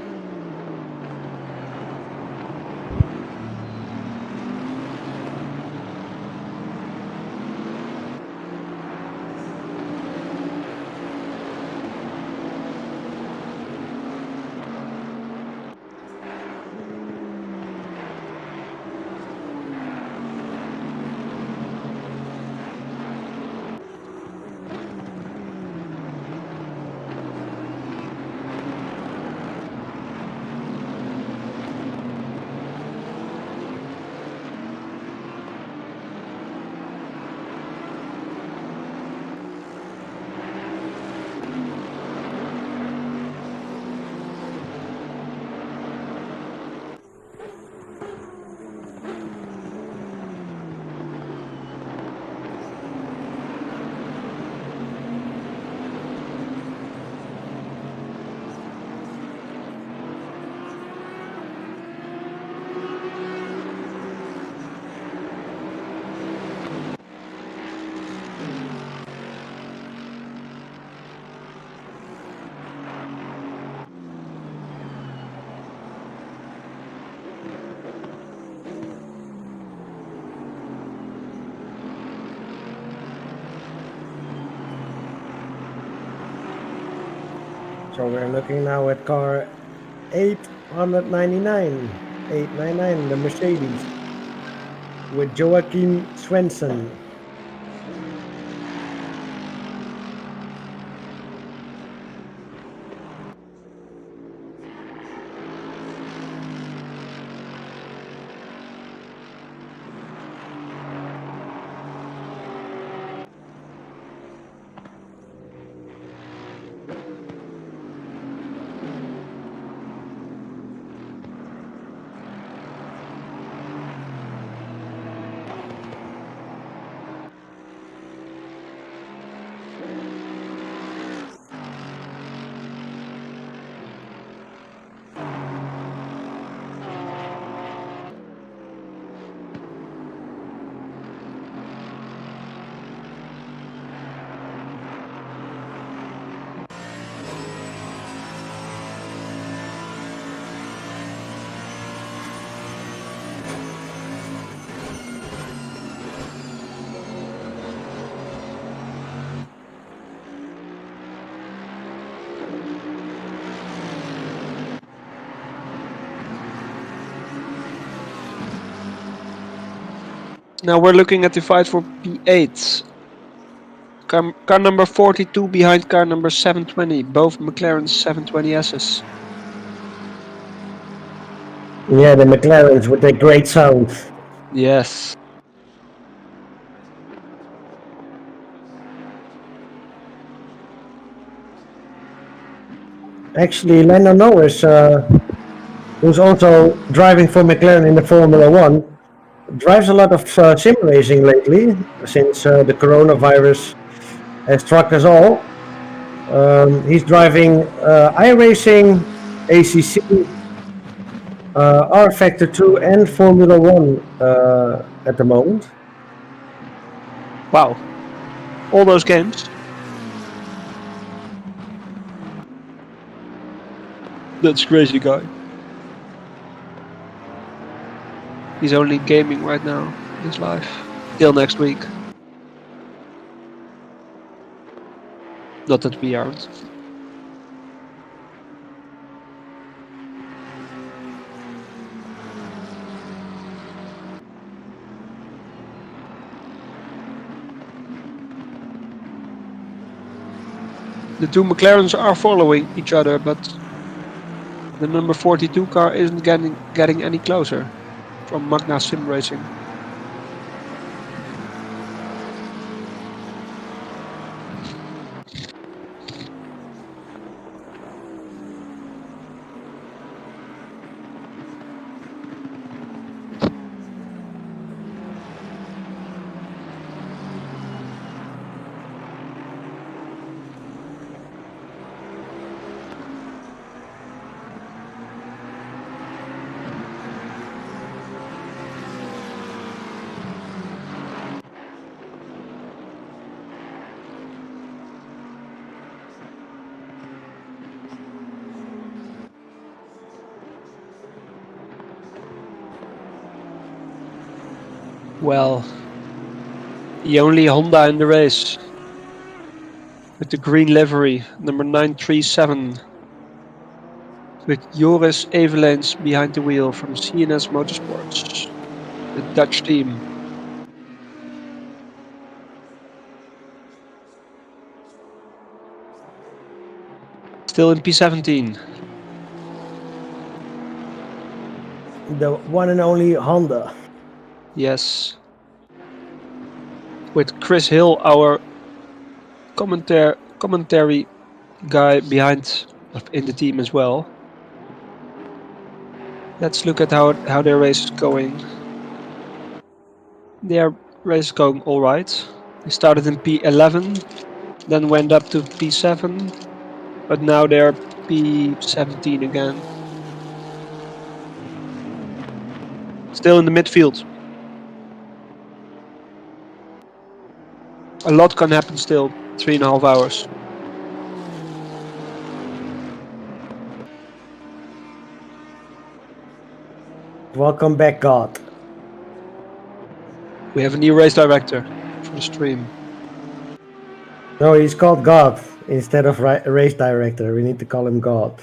So we're looking now at car 899, the Mercedes, with Joachim Svensson. Now we're looking at the fight for P8. Car number 42 behind car number 720, both McLaren 720Ss. Yeah, the McLarens with their great sound. Yes. Actually, Lando Norris, who's also driving for McLaren in the Formula One, drives a lot of sim racing lately, since the coronavirus has struck us all. He's driving iRacing, ACC, R Factor 2 and Formula One at the moment. Wow. All those games. That's crazy guy. He's only gaming right now in his life. Till next week. Not that we aren't. The two McLarens are following each other, but the number 42 car isn't getting any closer from Magna Sim Racing. Well, the only Honda in the race with the green livery, number 937, with Joris Eveleens behind the wheel from CNS Motorsports, the Dutch team. Still in P17. The one and only Honda. Yes. With Chris Hill, our commentary guy behind in the team as well. Let's look at how their race is going. Their race is going alright. They started in P11, then went up to P7, but now they're P17 again. Still in the midfield. A lot can happen still, 3.5 hours. Welcome back, God. We have a new race director for the stream. No, he's called God instead of race director. We need to call him God.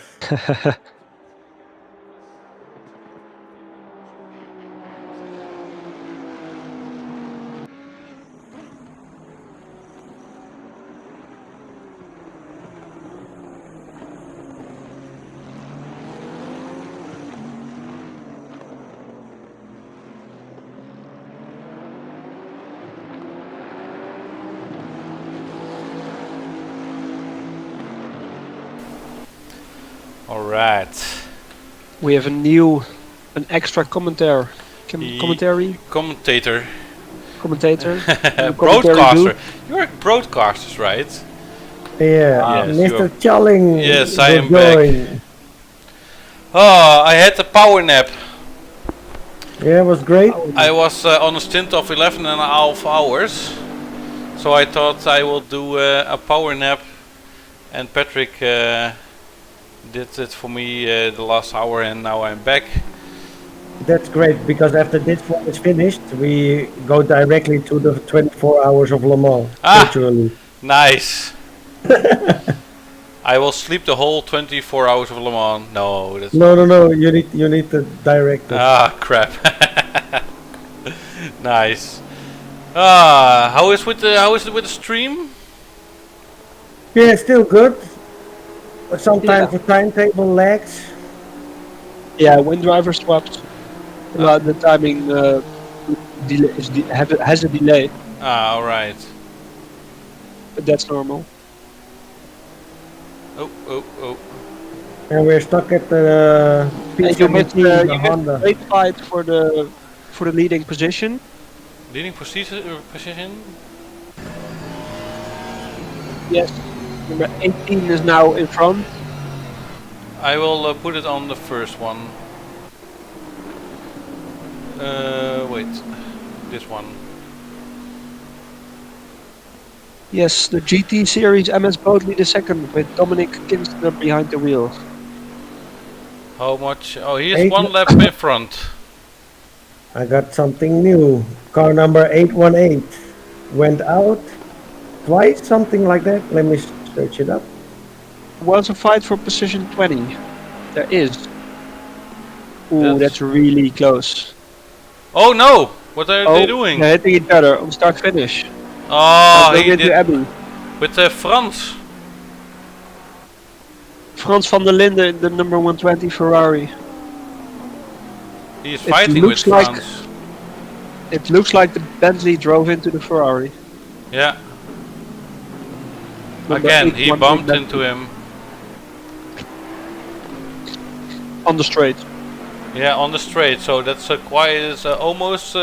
Alright. We have an extra commentator. Commentator. Broadcaster. You're broadcasters, right? Yeah, Yes, Mr. Challing. Yes, I am back. Oh, I had a power nap. Yeah, it was great. I was on a stint of 11.5 hours. So I thought I will do a power nap. And Patrick did it for me the last hour, and now I'm back. That's great, because after this one is finished, we go directly to the 24 hours of Le Mans. Virtually. Nice. I will sleep the whole 24 hours of Le Mans. No, that's No. You need to direct it. Ah, crap. Nice. How is it with the stream? Yeah, still good. But sometimes the timetable lags. Yeah, when driver swaps, the timing has a delay. Ah, alright. But that's normal. Oh. And we're stuck at the You missed Honda. a great fight for the leading position. Leading position? Yes. Number 18 is now in front. I will put it on the first one. Wait. This one. Yes, the GT Series MS Boatley the second with Dominic Kinster behind the wheel. How much? Oh, he is 1 lap in front. I got something new. Car number 818 went out twice, something like that. Let me search it up. Was a fight for position 20. There is. Ooh, That's- that's really close. Oh no! What are they doing? They're hitting each other on start finish. Oh, Go he into did Abbey. with Frans. Frans van der Linde in the number 120 Ferrari. He is fighting with looks like- Frans. It looks like the Bentley drove into the Ferrari. Yeah. Number Again, he 818 bumped Bentley. into him. On the straight. Yeah, on the straight. So that's almost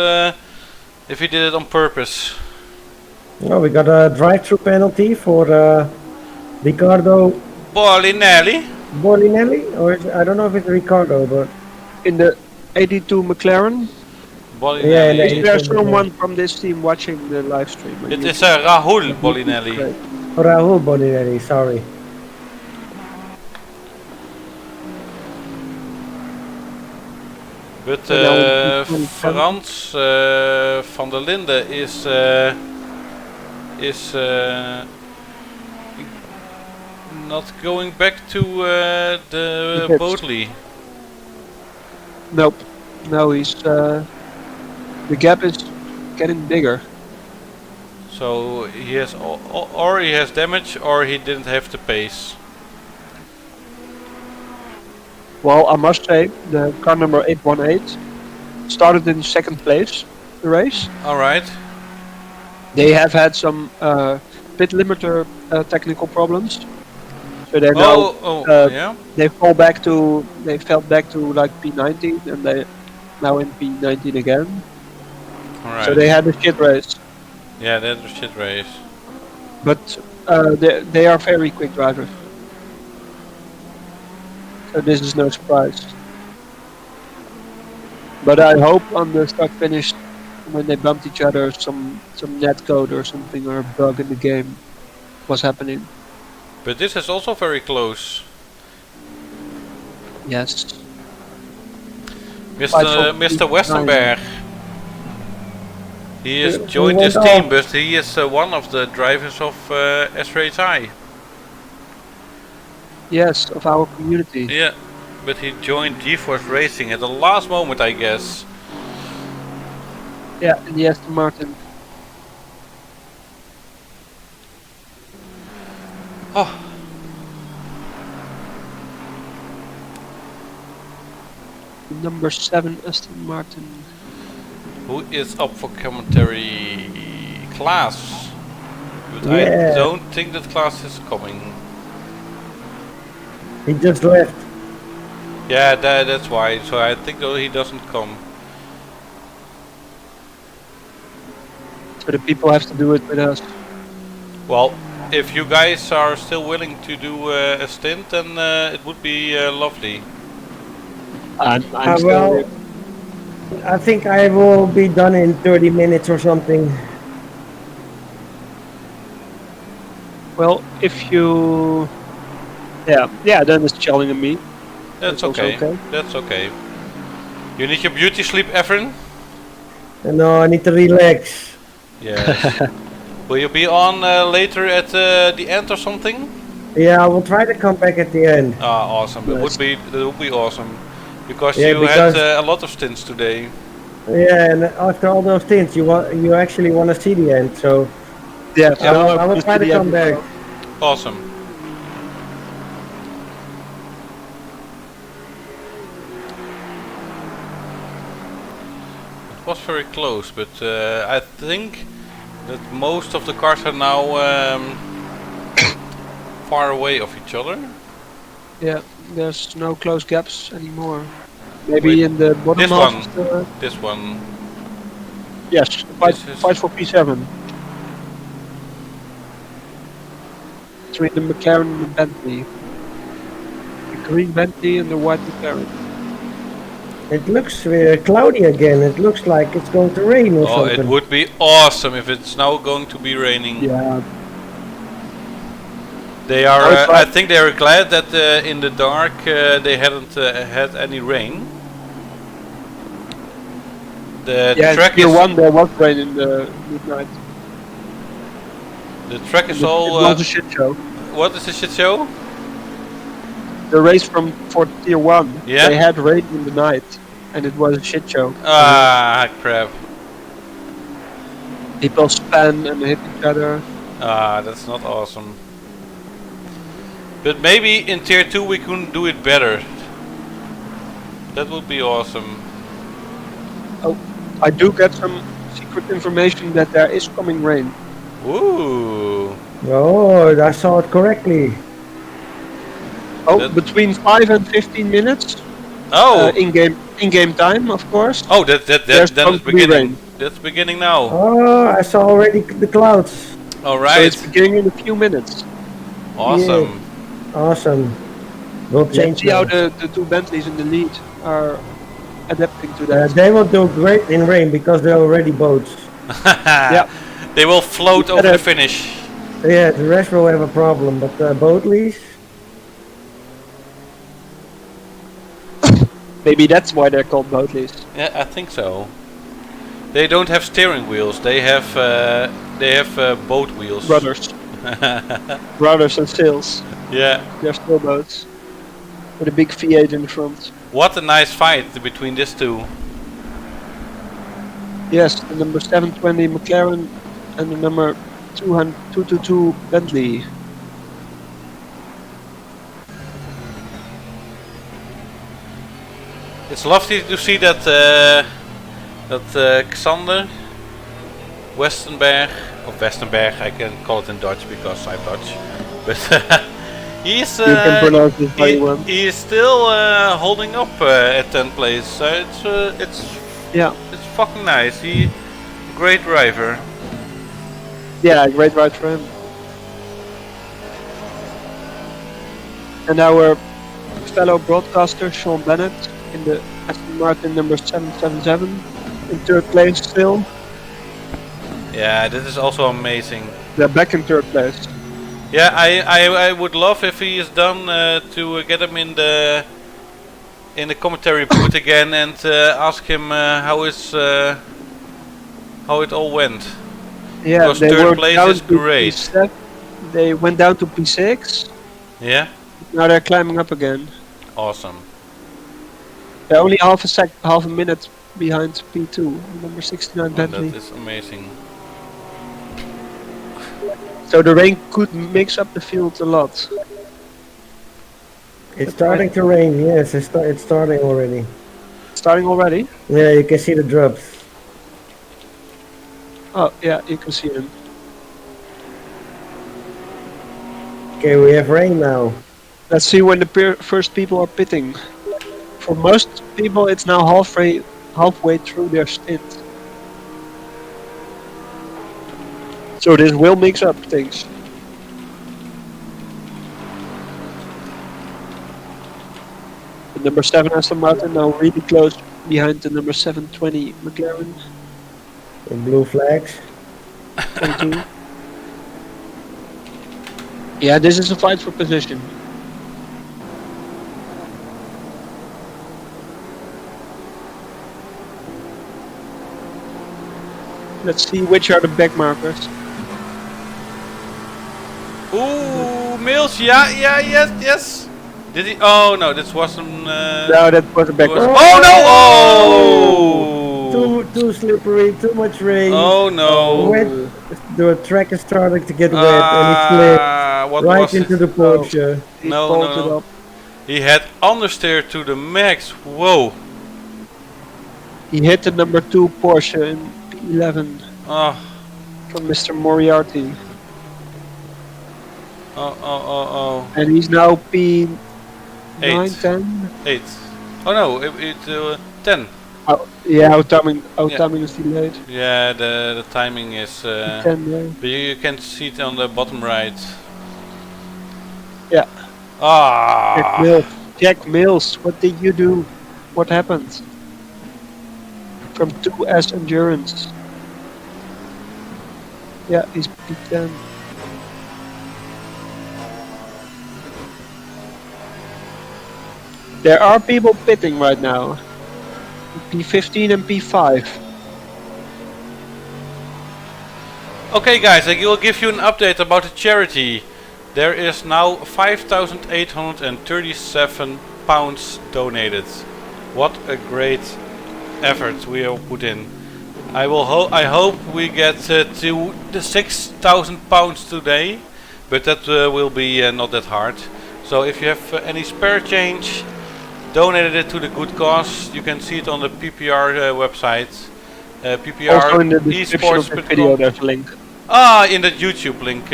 if he did it on purpose. Oh, we got a drive-through penalty for Riccardo Bolinelli. or I don't know if it's Riccardo, but In the 82 McLaren. Bolinelli. Yeah, and Is there someone from this team watching the live stream? It is Rahul Bolinelli. Rahul Boninelli, sorry. But now Frans van der Linde is not going back to the Yes. Boatley. Nope. No, he's the gap is getting bigger. So he has or he has damage or he didn't have the pace. Well, I must say the car number 818 started in second place the race. All right. They have had some pit limiter technical problems, so they're now yeah. they fell back to like P19 and they now in P19 again. All right. So they had a shit race, Yeah, that's a shit race. but they are very quick drivers. So this is no surprise. But I hope on the start finish when they bumped each other some net code or something or a bug in the game was happening. But this is also very close. Yes. Mr. Westenberg. He has joined went this off. team, but he is one of the drivers of SRHI. Yes, of our community. Yeah, but he joined GeForce Racing at the last moment, I guess. Yeah, in the Aston Martin. Oh. Number 7 Aston Martin. Who is up for commentary? Klaas. But Yeah. I don't think that Klaas is coming. He just left. Yeah, that's why. So I think he doesn't come. So the people have to do it with us. Well, if you guys are still willing to do a stint, then it would be lovely. I'm still Well, here. I think I will be done in 30 minutes or something. Well, if you... Yeah, then it's challenging me. That's also okay. okay. That's okay. You need your beauty sleep, Efren? No, I need to relax. Yes. Will you be on later at the end or something? Yeah, I will try to come back at the end. Ah, awesome. Nice. That would be awesome. Because Yeah, you because- had a lot of stints today. Yeah, and after all those stints, you actually want to see the end. So Yeah, I will try to come back. Awesome. It was very close, but I think that most of the cars are now far away of each other. Yeah, there's no close gaps anymore. Maybe Wait, in the bottom this half one. of the... This one. Yes, This is- fight for P7. Between the McLaren and the Bentley. The green Bentley and the white McLaren. It looks cloudy again. It looks like it's going to rain or Oh, something. it would be awesome if it's now going to be raining. Yeah, They are. Oh, it's I right. think they are glad that in the dark they hadn't had any rain. The yeah. track Tier is 1 there was rain in the midnight. the track is It all was a shit show. What is the shit show? The race for Tier 1. Yeah? They had rain in the night, and it was a shit show. Ah, crap. People span and hit each other. Ah, that's not awesome. But maybe in Tier 2 we can do it better. That would be awesome. Oh, I do get some secret information that there is coming rain. Ooh. Oh, I saw it correctly. Oh, between 5 and 15 minutes. Oh. In-game time, of course. Oh, then There's it's beginning. rain. That's beginning now. Oh, I saw already the clouds. All So right. it's beginning in a few minutes. Awesome. Awesome. We'll change See how now. the two Bentleys in the lead are adapting to that. They will do great in rain because they're already boats. Yeah. They will float over the finish. Yeah, the rest will have a problem, but Boatleys. Maybe that's why they're called Boatleys. Yeah, I think so. They don't have steering wheels. They have boat wheels. Rudders. Rudders and sails. Yeah. They're still boats. With a big V8 in the front. What a nice fight between these two. Yes, the number 720 McLaren and the number 222 Bentley. It's lovely to see that Xander Westenberg, I can call it in Dutch because I'm Dutch, but he's You can pronounce it how you want. he is still holding up at 10th place. So it's fucking nice. He great driver. Yeah, great ride for him. And our fellow broadcaster Sean Bennett in the Aston Martin number 777 in 3rd place still. Yeah, this is also amazing. They're back in 3rd place. Yeah, I would love if he is done to get him in the commentary booth again and ask him how it all went. Yeah, because they 3rd were place down is to great. P7. They went down to P6. Yeah, Now they're climbing up again. awesome. They're only half a minute behind P2, number 69 Bentley. That is amazing. So the rain could mix up the field a lot. It's starting to rain. Yes, it's starting already. Starting already? Yeah, you can see the drops. Oh, yeah, you can see them. Okay, we have rain now. Let's see when the first people are pitting. For most people, it's now halfway through their stint. So this will mix up things. The number 7 Aston Martin now really close behind the number 720 McLaren. The blue flags. 22. Yeah, this is a fight for position. Let's see which are the back markers. Ooh, Mills, yes. Did he? Oh no, this wasn't. No, that was a back marker. Oh no! Oh! Too slippery, too much rain. Oh no! The track is starting to get wet and it slipped right into the Porsche. No. He had understeer to the max. Whoa! He hit the number 2 Porsche in P11 from Mr. Moriarty. Oh. And he's now P9, 8. 10? 8. Oh no, it 10. Oh, yeah, our timing is delayed. Yeah, the timing is. 10, yeah. But you can see it on the bottom right. Yeah. Ah. Jack Mills, what did you do? What happened? From 2S Endurance. Yeah, he's P10. There are people pitting right now. P15 and P5. Okay guys, I will give you an update about the charity. There is now 5,837 pounds donated. What a great effort we have put in. I hope we get to the 6,000 pounds today, but that will be not that hard. So if you have any spare change, donate it to the good cause. You can see it on the PPR website. PPR Also in the description of the video, there's a link. In the YouTube link,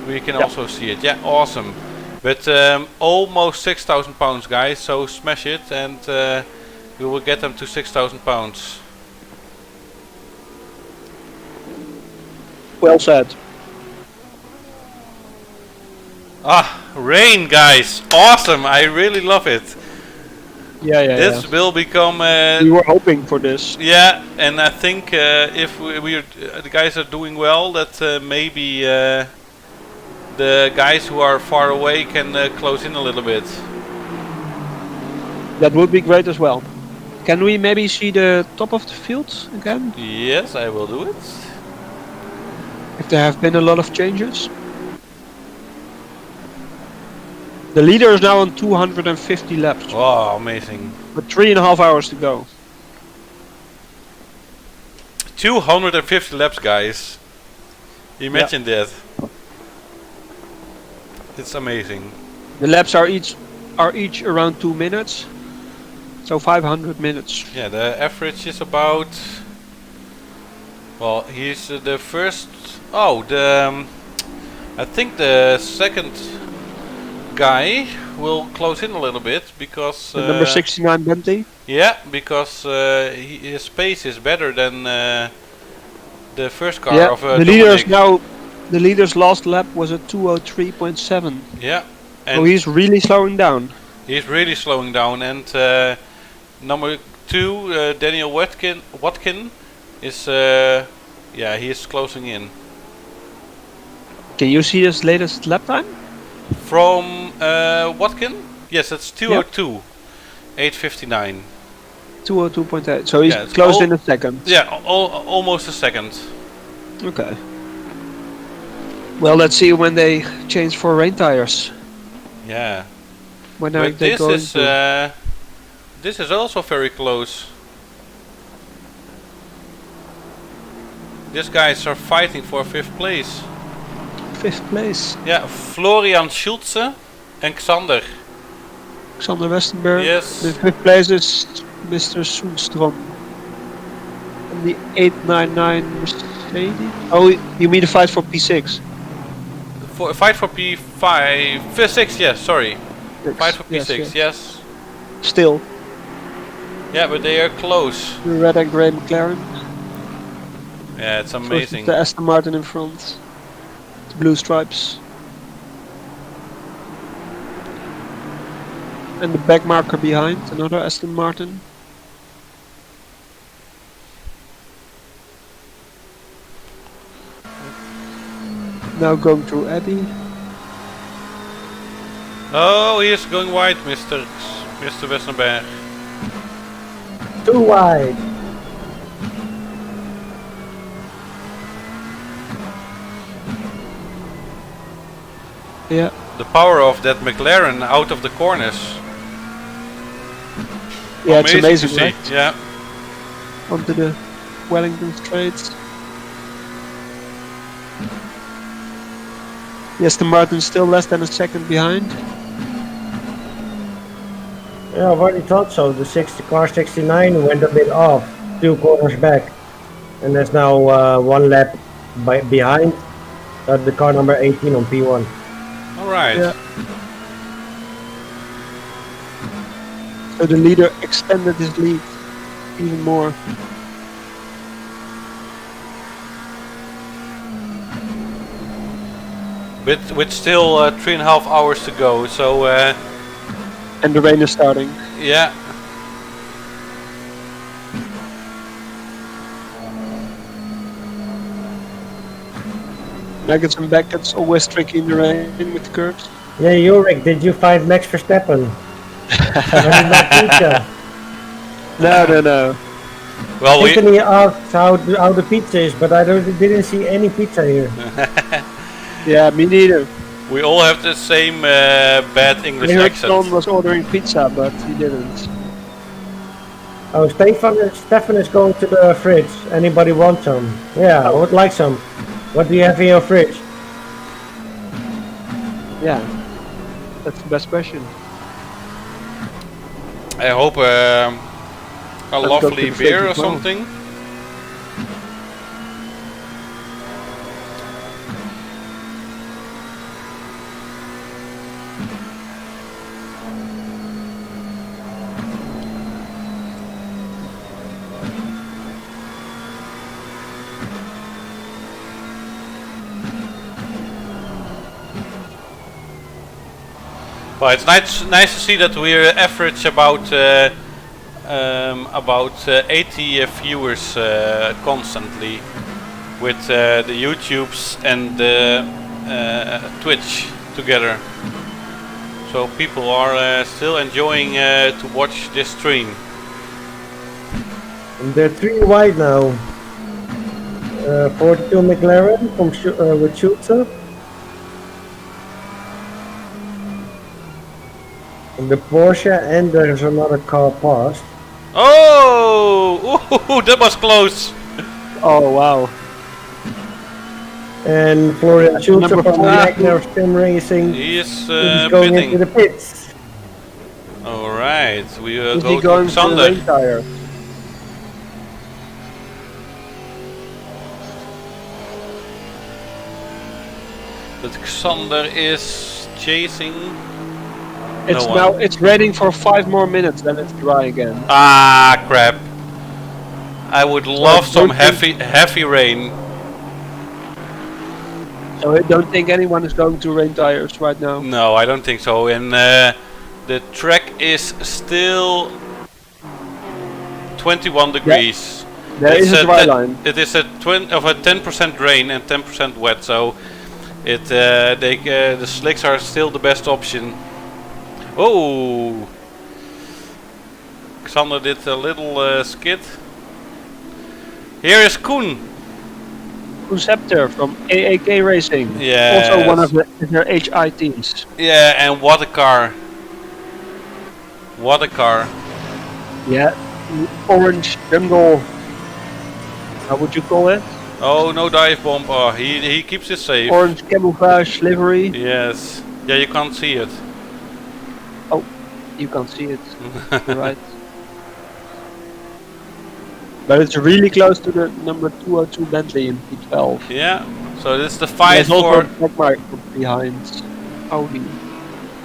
we can also see it. Yeah, awesome. But almost 6,000 pounds, guys. So smash it, and we will get them to 6,000 pounds. Well said. Rain, guys, awesome! I really love it. Yeah. This will become. We were hoping for this. Yeah, and I think if the guys are doing well, that maybe the guys who are far away can close in a little bit. That would be great as well. Can we maybe see the top of the field again? Yes, I will do it. If there have been a lot of changes. The leader is now on 250 laps. Wow, amazing. With 3.5 hours to go. 250 laps, guys. Imagine that. It's amazing. The laps are each around 2 minutes. So 500 minutes. Yeah, the average is about. Well, he's the first. Oh, I think the second guy will close in a little bit because number 69 Bentley. Yeah, because his pace is better than the first car of the leader's now. The leader's last lap was at 2:03.7. Yeah, and so he's really slowing down. He's really slowing down, and number 2, Daniel Watkin, is he is closing in. Can you see his latest lap time? From Watkin? Yes, it's 2:02, 8:59. 2:02.8. So he's closed in a second. Yeah, almost a second. Okay. Well, let's see when they change for rain tires. Yeah. When are they going to? This is also very close. These guys are fighting for 5th place. 5th place? Yeah, Florian Schulze and Xander. Xander Westenberg. Yes. The 5th place is Mr. Soenstrom. And the 899 Mercedes. Oh, you mean the fight for P6? Fight for P6, yes, sorry. Fight for P6, yes. Still. Yeah, but they are close. The red and grey McLaren. Yeah, it's amazing. The Aston Martin in front. The blue stripes. And the back marker behind, another Aston Martin. Now going through Abbey. Oh, he is going wide, Mr. Westenberg. Too wide. Yeah. The power of that McLaren out of the corners. Yeah, it's amazing to see. Right? Yeah. Onto the Wellington Straits. Yes, the Martin's still less than a second behind. Yeah, I've already thought so. The car 69 went a bit off, 2 corners back, and there's now 1 lap behind the car number 18 on P1. All right. Yeah. So the leader extended his lead even more. With still 3.5 hours to go, so. And the rain is starting. Yeah. Nuggets and Beckett's always tricky in the rain with the curves. Yeah, Ulrich, did you find Max Verstappen? No. Well, Tiffany asked how the pizza is, but I didn't see any pizza here. Yeah, me neither. We all have the same bad English I heard accent. John was ordering pizza, but he didn't. Oh, Stefan is going to the fridge. Anybody want some? Yeah, I would like some. What do you have in your fridge? Yeah, that's the best question. I hope a go lovely to the beer or fridge as well. something. Well, it's nice to see that we're average about 80 viewers constantly with the YouTubes and the Twitch together. So people are still enjoying to watch this stream. And they're 3 wide now. 42 McLaren from with Schulze. And the Porsche, and there's another car past. Oh! Ooh, that was close! Oh wow. And Florian Schulze from Number 4. Wagner Sim Racing He is going pitting. into the pits. Alright, we Is go he to going to the Xander. rain tire? But Xander is chasing. It's No now. one. It's raining for 5 more minutes, then it's dry again. Ah, crap! I would love some don't think- heavy rain. So I don't think anyone is going to rain tires right now. No, I don't think so. And the track is still 21 degrees. There is a dry te- line. It is a 10% rain and 10% wet, so the slicks are still the best option. Oh! Xander did a little skid. Here is Koen. Scepter from AAK Racing. Yes. Also one of their HI teams. Yeah, and what a car. What a car. Yeah. Orange jungle. How would you call it? Oh, no dive bomb. Oh, he keeps it safe. Orange camouflage livery. Yes. Yeah, you can't see it. Oh, you can't see it. You're right. But it's really close to the number 202 Bentley in P12. Yeah. So this is the fight There's also for. a black mark behind Audi.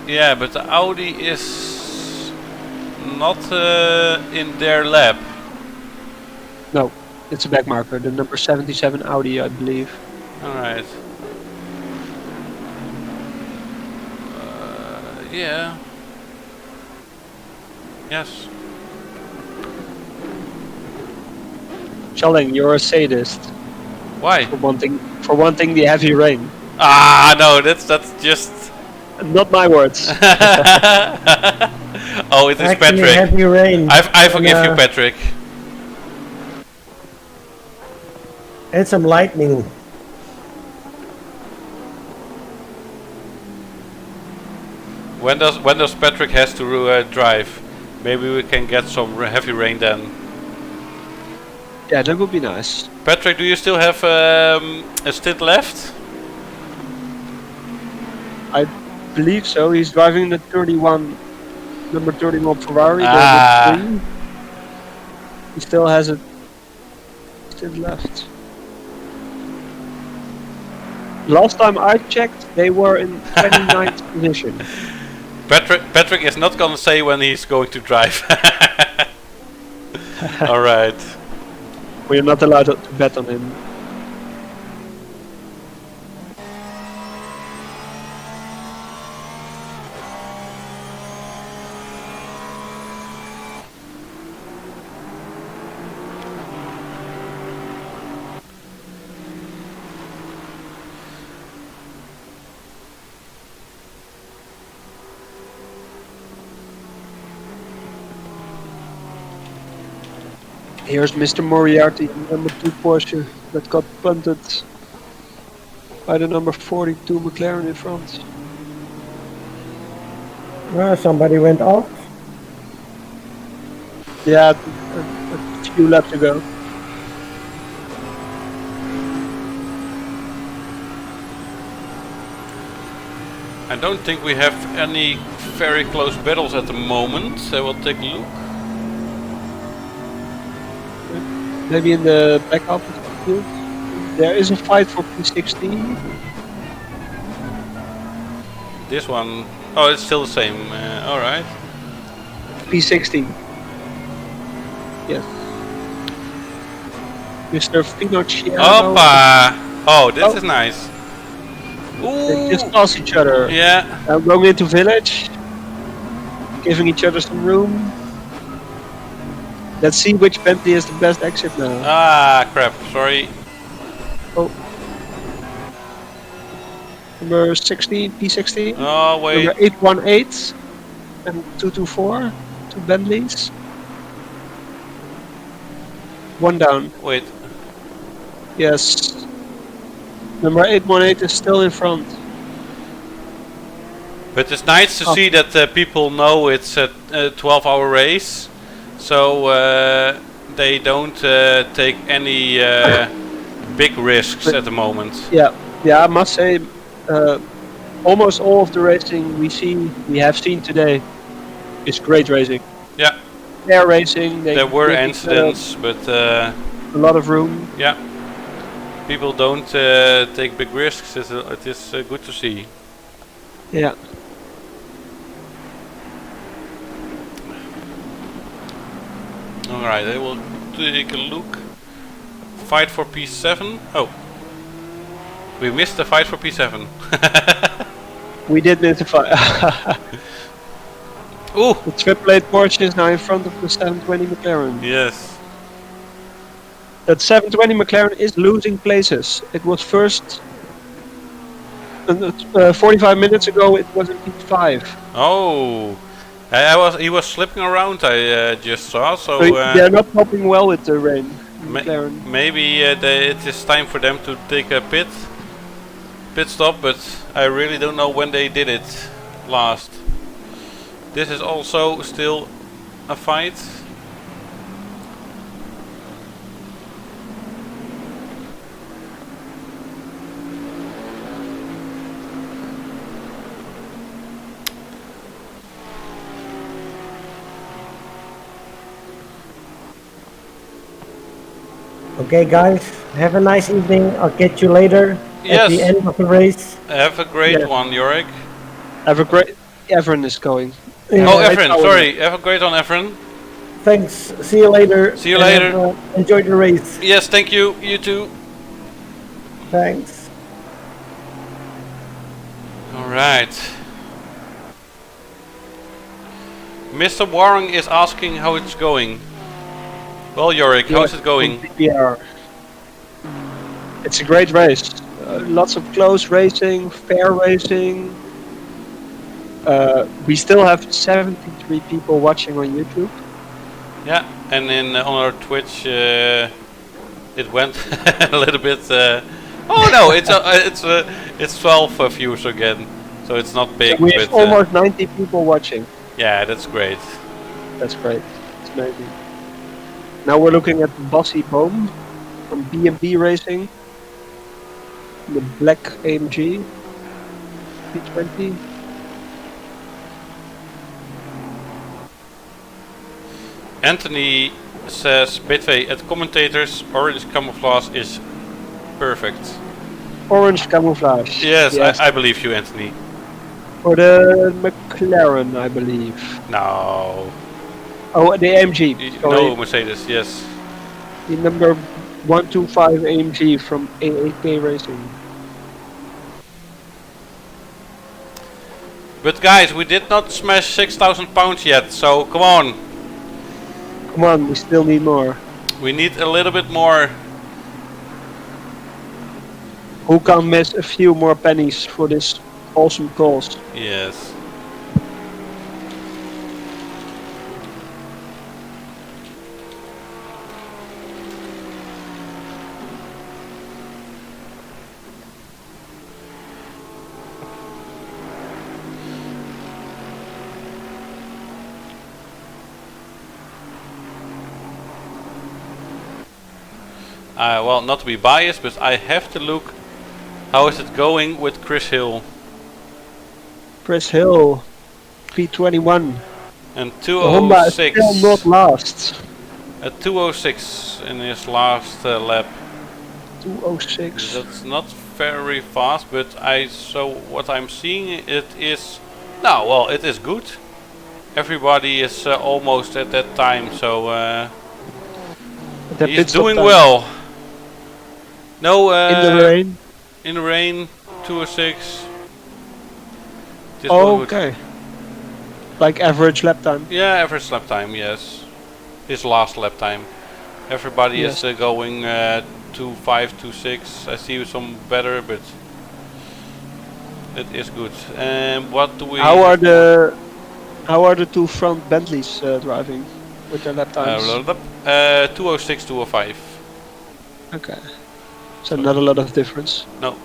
Yeah, but the Audi is not in their lap. No, it's a back marker. The number 77 Audi, I believe. All right. Yeah. Yes. Schelling, you're a sadist. Why? For wanting the heavy rain. Ah, no, that's just. Not my words. Oh, it is Actually, Patrick. heavy rain. I forgive you, Patrick. And some lightning. When does Patrick has to drive? Maybe we can get some heavy rain then. Yeah, that would be nice. Patrick, do you still have a stint left? I believe so. He's driving the number 31 Ferrari. Ah. The green. He still has a stint left. Last time I checked, they were in 29th position. Patrick is not gonna say when he's going to drive. All right. We're not allowed to bet on him. Here's Mr. Moriarty, number 2 Porsche, that got punted by the number 42 McLaren in front. Somebody went off. Yeah, a few laps to go. I don't think we have any very close battles at the moment, so we'll take a look. Maybe in the back half of the field. There is a fight for P16. This one, oh, it's still the same. Alright. P16. Yes. Mr. Finocchiaro. Opa! Oh, this is nice. They just pass each other. Yeah. Now going into village. Giving each other some room. Let's see which Bentley is the best exit now. Ah, crap. Sorry. Oh. Number 16, P16. Oh, wait. Number 818 and 224. Two Bentleys. One down. Wait. Yes. Number 818 is still in front. But it's nice to see that people know it's a 12-hour race, so they don't take any big risks at the moment. Yeah, I must say, almost all of the racing we have seen today is great racing. Yeah. Fair racing. There were incidents, but a lot of room. Yeah. People don't take big risks. It is good to see. Yeah. Alright, I will take a look. Fight for P7. Oh. We missed the fight for P7. We did miss the fight. Ooh! The Triple 8 Porsche is now in front of the 720 McLaren. Yes. That 720 McLaren is losing places. It was first 45 minutes ago. It was in P5. Oh, he was slipping around. I just saw. So they're not coping well with the rain. McLaren. Maybe it is time for them to take a pit stop, but I really don't know when they did it last. This is also still a fight. Okay, guys, have a nice evening. I'll catch you later at the end of the race. Have a great one, Jorik. Have a great. Everin is going. Yeah. Oh, Efren, sorry. Have a great one, Efren. Thanks. See you later. See you later. Enjoy the race. Yes, thank you. You too. Thanks. All right. Mr. Warren is asking how it's going. Well, Jorik, how's it going? Yeah. It's a great race. Lots of close racing, fair racing. We still have 73 people watching on YouTube. Yeah, and on our Twitch, it went a little bit. Oh no, it's 12 views again, so it's not big. So we have almost 90 people watching. Yeah, that's great. That's great. It's amazing. Now we're looking at Bossy Boom from B&B Racing. The black AMG P20. Anthony says, Bitway at commentators, orange camouflage is perfect. Orange camouflage. Yes. I believe you, Anthony. For the McLaren, I believe. No. Oh, the AMG. No, Mercedes, yes. The number 125 AMG from AAK Racing. But guys, we did not smash 6,000 pounds yet, so come on. Come on, we still need more. We need a little bit more. Who can miss a few more pennies for this awesome cause? Yes. well, not to be biased, but I have to look. How is it going with Chris Hill? Chris Hill, P21. And Honda is 206. still not last. At 206 in his last lap. 206. That's not very fast, but what I'm seeing, it is it is good. Everybody is almost at that time, so he's doing well. No, in the rain. In the rain, 206. Okay. Like average lap time. Yeah, average lap time. Yes, his last lap time. Everybody is going 2.5, 2.6. I see some better, but it is good. And what do we? How are the two front Bentleys driving with their lap times? 206, 205. Okay, so not a lot of difference. No.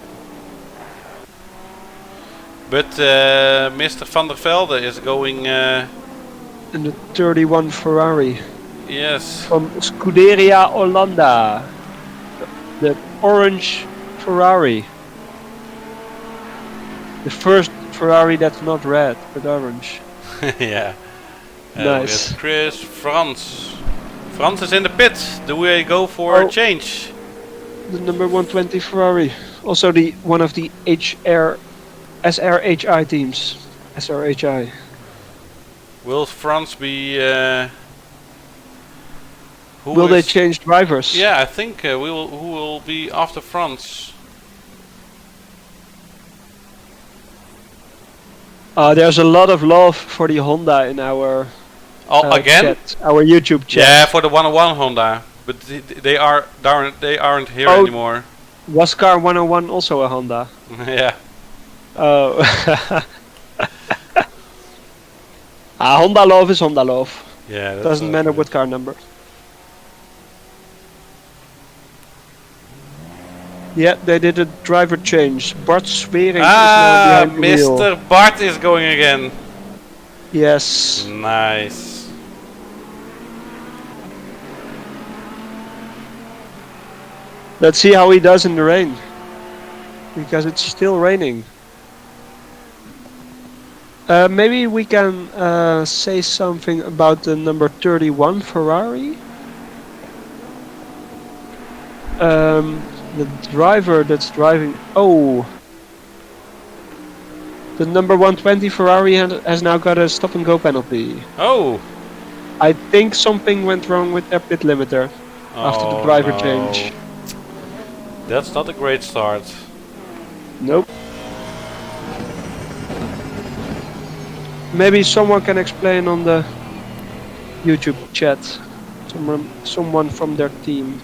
But Mr. Van der Velde is going in the 31 Ferrari. Yes. From Scuderia Hollanda. The orange Ferrari. The first Ferrari that's not red, but orange. Yeah. Nice. With Chris Frans. Frans is in the pit. Do we go for a change? The number 120 Ferrari. Also one of the SRHI teams. SRHI. Will France be... will they change drivers? Yeah, I think who will be after France? There's a lot of love for the Honda in our again? chat, our YouTube chat. Yeah, for the 101 Honda, but they aren't here anymore. Was car 101 also a Honda? Yeah. Oh. Honda love is Honda love. Yeah. Doesn't matter what car number. Yeah, they did a driver change. Bart Swering is now behind the wheel. Mr. Bart is going again. Yes. Nice. Let's see how he does in the rain. Because it's still raining. Maybe we can say something about the number 31 Ferrari. The driver that's driving... Oh! The number 120 Ferrari has now got a stop and go penalty. Oh! I think something went wrong with their pit limiter after the driver change. That's not a great start. Nope. Maybe someone can explain on the YouTube chat. Someone from their team.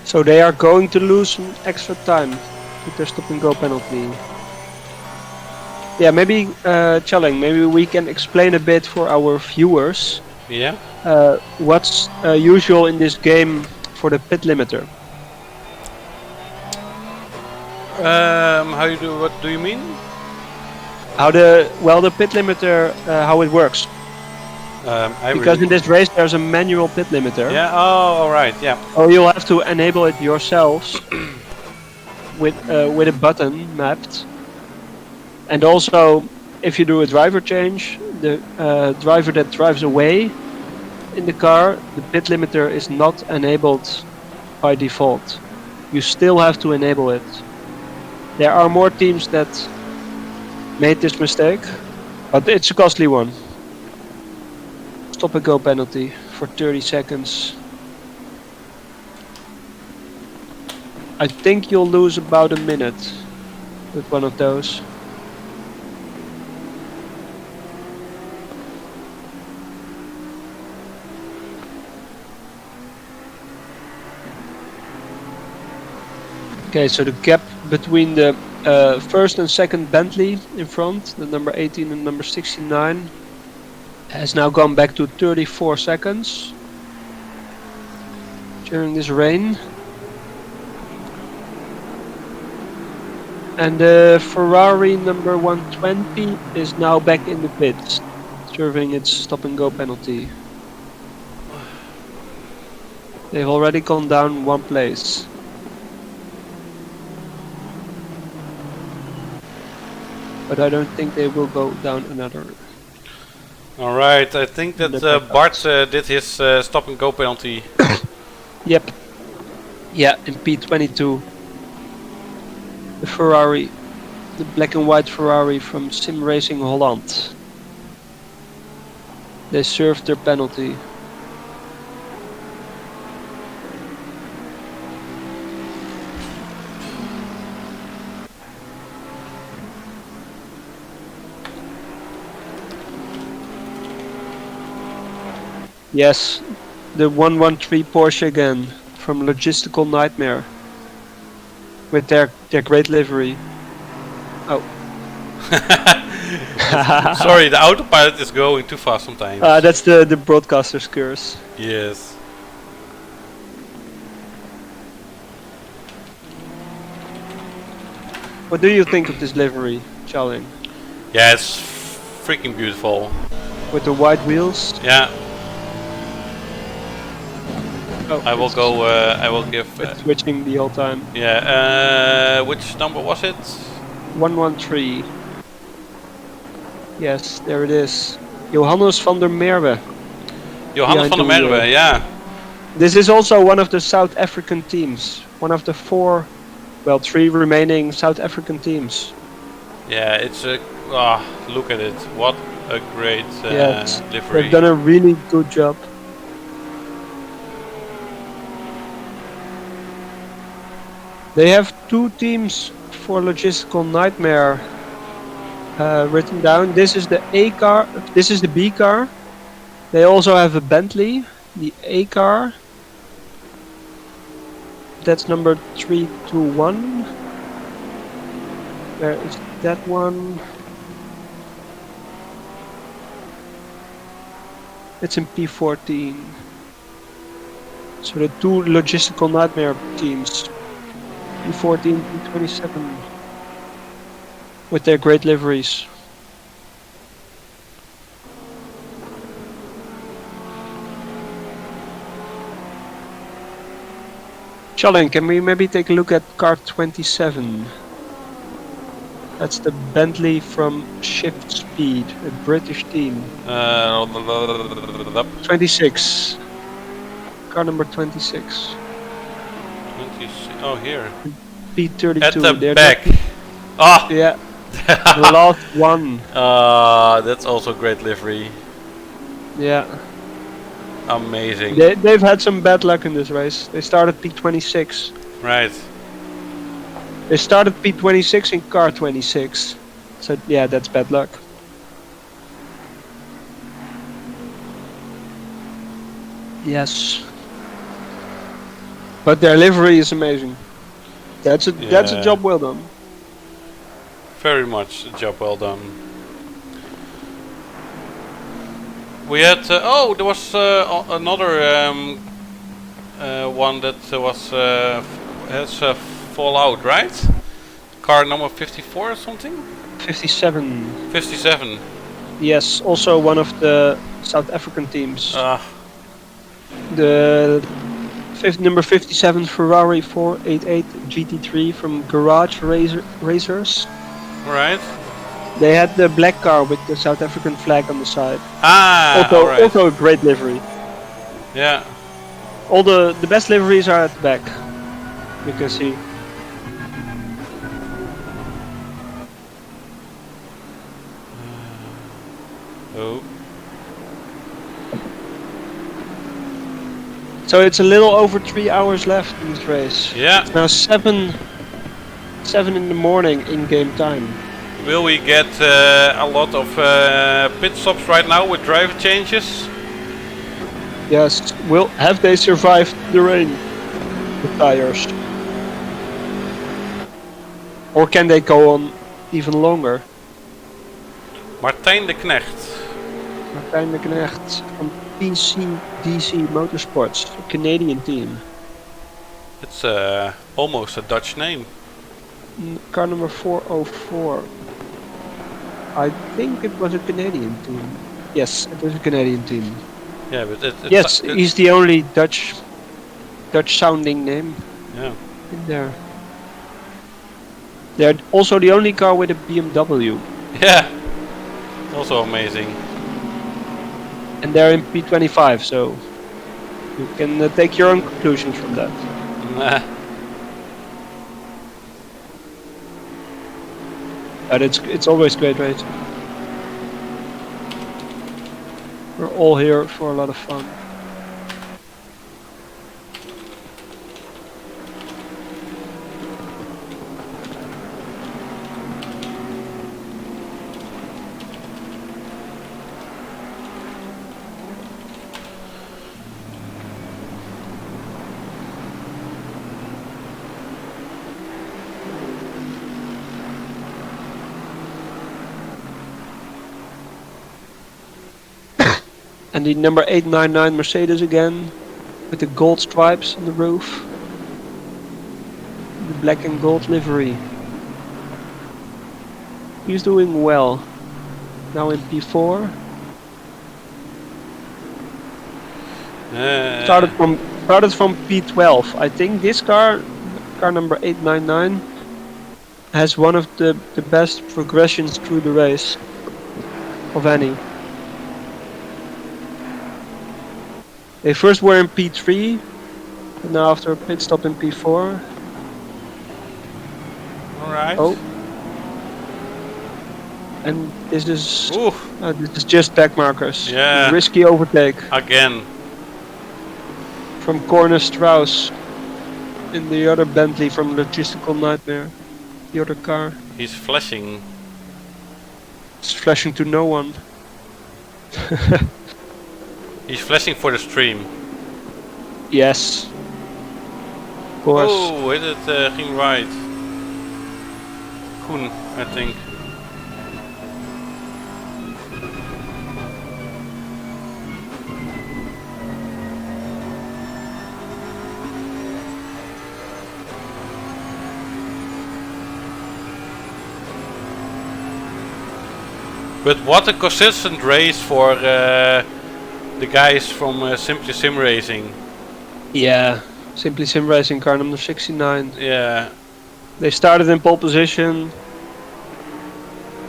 So they are going to lose some extra time with their stop and go penalty. Yeah, maybe Challing, maybe we can explain a bit for our viewers. Yeah. What's usual in this game for the pit limiter? What do you mean? The pit limiter, how it works. Because in this race there's a manual pit limiter. Yeah. Oh, all right. Yeah. Oh, you'll have to enable it yourselves with a button mapped. And also, if you do a driver change, the driver that drives away in the car, the pit limiter is not enabled by default. You still have to enable it. There are more teams that made this mistake, but it's a costly one. Stop and go penalty for 30 seconds. I think you'll lose about a minute with one of those. Okay, so the gap between the first and second Bentley in front, the number 18 and number 69, has now gone back to 34 seconds during this rain. And the Ferrari number 120 is now back in the pits, serving its stop and go penalty. They've already gone down one place. But I don't think they will go down another. Alright, I think that Bart did his stop and go penalty. Yep. Yeah, in P22. The Ferrari, the black and white Ferrari from Sim Racing Holland. They served their penalty. Yes, the 113 Porsche again from Logistical Nightmare. With their great livery. Oh. Sorry, the autopilot is going too fast sometimes. That's the broadcaster's curse. Yes. What do you think of this livery, Charlie? Yeah, it's freaking beautiful. With the white wheels? Yeah. Oh, I will go. I will give. Switching the whole time. Yeah. Which number was it? 113. Yes, there it is. Johannes van der Merwe. Johannes van der Merwe. Yeah. This is also one of the South African teams. One of the three remaining South African teams. Yeah, it's a. Look at it! What a great livery. They've done a really good job. They have two teams for Logistical Nightmare written down. This is the A car, this is the B car. They also have a Bentley, the A car. That's number 321. Where is that one? It's in P14. So the two Logistical Nightmare teams. P14, P27 with their great liveries. Charlene, can we maybe take a look at car 27? That's the Bentley from Shift Speed, a British team. 26. Car number 26. Oh, here. P32. At the back. Ah. Yeah. The last one. That's also great livery. Yeah. Amazing. They've had some bad luck in this race. They started P26. Right. They started P26 in car 26. So yeah, that's bad luck. Yes. But their livery is amazing. That's a job well done. Very much a job well done. We had there was another one that has fallout, right? Car number 54 or something? 57. 57. Yes, also one of the South African teams. The number 57 Ferrari 488 GT3 from Garage Racers. Right. They had the black car with the South African flag on the side. Alright. Also a great livery. Yeah. All the best liveries are at the back. You can see. Oh. So it's a little over 3 hours left in this race. Yeah. It's now 7 in the morning in game time. Will we get a lot of pit stops right now with driver changes? Yes. Have they survived the rain? The tires. Or can they go on even longer? Martijn de Knecht. Martijn de Knecht from PCDC Motorsports, a Canadian team. It's almost a Dutch name. Car number 404. I think it was a Canadian team. Yes, it was a Canadian team. Yeah, but yes, he's the only Dutch sounding name. Yeah. In there. They're also the only car with a BMW. Yeah. Also amazing. And they're in P25, so you can take your own conclusions from that. Nah. But it's always great racing. We're all here for a lot of fun. And the number 899 Mercedes again, with the gold stripes on the roof. The black and gold livery. He's doing well. Now in P4. Started from P12. I think this car number 899, has one of the best progressions through the race of any. They first were in P3, but now after a pit stop in P4. Alright. Oh. And this is just back markers. Yeah. Risky overtake. Again. From Corner Strauss in the other Bentley from Logistical Nightmare. The other car. He's flashing. It's flashing to no one. He's flashing for the stream. Yes. Of course. Oh, it ging right. Koen, I think. But what a consistent race for the guys from Simply Sim Racing. Yeah, Simply Sim Racing car number 69. Yeah. They started in pole position.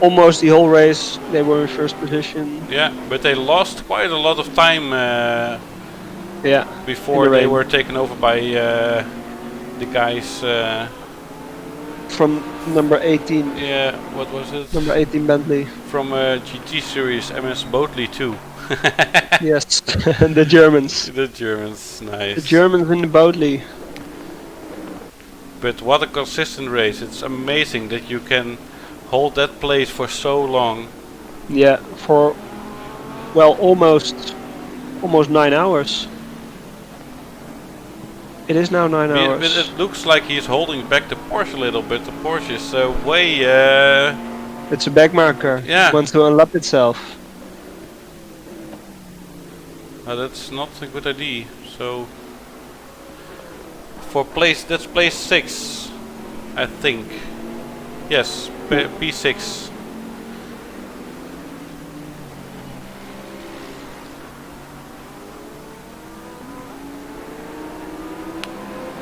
Almost the whole race they were in first position. Yeah, but they lost quite a lot of time before they were taken over by the guys from number 18. Yeah, what was it? Number 18 Bentley. From GT Series MS Boatley 2. Yes, the Germans. The Germans, nice. The Germans in the Boatley. But what a consistent race. It's amazing that you can hold that place for so long. Yeah, for, well, almost 9 hours. It is now 9 hours. But it looks like he's holding back the Porsche a little bit. The Porsche is way... It's a back marker. Yeah. It wants to unlap itself. That's not a good idea. So for place, that's place 6, I think. Yes, P6.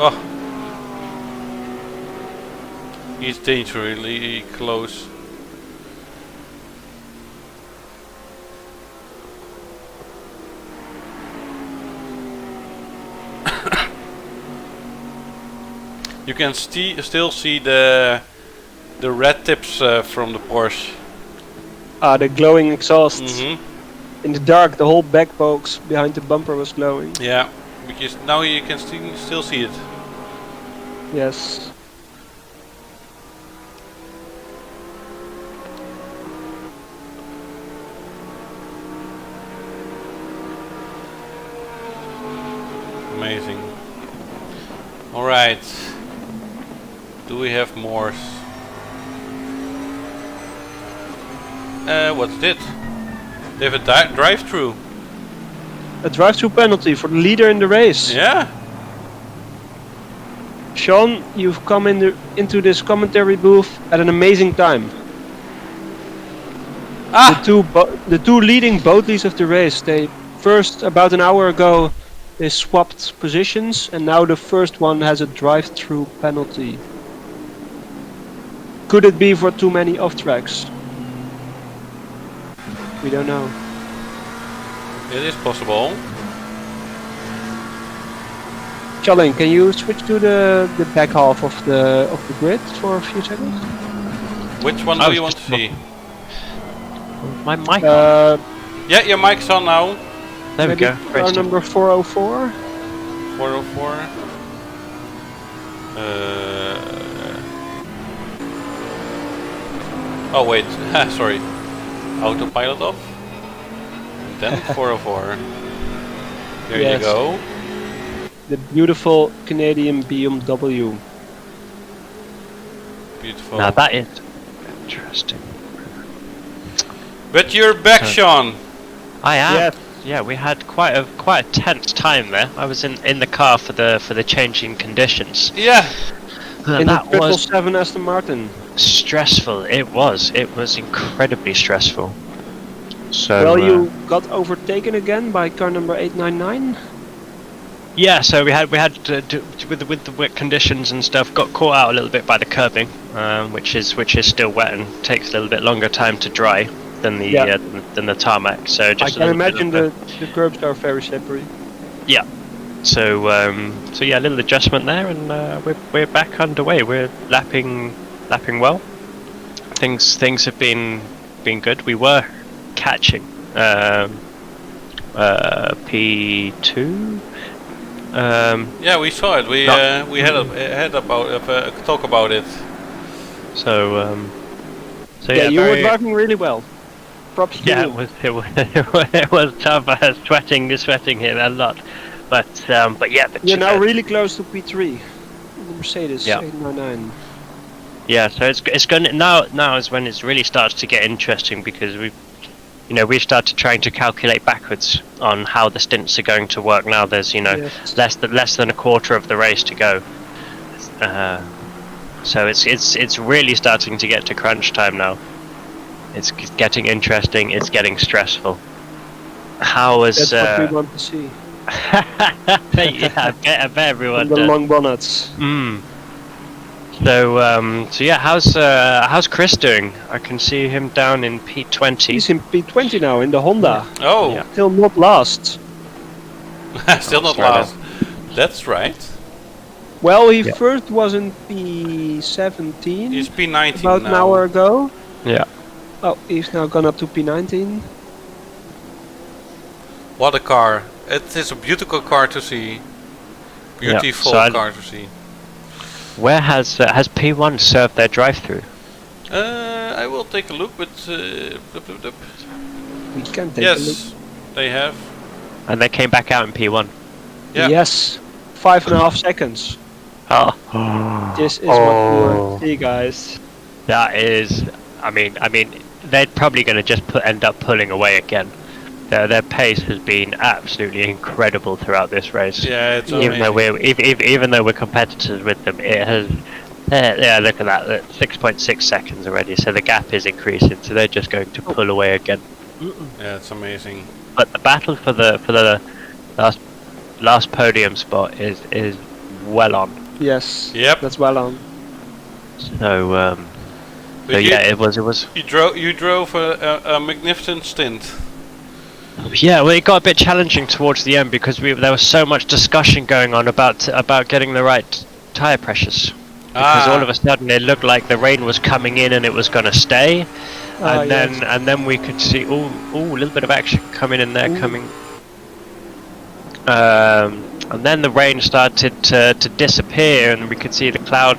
Oh, he's dangerously close. You can still see the red tips from the Porsche. The glowing exhaust. Mm-hmm. In the dark, the whole back box behind the bumper was glowing. Yeah, because now you can still see it. Yes. Amazing. All right. Do we have more? What's it? They have a drive-through. A drive-through penalty for the leader in the race. Yeah. Sean, you've come into this commentary booth at an amazing time. The two leading boatlies of the race, they first, about an hour ago, they swapped positions, and now the first one has a drive-through penalty. Could it be for too many off-tracks? We don't know. It is possible. Charlene, can you switch to the back half of the grid for a few seconds? Which one do you want to see? My mic. Yeah, your mic's on now. There we go. Car number 404. 404. Oh wait, sorry. Autopilot off. Then 404. There you go. The beautiful Canadian BMW. Beautiful. Now that is interesting. But you're back, Sean. I am. Yes. Yeah, we had quite a tense time there. I was in the car for the changing conditions. Yeah. In That the was 777 Aston Martin. stressful. It was incredibly stressful. So Well, you got overtaken again by car number 899. yeah, so we had with the wet conditions and stuff, got caught out a little bit by the curbing, which is still wet and takes a little bit longer time to dry than the tarmac. So just I can imagine the curbs are very slippery. yeah. So yeah, a little adjustment there, and we're back underway. We're lapping well. Things have been good. We were catching P2. Yeah, we saw it. We had a talk about it. So Yeah, you were driving really well. Props to yeah, you. it was tough. I was sweating here a lot, but yeah. You're now really close to P3. The Mercedes Yeah. 899. Yeah, so it's going now is when it really starts to get interesting, because we've started trying to calculate backwards on how the stints are going to work now. There's less than a quarter of the race to go, so it's really starting to get to crunch time now. It's getting interesting. It's getting stressful. How is That's what we want to see. yeah, I bet everyone From the does. long bonnets. So yeah, how's Chris doing? I can see him down in P20. He's in P20 now in the Honda. Oh, Yeah. Still not last. still not last. That's right. Well, he first was in P17 He's P19 about now. an hour ago. Yeah. Oh, he's now gone up to P19. What a car! It is a beautiful car to see. Beautiful so car to see. Where has P1 served their drive-through? I will take a look, but We can take a look. yes, they have. And they came back out in P1. Yeah. Yes, 5.5 seconds. Oh, This is what we want to see, guys. that is. I mean, they're probably going to just end up pulling away again. Their pace has been absolutely incredible throughout this race. Yeah, it's Even amazing. though even though we're competitors with them, it has. Yeah, look at that, 6.6 seconds already. So the gap is increasing. So they're just going to pull away again. Yeah, it's amazing. But the battle for the last podium spot is well on. Yes. Yep. That's well on. So But yeah, it was. You drove a magnificent stint. Yeah, well, it got a bit challenging towards the end because there was so much discussion going on about getting the right tire pressures. Because all of a sudden it looked like the rain was coming in and it was going to stay, and then we could see a little bit of action coming in there, and then the rain started to disappear, and we could see the cloud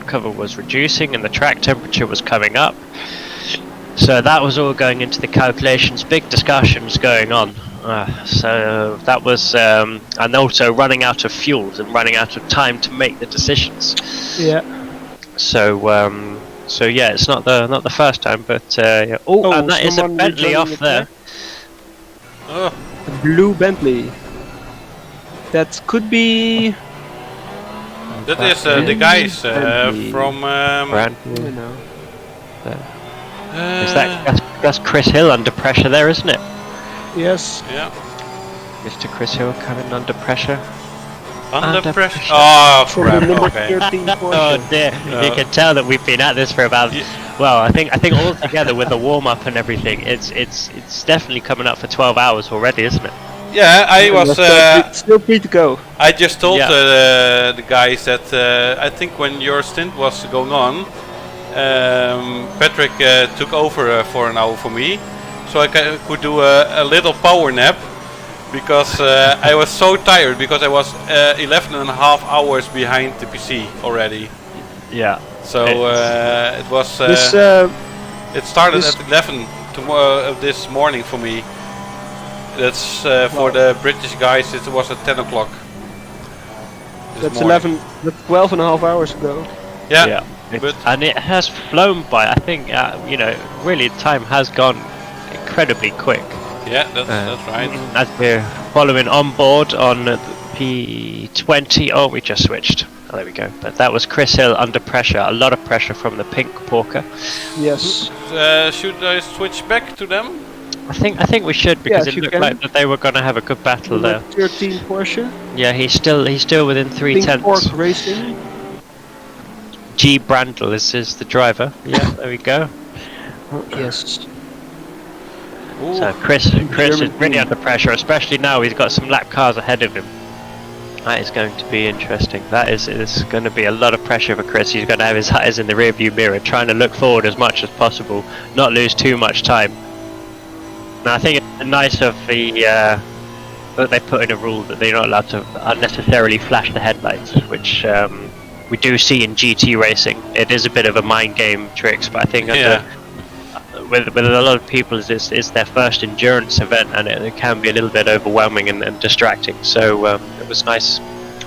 cover was reducing and the track temperature was coming up. So that was all going into the calculations, big discussions going on. So that was, and also running out of fuels and running out of time to make the decisions. Yeah. So yeah, it's not the first time, but yeah. And that is a someone Bentley rejoining off the there. track? A blue Bentley. That could be. That is the guys from. Bradley. You know. That's Chris Hill under pressure there, isn't it? Yes. Yeah. Mr. Chris Hill coming under pressure. Under pressure. Oh From crap! the number Okay. 13 Porsche. Oh dear! You can tell that we've been at this for about. Well, I think all together with the warm up and everything, it's definitely coming up for 12 hours already, isn't it? Yeah, I was. Still free to go. I just told the guys that I think when your stint was going on, Patrick took over for an hour for me, so I could do a little power nap, because I was so tired, because I was 11 and a half hours behind the PC already. Yeah. So it was. It started at 11 this morning for me. That's for the British guys. It was at 10 o'clock. That's 12 and a half hours ago. Yeah. And it has flown by. I think really time has gone incredibly quick. Yeah, that's right. As we're following on board on P20. Oh, we just switched. Oh, there we go. But that was Chris Hill under pressure. A lot of pressure from the pink Porker. Yes. Should I switch back to them? I think we should, because it looked like that they were going to have a good battle there. 13 Porsche. Yeah, he's still within 3 Pink tenths. Pork Racing. G. Brandl is the driver. Yeah, there we go. Yes. Ooh. So Chris is really under pressure, especially now he's got some lap cars ahead of him. That is going to be interesting. That is going to be a lot of pressure for Chris. He's going to have his eyes in the rearview mirror, trying to look forward as much as possible, not lose too much time. And I think it's nice of that they put in a rule that they're not allowed to unnecessarily flash the headlights, which we do see in GT racing. It is a bit of a mind game tricks, but I think with a lot of people, it's their first endurance event, and it can be a little bit overwhelming and distracting. So it was nice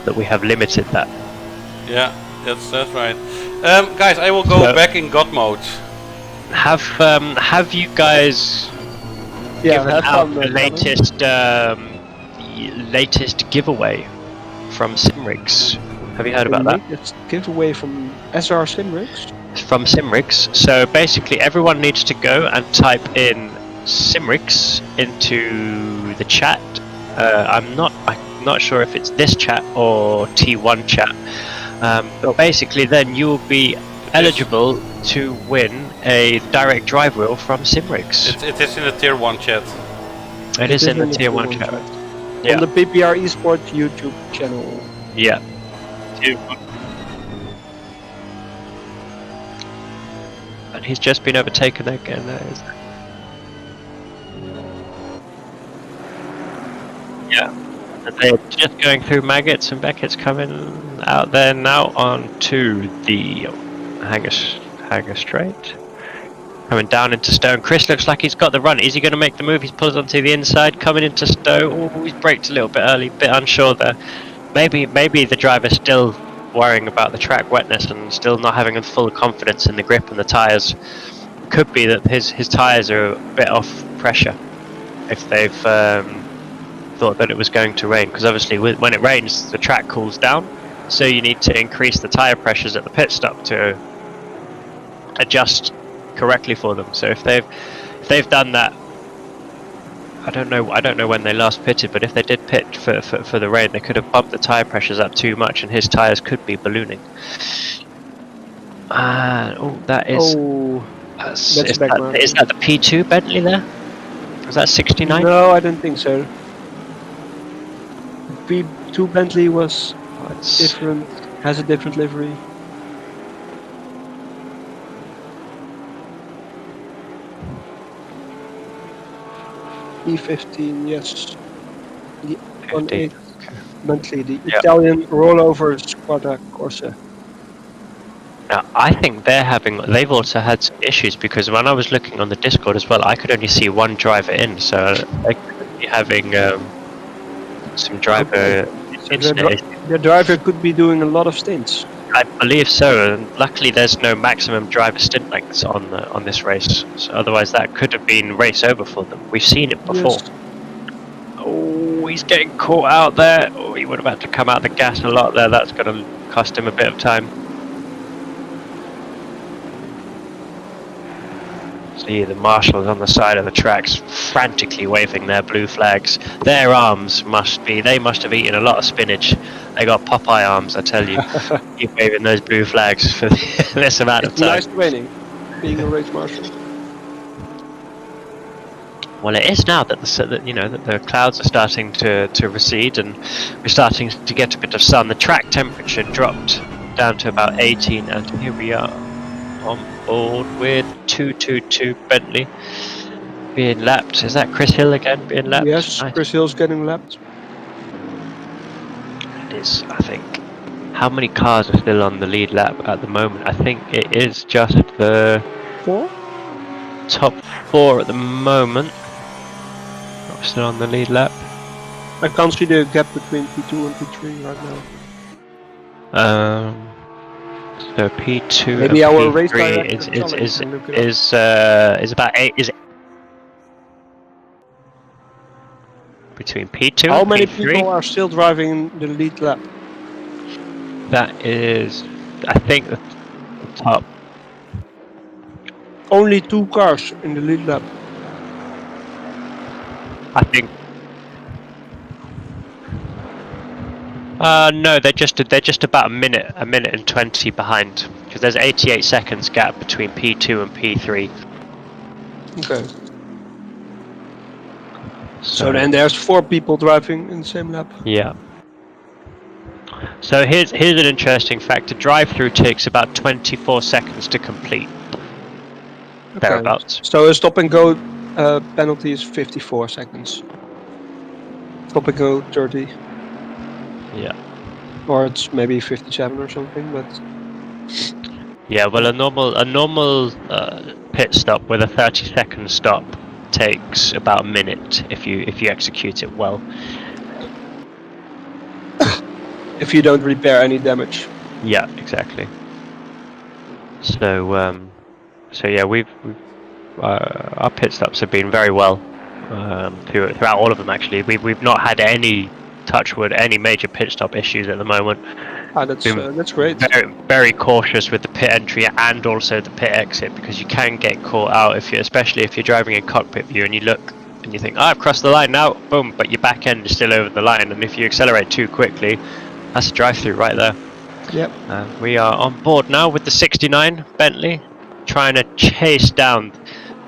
that we have limited that. Yeah, that's right. Guys, I will go back in God mode. Have you guys given out the latest giveaway from Simrigs? Have you heard about that? It's giveaway from SR Simrigs. From Simrigs. So basically, everyone needs to go and type in Simrigs into the chat. I'm not sure if it's this chat or T1 chat. But basically, then you will be eligible to win a direct drive wheel from Simrigs. It is in the tier 1 chat. It is in the tier 1 chat. Yeah. On the PPR Esports YouTube channel. Yeah. And he's just been overtaken again. Yeah. They're just going through Maggots, and Beckett's coming out there now onto the Hanger Straight. Coming down into Stowe. Chris looks like he's got the run. Is he going to make the move? He's pulled onto the inside, coming into Stowe. Oh, he's braked a little bit early, bit unsure there. Maybe the driver's still worrying about the track wetness and still not having a full confidence in the grip and the tyres. Could be that his tyres are a bit off pressure if they've thought that it was going to rain, because obviously when it rains the track cools down, so you need to increase the tyre pressures at the pit stop to adjust correctly for them. So if they've done that, I don't know when they last pitted, but if they did pit for the rain, they could have bumped the tyre pressures up too much, and his tyres could be ballooning. That is. Is that the P2 Bentley there? Was that 69? No, I don't think so. P2 Bentley was different, has a different livery. E15, yes. The 1.8 Bentley, the Italian rollover Squadra Corsa. Now, I think they've also had some issues, because when I was looking on the Discord as well, I could only see one driver in, so they could be having some driver incidents. The driver could be doing a lot of stints. I believe so, and luckily there's no maximum driver stint lengths on this race, so otherwise that could have been race over for them. We've seen it before. he's getting caught out there. Oh, he would have had to come out the gas a lot there. That's going to cost him a bit of time. See the marshals on the side of the tracks frantically waving their blue flags. Their arms they must have eaten a lot of spinach. They got Popeye arms, I tell you. Keep waving those blue flags for this amount of time. Nice training, being a race marshal. Well, it is now that the clouds are starting to recede and we're starting to get a bit of sun. The track temperature dropped down to about 18, and here we are on board with 222 Bentley being lapped. Is that Chris Hill again being lapped? Yes, Nice. Chris Hill's getting lapped. It is, I think. How many cars are still on the lead lap at the moment? I think it is just the 4? top 4 at the moment. Still on the lead lap. I can't see the gap between P2 and P3 right now. So P2 Maybe and our race P3 director is about 8. Is it between P2 How and many P3? people are still driving the lead lap? That is, I think, the top. Only 2 cars in the lead lap. I think. No, they're just about a minute and 20 behind, because there's 88 seconds gap between P2 and P3. Okay. So then there's 4 people driving in the same lap. Yeah. So here's an interesting fact: a drive-through takes about 24 seconds to complete. Okay. Thereabouts. So a stop and go penalty is 54 seconds. Stop and go 30. Yeah. Or it's maybe 57 or something, but Yeah. Well, a normal pit stop with a 30-second stop takes about a minute if you execute it well. if you don't repair any damage. Yeah, exactly. So yeah, we've our pit stops have been very well throughout all of them. Actually, we've not had any, touch wood, any major pit stop issues at the moment. That's great. Very, very cautious with the pit entry and also the pit exit, because you can get caught out especially if you're driving in cockpit view and you look and you think, I've crossed the line now, boom, but your back end is still over the line, and if you accelerate too quickly, that's a drive-through right there. Yep. We are on board now with the 69 Bentley, trying to chase down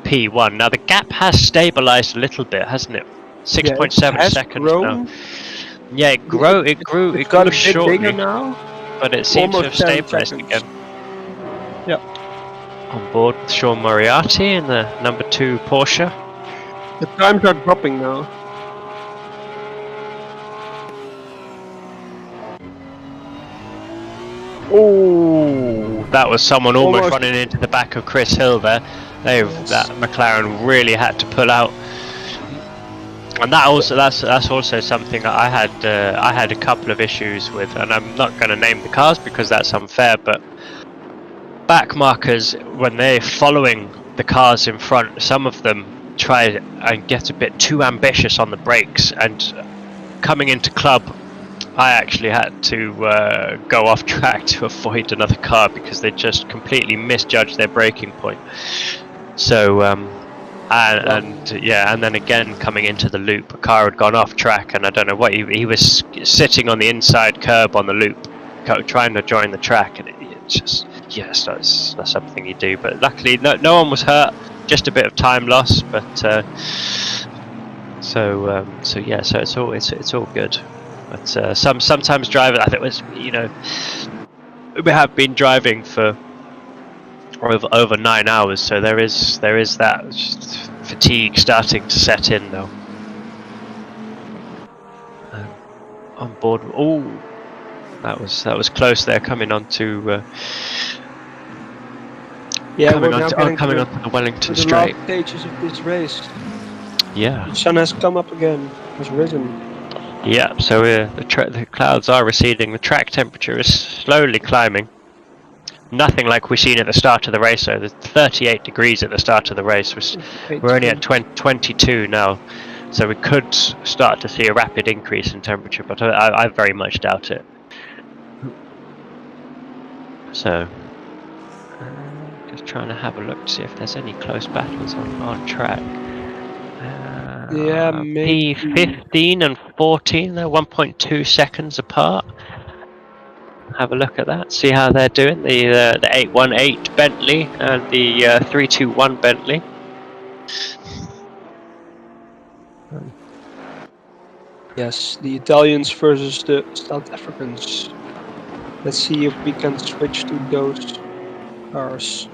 P1. Now the gap has stabilised a little bit, hasn't it? 6.7 seconds grown. now. Yeah, it grew It got a bit shortly, bigger now. but it seems to have Almost 10 stabilised seconds. again. Yep. On board with Sean Moriarty in the number 2 Porsche. The times are dropping now. Oh, that was someone almost running into the back of Chris Hill there. That McLaren really had to pull out, and that's also something that I had a couple of issues with, and I'm not going to name the cars because that's unfair. But back markers, when they're following the cars in front, some of them try and get a bit too ambitious on the brakes, and coming into club, I actually had to go off track to avoid another car because they just completely misjudged their braking point. So, and then again coming into the loop, a car had gone off track, and I don't know what he was sitting on the inside curb on the loop, trying to join the track, and it's just, yes, that's something you do. But luckily, no one was hurt, just a bit of time loss. But so it's all good. But sometimes driving, I think we have been driving for over 9 hours, so there is that fatigue starting to set in though. On board, oh, that was close there, coming onto coming onto the Wellington Straight. The last stages of this race. Yeah. The sun has come up again, has risen. Yeah, so the clouds are receding. The track temperature is slowly climbing. Nothing like we've seen at the start of the race. So there's 38 degrees at the start of the race. We're only at 22 now. So we could start to see a rapid increase in temperature, but I very much doubt it. So, just trying to have a look to see if there's any close battles on track. Yeah, maybe. P15 and 14, they're 1.2 seconds apart. Have a look at that, see how they're doing. The 818 Bentley and the 321 Bentley. Yes, the Italians versus the South Africans. Let's see if we can switch to those cars.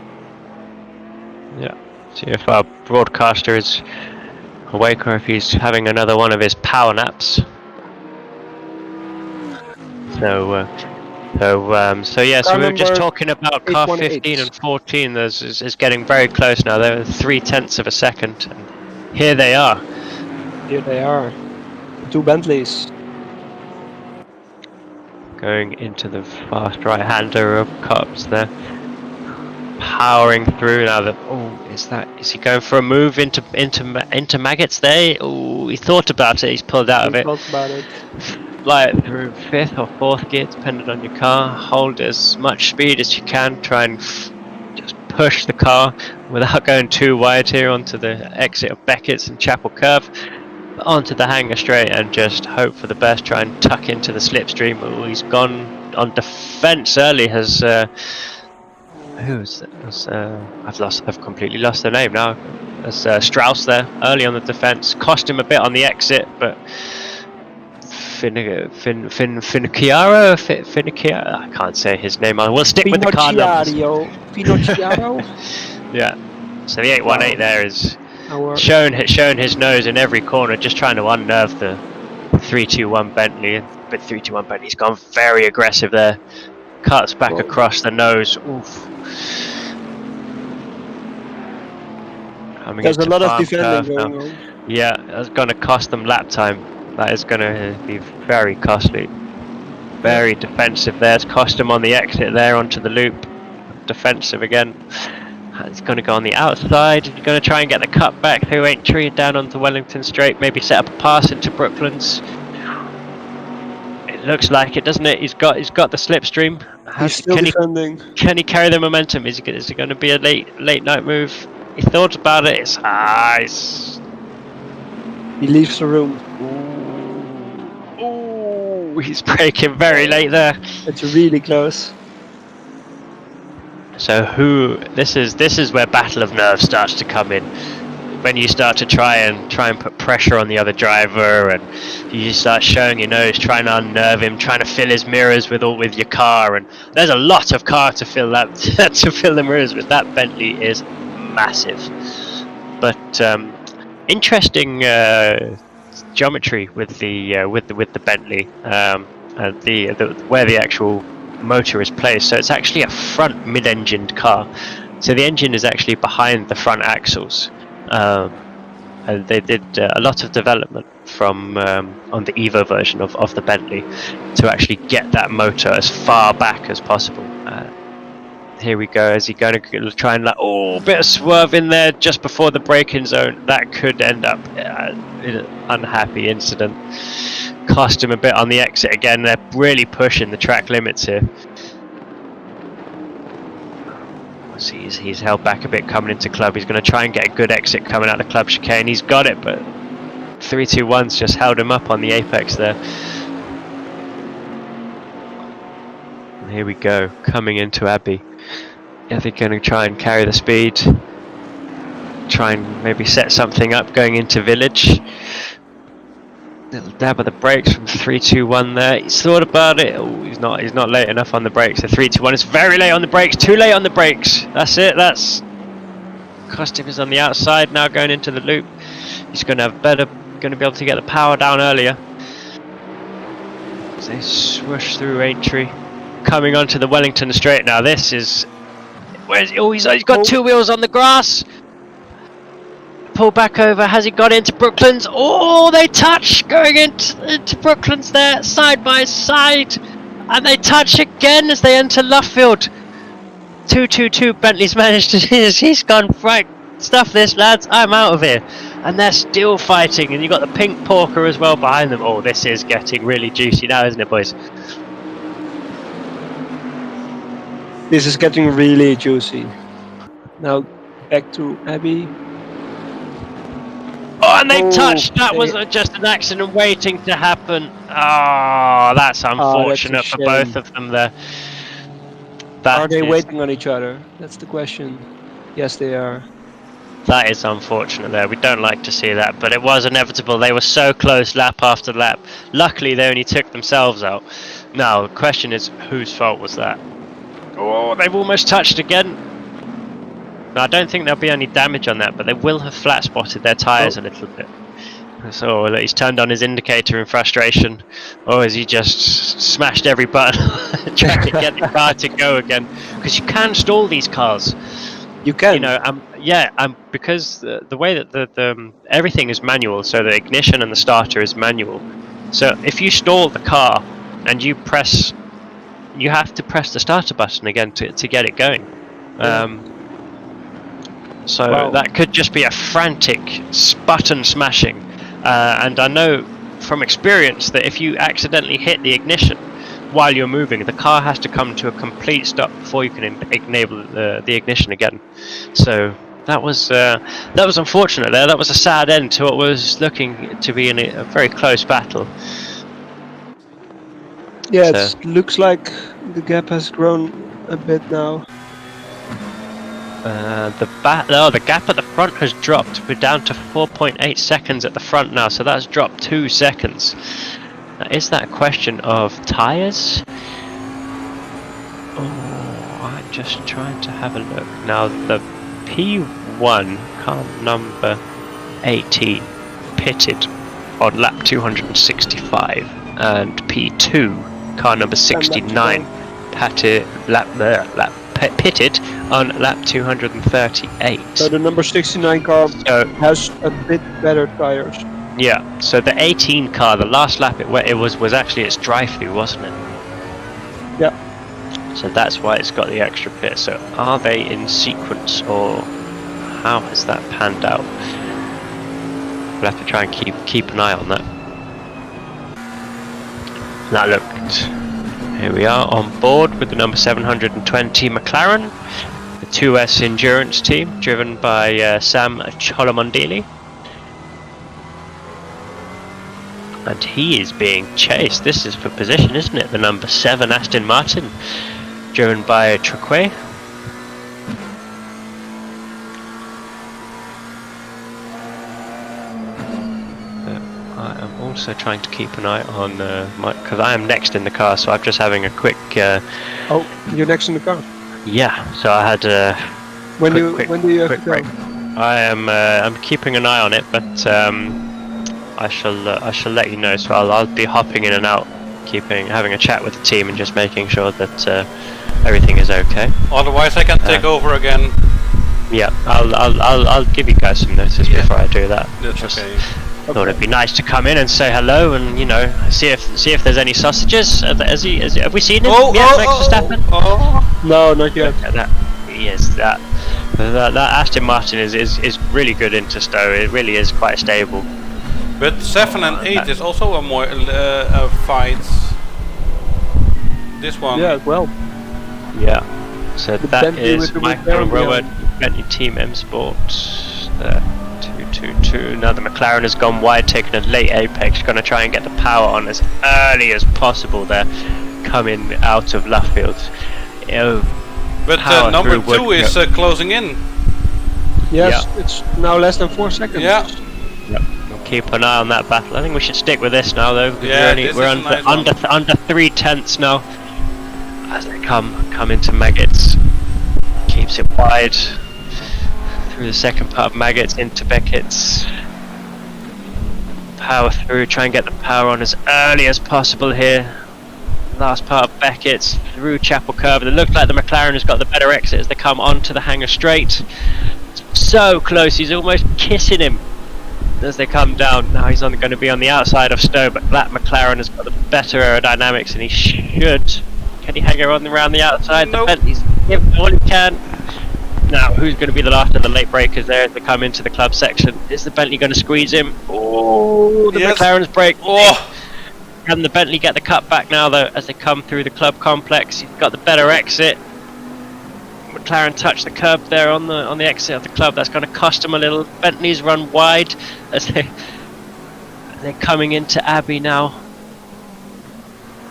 Yeah, see if our broadcaster is awake or if he's having another one of his power naps. So we were just talking about car 15 and 14. Is getting very close now. They're 0.3 of a second. And here they are. Here they are. Two Bentleys. Going into the fast right-hander of Cups there. Powering through now. Is he going for a move into Maggots there? Oh, he thought about it. He's pulled out of it. Thought about it. Fly it through 5th or 4th gear, depending on your car. Hold as much speed as you can. Try and just push the car without going too wide here onto the exit of Beckett's and Chapel Curve. Onto the hanger straight and just hope for the best. Try and tuck into the slipstream. Oh, he's gone on defence early. Has who's that? I've completely lost the name now. There's Strauss there early on the defence. Cost him a bit on the exit, but Finocchiaro, I can't say his name. I will stick with the car numbers. Finocchiaro. Yeah. So the 818 there is shown his nose in every corner, just trying to unnerve the 321 Bentley. But 321 Bentley's gone very aggressive there. Cuts back across the nose. Oof. There's a lot of defending going on. Yeah, that's going to cost them lap time. That is going to be very costly. Very defensive there. It's cost them on the exit there onto the loop. Defensive again. It's going to go on the outside. You're going to try and get the cut back through Aintree and down onto Wellington Straight. Maybe set up a pass into He's Brooklands. It looks like it, doesn't it? He's got the slipstream. He's still defending. Can he carry the momentum? Is it going to be a late night move? He thought about it. He leaves the room. Ooh, he's braking very late there. It's really close. So this is where Battle of Nerves starts to come in. When you start to try and put pressure on the other driver, and you start showing your nose, trying to unnerve him, trying to fill his mirrors with your car, and there's a lot of car to fill to fill the mirrors with. That Bentley is massive, but interesting geometry with the Bentley, and where the actual motor is placed. So it's actually a front mid-engined car. So the engine is actually behind the front axles. And they did a lot of development from on the Evo version of the Bentley to actually get that motor as far back as possible. Here we go. Is he going to try and bit of swerve in there just before the braking zone? That could end up in an unhappy incident. Cost him a bit on the exit again. They're really pushing the track limits here. See, he's held back a bit coming into club. He's going to try and get a good exit coming out of club chicane. He's got it, but 321's just held him up on the apex there. And here we go, coming into Abbey. Yeah, they're going to try and carry the speed. Try and maybe set something up going into Village. Little dab of the brakes from 321 there. He's thought about it. Oh, he's not late enough on the brakes. The 321 is very late on the brakes. Too late on the brakes. That's it. That's cost him is on the outside now going into the loop. He's going to be able to get the power down earlier. So they swoosh through Aintree, coming onto the Wellington Straight now. This is he's got two wheels on the grass. Pull back over. Has he got into Brooklands? Oh, they touch going into Brooklands there, side by side, and they touch again as they enter Luffield. 222 Bentley's managed to. He's gone right. Stuff this, lads. I'm out of here. and they're still fighting, and you've got the pink porker as well behind them. Oh, this is getting really juicy now, isn't it, boys? This is getting really juicy. Now back to Abby. Oh, and they touched. That they- was just an accident waiting to happen. Oh, that's unfortunate for shame. both of them there. Are they That is- waiting on each other? That's the question. Yes, they are. That is unfortunate there. We don't like to see that, but it was inevitable. They were so close lap after lap. Luckily, they only took themselves out. Now, the question is, whose fault was that? Oh, they've almost touched again. Now, I don't think there'll be any damage on that, but they will have flat spotted their tyres a little bit. So he's turned on his indicator in frustration. Or has he just smashed every button trying to get the car to go again? Because you can stall these cars. You can. You know, because the way that the everything is manual, so the ignition and the starter is manual. So if you stall the car and you have to press the starter button again to get it going. So Wow. that could just be a frantic button smashing. And I know from experience that if you accidentally hit the ignition while you're moving, the car has to come to a complete stop before you can enable the ignition again. So that was unfortunate there. That was a sad end to what was looking to be a very close battle. Yeah, So- it looks like the gap has grown a bit now. The gap at the front has dropped. We're down to 4.8 seconds at the front now, so that's dropped 2 seconds. Now, is that a question of tyres? Oh, I'm just trying to have a look. Now, the P1, car number 18, pitted on lap 265, and P2, car number 69, pitted on lap 238. So the number 69 car has a bit better tires. Yeah, so the 18 car, the last lap it was actually its drive-through, wasn't it? Yeah. So that's why it's got the extra pit. So are they in sequence, or how has that panned out? We'll have to try and keep an eye on that. That looked. Here we are on board with the number 720 McLaren, the 2S endurance team, driven by Sam Cholomondili. And he is being chased. This is for position, isn't it? The number 7 Aston Martin, driven by Triquet. I am also trying to keep an eye on because I am next in the car, so I'm just having a quick. Oh, you're next in the car. Yeah, so I had When do you have to go? I am I'm keeping an eye on it, but I shall let you know. So I'll be hopping in and out, having a chat with the team and just making sure that everything is okay. Otherwise, I can take over again. Yeah, I'll give you guys some notice before I do that. That's Just okay. thought it'd be nice to come in and say hello and see if there's any sausages. Have we seen him? Max Verstappen? No, not yet. That Aston Martin is really good into Stowe. It really is quite stable. But 7 and 8 is also a more fight. This one. Yeah, well. Yeah. So The that Bentley is with the Michael McLaren Rowan, Bentley Team M Sport. 222. Now the McLaren has gone wide, taking a late apex. Going to try and get the power on as early as possible there, coming out of Luffield. But number 2 is closing in. Yes, it's now less than 4 seconds. Yeah. We'll keep an eye on that battle. I think we should stick with this now, though. Yeah, we're under 3/10 now. As they come into Maggots, keeps it wide through the second part of Maggots into Beckett's. Power through, try and get the power on as early as possible here. Last part of Beckett's through Chapel Curve. It looks like the McLaren has got the better exit as they come onto the Hangar Straight. So close, he's almost kissing him as they come down. Now he's going to be on the outside of Stowe, but that McLaren has got the better aerodynamics, and he should. Can he hang around the outside? Nope. The Bentley's giving all he can. Now, who's going to be the last of the late breakers there as they come into the club section? Is the Bentley going to squeeze him? Oh, the McLaren's brake. Oh. Can the Bentley get the cut back now, though, as they come through the club complex? He's got the better exit. McLaren touched the curb there on the exit of the club. That's going to cost him a little. Bentley's run wide as they're coming into Abbey now.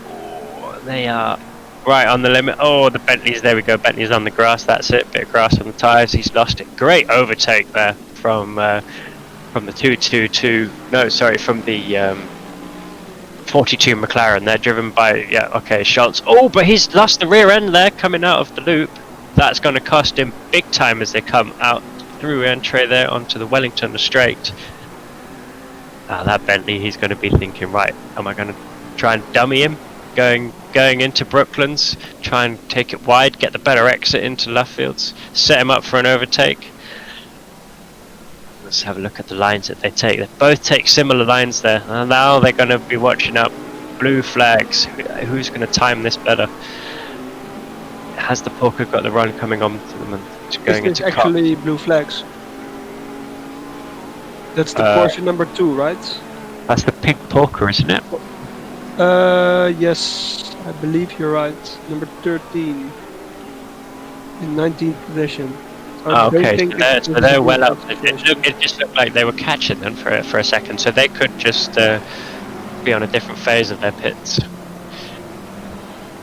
Oh, they are right on the limit. Oh, the Bentley's, there we go. Bentley's on the grass. That's it. Bit of grass on the tyres. He's lost it. Great overtake there from the 222. No, sorry, from the 42 McLaren. They're driven by Schultz. Oh, but he's lost the rear end there coming out of the loop. That's going to cost him big time as they come out through Entree there onto the Wellington straight. That Bentley, he's going to be thinking, right, am I going to try and dummy him going into Brooklands, try and take it wide, get the better exit into Lovefields, set him up for an overtake. Let's have a look at the lines that they take. They both take similar lines there, and now they're going to be watching up blue flags. Who's going to time this better? Has the Polka got the run coming on to them and going into actually blue flags? That's the Porsche number 2, right? That's the pink Polka, isn't it? Yes, I believe you're right. Number 13 in 19th position. Okay, so they're well up. It just looked like they were catching them for a second, so they could just be on a different phase of their pits.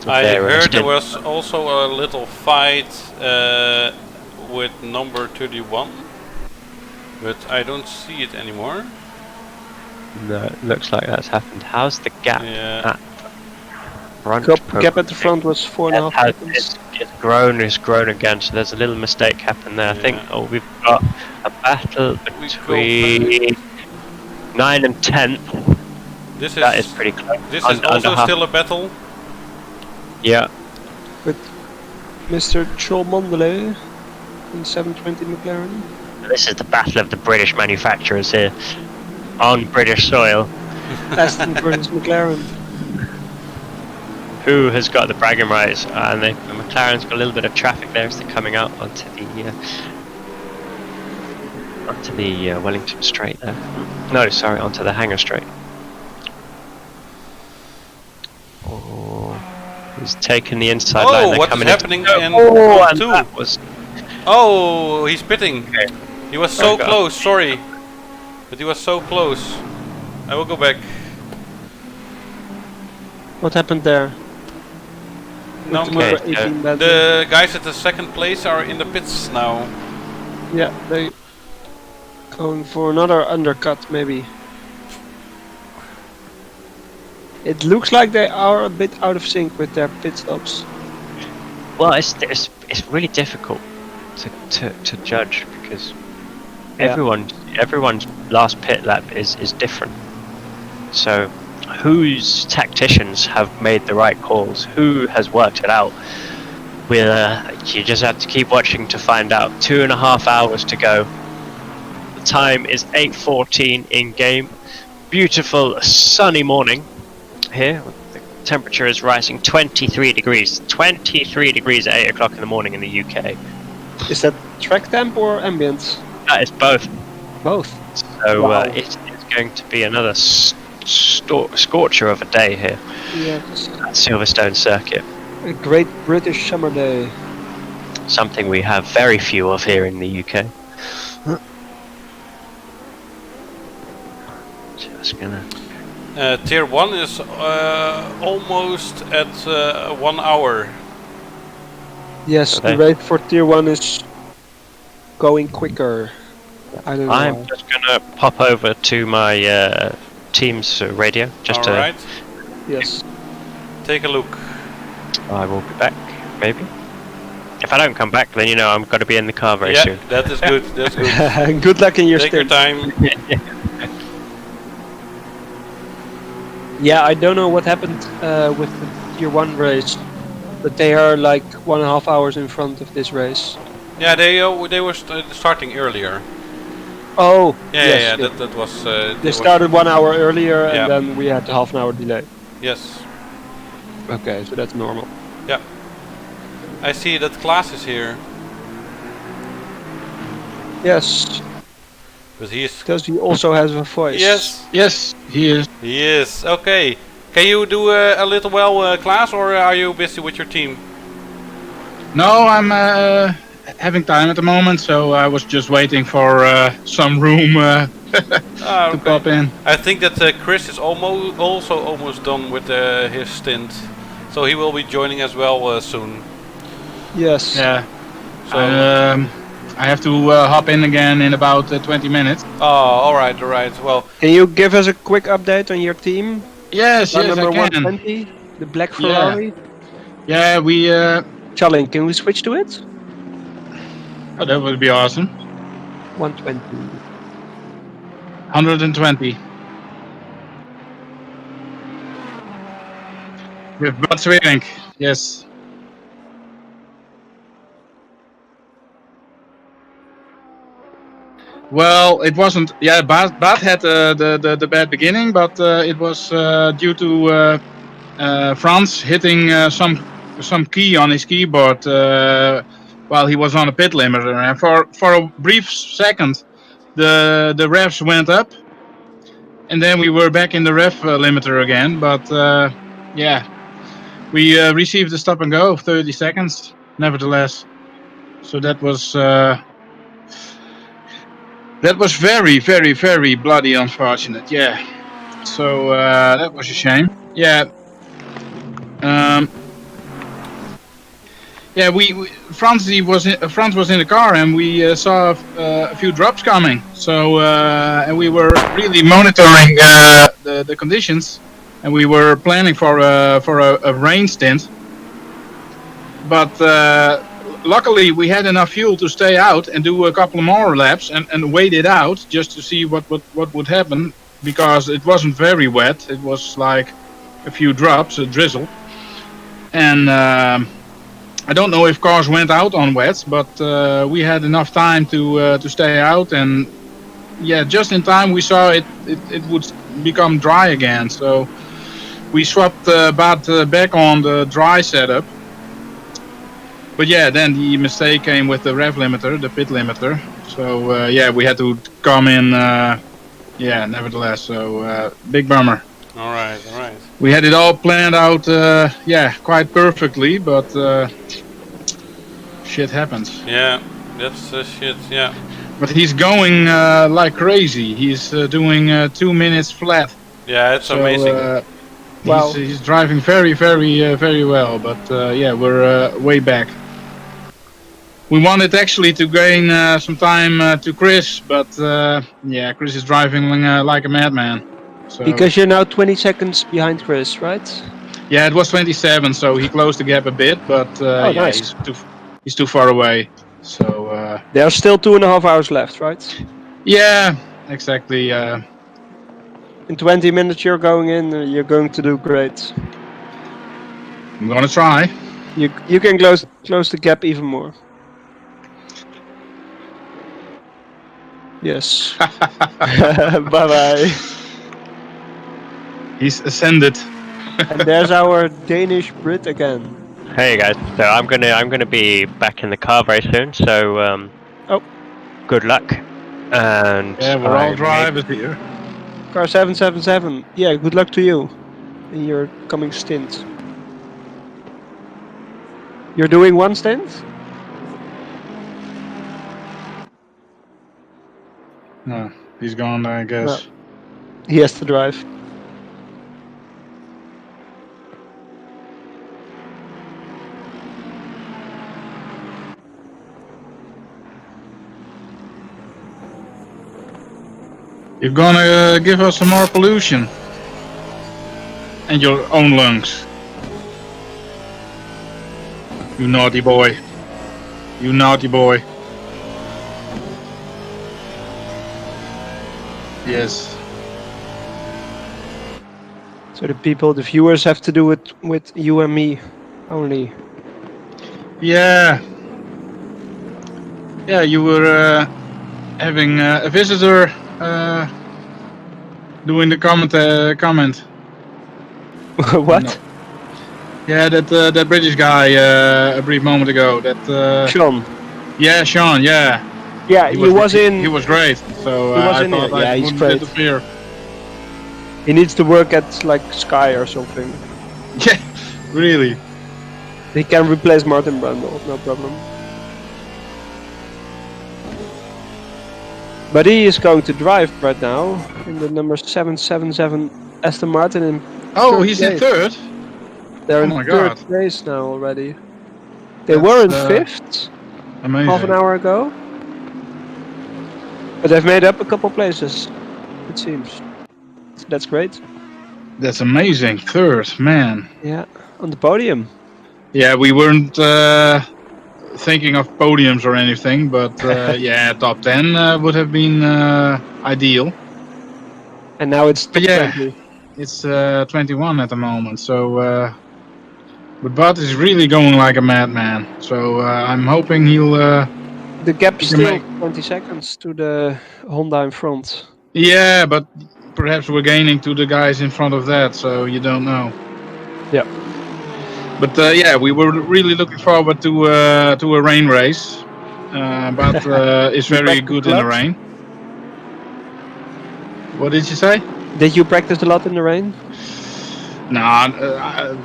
I heard there was also a little fight with number 31, but I don't see it anymore. No, it looks like that's happened. How's the gap at front? Gap at the front was 4.5 seconds. It's grown again, so there's a little mistake happened there. I think we've got a battle between 9 and 10. That is pretty close. This is also still a battle. Yeah. With Mr. Cholmondeley in 720 McLaren. This is the battle of the British manufacturers here on British soil. Aston British McLaren. Who has got the bragging rights? And the McLaren's got a little bit of traffic there as they're coming out onto the Wellington Straight there. No, sorry, onto the Hangar Straight. He's taken the inside line. Oh, what is happening in and 2? That was... Oh, he's pitting. Okay. He was so close, sorry. But he was so close. I will go back. What happened there? Number 18, the guys at the second place are in the pits now. Yeah, they going for another undercut maybe. It looks like they are a bit out of sync with their pit stops. Well, it's really difficult to judge because everyone's last pit lap is different. So whose tacticians have made the right calls? Who has worked it out? You just have to keep watching to find out. 2.5 hours to go. The time is 8:14 in game. Beautiful sunny morning here. The temperature is rising 23 degrees. 23 degrees at 8 o'clock in the morning in the UK. Is that track temp or ambient? That is both. Both. So it's going to be another scorcher of a day here. Yes. At Silverstone circuit. A great British summer day. Something we have very few of here in the UK. Just gonna... Tier 1 is almost at 1 hour. Yes, the rate for Tier 1 is going quicker. I don't know. I'm just gonna pop over to my Teams radio just Alright. Yes. Take a look. I will be back, maybe. If I don't come back, then you know I'm gonna be in the car very soon. Yeah, that is good. That's good. Good luck in your Take your time. Yeah, I don't know what happened with the Tier 1 race, but they are like 1.5 hours in front of this race. Yeah, they were starting earlier. Oh, yeah, that was. They started 1 hour earlier, and then we had a half an hour delay. Yes. Okay, so that's normal. Yeah. I see that Klaas is here. Yes. But he is. Does he also has a voice? Yes. Yes, he is. He is. Okay. Can you do a little class, or are you busy with your team? No, I'm having time at the moment, so I was just waiting for some room to pop in. I think that Chris is almost done with his stint, so he will be joining as well soon. Yes. Yeah. So I have to hop in again in about 20 minutes. Oh, all right. Well, can you give us a quick update on your team? Yes, Number I can. 120, the black Ferrari. Yeah, we. Charlie, can we switch to it? Oh, that would be awesome. 120. 120. With Bud Swering, yes. Well, it wasn't. Yeah, Bad had the bad beginning, but it was due to Frans hitting some key on his keyboard while he was on a pit limiter, and for a brief second, the revs went up, and then we were back in the rev limiter again. But yeah, we received a stop and go of 30 seconds, nevertheless. So that was. That was very, very, very bloody unfortunate. Yeah. So that was a shame. Yeah. Yeah. Frans was in the car, and we saw a few drops coming. So and we were really monitoring the conditions, and we were planning for a rain stint. But luckily, we had enough fuel to stay out and do a couple more laps and wait it out just to see what would happen, because it wasn't very wet. It was like a few drops, a drizzle. And I don't know if cars went out on wets, but we had enough time to stay out. And yeah, just in time we saw it would become dry again. So we swapped back on the dry setup. But yeah, then the mistake came with the rev limiter, the pit limiter. So yeah, we had to come in. Yeah, nevertheless. So big bummer. all right. We had it all planned out. Yeah, quite perfectly, but shit happens. Yeah, that's shit. Yeah. But he's going like crazy. He's doing 2 minutes flat. Yeah, it's So, amazing. Wow. He's driving very, very, very well. But yeah, we're way back. We wanted actually to gain some time to Chris, but yeah, Chris is driving like a madman. So, Because you're now 20 seconds behind Chris, right? yeah, it was 27, so he closed the gap a bit, but yeah, nice. he's too far away. So There are still 2.5 hours left, right? yeah, exactly. In 20 minutes you're going in, you're going to do great. I'm gonna try. You can close the gap even more. Yes. Bye bye. He's ascended. And there's our Danish Brit again. Hey guys, so I'm gonna be back in the car very soon. So good luck. And Yeah, we're all drivers here. Car 777. Yeah, good luck to you in your coming stint. You're doing one stint? No, he's gone, I guess. He has to drive. You're gonna give us some more pollution. And your own lungs. You naughty boy. You naughty boy. Yes. So the viewers have to do it with you and me only. Yeah. Yeah, you were having a visitor doing the comment. What? No. Yeah, that British guy a brief moment ago. That Sean. Yeah, Sean. Yeah, Yeah, he was in. He was great. So He was I in thought here. Yeah, I he's wouldn't great. interfere. He needs to work at like Sky or something. Yeah, really. He can replace Martin Brundle, no problem. But he is going to drive right now in the number 777 Aston Martin in Oh, third he's in place. third. They're Oh in my third God. place now already. They were in fifth Amazing. half an hour ago. But they've made up a couple places, it seems. So that's great. That's amazing. Third, man. Yeah, on the podium. Yeah, we weren't thinking of podiums or anything, but yeah, top 10 would have been ideal. And now it's top But yeah, 20. it's 21 at the moment, so but Bud is really going like a madman. So I'm hoping he'll. The gap's he can still make- 20 seconds to the Honda in front. Yeah, but perhaps we're gaining to the guys in front of that, so you don't know. Yeah. But yeah, we were really looking forward to a rain race. But it's very good in the rain. What did you say? Did you practice a lot in the rain? No,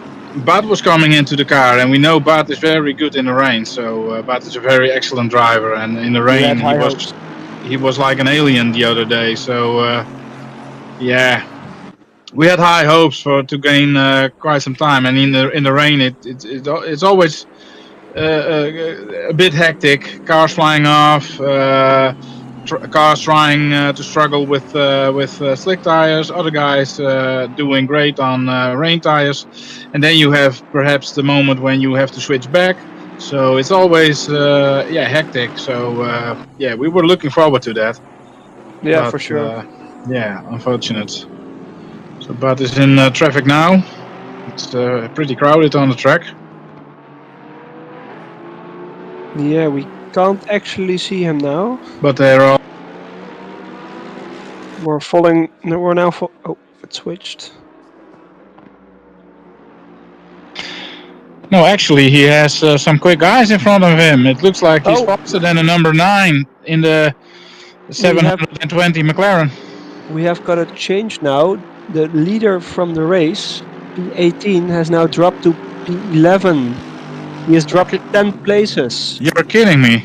Bud was coming into the car, and we know Bud is very good in the rain. So Bud is a very excellent driver, and in the rain he was like an alien the other day. So yeah, we had high hopes to gain quite some time, and in the rain it's always a bit hectic. Cars flying off. Cars trying to struggle with slick tires, other guys doing great on rain tires, and then you have perhaps the moment when you have to switch back. So it's always hectic. So yeah, we were looking forward to that. Yeah, But, for sure. Yeah, unfortunate. So Bud is in traffic now. It's pretty crowded on the track. Yeah, we can't actually see him now. But they're all. We're following. No, we're now. Oh, it switched. No, actually, he has some quick guys in front of him. It looks like he's faster than the number 9 in the 720 McLaren. We have got a change now. The leader from the race, P18, has now dropped to P11. He has dropped 10 places. You're kidding me.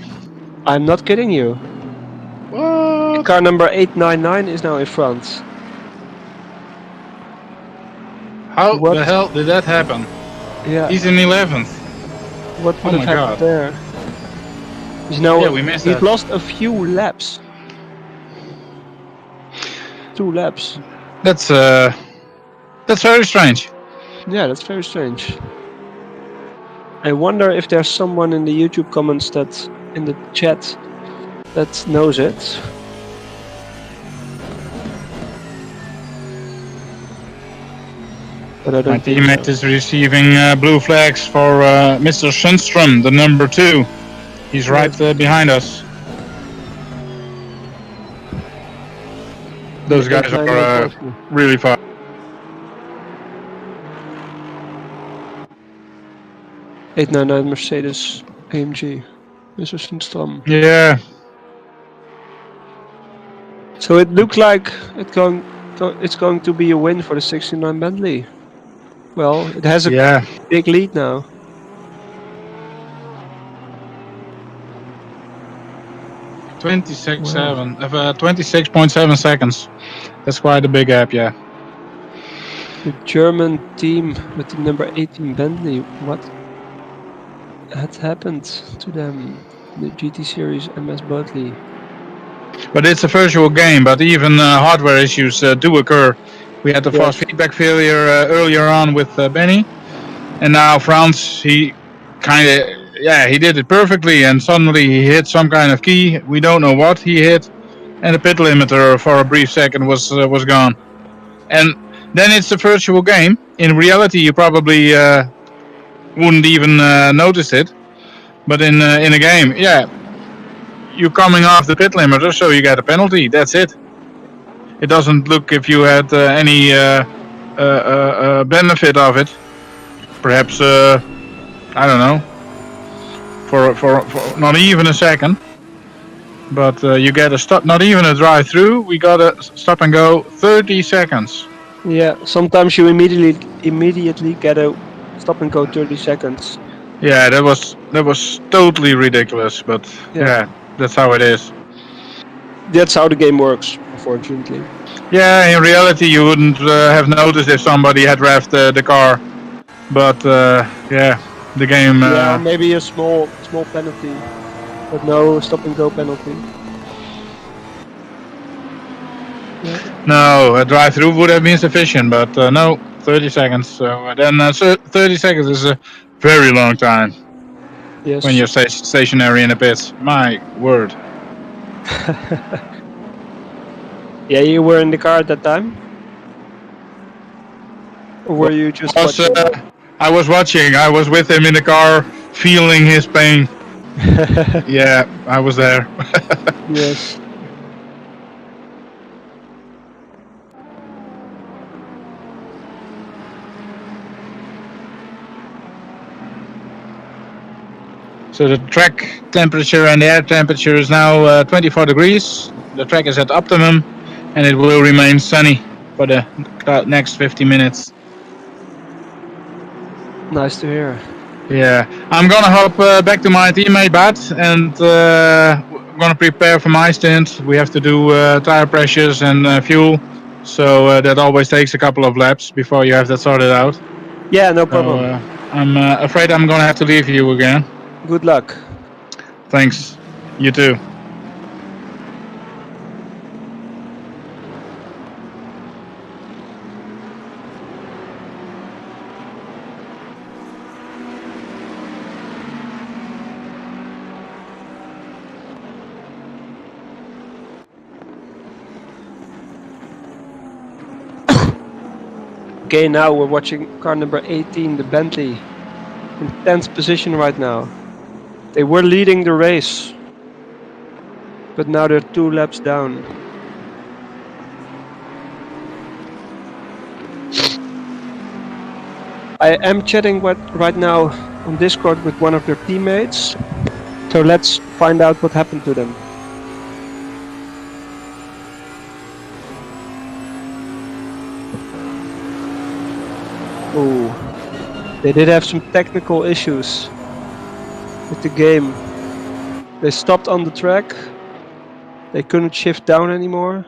I'm not kidding you. What? Car number 899 is now in front. How the hell did that happen? Yeah. He's in 11th. What would have happened there? He's now. Yeah, we missed he's that. lost a few laps. 2 laps. That's very strange. Yeah, that's very strange. I wonder if there's someone in the YouTube comments in the chat that knows it. But I don't My think teammate is receiving blue flags for Mr. Sundström, the number 2. He's right behind us. Those guys are really fast. .899 Mercedes AMG, Mr. Sundström. Yeah. So it looks like it's going to be a win for the 69 Bentley. Well, it has a big lead now. Wow. 26.7 seconds. That's quite a big gap, yeah. The German team with the number 18 Bentley, what had happened to them? The GT Series MS Bentley. But it's a virtual game, but even hardware issues do occur. We had the fast feedback failure earlier on with Benny, and now Frans, he he did it perfectly, and suddenly he hit some kind of key. We don't know what he hit, and the pit limiter for a brief second was gone. And then it's a virtual game. In reality, you probably wouldn't even notice it, but in a game, you're coming off the pit limiter, so you get a penalty. That's it. It doesn't look if you had any benefit of it. Perhaps I don't know. For not even a second. but you get a stop, not even a drive-through. We got a stop and go 30 seconds. Yeah, sometimes you immediately get a stop and go 30 seconds. Yeah, that was totally ridiculous, but yeah, that's how it is. That's how the game works, unfortunately. Yeah, in reality, you wouldn't have noticed if somebody had revved the car, but yeah, the game. Yeah, maybe a small penalty, but no stop and go penalty. No, a drive-through would have been sufficient, but no, 30 seconds. So then 30 seconds is a very long time. Yes. When you're stationary in the pits. My word. Yeah, you were in the car at that time? Or were you just watching? I was watching. I was with him in the car, feeling his pain. Yeah, I was there. Yes. So the track temperature and the air temperature is now 24 degrees. The track is at optimum, and it will remain sunny for the next 50 minutes. Nice to hear. Yeah, I'm gonna hop back to my teammate Bart, and we're gonna prepare for my stint. We have to do tire pressures and fuel, so that always takes a couple of laps before you have that sorted out. Yeah, no problem. So, I'm afraid I'm gonna have to leave you again. Good luck. Thanks. You too. Okay, now we're watching car number 18, the Bentley, in 10th position right now. They were leading the race, but now they're 2 laps down. I am chatting right now on Discord with one of their teammates, so let's find out what happened to them. Oh, they did have some technical issues with the game. They stopped on the track. They couldn't shift down anymore.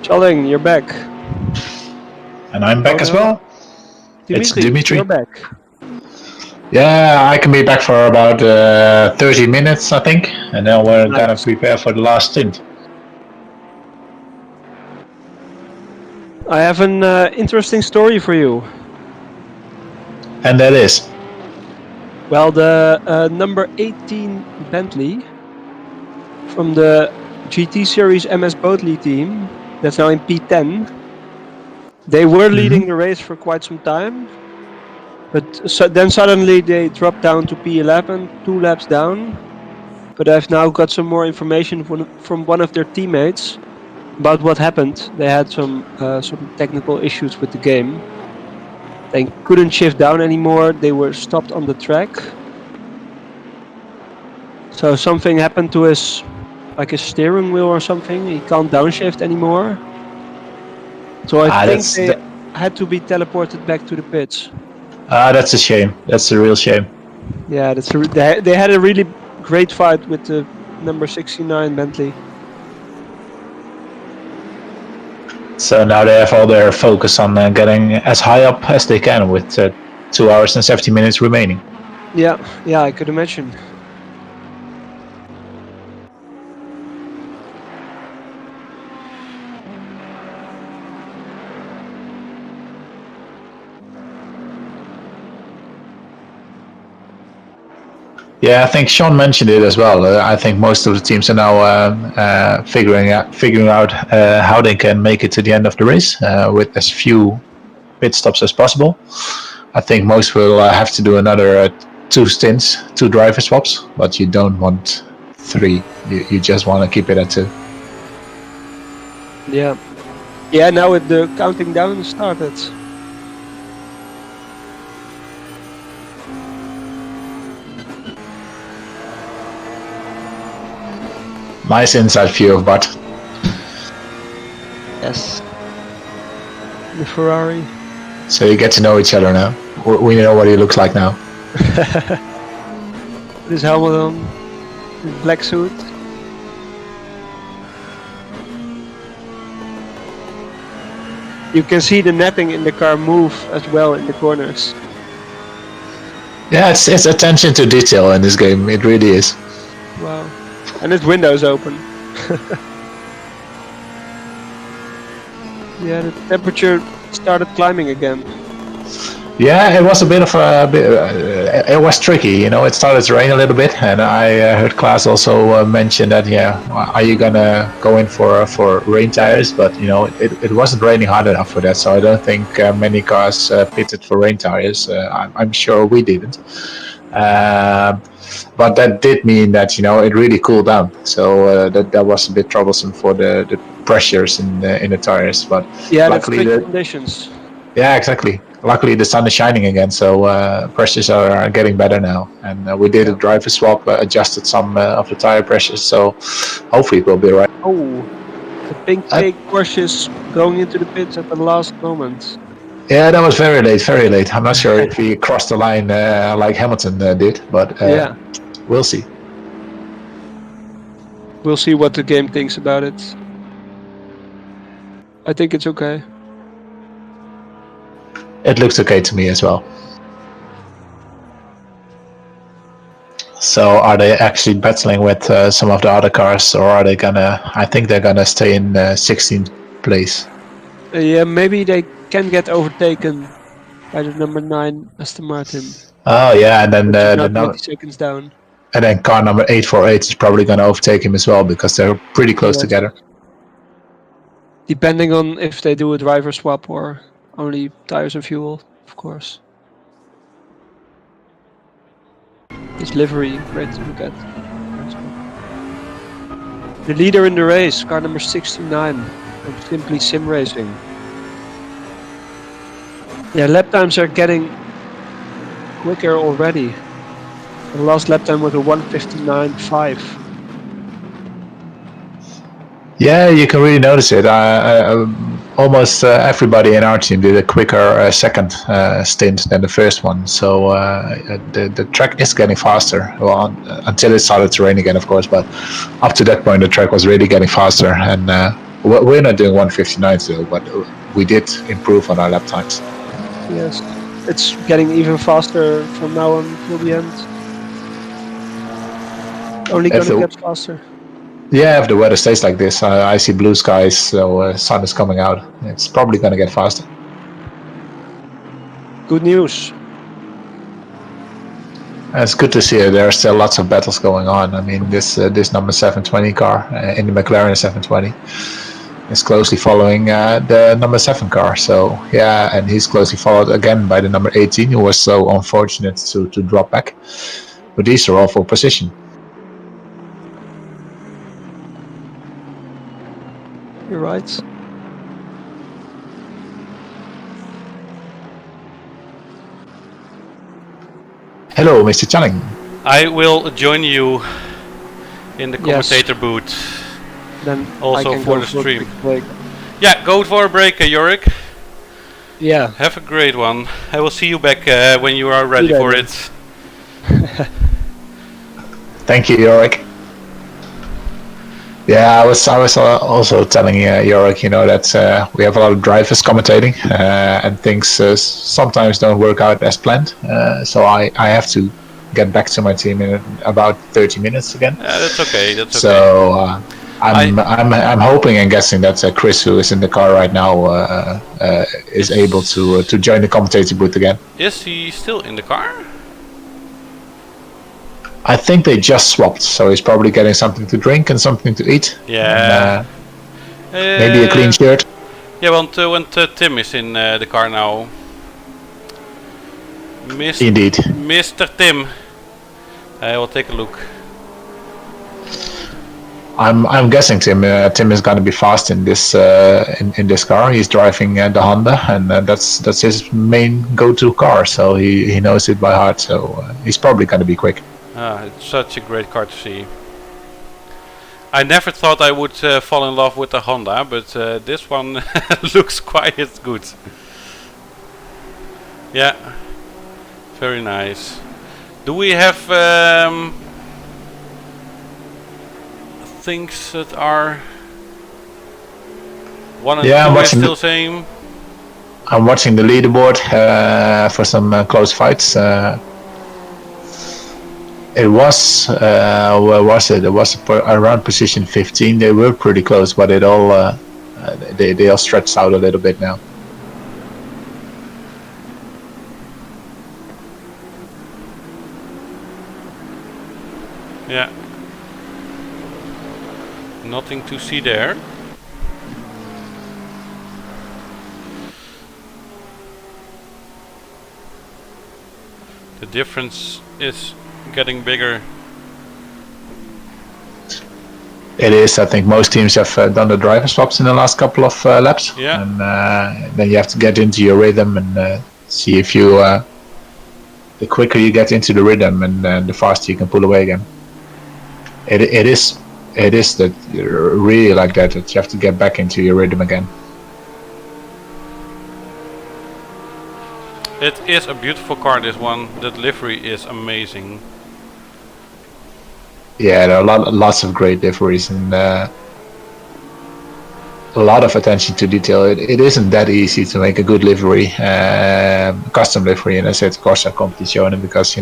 Charling, you're back. And I'm back as well. It's Dimitri. You're back. Yeah, I can be back for about 30 minutes, I think, and then we're gonna prepare for the last stint. I have an interesting story for you. And that is? Well, the number 18 Bentley from the GT Series MS Boatley team, that's now in P10, they were leading the race for quite some time, but then suddenly they dropped down to P11, 2 laps down. But I've now got some more information from one of their teammates about what happened. They had some technical issues with the game. They couldn't shift down anymore. They were stopped on the track. So something happened to his steering wheel or something. He can't downshift anymore. So I think they had to be teleported back to the pits. That's a shame. That's a real shame. Yeah, they had a really great fight with the number 69 Bentley. So now they have all their focus on getting as high up as they can with 2 hours and 70 minutes remaining. Yeah, I could imagine. Yeah, I think Sean mentioned it as well. I think most of the teams are now figuring out how they can make it to the end of the race with as few pit stops as possible. I think most will have to do another 2 stints, 2 driver swaps, but you don't want 3. You just want to keep it at 2. Yeah. Yeah, now the counting down started. Nice inside view of Bart. Yes. The Ferrari. So you get to know each other now. We know what he looks like now. His helmet on, his black suit. You can see the netting in the car move as well in the corners. Yeah, it's attention to detail in this game. It really is. Wow. And his window's open. Yeah, the temperature started climbing again. Yeah, it was a bit of it was tricky, you know. It started to rain a little bit, and I heard Klaas also mention that. Yeah, are you gonna go in for rain tires? But you know, it wasn't raining hard enough for that, so I don't think many cars pitted for rain tires. I'm sure we didn't. But that did mean that, you know, it really cooled down. So that was a bit troublesome for the pressures in the tires. But yeah, luckily that's conditions. Yeah, exactly. Luckily, the sun is shining again, so pressures are getting better now. And we did a driver swap, adjusted some of the tire pressures, so hopefully it will be right. Oh, the pink cake Porsches going into the pits at the last moment. Yeah, that was very late, very late. I'm not sure if he crossed the line like Hamilton did, but yeah, we'll see. We'll see what the game thinks about it. I think it's okay. It looks okay to me as well. So are they actually battling with some of the other cars, or are they gonna... I think they're gonna stay in 16th place. Yeah, maybe they can get overtaken by the number 9 Aston Martin. Oh yeah, and then the 20 seconds down. And then car number 848 is probably gonna overtake him as well, because they're pretty close together. Depending on if they do a driver swap or only tires and fuel, of course. This livery, great to look at. The leader in the race, car number 69, from Simply Sim Racing. Yeah, lap times are getting quicker already. The last lap time was a 1:59.5. Yeah, you can really notice it. Almost everybody in our team did a quicker second stint than the first one. So the track is getting faster. Well, until it started to rain again, of course. But up to that point, the track was really getting faster. And we're not doing 1:59 still, but we did improve on our lap times. Yes, it's getting even faster from now on till the end. Only gonna get faster. Yeah, if the weather stays like this, I see blue skies, so sun is coming out. It's probably going to get faster. Good news. It's good to see it. There are still lots of battles going on. I mean, this number 720 car in the McLaren 720 is closely following the number 7 car. So yeah, and he's closely followed again by the number 18, who was so unfortunate to drop back. But these are all for position. You're right. Hello, Mr. Channing. I will join you in the commentator booth. Then also for the stream. Yeah, go for a break, Yorick. Yeah. Have a great one. I will see you back when you are ready for it. Thank you, Yorick. Yeah, I was also telling Yorick, you know, that we have a lot of drivers commentating, and things sometimes don't work out as planned. So I have to get back to my team in about 30 minutes again. Yeah, that's okay. That's okay. So I'm hoping and guessing that Chris, who is in the car right now, is able to join the commentator booth again. Is he still in the car? I think they just swapped, so he's probably getting something to drink and something to eat. Yeah. And, maybe a clean shirt. Yeah, when Tim is in the car now. Indeed. Mr. Tim. I will take a look. I'm guessing Tim is going to be fast in this in this car. He's driving the Honda, and that's his main go-to car. So he knows it by heart. So he's probably going to be quick. It's such a great car to see. I never thought I would fall in love with the Honda, but this one looks quite good. Yeah, very nice. Do we have things that are 1 and 2 is still same? I'm watching the leaderboard for some close fights. It was where was it? It was around position 15. They were pretty close, but it all they all stretched out a little bit now. Yeah. Nothing to see there. The difference is getting bigger. It is. I think most teams have done the driver swaps in the last couple of laps. Yeah. And then you have to get into your rhythm and see if you. The quicker you get into the rhythm, and the faster you can pull away again. It is that really like that you have to get back into your rhythm again. It is a beautiful car, this one. The livery is amazing. Yeah, there are lots of great liveries and a lot of attention to detail. It isn't that easy to make a good livery, custom livery, and I said Corsa Competizione, because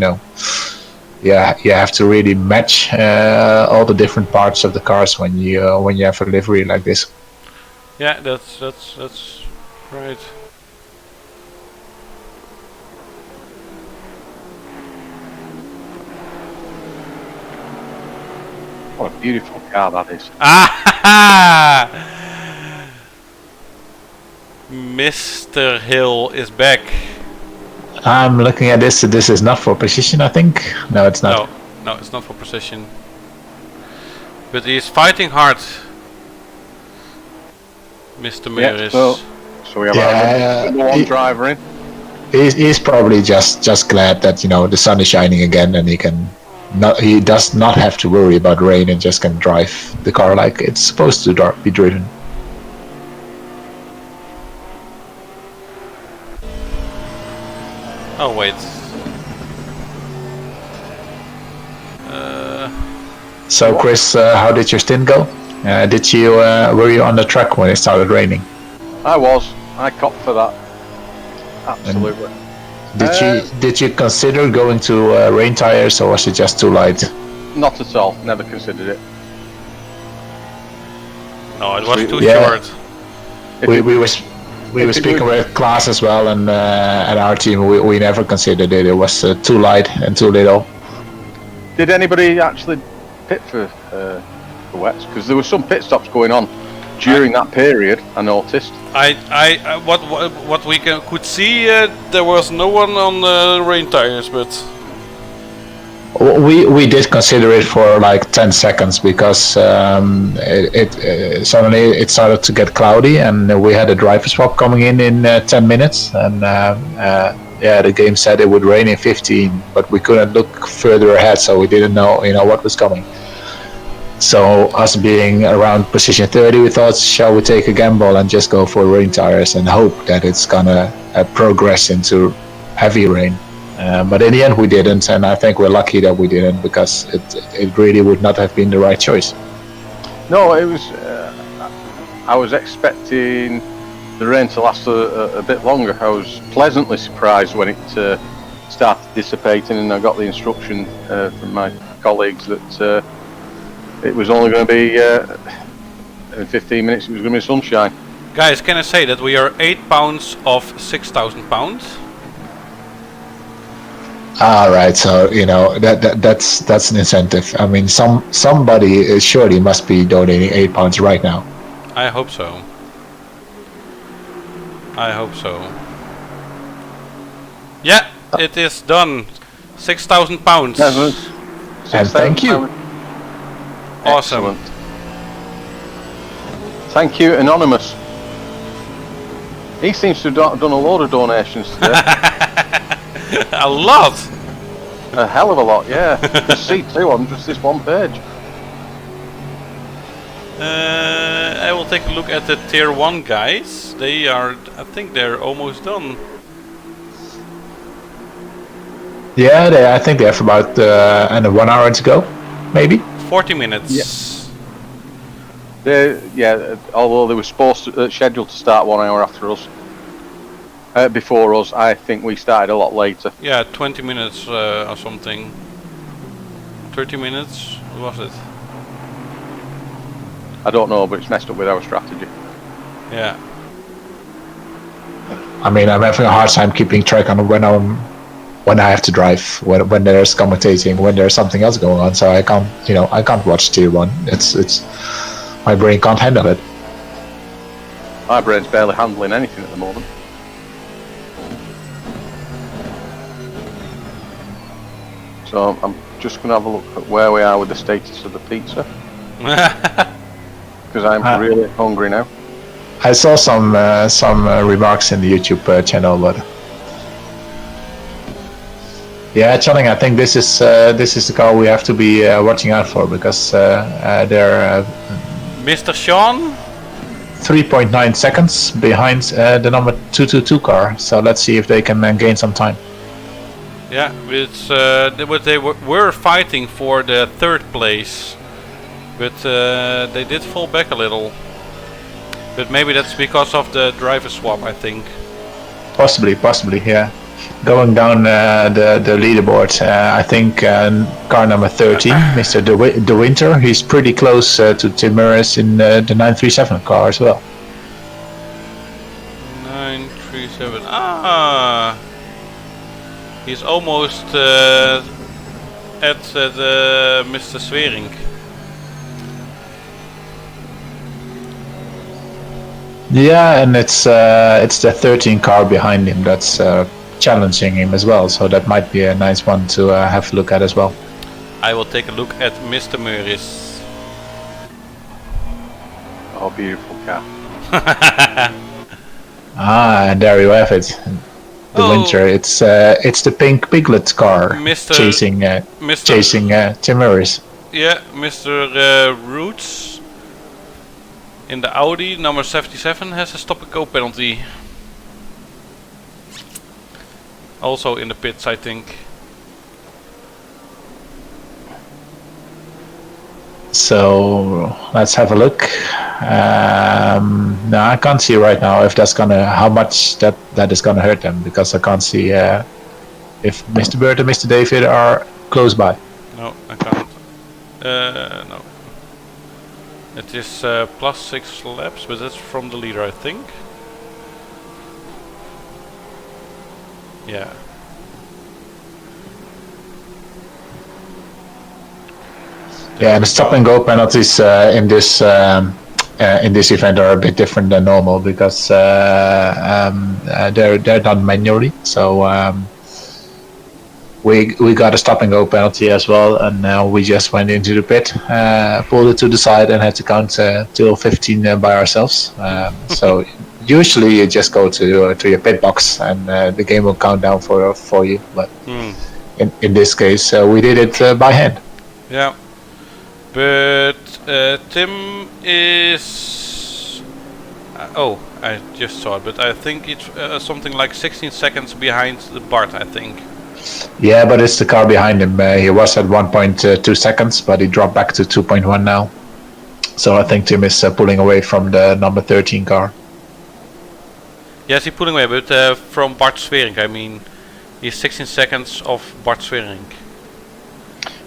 yeah, you have to really match all the different parts of the cars when you have a livery like this. Yeah, that's right. What a beautiful car that is. Ah! Mr. Hill is back. I'm looking at this. This is not for precision, I think. No, it's not. No, it's not for precision. But he's fighting hard, Mr. Meeris. Yeah, so we have our number one driver in. He's probably just glad that the sun is shining again, and he does not have to worry about rain and just can drive the car like it's supposed to be driven. Oh wait. So Chris, how did your stint go? Were you on the track when it started raining? I was. I copped for that. Absolutely. Did you consider going to rain tires, or was it just too light? Not at all. Never considered it. No, it was too short. We were speaking with class as well, and our team, we never considered it. It was too light and too little. Did anybody actually pit for wets? Because there were some pit stops going on during that period. I noticed. What we could see, there was no one on the rain tires, but we did consider it for like 10 seconds because suddenly it started to get cloudy, and we had a driver swap coming in 10 minutes, and the game said it would rain in 15, but we couldn't look further ahead, so we didn't know what was coming. So us being around position 30, we thought, shall we take a gamble and just go for rain tires and hope that it's gonna progress into heavy rain. But in the end we didn't, and I think we're lucky that we didn't, because it really would not have been the right choice. No, it was. I was expecting the rain to last a bit longer. I was pleasantly surprised when it started dissipating, and I got the instruction from my colleagues that it was only going to be in 15 minutes. It was going to be sunshine. Guys, can I say that we are 8 pounds off 6,000 pounds? All right, so that's an incentive. I mean, somebody surely must be donating £8 right now. I hope so. Yeah. it is done. £6,000. And thank you. Awesome. Excellent. Thank you, Anonymous. He seems to have done a load of donations today. A lot. A hell of a lot, yeah. Just see two on just this one page. I will take a look at the tier 1 guys. They are, I think they're almost done. Yeah, I think they have about 1 hour to go, maybe. 40 minutes. Although they were supposed to, scheduled to start 1 hour after us. Before us, I think we started a lot later. Yeah, 20 minutes or something. 30 minutes, what was it? I don't know, but it's messed up with our strategy. Yeah. I mean, I'm having a hard time keeping track on when I have to drive, when there's commentating, when there's something else going on. So I can't watch tier 1. It's my brain can't handle it. My brain's barely handling anything at the moment. So I'm just going to have a look at where we are with the status of the pizza. Because I'm really hungry now. I saw some remarks in the YouTube channel, but yeah, Channing, I think this is the car we have to be watching out for, because they're Mr. Sean? 3.9 seconds behind the number 222 car. So let's see if they can gain some time. Yeah, it's they were fighting for the 3rd place, but they did fall back a little. But maybe that's because of the driver swap, I think. Possibly, yeah. Going down the leaderboard, I think car number 13, Mr. De Winter, he's pretty close to Tim Murris in the 937 car as well. 937. Ah, he's almost at Mr. Swering. Yeah, and it's the 13 car behind him that's challenging him as well, so that might be a nice one to have a look at as well. I will take a look at Mr. Murris. Oh, beautiful car. And there you have it. The Winter. It's the pink Piglet car chasing Tim Murris. Yeah, Mr. Roots in the Audi number 77 has a stop and go penalty. Also in the pits, I think. So let's have a look. No, I can't see right now if that's how much that is gonna hurt them, because I can't see if Mr. Bird and Mr. David are close by. No, I can't. No. It is +6 laps, but that's from the leader, I think. Yeah. Yeah, the stop and go penalties in this event are a bit different than normal, because they're done manually. So we got a stop and go penalty as well, and now we just went into the pit, pulled it to the side, and had to count till 15 by ourselves. So usually you just go to your pit box, and the game will count down for you. But in this case, we did it by hand. Yeah. But Tim is... I just saw it, but I think it's something like 16 seconds behind the Bart, I think. Yeah, but it's the car behind him. He was at 1.2 seconds, but he dropped back to 2.1 now. So I think Tim is pulling away from the number 13 car. Yes, he's pulling away, but from Bart Swering, I mean. He's 16 seconds off Bart Swering.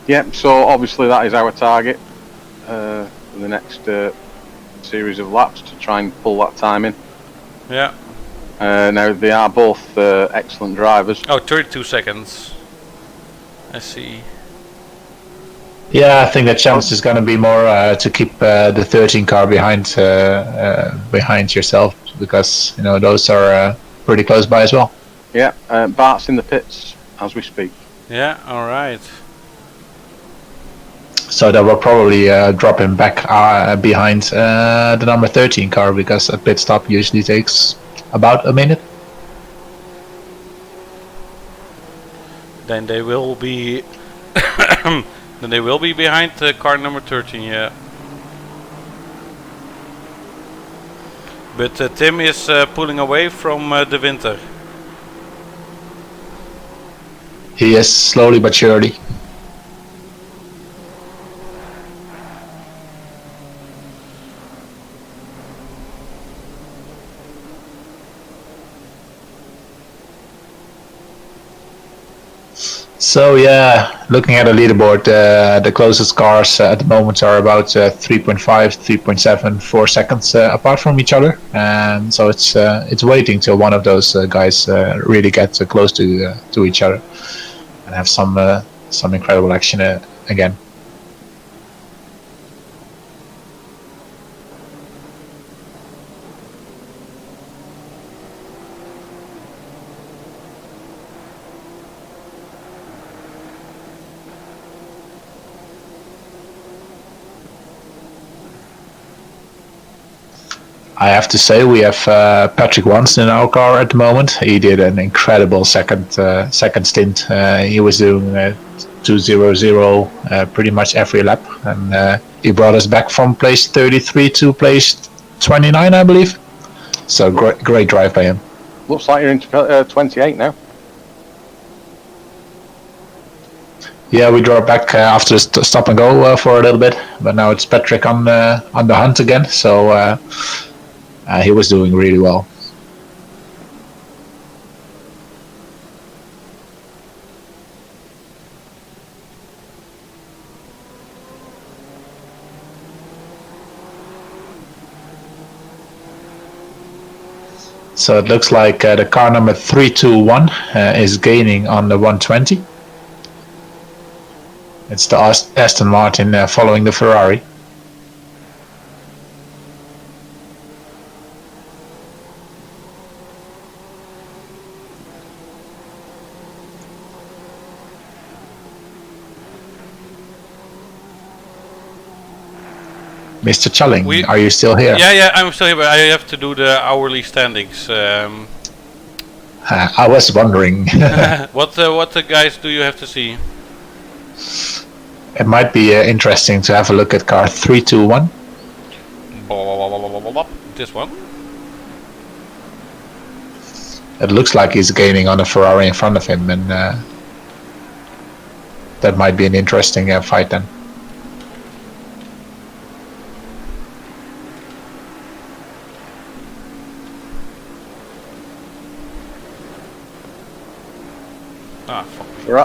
Yeah, so obviously that is our target for the next series of laps, to try and pull that time in. Yeah. Now they are both excellent drivers. Oh, 32 seconds. I see. Yeah, I think the challenge is going to be more to keep the 13 car behind yourself, because those are pretty close by as well. Yeah, Bart's in the pits. as we speak. Yeah, all right. So that will probably drop him back behind the number 13 car, because a pit stop usually takes about a minute. Then they will be behind car number 13. Yeah. But Tim is pulling away from the winter. He is, slowly but surely. So yeah, looking at the leaderboard, the closest cars at the moment are about 3.5, 3.7, 4 seconds apart from each other, and so it's waiting till one of those guys really get close to each other and have some incredible action again. I have to say we have Patrick Wanston in our car at the moment. He did an incredible second stint. He was doing 2:00 pretty much every lap, and he brought us back from place 33 to place 29, I believe. So great drive by him. Looks like you're into 28 now. Yeah, we drove back after the stop and go for a little bit, but now it's Patrick on the hunt again. So. He was doing really well. So it looks like the car number 321 is gaining on the 120. It's the Aston Martin following the Ferrari. Mr. Challing, are you still here? Yeah, I'm still here, but I have to do the hourly standings. I was wondering. What guys do you have to see? It might be interesting to have a look at car 321. This one? It looks like he's gaining on a Ferrari in front of him, and that might be an interesting fight then.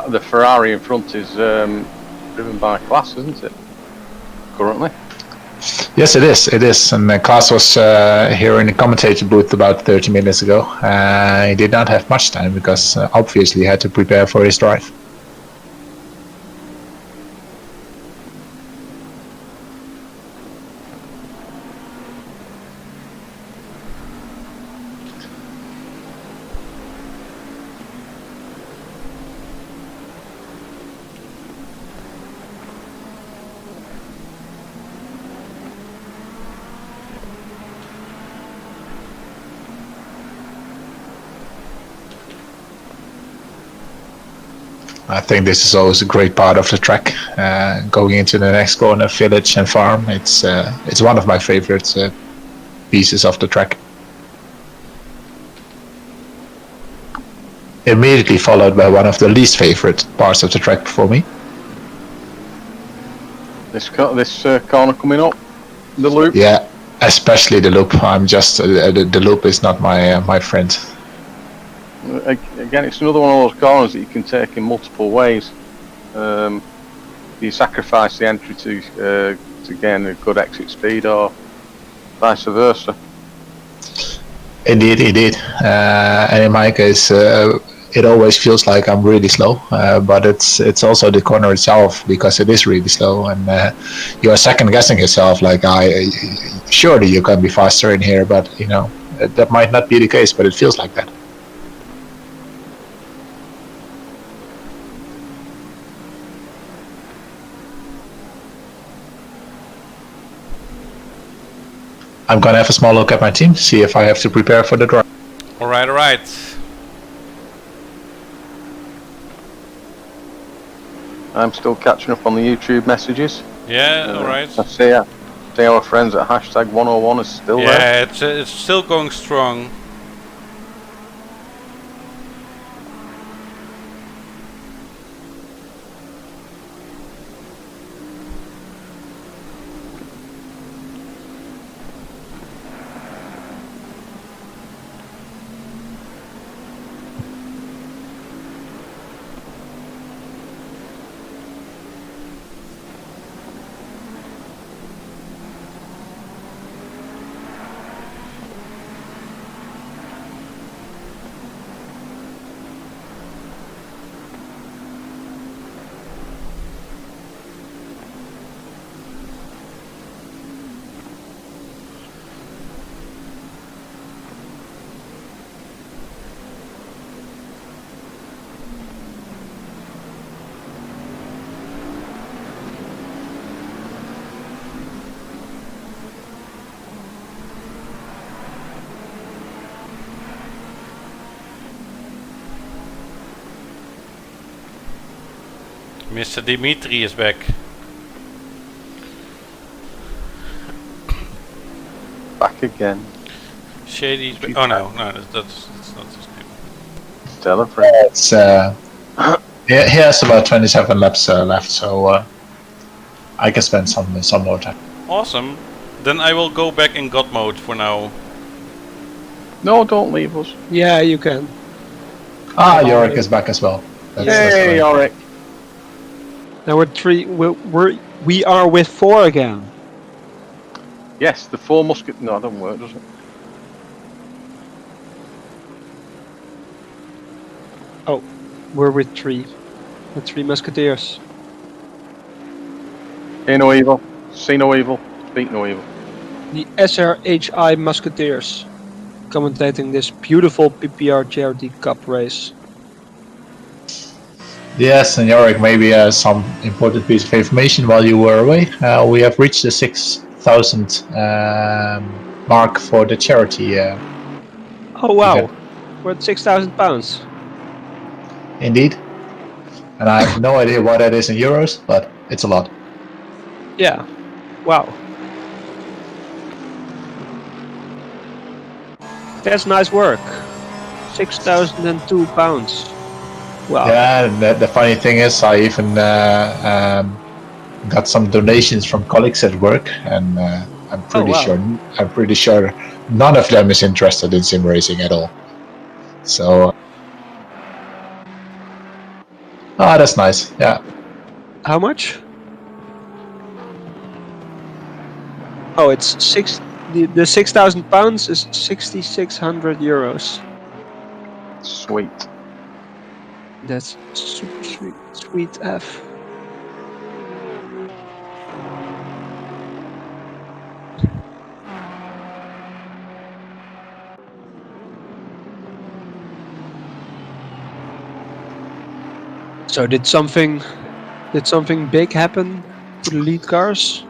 The Ferrari in front is driven by Klaas, isn't it? Currently. Yes, it is. And Klaas was here in the commentator booth about 30 minutes ago. He did not have much time because obviously he had to prepare for his drive. I think this is always a great part of the track. Going into the next corner, village and farm, it's one of my favorite pieces of the track. Immediately followed by one of the least favorite parts of the track for me. This corner coming up, the loop. Yeah, especially the loop. I'm just the loop is not my friend. Again, it's another one of those corners that you can take in multiple ways. You sacrifice the entry to gain a good exit speed, or vice versa. Indeed. And in my case, it always feels like I'm really slow, but it's also the corner itself, because it is really slow, and you are second guessing yourself. Like, surely you can be faster in here, but that might not be the case. But it feels like that. I'm gonna have a small look at my team, see if I have to prepare for the drive. All right. I'm still catching up on the YouTube messages. Yeah, all right. I see our friends at #101 is still there. Yeah, it's still going strong. Mr. Dimitri is back. Back again. Shady's back. Oh no, that's not his name. Tell a friend. It's he has about 27 laps left, so I can spend some more time. Awesome. Then I will go back in God mode for now. No, don't leave us. Yeah, you can. Yorick is back as well. Hey, Yorick. Now we are with 4 again. Yes, the 4 musket. No, it doesn't work, does it? Oh, we're with 3. The 3 musketeers. Hear no evil, see no evil, speak no evil. The SRHI musketeers commentating this beautiful PPR Charity Cup race. Yes, and Yorick, maybe some important piece of information while you were away. We have reached the 6,000 mark for the charity. Oh wow, event. we're at 6,000 pounds. Indeed. And I have no idea what that is in euros, but it's a lot. Yeah, wow. That's nice work. 6,002 pounds. Wow. Yeah, and the funny thing is, I even got some donations from colleagues at work, and I'm pretty sure none of them is interested in sim racing at all. So, that's nice. Yeah. How much? Oh, it's six. The 6,000 pounds is 6,600 euros. Sweet. That's super sweet. Sweet F. So did something big happen to the lead cars?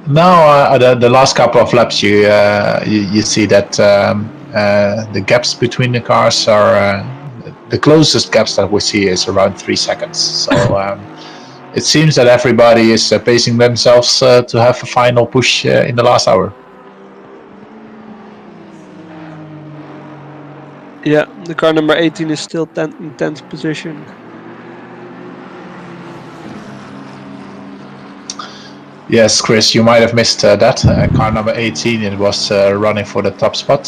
No, the last couple of laps, you see that the gaps between the cars are the closest gaps that we see is around 3 seconds. So it seems that everybody is pacing themselves to have a final push in the last hour. Yeah, the car number 18 is still in 10th position. Yes, Chris, you might have missed that. Car number 18, it was running for the top spot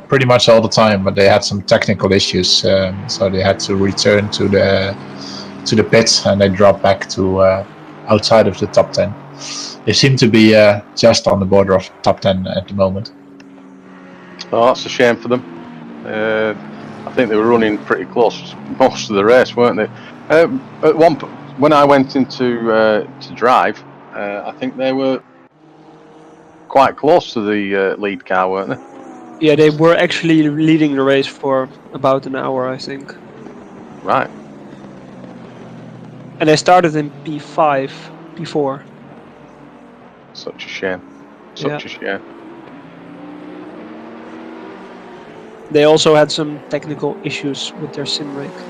pretty much all the time, but they had some technical issues, so they had to return to the pits and they dropped back to outside of the top 10. They seem to be just on the border of top 10 at the moment. Oh, that's a shame for them. I think they were running pretty close most of the race, weren't they? At one point, when I went into to drive, I think they were quite close to the lead car, weren't they? Yeah, they were actually leading the race for about an hour, I think. Right. And they started in P5 before. Such a shame. such a shame. They also had some technical issues with their sim rig.